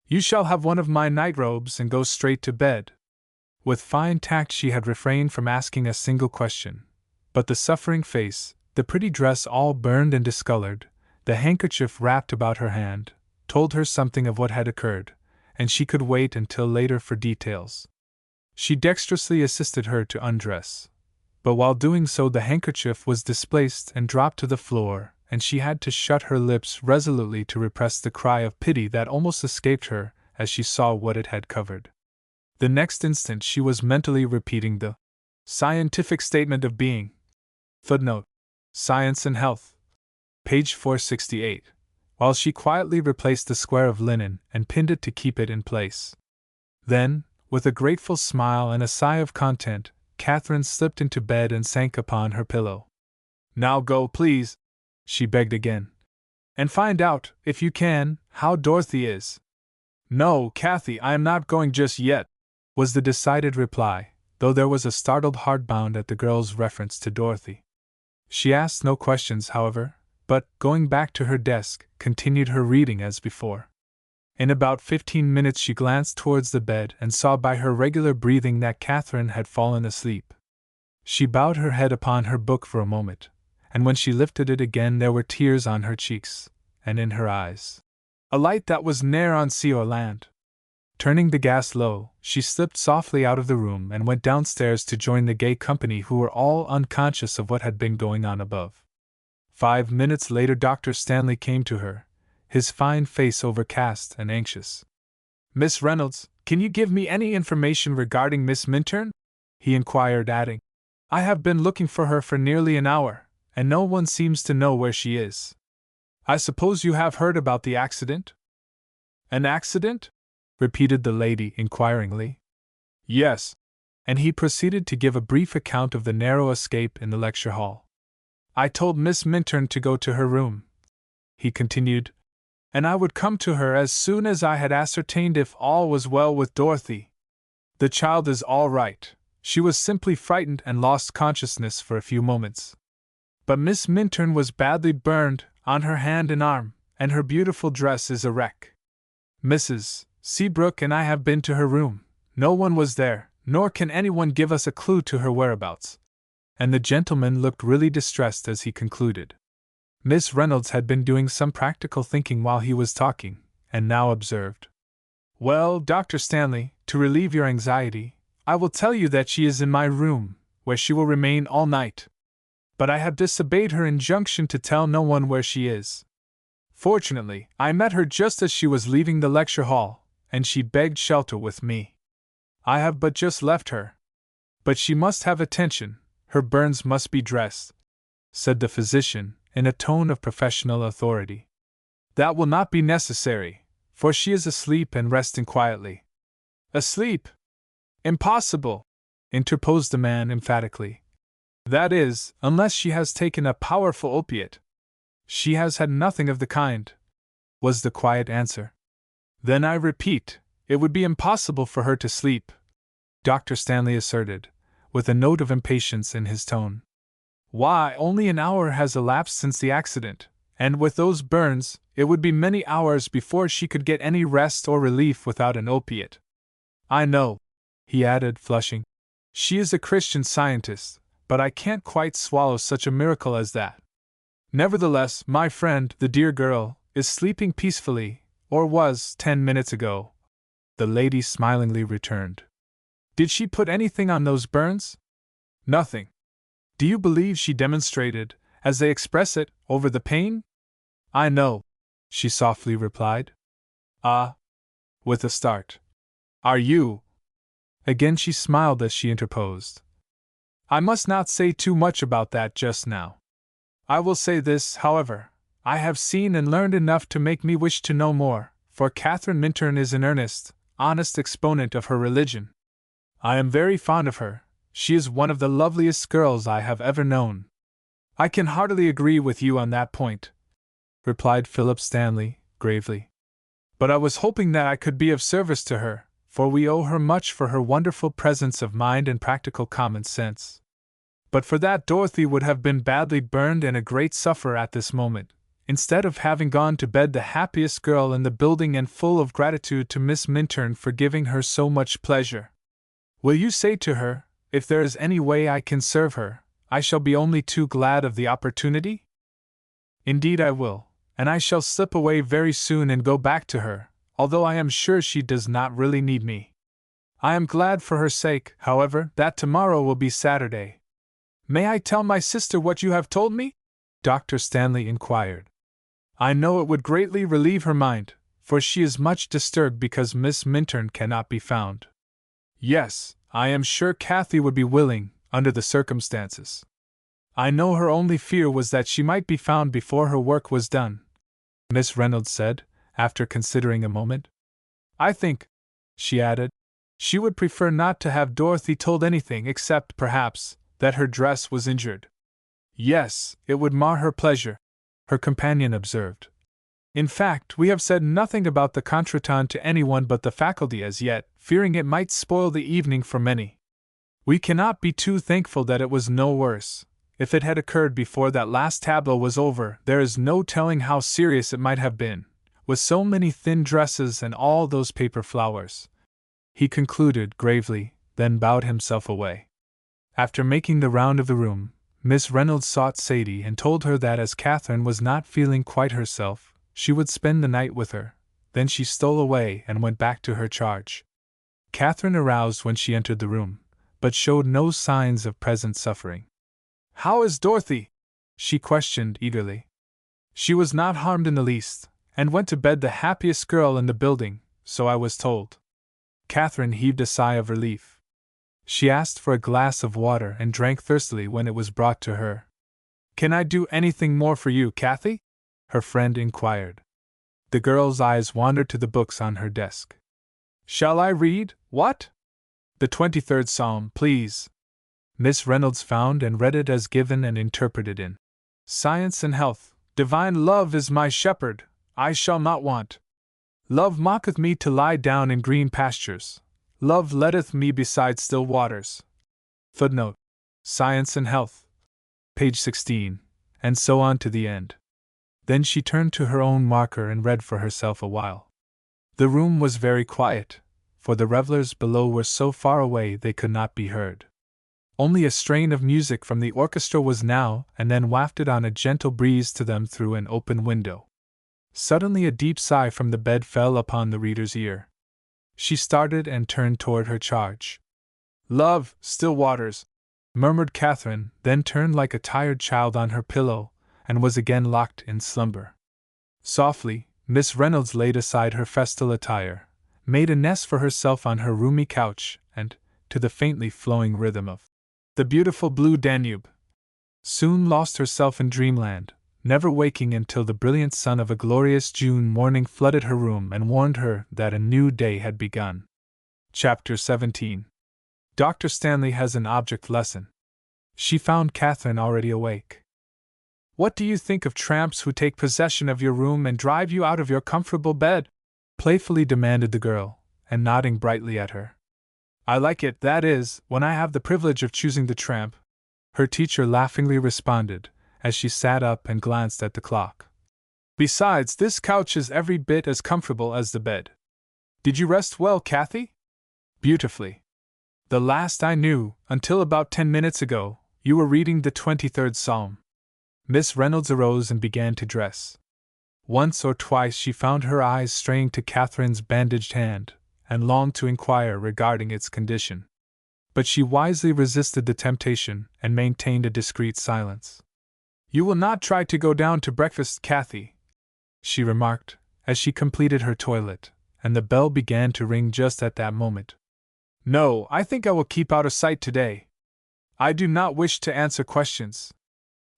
You shall have one of my nightrobes and go straight to bed." With fine tact she had refrained from asking a single question, but the suffering face, the pretty dress all burned and discolored, the handkerchief wrapped about her hand, told her something of what had occurred, and she could wait until later for details. She dexterously assisted her to undress, but while doing so the handkerchief was displaced and dropped to the floor, and she had to shut her lips resolutely to repress the cry of pity that almost escaped her as she saw what it had covered. The next instant she was mentally repeating the scientific statement of being. Footnote: Science and Health. Page 468, while she quietly replaced the square of linen and pinned it to keep it in place. Then, with a grateful smile and a sigh of content, Katherine slipped into bed and sank upon her pillow. "Now go, please," she begged again. "And find out, if you can, how Dorothy is." "No, Kathy, I am not going just yet," was the decided reply, though there was a startled heart bound at the girl's reference to Dorothy. She asked no questions, however, but, going back to her desk, continued her reading as before. In about 15 minutes she glanced towards the bed and saw by her regular breathing that Katherine had fallen asleep. She bowed her head upon her book for a moment, and when she lifted it again there were tears on her cheeks, and in her eyes a light that was ne'er on sea or land. Turning the gas low, she slipped softly out of the room and went downstairs to join the gay company who were all unconscious of what had been going on above. 5 minutes later Dr. Stanley came to her, his fine face overcast and anxious. "Miss Reynolds, can you give me any information regarding Miss Minturn?" he inquired, adding, "I have been looking for her for nearly an hour, and no one seems to know where she is. I suppose you have heard about the accident?" "An accident?" repeated the lady inquiringly. "Yes." And he proceeded to give a brief account of the narrow escape in the lecture hall. "I told Miss Minturn to go to her room," he continued, "and I would come to her as soon as I had ascertained if all was well with Dorothy. The child is all right. She was simply frightened and lost consciousness for a few moments. But Miss Minturn was badly burned on her hand and arm, and her beautiful dress is a wreck. Mrs. Seabrook and I have been to her room. No one was there, nor can anyone give us a clue to her whereabouts." And the gentleman looked really distressed as he concluded. Miss Reynolds had been doing some practical thinking while he was talking, and now observed, "Well, Dr. Stanley, to relieve your anxiety, I will tell you that she is in my room, where she will remain all night. But I have disobeyed her injunction to tell no one where she is. Fortunately, I met her just as she was leaving the lecture hall, and she begged shelter with me. I have but just left her. But she must have attention, her burns must be dressed," said the physician, in a tone of professional authority. "That will not be necessary, for she is asleep and resting quietly." "Asleep?" Impossible! Interposed the man emphatically. That is, unless she has taken a powerful opiate. She has had nothing of the kind, was the quiet answer. Then I repeat, it would be impossible for her to sleep, Dr. Stanley asserted, with a note of impatience in his tone. Why, only an hour has elapsed since the accident, and with those burns, it would be many hours before she could get any rest or relief without an opiate. I know, he added, flushing. She is a Christian Scientist, but I can't quite swallow such a miracle as that. Nevertheless, my friend, the dear girl, is sleeping peacefully, or was 10 minutes ago, the lady smilingly returned. Did she put anything on those burns? Nothing. Do you believe she demonstrated, as they express it, over the pain? I know, she softly replied. Ah! With a start. Are you? Again she smiled as she interposed. I must not say too much about that just now. I will say this, however. I have seen and learned enough to make me wish to know more, for Katherine Minturn is an earnest, honest exponent of her religion. I am very fond of her. She is one of the loveliest girls I have ever known. I can heartily agree with you on that point, replied Philip Stanley, gravely. But I was hoping that I could be of service to her, for we owe her much for her wonderful presence of mind and practical common sense. But for that Dorothy would have been badly burned and a great sufferer at this moment, instead of having gone to bed the happiest girl in the building and full of gratitude to Miss Minturn for giving her so much pleasure. Will you say to her, if there is any way I can serve her, I shall be only too glad of the opportunity? Indeed I will, and I shall slip away very soon and go back to her, although I am sure she does not really need me. I am glad for her sake, however, that tomorrow will be Saturday. May I tell my sister what you have told me? Dr. Stanley inquired. I know it would greatly relieve her mind, for she is much disturbed because Miss Minturn cannot be found. Yes, I am sure Kathy would be willing, under the circumstances. I know her only fear was that she might be found before her work was done, Miss Reynolds said, after considering a moment. I think, she added, she would prefer not to have Dorothy told anything except, perhaps, that her dress was injured. Yes, it would mar her pleasure, her companion observed. In fact, we have said nothing about the contretemps to anyone but the faculty as yet, fearing it might spoil the evening for many. We cannot be too thankful that it was no worse. If it had occurred before that last tableau was over, there is no telling how serious it might have been, with so many thin dresses and all those paper flowers. He concluded gravely, then bowed himself away. After making the round of the room, Miss Reynolds sought Sadie and told her that as Katherine was not feeling quite herself, she would spend the night with her. Then she stole away and went back to her charge. Katherine aroused when she entered the room, but showed no signs of present suffering. How is Dorothy? She questioned eagerly. She was not harmed in the least, and went to bed the happiest girl in the building, so I was told. Katherine heaved a sigh of relief. She asked for a glass of water and drank thirstily when it was brought to her. Can I do anything more for you, Kathy? Her friend inquired. The girl's eyes wandered to the books on her desk. Shall I read, what? The 23rd Psalm, please. Miss Reynolds found and read it as given and interpreted in Science and Health. Divine love is my shepherd, I shall not want. Love maketh me to lie down in green pastures. Love leadeth me beside still waters. Footnote. Science and Health. Page 16, and so on to the end. Then she turned to her own marker and read for herself a while. The room was very quiet, for the revelers below were so far away they could not be heard. Only a strain of music from the orchestra was now and then wafted on a gentle breeze to them through an open window. Suddenly a deep sigh from the bed fell upon the reader's ear. She started and turned toward her charge. Love, still waters, murmured Katherine, then turned like a tired child on her pillow, and was again locked in slumber. Softly, Miss Reynolds laid aside her festal attire, made a nest for herself on her roomy couch, and, to the faintly flowing rhythm of the beautiful blue Danube, soon lost herself in dreamland, never waking until the brilliant sun of a glorious June morning flooded her room and warned her that a new day had begun. Chapter 17. Dr. Stanley has an object lesson." She found Katherine already awake. "What do you think of tramps who take possession of your room and drive you out of your comfortable bed?" playfully demanded the girl, and nodding brightly at her. "I like it, that is, when I have the privilege of choosing the tramp," her teacher laughingly responded, as she sat up and glanced at the clock. "Besides, this couch is every bit as comfortable as the bed. Did you rest well, Kathy?" "Beautifully. The last I knew, until about 10 minutes ago, you were reading the 23rd Psalm." Miss Reynolds arose and began to dress. Once or twice she found her eyes straying to Katherine's bandaged hand, and longed to inquire regarding its condition. But she wisely resisted the temptation and maintained a discreet silence. "You will not try to go down to breakfast, Kathy," she remarked, as she completed her toilet, and the bell began to ring just at that moment. "No, I think I will keep out of sight today. I do not wish to answer questions.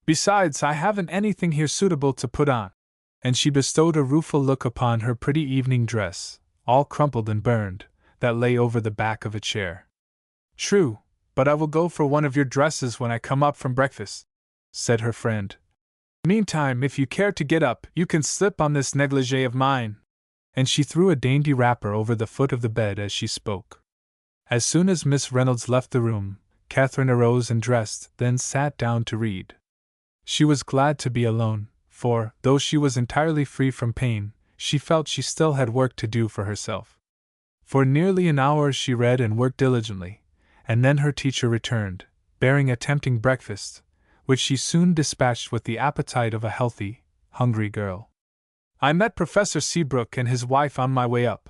Besides, I haven't anything here suitable to put on." And she bestowed a rueful look upon her pretty evening dress, all crumpled and burned, that lay over the back of a chair. "True, but I will go for one of your dresses when I come up from breakfast," said her friend. "Meantime, if you care to get up, you can slip on this negligee of mine." And she threw a dainty wrapper over the foot of the bed as she spoke. As soon as Miss Reynolds left the room, Katherine arose and dressed, then sat down to read. She was glad to be alone, for, though she was entirely free from pain, she felt she still had work to do for herself. For nearly an hour she read and worked diligently, and then her teacher returned, bearing a tempting breakfast, which she soon dispatched with the appetite of a healthy, hungry girl. "I met Professor Seabrook and his wife on my way up,"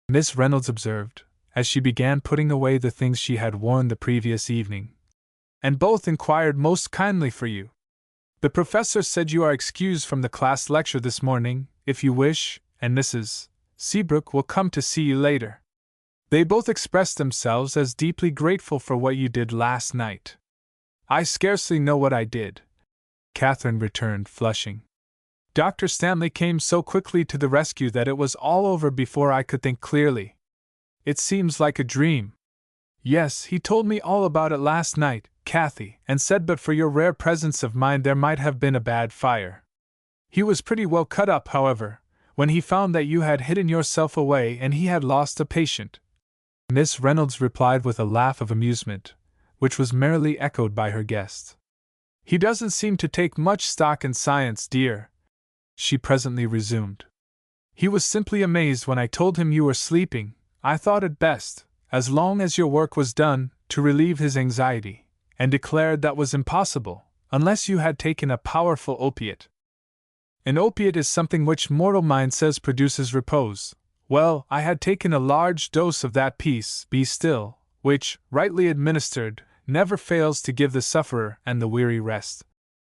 Miss Reynolds observed, as she began putting away the things she had worn the previous evening. "And both inquired most kindly for you. The professor said you are excused from the class lecture this morning, if you wish, and Mrs. Seabrook will come to see you later. They both expressed themselves as deeply grateful for what you did last night." "I scarcely know what I did," Katherine returned, flushing. "Dr. Stanley came so quickly to the rescue that it was all over before I could think clearly. It seems like a dream." "Yes, he told me all about it last night, Kathy, and said but for your rare presence of mind there might have been a bad fire. He was pretty well cut up, however, when he found that you had hidden yourself away and he had lost a patient." Miss Reynolds replied with a laugh of amusement, which was merrily echoed by her guest. "He doesn't seem to take much stock in science, dear," she presently resumed. "He was simply amazed when I told him you were sleeping. I thought it best, as long as your work was done, to relieve his anxiety, and declared that was impossible, unless you had taken a powerful opiate. An opiate is something which mortal mind says produces repose. Well, I had taken a large dose of that piece, be still, which, rightly administered, never fails to give the sufferer and the weary rest,"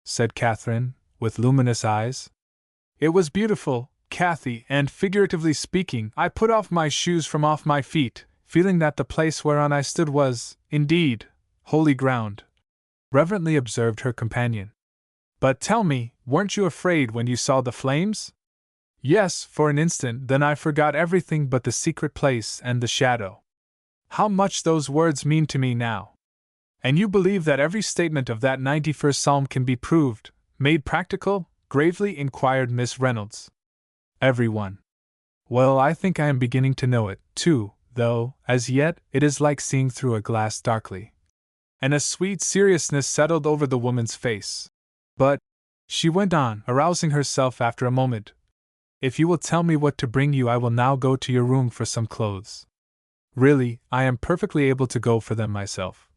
said Katherine, with luminous eyes. "It was beautiful, Kathy, and figuratively speaking, I put off my shoes from off my feet, feeling that the place whereon I stood was, indeed, holy ground," reverently observed her companion. "But tell me, weren't you afraid when you saw the flames?" "Yes, for an instant, then I forgot everything but the secret place and the shadow. How much those words mean to me now!" "And you believe that every statement of that 91st Psalm can be proved, made practical?" gravely inquired Miss Reynolds. "Every one." "Well, I think I am beginning to know it, too, though, as yet, it is like seeing through a glass darkly." And a sweet seriousness settled over the woman's face. "But," she went on, arousing herself after a moment, "if you will tell me what to bring you, I will now go to your room for some clothes. Really, I am perfectly able to go for them myself."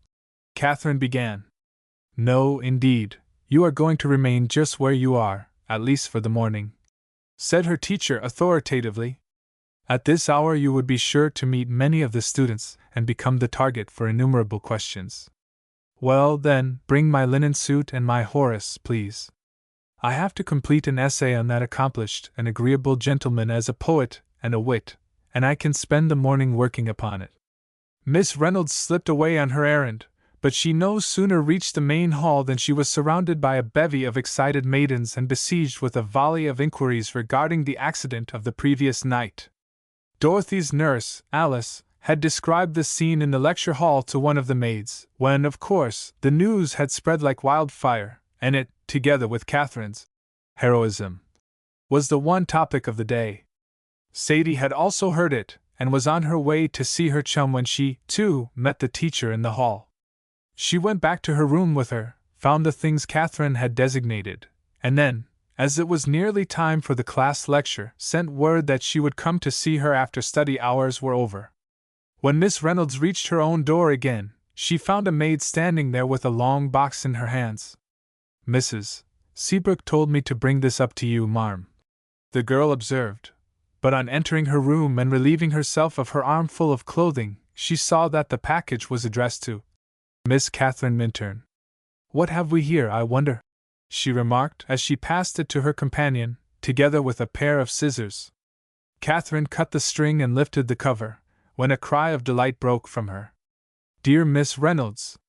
Katherine began. "No, indeed, you are going to remain just where you are, at least for the morning," said her teacher authoritatively. "At this hour you would be sure to meet many of the students and become the target for innumerable questions. Well, then, bring my linen suit and my Horace, please. I have to complete an essay on that accomplished and agreeable gentleman as a poet and a wit, and I can spend the morning working upon it." Miss Reynolds slipped away on her errand, but she no sooner reached the main hall than she was surrounded by a bevy of excited maidens and besieged with a volley of inquiries regarding the accident of the previous night. Dorothy's nurse, Alice, had described the scene in the lecture hall to one of the maids, when, of course, the news had spread like wildfire, and it, together with Katherine's heroism, was the one topic of the day. Sadie had also heard it, and was on her way to see her chum when she, too, met the teacher in the hall. She went back to her room with her, found the things Katherine had designated, and then, as it was nearly time for the class lecture, sent word that she would come to see her after study hours were over. When Miss Reynolds reached her own door again, she found a maid standing there with a long box in her hands. "Mrs. Seabrook told me to bring this up to you, marm," the girl observed. But on entering her room and relieving herself of her armful of clothing, she saw that the package was addressed to Miss Katherine Minturn. "What have we here, I wonder?" she remarked as she passed it to her companion, together with a pair of scissors. Katherine cut the string and lifted the cover, when a cry of delight broke from her. "Dear Miss Reynolds!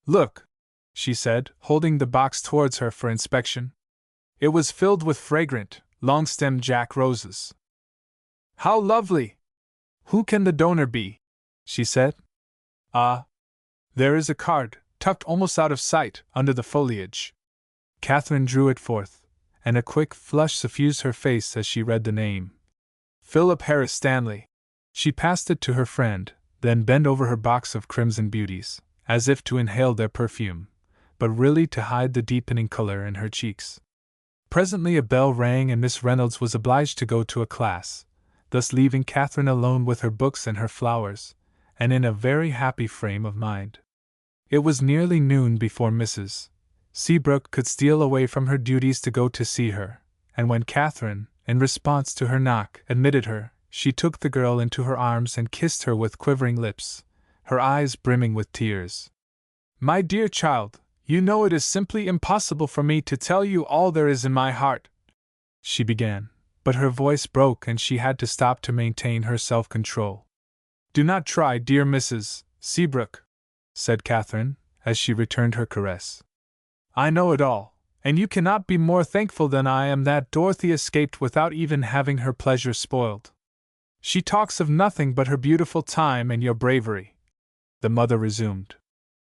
Look!" she said, holding the box towards her for inspection. It was filled with fragrant, long-stemmed Jack roses. "How lovely! Who can the donor be?" she said. "Ah! There is a card, tucked almost out of sight, under the foliage." Katherine drew it forth, and a quick flush suffused her face as she read the name. Philip Harris Stanley. She passed it to her friend, then bent over her box of crimson beauties, as if to inhale their perfume, but really to hide the deepening color in her cheeks. Presently a bell rang and Miss Reynolds was obliged to go to a class, thus leaving Katherine alone with her books and her flowers, and in a very happy frame of mind. It was nearly noon before Mrs. Seabrook could steal away from her duties to go to see her, and when Katherine, in response to her knock, admitted her, she took the girl into her arms and kissed her with quivering lips, her eyes brimming with tears. "My dear child, you know it is simply impossible for me to tell you all there is in my heart," she began, but her voice broke and she had to stop to maintain her self-control. "Do not try, dear Mrs. Seabrook," said Katherine, as she returned her caress. "I know it all, and you cannot be more thankful than I am that Dorothy escaped without even having her pleasure spoiled. She talks of nothing but her beautiful time and your bravery," the mother resumed.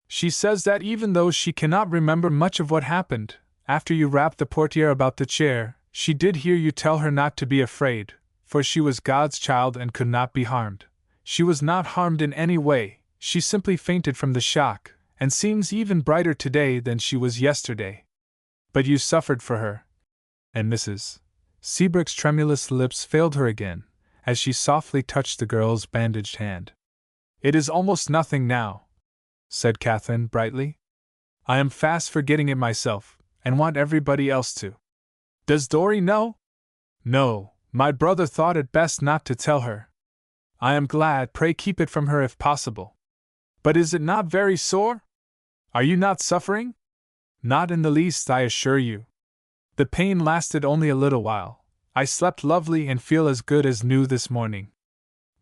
"She says that even though she cannot remember much of what happened, after you wrapped the portiere about the chair, she did hear you tell her not to be afraid, for she was God's child and could not be harmed. She was not harmed in any way, she simply fainted from the shock, and seems even brighter today than she was yesterday. But you suffered for her." And Mrs. Seabrook's tremulous lips failed her again, as she softly touched the girl's bandaged hand. "It is almost nothing now," said Katherine brightly. "I am fast forgetting it myself, and want everybody else to. Does Dorry know?" "No, my brother thought it best not to tell her." "I am glad, pray keep it from her if possible. But is it not very sore? Are you not suffering?" "Not in the least, I assure you. The pain lasted only a little while. I slept lovely and feel as good as new this morning.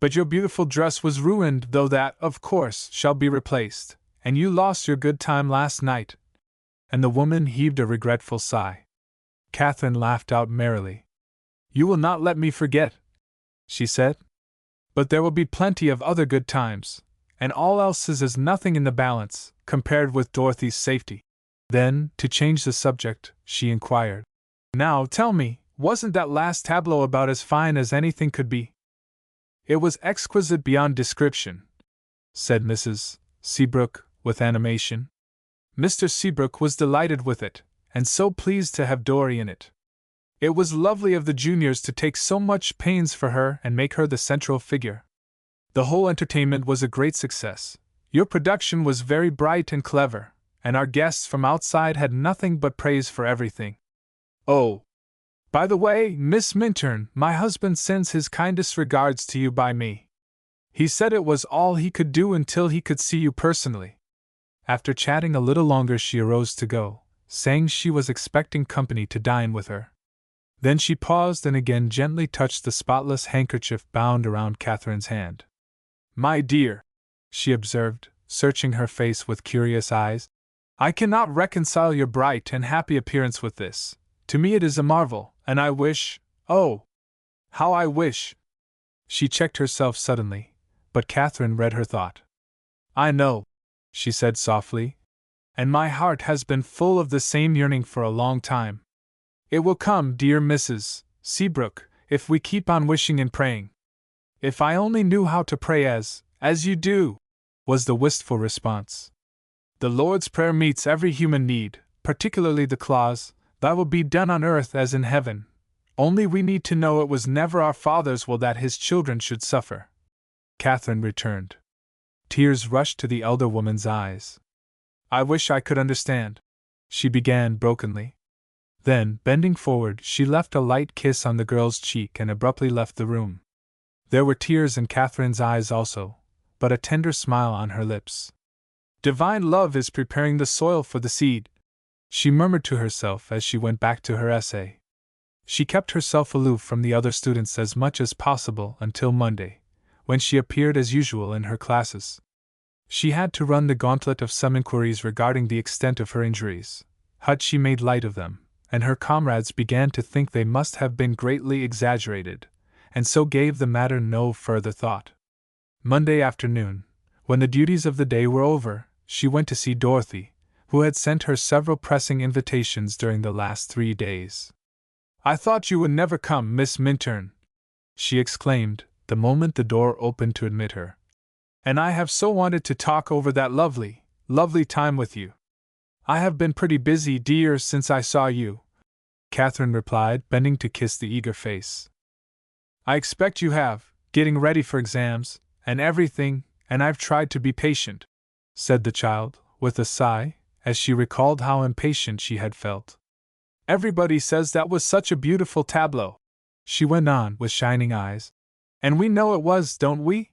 But your beautiful dress was ruined, though that, of course, shall be replaced, and you lost your good time last night." And the woman heaved a regretful sigh. Katherine laughed out merrily. "You will not let me forget," she said. "But there will be plenty of other good times, and all else is as nothing in the balance, compared with Dorothy's safety." Then, to change the subject, she inquired, "Now tell me, wasn't that last tableau about as fine as anything could be?" "It was exquisite beyond description," said Mrs. Seabrook, with animation. "Mr. Seabrook was delighted with it, and so pleased to have Dorry in it. It was lovely of the juniors to take so much pains for her and make her the central figure. The whole entertainment was a great success. Your production was very bright and clever, and our guests from outside had nothing but praise for everything. Oh, by the way, Miss Minturn, my husband sends his kindest regards to you by me. He said it was all he could do until he could see you personally." After chatting a little longer, she arose to go, saying she was expecting company to dine with her. Then she paused and again gently touched the spotless handkerchief bound around Katherine's hand. "My dear," she observed, searching her face with curious eyes, "I cannot reconcile your bright and happy appearance with this. To me it is a marvel, and I wish, oh, how I wish—" She checked herself suddenly, but Katherine read her thought. "I know," she said softly, "and my heart has been full of the same yearning for a long time. It will come, dear Mrs. Seabrook, if we keep on wishing and praying." "If I only knew how to pray as you do," was the wistful response. "The Lord's Prayer meets every human need, particularly the clause, 'Thy will be done on earth as in heaven.' Only we need to know it was never our Father's will that His children should suffer." Katherine returned. Tears rushed to the elder woman's eyes. "I wish I could understand," she began brokenly. Then, bending forward, she left a light kiss on the girl's cheek and abruptly left the room. There were tears in Katherine's eyes also, but a tender smile on her lips. "Divine love is preparing the soil for the seed," she murmured to herself as she went back to her essay. She kept herself aloof from the other students as much as possible until Monday, when she appeared as usual in her classes. She had to run the gauntlet of some inquiries regarding the extent of her injuries, but she made light of them, and her comrades began to think they must have been greatly exaggerated, and so gave the matter no further thought. Monday afternoon, when the duties of the day were over, she went to see Dorothy, who had sent her several pressing invitations during the last 3 days. "I thought you would never come, Miss Minturn," she exclaimed, the moment the door opened to admit her. "And I have so wanted to talk over that lovely, lovely time with you." "I have been pretty busy, dear, since I saw you," Katherine replied, bending to kiss the eager face. "I expect you have, getting ready for exams, and everything, and I've tried to be patient," said the child, with a sigh, as she recalled how impatient she had felt. "Everybody says that was such a beautiful tableau," she went on with shining eyes. "And we know it was, don't we?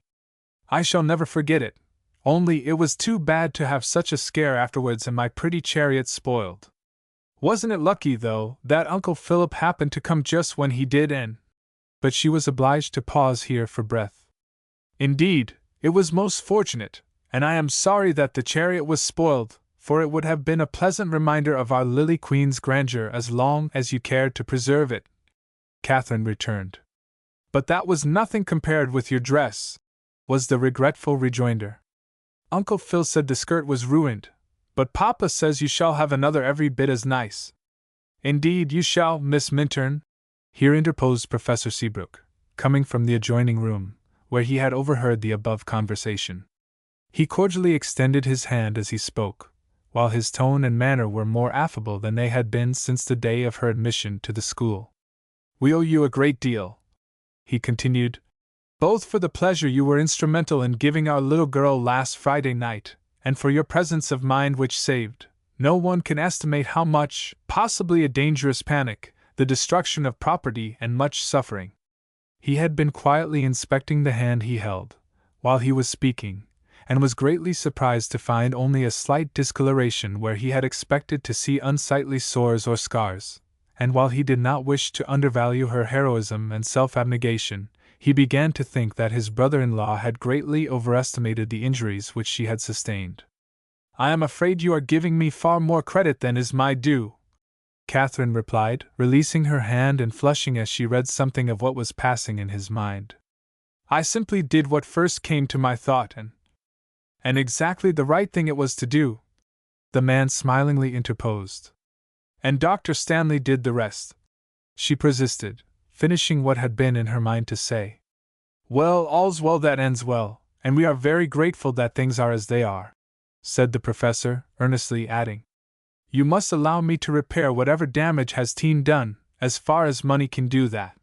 I shall never forget it, only it was too bad to have such a scare afterwards and my pretty chariot spoiled. Wasn't it lucky, though, that Uncle Philip happened to come just when he did and—" But she was obliged to pause here for breath. "Indeed, it was most fortunate, and I am sorry that the chariot was spoiled, for it would have been a pleasant reminder of our Lily Queen's grandeur as long as you cared to preserve it," Katherine returned. "But that was nothing compared with your dress," was the regretful rejoinder. "Uncle Phil said the skirt was ruined, but Papa says you shall have another every bit as nice." "Indeed you shall, Miss Minturn," here interposed Professor Seabrook, coming from the adjoining room, where he had overheard the above conversation. He cordially extended his hand as he spoke, while his tone and manner were more affable than they had been since the day of her admission to the school. "We owe you a great deal," he continued, "both for the pleasure you were instrumental in giving our little girl last Friday night, and for your presence of mind which saved, no one can estimate how much, possibly a dangerous panic, the destruction of property and much suffering." He had been quietly inspecting the hand he held, while he was speaking, and was greatly surprised to find only a slight discoloration where he had expected to see unsightly sores or scars, and while he did not wish to undervalue her heroism and self-abnegation, he began to think that his brother-in-law had greatly overestimated the injuries which she had sustained. "I am afraid you are giving me far more credit than is my due," Katherine replied, releasing her hand and flushing as she read something of what was passing in his mind. "I simply did what first came to my thought, and exactly the right thing it was to do," the man smilingly interposed. "And Dr. Stanley did the rest," she persisted, finishing what had been in her mind to say. "Well, all's well that ends well, and we are very grateful that things are as they are," said the professor, earnestly adding, "You must allow me to repair whatever damage has been done, as far as money can do that.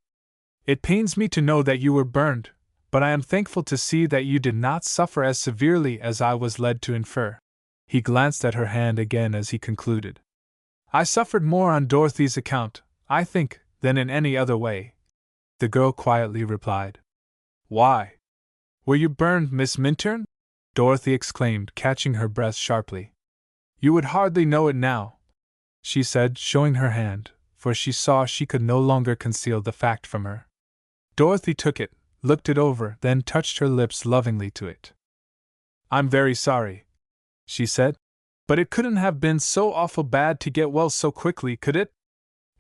It pains me to know that you were burned, but I am thankful to see that you did not suffer as severely as I was led to infer." He glanced at her hand again as he concluded. "I suffered more on Dorothy's account, I think, than in any other way," the girl quietly replied. "Why? Were you burned, Miss Minturn?" Dorothy exclaimed, catching her breath sharply. "You would hardly know it now," she said, showing her hand, for she saw she could no longer conceal the fact from her. Dorothy took it, looked it over, then touched her lips lovingly to it. "I'm very sorry," she said, "but it couldn't have been so awful bad to get well so quickly, could it?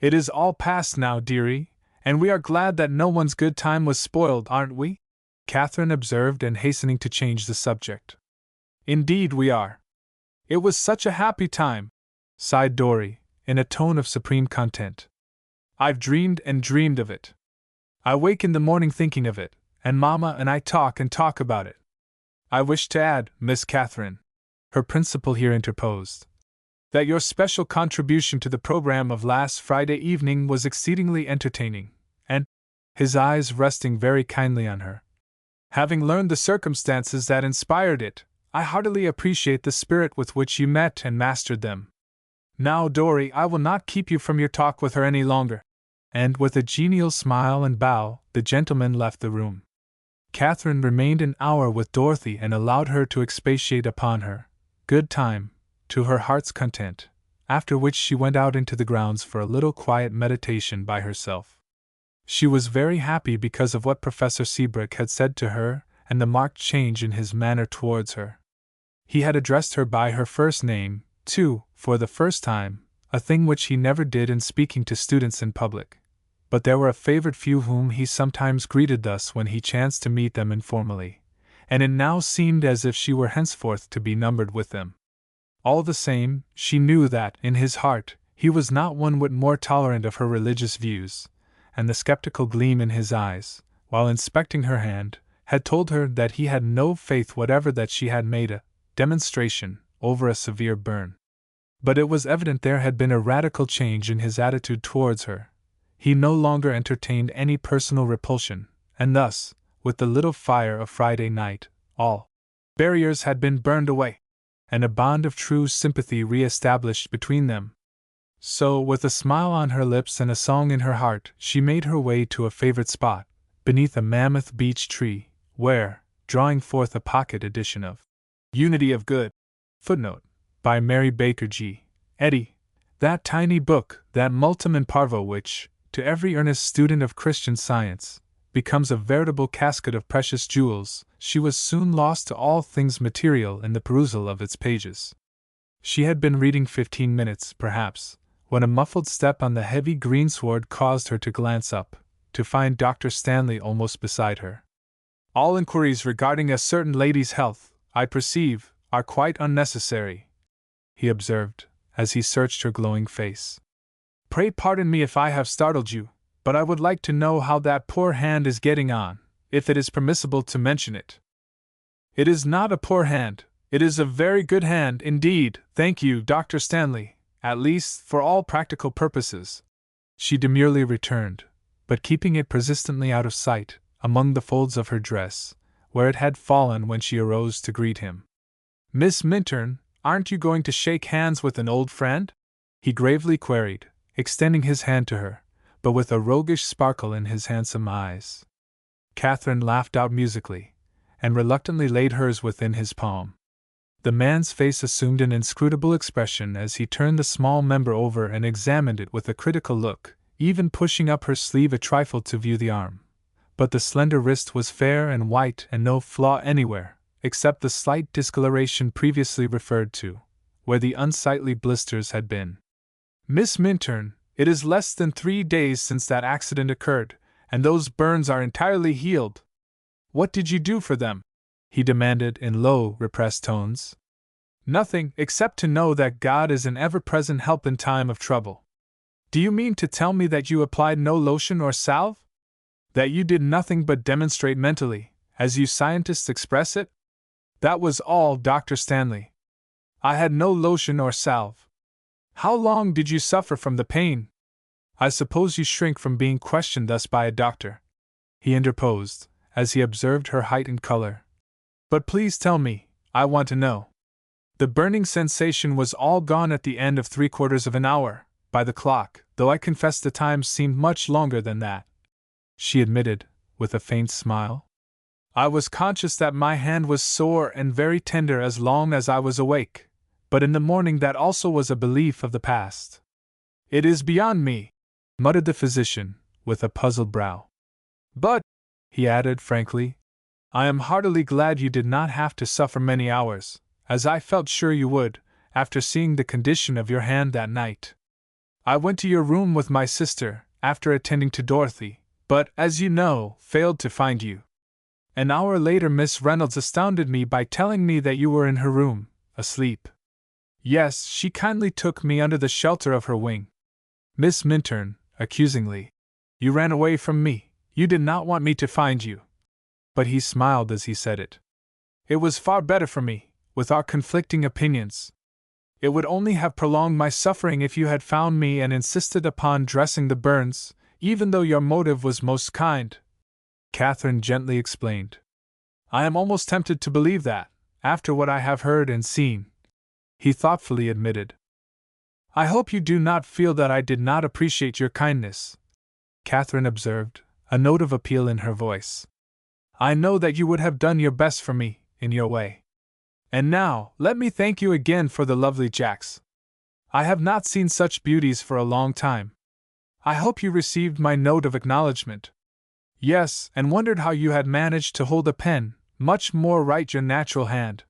It is all past now, dearie, and we are glad that no one's good time was spoiled, aren't we?" Katherine observed, and hastening to change the subject. Indeed we are. It was such a happy time, sighed Dorry, in a tone of supreme content. I've dreamed and dreamed of it. I wake in the morning thinking of it, and Mamma and I talk and talk about it. I wish to add, Miss Katherine, her principal here interposed, that your special contribution to the program of last Friday evening was exceedingly entertaining, and, his eyes resting very kindly on her, having learned the circumstances that inspired it, I heartily appreciate the spirit with which you met and mastered them. Now, Dorry, I will not keep you from your talk with her any longer. And with a genial smile and bow, the gentleman left the room. Katherine remained an hour with Dorothy and allowed her to expatiate upon her good time, to her heart's content, after which she went out into the grounds for a little quiet meditation by herself. She was very happy because of what Professor Seabrook had said to her and the marked change in his manner towards her. He had addressed her by her first name, too, for the first time, a thing which he never did in speaking to students in public. But there were a favored few whom he sometimes greeted thus when he chanced to meet them informally, and it now seemed as if she were henceforth to be numbered with them. All the same, she knew that, in his heart, he was not one whit more tolerant of her religious views, and the skeptical gleam in his eyes, while inspecting her hand, had told her that he had no faith whatever that she had made a demonstration over a severe burn. But it was evident there had been a radical change in his attitude towards her. He no longer entertained any personal repulsion, and thus, with the little fire of Friday night, all barriers had been burned away, and a bond of true sympathy re-established between them. So, with a smile on her lips and a song in her heart, she made her way to a favorite spot, beneath a mammoth beech tree, where, drawing forth a pocket edition of Unity of Good, footnote, by Mary Baker G. Eddy, that tiny book, that multum in parvo which, to every earnest student of Christian Science, becomes a veritable casket of precious jewels, she was soon lost to all things material in the perusal of its pages. She had been reading 15 minutes, perhaps, when a muffled step on the heavy greensward caused her to glance up, to find Dr. Stanley almost beside her. All inquiries regarding a certain lady's health, I perceive, are quite unnecessary, he observed, as he searched her glowing face. Pray pardon me if I have startled you, but I would like to know how that poor hand is getting on, if it is permissible to mention it. It is not a poor hand, it is a very good hand indeed, thank you, Dr. Stanley, at least for all practical purposes, she demurely returned, but keeping it persistently out of sight, among the folds of her dress, where it had fallen when she arose to greet him. Miss Minturn, aren't you going to shake hands with an old friend? He gravely queried, extending his hand to her, but with a roguish sparkle in his handsome eyes. Katherine laughed out musically, and reluctantly laid hers within his palm. The man's face assumed an inscrutable expression as he turned the small member over and examined it with a critical look, even pushing up her sleeve a trifle to view the arm. But the slender wrist was fair and white and no flaw anywhere, except the slight discoloration previously referred to, where the unsightly blisters had been. Miss Minturn, it is less than 3 days since that accident occurred, and those burns are entirely healed. What did you do for them? He demanded in low, repressed tones. Nothing, except to know that God is an ever-present help in time of trouble. Do you mean to tell me that you applied no lotion or salve? That you did nothing but demonstrate mentally, as you scientists express it? That was all, Dr. Stanley. I had no lotion or salve. How long did you suffer from the pain? I suppose you shrink from being questioned thus by a doctor, he interposed, as he observed her height and color. But please tell me, I want to know. The burning sensation was all gone at the end of 3/4 of an hour, by the clock, though I confess the time seemed much longer than that, she admitted, with a faint smile. I was conscious that my hand was sore and very tender as long as I was awake, but in the morning that also was a belief of the past. It is beyond me, muttered the physician, with a puzzled brow. But, he added frankly, I am heartily glad you did not have to suffer many hours, as I felt sure you would, after seeing the condition of your hand that night. I went to your room with my sister, after attending to Dorothy, but, as you know, failed to find you. An hour later, Miss Reynolds astounded me by telling me that you were in her room, asleep. Yes, she kindly took me under the shelter of her wing. Miss Minturn, accusingly. You ran away from me. You did not want me to find you. But he smiled as he said it. It was far better for me, with our conflicting opinions. It would only have prolonged my suffering if you had found me and insisted upon dressing the burns, even though your motive was most kind. Katherine gently explained. I am almost tempted to believe that, after what I have heard and seen. He thoughtfully admitted. I hope you do not feel that I did not appreciate your kindness, Katherine observed, a note of appeal in her voice. I know that you would have done your best for me, in your way. And now, let me thank you again for the lovely jacks. I have not seen such beauties for a long time. I hope you received my note of acknowledgement. Yes, and wondered how you had managed to hold a pen, much more write your natural hand.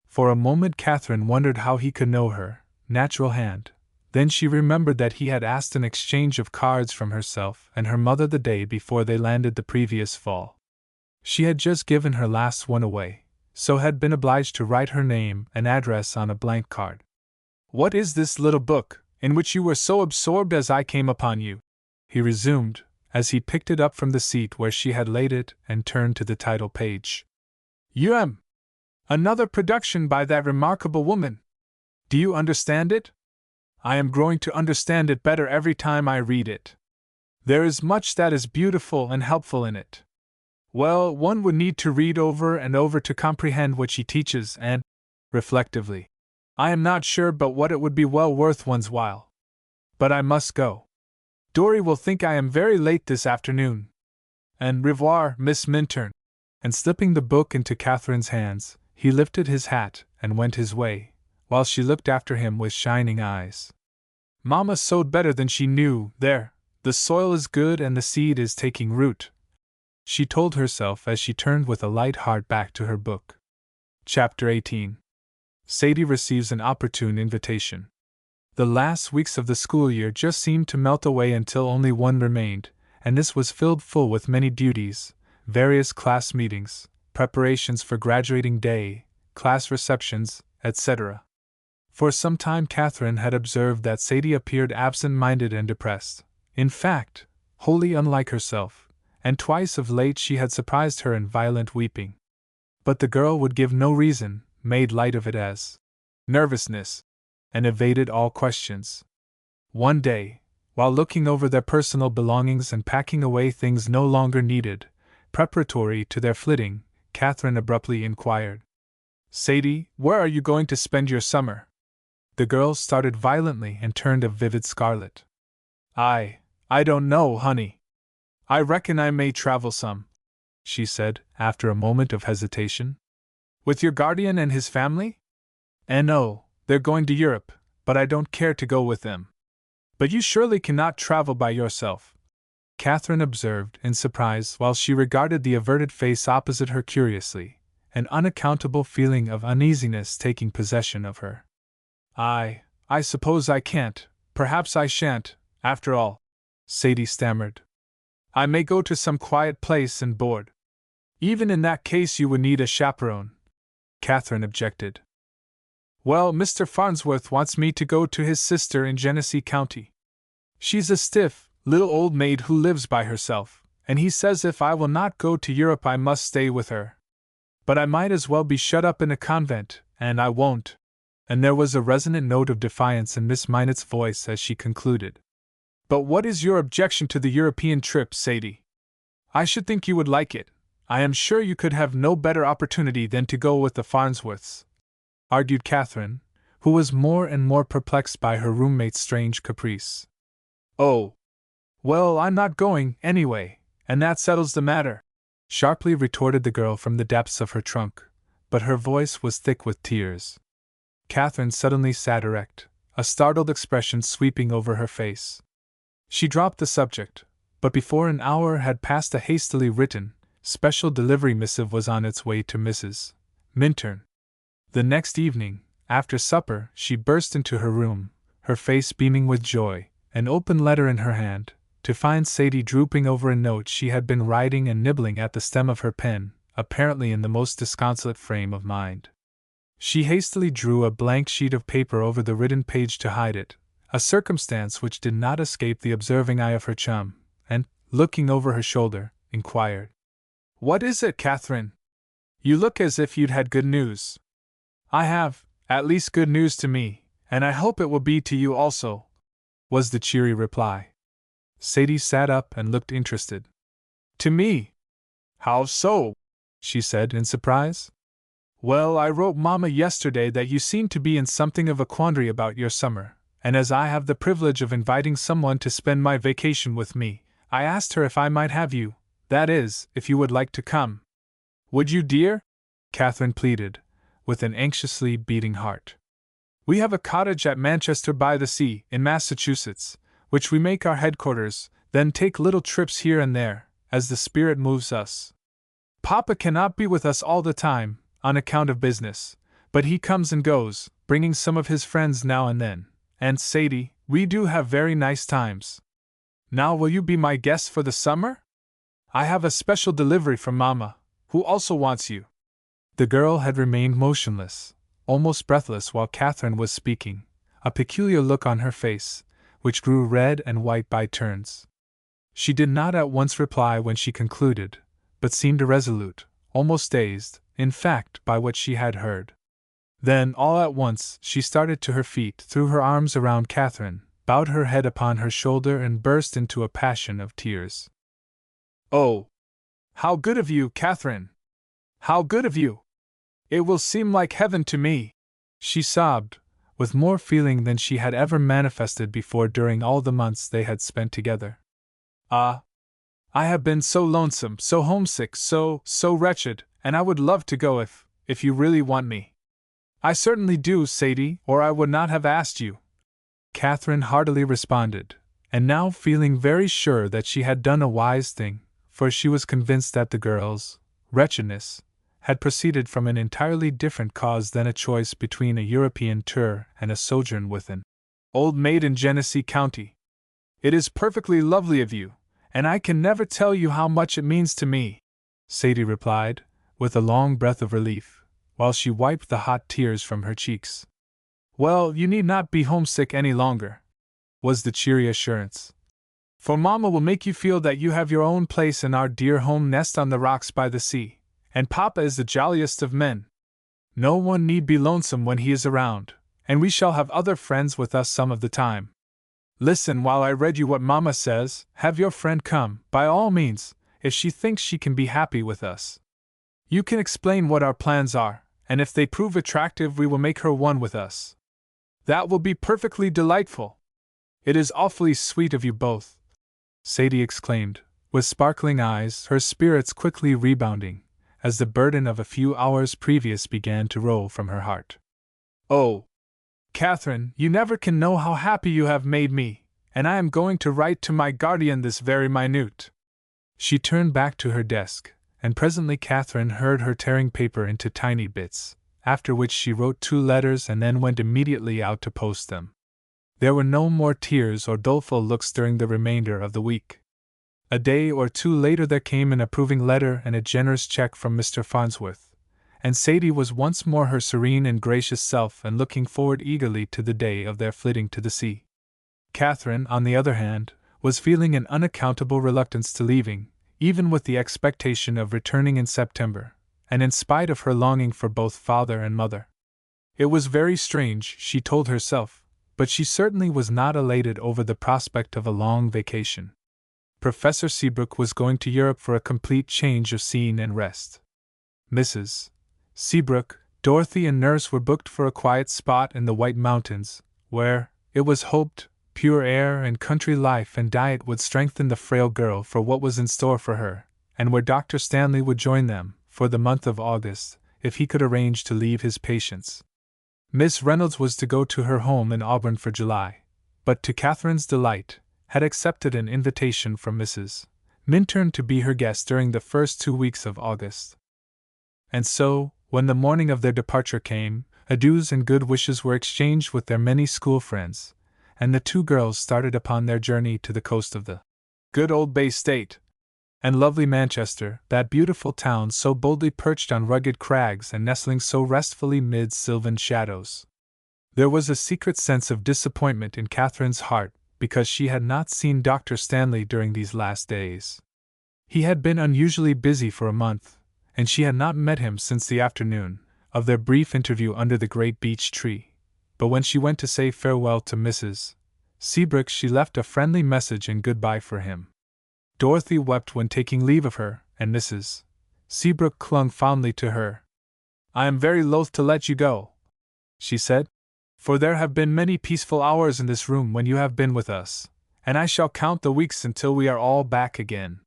For a moment Katherine wondered how he could know her natural hand. Then she remembered that he had asked an exchange of cards from herself and her mother the day before they landed the previous fall. She had just given her last one away, so had been obliged to write her name and address on a blank card. What is this little book, in which you were so absorbed as I came upon you? He resumed, as he picked it up from the seat where she had laid it and turned to the title page. Another production by that remarkable woman. Do you understand it? I am growing to understand it better every time I read it. There is much that is beautiful and helpful in it. Well, one would need to read over and over to comprehend what she teaches, and, reflectively, I am not sure but what it would be well worth one's while. But I must go. Dorry will think I am very late this afternoon. Au revoir, Miss Minturn. And slipping the book into Katherine's hands, he lifted his hat and went his way, while she looked after him with shining eyes. Mamma sowed better than she knew, there, the soil is good and the seed is taking root, she told herself as she turned with a light heart back to her book. Chapter 18. Sadie receives an opportune invitation. The last weeks of the school year just seemed to melt away until only one remained, and this was filled full with many duties, various class meetings, preparations for graduating day, class receptions, etc. For some time Katherine had observed that Sadie appeared absent-minded and depressed, in fact, wholly unlike herself, and twice of late she had surprised her in violent weeping. But the girl would give no reason, made light of it as nervousness, and evaded all questions. One day, while looking over their personal belongings and packing away things no longer needed, preparatory to their flitting, Katherine abruptly inquired, Sadie, where are you going to spend your summer? The girl started violently and turned a vivid scarlet. I don't know, honey. I reckon I may travel some, she said, after a moment of hesitation. With your guardian and his family? No, they're going to Europe, but I don't care to go with them. But you surely cannot travel by yourself, Katherine observed in surprise while she regarded the averted face opposite her curiously, an unaccountable feeling of uneasiness taking possession of her. I suppose I can't, perhaps I shan't, after all, Sadie stammered. I may go to some quiet place and board. Even in that case you would need a chaperone, Katherine objected. Well, Mr. Farnsworth wants me to go to his sister in Genesee County. She's a stiff, little old maid who lives by herself, and he says if I will not go to Europe I must stay with her. But I might as well be shut up in a convent, and I won't. And there was a resonant note of defiance in Miss Minot's voice as she concluded. But what is your objection to the European trip, Sadie? I should think you would like it. I am sure you could have no better opportunity than to go with the Farnsworths, argued Katherine, who was more and more perplexed by her roommate's strange caprice. Oh. Well, I'm not going, anyway, and that settles the matter, sharply retorted the girl from the depths of her trunk, but her voice was thick with tears. Katherine suddenly sat erect, a startled expression sweeping over her face. She dropped the subject, but before an hour had passed a hastily written, special delivery missive was on its way to Mrs. Minturn. The next evening, after supper, she burst into her room, her face beaming with joy, an open letter in her hand, to find Sadie drooping over a note she had been writing and nibbling at the stem of her pen, apparently in the most disconsolate frame of mind. She hastily drew a blank sheet of paper over the written page to hide it, a circumstance which did not escape the observing eye of her chum, and, looking over her shoulder, inquired, "What is it, Katherine? You look as if you'd had good news." "I have, at least good news to me, and I hope it will be to you also," was the cheery reply. Sadie sat up and looked interested. "To me? How so?" she said in surprise. "Well, I wrote Mama yesterday that you seem to be in something of a quandary about your summer, and as I have the privilege of inviting someone to spend my vacation with me, I asked her if I might have you, that is, if you would like to come." "Would you, dear?" Katherine pleaded, with an anxiously beating heart. "We have a cottage at Manchester by the Sea, in Massachusetts, which we make our headquarters, then take little trips here and there, as the spirit moves us. Papa cannot be with us all the time, on account of business, but he comes and goes, bringing some of his friends now and then, and Sadie, we do have very nice times. Now will you be my guest for the summer? I have a special delivery from Mama, who also wants you." The girl had remained motionless, almost breathless while Katherine was speaking, a peculiar look on her face, which grew red and white by turns. She did not at once reply when she concluded, but seemed irresolute, almost dazed, in fact, by what she had heard. Then, all at once, she started to her feet, threw her arms around Katherine, bowed her head upon her shoulder, and burst into a passion of tears. "Oh, how good of you, Katherine! How good of you! It will seem like heaven to me," she sobbed, with more feeling than she had ever manifested before during all the months they had spent together. "Ah! I have been so lonesome, so homesick, so wretched, and I would love to go if you really want me." "I certainly do, Sadie, or I would not have asked you," Katherine heartily responded, and now feeling very sure that she had done a wise thing, for she was convinced that the girl's wretchedness had proceeded from an entirely different cause than a choice between a European tour and a sojourn with an old maid in Genesee County. "It is perfectly lovely of you, and I can never tell you how much it means to me," Sadie replied, with a long breath of relief, while she wiped the hot tears from her cheeks. "Well, you need not be homesick any longer," was the cheery assurance. "For Mama will make you feel that you have your own place in our dear home nest on the rocks by the sea, and Papa is the jolliest of men. No one need be lonesome when he is around, and we shall have other friends with us some of the time. Listen while I read you what Mama says. Have your friend come, by all means, if she thinks she can be happy with us. You can explain what our plans are, and if they prove attractive we will make her one with us. That will be perfectly delightful. It is awfully sweet of you both," Sadie exclaimed, with sparkling eyes, her spirits quickly rebounding, as the burden of a few hours previous began to roll from her heart. "Oh, Katherine, you never can know how happy you have made me, and I am going to write to my guardian this very minute." She turned back to her desk, and presently Katherine heard her tearing paper into tiny bits, after which she wrote 2 letters and then went immediately out to post them. There were no more tears or doleful looks during the remainder of the week. A day or 2 later there came an approving letter and a generous check from Mr. Farnsworth, and Sadie was once more her serene and gracious self and looking forward eagerly to the day of their flitting to the sea. Katherine, on the other hand, was feeling an unaccountable reluctance to leaving, even with the expectation of returning in September, and in spite of her longing for both father and mother. It was very strange, she told herself, but she certainly was not elated over the prospect of a long vacation. Professor Seabrook was going to Europe for a complete change of scene and rest. Mrs. Seabrook, Dorothy, and Nurse were booked for a quiet spot in the White Mountains, where, it was hoped, pure air and country life and diet would strengthen the frail girl for what was in store for her, and where Dr. Stanley would join them, for the month of August, if he could arrange to leave his patients. Miss Reynolds was to go to her home in Auburn for July, but to Katherine's delight, had accepted an invitation from Mrs. Minturn to be her guest during the first 2 weeks of August. And so, when the morning of their departure came, adieus and good wishes were exchanged with their many school friends, and the 2 girls started upon their journey to the coast of the good old Bay State. And lovely Manchester, that beautiful town so boldly perched on rugged crags and nestling so restfully mid sylvan shadows. There was a secret sense of disappointment in Katherine's heart because she had not seen Dr. Stanley during these last days. He had been unusually busy for a month, and she had not met him since the afternoon of their brief interview under the great beech tree. But when she went to say farewell to Mrs. Seabrook, she left a friendly message and goodbye for him. Dorothy wept when taking leave of her, and Mrs. Seabrook clung fondly to her. "I am very loath to let you go," she said, "for there have been many peaceful hours in this room when you have been with us, and I shall count the weeks until we are all back again.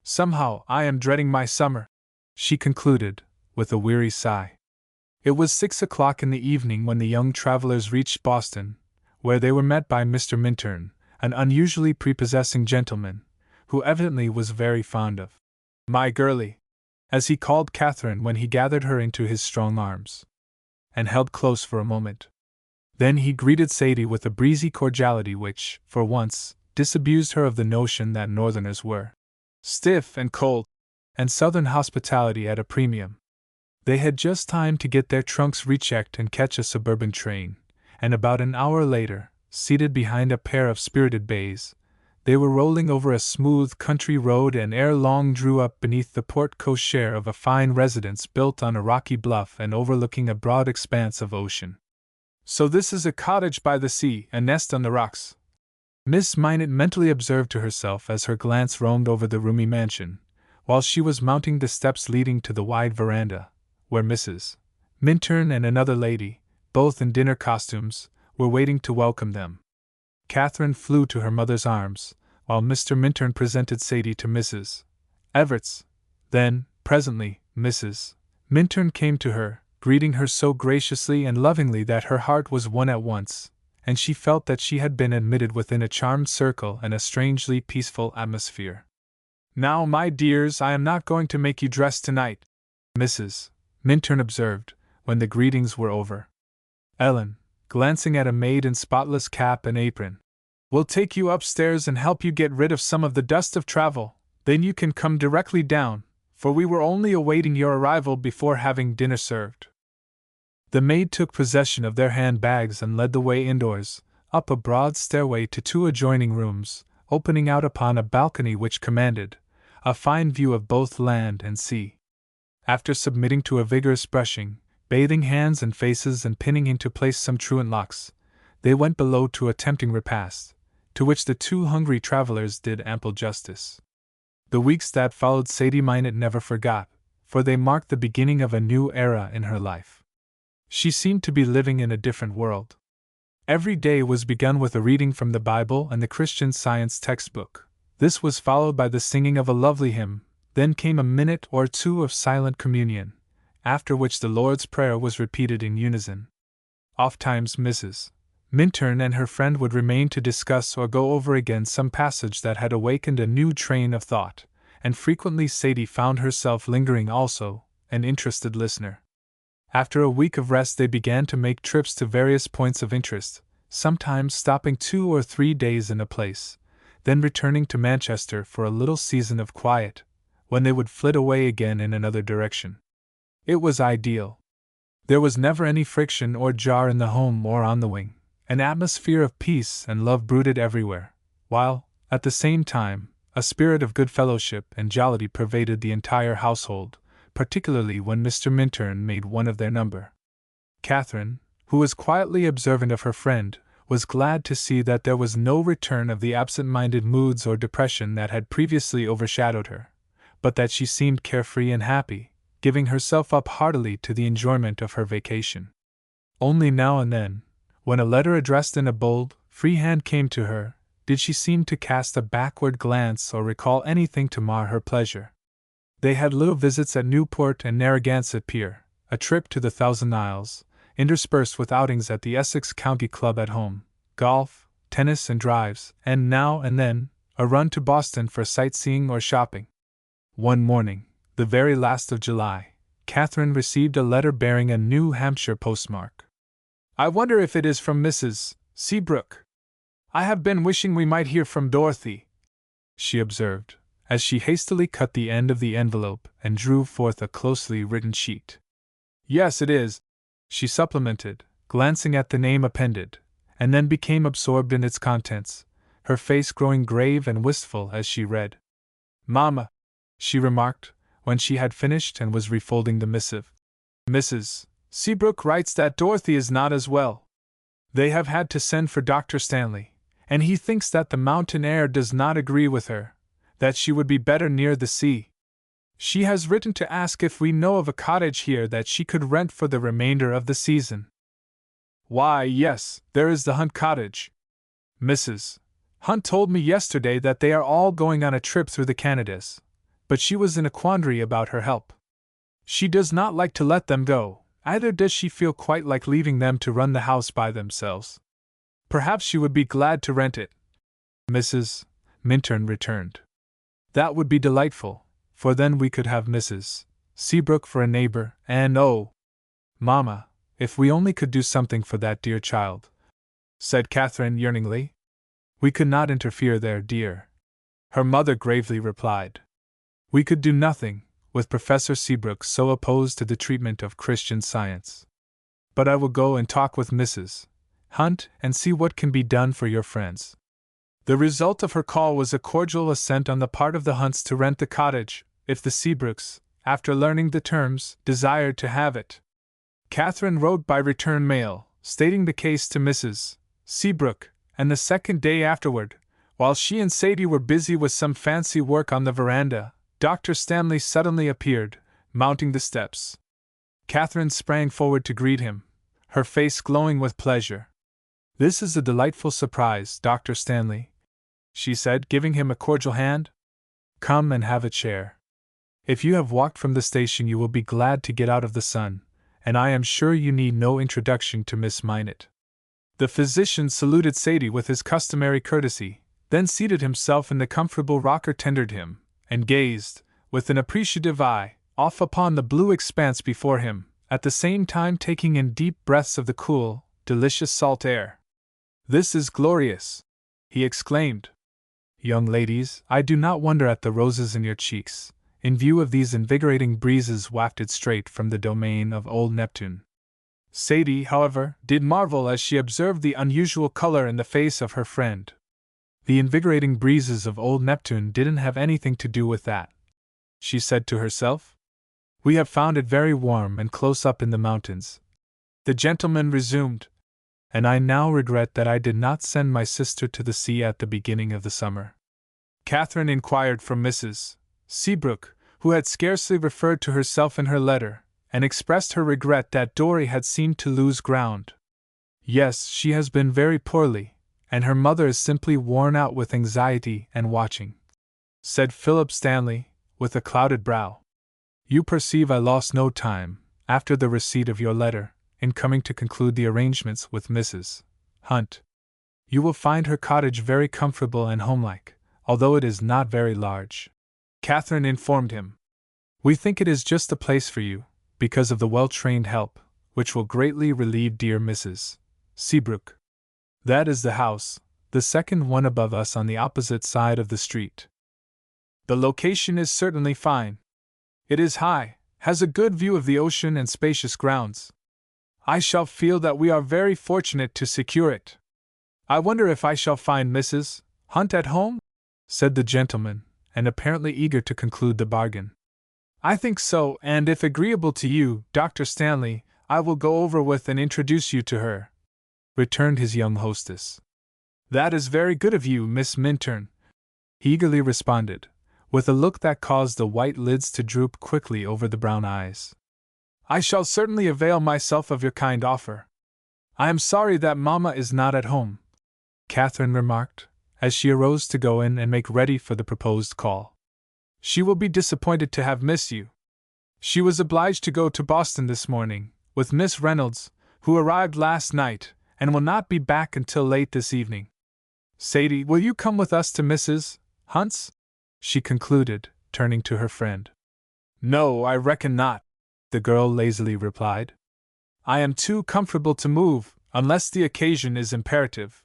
Somehow, I am dreading my summer," she concluded, with a weary sigh. It was 6 o'clock in the evening when the young travelers reached Boston, where they were met by Mr. Minturn, an unusually prepossessing gentleman, who evidently was very fond of "my girlie," as he called Katherine when he gathered her into his strong arms, and held close for a moment. Then he greeted Sadie with a breezy cordiality which, for once, disabused her of the notion that Northerners were stiff and cold, and Southern hospitality at a premium. They had just time to get their trunks rechecked and catch a suburban train, and about an hour later, seated behind a pair of spirited bays, they were rolling over a smooth country road and ere long drew up beneath the porte-cochere of a fine residence built on a rocky bluff and overlooking a broad expanse of ocean. "So this is a cottage by the sea, a nest on the rocks," Miss Minot mentally observed to herself as her glance roamed over the roomy mansion, while she was mounting the steps leading to the wide veranda, where Mrs. Minturn and another lady, both in dinner costumes, were waiting to welcome them. Katherine flew to her mother's arms, while Mr. Minturn presented Sadie to Mrs. Evarts. Then, presently, Mrs. Minturn came to her, greeting her so graciously and lovingly that her heart was won at once, and she felt that she had been admitted within a charmed circle and a strangely peaceful atmosphere. "Now, my dears, I am not going to make you dress tonight," Mrs. Minturn observed, when the greetings were over. "Ellen," glancing at a maid in spotless cap and apron, "will take you upstairs and help you get rid of some of the dust of travel, then you can come directly down, for we were only awaiting your arrival before having dinner served." The maid took possession of their hand-bags and led the way indoors, up a broad stairway to two adjoining rooms, opening out upon a balcony which commanded a fine view of both land and sea. After submitting to a vigorous brushing, bathing hands and faces and pinning into place some truant locks, they went below to a tempting repast, to which the two hungry travelers did ample justice. The weeks that followed Sadie Minot never forgot, for they marked the beginning of a new era in her life. She seemed to be living in a different world. Every day was begun with a reading from the Bible and the Christian Science textbook. This was followed by the singing of a lovely hymn, then came a minute or two of silent communion, after which the Lord's Prayer was repeated in unison. Ofttimes Mrs. Minturn and her friend would remain to discuss or go over again some passage that had awakened a new train of thought, and frequently Sadie found herself lingering also, an interested listener. After a week of rest they began to make trips to various points of interest, sometimes stopping 2 or 3 days in a place, then returning to Manchester for a little season of quiet, when they would flit away again in another direction. It was ideal. There was never any friction or jar in the home or on the wing. An atmosphere of peace and love brooded everywhere, while, at the same time, a spirit of good fellowship and jollity pervaded the entire household, particularly when Mr. Minturn made one of their number. Katherine, who was quietly observant of her friend, was glad to see that there was no return of the absent-minded moods or depression that had previously overshadowed her, but that she seemed carefree and happy, giving herself up heartily to the enjoyment of her vacation. Only now and then, when a letter addressed in a bold, free hand came to her, did she seem to cast a backward glance or recall anything to mar her pleasure. They had little visits at Newport and Narragansett Pier, a trip to the Thousand Isles, interspersed with outings at the Essex County Club at home, golf, tennis and drives, and now and then, a run to Boston for sightseeing or shopping. One morning, the very last of July, Katherine received a letter bearing a New Hampshire postmark. "I wonder if it is from Mrs. Seabrook. I have been wishing we might hear from Dorothy," she observed, as she hastily cut the end of the envelope and drew forth a closely written sheet. Yes, it is, she supplemented, glancing at the name appended, and then became absorbed in its contents, her face growing grave and wistful as she read. Mama, she remarked, when she had finished and was refolding the missive. Mrs. Seabrook writes that Dorothy is not as well. They have had to send for Dr. Stanley, and he thinks that the mountain air does not agree with her, that she would be better near the sea. She has written to ask if we know of a cottage here that she could rent for the remainder of the season. Why, yes, there is the Hunt cottage. Mrs. Hunt told me yesterday that they are all going on a trip through the Canadas, but she was in a quandary about her help. She does not like to let them go, either does she feel quite like leaving them to run the house by themselves. Perhaps she would be glad to rent it. Mrs. Minturn returned. That would be delightful, for then we could have Mrs. Seabrook for a neighbor, and oh, Mamma, if we only could do something for that dear child, said Katherine yearningly. We could not interfere there, dear, her mother gravely replied. We could do nothing, with Professor Seabrook so opposed to the treatment of Christian Science. But I will go and talk with Mrs. Hunt and see what can be done for your friends. The result of her call was a cordial assent on the part of the Hunts to rent the cottage, if the Seabrooks, after learning the terms, desired to have it. Katherine wrote by return mail, stating the case to Mrs. Seabrook, and the second day afterward, while she and Sadie were busy with some fancy work on the veranda, Dr. Stanley suddenly appeared, mounting the steps. Katherine sprang forward to greet him, her face glowing with pleasure. This is a delightful surprise, Dr. Stanley, she said, giving him a cordial hand. Come and have a chair. If you have walked from the station, you will be glad to get out of the sun, and I am sure you need no introduction to Miss Minot. The physician saluted Sadie with his customary courtesy, then seated himself in the comfortable rocker tendered him, and gazed, with an appreciative eye, off upon the blue expanse before him, at the same time taking in deep breaths of the cool, delicious salt air. This is glorious, he exclaimed. Young ladies, I do not wonder at the roses in your cheeks, in view of these invigorating breezes wafted straight from the domain of old Neptune. Sadie, however, did marvel as she observed the unusual color in the face of her friend. The invigorating breezes of old Neptune didn't have anything to do with that, she said to herself. We have found it very warm and close up in the mountains. The gentleman resumed, and I now regret that I did not send my sister to the sea at the beginning of the summer. Katherine inquired from Mrs. Seabrook, who had scarcely referred to herself in her letter, and expressed her regret that Dorry had seemed to lose ground. Yes, she has been very poorly, and her mother is simply worn out with anxiety and watching, said Philip Stanley, with a clouded brow. You perceive I lost no time, after the receipt of your letter, in coming to conclude the arrangements with Mrs. Hunt. You will find her cottage very comfortable and homelike, although it is not very large, Katherine informed him. We think it is just the place for you, because of the well-trained help, which will greatly relieve dear Mrs. Seabrook. That is the house, the second one above us on the opposite side of the street. The location is certainly fine. It is high, has a good view of the ocean and spacious grounds. I shall feel that we are very fortunate to secure it. I wonder if I shall find Mrs. Hunt at home? Said the gentleman, and apparently eager to conclude the bargain. I think so, and if agreeable to you, Dr. Stanley, I will go over with and introduce you to her, returned his young hostess. That is very good of you, Miss Minturn, he eagerly responded, with a look that caused the white lids to droop quickly over the brown eyes. I shall certainly avail myself of your kind offer. I am sorry that Mamma is not at home, Katherine remarked, as she arose to go in and make ready for the proposed call. She will be disappointed to have missed you. She was obliged to go to Boston this morning, with Miss Reynolds, who arrived last night, and will not be back until late this evening. Sadie, will you come with us to Mrs. Hunt's? She concluded, turning to her friend. No, I reckon not, the girl lazily replied. I am too comfortable to move, unless the occasion is imperative.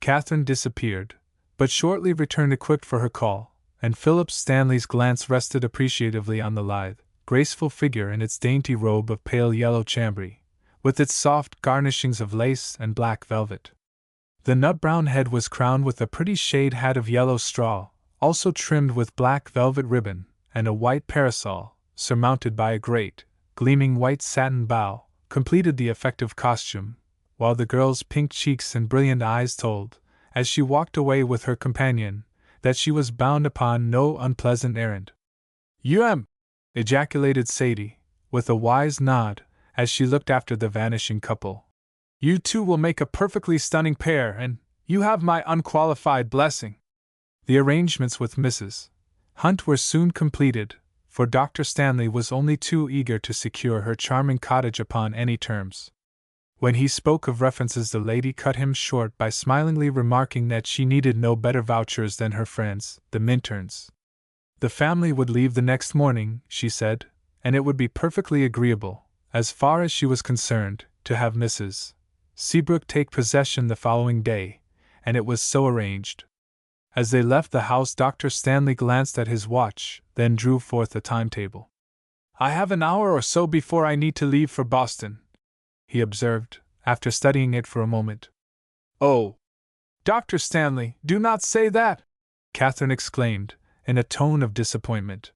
Katherine disappeared, but shortly returned equipped for her call, and Philip Stanley's glance rested appreciatively on the lithe, graceful figure in its dainty robe of pale yellow chambray, with its soft garnishings of lace and black velvet. The nut-brown head was crowned with a pretty shade hat of yellow straw, also trimmed with black velvet ribbon, and a white parasol, surmounted by a great, gleaming white satin bow, completed the effective costume, while the girl's pink cheeks and brilliant eyes told, as she walked away with her companion, that she was bound upon no unpleasant errand. Ejaculated Sadie, with a wise nod, as she looked after the vanishing couple. You two will make a perfectly stunning pair, and you have my unqualified blessing. The arrangements with Mrs. Hunt were soon completed, for Dr. Stanley was only too eager to secure her charming cottage upon any terms. When he spoke of references, the lady cut him short by smilingly remarking that she needed no better vouchers than her friends, the Minturns. The family would leave the next morning, she said, and it would be perfectly agreeable, as far as she was concerned, to have Mrs. Seabrook take possession the following day, and it was so arranged. As they left the house, Dr. Stanley glanced at his watch, then drew forth a timetable. I have an hour or so before I need to leave for Boston, he observed, after studying it for a moment. Oh, Dr. Stanley, do not say that, Katherine exclaimed, in a tone of disappointment.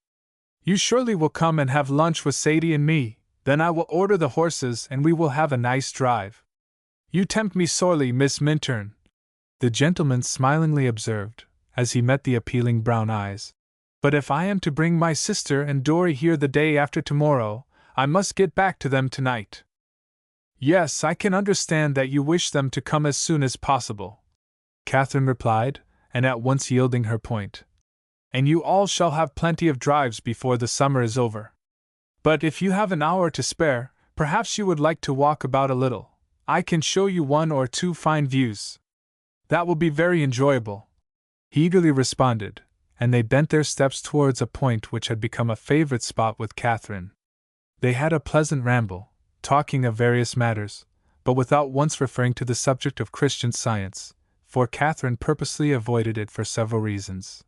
You surely will come and have lunch with Sadie and me, then I will order the horses and we will have a nice drive. You tempt me sorely, Miss Minturn, the gentleman smilingly observed, as he met the appealing brown eyes. But if I am to bring my sister and Dory here the day after tomorrow, I must get back to them tonight. Yes, I can understand that you wish them to come as soon as possible, Katherine replied, and at once yielding her point. And you all shall have plenty of drives before the summer is over. But if you have an hour to spare, perhaps you would like to walk about a little. I can show you one or two fine views. That will be very enjoyable, he eagerly responded, and they bent their steps towards a point which had become a favorite spot with Katherine. They had a pleasant ramble, talking of various matters, but without once referring to the subject of Christian Science, for Katherine purposely avoided it for several reasons.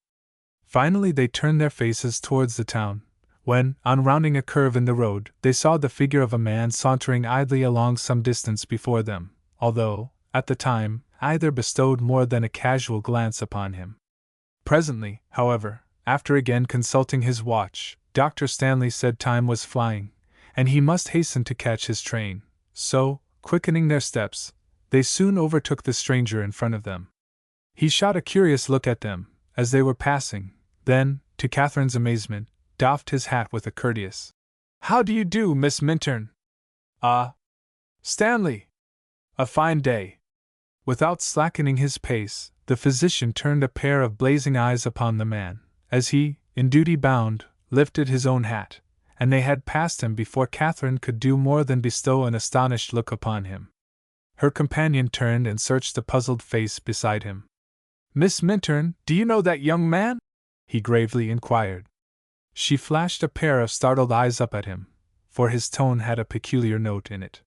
Finally they turned their faces towards the town, when, on rounding a curve in the road, they saw the figure of a man sauntering idly along some distance before them, although, at the time, either bestowed more than a casual glance upon him. Presently, however, after again consulting his watch, Dr. Stanley said time was flying, and he must hasten to catch his train, so, quickening their steps, they soon overtook the stranger in front of them. He shot a curious look at them, as they were passing, then, to Katherine's amazement, doffed his hat with a courteous, "How do you do, Miss Minturn?" "Ah, Stanley! A fine day." Without slackening his pace, the physician turned a pair of blazing eyes upon the man, as he, in duty bound, lifted his own hat, and they had passed him before Katherine could do more than bestow an astonished look upon him. Her companion turned and searched the puzzled face beside him. "Miss Minturn, do you know that young man?" he gravely inquired. She flashed a pair of startled eyes up at him, for his tone had a peculiar note in it.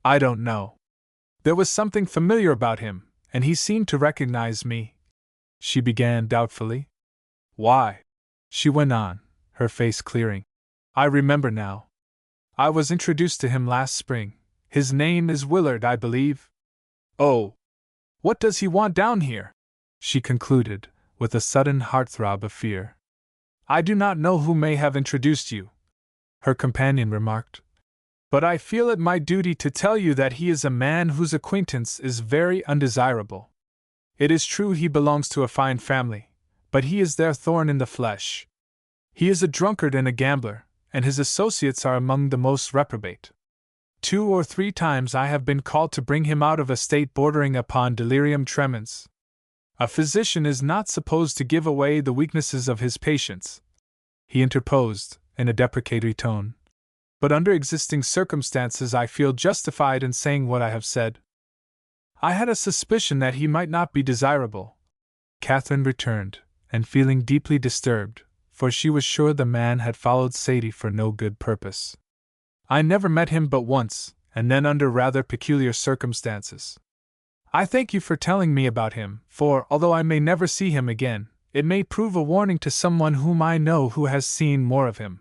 "I don't know. There was something familiar about him, and he seemed to recognize me," she began doubtfully. "Why," she went on, her face clearing, "I remember now. I was introduced to him last spring. His name is Willard, I believe." "Oh! What does he want down here?" she concluded, with a sudden heart-throb of fear. "I do not know who may have introduced you," her companion remarked, "but I feel it my duty to tell you that he is a man whose acquaintance is very undesirable. It is true he belongs to a fine family, but he is their thorn in the flesh. He is a drunkard and a gambler, and his associates are among the most reprobate. 2 or 3 times I have been called to bring him out of a state bordering upon delirium tremens. A physician is not supposed to give away the weaknesses of his patients," he interposed, in a deprecatory tone, "but under existing circumstances I feel justified in saying what I have said." "I had a suspicion that he might not be desirable," Katherine returned, and feeling deeply disturbed, for she was sure the man had followed Sadie for no good purpose. "I never met him but once, and then under rather peculiar circumstances. I thank you for telling me about him, for, although I may never see him again, It may prove a warning to someone whom I know who has seen more of him."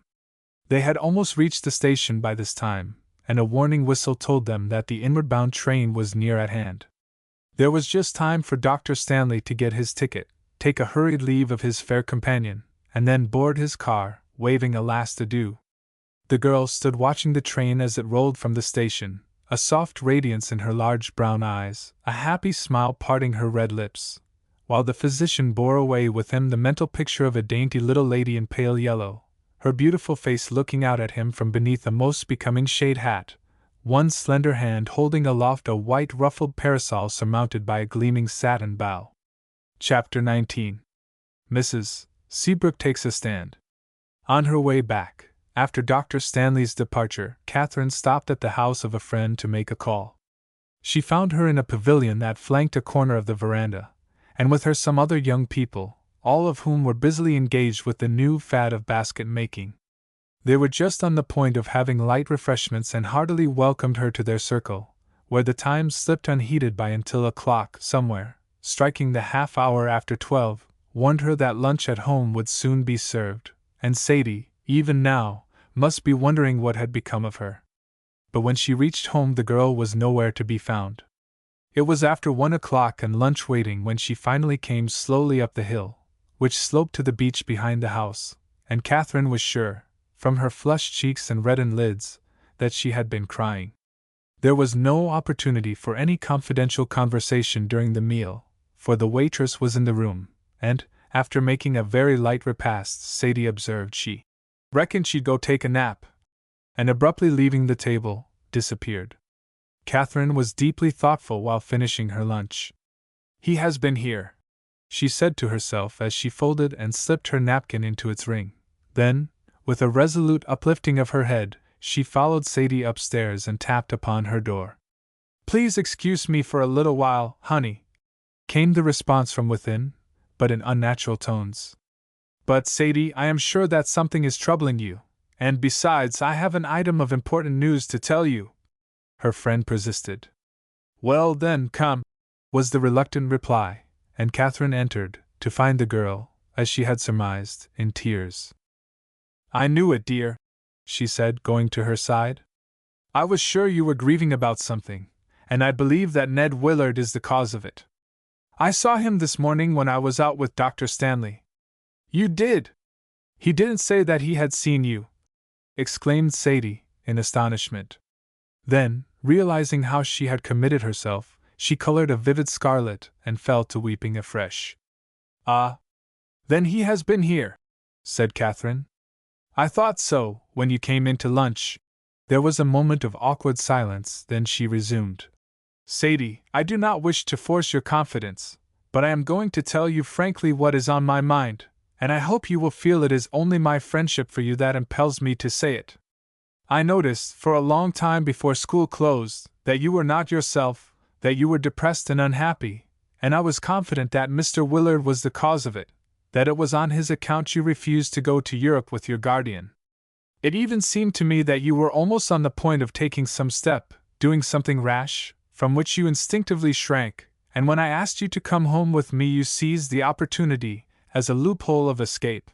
They had almost reached the station by this time, and a warning whistle told them that the inward-bound train was near at hand. There was just time for Dr. Stanley to get his ticket, take a hurried leave of his fair companion, and then board his car, waving a last adieu. The girl stood watching the train as it rolled from the station, a soft radiance in her large brown eyes, a happy smile parting her red lips, while the physician bore away with him the mental picture of a dainty little lady in pale yellow, her beautiful face looking out at him from beneath a most becoming shade hat, one slender hand holding aloft a white ruffled parasol surmounted by a gleaming satin bow. Chapter 19. Mrs. Seabrook takes a stand. On her way back, after Dr. Stanley's departure, Katherine stopped at the house of a friend to make a call. She found her in a pavilion that flanked a corner of the veranda, and with her some other young people, all of whom were busily engaged with the new fad of basket making. They were just on the point of having light refreshments and heartily welcomed her to their circle, where the time slipped unheeded by until a clock somewhere, striking the half-hour after 12, warned her that lunch at home would soon be served, and Sadie, even now, must be wondering what had become of her. But when she reached home the girl was nowhere to be found. It was after 1 o'clock and lunch waiting when she finally came slowly up the hill, which sloped to the beach behind the house, and Katherine was sure, from her flushed cheeks and reddened lids, that she had been crying. There was no opportunity for any confidential conversation during the meal, for the waitress was in the room, and, after making a very light repast, Sadie observed she reckoned she'd go take a nap, and abruptly leaving the table, disappeared. Katherine was deeply thoughtful while finishing her lunch. "He has been here," she said to herself as she folded and slipped her napkin into its ring. Then, with a resolute uplifting of her head, she followed Sadie upstairs and tapped upon her door. "Please excuse me for a little while, honey," came the response from within, but in unnatural tones. "But, Sadie, I am sure that something is troubling you, and besides, I have an item of important news to tell you," her friend persisted. "Well, then, come," was the reluctant reply, and Katherine entered, to find the girl, as she had surmised, in tears. "I knew it, dear," she said, going to her side. "I was sure you were grieving about something, and I believe that Ned Willard is the cause of it. I saw him this morning when I was out with Dr. Stanley." "You did? He didn't say that he had seen you," exclaimed Sadie, in astonishment. Then, realizing how she had committed herself, she colored a vivid scarlet and fell to weeping afresh. "Ah, then he has been here," said Katherine. "I thought so, when you came in to lunch." There was a moment of awkward silence, then she resumed. "Sadie, I do not wish to force your confidence, but I am going to tell you frankly what is on my mind, and I hope you will feel it is only my friendship for you that impels me to say it. I noticed, for a long time before school closed, that you were not yourself, that you were depressed and unhappy, and I was confident that Mr. Willard was the cause of it, that it was on his account you refused to go to Europe with your guardian. It even seemed to me that you were almost on the point of taking some step, doing something rash, from which you instinctively shrank, and when I asked you to come home with me you seized the opportunity as a loophole of escape.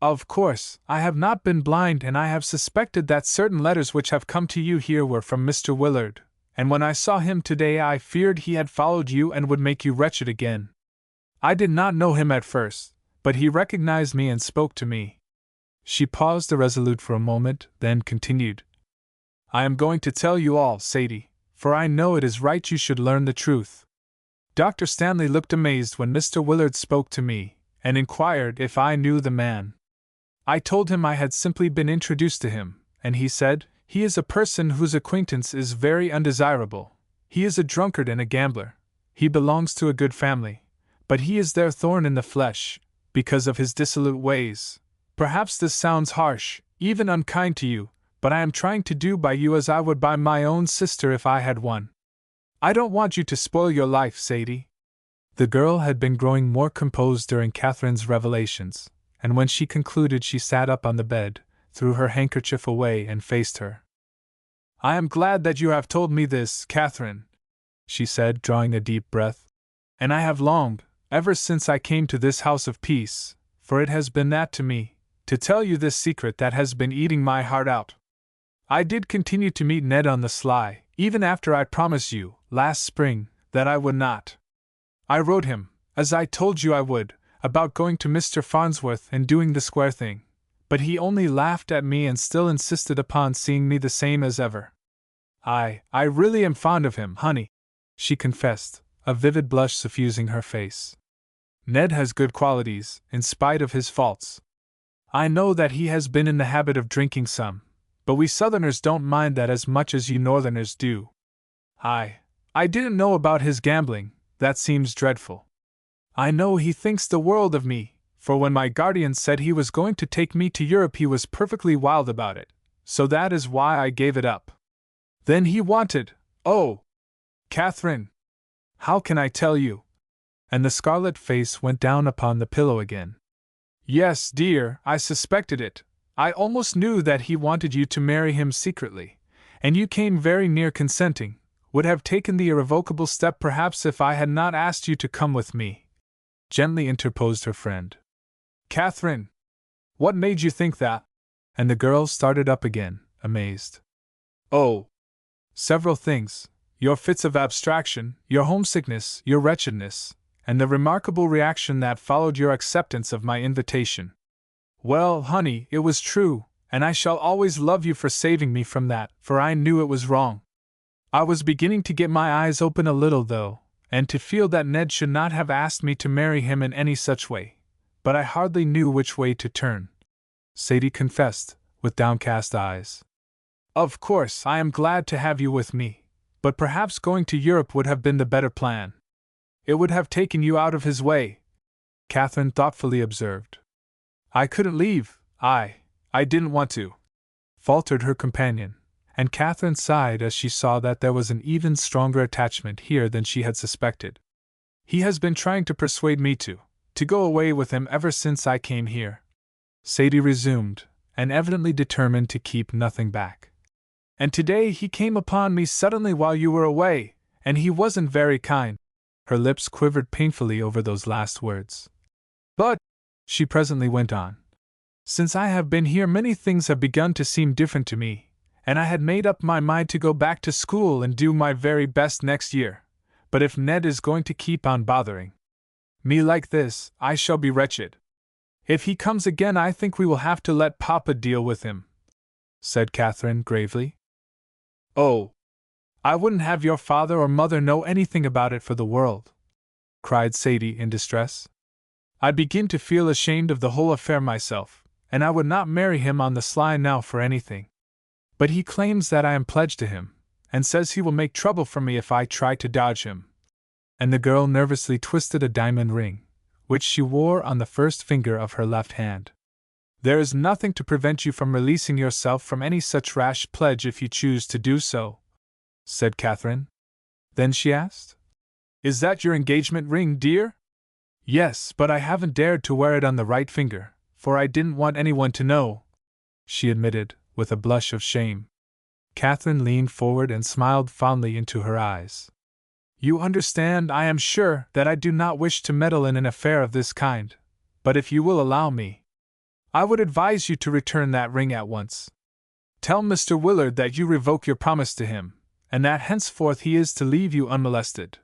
Of course, I have not been blind, and I have suspected that certain letters which have come to you here were from Mr. Willard, and when I saw him today I feared he had followed you and would make you wretched again. I did not know him at first, but he recognized me and spoke to me." She paused irresolute for a moment, then continued. "I am going to tell you all, Sadie, for I know it is right you should learn the truth. Dr. Stanley looked amazed when Mr. Willard spoke to me, and inquired if I knew the man. I told him I had simply been introduced to him, and he said, 'He is a person whose acquaintance is very undesirable. He is a drunkard and a gambler. He belongs to a good family, but he is their thorn in the flesh, because of his dissolute ways. Perhaps this sounds harsh, even unkind to you, but I am trying to do by you as I would by my own sister if I had one. I don't want you to spoil your life, Sadie." The girl had been growing more composed during Katherine's revelations, and when she concluded she sat up on the bed, threw her handkerchief away and faced her. "I am glad that you have told me this, Katherine," she said, drawing a deep breath. "And I have longed, ever since I came to this house of peace, for it has been that to me, to tell you this secret that has been eating my heart out. I did continue to meet Ned on the sly, even after I promised you, last spring, that I would not. I wrote him, as I told you I would, about going to Mr. Farnsworth and doing the square thing, but he only laughed at me and still insisted upon seeing me the same as ever. I really am fond of him, honey, she confessed, a vivid blush suffusing her face. Ned has good qualities, in spite of his faults. I know that he has been in the habit of drinking some, but we Southerners don't mind that as much as you Northerners do. I didn't know about his gambling, that seems dreadful. I know he thinks the world of me, for when my guardian said he was going to take me to Europe he was perfectly wild about it, so that is why I gave it up. Then he wanted, oh, Katherine, how can I tell you? And the scarlet face went down upon the pillow again. Yes, dear, I suspected it. I almost knew that he wanted you to marry him secretly, and you came very near consenting, would have taken the irrevocable step perhaps if I had not asked you to come with me, gently interposed her friend. Katherine, what made you think that? And the girl started up again, amazed. Oh, several things. Your fits of abstraction, your homesickness, your wretchedness, and the remarkable reaction that followed your acceptance of my invitation. Well, honey, it was true, and I shall always love you for saving me from that, for I knew it was wrong. I was beginning to get my eyes open a little, though, and to feel that Ned should not have asked me to marry him in any such way, but I hardly knew which way to turn, Sadie confessed, with downcast eyes. Of course, I am glad to have you with me, but perhaps going to Europe would have been the better plan. It would have taken you out of his way, Katherine thoughtfully observed. I couldn't leave, I didn't want to, faltered her companion, and Katherine sighed as she saw that there was an even stronger attachment here than she had suspected. He has been trying to persuade me to go away with him ever since I came here, Sadie resumed, and evidently determined to keep nothing back. And today he came upon me suddenly while you were away, and he wasn't very kind. Her lips quivered painfully over those last words. But, she presently went on, since I have been here many things have begun to seem different to me, and I had made up my mind to go back to school and do my very best next year, but if Ned is going to keep on bothering me like this, I shall be wretched. If he comes again I think we will have to let Papa deal with him, said Katherine gravely. Oh, I wouldn't have your father or mother know anything about it for the world, cried Sadie in distress. I begin to feel ashamed of the whole affair myself, and I would not marry him on the sly now for anything. But he claims that I am pledged to him, and says he will make trouble for me if I try to dodge him. And the girl nervously twisted a diamond ring, which she wore on the first finger of her left hand. There is nothing to prevent you from releasing yourself from any such rash pledge if you choose to do so, said Katherine. Then she asked, Is that your engagement ring, dear? Yes, but I haven't dared to wear it on the right finger, for I didn't want anyone to know, she admitted, with a blush of shame. Katherine leaned forward and smiled fondly into her eyes. You understand, I am sure, that I do not wish to meddle in an affair of this kind, but if you will allow me, I would advise you to return that ring at once. Tell Mr. Willard that you revoke your promise to him, and that henceforth he is to leave you unmolested.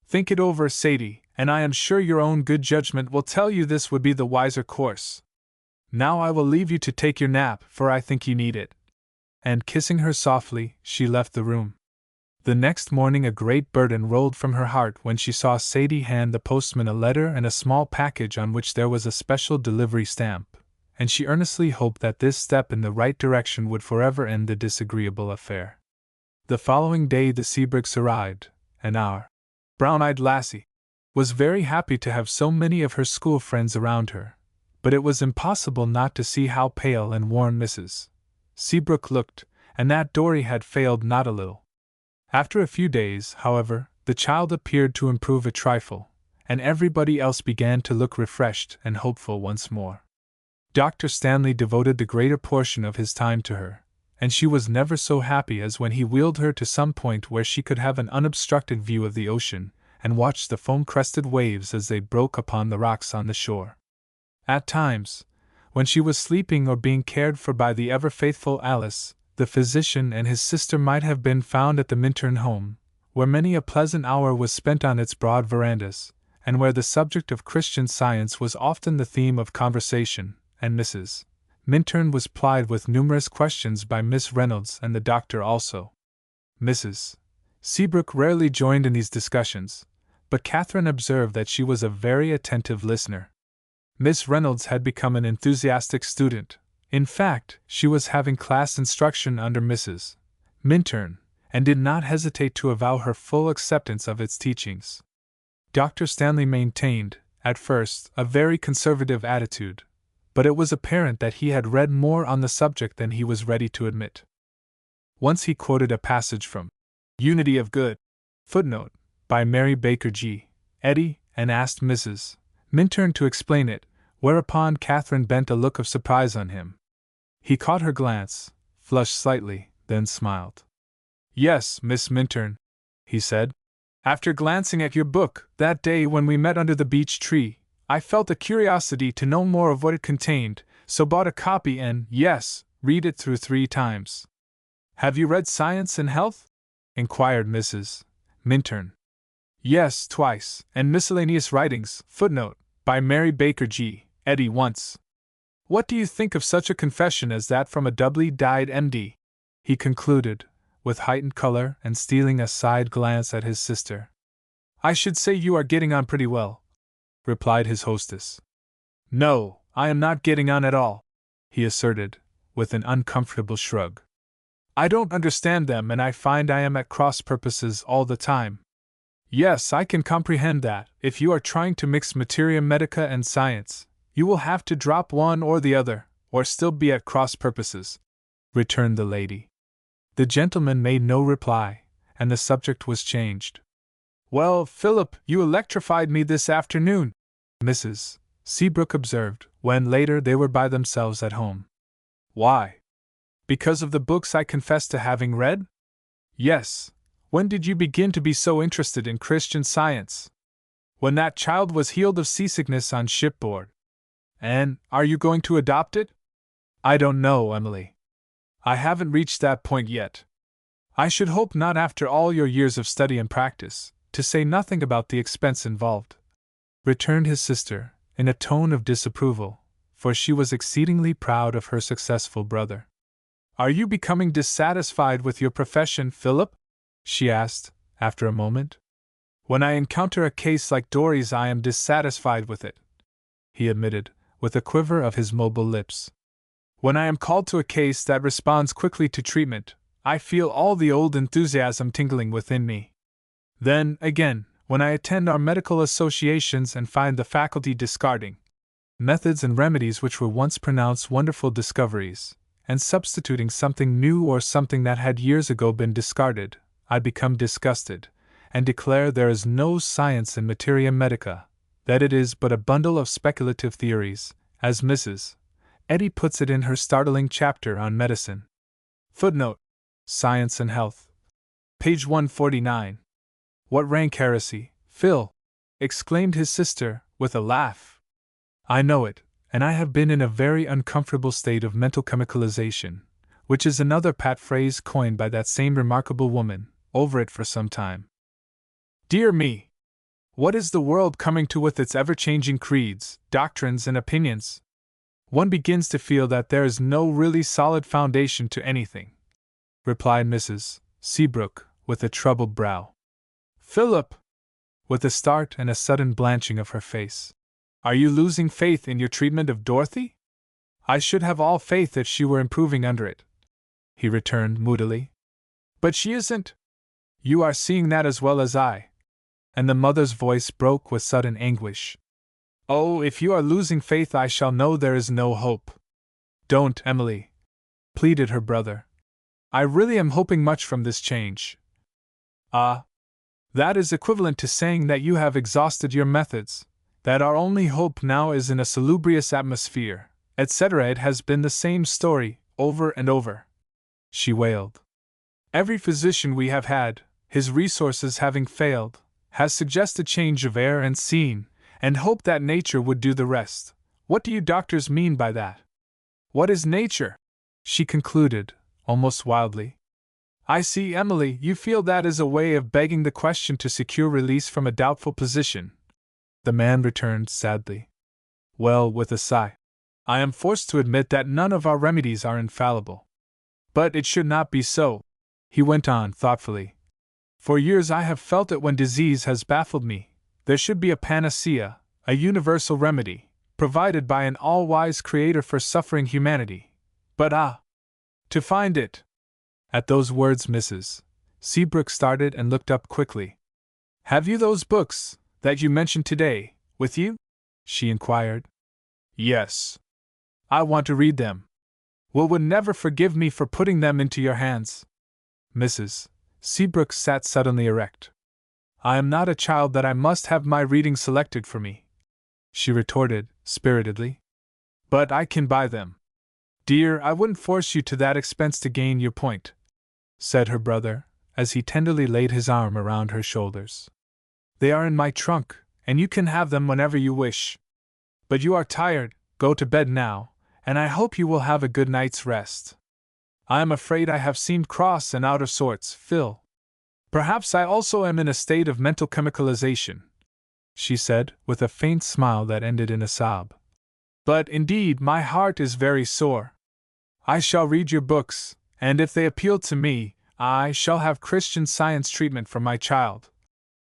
Think it over, Sadie, and I am sure your own good judgment will tell you this would be the wiser course. Now I will leave you to take your nap, for I think you need it. And kissing her softly, she left the room. The next morning a great burden rolled from her heart when she saw Sadie hand the postman a letter and a small package on which there was a special delivery stamp, and she earnestly hoped that this step in the right direction would forever end the disagreeable affair. The following day the Seabrooks arrived, and our brown-eyed lassie was very happy to have so many of her school friends around her, but it was impossible not to see how pale and worn Mrs. Seabrook looked, and that Dorry had failed not a little. After a few days, however, the child appeared to improve a trifle, and everybody else began to look refreshed and hopeful once more. Dr. Stanley devoted the greater portion of his time to her, and she was never so happy as when he wheeled her to some point where she could have an unobstructed view of the ocean, and watched the foam-crested waves as they broke upon the rocks on the shore. At times, when she was sleeping or being cared for by the ever-faithful Alice, the physician and his sister might have been found at the Minturn home, where many a pleasant hour was spent on its broad verandas, and where the subject of Christian Science was often the theme of conversation, and Mrs. Minturn was plied with numerous questions by Miss Reynolds and the doctor also. Mrs. Seabrook rarely joined in these discussions, but Katherine observed that she was a very attentive listener. Miss Reynolds had become an enthusiastic student. In fact, she was having class instruction under Mrs. Minturn, and did not hesitate to avow her full acceptance of its teachings. Dr. Stanley maintained, at first, a very conservative attitude, but it was apparent that he had read more on the subject than he was ready to admit. Once he quoted a passage from Unity of Good, footnote, by Mary Baker G. Eddy, and asked Mrs. Minturn to explain it, whereupon Katherine bent a look of surprise on him. He caught her glance, flushed slightly, then smiled. "Yes, Miss Minturn," he said. "After glancing at your book that day when we met under the beech tree, I felt a curiosity to know more of what it contained, so bought a copy and, yes, read it through 3 times. Have you read Science and Health?" inquired Mrs. Minturn. "Yes, twice, and Miscellaneous Writings, footnote, by Mary Baker G. Eddy once. What do you think of such a confession as that from a doubly dyed M.D.?" he concluded, with heightened color and stealing a side glance at his sister. "I should say you are getting on pretty well," replied his hostess. "No, I am not getting on at all," he asserted, with an uncomfortable shrug. "I don't understand them, and I find I am at cross purposes all the time." "Yes, I can comprehend that, if you are trying to mix materia medica and science, you will have to drop one or the other, or still be at cross purposes," returned the lady. The gentleman made no reply, and the subject was changed. "Well, Philip, you electrified me this afternoon," Mrs. Seabrook observed, when later they were by themselves at home. "Why? Because of the books I confess to having read?" "Yes. When did you begin to be so interested in Christian Science?" "When that child was healed of seasickness on shipboard." "And are you going to adopt it?" "I don't know, Emily. I haven't reached that point yet." "I should hope not after all your years of study and practice, to say nothing about the expense involved," returned his sister, in a tone of disapproval, for she was exceedingly proud of her successful brother. "Are you becoming dissatisfied with your profession, Philip?" she asked, after a moment. "When I encounter a case like Dory's I am dissatisfied with it," he admitted, with a quiver of his mobile lips. "When I am called to a case that responds quickly to treatment, I feel all the old enthusiasm tingling within me. Then, again, when I attend our medical associations and find the faculty discarding methods and remedies which were once pronounced wonderful discoveries, and substituting something new or something that had years ago been discarded, I become disgusted, and declare there is no science in materia medica, that it is but a bundle of speculative theories, as Mrs. Eddy puts it in her startling chapter on medicine. Footnote: Science and Health. Page 149. "What rank heresy, Phil!" exclaimed his sister, with a laugh. "I know it, and I have been in a very uncomfortable state of mental chemicalization, which is another pat phrase coined by that same remarkable woman, over it for some time. Dear me! What is the world coming to with its ever-changing creeds, doctrines, and opinions? One begins to feel that there is no really solid foundation to anything," replied Mrs. Seabrook, with a troubled brow. "Philip!" with a start and a sudden blanching of her face. "Are you losing faith in your treatment of Dorothy?" "I should have all faith if she were improving under it," he returned moodily. "But she isn't. You are seeing that as well as I." And the mother's voice broke with sudden anguish. "Oh, if you are losing faith, I shall know there is no hope." "Don't, Emily," pleaded her brother. "I really am hoping much from this change." "Ah, that is equivalent to saying that you have exhausted your methods, that our only hope now is in a salubrious atmosphere, etc. It has been the same story, over and over," she wailed. "Every physician we have had, his resources having failed, has suggested change of air and scene, and hoped that nature would do the rest. What do you doctors mean by that? What is nature? She concluded, almost wildly. I see, Emily, you feel that is a way of begging the question to secure release from a doubtful position. The man returned sadly. Well, with a sigh. I am forced to admit that none of our remedies are infallible. But it should not be so, he went on thoughtfully. For years I have felt it when disease has baffled me. There should be a panacea, a universal remedy, provided by an all-wise creator for suffering humanity. But to find it! At those words Mrs. Seabrook started and looked up quickly. Have you those books, that you mentioned today, with you? She inquired. Yes. I want to read them. Will would never forgive me for putting them into your hands. Mrs. Seabrook sat suddenly erect. I am not a child that I must have my reading selected for me, she retorted, spiritedly. But I can buy them. Dear, I wouldn't force you to that expense to gain your point, said her brother, as he tenderly laid his arm around her shoulders. They are in my trunk, and you can have them whenever you wish. But you are tired, go to bed now, and I hope you will have a good night's rest. I am afraid I have seemed cross and out of sorts, Phil. Perhaps I also am in a state of mental chemicalization, she said, with a faint smile that ended in a sob. But indeed my heart is very sore. I shall read your books, and if they appeal to me, I shall have Christian Science treatment for my child.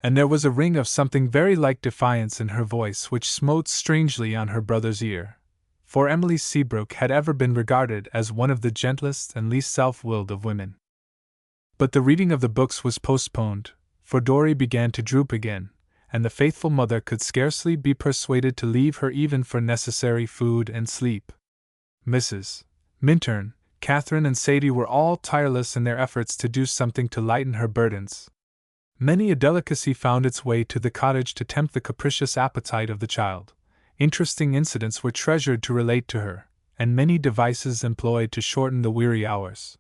And there was a ring of something very like defiance in her voice which smote strangely on her brother's ear, for Emily Seabrook had ever been regarded as one of the gentlest and least self-willed of women. But the reading of the books was postponed, for Dorry began to droop again, and the faithful mother could scarcely be persuaded to leave her even for necessary food and sleep. Mrs. Minturn, Katherine and Sadie were all tireless in their efforts to do something to lighten her burdens. Many a delicacy found its way to the cottage to tempt the capricious appetite of the child. Interesting incidents were treasured to relate to her, and many devices employed to shorten the weary hours.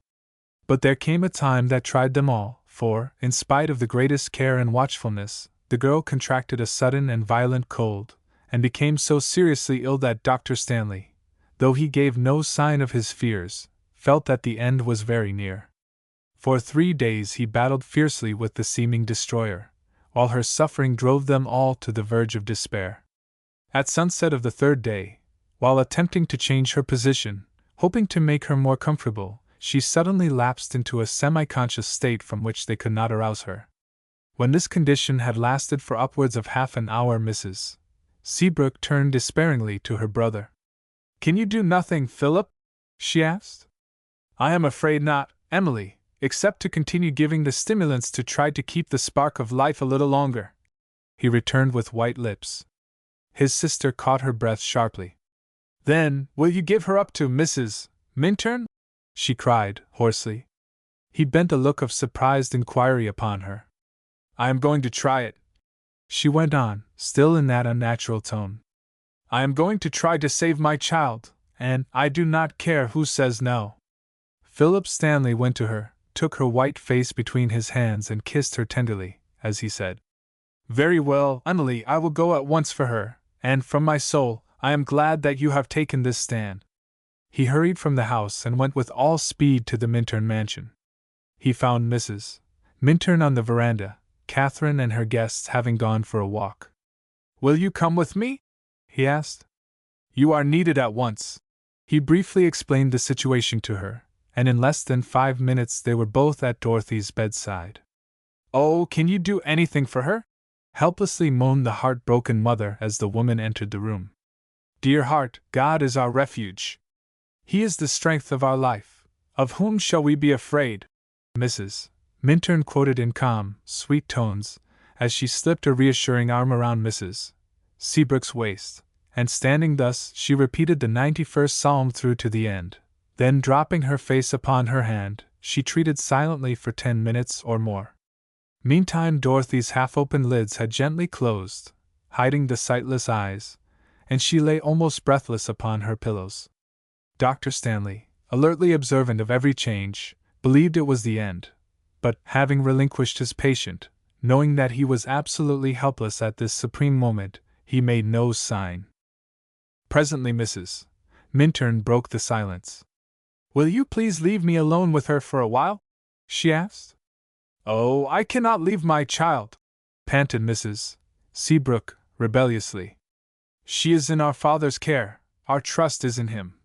But there came a time that tried them all, for, in spite of the greatest care and watchfulness, the girl contracted a sudden and violent cold, and became so seriously ill that Dr. Stanley, though he gave no sign of his fears, felt that the end was very near. For 3 days he battled fiercely with the seeming destroyer, while her suffering drove them all to the verge of despair. At sunset of the 3rd day, while attempting to change her position, hoping to make her more comfortable, she suddenly lapsed into a semi-conscious state from which they could not arouse her. When this condition had lasted for upwards of half an hour, Mrs. Seabrook turned despairingly to her brother. Can you do nothing, Philip? She asked. I am afraid not, Emily, except to continue giving the stimulants to try to keep the spark of life a little longer, he returned with white lips. His sister caught her breath sharply. Then, will you give her up to Mrs. Minturn? She cried, hoarsely. He bent a look of surprised inquiry upon her. I am going to try it, she went on, still in that unnatural tone. I am going to try to save my child, and I do not care who says no. Philip Stanley went to her, took her white face between his hands and kissed her tenderly, as he said, Very well, Emily, I will go at once for her, and from my soul, I am glad that you have taken this stand. He hurried from the house and went with all speed to the Minturn mansion. He found Mrs. Minturn on the veranda, Katherine and her guests having gone for a walk. Will you come with me? He asked. You are needed at once. He briefly explained the situation to her, and in less than 5 minutes they were both at Dorothy's bedside. Oh, can you do anything for her? Helplessly moaned the heartbroken mother as the woman entered the room. Dear heart, God is our refuge. He is the strength of our life. Of whom shall we be afraid? Mrs. Minturn quoted in calm, sweet tones, as she slipped a reassuring arm around Mrs. Seabrook's waist, and standing thus, she repeated the 91st Psalm through to the end. Then, dropping her face upon her hand, she treated silently for 10 minutes or more. Meantime, Dorothy's half-opened lids had gently closed, hiding the sightless eyes, and she lay almost breathless upon her pillows. Dr. Stanley, alertly observant of every change, believed it was the end, but, having relinquished his patient, Knowing that he was absolutely helpless at this supreme moment, he made no sign. Presently Mrs. Minturn broke the silence. "Will you please leave me alone with her for a while?" she asked. "Oh, I cannot leave my child," panted Mrs. Seabrook, rebelliously. "She is in our father's care, our trust is in him."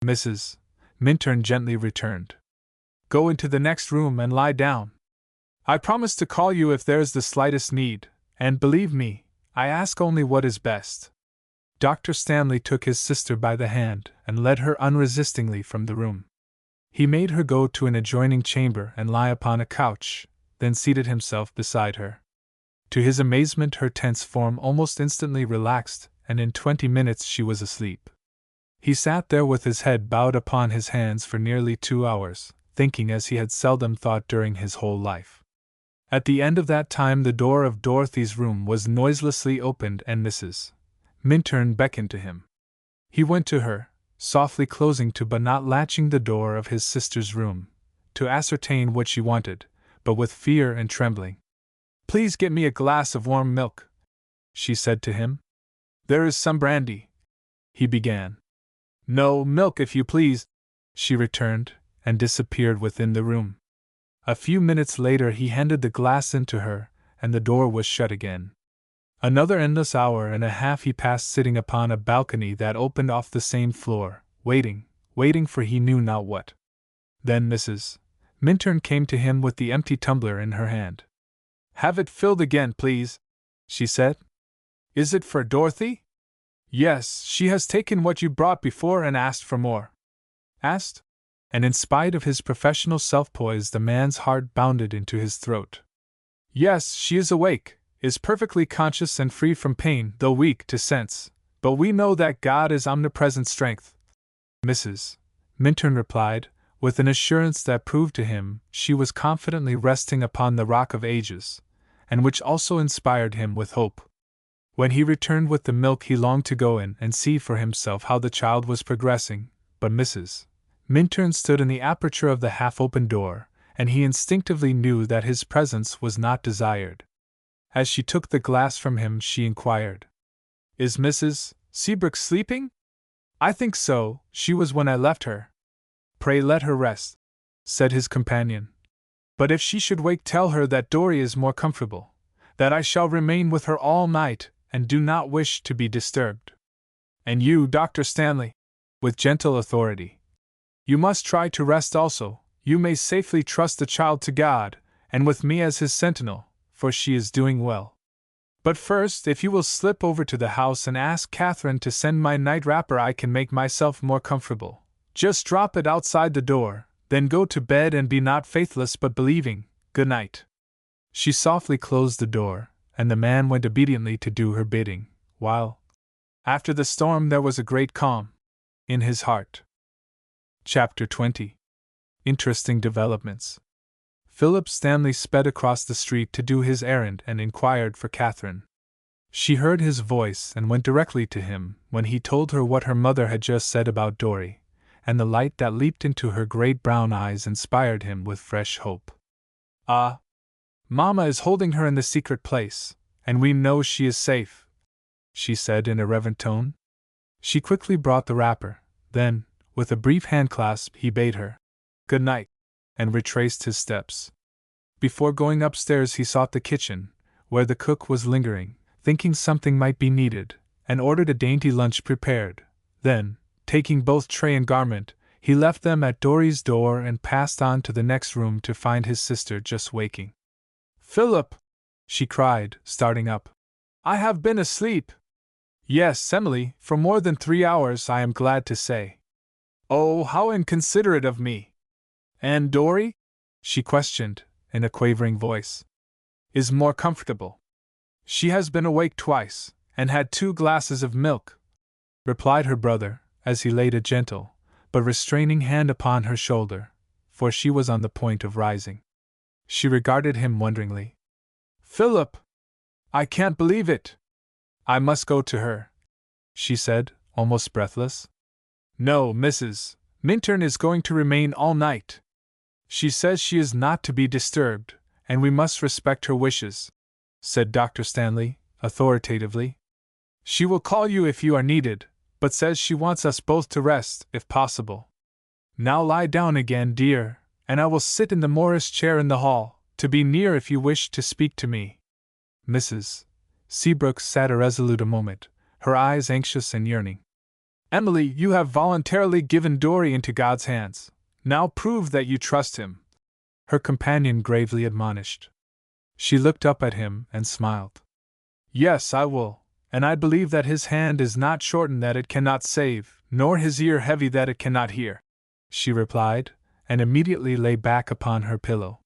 Mrs. Minturn gently returned. "Go into the next room and lie down. I promise to call you if there is the slightest need, and believe me, I ask only what is best." Dr. Stanley took his sister by the hand and led her unresistingly from the room. He made her go to an adjoining chamber and lie upon a couch, then seated himself beside her. To his amazement, her tense form almost instantly relaxed, and in 20 minutes she was asleep. He sat there with his head bowed upon his hands for nearly 2 hours, thinking as he had seldom thought during his whole life. At the end of that time the door of Dorothy's room was noiselessly opened and Mrs. Minturn beckoned to him. He went to her, softly closing to but not latching the door of his sister's room, to ascertain what she wanted, but with fear and trembling. "Please get me a glass of warm milk," she said to him. "There is some brandy," he began. "No, milk if you please," she returned, and disappeared within the room. A few minutes later he handed the glass in to her, and the door was shut again. Another endless hour and a half he passed sitting upon a balcony that opened off the same floor, waiting for he knew not what. Then Mrs. Minturn came to him with the empty tumbler in her hand. "Have it filled again, please," she said. "Is it for Dorothy?" "Yes, she has taken what you brought before and asked for more." Asked? And in spite of his professional self-poise the man's heart bounded into his throat. "Yes, she is awake, is perfectly conscious and free from pain, though weak to sense, but we know that God is omnipresent strength," Mrs. Minturn replied, with an assurance that proved to him she was confidently resting upon the Rock of Ages, and which also inspired him with hope. When he returned with the milk he longed to go in and see for himself how the child was progressing, but Mrs. Minturn stood in the aperture of the half-open door, and he instinctively knew that his presence was not desired. As she took the glass from him she inquired, "Is Mrs. Seabrook sleeping?" "I think so, she was when I left her." "Pray let her rest," said his companion. "But if she should wake, tell her that Dory is more comfortable, that I shall remain with her all night, and do not wish to be disturbed. And you, Dr. Stanley," with gentle authority, "you must try to rest also. You may safely trust the child to God, and with me as his sentinel, for she is doing well. But first, if you will slip over to the house and ask Katherine to send my night wrapper, I can make myself more comfortable. Just drop it outside the door, then go to bed and be not faithless but believing. Good night." She softly closed the door, and the man went obediently to do her bidding, while, after the storm, there was a great calm in his heart. Chapter 20. Interesting Developments. Philip Stanley sped across the street to do his errand and inquired for Katherine. She heard his voice and went directly to him when he told her what her mother had just said about Dory, and the light that leaped into her great brown eyes inspired him with fresh hope. "Ah! Mamma is holding her in the secret place, and we know she is safe," she said in a reverent tone. She quickly brought the wrapper, then, with a brief handclasp, he bade her good night, and retraced his steps. Before going upstairs he sought the kitchen, where the cook was lingering, thinking something might be needed, and ordered a dainty lunch prepared. Then, taking both tray and garment, he left them at Dory's door and passed on to the next room to find his sister just waking. "Philip!" she cried, starting up. "I have been asleep." "Yes, Emily, for more than 3 hours, I am glad to say." "Oh, how inconsiderate of me!" "And Dory?" she questioned, in a quavering voice. "Is more comfortable. She has been awake twice, and had 2 glasses of milk," replied her brother, as he laid a gentle, but restraining hand upon her shoulder, for she was on the point of rising. She regarded him wonderingly. "Philip! I can't believe it! I must go to her," she said, almost breathless. "No, Mrs. Minturn is going to remain all night. She says she is not to be disturbed, and we must respect her wishes," said Dr. Stanley, authoritatively. "She will call you if you are needed, but says she wants us both to rest, if possible. Now lie down again, dear, and I will sit in the Morris chair in the hall, to be near if you wish to speak to me." Mrs. Seabrook sat irresolute a moment, her eyes anxious and yearning. "Emily, you have voluntarily given Dorry into God's hands. Now prove that you trust him," her companion gravely admonished. She looked up at him and smiled. "Yes, I will, and I believe that his hand is not shortened that it cannot save, nor his ear heavy that it cannot hear," she replied, and immediately lay back upon her pillow.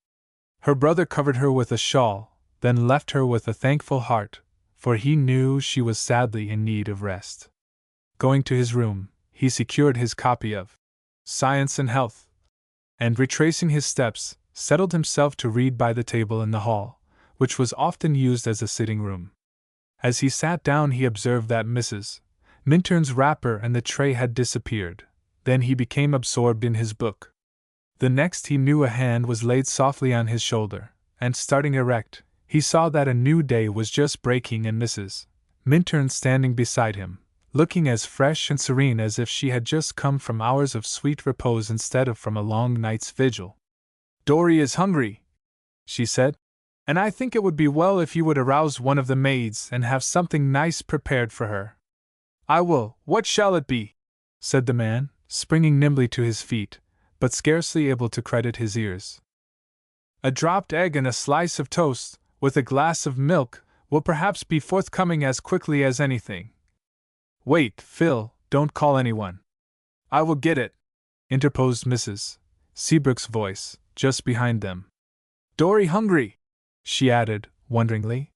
Her brother covered her with a shawl, then left her with a thankful heart, for he knew she was sadly in need of rest. Going to his room, he secured his copy of Science and Health, and retracing his steps, settled himself to read by the table in the hall, which was often used as a sitting room. As he sat down, he observed that Mrs. Minturn's wrapper and the tray had disappeared. Then he became absorbed in his book. The next he knew, a hand was laid softly on his shoulder, and starting erect, he saw that a new day was just breaking and Mrs. Minturn standing beside him, looking as fresh and serene as if she had just come from hours of sweet repose instead of from a long night's vigil. "Dorry is hungry," she said, "and I think it would be well if you would arouse one of the maids and have something nice prepared for her." "I will. What shall it be?" said the man, springing nimbly to his feet, but scarcely able to credit his ears. "A dropped egg and a slice of toast, with a glass of milk, will perhaps be forthcoming as quickly as anything." "Wait, Phil, don't call anyone." "I will get it," interposed Mrs. Seabrook's voice, just behind them. "Dorry hungry?" she added, wonderingly.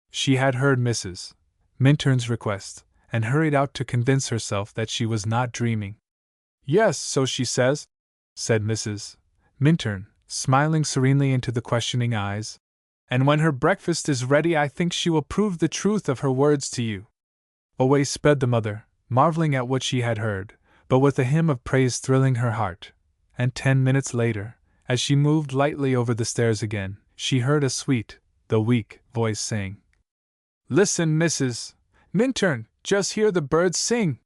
She had heard Mrs. Minturn's request, and hurried out to convince herself that she was not dreaming. "Yes, so she says," said Mrs. Minturn, smiling serenely into the questioning eyes. "And when her breakfast is ready, I think she will prove the truth of her words to you." Away sped the mother, marveling at what she had heard, but with a hymn of praise thrilling her heart. And 10 minutes later, as she moved lightly over the stairs again, she heard a sweet, though weak, voice saying, "Listen, Mrs. Minturn, just hear the birds sing."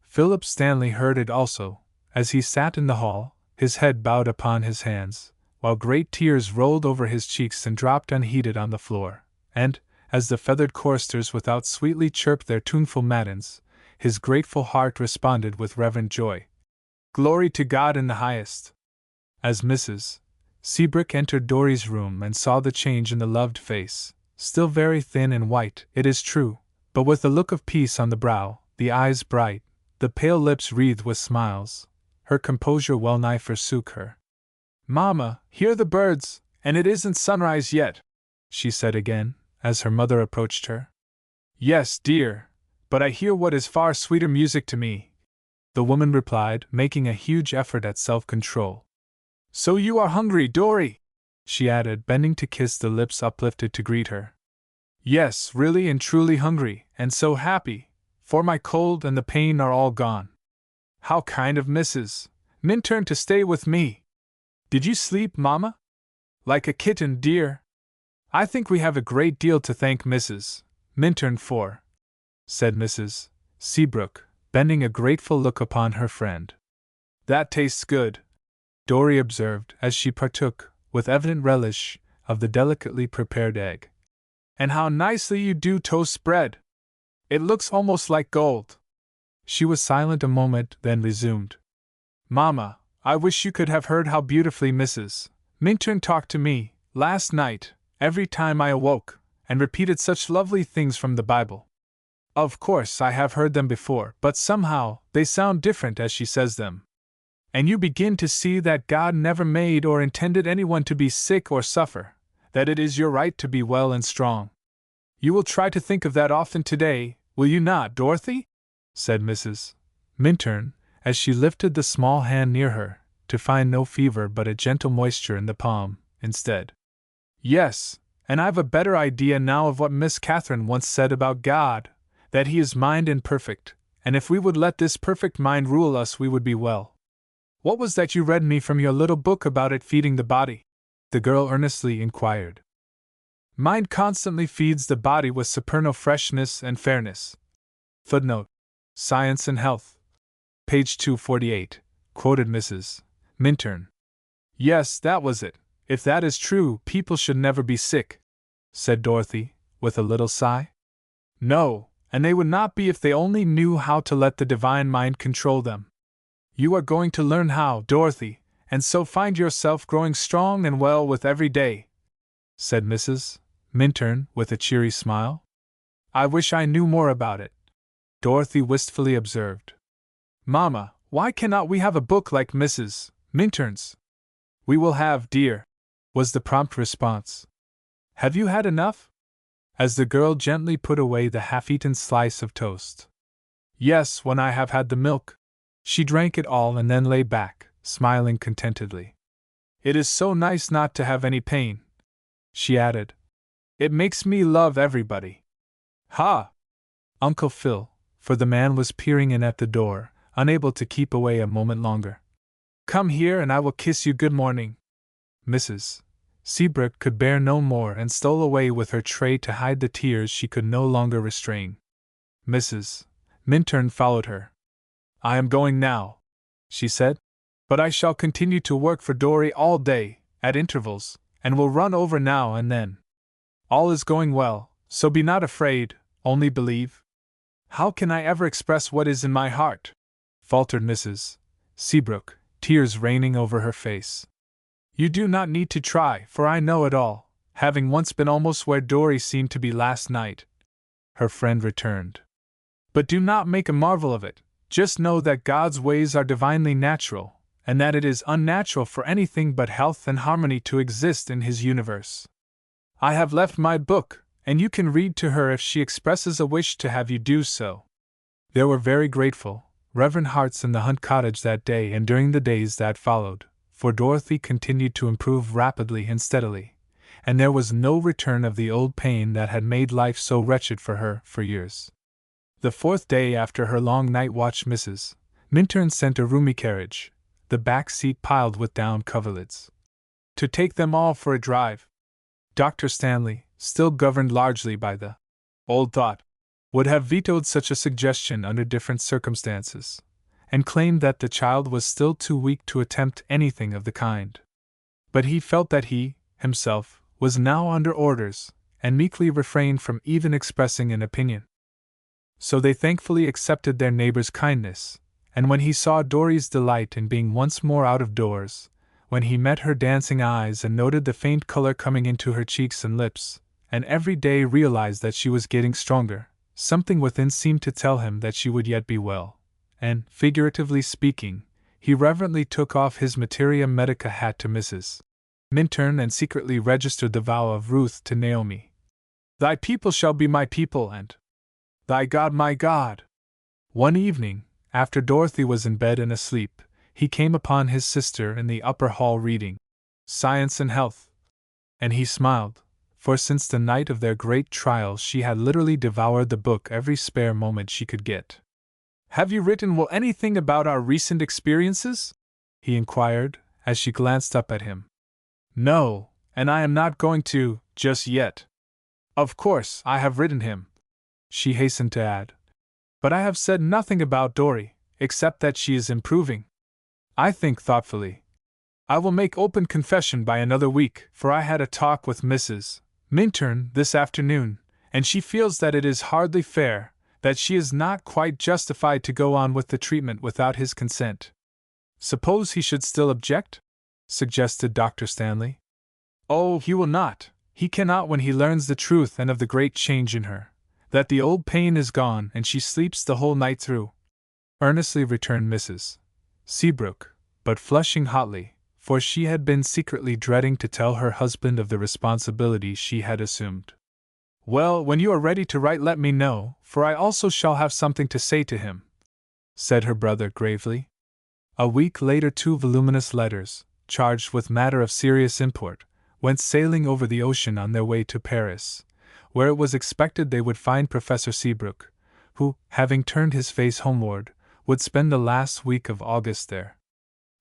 Philip Stanley heard it also, as he sat in the hall, his head bowed upon his hands, while great tears rolled over his cheeks and dropped unheeded on the floor, and, as the feathered choristers without sweetly chirped their tuneful matins, his grateful heart responded with reverent joy. "Glory to God in the highest." As Mrs. Seabrook entered Dorry's room and saw the change in the loved face, still very thin and white, it is true, but with a look of peace on the brow, the eyes bright, the pale lips wreathed with smiles, her composure well nigh forsook her. "Mamma, hear the birds, and it isn't sunrise yet," she said again, as her mother approached her. "Yes, dear, but I hear what is far sweeter music to me," the woman replied, making a huge effort at self-control. "So you are hungry, Dorry?" she added, bending to kiss the lips uplifted to greet her. "Yes, really and truly hungry, and so happy, for my cold and the pain are all gone. How kind of Mrs. Minturn to stay with me! Did you sleep, Mamma? Like a kitten, dear? I think we have a great deal to thank Mrs. Minturn for," said Mrs. Seabrook, bending a grateful look upon her friend. "That tastes good," Dorry observed as she partook, with evident relish, of the delicately prepared egg. "And how nicely you do toast bread! It looks almost like gold." She was silent a moment, then resumed. "Mamma, I wish you could have heard how beautifully Mrs. Minturn talked to me, last night, every time I awoke, and repeated such lovely things from the Bible. Of course I have heard them before, but somehow they sound different as she says them. And you begin to see that God never made or intended anyone to be sick or suffer, that it is your right to be well and strong. You will try to think of that often today, will you not, Dorothy?" said Mrs. Minturn, as she lifted the small hand near her, to find no fever but a gentle moisture in the palm, instead. "Yes, and I've a better idea now of what Miss Katherine once said about God, that He is mind and perfect, and if we would let this perfect mind rule us we would be well. What was that you read me from your little book about it feeding the body?" the girl earnestly inquired. Mind constantly feeds the body with supernal freshness and fairness. Footnote. Science and Health. Page 248, quoted Mrs. Minturn. Yes, that was it. If that is true, people should never be sick, said Dorothy, with a little sigh. No, and they would not be if they only knew how to let the divine mind control them. You are going to learn how, Dorothy, and so find yourself growing strong and well with every day, said Mrs. Minturn with a cheery smile. I wish I knew more about it, Dorothy wistfully observed. Mamma, why cannot we have a book like Mrs. Minturn's? We will have, dear, was the prompt response. Have you had enough? As the girl gently put away the half-eaten slice of toast. Yes, when I have had the milk. She drank it all and then lay back, smiling contentedly. It is so nice not to have any pain, she added. It makes me love everybody. Ha! Uncle Phil, for the man was peering in at the door, unable to keep away a moment longer. Come here and I will kiss you good morning. Mrs. Seabrook could bear no more and stole away with her tray to hide the tears she could no longer restrain. Mrs. Minturn followed her. I am going now, she said, but I shall continue to work for Dorry all day, at intervals, and will run over now and then. All is going well, so be not afraid, only believe. How can I ever express what is in my heart? Faltered Mrs. Seabrook, tears raining over her face. You do not need to try, for I know it all, having once been almost where Dorry seemed to be last night, her friend returned. But do not make a marvel of it, just know that God's ways are divinely natural, and that it is unnatural for anything but health and harmony to exist in His universe. I have left my book, and you can read to her if she expresses a wish to have you do so. There were very grateful, reverent hearts in the Hunt cottage that day and during the days that followed, for Dorothy continued to improve rapidly and steadily, and there was no return of the old pain that had made life so wretched for her for years. The fourth day after her long night watch, Mrs. Minturn sent a roomy carriage, the back seat piled with down coverlids, to take them all for a drive. Dr. Stanley, still governed largely by the old thought, would have vetoed such a suggestion under different circumstances, and claimed that the child was still too weak to attempt anything of the kind. But he felt that he, himself, was now under orders, and meekly refrained from even expressing an opinion. So they thankfully accepted their neighbor's kindness, and when he saw Dorry's delight in being once more out of doors, when he met her dancing eyes and noted the faint color coming into her cheeks and lips, and every day realized that she was getting stronger, something within seemed to tell him that she would yet be well, and, figuratively speaking, he reverently took off his materia medica hat to Mrs. Minturn and secretly registered the vow of Ruth to Naomi. Thy people shall be my people, and thy God my God. One evening, after Dorothy was in bed and asleep, he came upon his sister in the upper hall reading Science and Health. And he smiled, for since the night of their great trial she had literally devoured the book every spare moment she could get. Have you written anything about our recent experiences? He inquired, as she glanced up at him. No, and I am not going to, just yet. Of course, I have written him, she hastened to add. But I have said nothing about Dorry, except that she is improving. I think thoughtfully. I will make open confession by another week, for I had a talk with Mrs. Minturn this afternoon, and she feels that it is hardly fair, that she is not quite justified to go on with the treatment without his consent. Suppose he should still object? Suggested Dr. Stanley. Oh, he will not. He cannot when he learns the truth and of the great change in her, that the old pain is gone and she sleeps the whole night through. Earnestly returned Mrs. Seabrook, but flushing hotly, for she had been secretly dreading to tell her husband of the responsibility she had assumed. Well, when you are ready to write, let me know, for I also shall have something to say to him, said her brother gravely. A week later, 2 voluminous letters, charged with matter of serious import, went sailing over the ocean on their way to Paris, where it was expected they would find Professor Seabrook, who, having turned his face homeward, would spend the last week of August there.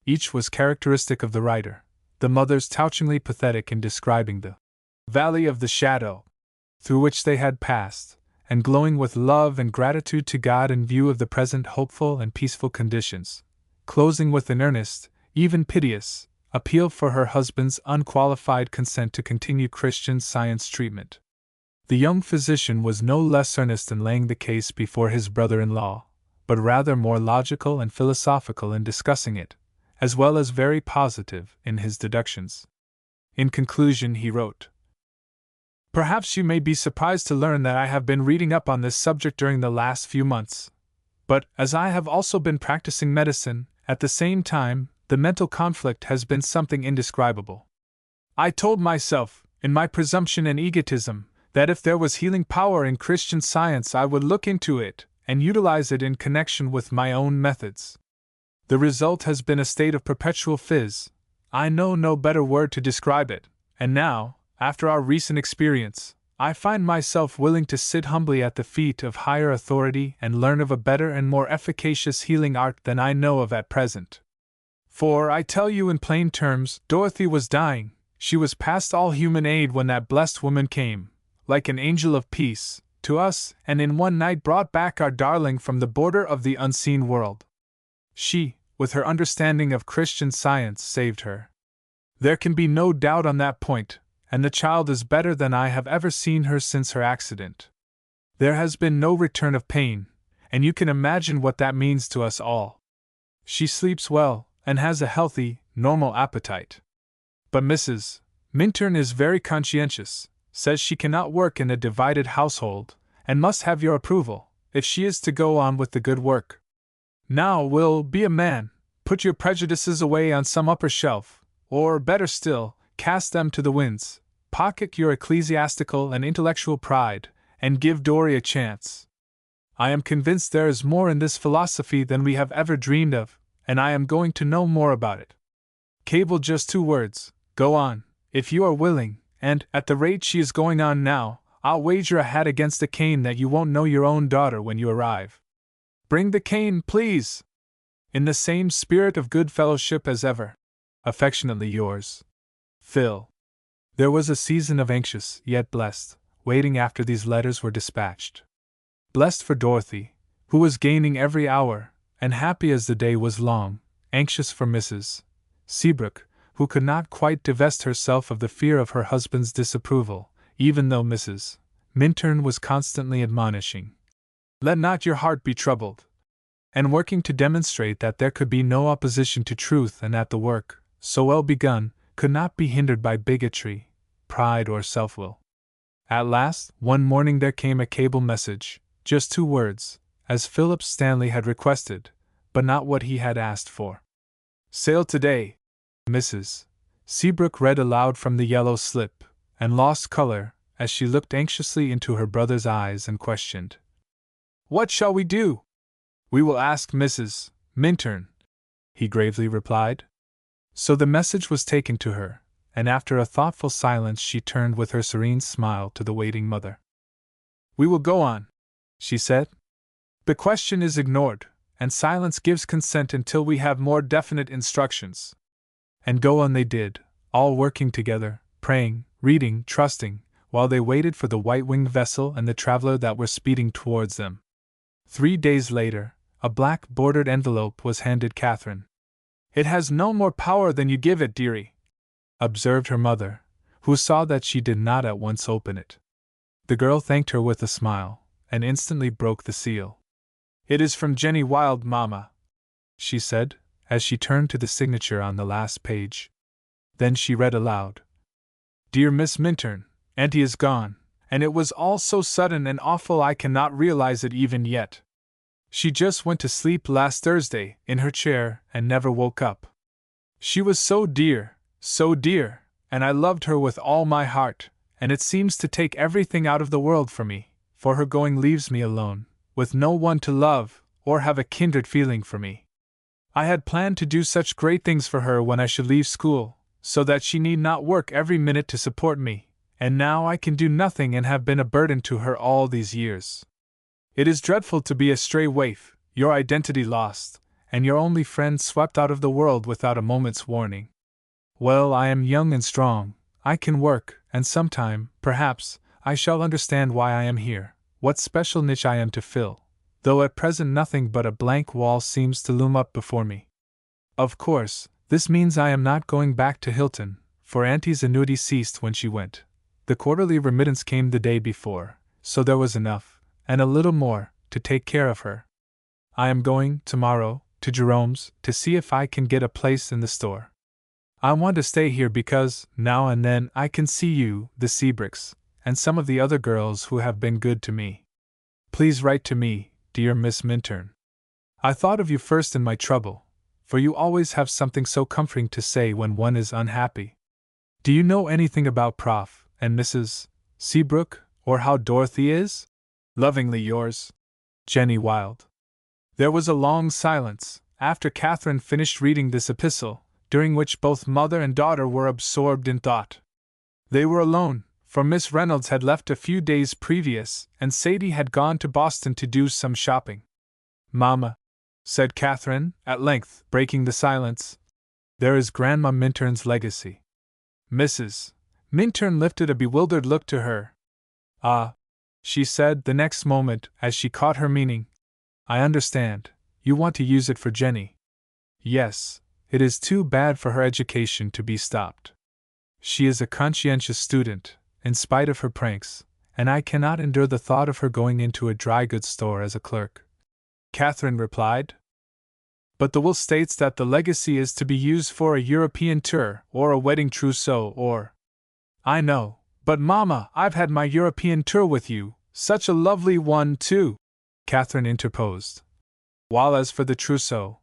Each was characteristic of the writer. the mothers touchingly pathetic in describing the valley of the shadow through which they had passed, and glowing with love and gratitude to God in view of the present hopeful and peaceful conditions, closing with an earnest, even piteous, appeal for her husband's unqualified consent to continue Christian Science treatment. The young physician was no less earnest in laying the case before his brother-in-law, but rather more logical and philosophical in discussing it, as well as very positive in his deductions. In conclusion, he wrote, "Perhaps you may be surprised to learn that I have been reading up on this subject during the last few months. But, as I have also been practicing medicine, at the same time, the mental conflict has been something indescribable. I told myself, in my presumption and egotism, that if there was healing power in Christian Science I would look into it and utilize it in connection with my own methods. The result has been a state of perpetual fizz. I know no better word to describe it, and now, after our recent experience, I find myself willing to sit humbly at the feet of higher authority and learn of a better and more efficacious healing art than I know of at present. For, I tell you in plain terms, Dorothy was dying. She was past all human aid when that blessed woman came, like an angel of peace, to us, and in one night brought back our darling from the border of the unseen world. She, with her understanding of Christian Science, saved her. There can be no doubt on that point, and the child is better than I have ever seen her since her accident. There has been no return of pain, and you can imagine what that means to us all. She sleeps well, and has a healthy, normal appetite. But Mrs. Minturn is very conscientious, says she cannot work in a divided household, and must have your approval, if she is to go on with the good work. Now, Will, be a man, put your prejudices away on some upper shelf, or, better still, cast them to the winds, pocket your ecclesiastical and intellectual pride, and give Dorry a chance. I am convinced there is more in this philosophy than we have ever dreamed of, and I am going to know more about it. Cable just 2 words, go on, if you are willing, and, at the rate she is going on now, I'll wager a hat against a cane that you won't know your own daughter when you arrive. Bring the cane, please! In the same spirit of good fellowship as ever. Affectionately yours, Phil." There was a season of anxious, yet blessed, waiting after these letters were dispatched. Blessed for Dorothy, who was gaining every hour, and happy as the day was long; anxious for Mrs. Seabrook, who could not quite divest herself of the fear of her husband's disapproval, even though Mrs. Minturn was constantly admonishing, "Let not your heart be troubled," and working to demonstrate that there could be no opposition to truth and that the work, so well begun, could not be hindered by bigotry, pride, or self-will. At last, one morning there came a cable message, just 2 words, as Philip Stanley had requested, but not what he had asked for. "Sail today." Mrs. Seabrook read aloud from the yellow slip, and lost color as she looked anxiously into her brother's eyes and questioned, "What shall we do?" "We will ask Mrs. Minturn," he gravely replied. So the message was taken to her, and after a thoughtful silence she turned with her serene smile to the waiting mother. "We will go on," she said. "The question is ignored, and silence gives consent until we have more definite instructions." And go on they did, all working together, praying, reading, trusting, while they waited for the white-winged vessel and the traveler that were speeding towards them. 3 days later, a black-bordered envelope was handed Katherine. "It has no more power than you give it, dearie," observed her mother, who saw that she did not at once open it. The girl thanked her with a smile, and instantly broke the seal. "It is from Jenny Wilde, Mamma," she said, as she turned to the signature on the last page. Then she read aloud, "Dear Miss Minturn, Auntie is gone, and it was all so sudden and awful I cannot realize it even yet. She just went to sleep last Thursday, in her chair, and never woke up. She was so dear, and I loved her with all my heart, and it seems to take everything out of the world for me, for her going leaves me alone, with no one to love, or have a kindred feeling for me. I had planned to do such great things for her when I should leave school, so that she need not work every minute to support me, and now I can do nothing and have been a burden to her all these years. It is dreadful to be a stray waif, your identity lost, and your only friend swept out of the world without a moment's warning. Well, I am young and strong, I can work, and sometime, perhaps, I shall understand why I am here, what special niche I am to fill, though at present nothing but a blank wall seems to loom up before me. Of course, this means I am not going back to Hilton, for Auntie's annuity ceased when she went. The quarterly remittance came the day before, so there was enough, and a little more, to take care of her. I am going, tomorrow, to Jerome's, to see if I can get a place in the store. I want to stay here because, now and then, I can see you, the Seabricks, and some of the other girls who have been good to me. Please write to me, dear Miss Minturn. I thought of you first in my trouble, for you always have something so comforting to say when one is unhappy. Do you know anything about Prof. and Mrs. Seabrook, or how Dorothy is? Lovingly yours, Jenny Wilde. There was a long silence, after Katherine finished reading this epistle, during which both mother and daughter were absorbed in thought. They were alone, for Miss Reynolds had left a few days previous, and Sadie had gone to Boston to do some shopping. Mamma, said Katherine, at length, breaking the silence, there is Grandma Minturn's legacy. Mrs. Minturn lifted a bewildered look to her. Ah, she said the next moment, as she caught her meaning. I understand, you want to use it for Jenny. Yes, it is too bad for her education to be stopped. She is a conscientious student, in spite of her pranks, and I cannot endure the thought of her going into a dry goods store as a clerk. Katherine replied. But the will states that the legacy is to be used for a European tour, or a wedding trousseau, or… I know, but Mamma, I've had my European tour with you, such a lovely one too, Katherine interposed. While as for the trousseau,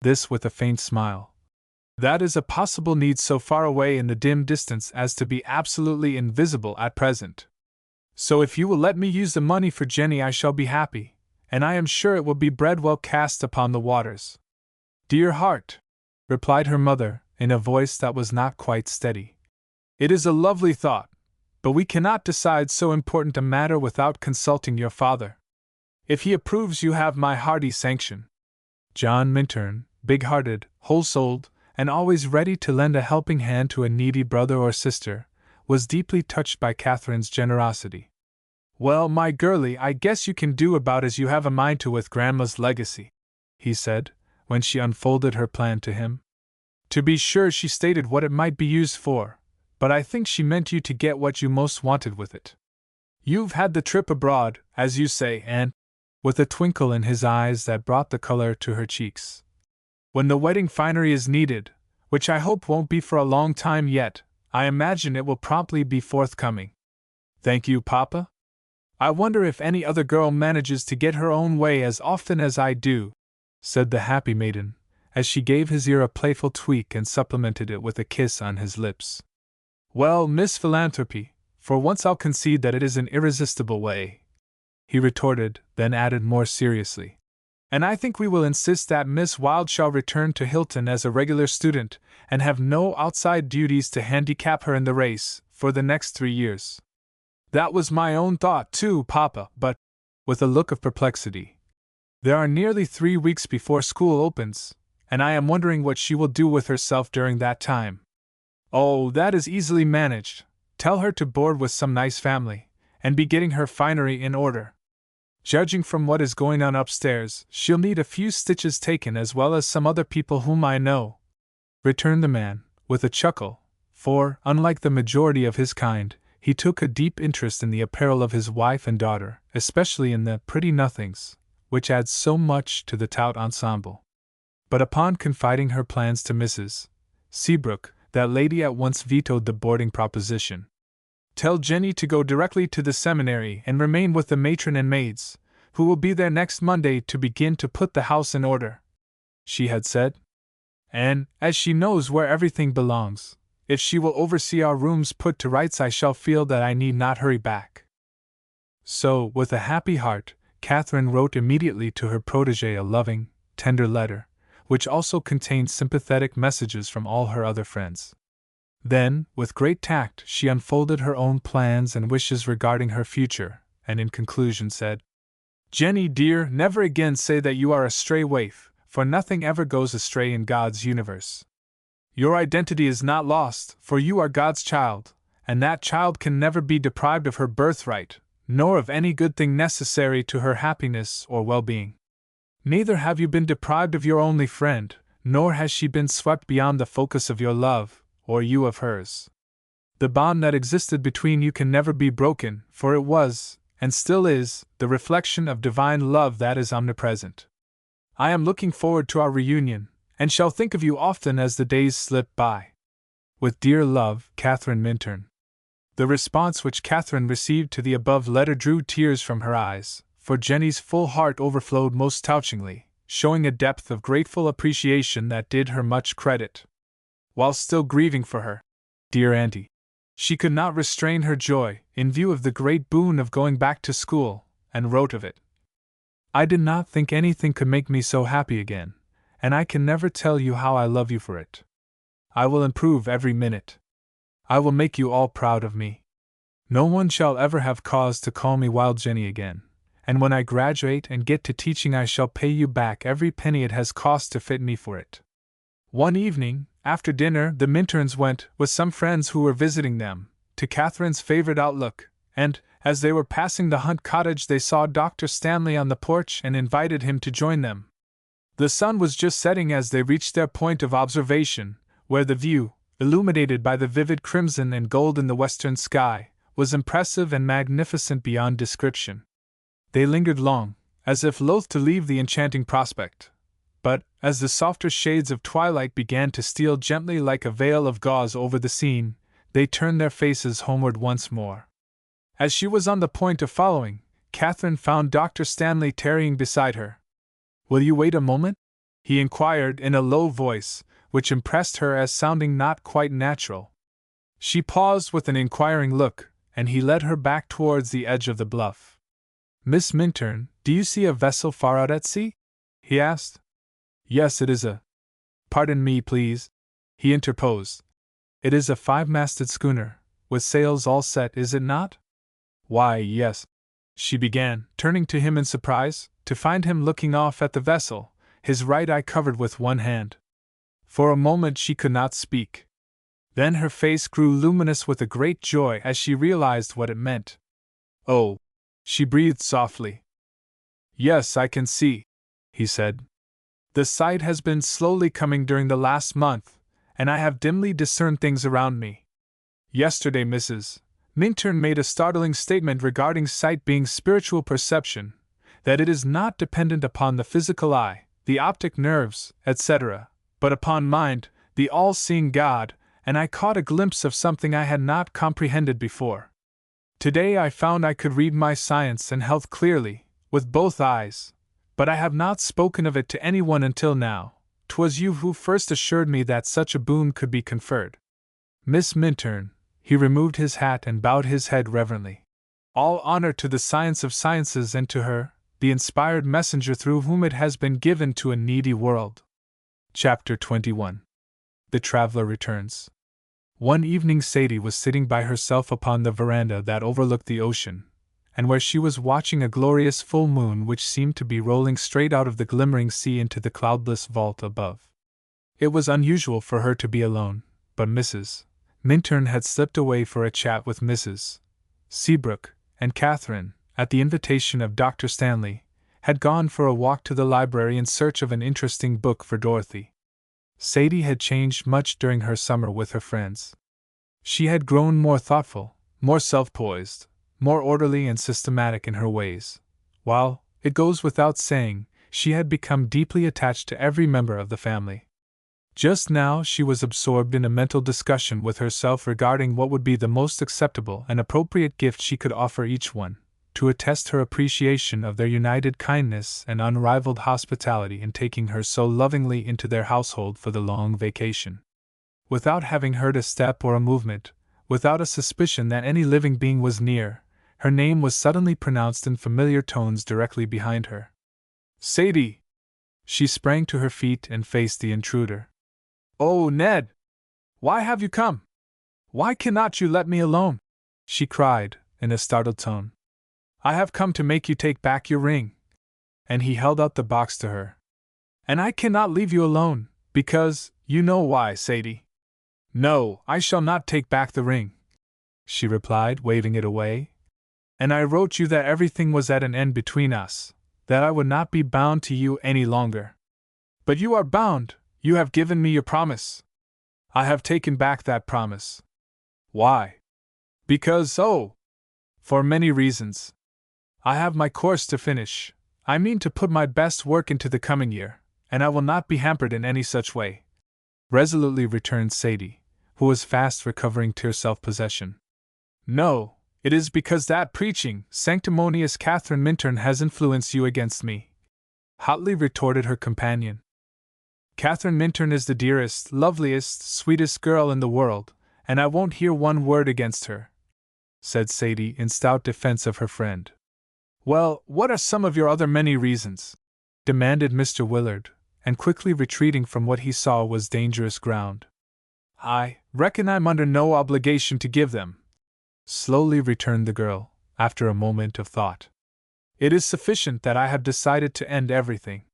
this with a faint smile, that is a possible need so far away in the dim distance as to be absolutely invisible at present. So if you will let me use the money for Jenny I shall be happy, and I am sure it will be bread well cast upon the waters. Dear heart, replied her mother, in a voice that was not quite steady. It is a lovely thought, but we cannot decide so important a matter without consulting your father. If he approves, you have my hearty sanction. John Minturn, big-hearted, whole-souled, and always ready to lend a helping hand to a needy brother or sister, was deeply touched by Katherine's generosity. Well, my girlie, I guess you can do about as you have a mind to with Grandma's legacy, he said, when she unfolded her plan to him. To be sure, she stated what it might be used for, but I think she meant you to get what you most wanted with it. You've had the trip abroad, as you say, and, with a twinkle in his eyes that brought the color to her cheeks, when the wedding finery is needed, which I hope won't be for a long time yet, I imagine it will promptly be forthcoming. Thank you, Papa. I wonder if any other girl manages to get her own way as often as I do, said the happy maiden, as she gave his ear a playful tweak and supplemented it with a kiss on his lips. Well, Miss Philanthropy, for once I'll concede that it is an irresistible way, he retorted, then added more seriously. And I think we will insist that Miss Wilde shall return to Hilton as a regular student, and have no outside duties to handicap her in the race, for the next 3 years. That was my own thought too, Papa, but, with a look of perplexity, there are nearly 3 weeks before school opens, and I am wondering what she will do with herself during that time. Oh, that is easily managed. Tell her to board with some nice family, and be getting her finery in order. Judging from what is going on upstairs, she'll need a few stitches taken as well as some other people whom I know, returned the man, with a chuckle, for, unlike the majority of his kind, he took a deep interest in the apparel of his wife and daughter, especially in the pretty nothings, which adds so much to the tout ensemble. But upon confiding her plans to Mrs. Seabrook, that lady at once vetoed the boarding proposition. Tell Jenny to go directly to the seminary and remain with the matron and maids, who will be there next Monday to begin to put the house in order, she had said. And, as she knows where everything belongs, if she will oversee our rooms put to rights, I shall feel that I need not hurry back. So, with a happy heart, Katherine wrote immediately to her protégée a loving, tender letter, which also contained sympathetic messages from all her other friends. Then, with great tact, she unfolded her own plans and wishes regarding her future, and in conclusion said, Jenny dear, never again say that you are a stray waif, for nothing ever goes astray in God's universe. Your identity is not lost, for you are God's child, and that child can never be deprived of her birthright, nor of any good thing necessary to her happiness or well-being. Neither have you been deprived of your only friend, nor has she been swept beyond the focus of your love, or you of hers. The bond that existed between you can never be broken, for it was, and still is, the reflection of divine love that is omnipresent. I am looking forward to our reunion, and shall think of you often as the days slip by. With dear love, Katherine Minturn. The response which Katherine received to the above letter drew tears from her eyes, for Jenny's full heart overflowed most touchingly, showing a depth of grateful appreciation that did her much credit. While still grieving for her dear auntie, she could not restrain her joy in view of the great boon of going back to school, and wrote of it. I did not think anything could make me so happy again, and I can never tell you how I love you for it. I will improve every minute. I will make you all proud of me. No one shall ever have cause to call me Wild Jenny again, and when I graduate and get to teaching I shall pay you back every penny it has cost to fit me for it. One evening, after dinner, the Minturns went, with some friends who were visiting them, to Katherine's favorite outlook, and, as they were passing the Hunt cottage, they saw Dr. Stanley on the porch and invited him to join them. The sun was just setting as they reached their point of observation, where the view, illuminated by the vivid crimson and gold in the western sky, was impressive and magnificent beyond description. They lingered long, as if loath to leave the enchanting prospect. But, as the softer shades of twilight began to steal gently like a veil of gauze over the scene, they turned their faces homeward once more. As she was on the point of following, Katherine found Dr. Stanley tarrying beside her. "Will you wait a moment?" he inquired in a low voice, which impressed her as sounding not quite natural. She paused with an inquiring look, and he led her back towards the edge of the bluff. "Miss Minturn, do you see a vessel far out at sea?" he asked. "Yes, it is a—" "Pardon me, please," he interposed. "It is a 5-masted schooner, with sails all set, is it not?" "Why, yes," she began, turning to him in surprise, to find him looking off at the vessel, his right eye covered with one hand. For a moment she could not speak. Then her face grew luminous with a great joy as she realized what it meant. "Oh," she breathed softly. "Yes, I can see," he said. "The sight has been slowly coming during the last month, and I have dimly discerned things around me. Yesterday Mrs. Minturn made a startling statement regarding sight being spiritual perception, that it is not dependent upon the physical eye, the optic nerves, etc., but upon mind, the all-seeing God, and I caught a glimpse of something I had not comprehended before. Today I found I could read my science and health clearly, with both eyes, but I have not spoken of it to anyone until now. 'Twas you who first assured me that such a boon could be conferred. Miss Minturn," he removed his hat and bowed his head reverently. "All honor to the science of sciences and to her, the inspired messenger through whom it has been given to a needy world." Chapter 21. The Traveler Returns. One evening Sadie was sitting by herself upon the veranda that overlooked the ocean, and where she was watching a glorious full moon which seemed to be rolling straight out of the glimmering sea into the cloudless vault above. It was unusual for her to be alone, but Mrs. Minturn had slipped away for a chat with Mrs. Seabrook, and Katherine, at the invitation of Dr. Stanley, had gone for a walk to the library in search of an interesting book for Dorothy. Sadie had changed much during her summer with her friends. She had grown more thoughtful, more self-poised, more orderly and systematic in her ways, while, it goes without saying, she had become deeply attached to every member of the family. Just now she was absorbed in a mental discussion with herself regarding what would be the most acceptable and appropriate gift she could offer each one, to attest her appreciation of their united kindness and unrivaled hospitality in taking her so lovingly into their household for the long vacation. Without having heard a step or a movement, without a suspicion that any living being was near, her name was suddenly pronounced in familiar tones directly behind her. "Sadie!" She sprang to her feet and faced the intruder. "Oh, Ned! Why have you come? Why cannot you let me alone?" she cried, in a startled tone. "I have come to make you take back your ring." And he held out the box to her. "And I cannot leave you alone," Because, you know why, Sadie. No, I shall not take back the ring, she replied, waving it away. And I wrote you that everything was at an end between us, that I would not be bound to you any longer. But you are bound, you have given me your promise. I have taken back that promise. Why? Because, for many reasons. I have my course to finish. I mean to put my best work into the coming year, and I will not be hampered in any such way, resolutely returned Sadie, who was fast recovering to her self-possession. No, it is because that preaching, sanctimonious Katherine Minturn has influenced you against me, hotly retorted her companion. Katherine Minturn is the dearest, loveliest, sweetest girl in the world, and I won't hear one word against her, said Sadie in stout defense of her friend. Well, what are some of your other many reasons? Demanded Mr. Willard, and quickly retreating from what he saw was dangerous ground. I reckon I'm under no obligation to give them, slowly returned the girl, after a moment of thought. It is sufficient that I have decided to end everything.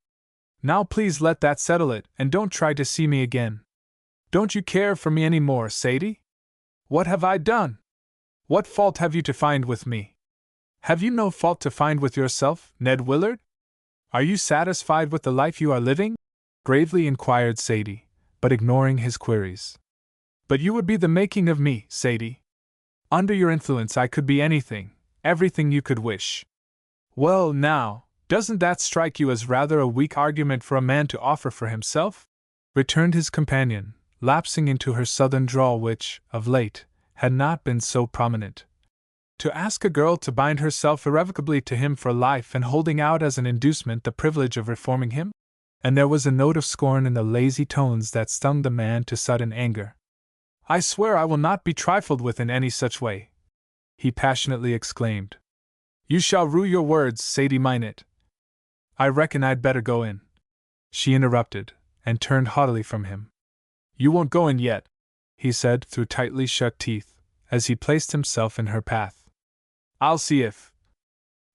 Now please let that settle it, and don't try to see me again. Don't you care for me any more, Sadie? What have I done? What fault have you to find with me? Have you no fault to find with yourself, Ned Willard? Are you satisfied with the life you are living? Gravely inquired Sadie, but ignoring his queries. But you would be the making of me, Sadie. Under your influence I could be anything, everything you could wish. Well, now, doesn't that strike you as rather a weak argument for a man to offer for himself? Returned his companion, lapsing into her southern drawl which, of late, had not been so prominent. To ask a girl to bind herself irrevocably to him for life and holding out as an inducement the privilege of reforming him? And there was a note of scorn in the lazy tones that stung the man to sudden anger. I swear I will not be trifled with in any such way, he passionately exclaimed. You shall rue your words, Sadie Minot. I reckon I'd better go in, she interrupted, and turned haughtily from him. You won't go in yet, he said through tightly shut teeth, as he placed himself in her path. I'll see if.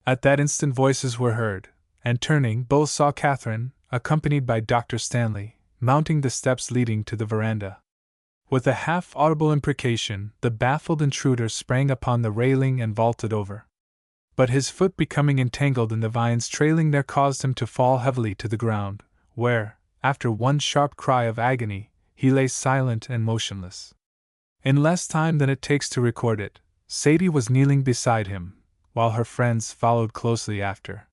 At that instant voices were heard, and turning, both saw Katherine, accompanied by Dr. Stanley, mounting the steps leading to the veranda. With a half-audible imprecation, the baffled intruder sprang upon the railing and vaulted over. But his foot becoming entangled in the vines trailing there caused him to fall heavily to the ground, where, after one sharp cry of agony, he lay silent and motionless. In less time than it takes to record it, Sadie was kneeling beside him, while her friends followed closely after.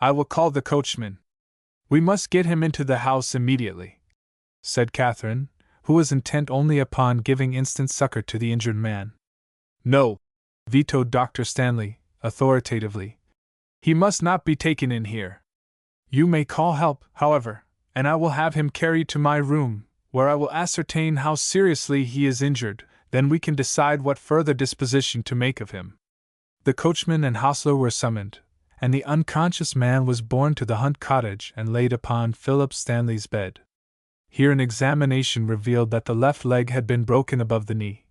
I will call the coachman. We must get him into the house immediately, said Katherine, who was intent only upon giving instant succor to the injured man. No, vetoed Dr. Stanley, authoritatively. He must not be taken in here. You may call help, however, and I will have him carried to my room, where I will ascertain how seriously he is injured. Then we can decide what further disposition to make of him. The coachman and hostler were summoned, and the unconscious man was borne to the Hunt cottage and laid upon Philip Stanley's bed. Here an examination revealed that the left leg had been broken above the knee,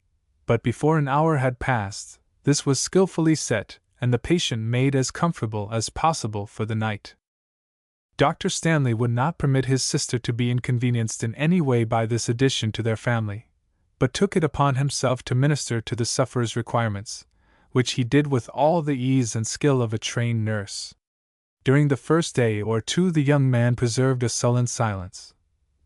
but before an hour had passed, this was skillfully set, and the patient made as comfortable as possible for the night. Dr. Stanley would not permit his sister to be inconvenienced in any way by this addition to their family, but took it upon himself to minister to the sufferer's requirements, which he did with all the ease and skill of a trained nurse. During the first day or two the young man preserved a sullen silence,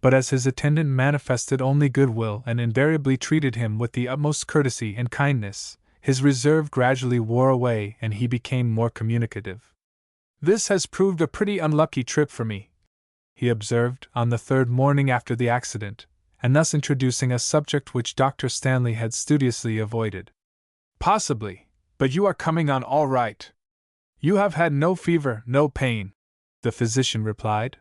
but as his attendant manifested only goodwill and invariably treated him with the utmost courtesy and kindness, his reserve gradually wore away and he became more communicative. This has proved a pretty unlucky trip for me, he observed on the third morning after the accident, and thus introducing a subject which Dr. Stanley had studiously avoided. Possibly, but you are coming on all right. You have had no fever, no pain, the physician replied.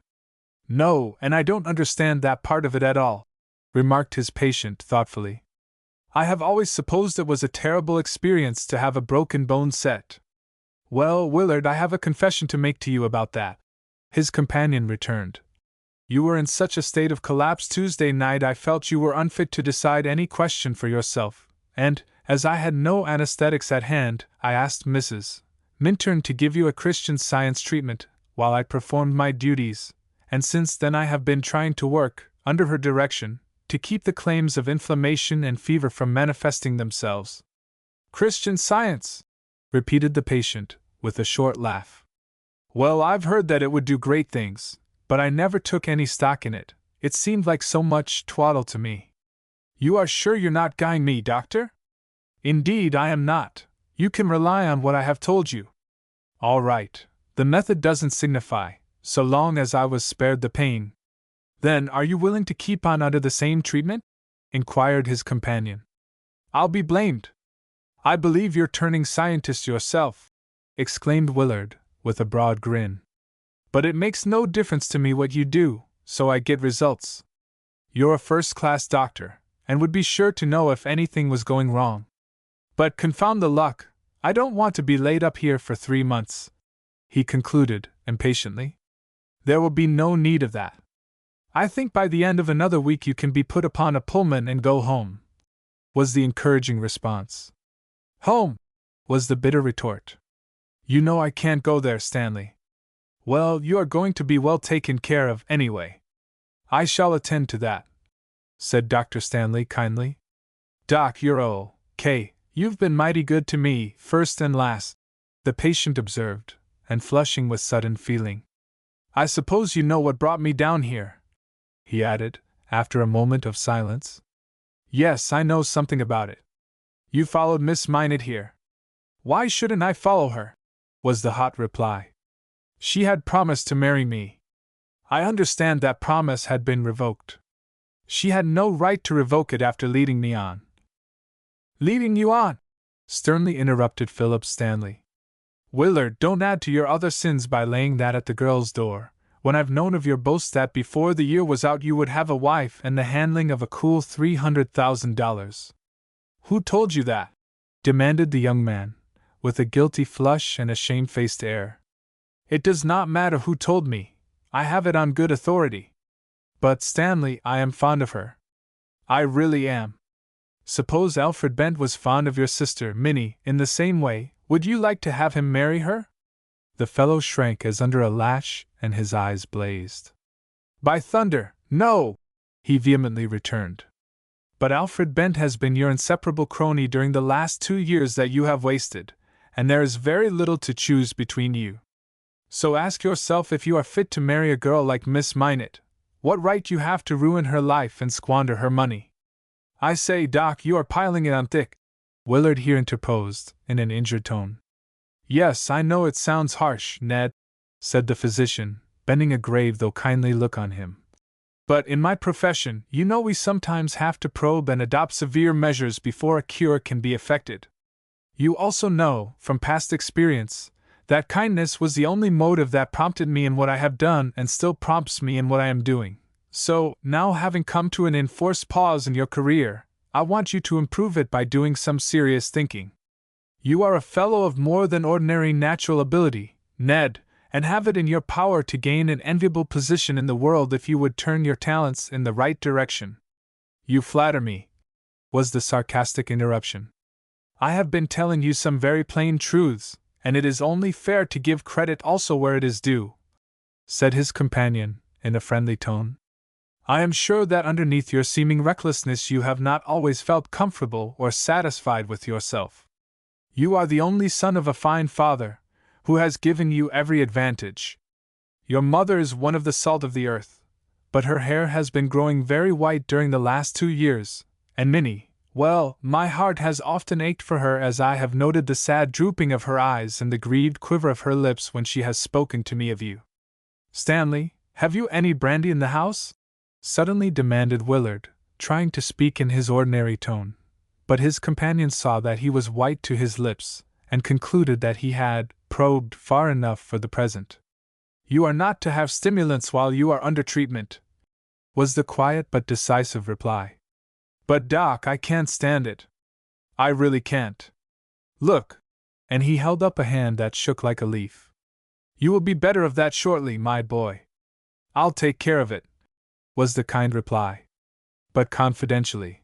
No, and I don't understand that part of it at all, remarked his patient thoughtfully. I have always supposed it was a terrible experience to have a broken bone set. Well, Willard, I have a confession to make to you about that, his companion returned. You were in such a state of collapse Tuesday night I felt you were unfit to decide any question for yourself, and, as I had no anesthetics at hand, I asked Mrs. Minturn to give you a Christian Science treatment, while I performed my duties, and since then I have been trying to work, under her direction, to keep the claims of inflammation and fever from manifesting themselves. Christian Science, repeated the patient, with a short laugh. Well, I've heard that it would do great things, but I never took any stock in it. It seemed like so much twaddle to me. You are sure you're not guying me, doctor? Indeed, I am not. You can rely on what I have told you. All right, the method doesn't signify, so long as I was spared the pain. Then, are you willing to keep on under the same treatment? Inquired his companion. I'll be blamed. I believe you're turning scientist yourself, exclaimed Willard, with a broad grin. But it makes no difference to me what you do, so I get results. You're a first-class doctor, and would be sure to know if anything was going wrong. But confound the luck, I don't want to be laid up here for 3 months, he concluded, impatiently. There will be no need of that. I think by the end of another week you can be put upon a Pullman and go home, was the encouraging response. Home, was the bitter retort. You know I can't go there, Stanley. Well, you are going to be well taken care of, anyway. I shall attend to that, said Dr. Stanley kindly. Doc, you're O.K. You've been mighty good to me, first and last, the patient observed, and flushing with sudden feeling. I suppose you know what brought me down here, he added, after a moment of silence. Yes, I know something about it. You followed Miss Minot here. Why shouldn't I follow her? Was the hot reply. She had promised to marry me. I understand that promise had been revoked. She had no right to revoke it after leading me on. Leading you on? Sternly interrupted Philip Stanley. Willard, don't add to your other sins by laying that at the girl's door, when I've known of your boast that before the year was out you would have a wife and the handling of a cool $300,000. Who told you that? Demanded the young man, with a guilty flush and a shamefaced air. It does not matter who told me. I have it on good authority. But, Stanley, I am fond of her. I really am. Suppose Alfred Bent was fond of your sister, Minnie, in the same way, would you like to have him marry her? The fellow shrank as under a lash, and his eyes blazed. By thunder, no! He vehemently returned. But Alfred Bent has been your inseparable crony during the last 2 years that you have wasted, and there is very little to choose between you. So ask yourself if you are fit to marry a girl like Miss Minot, what right you have to ruin her life and squander her money. I say, Doc, you are piling it on thick, Willard here interposed, in an injured tone. Yes, I know it sounds harsh, Ned, said the physician, bending a grave though kindly look on him. But in my profession, you know we sometimes have to probe and adopt severe measures before a cure can be effected. You also know, from past experience, that kindness was the only motive that prompted me in what I have done and still prompts me in what I am doing. So, now having come to an enforced pause in your career, I want you to improve it by doing some serious thinking. You are a fellow of more than ordinary natural ability, Ned, and have it in your power to gain an enviable position in the world if you would turn your talents in the right direction. You flatter me, was the sarcastic interruption. I have been telling you some very plain truths, and it is only fair to give credit also where it is due, said his companion, in a friendly tone. I am sure that underneath your seeming recklessness you have not always felt comfortable or satisfied with yourself. You are the only son of a fine father, who has given you every advantage. Your mother is one of the salt of the earth, but her hair has been growing very white during the last 2 years, and Minnie, well, my heart has often ached for her as I have noted the sad drooping of her eyes and the grieved quiver of her lips when she has spoken to me of you. Stanley, have you any brandy in the house? Suddenly demanded Willard, trying to speak in his ordinary tone, but his companion saw that he was white to his lips, and concluded that he had probed far enough for the present. You are not to have stimulants while you are under treatment, was the quiet but decisive reply. But Doc, I can't stand it. I really can't. Look, and he held up a hand that shook like a leaf. You will be better of that shortly, my boy. I'll take care of it, was the kind reply. But confidentially,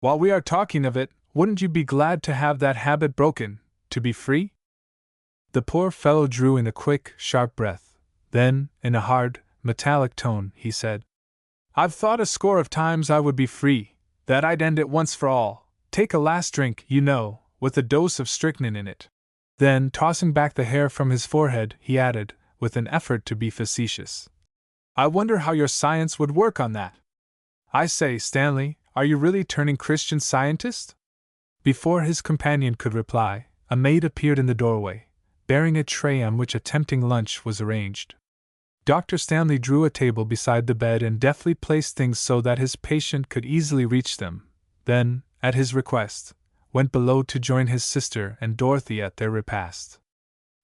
while we are talking of it, wouldn't you be glad to have that habit broken, to be free? The poor fellow drew in a quick, sharp breath. Then, in a hard, metallic tone, he said, I've thought a score of times I would be free, that I'd end it once for all, take a last drink, you know, with a dose of strychnine in it. Then, tossing back the hair from his forehead, he added, with an effort to be facetious, I wonder how your science would work on that. I say, Stanley, are you really turning Christian Scientist? Before his companion could reply, a maid appeared in the doorway, bearing a tray on which a tempting lunch was arranged. Dr. Stanley drew a table beside the bed and deftly placed things so that his patient could easily reach them, then, at his request, went below to join his sister and Dorothy at their repast.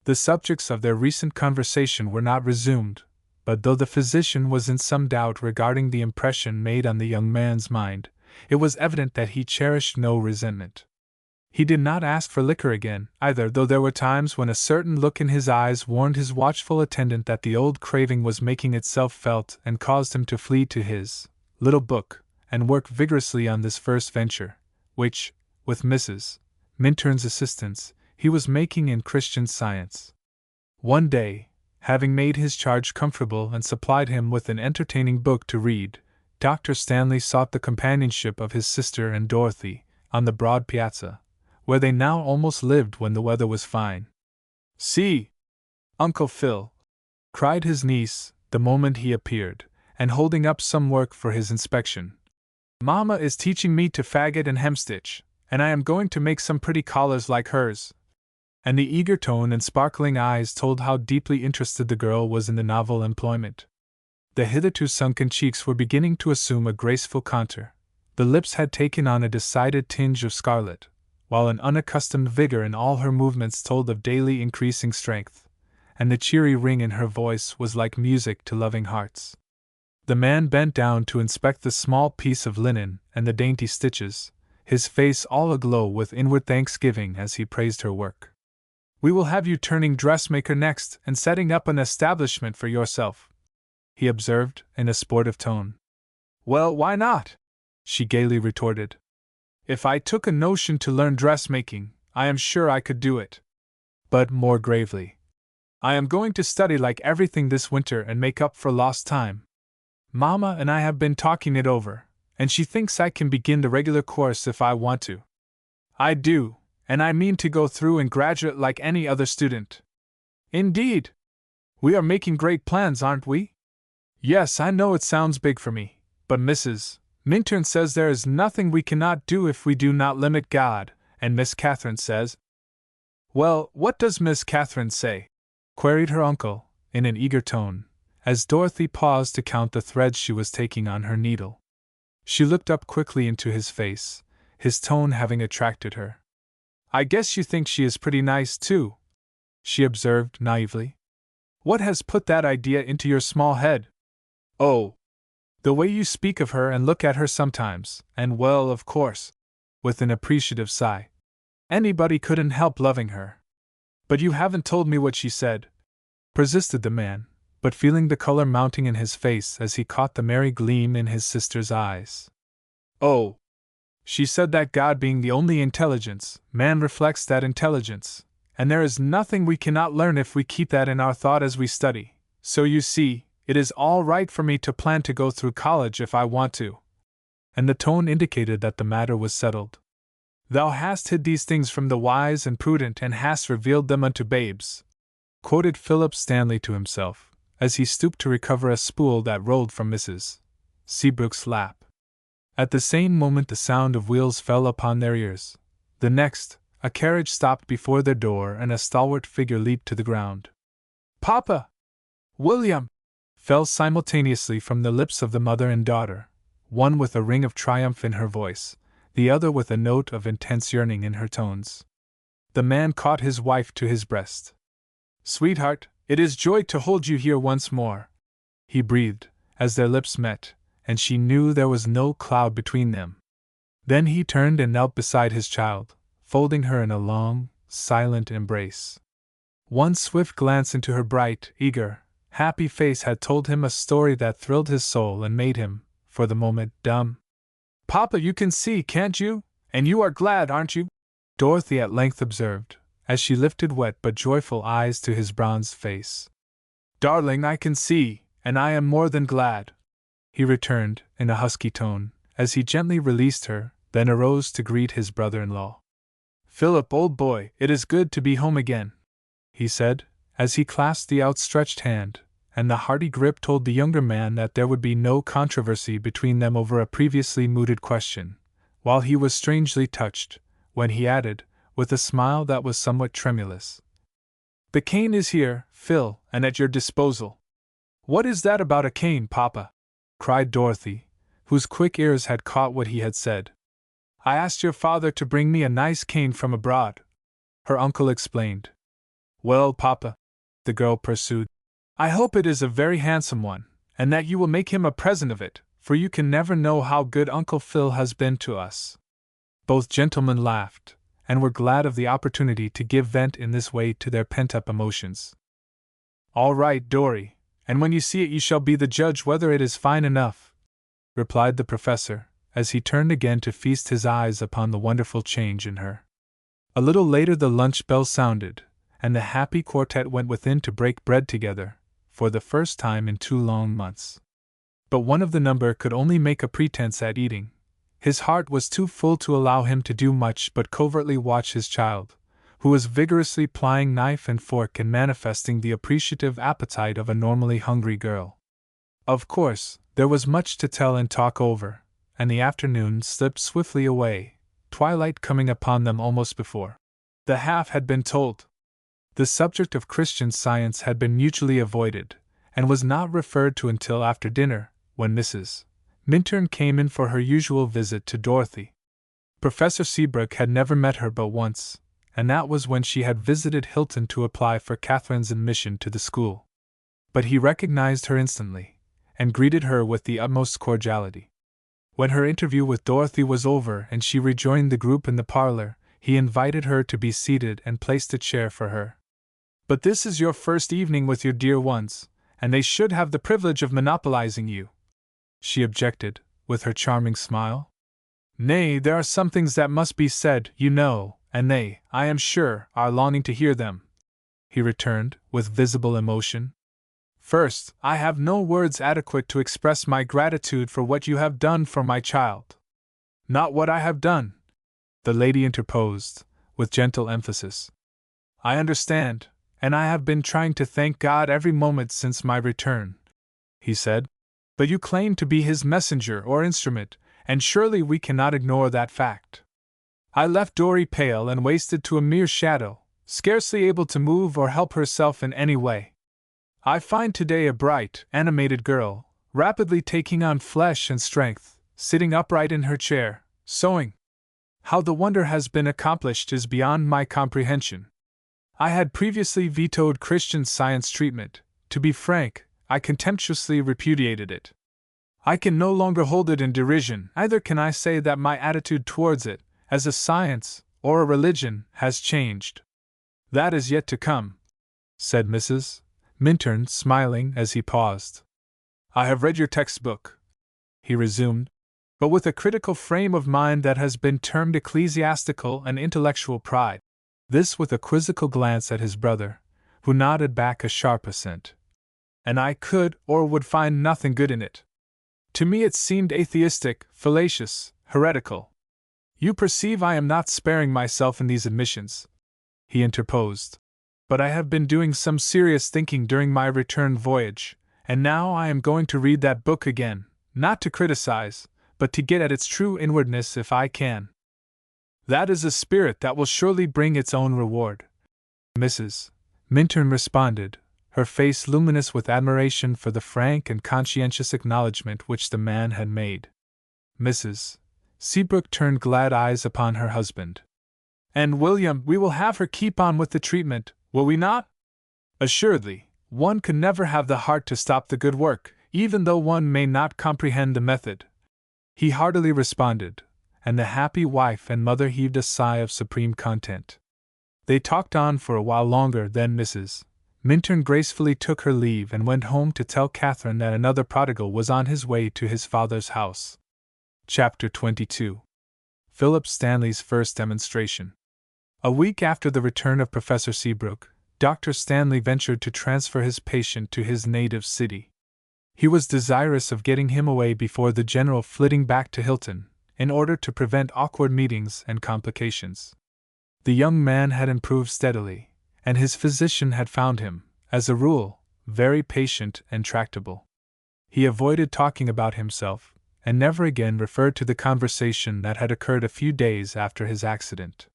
The subjects of their recent conversation were not resumed, but though the physician was in some doubt regarding the impression made on the young man's mind, it was evident that he cherished no resentment. He did not ask for liquor again, either, though there were times when a certain look in his eyes warned his watchful attendant that the old craving was making itself felt and caused him to flee to his little book and work vigorously on this first venture, which, with Mrs. Minturn's assistance, he was making in Christian Science. One day, having made his charge comfortable and supplied him with an entertaining book to read, Dr. Stanley sought the companionship of his sister and Dorothy on the broad piazza, where they now almost lived when the weather was fine. See, Uncle Phil, cried his niece, the moment he appeared, and holding up some work for his inspection. Mamma is teaching me to faggot and hemstitch, and I am going to make some pretty collars like hers. And the eager tone and sparkling eyes told how deeply interested the girl was in the novel employment. The hitherto sunken cheeks were beginning to assume a graceful contour, the lips had taken on a decided tinge of scarlet, while an unaccustomed vigor in all her movements told of daily increasing strength, and the cheery ring in her voice was like music to loving hearts. The man bent down to inspect the small piece of linen and the dainty stitches, his face all aglow with inward thanksgiving as he praised her work. We will have you turning dressmaker next and setting up an establishment for yourself, he observed in a sportive tone. Well, why not? She gaily retorted. If I took a notion to learn dressmaking, I am sure I could do it. But more gravely, I am going to study like everything this winter and make up for lost time. Mamma and I have been talking it over, and she thinks I can begin the regular course if I want to. I do, and I mean to go through and graduate like any other student. Indeed! We are making great plans, aren't we? Yes, I know it sounds big for me, but Mrs. Minturn says there is nothing we cannot do if we do not limit God, and Miss Katherine says. Well, what does Miss Katherine say? Queried her uncle, in an eager tone, as Dorothy paused to count the threads she was taking on her needle. She looked up quickly into his face, his tone having attracted her. I guess you think she is pretty nice, too, she observed naively. What has put that idea into your small head? Oh, the way you speak of her and look at her sometimes, and well, of course, with an appreciative sigh, anybody couldn't help loving her. But you haven't told me what she said, persisted the man, but feeling the color mounting in his face as he caught the merry gleam in his sister's eyes. Oh, she said that God being the only intelligence, man reflects that intelligence, and there is nothing we cannot learn if we keep that in our thought as we study, so you see, it is all right for me to plan to go through college if I want to. And the tone indicated that the matter was settled. Thou hast hid these things from the wise and prudent and hast revealed them unto babes, quoted Philip Stanley to himself, as he stooped to recover a spool that rolled from Mrs. Seabrook's lap. At the same moment the sound of wheels fell upon their ears. The next, a carriage stopped before their door and a stalwart figure leaped to the ground. Papa! William! Fell simultaneously from the lips of the mother and daughter, one with a ring of triumph in her voice, the other with a note of intense yearning in her tones. The man caught his wife to his breast. Sweetheart, it is joy to hold you here once more, he breathed, as their lips met, and she knew there was no cloud between them. Then he turned and knelt beside his child, folding her in a long, silent embrace. One swift glance into her bright, eager, happy face had told him a story that thrilled his soul and made him, for the moment, dumb. Papa, you can see, can't you? And you are glad, aren't you? Dorothy at length observed, as she lifted wet but joyful eyes to his bronzed face. Darling, I can see, and I am more than glad. he returned, in a husky tone, as he gently released her, then arose to greet his brother-in-law. "Philip, old boy, it is good to be home again," he said, as he clasped the outstretched hand, and the hearty grip told the younger man that there would be no controversy between them over a previously mooted question, while he was strangely touched, when he added, with a smile that was somewhat tremulous, "The cane is here, Phil, and at your disposal." "What is that about a cane, Papa?" cried Dorothy, whose quick ears had caught what he had said. "I asked your father to bring me a nice cane from abroad," her uncle explained. "Well, Papa," the girl pursued, "I hope it is a very handsome one, and that you will make him a present of it, for you can never know how good Uncle Phil has been to us." Both gentlemen laughed, and were glad of the opportunity to give vent in this way to their pent-up emotions. "All right, Dorry, and when you see it you shall be the judge whether it is fine enough," replied the professor, as he turned again to feast his eyes upon the wonderful change in her. A little later the lunch bell sounded, and the happy quartet went within to break bread together, for the first time in 2 long months. But one of the number could only make a pretense at eating. His heart was too full to allow him to do much but covertly watch his child, who was vigorously plying knife and fork and manifesting the appreciative appetite of a normally hungry girl. Of course, there was much to tell and talk over, and the afternoon slipped swiftly away, twilight coming upon them almost before the half had been told. The subject of Christian Science had been mutually avoided, and was not referred to until after dinner, when Mrs. Minturn came in for her usual visit to Dorothy. Professor Seabrook had never met her but once, and that was when she had visited Hilton to apply for Katherine's admission to the school. But he recognized her instantly, and greeted her with the utmost cordiality. When her interview with Dorothy was over and she rejoined the group in the parlor, he invited her to be seated and placed a chair for her. "But this is your first evening with your dear ones, and they should have the privilege of monopolizing you," she objected, with her charming smile. "Nay, there are some things that must be said, you know, and they, I am sure, are longing to hear them," he returned, with visible emotion. "First, I have no words adequate to express my gratitude for what you have done for my child." "Not what I have done," the lady interposed, with gentle emphasis. "I understand, and I have been trying to thank God every moment since my return," he said. "But you claim to be His messenger or instrument, and surely we cannot ignore that fact. I left Dorry pale and wasted to a mere shadow, scarcely able to move or help herself in any way. I find today a bright, animated girl, rapidly taking on flesh and strength, sitting upright in her chair, sewing. How the wonder has been accomplished is beyond my comprehension. I had previously vetoed Christian Science treatment. To be frank, I contemptuously repudiated it. I can no longer hold it in derision, either can I say that my attitude towards it, as a science, or a religion, has changed. That is yet to come," said Mrs. Minturn, smiling as he paused. "I have read your textbook," he resumed, "but with a critical frame of mind that has been termed ecclesiastical and intellectual pride." This with a quizzical glance at his brother, who nodded back a sharp assent. "And I could or would find nothing good in it. To me it seemed atheistic, fallacious, heretical." "You perceive I am not sparing myself in these admissions," he interposed. "But I have been doing some serious thinking during my return voyage, and now I am going to read that book again, not to criticize, but to get at its true inwardness if I can. That is a spirit that will surely bring its own reward," Mrs. Minturn responded, her face luminous with admiration for the frank and conscientious acknowledgment which the man had made. Mrs. Seabrook turned glad eyes upon her husband. "And William, we will have her keep on with the treatment, will we not?" "Assuredly, one could never have the heart to stop the good work, even though one may not comprehend the method," he heartily responded, and the happy wife and mother heaved a sigh of supreme content. They talked on for a while longer, then Mrs. Minturn gracefully took her leave and went home to tell Katherine that another prodigal was on his way to his father's house. Chapter 22. Philip Stanley's first demonstration. A week after the return of Professor Seabrook, Dr. Stanley ventured to transfer his patient to his native city. He was desirous of getting him away before the general flitting back to Hilton, in order to prevent awkward meetings and complications. The young man had improved steadily, and his physician had found him, as a rule, very patient and tractable. He avoided talking about himself, and never again referred to the conversation that had occurred a few days after his accident.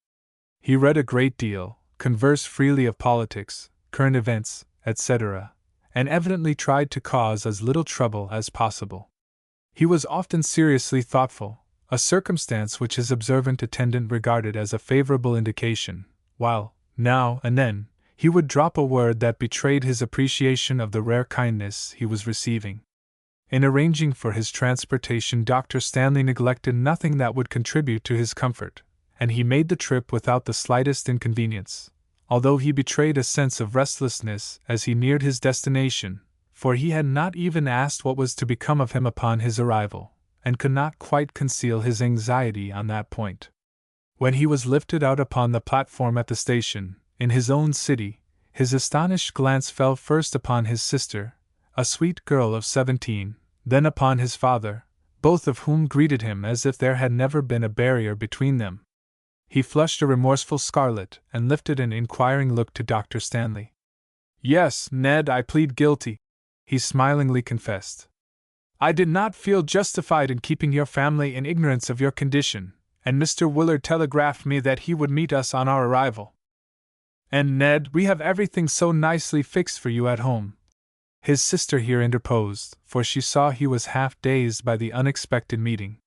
He read a great deal, conversed freely of politics, current events, etc., and evidently tried to cause as little trouble as possible. He was often seriously thoughtful, a circumstance which his observant attendant regarded as a favorable indication, while, now and then, he would drop a word that betrayed his appreciation of the rare kindness he was receiving. In arranging for his transportation, Dr. Stanley neglected nothing that would contribute to his comfort, and he made the trip without the slightest inconvenience, although he betrayed a sense of restlessness as he neared his destination, for he had not even asked what was to become of him upon his arrival, and could not quite conceal his anxiety on that point. When he was lifted out upon the platform at the station, in his own city, his astonished glance fell first upon his sister, a sweet girl of 17, then upon his father, both of whom greeted him as if there had never been a barrier between them. He flushed a remorseful scarlet and lifted an inquiring look to Dr. Stanley. "Yes, Ned, I plead guilty," he smilingly confessed. "I did not feel justified in keeping your family in ignorance of your condition, and Mr. Willard telegraphed me that he would meet us on our arrival. And Ned, we have everything so nicely fixed for you at home." His sister here interposed, for she saw he was half dazed by the unexpected meeting.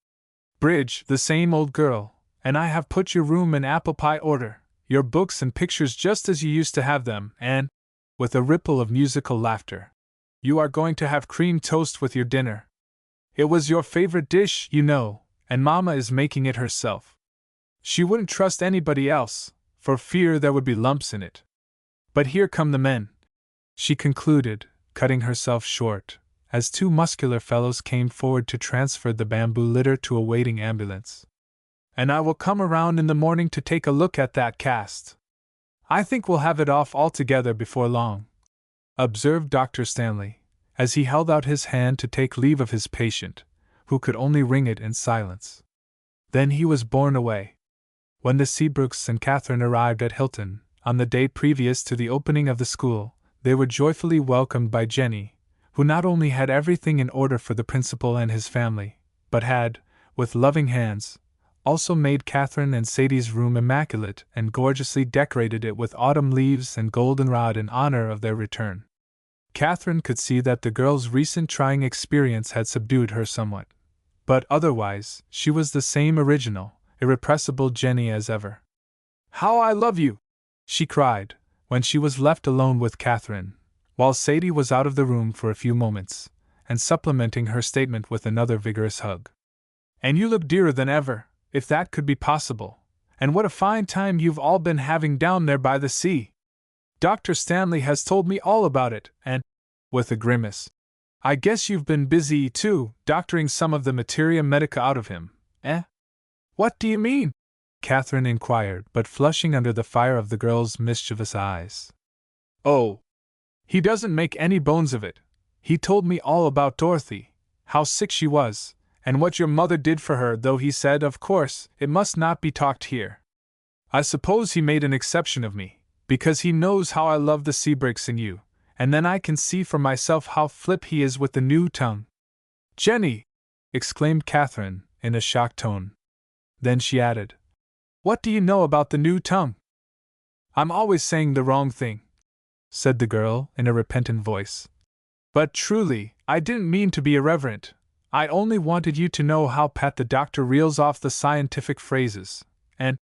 "Bridge, the same old girl, and I have put your room in apple pie order, your books and pictures just as you used to have them, and," with a ripple of musical laughter, "you are going to have cream toast with your dinner. It was your favorite dish, you know, and Mama is making it herself. She wouldn't trust anybody else, for fear there would be lumps in it. But here come the men," she concluded, cutting herself short, as two muscular fellows came forward to transfer the bamboo litter to a waiting ambulance. "And I will come around in the morning to take a look at that cast. I think we'll have it off altogether before long," observed Dr. Stanley, as he held out his hand to take leave of his patient, who could only wring it in silence. Then he was borne away. When the Seabrooks and Katherine arrived at Hilton, on the day previous to the opening of the school, they were joyfully welcomed by Jenny, who not only had everything in order for the principal and his family, but had, with loving hands, also made Katherine and Sadie's room immaculate and gorgeously decorated it with autumn leaves and goldenrod in honor of their return. Katherine could see that the girl's recent trying experience had subdued her somewhat, but otherwise she was the same original, irrepressible Jenny as ever. "How I love you!" she cried, when she was left alone with Katherine, while Sadie was out of the room for a few moments, and supplementing her statement with another vigorous hug. "And you look dearer than ever, if that could be possible, and what a fine time you've all been having down there by the sea! Dr. Stanley has told me all about it, and," with a grimace, "I guess you've been busy, too, doctoring some of the materia medica out of him, eh?" "What do you mean?" Katherine inquired, but flushing under the fire of the girl's mischievous eyes. "Oh, he doesn't make any bones of it. He told me all about Dorothy, how sick she was, and what your mother did for her, though he said, of course, it must not be talked here. I suppose he made an exception of me, because he knows how I love the Seabrooks and you, and then I can see for myself how flip he is with the new tongue." "Jenny!" exclaimed Katherine, in a shocked tone. Then she added, "What do you know about the new tongue?" "I'm always saying the wrong thing," said the girl, in a repentant voice. "But truly, I didn't mean to be irreverent. I only wanted you to know how pat the doctor reels off the scientific phrases, and,"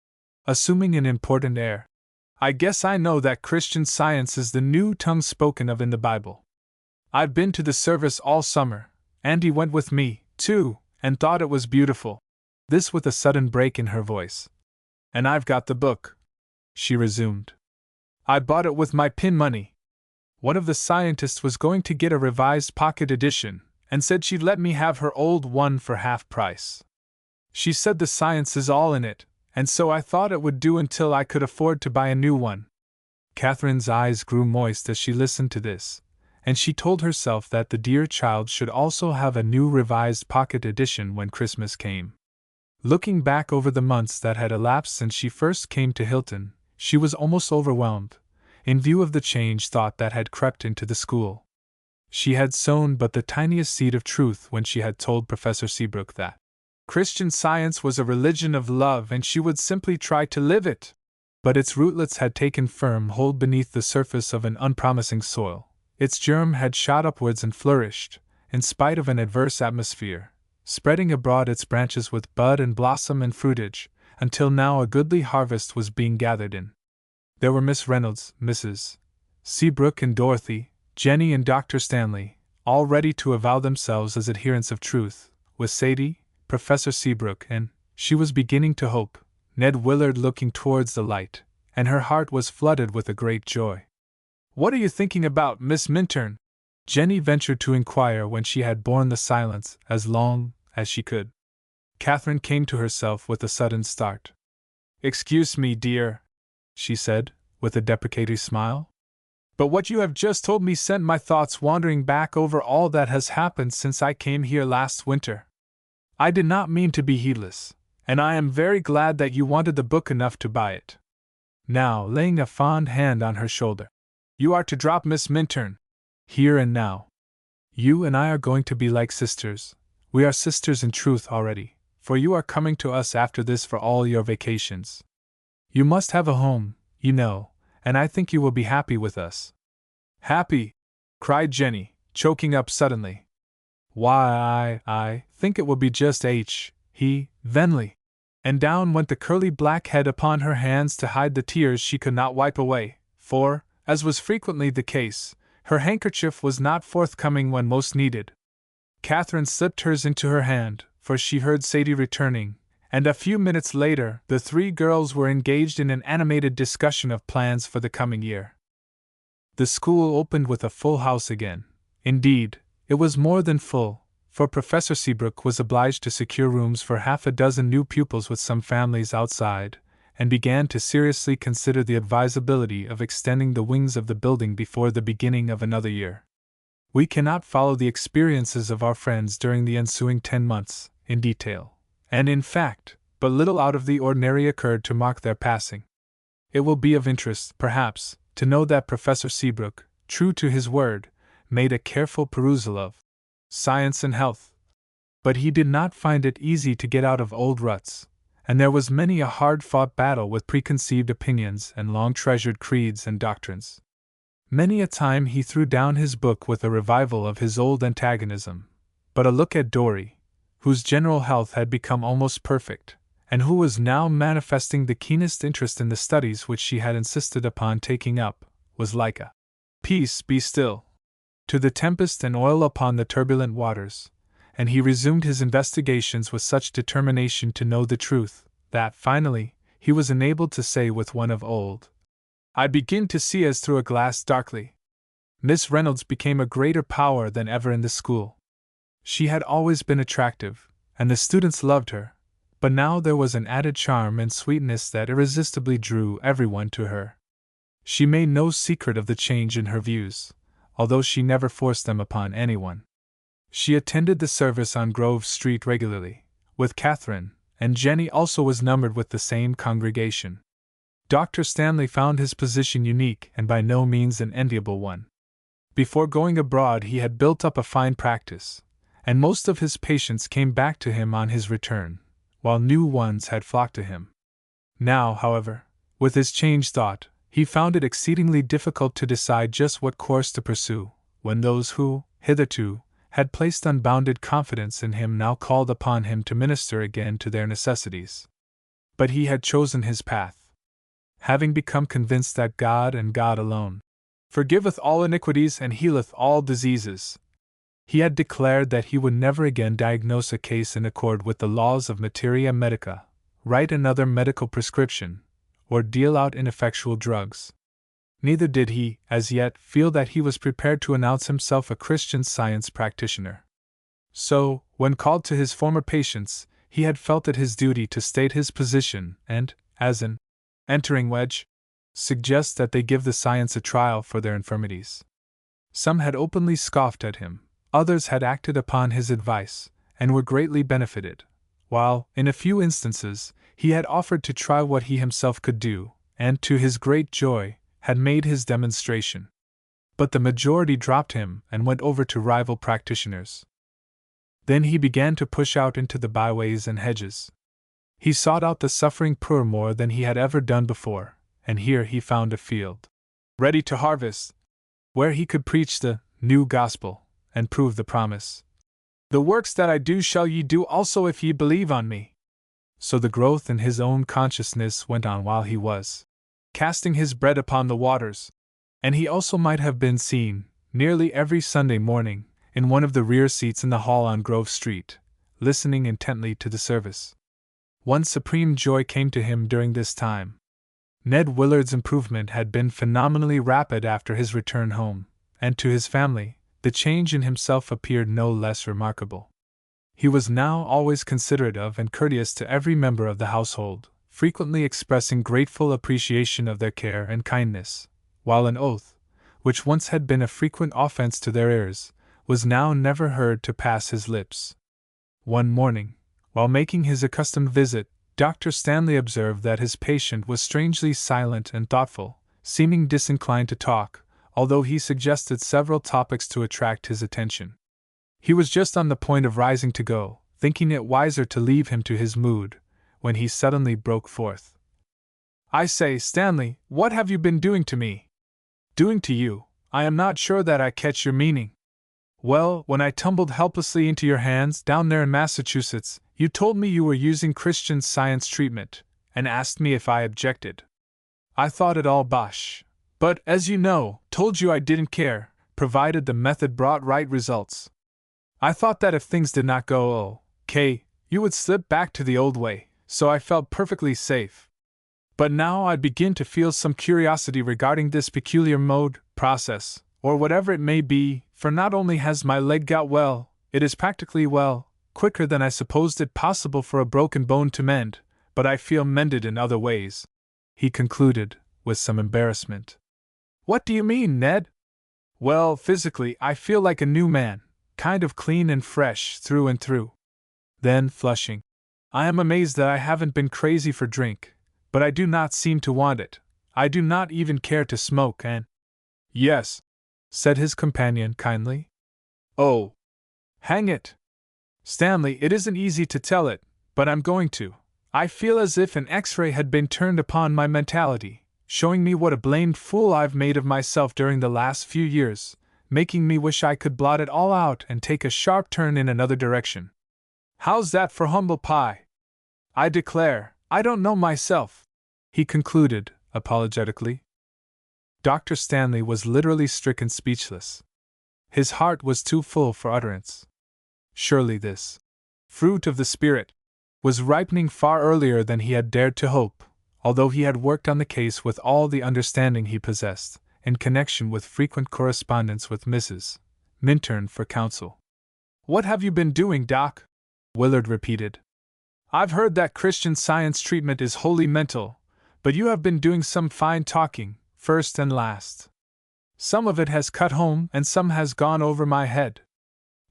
assuming an important air, "I guess I know that Christian Science is the new tongue spoken of in the Bible. I've been to the service all summer. Andy went with me, too, and thought it was beautiful." This with a sudden break in her voice. "And I've got the book," she resumed. "I bought it with my pin money. One of the scientists was going to get a revised pocket edition, and said she'd let me have her old one for half price. She said the science is all in it, and so I thought it would do until I could afford to buy a new one." Katherine's eyes grew moist as she listened to this, and she told herself that the dear child should also have a new revised pocket edition when Christmas came. Looking back over the months that had elapsed since she first came to Hilton, she was almost overwhelmed, in view of the changed thought that had crept into the school. She had sown but the tiniest seed of truth when she had told Professor Seabrook that Christian Science was a religion of love and she would simply try to live it. But its rootlets had taken firm hold beneath the surface of an unpromising soil. Its germ had shot upwards and flourished, in spite of an adverse atmosphere, spreading abroad its branches with bud and blossom and fruitage, until now a goodly harvest was being gathered in. There were Miss Reynolds, Mrs. Seabrook and Dorothy, Jenny and Dr. Stanley, all ready to avow themselves as adherents of truth, with Sadie, Professor Seabrook, and, she was beginning to hope, Ned Willard looking towards the light, and her heart was flooded with a great joy. "What are you thinking about, Miss Minturn?" Jenny ventured to inquire when she had borne the silence as long as she could. Katherine came to herself with a sudden start. "Excuse me, dear," she said, with a deprecatory smile, "but what you have just told me sent my thoughts wandering back over all that has happened since I came here last winter. I did not mean to be heedless, and I am very glad that you wanted the book enough to buy it." Now, laying a fond hand on her shoulder, "You are to drop Miss Minturn, here and now. You and I are going to be like sisters. We are sisters in truth already, for you are coming to us after this for all your vacations. You must have a home, you know, and I think you will be happy with us." "Happy?" cried Jenny, choking up suddenly. "Why, I think it will be just Venley." And down went the curly black head upon her hands to hide the tears she could not wipe away, for, as was frequently the case, her handkerchief was not forthcoming when most needed. Katherine slipped hers into her hand, for she heard Sadie returning, and a few minutes later the three girls were engaged in an animated discussion of plans for the coming year. The school opened with a full house again. Indeed, it was more than full, for Professor Seabrook was obliged to secure rooms for half a dozen new pupils with some families outside, and began to seriously consider the advisability of extending the wings of the building before the beginning of another year. We cannot follow the experiences of our friends during the ensuing 10 months, in detail, and in fact, but little out of the ordinary occurred to mark their passing. It will be of interest, perhaps, to know that Professor Seabrook, true to his word, made a careful perusal of Science and Health. But he did not find it easy to get out of old ruts, and there was many a hard-fought battle with preconceived opinions and long-treasured creeds and doctrines. Many a time he threw down his book with a revival of his old antagonism, but a look at Dorry, whose general health had become almost perfect, and who was now manifesting the keenest interest in the studies which she had insisted upon taking up, was like a "Peace, be still" to the tempest and oil upon the turbulent waters, and he resumed his investigations with such determination to know the truth, that, finally, he was enabled to say with one of old, "I begin to see as through a glass darkly." Miss Reynolds became a greater power than ever in the school. She had always been attractive, and the students loved her, but now there was an added charm and sweetness that irresistibly drew everyone to her. She made no secret of the change in her views, although she never forced them upon anyone. She attended the service on Grove Street regularly, with Katherine, and Jenny also was numbered with the same congregation. Dr. Stanley found his position unique and by no means an enviable one. Before going abroad he had built up a fine practice, and most of his patients came back to him on his return, while new ones had flocked to him. Now, however, with his changed thought, he found it exceedingly difficult to decide just what course to pursue, when those who, hitherto, had placed unbounded confidence in him now called upon him to minister again to their necessities. But he had chosen his path. Having become convinced that God and God alone forgiveth all iniquities and healeth all diseases, he had declared that he would never again diagnose a case in accord with the laws of materia medica, write another medical prescription, or deal out ineffectual drugs. Neither did he, as yet, feel that he was prepared to announce himself a Christian Science practitioner. So, when called to his former patients, he had felt it his duty to state his position and, as an entering wedge, suggest that they give the science a trial for their infirmities. Some had openly scoffed at him, others had acted upon his advice, and were greatly benefited, while, in a few instances, he had offered to try what he himself could do, and, to his great joy, had made his demonstration. But the majority dropped him and went over to rival practitioners. Then he began to push out into the byways and hedges. He sought out the suffering poor more than he had ever done before, and here he found a field ready to harvest, where he could preach the new gospel and prove the promise. "The works that I do shall ye do also if ye believe on me." So the growth in his own consciousness went on while he was casting his bread upon the waters, and he also might have been seen, nearly every Sunday morning, in one of the rear seats in the hall on Grove Street, listening intently to the service. One supreme joy came to him during this time. Ned Willard's improvement had been phenomenally rapid after his return home, and to his family, the change in himself appeared no less remarkable. He was now always considerate of and courteous to every member of the household, frequently expressing grateful appreciation of their care and kindness, while an oath, which once had been a frequent offense to their ears, was now never heard to pass his lips. One morning, while making his accustomed visit, Dr. Stanley observed that his patient was strangely silent and thoughtful, seeming disinclined to talk, although he suggested several topics to attract his attention. He was just on the point of rising to go, thinking it wiser to leave him to his mood, when he suddenly broke forth. "I say, Stanley, what have you been doing to me?" "Doing to you? I am not sure that I catch your meaning." "Well, when I tumbled helplessly into your hands down there in Massachusetts, you told me you were using Christian Science treatment, and asked me if I objected. I thought it all bosh, but, as you know, told you I didn't care, provided the method brought right results. I thought that if things did not go okay, you would slip back to the old way, so I felt perfectly safe. But now I begin to feel some curiosity regarding this peculiar mode, process, or whatever it may be, for not only has my leg got well, it is practically well, quicker than I supposed it possible for a broken bone to mend, but I feel mended in other ways," he concluded, with some embarrassment. "What do you mean, Ned?" "Well, physically, I feel like a new man, kind of clean and fresh through and through." Then, flushing, "I am amazed that I haven't been crazy for drink, but I do not seem to want it. I do not even care to smoke, and—" "Yes," said his companion kindly. "Oh, hang it! Stanley, it isn't easy to tell it, but I'm going to. I feel as if an X-ray had been turned upon my mentality, showing me what a blamed fool I've made of myself during the last few years, making me wish I could blot it all out and take a sharp turn in another direction. How's that for humble pie? I declare, I don't know myself," he concluded, apologetically. Dr. Stanley was literally stricken speechless. His heart was too full for utterance. Surely this fruit of the Spirit was ripening far earlier than he had dared to hope, although he had worked on the case with all the understanding he possessed, in connection with frequent correspondence with Mrs. Minturn for counsel. "What have you been doing, Doc?" Willard repeated. "I've heard that Christian Science treatment is wholly mental, but you have been doing some fine talking, first and last. Some of it has cut home and some has gone over my head.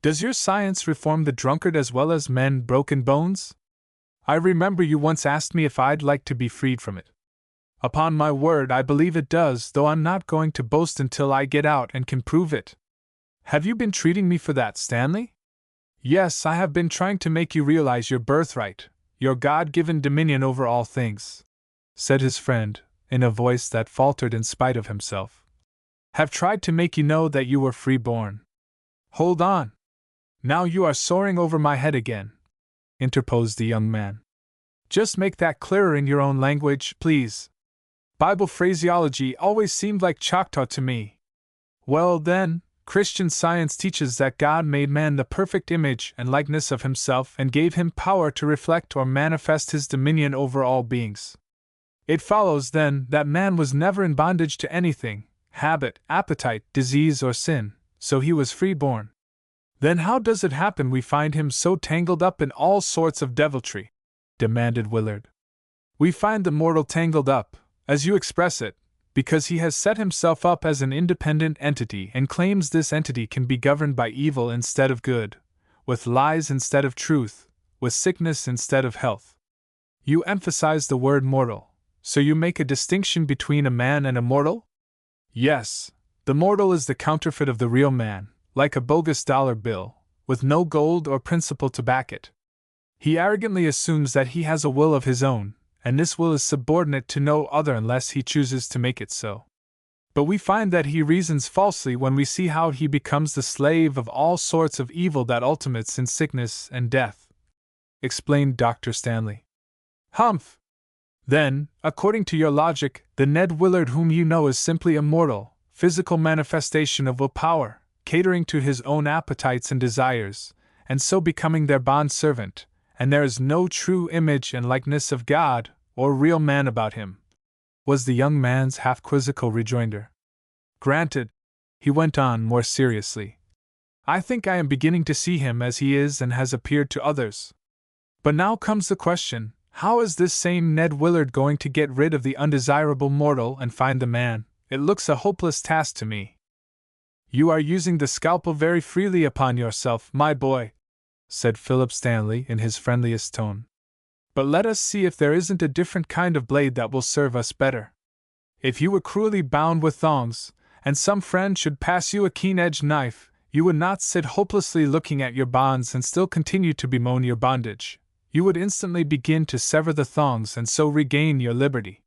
Does your science reform the drunkard as well as mend broken bones? I remember you once asked me if I'd like to be freed from it. Upon my word, I believe it does, though I'm not going to boast until I get out and can prove it. Have you been treating me for that, Stanley?" "Yes, I have been trying to make you realize your birthright, your God-given dominion over all things," said his friend, in a voice that faltered in spite of himself. "Have tried to make you know that you were free-born." "Hold on! Now you are soaring over my head again," interposed the young man. "Just make that clearer in your own language, please. Bible phraseology always seemed like Choctaw to me." "Well, then, Christian Science teaches that God made man the perfect image and likeness of himself and gave him power to reflect or manifest his dominion over all beings. It follows, then, that man was never in bondage to anything, habit, appetite, disease, or sin, so he was free-born. Then how does it happen we find him so tangled up in all sorts of deviltry?" demanded Willard. "We find the mortal tangled up, as you express it, because he has set himself up as an independent entity and claims this entity can be governed by evil instead of good, with lies instead of truth, with sickness instead of health. You emphasize the word mortal, so you make a distinction between a man and a mortal? Yes, the mortal is the counterfeit of the real man, like a bogus dollar bill, with no gold or principle to back it. He arrogantly assumes that he has a will of his own, and this will is subordinate to no other unless he chooses to make it so. But we find that he reasons falsely when we see how he becomes the slave of all sorts of evil that ultimates in sickness and death," explained Dr. Stanley. "Humph! Then, according to your logic, the Ned Willard whom you know is simply a mortal, physical manifestation of willpower, catering to his own appetites and desires, and so becoming their bond-servant, and there is no true image and likeness of God or real man about him," was the young man's half-quizzical rejoinder. "Granted," he went on more seriously. "I think I am beginning to see him as he is and has appeared to others. But now comes the question, how is this same Ned Willard going to get rid of the undesirable mortal and find the man? It looks a hopeless task to me." "You are using the scalpel very freely upon yourself, my boy," said Philip Stanley in his friendliest tone. "But let us see if there isn't a different kind of blade that will serve us better. If you were cruelly bound with thongs, and some friend should pass you a keen-edged knife, you would not sit hopelessly looking at your bonds and still continue to bemoan your bondage. You would instantly begin to sever the thongs and so regain your liberty.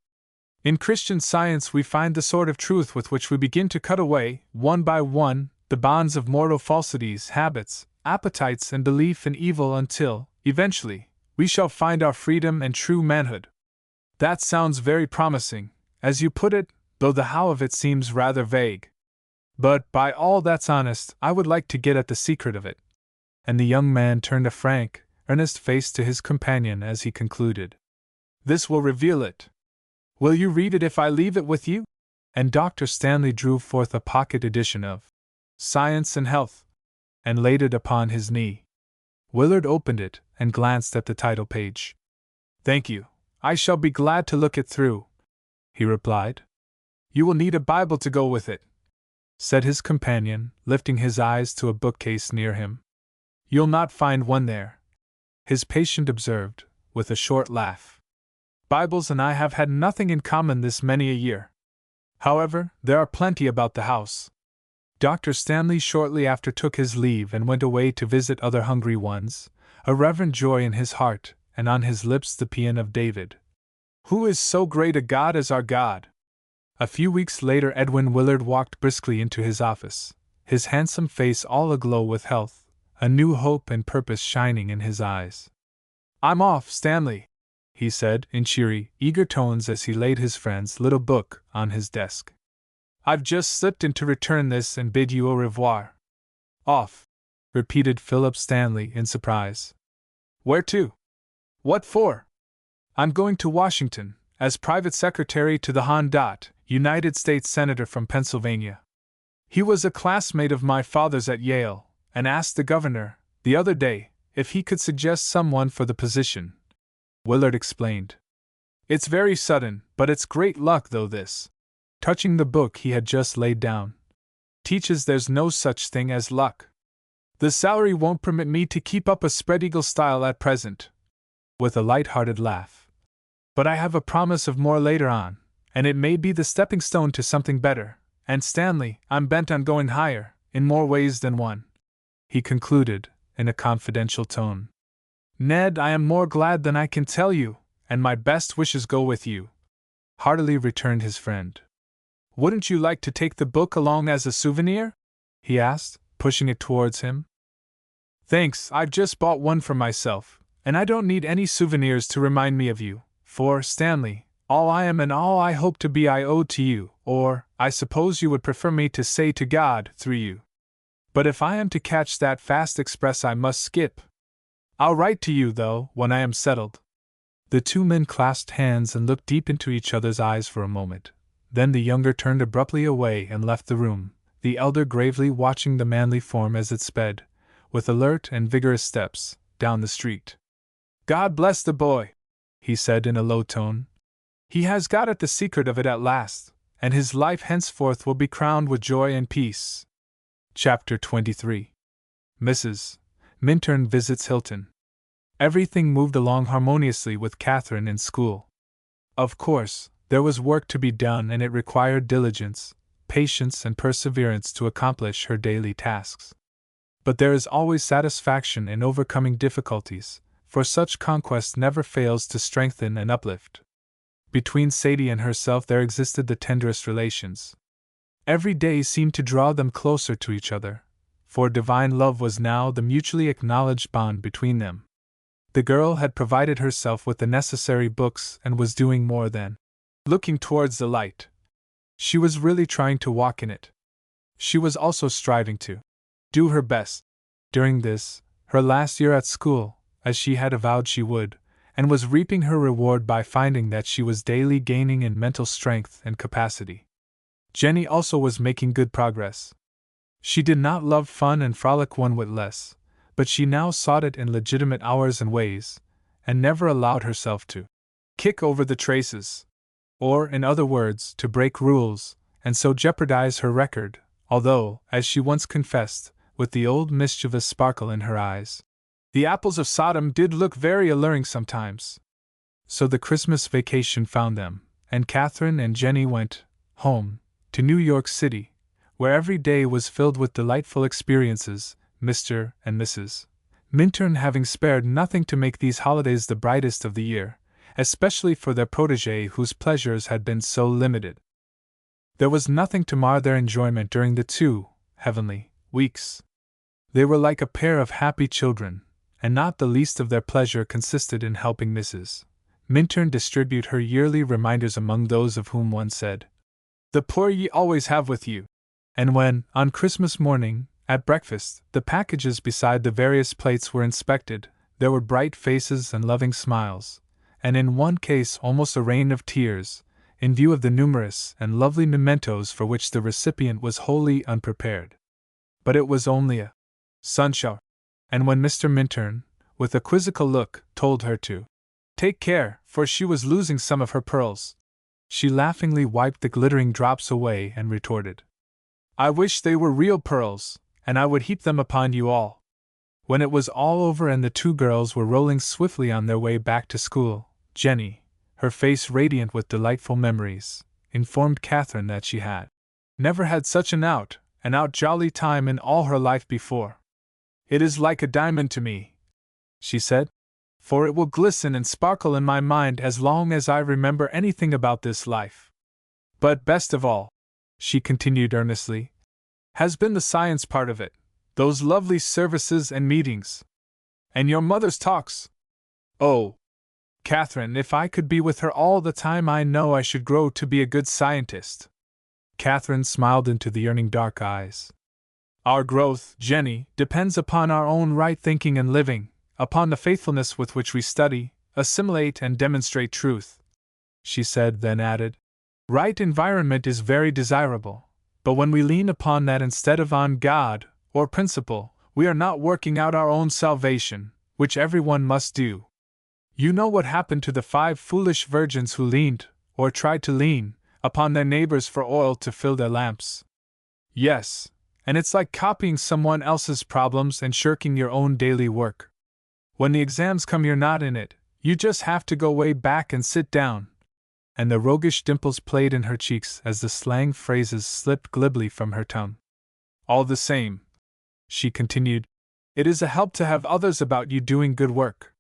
In Christian Science we find the sort of truth with which we begin to cut away, one by one, the bonds of mortal falsities, habits, appetites, and belief in evil until, eventually, we shall find our freedom and true manhood. That sounds very promising, as you put it, though the how of it seems rather vague. But, by all that's honest, I would like to get at the secret of it." And the young man turned a frank, earnest face to his companion as he concluded. "This will reveal it. Will you read it if I leave it with you?" And Dr. Stanley drew forth a pocket edition of Science and Health, and laid it upon his knee. Willard opened it and glanced at the title page. "Thank you, I shall be glad to look it through," he replied. "You will need a Bible to go with it," said his companion, lifting his eyes to a bookcase near him. "You'll not find one there," his patient observed, with a short laugh. "Bibles and I have had nothing in common this many a year. However, there are plenty about the house." Dr. Stanley shortly after took his leave and went away to visit other hungry ones, a reverent joy in his heart, and on his lips the paean of David. "Who is so great a God as our God?" A few weeks later Edwin Willard walked briskly into his office, his handsome face all aglow with health, a new hope and purpose shining in his eyes. "I'm off, Stanley," he said in cheery, eager tones as he laid his friend's little book on his desk. "I've just slipped in to return this and bid you au revoir." "Off," repeated Philip Stanley in surprise. "Where to? What for?" "I'm going to Washington, as private secretary to the Hon. United States Senator from Pennsylvania. He was a classmate of my father's at Yale, and asked the governor, the other day, if he could suggest someone for the position," Willard explained. "It's very sudden, but it's great luck though this," touching the book he had just laid down. "Teaches there's no such thing as luck. The salary won't permit me to keep up a spread-eagle style at present," with a light-hearted laugh. "But I have a promise of more later on, and it may be the stepping stone to something better, and Stanley, I'm bent on going higher, in more ways than one," he concluded, in a confidential tone. "Ned, I am more glad than I can tell you, and my best wishes go with you," heartily returned his friend. "Wouldn't you like to take the book along as a souvenir?" he asked, pushing it towards him. "Thanks, I've just bought one for myself, and I don't need any souvenirs to remind me of you, for, Stanley, all I am and all I hope to be I owe to you, or, I suppose you would prefer me to say to God, through you. But if I am to catch that fast express I must skip. I'll write to you, though, when I am settled." The two men clasped hands and looked deep into each other's eyes for a moment. Then the younger turned abruptly away and left the room, the elder gravely watching the manly form as it sped, with alert and vigorous steps, down the street. "God bless the boy," he said in a low tone. "He has got at the secret of it at last, and his life henceforth will be crowned with joy and peace. Chapter 23. Mrs. Minturn visits Hilton. Everything moved along harmoniously with Katherine in school. Of course, there was work to be done, and it required diligence, patience, and perseverance to accomplish her daily tasks. But there is always satisfaction in overcoming difficulties, for such conquest never fails to strengthen and uplift. Between Sadie and herself there existed the tenderest relations. Every day seemed to draw them closer to each other, for divine love was now the mutually acknowledged bond between them. The girl had provided herself with the necessary books and was doing more than looking towards the light. She was really trying to walk in it. She was also striving to do her best. During this, her last year at school, as she had avowed she would, and was reaping her reward by finding that she was daily gaining in mental strength and capacity. Jenny also was making good progress. She did not love fun and frolic one whit less, but she now sought it in legitimate hours and ways, and never allowed herself to kick over the traces, or, in other words, to break rules, and so jeopardize her record, although, as she once confessed, with the old mischievous sparkle in her eyes, the apples of Sodom did look very alluring sometimes. So the Christmas vacation found them, and Katherine and Jenny went home to New York City, where every day was filled with delightful experiences, Mr. and Mrs. Minturn having spared nothing to make these holidays the brightest of the year, especially for their protégé whose pleasures had been so limited. There was nothing to mar their enjoyment during the 2 heavenly weeks. They were like a pair of happy children, and not the least of their pleasure consisted in helping Mrs. Minturn distribute her yearly reminders among those of whom one said, "The poor ye always have with you." And when, on Christmas morning, at breakfast, the packages beside the various plates were inspected, there were bright faces and loving smiles, and in one case almost a rain of tears, in view of the numerous and lovely mementos for which the recipient was wholly unprepared. But it was only a sunshower, and when Mr. Minturn, with a quizzical look, told her to take care, for she was losing some of her pearls, she laughingly wiped the glittering drops away and retorted, "I wish they were real pearls, and I would heap them upon you all." When it was all over and the two girls were rolling swiftly on their way back to school, Jenny, her face radiant with delightful memories, informed Katherine that she had never had such an out jolly time in all her life before. "It is like a diamond to me," she said, "for it will glisten and sparkle in my mind as long as I remember anything about this life. But best of all," she continued earnestly, "has been the science part of it, those lovely services and meetings. And your mother's talks. Oh, Katherine, if I could be with her all the time, I know I should grow to be a good scientist." Katherine smiled into the yearning dark eyes. "Our growth, Jenny, depends upon our own right thinking and living, upon the faithfulness with which we study, assimilate, and demonstrate truth," she said, then added, "Right environment is very desirable, but when we lean upon that instead of on God, or principle, we are not working out our own salvation, which everyone must do. You know what happened to the 5 foolish virgins who leaned, or tried to lean, upon their neighbors for oil to fill their lamps. Yes, and it's like copying someone else's problems and shirking your own daily work. When the exams come, you're not in it, you just have to go way back and sit down." And the roguish dimples played in her cheeks as the slang phrases slipped glibly from her tongue. "All the same," she continued, "it is a help to have others about you doing good work.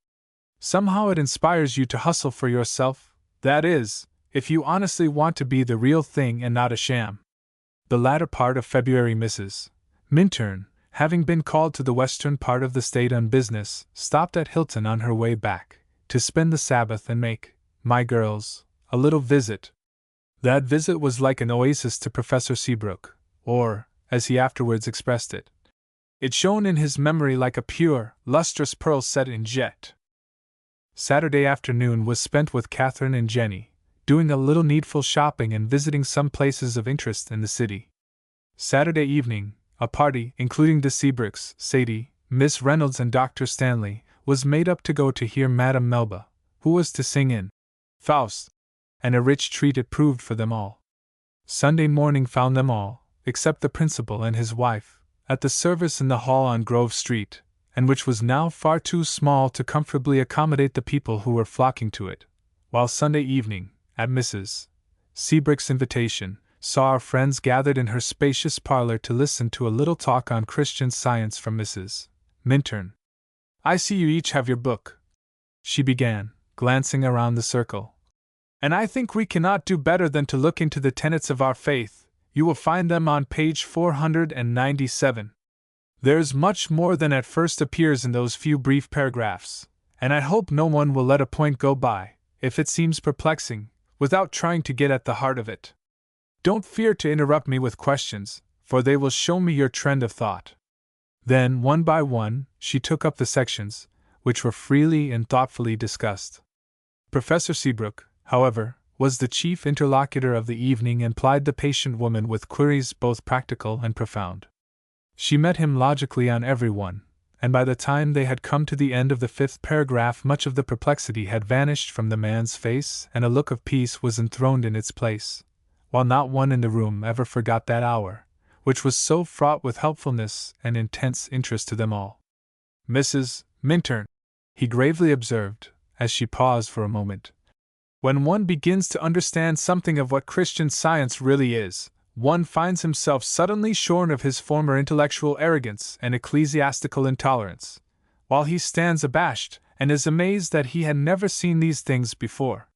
Somehow it inspires you to hustle for yourself, that is, if you honestly want to be the real thing and not a sham." The latter part of February, Mrs. Minturn, having been called to the western part of the state on business, stopped at Hilton on her way back, to spend the Sabbath and make, my girls, a little visit. That visit was like an oasis to Professor Seabrook, or, as he afterwards expressed it, it shone in his memory like a pure, lustrous pearl set in jet. Saturday afternoon was spent with Katherine and Jenny, doing a little needful shopping and visiting some places of interest in the city. Saturday evening, a party, including the Seabrooks, Sadie, Miss Reynolds, and Dr. Stanley, was made up to go to hear Madame Melba, who was to sing in Faust, and a rich treat it proved for them all. Sunday morning found them all, except the principal and his wife, at the service in the hall on Grove Street, and which was now far too small to comfortably accommodate the people who were flocking to it, while Sunday evening, at Mrs. Seabrook's invitation, saw our friends gathered in her spacious parlor to listen to a little talk on Christian Science from Mrs. Minturn. "I see you each have your book," she began, glancing around the circle. "And I think we cannot do better than to look into the tenets of our faith. You will find them on page 497. There's much more than at first appears in those few brief paragraphs, and I hope no one will let a point go by, if it seems perplexing, without trying to get at the heart of it. Don't fear to interrupt me with questions, for they will show me your trend of thought." Then, one by one, she took up the sections, which were freely and thoughtfully discussed. Professor Seabrook, however, was the chief interlocutor of the evening and plied the patient woman with queries both practical and profound. She met him logically on every one, and by the time they had come to the end of the 5th paragraph much of the perplexity had vanished from the man's face and a look of peace was enthroned in its place, while not one in the room ever forgot that hour, which was so fraught with helpfulness and intense interest to them all. "Mrs. Minturn," he gravely observed, as she paused for a moment, "when one begins to understand something of what Christian Science really is, one finds himself suddenly shorn of his former intellectual arrogance and ecclesiastical intolerance, while he stands abashed and is amazed that he had never seen these things before.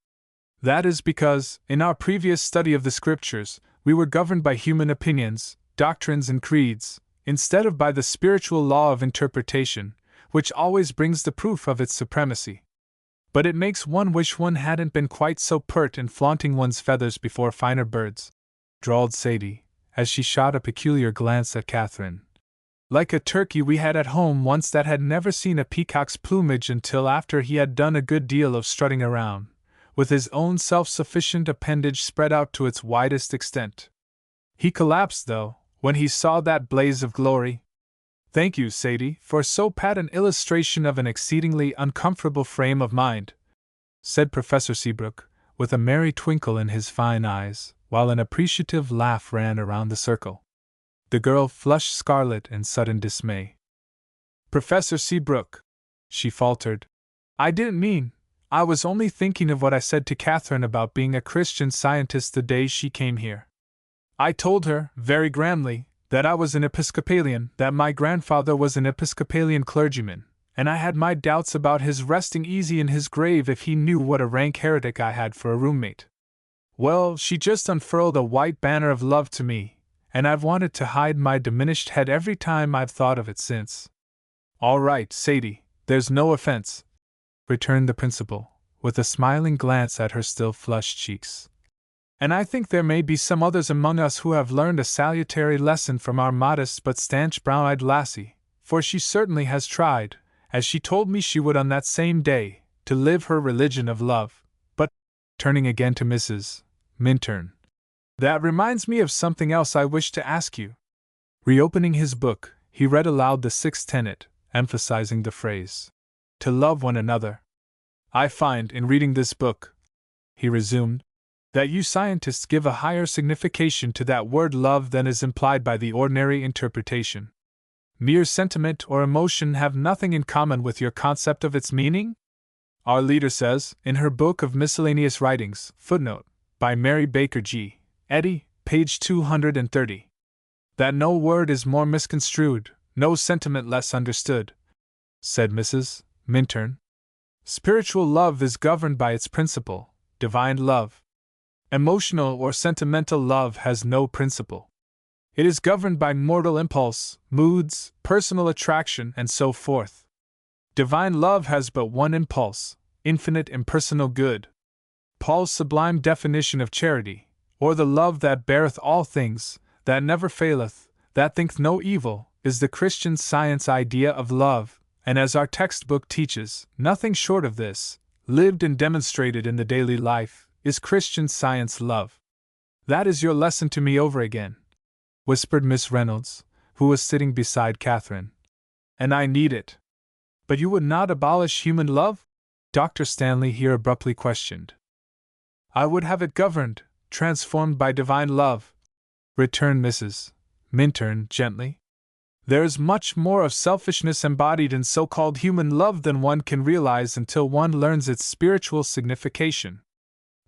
That is because, in our previous study of the Scriptures, we were governed by human opinions, doctrines, and creeds, instead of by the spiritual law of interpretation, which always brings the proof of its supremacy. But it makes one wish one hadn't been quite so pert in flaunting one's feathers before finer birds," drawled Sadie, as she shot a peculiar glance at Katherine. "Like a turkey we had at home once that had never seen a peacock's plumage until after he had done a good deal of strutting around, with his own self-sufficient appendage spread out to its widest extent. He collapsed, though, when he saw that blaze of glory." "Thank you, Sadie, for so pat an illustration of an exceedingly uncomfortable frame of mind," said Professor Seabrook, with a merry twinkle in his fine eyes, while an appreciative laugh ran around the circle. The girl flushed scarlet in sudden dismay. "Professor Seabrook," she faltered, "I didn't mean. I was only thinking of what I said to Katherine about being a Christian Scientist the day she came here. I told her, very grandly, that I was an Episcopalian, that my grandfather was an Episcopalian clergyman, and I had my doubts about his resting easy in his grave if he knew what a rank heretic I had for a roommate. Well, she just unfurled a white banner of love to me, and I've wanted to hide my diminished head every time I've thought of it since." "All right, Sadie, there's no offense," returned the principal, with a smiling glance at her still flushed cheeks. "And I think there may be some others among us who have learned a salutary lesson from our modest but stanch brown-eyed lassie, for she certainly has tried, as she told me she would on that same day, to live her religion of love. But," turning again to Mrs. Minturn, "that reminds me of something else I wish to ask you." Reopening his book, he read aloud the 6th tenet, emphasizing the phrase, "to love one another. I find, in reading this book," he resumed, "that you scientists give a higher signification to that word love than is implied by the ordinary interpretation. Mere sentiment or emotion have nothing in common with your concept of its meaning? Our leader says, in her book of miscellaneous writings, footnote, by Mary Baker G. Eddy, page 230, that no word is more misconstrued, no sentiment less understood. Said Mrs. Minturn, spiritual love is governed by its principle, divine love. Emotional or sentimental love has no principle. It is governed by mortal impulse, moods, personal attraction, and so forth. Divine love has but one impulse, infinite impersonal good. Paul's sublime definition of charity, or the love that beareth all things, that never faileth, that thinketh no evil, is the Christian Science idea of love, and as our textbook teaches, nothing short of this, lived and demonstrated in the daily life, is Christian Science love. That is your lesson to me over again, whispered Miss Reynolds, who was sitting beside Katherine. And I need it. But you would not abolish human love? Dr. Stanley here abruptly questioned. I would have it governed, transformed by divine love," returned Mrs. Minturn gently. "There is much more of selfishness embodied in so-called human love than one can realize until one learns its spiritual signification.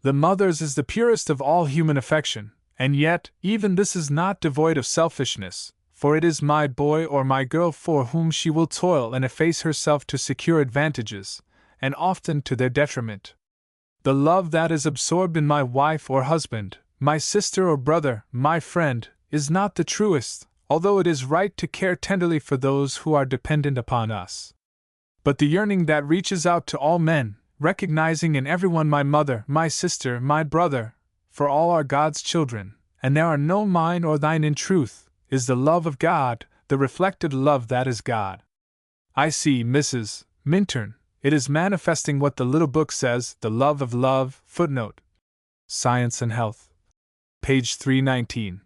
The mother's is the purest of all human affection, and yet, even this is not devoid of selfishness, for it is my boy or my girl for whom she will toil and efface herself to secure advantages, and often to their detriment. The love that is absorbed in my wife or husband, my sister or brother, my friend, is not the truest, although it is right to care tenderly for those who are dependent upon us. But the yearning that reaches out to all men, recognizing in everyone my mother, my sister, my brother, for all are God's children, and there are no mine or thine in truth, is the love of God, the reflected love that is God. I see, Mrs. Minturn, it is manifesting what the little book says, the love of love, footnote. Science and Health. Page 319.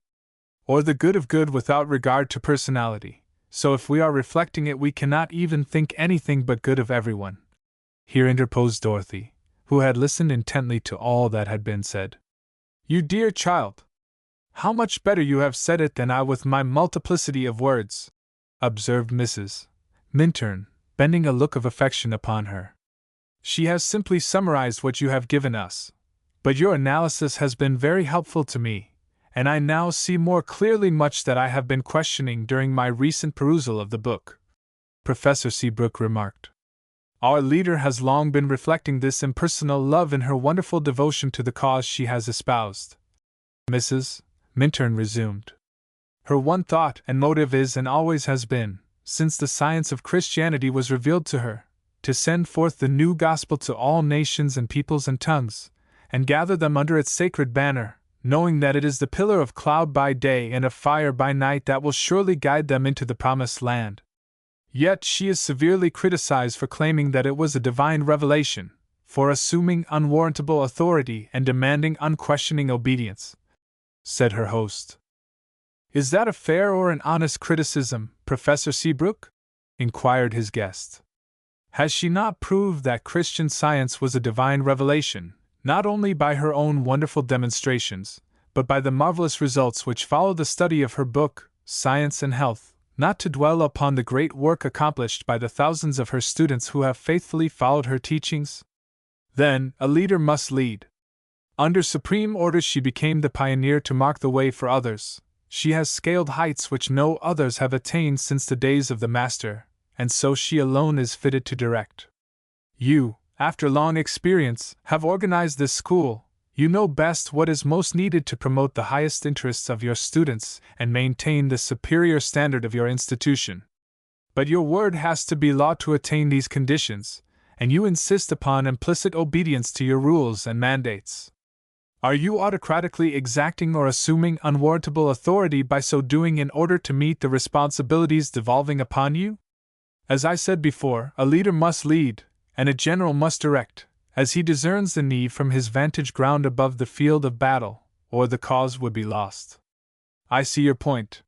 Or the good of good without regard to personality, so if we are reflecting it we cannot even think anything but good of everyone. Here interposed Dorothy, who had listened intently to all that had been said. You dear child! How much better you have said it than I with my multiplicity of words, observed Mrs. Minturn, bending a look of affection upon her. She has simply summarized what you have given us, but your analysis has been very helpful to me, and I now see more clearly much that I have been questioning during my recent perusal of the book, Professor Seabrook remarked. Our leader has long been reflecting this impersonal love in her wonderful devotion to the cause she has espoused. Mrs. Minturn resumed. Her one thought and motive is and always has been, since the science of Christianity was revealed to her, to send forth the new gospel to all nations and peoples and tongues, and gather them under its sacred banner, knowing that it is the pillar of cloud by day and of fire by night that will surely guide them into the promised land. Yet she is severely criticized for claiming that it was a divine revelation, for assuming unwarrantable authority and demanding unquestioning obedience, said her host. Is that a fair or an honest criticism, Professor Seabrook? Inquired his guest. Has she not proved that Christian Science was a divine revelation, not only by her own wonderful demonstrations, but by the marvelous results which follow the study of her book, Science and Health, not to dwell upon the great work accomplished by the thousands of her students who have faithfully followed her teachings? Then, a leader must lead. Under supreme orders she became the pioneer to mark the way for others. She has scaled heights which no others have attained since the days of the Master, and so she alone is fitted to direct. You, after long experience, have organized this school. You know best what is most needed to promote the highest interests of your students and maintain the superior standard of your institution. But your word has to be law to attain these conditions, and you insist upon implicit obedience to your rules and mandates. Are you autocratically exacting or assuming unwarrantable authority by so doing in order to meet the responsibilities devolving upon you? As I said before, a leader must lead, and a general must direct, as he discerns the need from his vantage ground above the field of battle, or the cause would be lost. I see your point.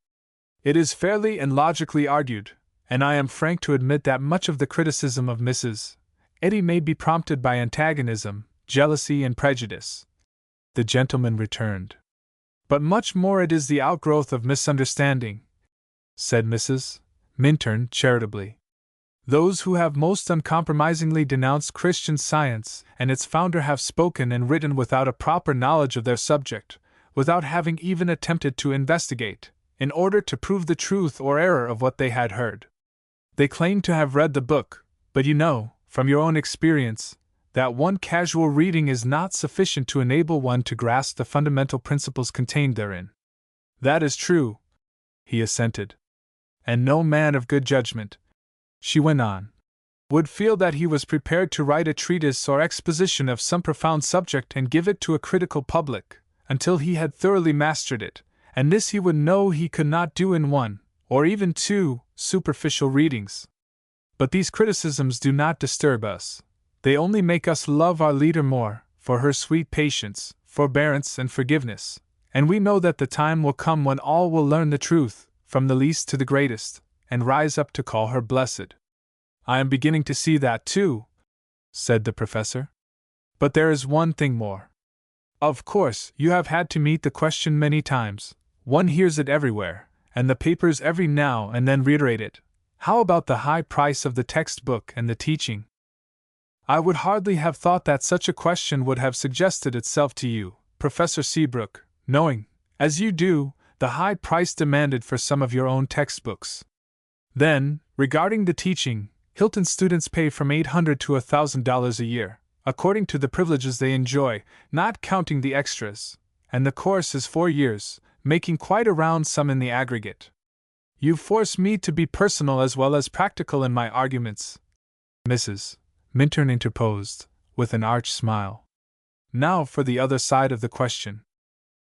It is fairly and logically argued, and I am frank to admit that much of the criticism of Mrs. Eddy may be prompted by antagonism, jealousy, and prejudice, the gentleman returned. But much more it is the outgrowth of misunderstanding, said Mrs. Minturn charitably. Those who have most uncompromisingly denounced Christian Science and its founder have spoken and written without a proper knowledge of their subject, without having even attempted to investigate, in order to prove the truth or error of what they had heard. They claim to have read the book, but you know, from your own experience, that one casual reading is not sufficient to enable one to grasp the fundamental principles contained therein. That is true, he assented. And no man of good judgment, she went on, would feel that he was prepared to write a treatise or exposition of some profound subject and give it to a critical public, until he had thoroughly mastered it, and this he would know he could not do in one, or even two, superficial readings. But these criticisms do not disturb us. They only make us love our leader more, for her sweet patience, forbearance, and forgiveness, and we know that the time will come when all will learn the truth, from the least to the greatest, and rise up to call her blessed. I am beginning to see that too, said the professor. But there is one thing more. Of course, you have had to meet the question many times. One hears it everywhere, and the papers every now and then reiterate it. How about the high price of the textbook and the teaching? I would hardly have thought that such a question would have suggested itself to you, Professor Seabrook, knowing, as you do, the high price demanded for some of your own textbooks. Then, regarding the teaching, Hilton students pay from $800 to $1,000 a year, according to the privileges they enjoy, not counting the extras, and the course is 4 years, making quite a round sum in the aggregate. You force me to be personal as well as practical in my arguments, Mrs. Minturn interposed, with an arch smile. Now for the other side of the question.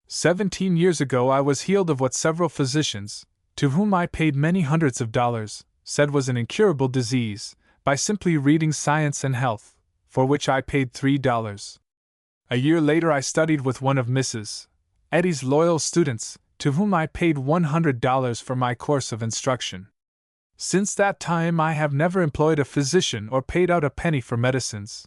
17 years ago I was healed of what several physicians, to whom I paid many hundreds of dollars, said was an incurable disease, by simply reading Science and Health, for which I paid $3. A year later I studied with one of Mrs. Eddy's loyal students, to whom I paid $100 for my course of instruction. Since that time I have never employed a physician or paid out a penny for medicines.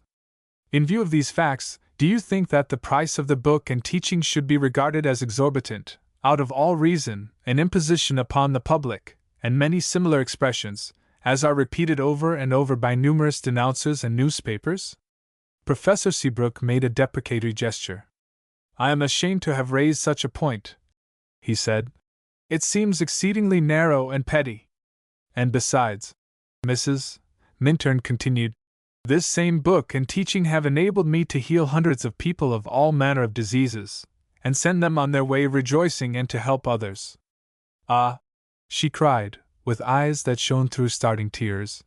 In view of these facts, do you think that the price of the book and teaching should be regarded as exorbitant, out of all reason, an imposition upon the public, and many similar expressions, as are repeated over and over by numerous denouncers and newspapers? Professor Seabrook made a deprecatory gesture. I am ashamed to have raised such a point, he said. It seems exceedingly narrow and petty. And besides, Mrs. Minturn continued, this same book and teaching have enabled me to heal hundreds of people of all manner of diseases, and send them on their way rejoicing and to help others. Ah! She cried, with eyes that shone through starting tears.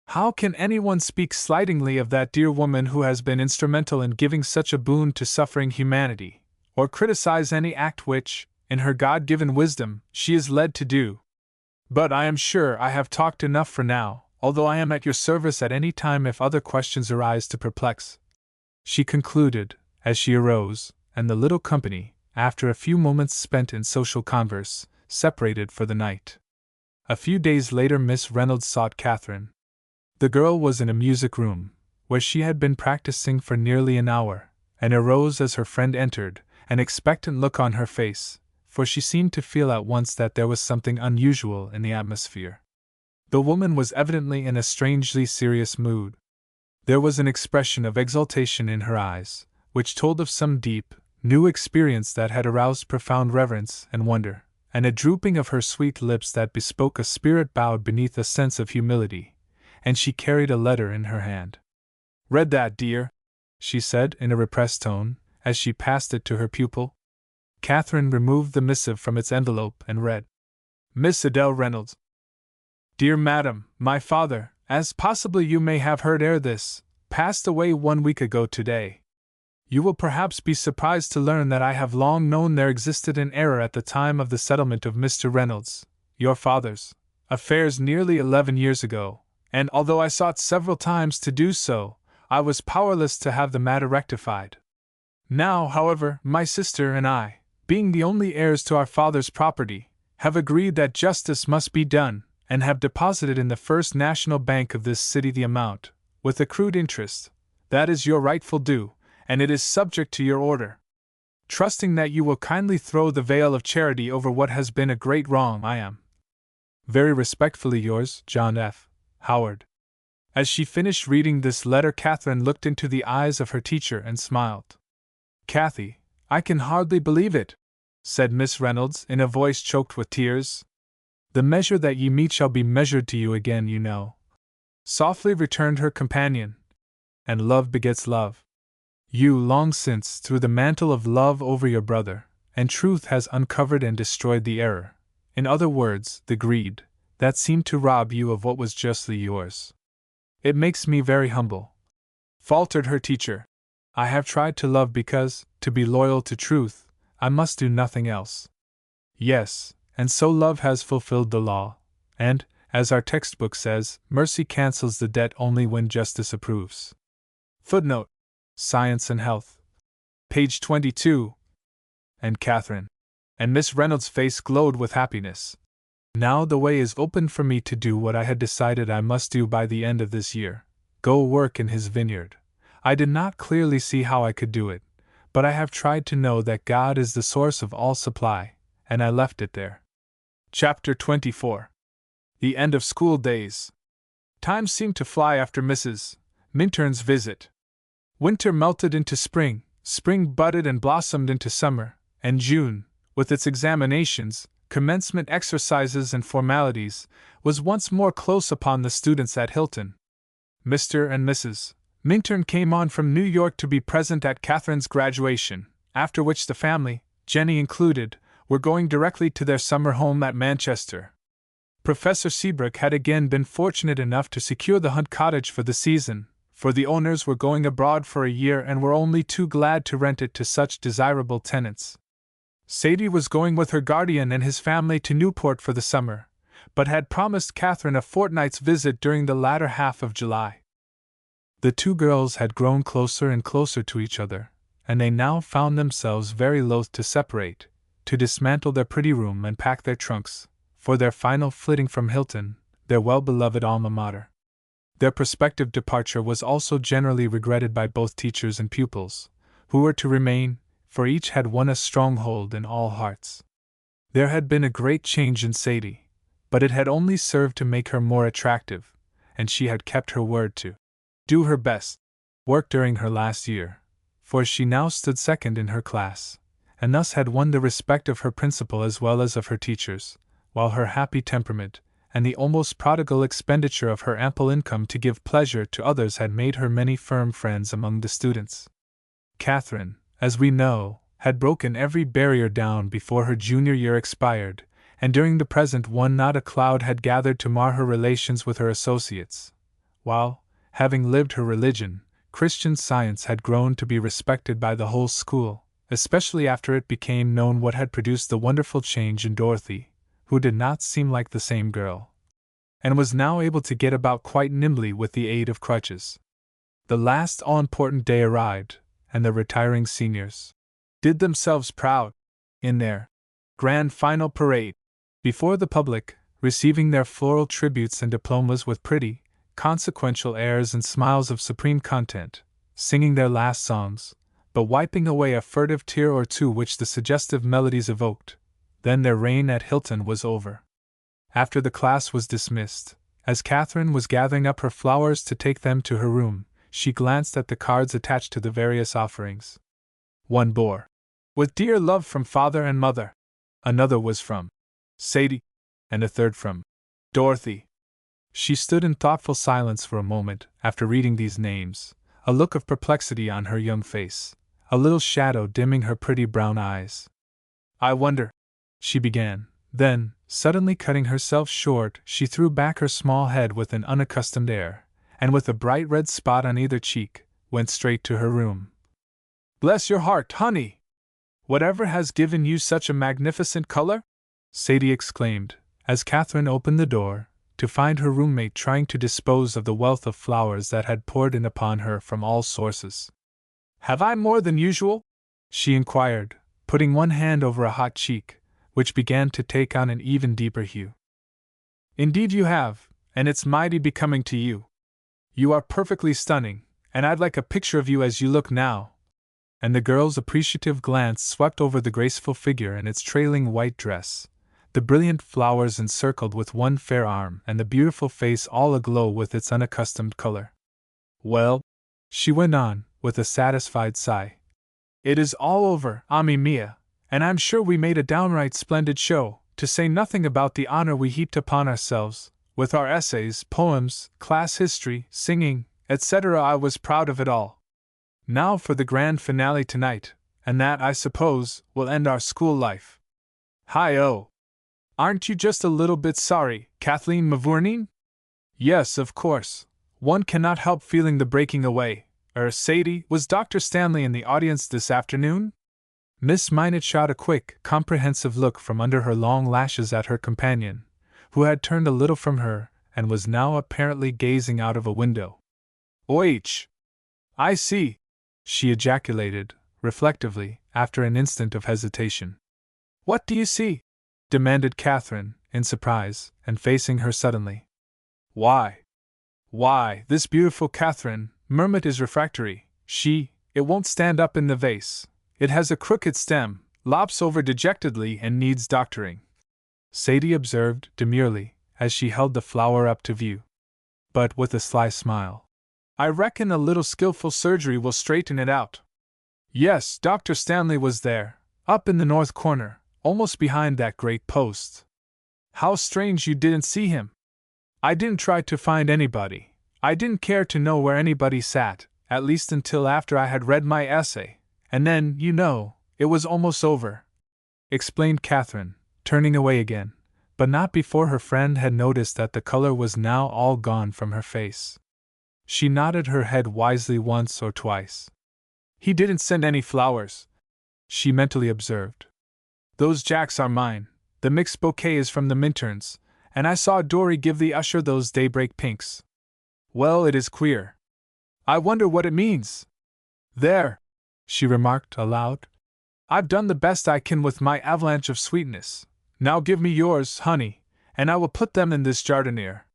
How can anyone speak slightingly of that dear woman who has been instrumental in giving such a boon to suffering humanity, or criticize any act which, in her God-given wisdom, she is led to do? But I am sure I have talked enough for now, although I am at your service at any time if other questions arise to perplex. She concluded, as she arose, and the little company, after a few moments spent in social converse, separated for the night. A few days later Miss Reynolds sought Katherine. The girl was in a music room, where she had been practicing for nearly an hour, and arose as her friend entered, an expectant look on her face, for she seemed to feel at once that there was something unusual in the atmosphere. The woman was evidently in a strangely serious mood. There was an expression of exultation in her eyes, which told of some deep, new experience that had aroused profound reverence and wonder, and a drooping of her sweet lips that bespoke a spirit bowed beneath a sense of humility, and she carried a letter in her hand. Read that, dear, she said in a repressed tone, as she passed it to her pupil. Katherine removed the missive from its envelope and read. Miss Adele Reynolds. Dear Madam, my father, as possibly you may have heard ere this, passed away 1 week ago today. You will perhaps be surprised to learn that I have long known there existed an error at the time of the settlement of Mr. Reynolds, your father's, affairs nearly 11 years ago, and although I sought several times to do so, I was powerless to have the matter rectified. Now, however, my sister and I, being the only heirs to our father's property, have agreed that justice must be done, and have deposited in the First National Bank of this city the amount, with accrued interest, that is your rightful due, and it is subject to your order. Trusting that you will kindly throw the veil of charity over what has been a great wrong, I am very respectfully yours, John F. Howard. As she finished reading this letter, Katherine looked into the eyes of her teacher and smiled. Kathy, I can hardly believe it, said Miss Reynolds in a voice choked with tears. The measure that ye meet shall be measured to you again, you know. Softly returned her companion. And love begets love. You, long since, threw the mantle of love over your brother, and truth has uncovered and destroyed the error, in other words, the greed, that seemed to rob you of what was justly yours. It makes me very humble, faltered her teacher. I have tried to love because, to be loyal to truth, I must do nothing else. Yes, and so love has fulfilled the law, and, as our textbook says, mercy cancels the debt only when justice approves. Footnote: Science and Health. Page 22. And Katherine and Miss Reynolds' face glowed with happiness. Now the way is open for me to do what I had decided I must do by the end of this year: go work in his vineyard. I did not clearly see how I could do it, but I have tried to know that God is the source of all supply, and I left it there. Chapter 24. The End of School Days. Time seemed to fly after Mrs. Minturn's visit. Winter melted into spring, spring budded and blossomed into summer, and June, with its examinations, commencement exercises and formalities, was once more close upon the students at Hilton. Mr. and Mrs. Minturn came on from New York to be present at Katherine's graduation, after which the family, Jenny included, were going directly to their summer home at Manchester. Professor Seabrook had again been fortunate enough to secure the Hunt cottage for the season, for the owners were going abroad for a year and were only too glad to rent it to such desirable tenants. Sadie was going with her guardian and his family to Newport for the summer, but had promised Katherine a fortnight's visit during the latter half of July. The two girls had grown closer and closer to each other, and they now found themselves very loath to separate, to dismantle their pretty room and pack their trunks, for their final flitting from Hilton, their well-beloved alma mater. Their prospective departure was also generally regretted by both teachers and pupils, who were to remain, for each had won a stronghold in all hearts. There had been a great change in Sadie, but it had only served to make her more attractive, and she had kept her word to do her best work during her last year, for she now stood second in her class, and thus had won the respect of her principal as well as of her teachers, while her happy temperament, and the almost prodigal expenditure of her ample income to give pleasure to others had made her many firm friends among the students. Katherine, as we know, had broken every barrier down before her junior year expired, and during the present one not a cloud had gathered to mar her relations with her associates, while, having lived her religion, Christian Science had grown to be respected by the whole school, especially after it became known what had produced the wonderful change in Dorothy, who did not seem like the same girl, and was now able to get about quite nimbly with the aid of crutches. The last all-important day arrived, and the retiring seniors did themselves proud in their grand final parade before the public, receiving their floral tributes and diplomas with pretty, consequential airs and smiles of supreme content, singing their last songs, but wiping away a furtive tear or two which the suggestive melodies evoked. Then their reign at Hilton was over. After the class was dismissed, as Katherine was gathering up her flowers to take them to her room, she glanced at the cards attached to the various offerings. One bore, "With dear love from Father and Mother." Another was from Sadie, and a third from Dorothy. She stood in thoughtful silence for a moment after reading these names, a look of perplexity on her young face, a little shadow dimming her pretty brown eyes. "I wonder," she began, then, suddenly cutting herself short, she threw back her small head with an unaccustomed air, and with a bright red spot on either cheek, went straight to her room. "Bless your heart, honey! Whatever has given you such a magnificent color?" Sadie exclaimed, as Katherine opened the door, to find her roommate trying to dispose of the wealth of flowers that had poured in upon her from all sources. "Have I more than usual?" she inquired, putting one hand over a hot cheek, which began to take on an even deeper hue. "Indeed you have, and it's mighty becoming to you. You are perfectly stunning, and I'd like a picture of you as you look now." And the girl's appreciative glance swept over the graceful figure and its trailing white dress, the brilliant flowers encircled with one fair arm, and the beautiful face all aglow with its unaccustomed color. "Well," she went on, with a satisfied sigh, "it is all over, Ami mia, and I'm sure we made a downright splendid show, to say nothing about the honor we heaped upon ourselves, with our essays, poems, class history, singing, etc. I was proud of it all. Now for the grand finale tonight, and that, I suppose, will end our school life. Hi-oh! Aren't you just a little bit sorry, Kathleen Mavourneen?" "Yes, of course. One cannot help feeling the breaking away. Sadie, was Dr. Stanley in the audience this afternoon?" Miss Minot shot a quick, comprehensive look from under her long lashes at her companion, who had turned a little from her, and was now apparently gazing out of a window. "Oich! I see," she ejaculated, reflectively, after an instant of hesitation. "What do you see?" demanded Katherine, in surprise, and facing her suddenly. Why, this beautiful Katherine, Mermot is refractory, it won't stand up in the vase, It has a crooked stem, lops over dejectedly, and needs doctoring," Sadie observed demurely, as she held the flower up to view. But with a sly smile. "I reckon a little skillful surgery will straighten it out." "Yes, Dr. Stanley was there, up in the north corner, almost behind that great post." "How strange you didn't see him." "I didn't try to find anybody. I didn't care to know where anybody sat, at least until after I had read my essay, and then, you know, it was almost over," explained Katherine, turning away again, but not before her friend had noticed that the color was now all gone from her face. She nodded her head wisely once or twice. "He didn't send any flowers," she mentally observed. "Those jacks are mine. The mixed bouquet is from the Minturns, and I saw Dory give the usher those daybreak pinks. Well, it is queer. I wonder what it means. There," she remarked aloud. "I've done the best I can with my avalanche of sweetness. Now give me yours, honey, and I will put them in this jardiniere.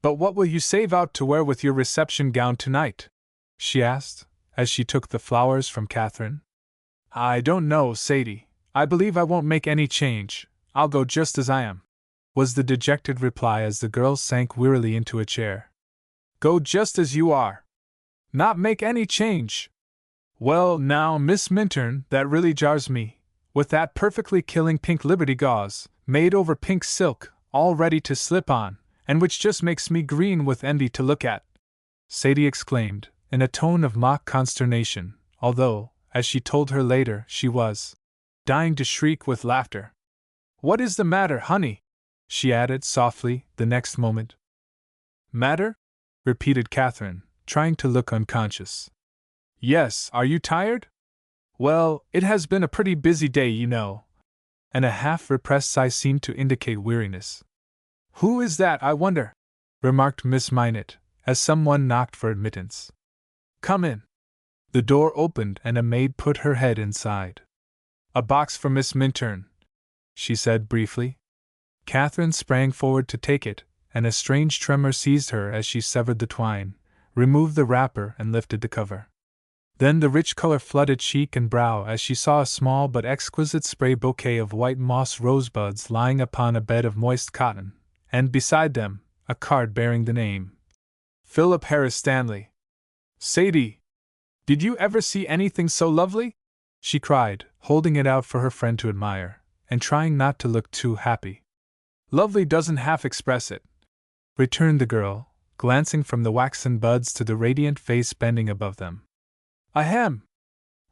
But what will you save out to wear with your reception gown tonight?" she asked, as she took the flowers from Katherine. "I don't know, Sadie. I believe I won't make any change. I'll go just as I am," was the dejected reply as the girl sank wearily into a chair. "Go just as you are. Not make any change? Well, now, Miss Minturn, that really jars me, with that perfectly killing pink Liberty gauze, made over pink silk, all ready to slip on, and which just makes me green with envy to look at," Sadie exclaimed, in a tone of mock consternation, although, as she told her later, she was dying to shriek with laughter. "What is the matter, honey?" she added softly the next moment. "Matter?" repeated Katherine, trying to look unconscious. "Yes, are you tired?" "Well, it has been a pretty busy day, you know," and a half-repressed sigh seemed to indicate weariness. "Who is that, I wonder?" remarked Miss Minot, as someone knocked for admittance. "Come in." The door opened and a maid put her head inside. "A box for Miss Minturn," she said briefly. Katherine sprang forward to take it, and a strange tremor seized her as she severed the twine, removed the wrapper, and lifted the cover. Then the rich color flooded cheek and brow as she saw a small but exquisite spray bouquet of white moss rosebuds lying upon a bed of moist cotton, and beside them, a card bearing the name Philip Harris Stanley. "Sadie! Did you ever see anything so lovely?" she cried, holding it out for her friend to admire, and trying not to look too happy. "Lovely doesn't half express it," returned the girl, glancing from the waxen buds to the radiant face bending above them. "Ahem!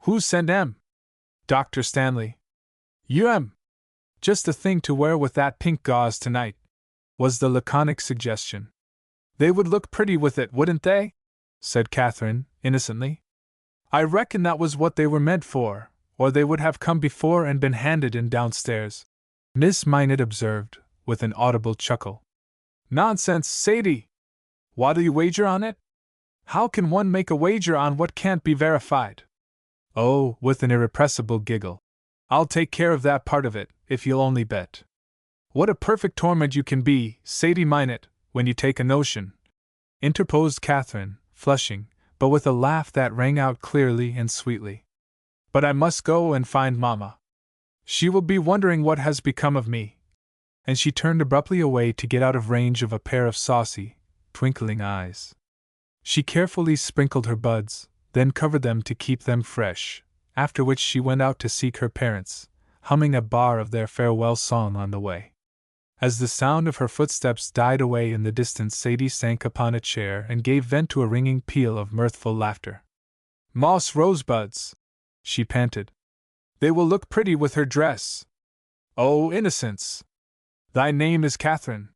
Who sent 'em?" "Dr. Stanley." "You just the thing to wear with that pink gauze tonight," was the laconic suggestion. "They would look pretty with it, wouldn't they?" said Katherine, innocently. "I reckon that was what they were meant for, or they would have come before and been handed in downstairs," Miss Minot observed, with an audible chuckle. "Nonsense, Sadie! What'll you wager on it?" "How can one make a wager on what can't be verified?" "Oh," with an irrepressible giggle, "I'll take care of that part of it, if you'll only bet." "What a perfect torment you can be, Sadie Minot, when you take a notion," interposed Katherine, flushing, but with a laugh that rang out clearly and sweetly. "But I must go and find Mamma. She will be wondering what has become of me." And she turned abruptly away to get out of range of a pair of saucy, twinkling eyes. She carefully sprinkled her buds, then covered them to keep them fresh, after which she went out to seek her parents, humming a bar of their farewell song on the way. As the sound of her footsteps died away in the distance, Sadie sank upon a chair and gave vent to a ringing peal of mirthful laughter. "Moss rosebuds!" she panted. "They will look pretty with her dress. Oh, innocence! Thy name is Katherine."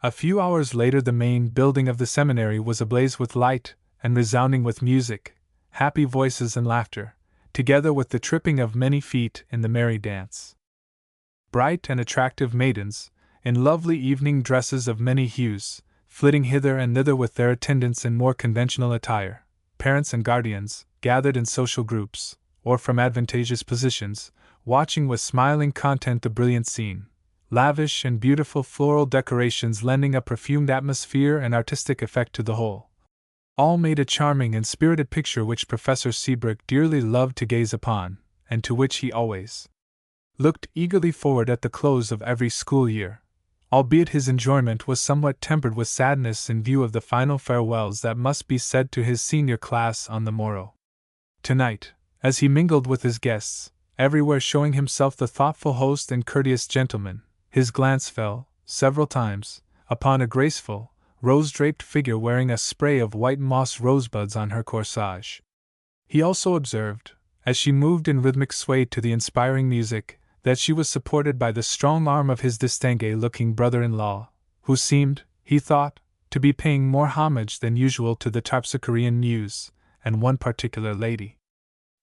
A few hours later the main building of the seminary was ablaze with light, and resounding with music, happy voices and laughter, together with the tripping of many feet in the merry dance. Bright and attractive maidens, in lovely evening dresses of many hues, flitting hither and thither with their attendants in more conventional attire, parents and guardians, gathered in social groups, or from advantageous positions, watching with smiling content the brilliant scene, lavish and beautiful floral decorations lending a perfumed atmosphere and artistic effect to the whole. All made a charming and spirited picture which Professor Seabrook dearly loved to gaze upon, and to which he always looked eagerly forward at the close of every school year, albeit his enjoyment was somewhat tempered with sadness in view of the final farewells that must be said to his senior class on the morrow. Tonight, as he mingled with his guests, everywhere showing himself the thoughtful host and courteous gentleman, his glance fell, several times, upon a graceful, rose-draped figure wearing a spray of white moss rosebuds on her corsage. He also observed, as she moved in rhythmic sway to the inspiring music, that she was supported by the strong arm of his distingué-looking brother-in-law, who seemed, he thought, to be paying more homage than usual to the Terpsichorean muse, and one particular lady.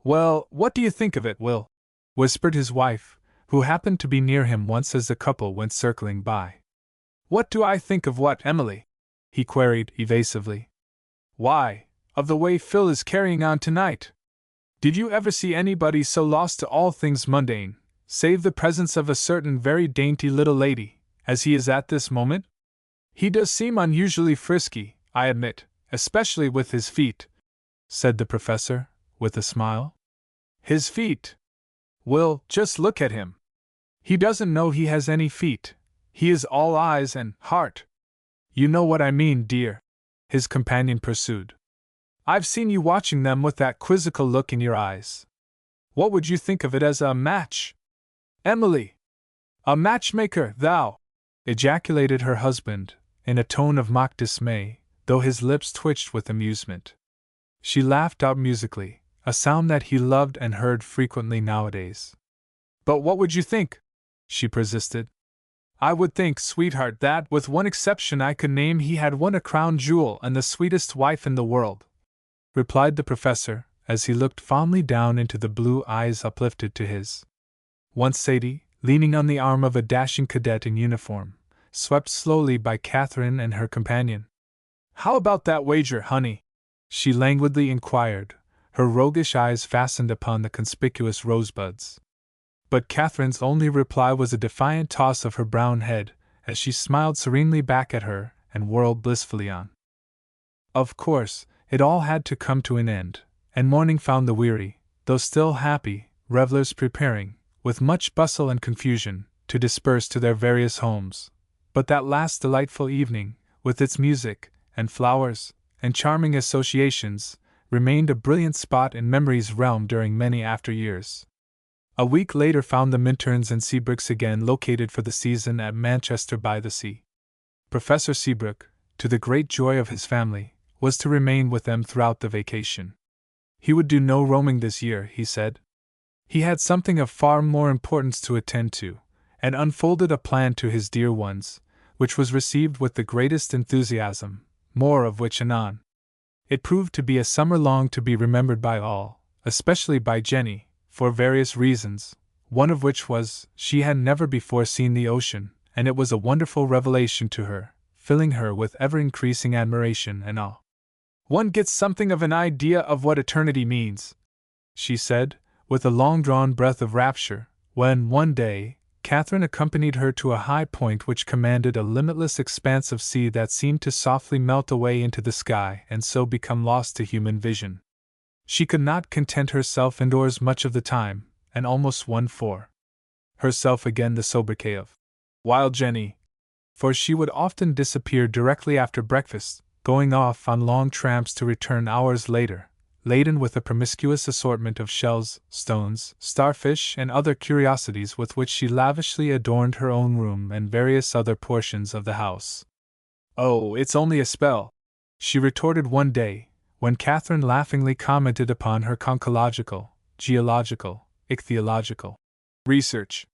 "Well, what do you think of it, Will?" whispered his wife, who happened to be near him once as the couple went circling by. "What do I think of what, Emily?" he queried evasively. "Why, of the way Phil is carrying on tonight. Did you ever see anybody so lost to all things mundane, save the presence of a certain very dainty little lady, as he is at this moment? He does seem unusually frisky, I admit, especially with his feet," said the professor, with a smile. "His feet? Will, just look at him. He doesn't know he has any feet. He is all eyes and heart." "You know what I mean, dear," his companion pursued. "I've seen you watching them with that quizzical look in your eyes. What would you think of it as a match? Emily! A matchmaker, thou!" ejaculated her husband, in a tone of mock dismay, though his lips twitched with amusement. She laughed out musically, a sound that he loved and heard frequently nowadays. "But what would you think?" she persisted. "I would think, sweetheart, that, with one exception I could name, he had won a crown jewel and the sweetest wife in the world," replied the professor, as he looked fondly down into the blue eyes uplifted to his. Once Sadie, leaning on the arm of a dashing cadet in uniform, swept slowly by Katherine and her companion. "How about that wager, honey?" she languidly inquired, her roguish eyes fastened upon the conspicuous rosebuds. But Katherine's only reply was a defiant toss of her brown head, as she smiled serenely back at her and whirled blissfully on. Of course, it all had to come to an end, and morning found the weary, though still happy, revellers preparing, with much bustle and confusion, to disperse to their various homes. But that last delightful evening, with its music, and flowers, and charming associations, remained a brilliant spot in memory's realm during many after years. A week later found the Minturns and Seabrooks again located for the season at Manchester by the Sea. Professor Seabrook, to the great joy of his family, was to remain with them throughout the vacation. He would do no roaming this year, he said. He had something of far more importance to attend to, and unfolded a plan to his dear ones, which was received with the greatest enthusiasm, more of which anon. It proved to be a summer long to be remembered by all, especially by Jenny, for various reasons, one of which was, she had never before seen the ocean, and it was a wonderful revelation to her, filling her with ever-increasing admiration and awe. "One gets something of an idea of what eternity means," she said, with a long-drawn breath of rapture, when, one day, Katherine accompanied her to a high point which commanded a limitless expanse of sea that seemed to softly melt away into the sky and so become lost to human vision. She could not content herself indoors much of the time, and almost won for herself again the sobriquet of Wild Jenny, for she would often disappear directly after breakfast, going off on long tramps to return hours later, laden with a promiscuous assortment of shells, stones, starfish, and other curiosities with which she lavishly adorned her own room and various other portions of the house. "Oh, it's only a spell," she retorted one day, when Katherine laughingly commented upon her conchological, geological, ichthyological research.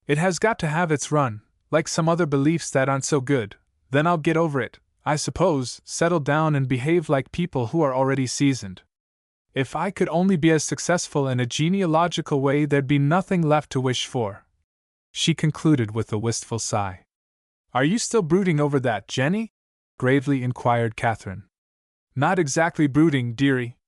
"It has got to have its run, like some other beliefs that aren't so good, then I'll get over it, I suppose, settle down and behave like people who are already seasoned. If I could only be as successful in a genealogical way, there'd be nothing left to wish for," she concluded with a wistful sigh. "Are you still brooding over that, Jenny?" gravely inquired Katherine. "Not exactly brooding, dearie.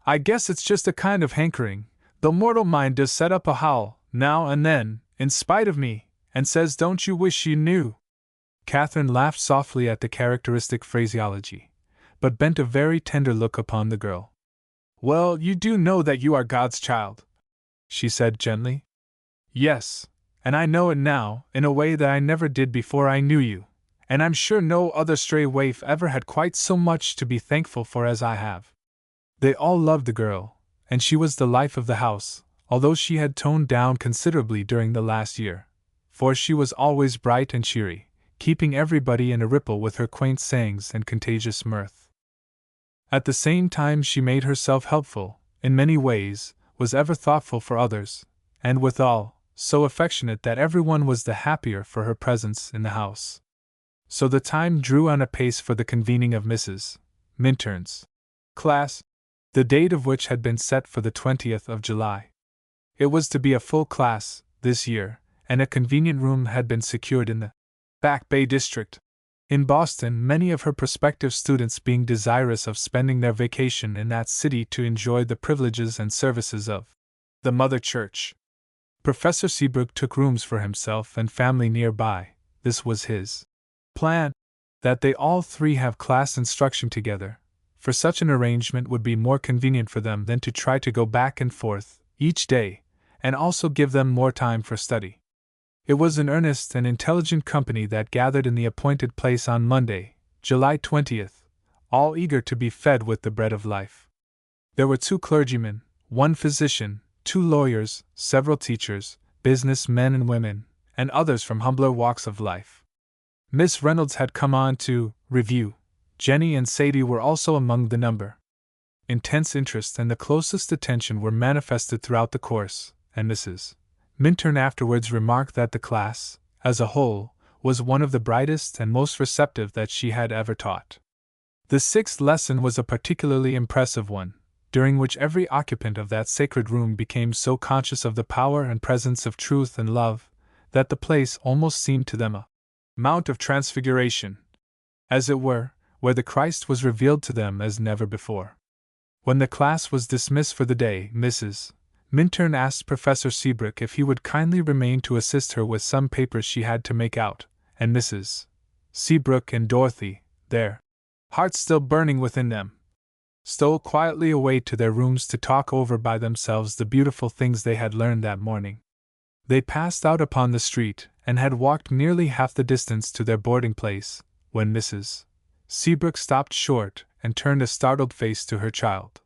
I guess it's just a kind of hankering, though mortal mind does set up a howl, now and then, in spite of me, and says, 'Don't you wish you knew?'" Katherine laughed softly at the characteristic phraseology, but bent a very tender look upon the girl. "Well, you do know that you are God's child?" she said gently. Yes, and I know it now, in a way that I never did before I knew you, and I'm sure no other stray waif ever had quite so much to be thankful for as I have. They all loved the girl, and she was the life of the house, although she had toned down considerably during the last year, for she was always bright and cheery, keeping everybody in a ripple with her quaint sayings and contagious mirth. At the same time she made herself helpful, in many ways, was ever thoughtful for others, and withal, so affectionate that everyone was the happier for her presence in the house. So the time drew on apace for the convening of Mrs. Minturn's class, the date of which had been set for the 20th of July. It was to be a full class, this year, and a convenient room had been secured in the Back Bay district. In Boston, many of her prospective students being desirous of spending their vacation in that city to enjoy the privileges and services of the Mother Church. Professor Seabrook took rooms for himself and family nearby. This was his plan, that they all three have class instruction together, for such an arrangement would be more convenient for them than to try to go back and forth each day, and also give them more time for study. It was an earnest and intelligent company that gathered in the appointed place on Monday, July 20th, all eager to be fed with the bread of life. There were 2 clergymen, 1 physician, 2 lawyers, several teachers, business men and women, and others from humbler walks of life. Miss Reynolds had come on to review. Jenny and Sadie were also among the number. Intense interest and the closest attention were manifested throughout the course, and Mrs. Minturn afterwards remarked that the class, as a whole, was one of the brightest and most receptive that she had ever taught. The 6th lesson was a particularly impressive one, during which every occupant of that sacred room became so conscious of the power and presence of truth and love, that the place almost seemed to them a Mount of Transfiguration, as it were, where the Christ was revealed to them as never before. When the class was dismissed for the day, Mrs. Minturn asked Professor Seabrook if he would kindly remain to assist her with some papers she had to make out, and Mrs. Seabrook and Dorothy, their hearts still burning within them, stole quietly away to their rooms to talk over by themselves the beautiful things they had learned that morning. They passed out upon the street, and had walked nearly half the distance to their boarding place, when Mrs. Seabrook stopped short and turned a startled face to her child.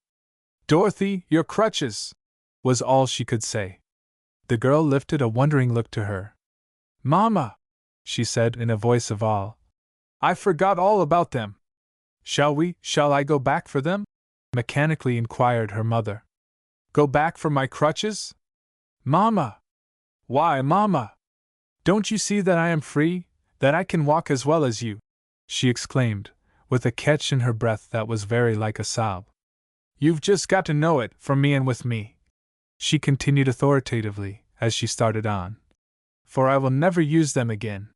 "Dorothy, your crutches!" was all she could say. The girl lifted a wondering look to her. "Mamma," she said in a voice of awe, "I forgot all about them." Shall I go back for them?" mechanically inquired her mother. "Go back for my crutches? Mamma! Why, Mamma! Don't you see that I am free, that I can walk as well as you?" she exclaimed, with a catch in her breath that was very like a sob. "You've just got to know it, from me and with me," she continued authoritatively, as she started on, "for I will never use them again.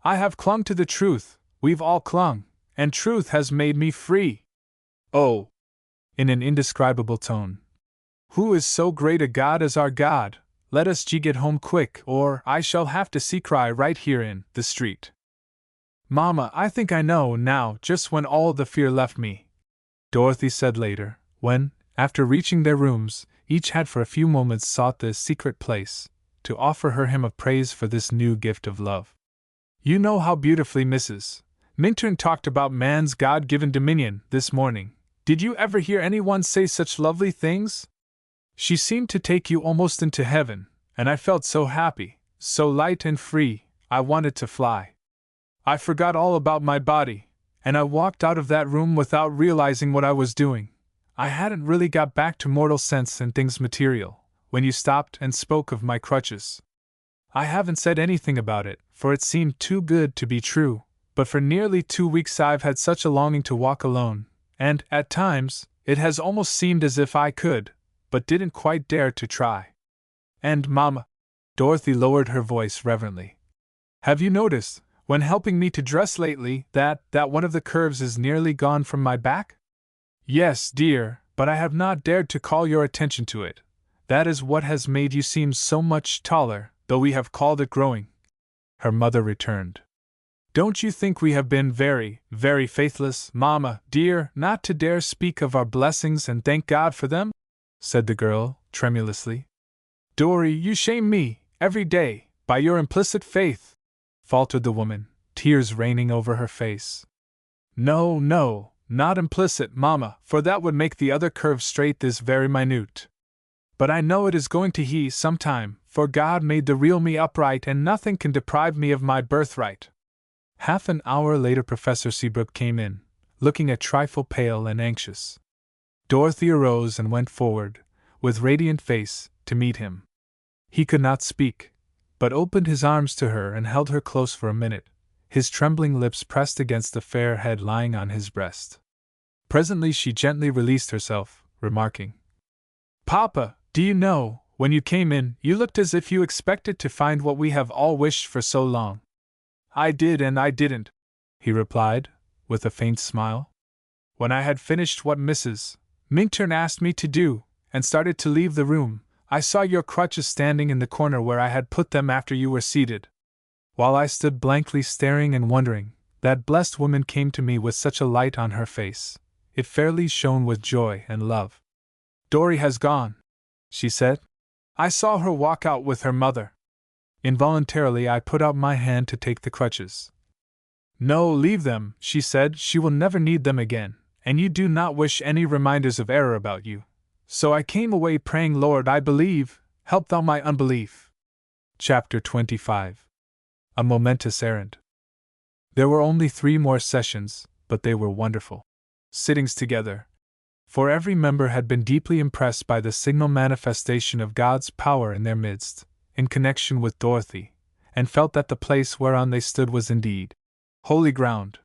I have clung to the truth, we've all clung, and truth has made me free. Oh," in an indescribable tone, "who is so great a God as our God? Let us get home quick, or I shall have to see cry right here in the street." "Mamma, I think I know now just when all the fear left me," Dorothy said later, when, after reaching their rooms, each had for a few moments sought this secret place, to offer her hymn of praise for this new gift of love. "You know how beautifully Mrs. Minturn talked about man's God-given dominion this morning. Did you ever hear anyone say such lovely things? She seemed to take you almost into heaven, and I felt so happy, so light and free, I wanted to fly. I forgot all about my body, and I walked out of that room without realizing what I was doing. I hadn't really got back to mortal sense and things material, when you stopped and spoke of my crutches. I haven't said anything about it, for it seemed too good to be true, but for nearly 2 weeks I've had such a longing to walk alone, and, at times, it has almost seemed as if I could, but didn't quite dare to try. And, Mamma," Dorothy lowered her voice reverently, "have you noticed, when helping me to dress lately, that one of the curves is nearly gone from my back?" "Yes, dear, but I have not dared to call your attention to it. That is what has made you seem so much taller, though we have called it growing," her mother returned. "Don't you think we have been very, very faithless, Mamma, dear, not to dare speak of our blessings and thank God for them?" said the girl, tremulously. Dory, you shame me, every day, by your implicit faith, faltered the woman, tears raining over her face. No, no, not implicit, Mamma, for that would make the other curve straight this very minute. But I know it is going to he some time, for God made the real me upright and nothing can deprive me of my birthright. Half an hour later Professor Seabrook came in, looking a trifle pale and anxious. Dorothy arose and went forward, with radiant face, to meet him. He could not speak, but opened his arms to her and held her close for a minute, his trembling lips pressed against the fair head lying on his breast. Presently she gently released herself, remarking, "Papa, do you know, when you came in, you looked as if you expected to find what we have all wished for so long." "I did and I didn't," he replied, with a faint smile. "When I had finished what Mrs. Minturn asked me to do, and started to leave the room, I saw your crutches standing in the corner where I had put them after you were seated. While I stood blankly staring and wondering, that blessed woman came to me with such a light on her face. It fairly shone with joy and love. 'Dory has gone,' she said. 'I saw her walk out with her mother.' Involuntarily I put out my hand to take the crutches. 'No, leave them,' she said, 'she will never need them again, and you do not wish any reminders of error about you. So I came away praying, Lord, I believe, help thou my unbelief.'" Chapter 25. A momentous errand. There were only 3 more sessions, but they were wonderful. Sittings together. For every member had been deeply impressed by the signal manifestation of God's power in their midst, in connection with Dorothy, and felt that the place whereon they stood was indeed holy ground.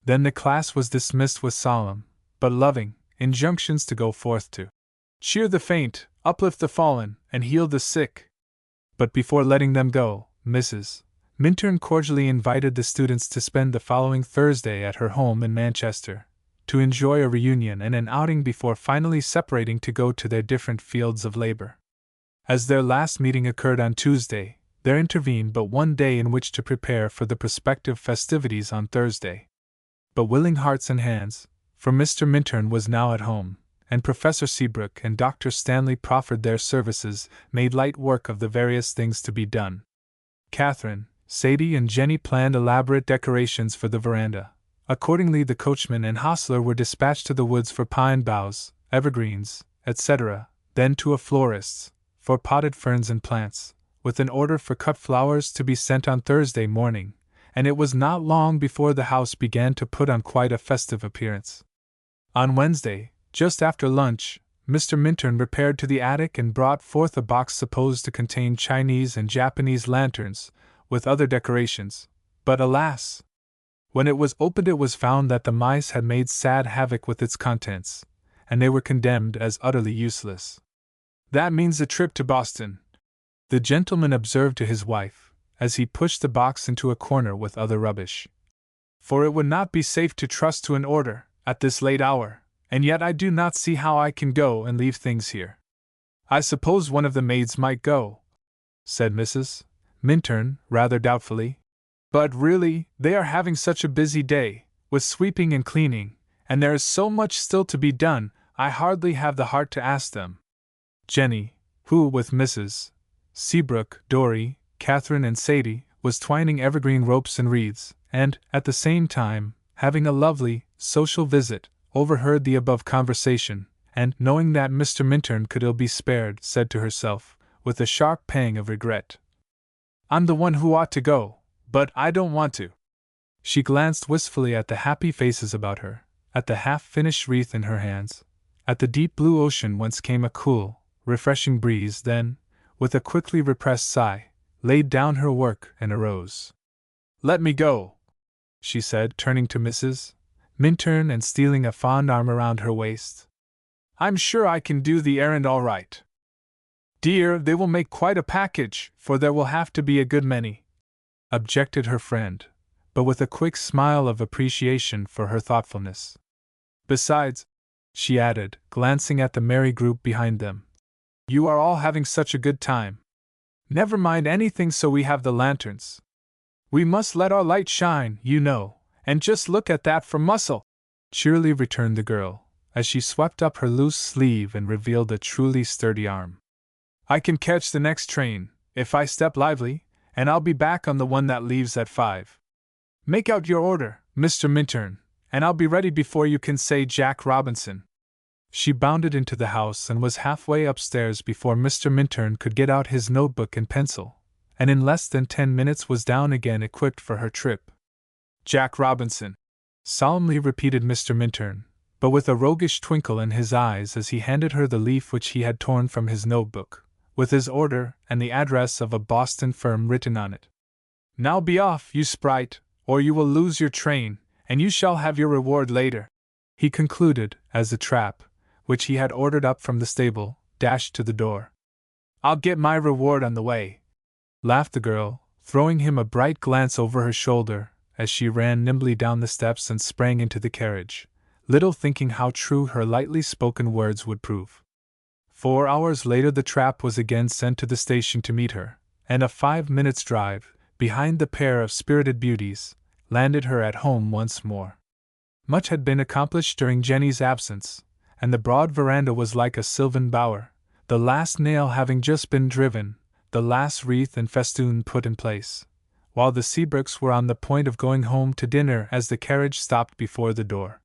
Then the class was dismissed with solemn, but loving, injunctions to go forth to cheer the faint, uplift the fallen, and heal the sick. But before letting them go, Mrs. Minturn cordially invited the students to spend the following Thursday at her home in Manchester, to enjoy a reunion and an outing before finally separating to go to their different fields of labor. As their last meeting occurred on Tuesday, there intervened but one day in which to prepare for the prospective festivities on Thursday. But willing hearts and hands, for Mr. Minturn was now at home, and Professor Seabrook and Dr. Stanley proffered their services, made light work of the various things to be done. Katherine, Sadie, and Jenny planned elaborate decorations for the veranda. Accordingly, the coachman and hostler were dispatched to the woods for pine boughs, evergreens, etc., then to a florist's, for potted ferns and plants, with an order for cut flowers to be sent on Thursday morning, and it was not long before the house began to put on quite a festive appearance. On Wednesday, just after lunch, Mr. Minturn repaired to the attic and brought forth a box supposed to contain Chinese and Japanese lanterns, with other decorations, but alas! When it was opened it was found that the mice had made sad havoc with its contents, and they were condemned as utterly useless. "That means a trip to Boston," the gentleman observed to his wife, as he pushed the box into a corner with other rubbish. "For it would not be safe to trust to an order, at this late hour, and yet I do not see how I can go and leave things here." "I suppose one of the maids might go," said Mrs. Minturn, rather doubtfully. "But really, they are having such a busy day, with sweeping and cleaning, and there is so much still to be done, I hardly have the heart to ask them." Jenny, who, with Mrs. Seabrook, Dory, Katherine, and Sadie, was twining evergreen ropes and wreaths, and, at the same time, having a lovely, social visit, overheard the above conversation, and, knowing that Mr. Minturn could ill be spared, said to herself, with a sharp pang of regret, "I'm the one who ought to go, but I don't want to." She glanced wistfully at the happy faces about her, at the half-finished wreath in her hands, at the deep blue ocean whence came a cool, refreshing breeze, then, with a quickly repressed sigh, laid down her work and arose. "Let me go," she said, turning to Mrs. Minturn and stealing a fond arm around her waist. "I'm sure I can do the errand all right." "Dear, they will make quite a package, for there will have to be a good many," objected her friend, but with a quick smile of appreciation for her thoughtfulness. "Besides," she added, glancing at the merry group behind them, "you are all having such a good time. Never mind anything so we have the lanterns. We must let our light shine, you know, and just look at that for muscle," cheerily returned the girl, as she swept up her loose sleeve and revealed a truly sturdy arm. I can catch the next train, if I step lively, and I'll be back on the one that leaves at 5. Make out your order, Mr. Minturn, and I'll be ready before you can say Jack Robinson. She bounded into the house and was halfway upstairs before Mr. Minturn could get out his notebook and pencil, and in less than 10 minutes was down again equipped for her trip. Jack Robinson, solemnly repeated Mr. Minturn, but with a roguish twinkle in his eyes as he handed her the leaf which he had torn from his notebook, with his order and the address of a Boston firm written on it. Now be off, you sprite, or you will lose your train, and you shall have your reward later, he concluded, as the trap, which he had ordered up from the stable, dashed to the door. I'll get my reward on the way, laughed the girl, throwing him a bright glance over her shoulder as she ran nimbly down the steps and sprang into the carriage, little thinking how true her lightly spoken words would prove. 4 hours later the trap was again sent to the station to meet her, and a 5 minutes' drive, behind the pair of spirited beauties, landed her at home once more. Much had been accomplished during Jenny's absence, and the broad veranda was like a sylvan bower, the last nail having just been driven, the last wreath and festoon put in place, while the Seabrooks were on the point of going home to dinner as the carriage stopped before the door.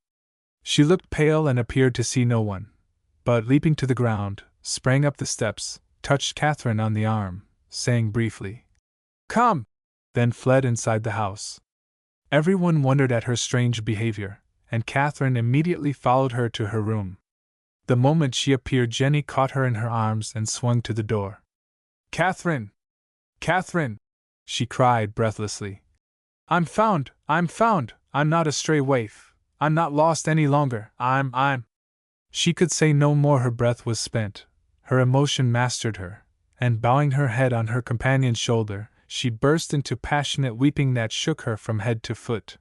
She looked pale and appeared to see no one, but leaping to the ground, sprang up the steps, touched Katherine on the arm, saying briefly, "Come!" then fled inside the house. Everyone wondered at her strange behavior, and Katherine immediately followed her to her room. The moment she appeared, Jenny caught her in her arms and swung to the door. "Katherine! Katherine!" she cried breathlessly. I'm found! I'm not a stray waif. I'm not lost any longer. I'm. She could say no more, her breath was spent, her emotion mastered her, and bowing her head on her companion's shoulder, she burst into passionate weeping that shook her from head to foot.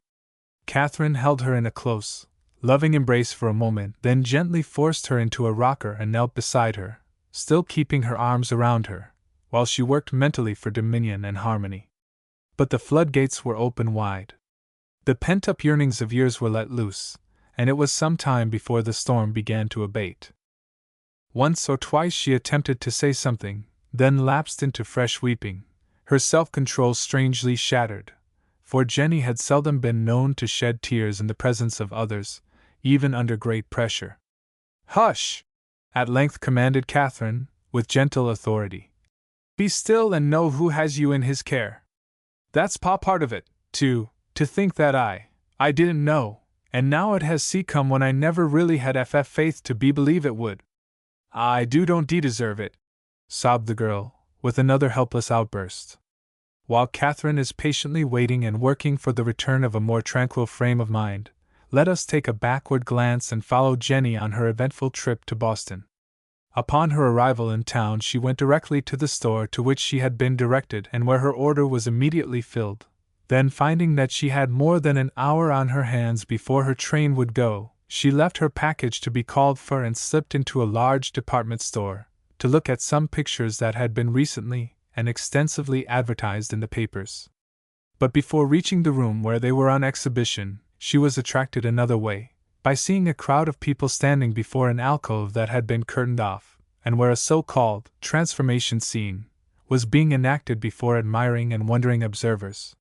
Katherine held her in a close, loving embrace for a moment, then gently forced her into a rocker and knelt beside her, still keeping her arms around her, while she worked mentally for dominion and harmony. But the floodgates were open wide. The pent-up yearnings of years were let loose, and it was some time before the storm began to abate. Once or twice she attempted to say something, then lapsed into fresh weeping, her self-control strangely shattered, for Jenny had seldom been known to shed tears in the presence of others, even under great pressure. "Hush!" at length commanded Katherine, with gentle authority. "Be still and know who has you in his care. That's part of it, to think that I didn't know, and now it has come when I never really had faith to believe it would. I don't deserve it," sobbed the girl, with another helpless outburst. While Katherine is patiently waiting and working for the return of a more tranquil frame of mind, let us take a backward glance and follow Jenny on her eventful trip to Boston. Upon her arrival in town, she went directly to the store to which she had been directed and where her order was immediately filled. Then, finding that she had more than an hour on her hands before her train would go, she left her package to be called for and slipped into a large department store, to look at some pictures that had been recently and extensively advertised in the papers. But before reaching the room where they were on exhibition, she was attracted another way, by seeing a crowd of people standing before an alcove that had been curtained off, and where a so-called transformation scene was being enacted before admiring and wondering observers.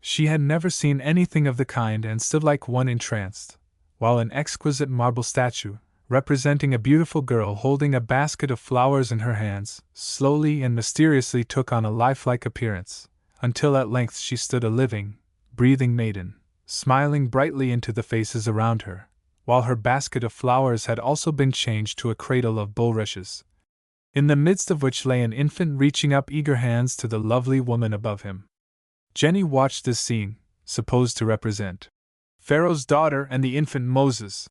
She had never seen anything of the kind and stood like one entranced, while an exquisite marble statue, representing a beautiful girl holding a basket of flowers in her hands, slowly and mysteriously took on a lifelike appearance, until at length she stood a living, breathing maiden, smiling brightly into the faces around her, while her basket of flowers had also been changed to a cradle of bulrushes, in the midst of which lay an infant reaching up eager hands to the lovely woman above him. Jenny watched this scene, supposed to represent Pharaoh's daughter and the infant Moses,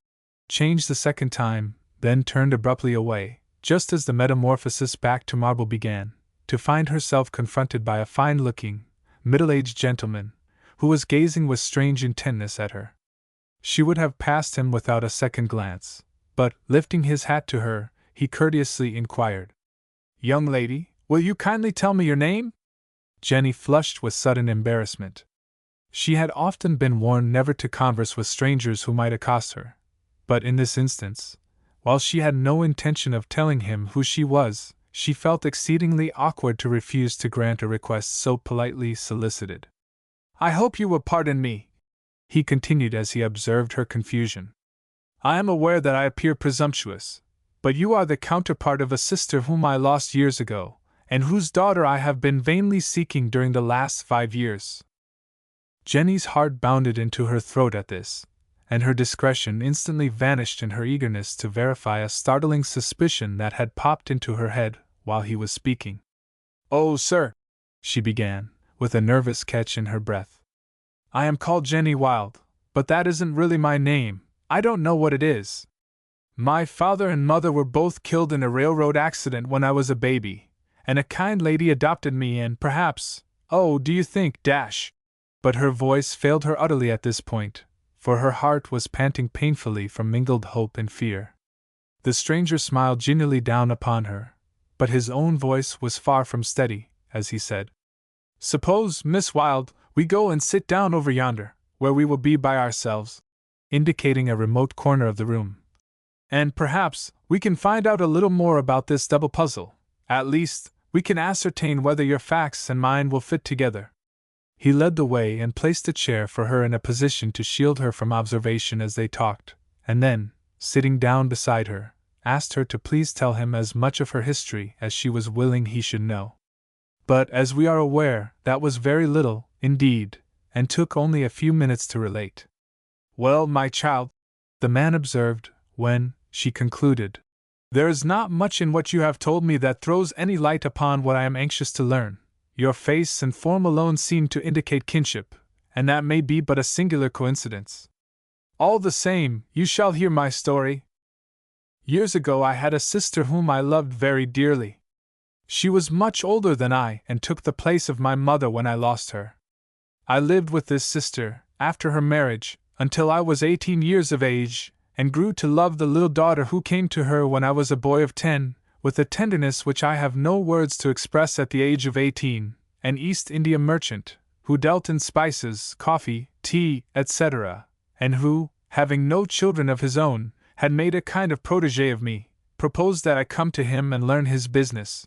changed the second time, then turned abruptly away, just as the metamorphosis back to marble began, to find herself confronted by a fine-looking, middle-aged gentleman, who was gazing with strange intentness at her. She would have passed him without a second glance, but, lifting his hat to her, he courteously inquired, "Young lady, will you kindly tell me your name?" Jenny flushed with sudden embarrassment. She had often been warned never to converse with strangers who might accost her, but in this instance, while she had no intention of telling him who she was, she felt exceedingly awkward to refuse to grant a request so politely solicited. "I hope you will pardon me," he continued as he observed her confusion. "I am aware that I appear presumptuous, but you are the counterpart of a sister whom I lost years ago, and whose daughter I have been vainly seeking during the last 5 years. Jenny's heart bounded into her throat at this, and her discretion instantly vanished in her eagerness to verify a startling suspicion that had popped into her head while he was speaking. "Oh, sir," she began, with a nervous catch in her breath. "I am called Jenny Wilde, but that isn't really my name. I don't know what it is. My father and mother were both killed in a railroad accident when I was a baby, and a kind lady adopted me and perhaps, do you think, But her voice failed her utterly at this point, for her heart was panting painfully from mingled hope and fear. The stranger smiled genially down upon her, but his own voice was far from steady, as he said, "Suppose, Miss Wilde, we go and sit down over yonder, where we will be by ourselves," indicating a remote corner of the room. "And perhaps we can find out a little more about this double puzzle. At least, we can ascertain whether your facts and mine will fit together." He led the way and placed a chair for her in a position to shield her from observation as they talked, and then, sitting down beside her, asked her to please tell him as much of her history as she was willing he should know. But, as we are aware, that was very little, indeed, and took only a few minutes to relate. "Well, my child," the man observed, when she concluded, "there is not much in what you have told me that throws any light upon what I am anxious to learn. Your face and form alone seem to indicate kinship, and that may be but a singular coincidence. All the same, you shall hear my story. Years ago I had a sister whom I loved very dearly. She was much older than I and took the place of my mother when I lost her. I lived with this sister, after her marriage, until I was 18 years of age, and grew to love the little daughter who came to her when I was a boy of 10, with a tenderness which I have no words to express. At the age of 18, an East India merchant, who dealt in spices, coffee, tea, etc., and who, having no children of his own, had made a kind of protégé of me, proposed that I come to him and learn his business.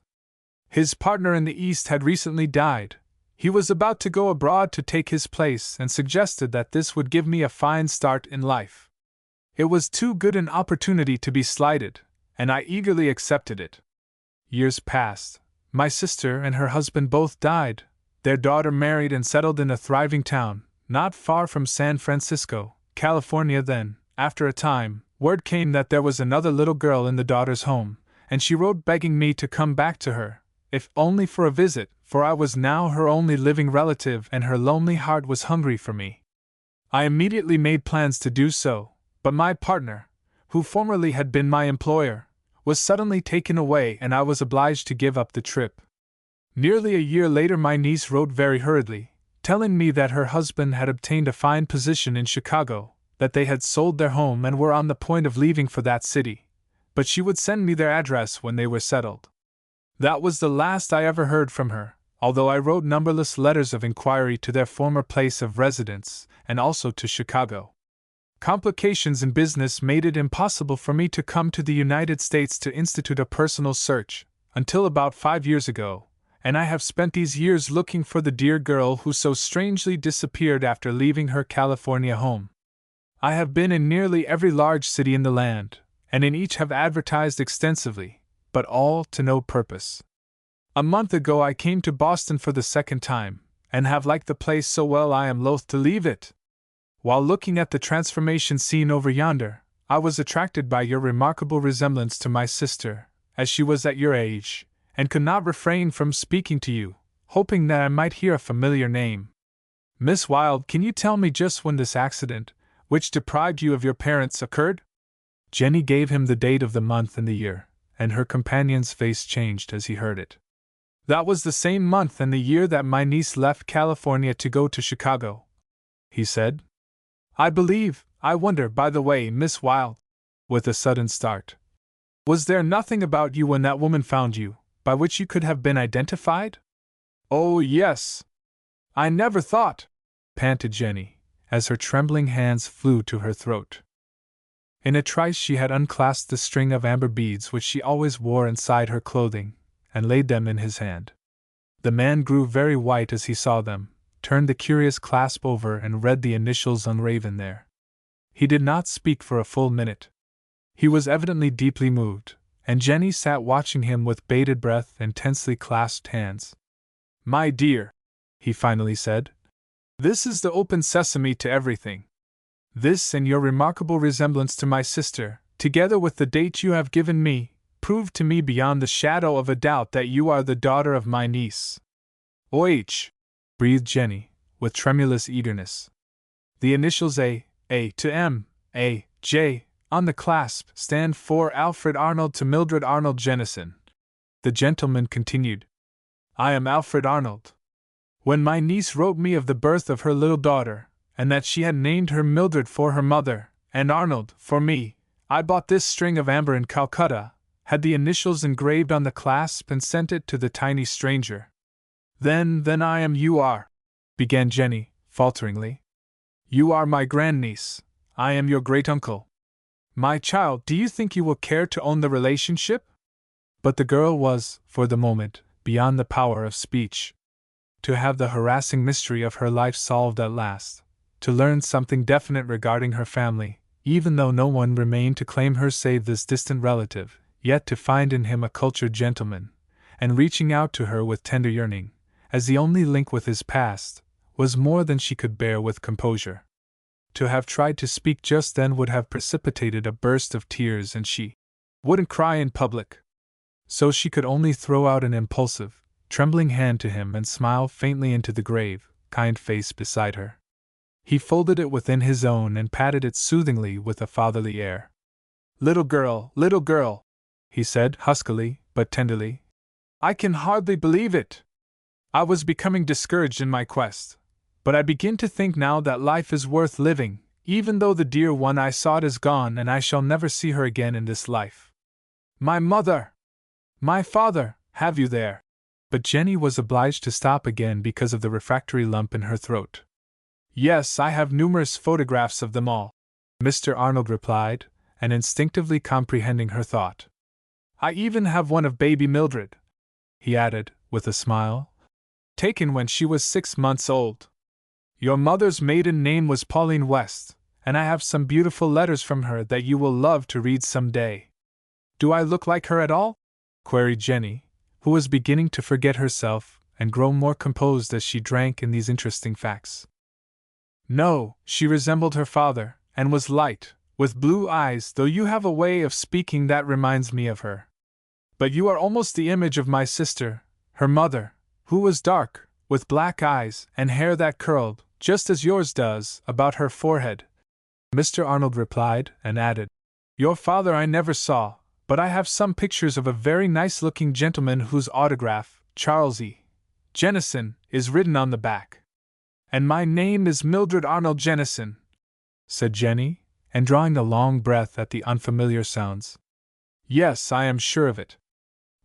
His partner in the East had recently died. He was about to go abroad to take his place and suggested that this would give me a fine start in life. It was too good an opportunity to be slighted, and I eagerly accepted it. Years passed. My sister and her husband both died. Their daughter married and settled in a thriving town, not far from San Francisco, California. Then, after a time, word came that there was another little girl in the daughter's home, and she wrote begging me to come back to her, if only for a visit, for I was now her only living relative and her lonely heart was hungry for me. I immediately made plans to do so, but my partner, who formerly had been my employer, was suddenly taken away and I was obliged to give up the trip. Nearly a year later my niece wrote very hurriedly, telling me that her husband had obtained a fine position in Chicago, that they had sold their home and were on the point of leaving for that city, but she would send me their address when they were settled. That was the last I ever heard from her, although I wrote numberless letters of inquiry to their former place of residence and also to Chicago. Complications in business made it impossible for me to come to the United States to institute a personal search, until about 5 years ago, and I have spent these years looking for the dear girl who so strangely disappeared after leaving her California home. I have been in nearly every large city in the land, and in each have advertised extensively, but all to no purpose. A month ago I came to Boston for the second time, and have liked the place so well I am loath to leave it. While looking at the transformation scene over yonder, I was attracted by your remarkable resemblance to my sister, as she was at your age, and could not refrain from speaking to you, hoping that I might hear a familiar name. Miss Wilde, can you tell me just when this accident, which deprived you of your parents, occurred?" Jenny gave him the date of the month and the year, and her companion's face changed as he heard it. "That was the same month and the year that my niece left California to go to Chicago," he said. I wonder, by the way, Miss Wilde," with a sudden start, "was there nothing about you when that woman found you, by which you could have been identified?" "Oh, yes. I never thought," panted Jenny, as her trembling hands flew to her throat. In a trice she had unclasped the string of amber beads which she always wore inside her clothing, and laid them in his hand. The man grew very white as he saw them, turned the curious clasp over and read the initials engraven there. He did not speak for a full minute. He was evidently deeply moved, and Jenny sat watching him with bated breath and tensely clasped hands. "My dear," he finally said, "this is the open sesame to everything. This and your remarkable resemblance to my sister, together with the date you have given me, prove to me beyond the shadow of a doubt that you are the daughter of my niece." "OH!" breathed Jenny, with tremulous eagerness. "The initials A to M, A, J, on the clasp, stand for Alfred Arnold to Mildred Arnold Jennison." The gentleman continued. "I am Alfred Arnold. When my niece wrote me of the birth of her little daughter, and that she had named her Mildred for her mother, and Arnold for me, I bought this string of amber in Calcutta, had the initials engraved on the clasp, and sent it to the tiny stranger. Then I am you are," began Jenny, falteringly. "You are my grandniece. I am your great-uncle. My child, do you think you will care to own the relationship?" But the girl was, for the moment, beyond the power of speech. To have the harassing mystery of her life solved at last, to learn something definite regarding her family, even though no one remained to claim her save this distant relative, yet to find in him a cultured gentleman, and reaching out to her with tender yearning, as the only link with his past, was more than she could bear with composure. To have tried to speak just then would have precipitated a burst of tears, and she wouldn't cry in public. So she could only throw out an impulsive, trembling hand to him and smile faintly into the grave, kind face beside her. He folded it within his own and patted it soothingly with a fatherly air. Little girl," he said huskily, but tenderly. "I can hardly believe it. I was becoming discouraged in my quest, but I begin to think now that life is worth living, even though the dear one I sought is gone and I shall never see her again in this life. My mother! My father, have you there?" But Jenny was obliged to stop again because of the refractory lump in her throat. "Yes, I have numerous photographs of them all," Mr. Arnold replied, and instinctively comprehending her thought. "I even have one of baby Mildred," he added, with a smile, "taken when she was 6 months old. Your mother's maiden name was Pauline West, and I have some beautiful letters from her that you will love to read some day." "Do I look like her at all?" queried Jenny, who was beginning to forget herself and grow more composed as she drank in these interesting facts. "No, she resembled her father, and was light, with blue eyes, though you have a way of speaking that reminds me of her. But you are almost the image of my sister, her mother, who was dark, with black eyes and hair that curled, just as yours does, about her forehead." Mr. Arnold replied, and added, "Your father I never saw, but I have some pictures of a very nice-looking gentleman whose autograph, Charles E. Jennison, is written on the back. And my name is Mildred Arnold Jennison," said Jenny, and drawing a long breath at the unfamiliar sounds. "Yes, I am sure of it.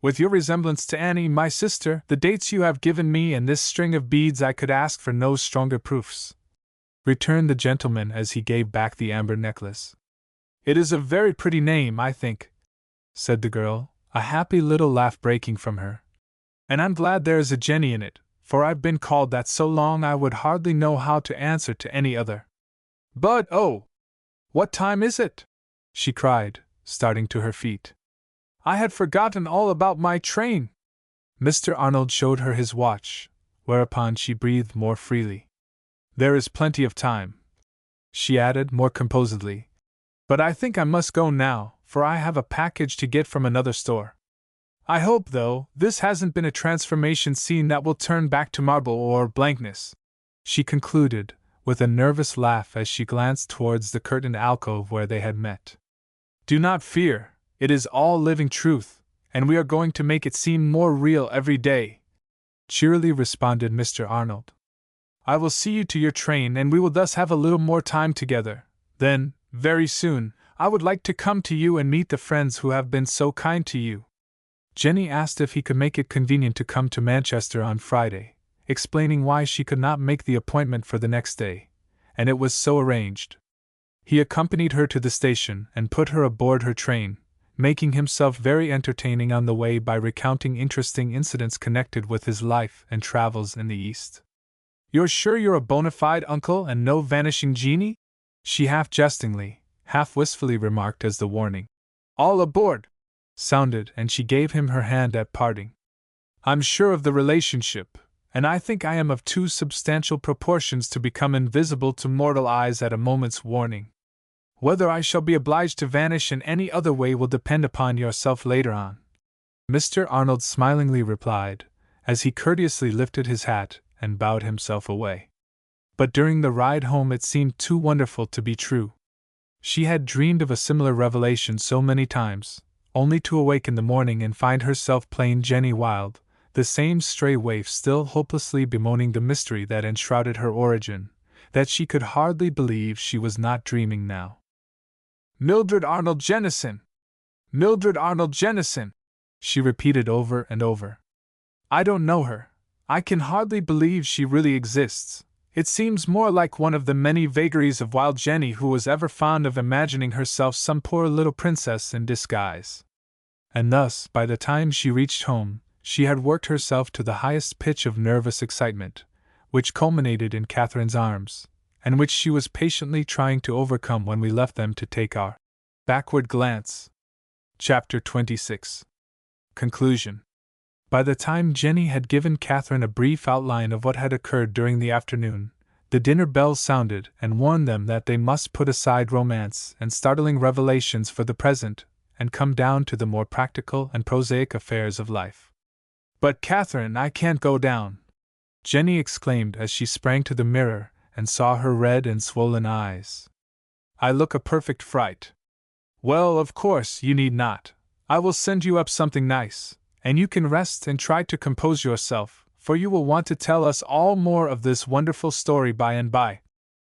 With your resemblance to Annie, my sister, the dates you have given me, and this string of beads, I could ask for no stronger proofs," returned the gentleman as he gave back the amber necklace. "It is a very pretty name, I think," said the girl, a happy little laugh breaking from her. "And I'm glad there is a Jenny in it, for I've been called that so long I would hardly know how to answer to any other. But oh! What time is it?" she cried, starting to her feet. "I had forgotten all about my train." Mr. Arnold showed her his watch, whereupon she breathed more freely. "There is plenty of time," she added more composedly. "But I think I must go now, for I have a package to get from another store. I hope, though, this hasn't been a transformation scene that will turn back to marble or blankness," she concluded, with a nervous laugh as she glanced towards the curtained alcove where they had met. "Do not fear, it is all living truth, and we are going to make it seem more real every day," cheerily responded Mr. Arnold. "I will see you to your train, and we will thus have a little more time together. Then, very soon, I would like to come to you and meet the friends who have been so kind to you." Jenny asked if he could make it convenient to come to Manchester on Friday, explaining why she could not make the appointment for the next day, and it was so arranged. He accompanied her to the station and put her aboard her train, making himself very entertaining on the way by recounting interesting incidents connected with his life and travels in the East. "You're sure you're a bona fide uncle and no vanishing genie?" she half jestingly, half wistfully remarked as the warning, "All aboard!" sounded, and she gave him her hand at parting. "I'm sure of the relationship, and I think I am of too substantial proportions to become invisible to mortal eyes at a moment's warning. Whether I shall be obliged to vanish in any other way will depend upon yourself later on," Mr. Arnold smilingly replied, as he courteously lifted his hat and bowed himself away. But during the ride home it seemed too wonderful to be true. She had dreamed of a similar revelation so many times, only to awake in the morning and find herself playing Jenny Wild, the same stray waif still hopelessly bemoaning the mystery that enshrouded her origin, that she could hardly believe she was not dreaming now. "Mildred Arnold Jennison! Mildred Arnold Jennison!" she repeated over and over. "I don't know her. I can hardly believe she really exists. It seems more like one of the many vagaries of wild Jenny who was ever fond of imagining herself some poor little princess in disguise." And thus, by the time she reached home, she had worked herself to the highest pitch of nervous excitement, which culminated in Katherine's arms, and which she was patiently trying to overcome when we left them to take our backward glance. Chapter 26. Conclusion. By the time Jenny had given Katherine a brief outline of what had occurred during the afternoon, the dinner bell sounded and warned them that they must put aside romance and startling revelations for the present, and come down to the more practical and prosaic affairs of life. "But Katherine, I can't go down," Jenny exclaimed as she sprang to the mirror and saw her red and swollen eyes. "I look a perfect fright." "Well, of course, you need not. I will send you up something nice, and you can rest and try to compose yourself, for you will want to tell us all more of this wonderful story by and by,"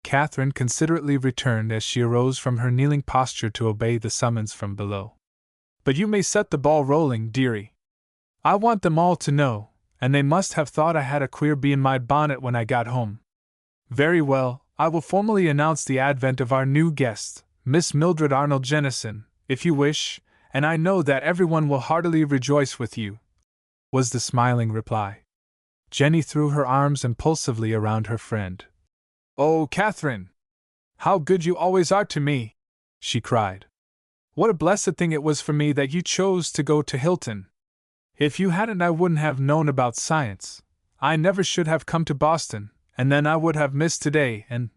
Katherine considerately returned as she arose from her kneeling posture to obey the summons from below. "But you may set the ball rolling, dearie. I want them all to know, and they must have thought I had a queer bee in my bonnet when I got home. Very well, I will formally announce the advent of our new guest, Miss Mildred Arnold Jennison, if you wish, and I know that everyone will heartily rejoice with you," was the smiling reply. Jenny threw her arms impulsively around her friend. "Oh, Katherine! How good you always are to me!" she cried. "What a blessed thing it was for me that you chose to go to Hilton. If you hadn't, I wouldn't have known about science. I never should have come to Boston, and then I would have missed today, and...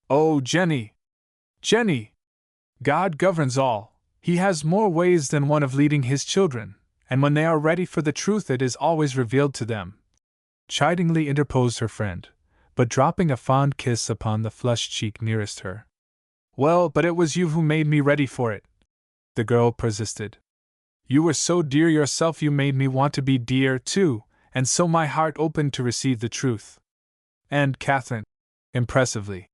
Oh, Jenny! Jenny! God governs all. He has more ways than one of leading his children, and when they are ready for the truth it is always revealed to them," chidingly interposed her friend, but dropping a fond kiss upon the flushed cheek nearest her. "Well, but it was you who made me ready for it," the girl persisted. "You were so dear yourself you made me want to be dear, too, and so my heart opened to receive the truth. And, Katherine," impressively,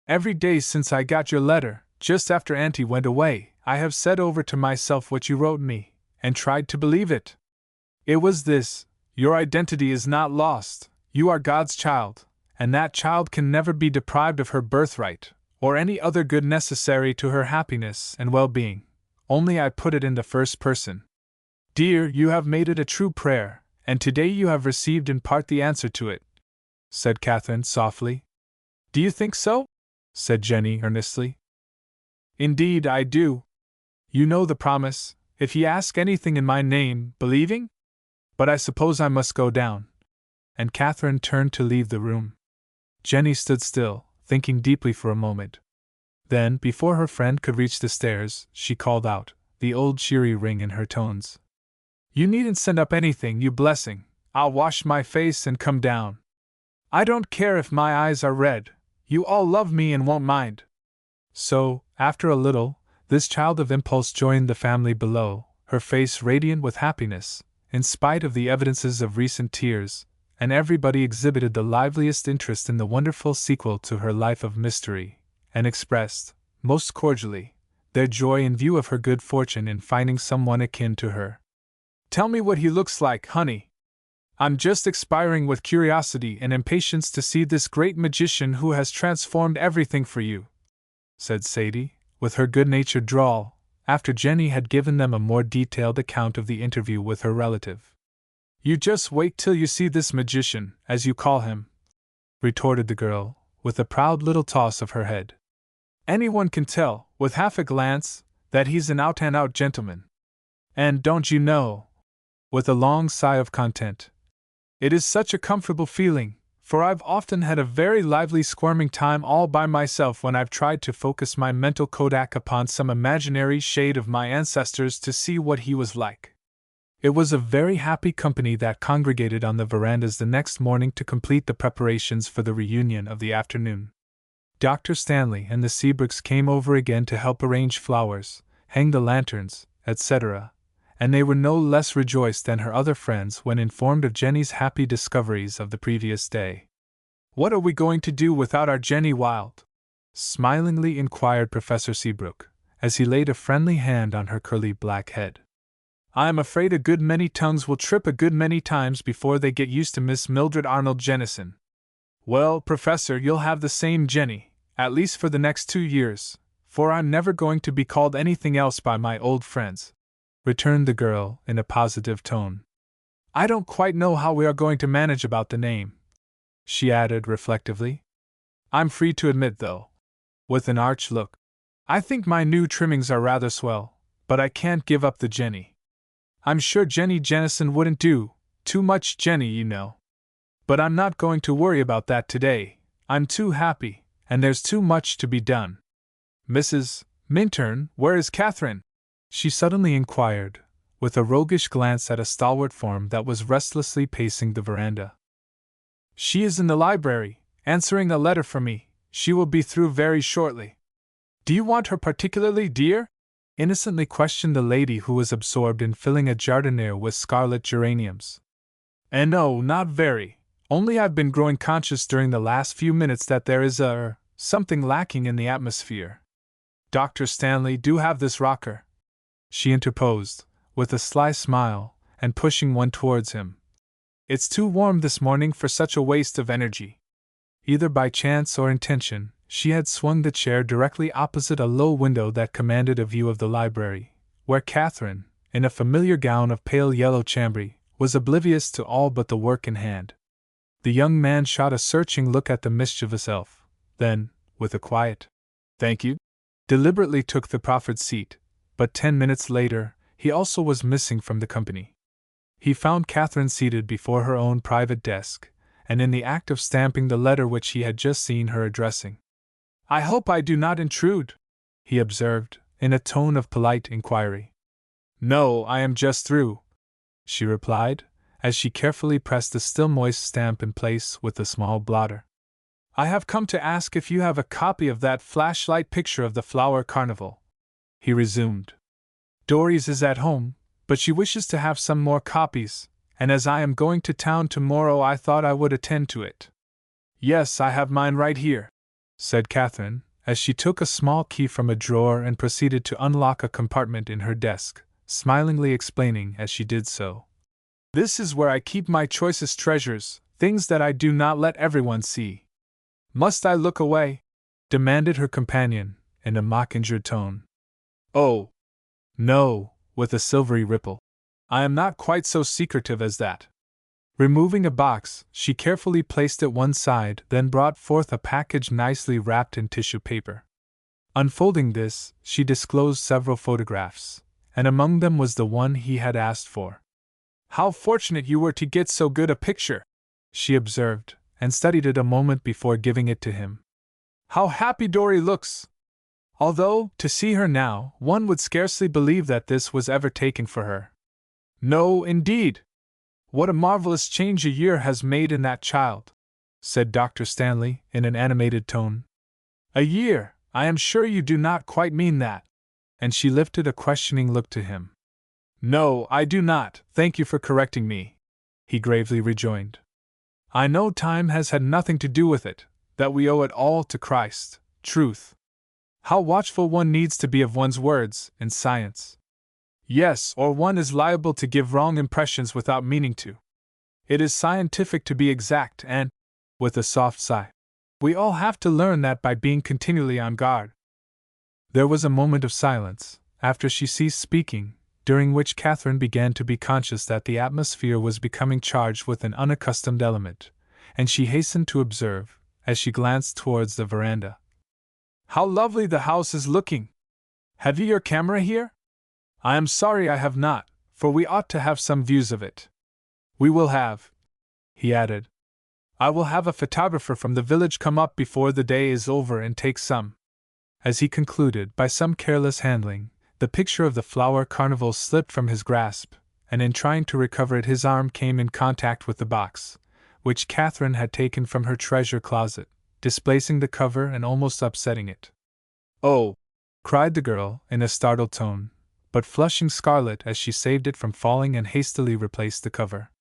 "every day since I got your letter, just after Auntie went away, I have said over to myself what you wrote me, and tried to believe it. It was this: your identity is not lost, you are God's child, and that child can never be deprived of her birthright, or any other good necessary to her happiness and well-being, only I put it in the first person. Dear, you have made it a true prayer, and today you have received in part the answer to it," said Katherine softly. "Do you think so?" said Jenny earnestly. "Indeed I do. You know the promise, if ye ask anything in my name, believing? But I suppose I must go down." And Katherine turned to leave the room. Jenny stood still, thinking deeply for a moment. Then, before her friend could reach the stairs, she called out, the old cheery ring in her tones. "You needn't send up anything, you blessing. I'll wash my face and come down. I don't care if my eyes are red. You all love me and won't mind." So, after a little, this child of impulse joined the family below, her face radiant with happiness, in spite of the evidences of recent tears, and everybody exhibited the liveliest interest in the wonderful sequel to her life of mystery, and expressed, most cordially, their joy in view of her good fortune in finding someone akin to her. "Tell me what he looks like, honey. I'm just expiring with curiosity and impatience to see this great magician who has transformed everything for you," said Sadie, with her good-natured drawl, after Jenny had given them a more detailed account of the interview with her relative. "You just wait till you see this magician, as you call him," retorted the girl, with a proud little toss of her head. "Anyone can tell, with half a glance, that he's an out-and-out gentleman. And don't you know," with a long sigh of content, "it is such a comfortable feeling, for I've often had a very lively squirming time all by myself when I've tried to focus my mental kodak upon some imaginary shade of my ancestors to see what he was like." It was a very happy company that congregated on the verandas the next morning to complete the preparations for the reunion of the afternoon. Dr. Stanley and the Seabrooks came over again to help arrange flowers, hang the lanterns, etc., and they were no less rejoiced than her other friends when informed of Jenny's happy discoveries of the previous day. "What are we going to do without our Jenny Wild?" smilingly inquired Professor Seabrook, as he laid a friendly hand on her curly black head. "I am afraid a good many tongues will trip a good many times before they get used to Miss Mildred Arnold Jennison." "Well, Professor, you'll have the same Jenny, at least for the next 2 years, for I'm never going to be called anything else by my old friends," returned the girl in a positive tone. "I don't quite know how we are going to manage about the name," she added reflectively. "I'm free to admit, though," with an arch look, "I think my new trimmings are rather swell, but I can't give up the Jenny. I'm sure Jenny Jennison wouldn't do, too much Jenny, you know. But I'm not going to worry about that today. I'm too happy, and there's too much to be done. Mrs. Minturn, where is Katherine?" she suddenly inquired, with a roguish glance at a stalwart form that was restlessly pacing the veranda. "She is in the library, answering a letter for me. She will be through very shortly." "Do you want her particularly, dear?" innocently questioned the lady who was absorbed in filling a jardiniere with scarlet geraniums. "And no, not very. Only I've been growing conscious during the last few minutes that there is something lacking in the atmosphere. Dr. Stanley, do have this rocker," she interposed, with a sly smile, and pushing one towards him. "It's too warm this morning for such a waste of energy." Either by chance or intention, she had swung the chair directly opposite a low window that commanded a view of the library, where Katherine, in a familiar gown of pale yellow chambray, was oblivious to all but the work in hand. The young man shot a searching look at the mischievous elf, then, with a quiet "thank you," deliberately took the proffered seat, but 10 minutes later, he also was missing from the company. He found Katherine seated before her own private desk, and in the act of stamping the letter which he had just seen her addressing. "I hope I do not intrude," he observed, in a tone of polite inquiry. "No, I am just through," she replied, as she carefully pressed the still moist stamp in place with the small blotter. "I have come to ask if you have a copy of that flashlight picture of the Flower Carnival," he resumed. "Doris is at home, but she wishes to have some more copies, and as I am going to town tomorrow I thought I would attend to it." "Yes, I have mine right here," said Katherine, as she took a small key from a drawer and proceeded to unlock a compartment in her desk, smilingly explaining as she did so. "This is where I keep my choicest treasures, things that I do not let everyone see." "Must I look away?" demanded her companion, in a mock-injured tone. "Oh, no," with a silvery ripple. "I am not quite so secretive as that." Removing a box, she carefully placed it one side, then brought forth a package nicely wrapped in tissue paper. Unfolding this, she disclosed several photographs, and among them was the one he had asked for. "How fortunate you were to get so good a picture," she observed, and studied it a moment before giving it to him. "How happy Dory looks! Although, to see her now, one would scarcely believe that this was ever taken for her." "No, indeed! What a marvelous change a year has made in that child," said Dr. Stanley, in an animated tone. "A year! I am sure you do not quite mean that." And she lifted a questioning look to him. "No, I do not, thank you for correcting me," he gravely rejoined. "I know time has had nothing to do with it, that we owe it all to Christ, truth. How watchful one needs to be of one's words, in science. Yes, or one is liable to give wrong impressions without meaning to. It is scientific to be exact and," with a soft sigh, "we all have to learn that by being continually on guard." There was a moment of silence, after she ceased speaking, during which Katherine began to be conscious that the atmosphere was becoming charged with an unaccustomed element, and she hastened to observe, as she glanced towards the veranda. "How lovely the house is looking! Have you your camera here? I am sorry I have not, for we ought to have some views of it. We will have," he added. "I will have a photographer from the village come up before the day is over and take some." As he concluded, by some careless handling, the picture of the flower carnival slipped from his grasp, and in trying to recover it his arm came in contact with the box, which Katherine had taken from her treasure closet, displacing the cover and almost upsetting it. "Oh!" cried the girl, in a startled tone, but flushing scarlet as she saved it from falling and hastily replaced the cover.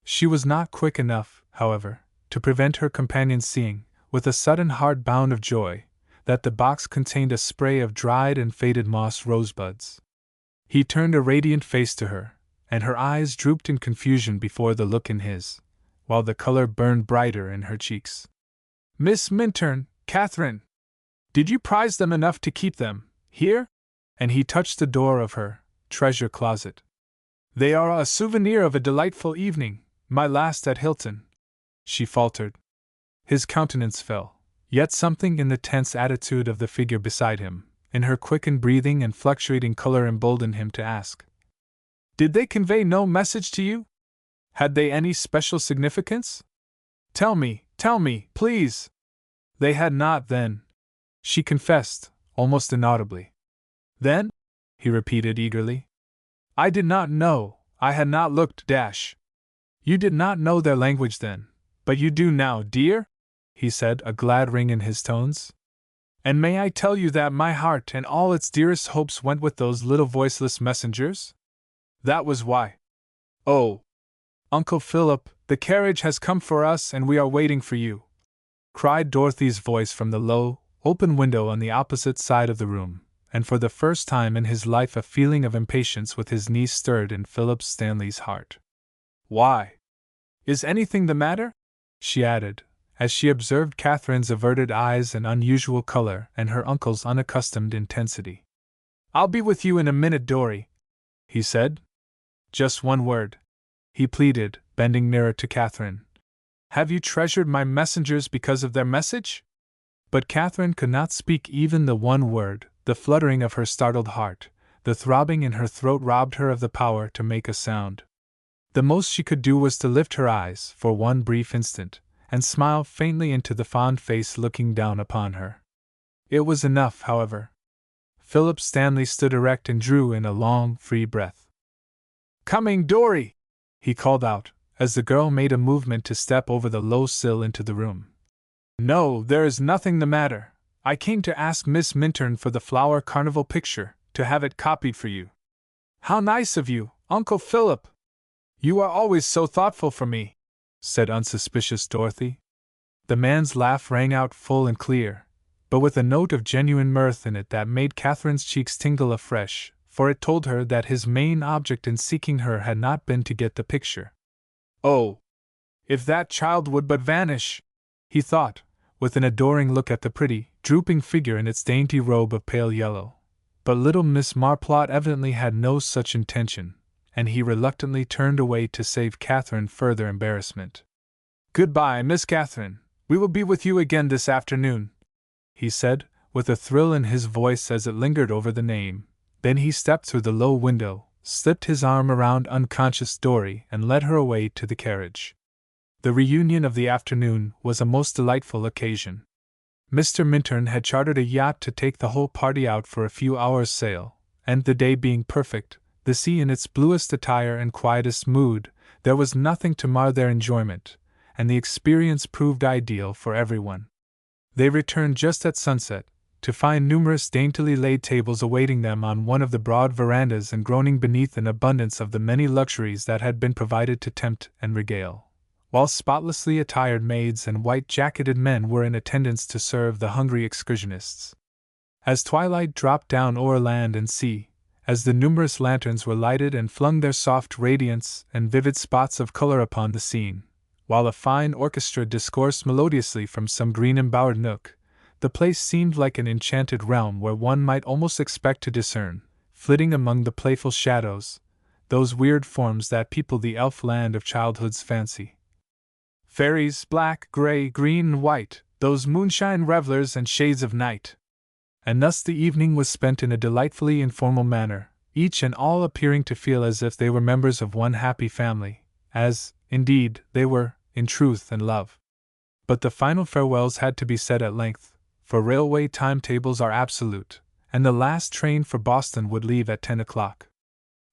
She was not quick enough, however, to prevent her companion seeing, with a sudden heart bound of joy, that the box contained a spray of dried and faded moss rosebuds. He turned a radiant face to her, and her eyes drooped in confusion before the look in his, while the color burned brighter in her cheeks. "Miss Minturn, Katherine! Did you prize them enough to keep them here?" And he touched the door of her treasure closet. "They are a souvenir of a delightful evening, my last at Hilton," she faltered. His countenance fell, yet something in the tense attitude of the figure beside him, in her quickened breathing and fluctuating color emboldened him to ask, "Did they convey no message to you? Had they any special significance? Tell me, please!" "They had not, then," she confessed, almost inaudibly. "Then?" he repeated eagerly. "I did not know, I had not looked, You did not know their language then, but you do now, dear?" he said, a glad ring in his tones. "And may I tell you that my heart and all its dearest hopes went with those little voiceless messengers? That was why. Oh, Uncle Philip, the carriage has come for us and we are waiting for you," cried Dorothy's voice from the low, open window on the opposite side of the room, and for the first time in his life a feeling of impatience with his niece stirred in Philip Stanley's heart. "Why? Is anything the matter?" she added, as she observed Katherine's averted eyes and unusual color and her uncle's unaccustomed intensity. "I'll be with you in a minute, Dorry," he said. "Just one word," he pleaded, bending nearer to Katherine. "Have you treasured my messengers because of their message?" But Katherine could not speak even the one word. The fluttering of her startled heart, the throbbing in her throat robbed her of the power to make a sound. The most she could do was to lift her eyes, for one brief instant, and smile faintly into the fond face looking down upon her. It was enough, however. Philip Stanley stood erect and drew in a long, free breath. "Coming, Dorry!" he called out, as the girl made a movement to step over the low sill into the room. "No, there is nothing the matter. I came to ask Miss Minturn for the flower carnival picture, to have it copied for you." "How nice of you, Uncle Philip! You are always so thoughtful for me," said unsuspicious Dorothy. The man's laugh rang out full and clear, but with a note of genuine mirth in it that made Katherine's cheeks tingle afresh, for it told her that his main object in seeking her had not been to get the picture. "Oh, if that child would but vanish!" he thought, with an adoring look at the pretty, drooping figure in its dainty robe of pale yellow. But little Miss Marplot evidently had no such intention, and he reluctantly turned away to save Katherine further embarrassment. "Goodbye, Miss Katherine. We will be with you again this afternoon," he said, with a thrill in his voice as it lingered over the name. Then he stepped through the low window, slipped his arm around unconscious Dorry, and led her away to the carriage. The reunion of the afternoon was a most delightful occasion. Mr. Minturn had chartered a yacht to take the whole party out for a few hours' sail, and the day being perfect, the sea in its bluest attire and quietest mood, there was nothing to mar their enjoyment, and the experience proved ideal for everyone. They returned just at sunset, to find numerous daintily laid tables awaiting them on one of the broad verandas and groaning beneath an abundance of the many luxuries that had been provided to tempt and regale, while spotlessly attired maids and white-jacketed men were in attendance to serve the hungry excursionists. As twilight dropped down o'er land and sea, as the numerous lanterns were lighted and flung their soft radiance and vivid spots of color upon the scene, while a fine orchestra discoursed melodiously from some green-embowered nook, the place seemed like an enchanted realm where one might almost expect to discern, flitting among the playful shadows, those weird forms that people the elf land of childhood's fancy. Fairies, black, gray, green, and white, those moonshine revelers and shades of night. And thus the evening was spent in a delightfully informal manner, each and all appearing to feel as if they were members of one happy family, as, indeed, they were, in truth and love. But the final farewells had to be said at length, for railway timetables are absolute, and the last train for Boston would leave at 10 o'clock.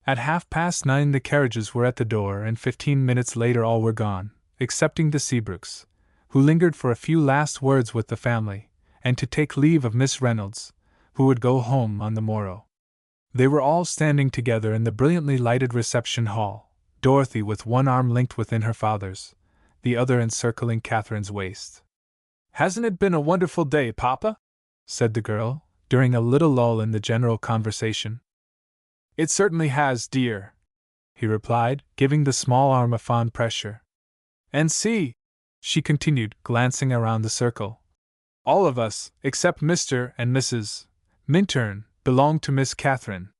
At 9:30 the carriages were at the door, and 15 minutes later all were gone, excepting the Seabrooks, who lingered for a few last words with the family, and to take leave of Miss Reynolds, who would go home on the morrow. They were all standing together in the brilliantly lighted reception hall, Dorothy with one arm linked within her father's, the other encircling Katherine's waist. "Hasn't it been a wonderful day, Papa?" said the girl, during a little lull in the general conversation. "It certainly has, dear," he replied, giving the small arm a fond pressure. "And see," she continued, glancing around the circle, "all of us, except Mr. and Mrs. Minturn, belong to Miss Katherine."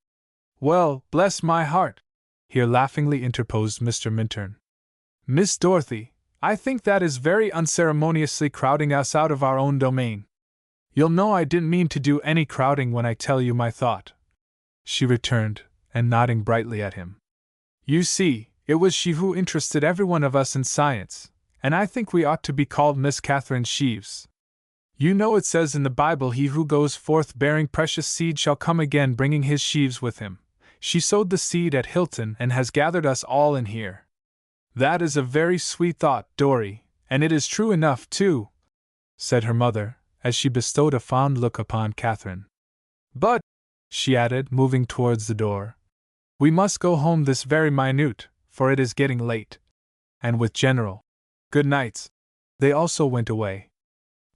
"Well, bless my heart," here laughingly interposed Mr. Minturn. "Miss Dorothy, I think that is very unceremoniously crowding us out of our own domain." "You'll know I didn't mean to do any crowding when I tell you my thought," she returned, and nodding brightly at him. "You see, it was she who interested every one of us in science, and I think we ought to be called Miss Katherine Sheaves. You know it says in the Bible, 'He who goes forth bearing precious seed shall come again bringing his sheaves with him.' She sowed the seed at Hilton and has gathered us all in here." "That is a very sweet thought, Dorry, and it is true enough, too," said her mother, as she bestowed a fond look upon Katherine. "But," she added, moving towards the door, "we must go home this very minute, for it is getting late." And with general good nights, they also went away.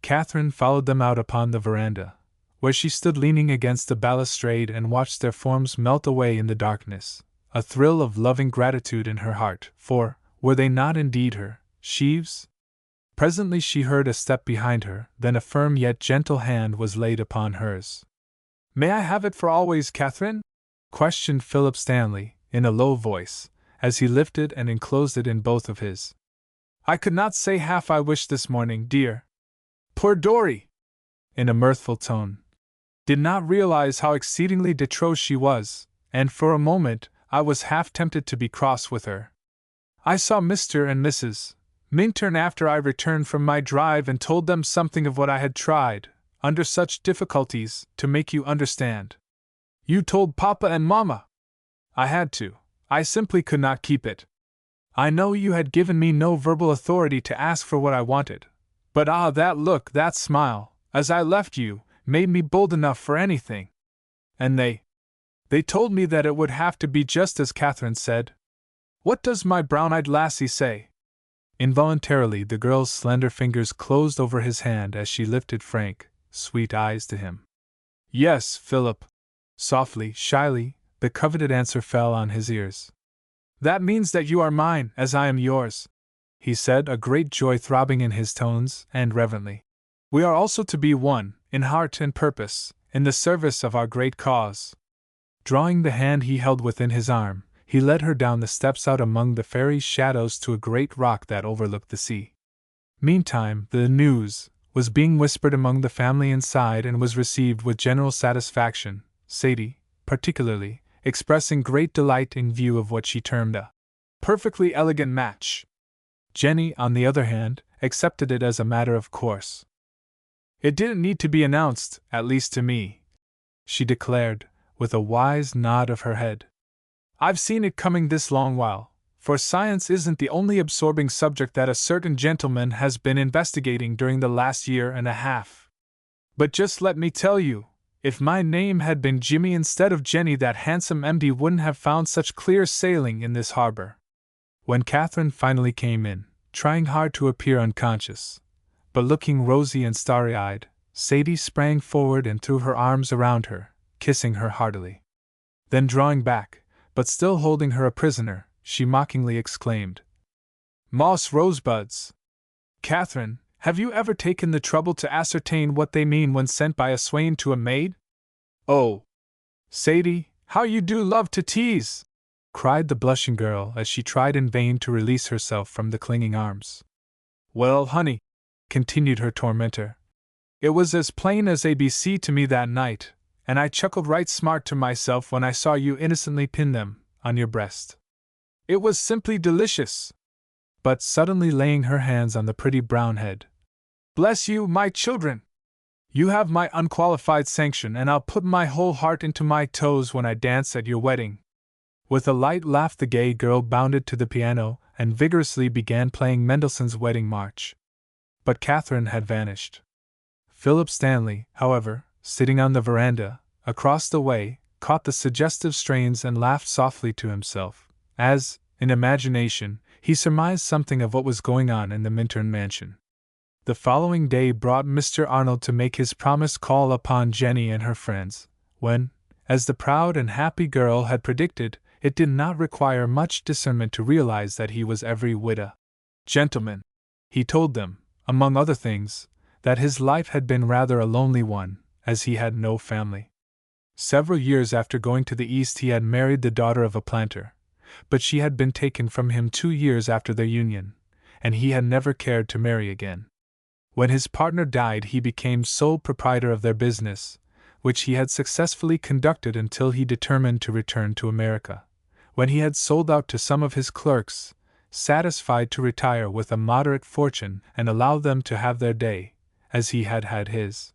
Katherine followed them out upon the veranda, where she stood leaning against the balustrade and watched their forms melt away in the darkness, a thrill of loving gratitude in her heart, for, were they not indeed her sheaves? Presently she heard a step behind her, then a firm yet gentle hand was laid upon hers. "May I have it for always, Katherine?" questioned Philip Stanley, in a low voice, as he lifted and enclosed it in both of his. "I could not say half I wished this morning, dear." "Poor Dorry!" in a mirthful tone. "Did not realize how exceedingly de trop she was, and for a moment I was half tempted to be cross with her. I saw Mr. and Mrs. Minturn after I returned from my drive and told them something of what I had tried, under such difficulties, to make you understand. You told Papa and Mama. I had to. I simply could not keep it. I know you had given me no verbal authority to ask for what I wanted, but that look, that smile, as I left you, made me bold enough for anything. And they told me that it would have to be just as Katherine said. What does my brown-eyed lassie say?" Involuntarily the girl's slender fingers closed over his hand as she lifted frank, sweet eyes to him. "Yes, Philip." Softly, shyly, the coveted answer fell on his ears. "That means that you are mine, as I am yours," he said, a great joy throbbing in his tones, and reverently. "We are also to be one, in heart and purpose, in the service of our great cause." Drawing the hand he held within his arm, he led her down the steps out among the fairy shadows to a great rock that overlooked the sea. Meantime, the news was being whispered among the family inside and was received with general satisfaction, Sadie, particularly, expressing great delight in view of what she termed a perfectly elegant match. Jenny, on the other hand, accepted it as a matter of course. "It didn't need to be announced, at least to me," she declared, with a wise nod of her head. "I've seen it coming this long while, for science isn't the only absorbing subject that a certain gentleman has been investigating during the last year and a half. But just let me tell you, if my name had been Jimmy instead of Jenny, that handsome MD wouldn't have found such clear sailing in this harbor." When Katherine finally came in, trying hard to appear unconscious, but looking rosy and starry-eyed, Sadie sprang forward and threw her arms around her, kissing her heartily. Then drawing back, but still holding her a prisoner, she mockingly exclaimed, "Moss rosebuds! Katherine, have you ever taken the trouble to ascertain what they mean when sent by a swain to a maid?" "Oh, Sadie, How you do love to tease!" cried the blushing girl as she tried in vain to release herself from the clinging arms. "Well, honey," continued her tormentor, "it was as plain as ABC to me that night, and I chuckled right smart to myself when I saw you innocently pin them on your breast. It was simply delicious." But suddenly laying her hands on the pretty brown head, "Bless you, my children! You have my unqualified sanction, and I'll put my whole heart into my toes when I dance at your wedding." With a light laugh, the gay girl bounded to the piano and vigorously began playing Mendelssohn's Wedding March. But Katherine had vanished. Philip Stanley, however, sitting on the veranda, across the way, caught the suggestive strains and laughed softly to himself, as, in imagination, he surmised something of what was going on in the Minturn mansion. The following day brought Mr. Arnold to make his promised call upon Jenny and her friends, when, as the proud and happy girl had predicted, it did not require much discernment to realize that he was every whit a gentleman. He told them, among other things, that his life had been rather a lonely one, as he had no family. Several years after going to the East he had married the daughter of a planter, but she had been taken from him 2 years after their union, and he had never cared to marry again. When his partner died, he became sole proprietor of their business, which he had successfully conducted until he determined to return to America, when he had sold out to some of his clerks, satisfied to retire with a moderate fortune and allow them to have their day, as he had had his.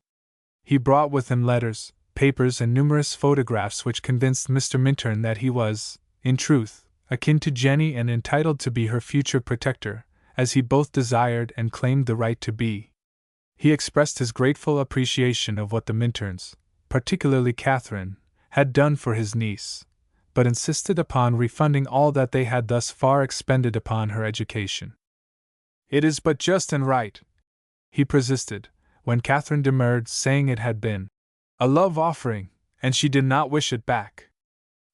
He brought with him letters, papers, and numerous photographs which convinced Mr. Minturn that he was, in truth, akin to Jenny and entitled to be her future protector, as he both desired and claimed the right to be. He expressed his grateful appreciation of what the Minturns, particularly Katherine, had done for his niece, but insisted upon refunding all that they had thus far expended upon her education. "It is but just and right," he persisted, when Katherine demurred, saying it had been a love offering, and she did not wish it back.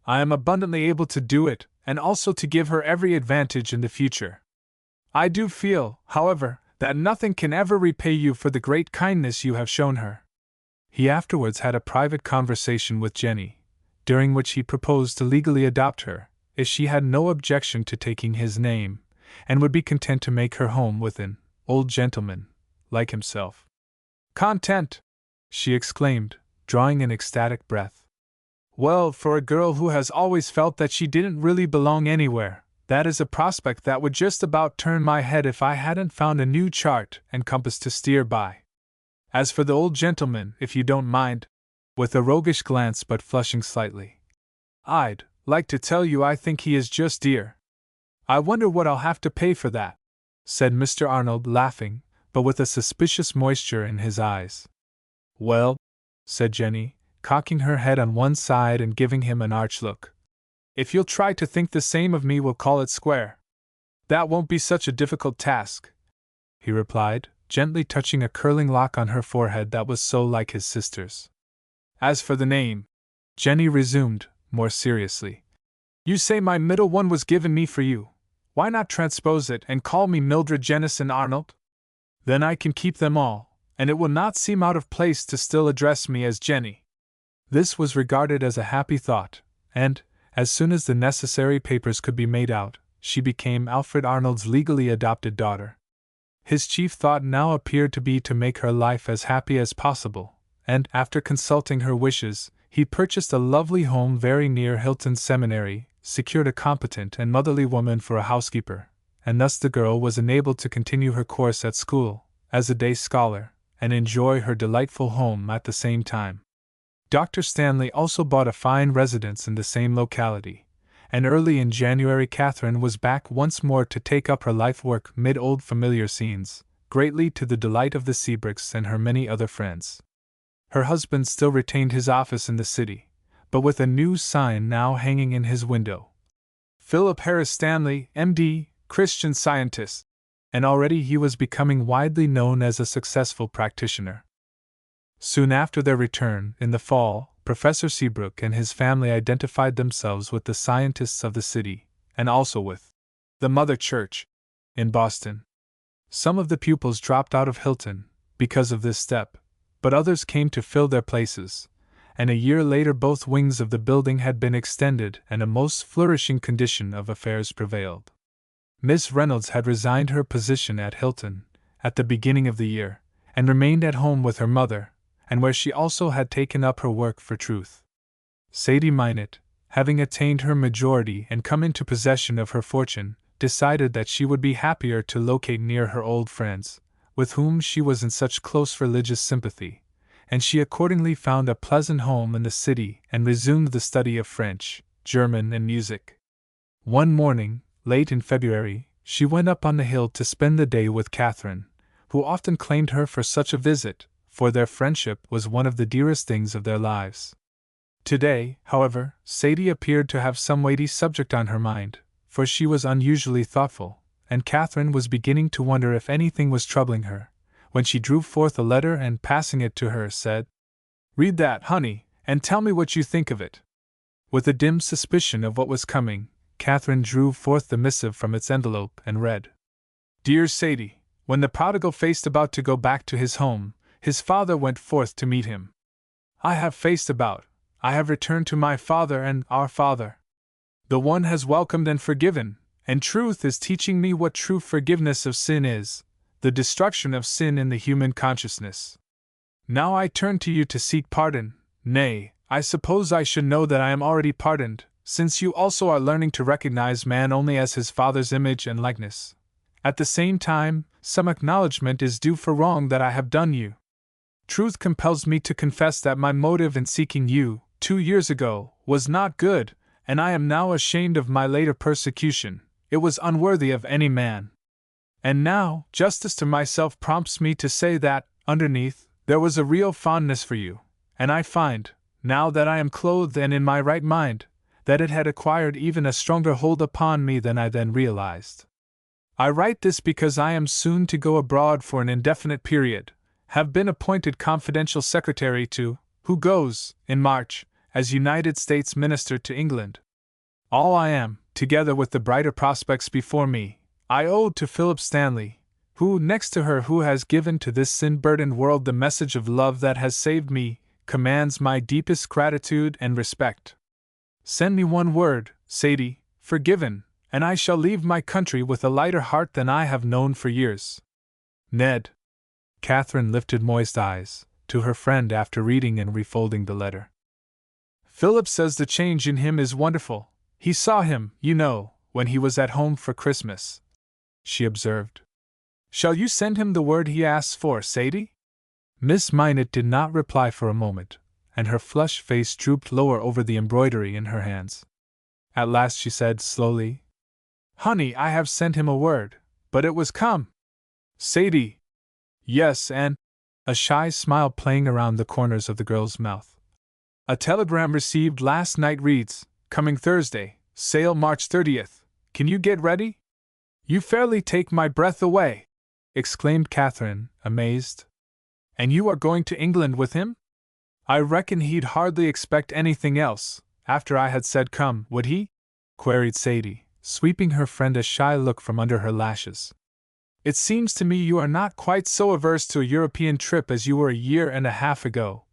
"I am abundantly able to do it, and also to give her every advantage in the future. I do feel, however, that nothing can ever repay you for the great kindness you have shown her." He afterwards had a private conversation with Jenny, during which he proposed to legally adopt her, if she had no objection to taking his name, and would be content to make her home with an old gentleman like himself. "Content!" she exclaimed, drawing an ecstatic breath. "Well, for a girl who has always felt that she didn't really belong anywhere, that is a prospect that would just about turn my head if I hadn't found a new chart and compass to steer by. As for the old gentleman, if you don't mind," with a roguish glance but flushing slightly, "I'd like to tell you I think he is just dear." "I wonder what I'll have to pay for that," said Mr. Arnold, laughing, but with a suspicious moisture in his eyes. "Well," said Jenny, cocking her head on one side and giving him an arch look, "if you'll try to think the same of me, we'll call it square." "That won't be such a difficult task," he replied, gently touching a curling lock on her forehead that was so like his sister's. "As for the name," Jenny resumed, more seriously, "you say my middle one was given me for you. Why not transpose it and call me Mildred Jennison Arnold? Then I can keep them all, and it will not seem out of place to still address me as Jenny." This was regarded as a happy thought, and, as soon as the necessary papers could be made out, she became Alfred Arnold's legally adopted daughter. His chief thought now appeared to be to make her life as happy as possible, and, after consulting her wishes, he purchased a lovely home very near Hilton Seminary, secured a competent and motherly woman for a housekeeper, and thus the girl was enabled to continue her course at school, as a day scholar, and enjoy her delightful home at the same time. Dr. Stanley also bought a fine residence in the same locality, and early in January Katherine was back once more to take up her life work mid old familiar scenes, greatly to the delight of the Seabricks and her many other friends. Her husband still retained his office in the city, but with a new sign now hanging in his window: Philip Harris Stanley, M.D., Christian Scientist, and already he was becoming widely known as a successful practitioner. Soon after their return, in the fall, Professor Seabrook and his family identified themselves with the scientists of the city, and also with the Mother Church in Boston. Some of the pupils dropped out of Hilton because of this step, but others came to fill their places, and a year later both wings of the building had been extended and a most flourishing condition of affairs prevailed. Miss Reynolds had resigned her position at Hilton at the beginning of the year, and remained at home with her mother, and where she also had taken up her work for Truth. Sadie Minot, having attained her majority and come into possession of her fortune, decided that she would be happier to locate near her old friends, with whom she was in such close religious sympathy, and she accordingly found a pleasant home in the city and resumed the study of French, German, and music. One morning, late in February, she went up on the hill to spend the day with Katherine, who often claimed her for such a visit, for their friendship was one of the dearest things of their lives. Today, however, Sadie appeared to have some weighty subject on her mind, for she was unusually thoughtful, and Katherine was beginning to wonder if anything was troubling her, when she drew forth a letter and, passing it to her, said, "Read that, honey, and tell me what you think of it." With a dim suspicion of what was coming, Katherine drew forth the missive from its envelope and read, "Dear Sadie, when the prodigal faced about to go back to his home, his father went forth to meet him. I have faced about, I have returned to my father and our Father. The one has welcomed and forgiven, and truth is teaching me what true forgiveness of sin is, the destruction of sin in the human consciousness. Now I turn to you to seek pardon, nay, I suppose I should know that I am already pardoned, since you also are learning to recognize man only as his Father's image and likeness. At the same time, some acknowledgement is due for wrong that I have done you. Truth compels me to confess that my motive in seeking you, 2 years ago, was not good, and I am now ashamed of my later persecution. It was unworthy of any man. And now, justice to myself prompts me to say that, underneath, there was a real fondness for you, and I find, now that I am clothed and in my right mind, that it had acquired even a stronger hold upon me than I then realized. I write this because I am soon to go abroad for an indefinite period, have been appointed confidential secretary to, who goes, in March, as United States Minister to England. All I am, together with the brighter prospects before me, I owe to Philip Stanley, who, next to her who has given to this sin-burdened world the message of love that has saved me, commands my deepest gratitude and respect. Send me one word, Sadie, forgiven, and I shall leave my country with a lighter heart than I have known for years. Ned." Katherine lifted moist eyes to her friend after reading and refolding the letter. "Philip says the change in him is wonderful. He saw him, you know, when he was at home for Christmas," she observed. "Shall you send him the word he asks for, Sadie?" Miss Minot did not reply for a moment, and her flushed face drooped lower over the embroidery in her hands. At last she said slowly, "Honey, I have sent him a word, but it was come." "Sadie!" "Yes, and," a shy smile playing around the corners of the girl's mouth, "a telegram received last night reads, 'Coming Thursday, sail March 30th. Can you get ready?'" "You fairly take my breath away!" exclaimed Katherine, amazed. "And you are going to England with him?" "I reckon he'd hardly expect anything else, after I had said come, would he?" queried Sadie, sweeping her friend a shy look from under her lashes. "It seems to me you are not quite so averse to a European trip as you were a year and a half ago,"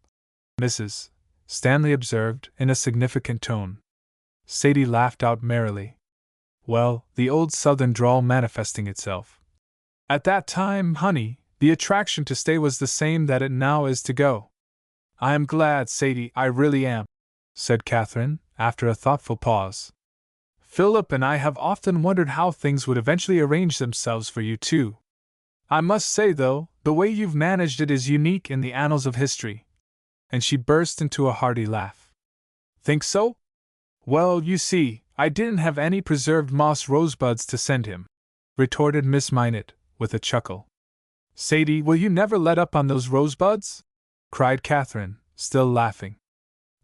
Mrs. Stanley observed, in a significant tone. Sadie laughed out merrily. "Well, the old southern drawl manifesting itself. At that time, honey, the attraction to stay was the same that it now is to go." "I am glad, Sadie, I really am," said Katherine, after a thoughtful pause. "Philip and I have often wondered how things would eventually arrange themselves for you two. I must say, though, the way you've managed it is unique in the annals of history." And she burst into a hearty laugh. "Think so? Well, you see, I didn't have any preserved moss rosebuds to send him," retorted Miss Minot, with a chuckle. "Sadie, will you never let up on those rosebuds?" cried Katherine, still laughing.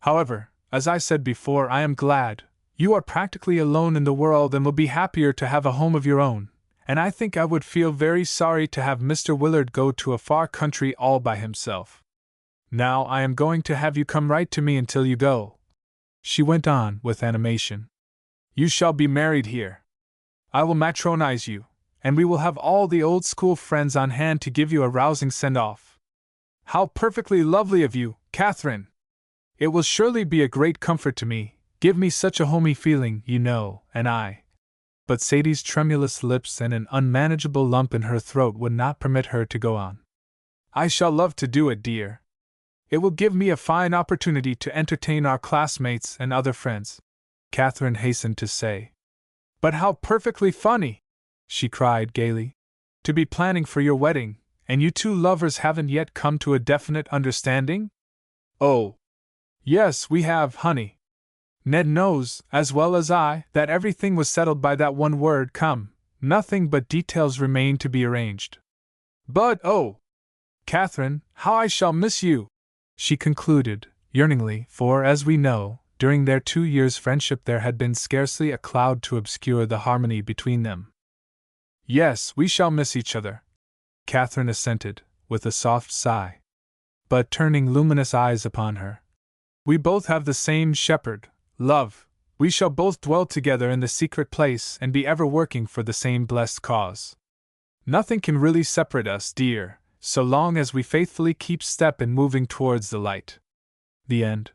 "However, as I said before, I am glad. You are practically alone in the world and will be happier to have a home of your own, and I think I would feel very sorry to have Mr. Willard go to a far country all by himself. Now I am going to have you come right to me until you go," she went on with animation. "You shall be married here. I will matronize you, and we will have all the old school friends on hand to give you a rousing send-off." "How perfectly lovely of you, Katherine!" It will surely be a great comfort to me, give me such a homey feeling, you know, and I. But Sadie's tremulous lips and an unmanageable lump in her throat would not permit her to go on. I shall love to do it, dear. It will give me a fine opportunity to entertain our classmates and other friends, Katherine hastened to say. But how perfectly funny! She cried gaily. To be planning for your wedding, and you two lovers haven't yet come to a definite understanding? Oh, yes, we have, honey. Ned knows, as well as I, that everything was settled by that one word come, nothing but details remain to be arranged. But oh, Katherine, how I shall miss you! She concluded, yearningly, for, as we know, during their 2 years' friendship there had been scarcely a cloud to obscure the harmony between them. Yes, we shall miss each other, Katherine assented, with a soft sigh. But turning luminous eyes upon her. We both have the same shepherd, love, we shall both dwell together in the secret place and be ever working for the same blessed cause. Nothing can really separate us, dear, so long as we faithfully keep step in moving towards the light. The end.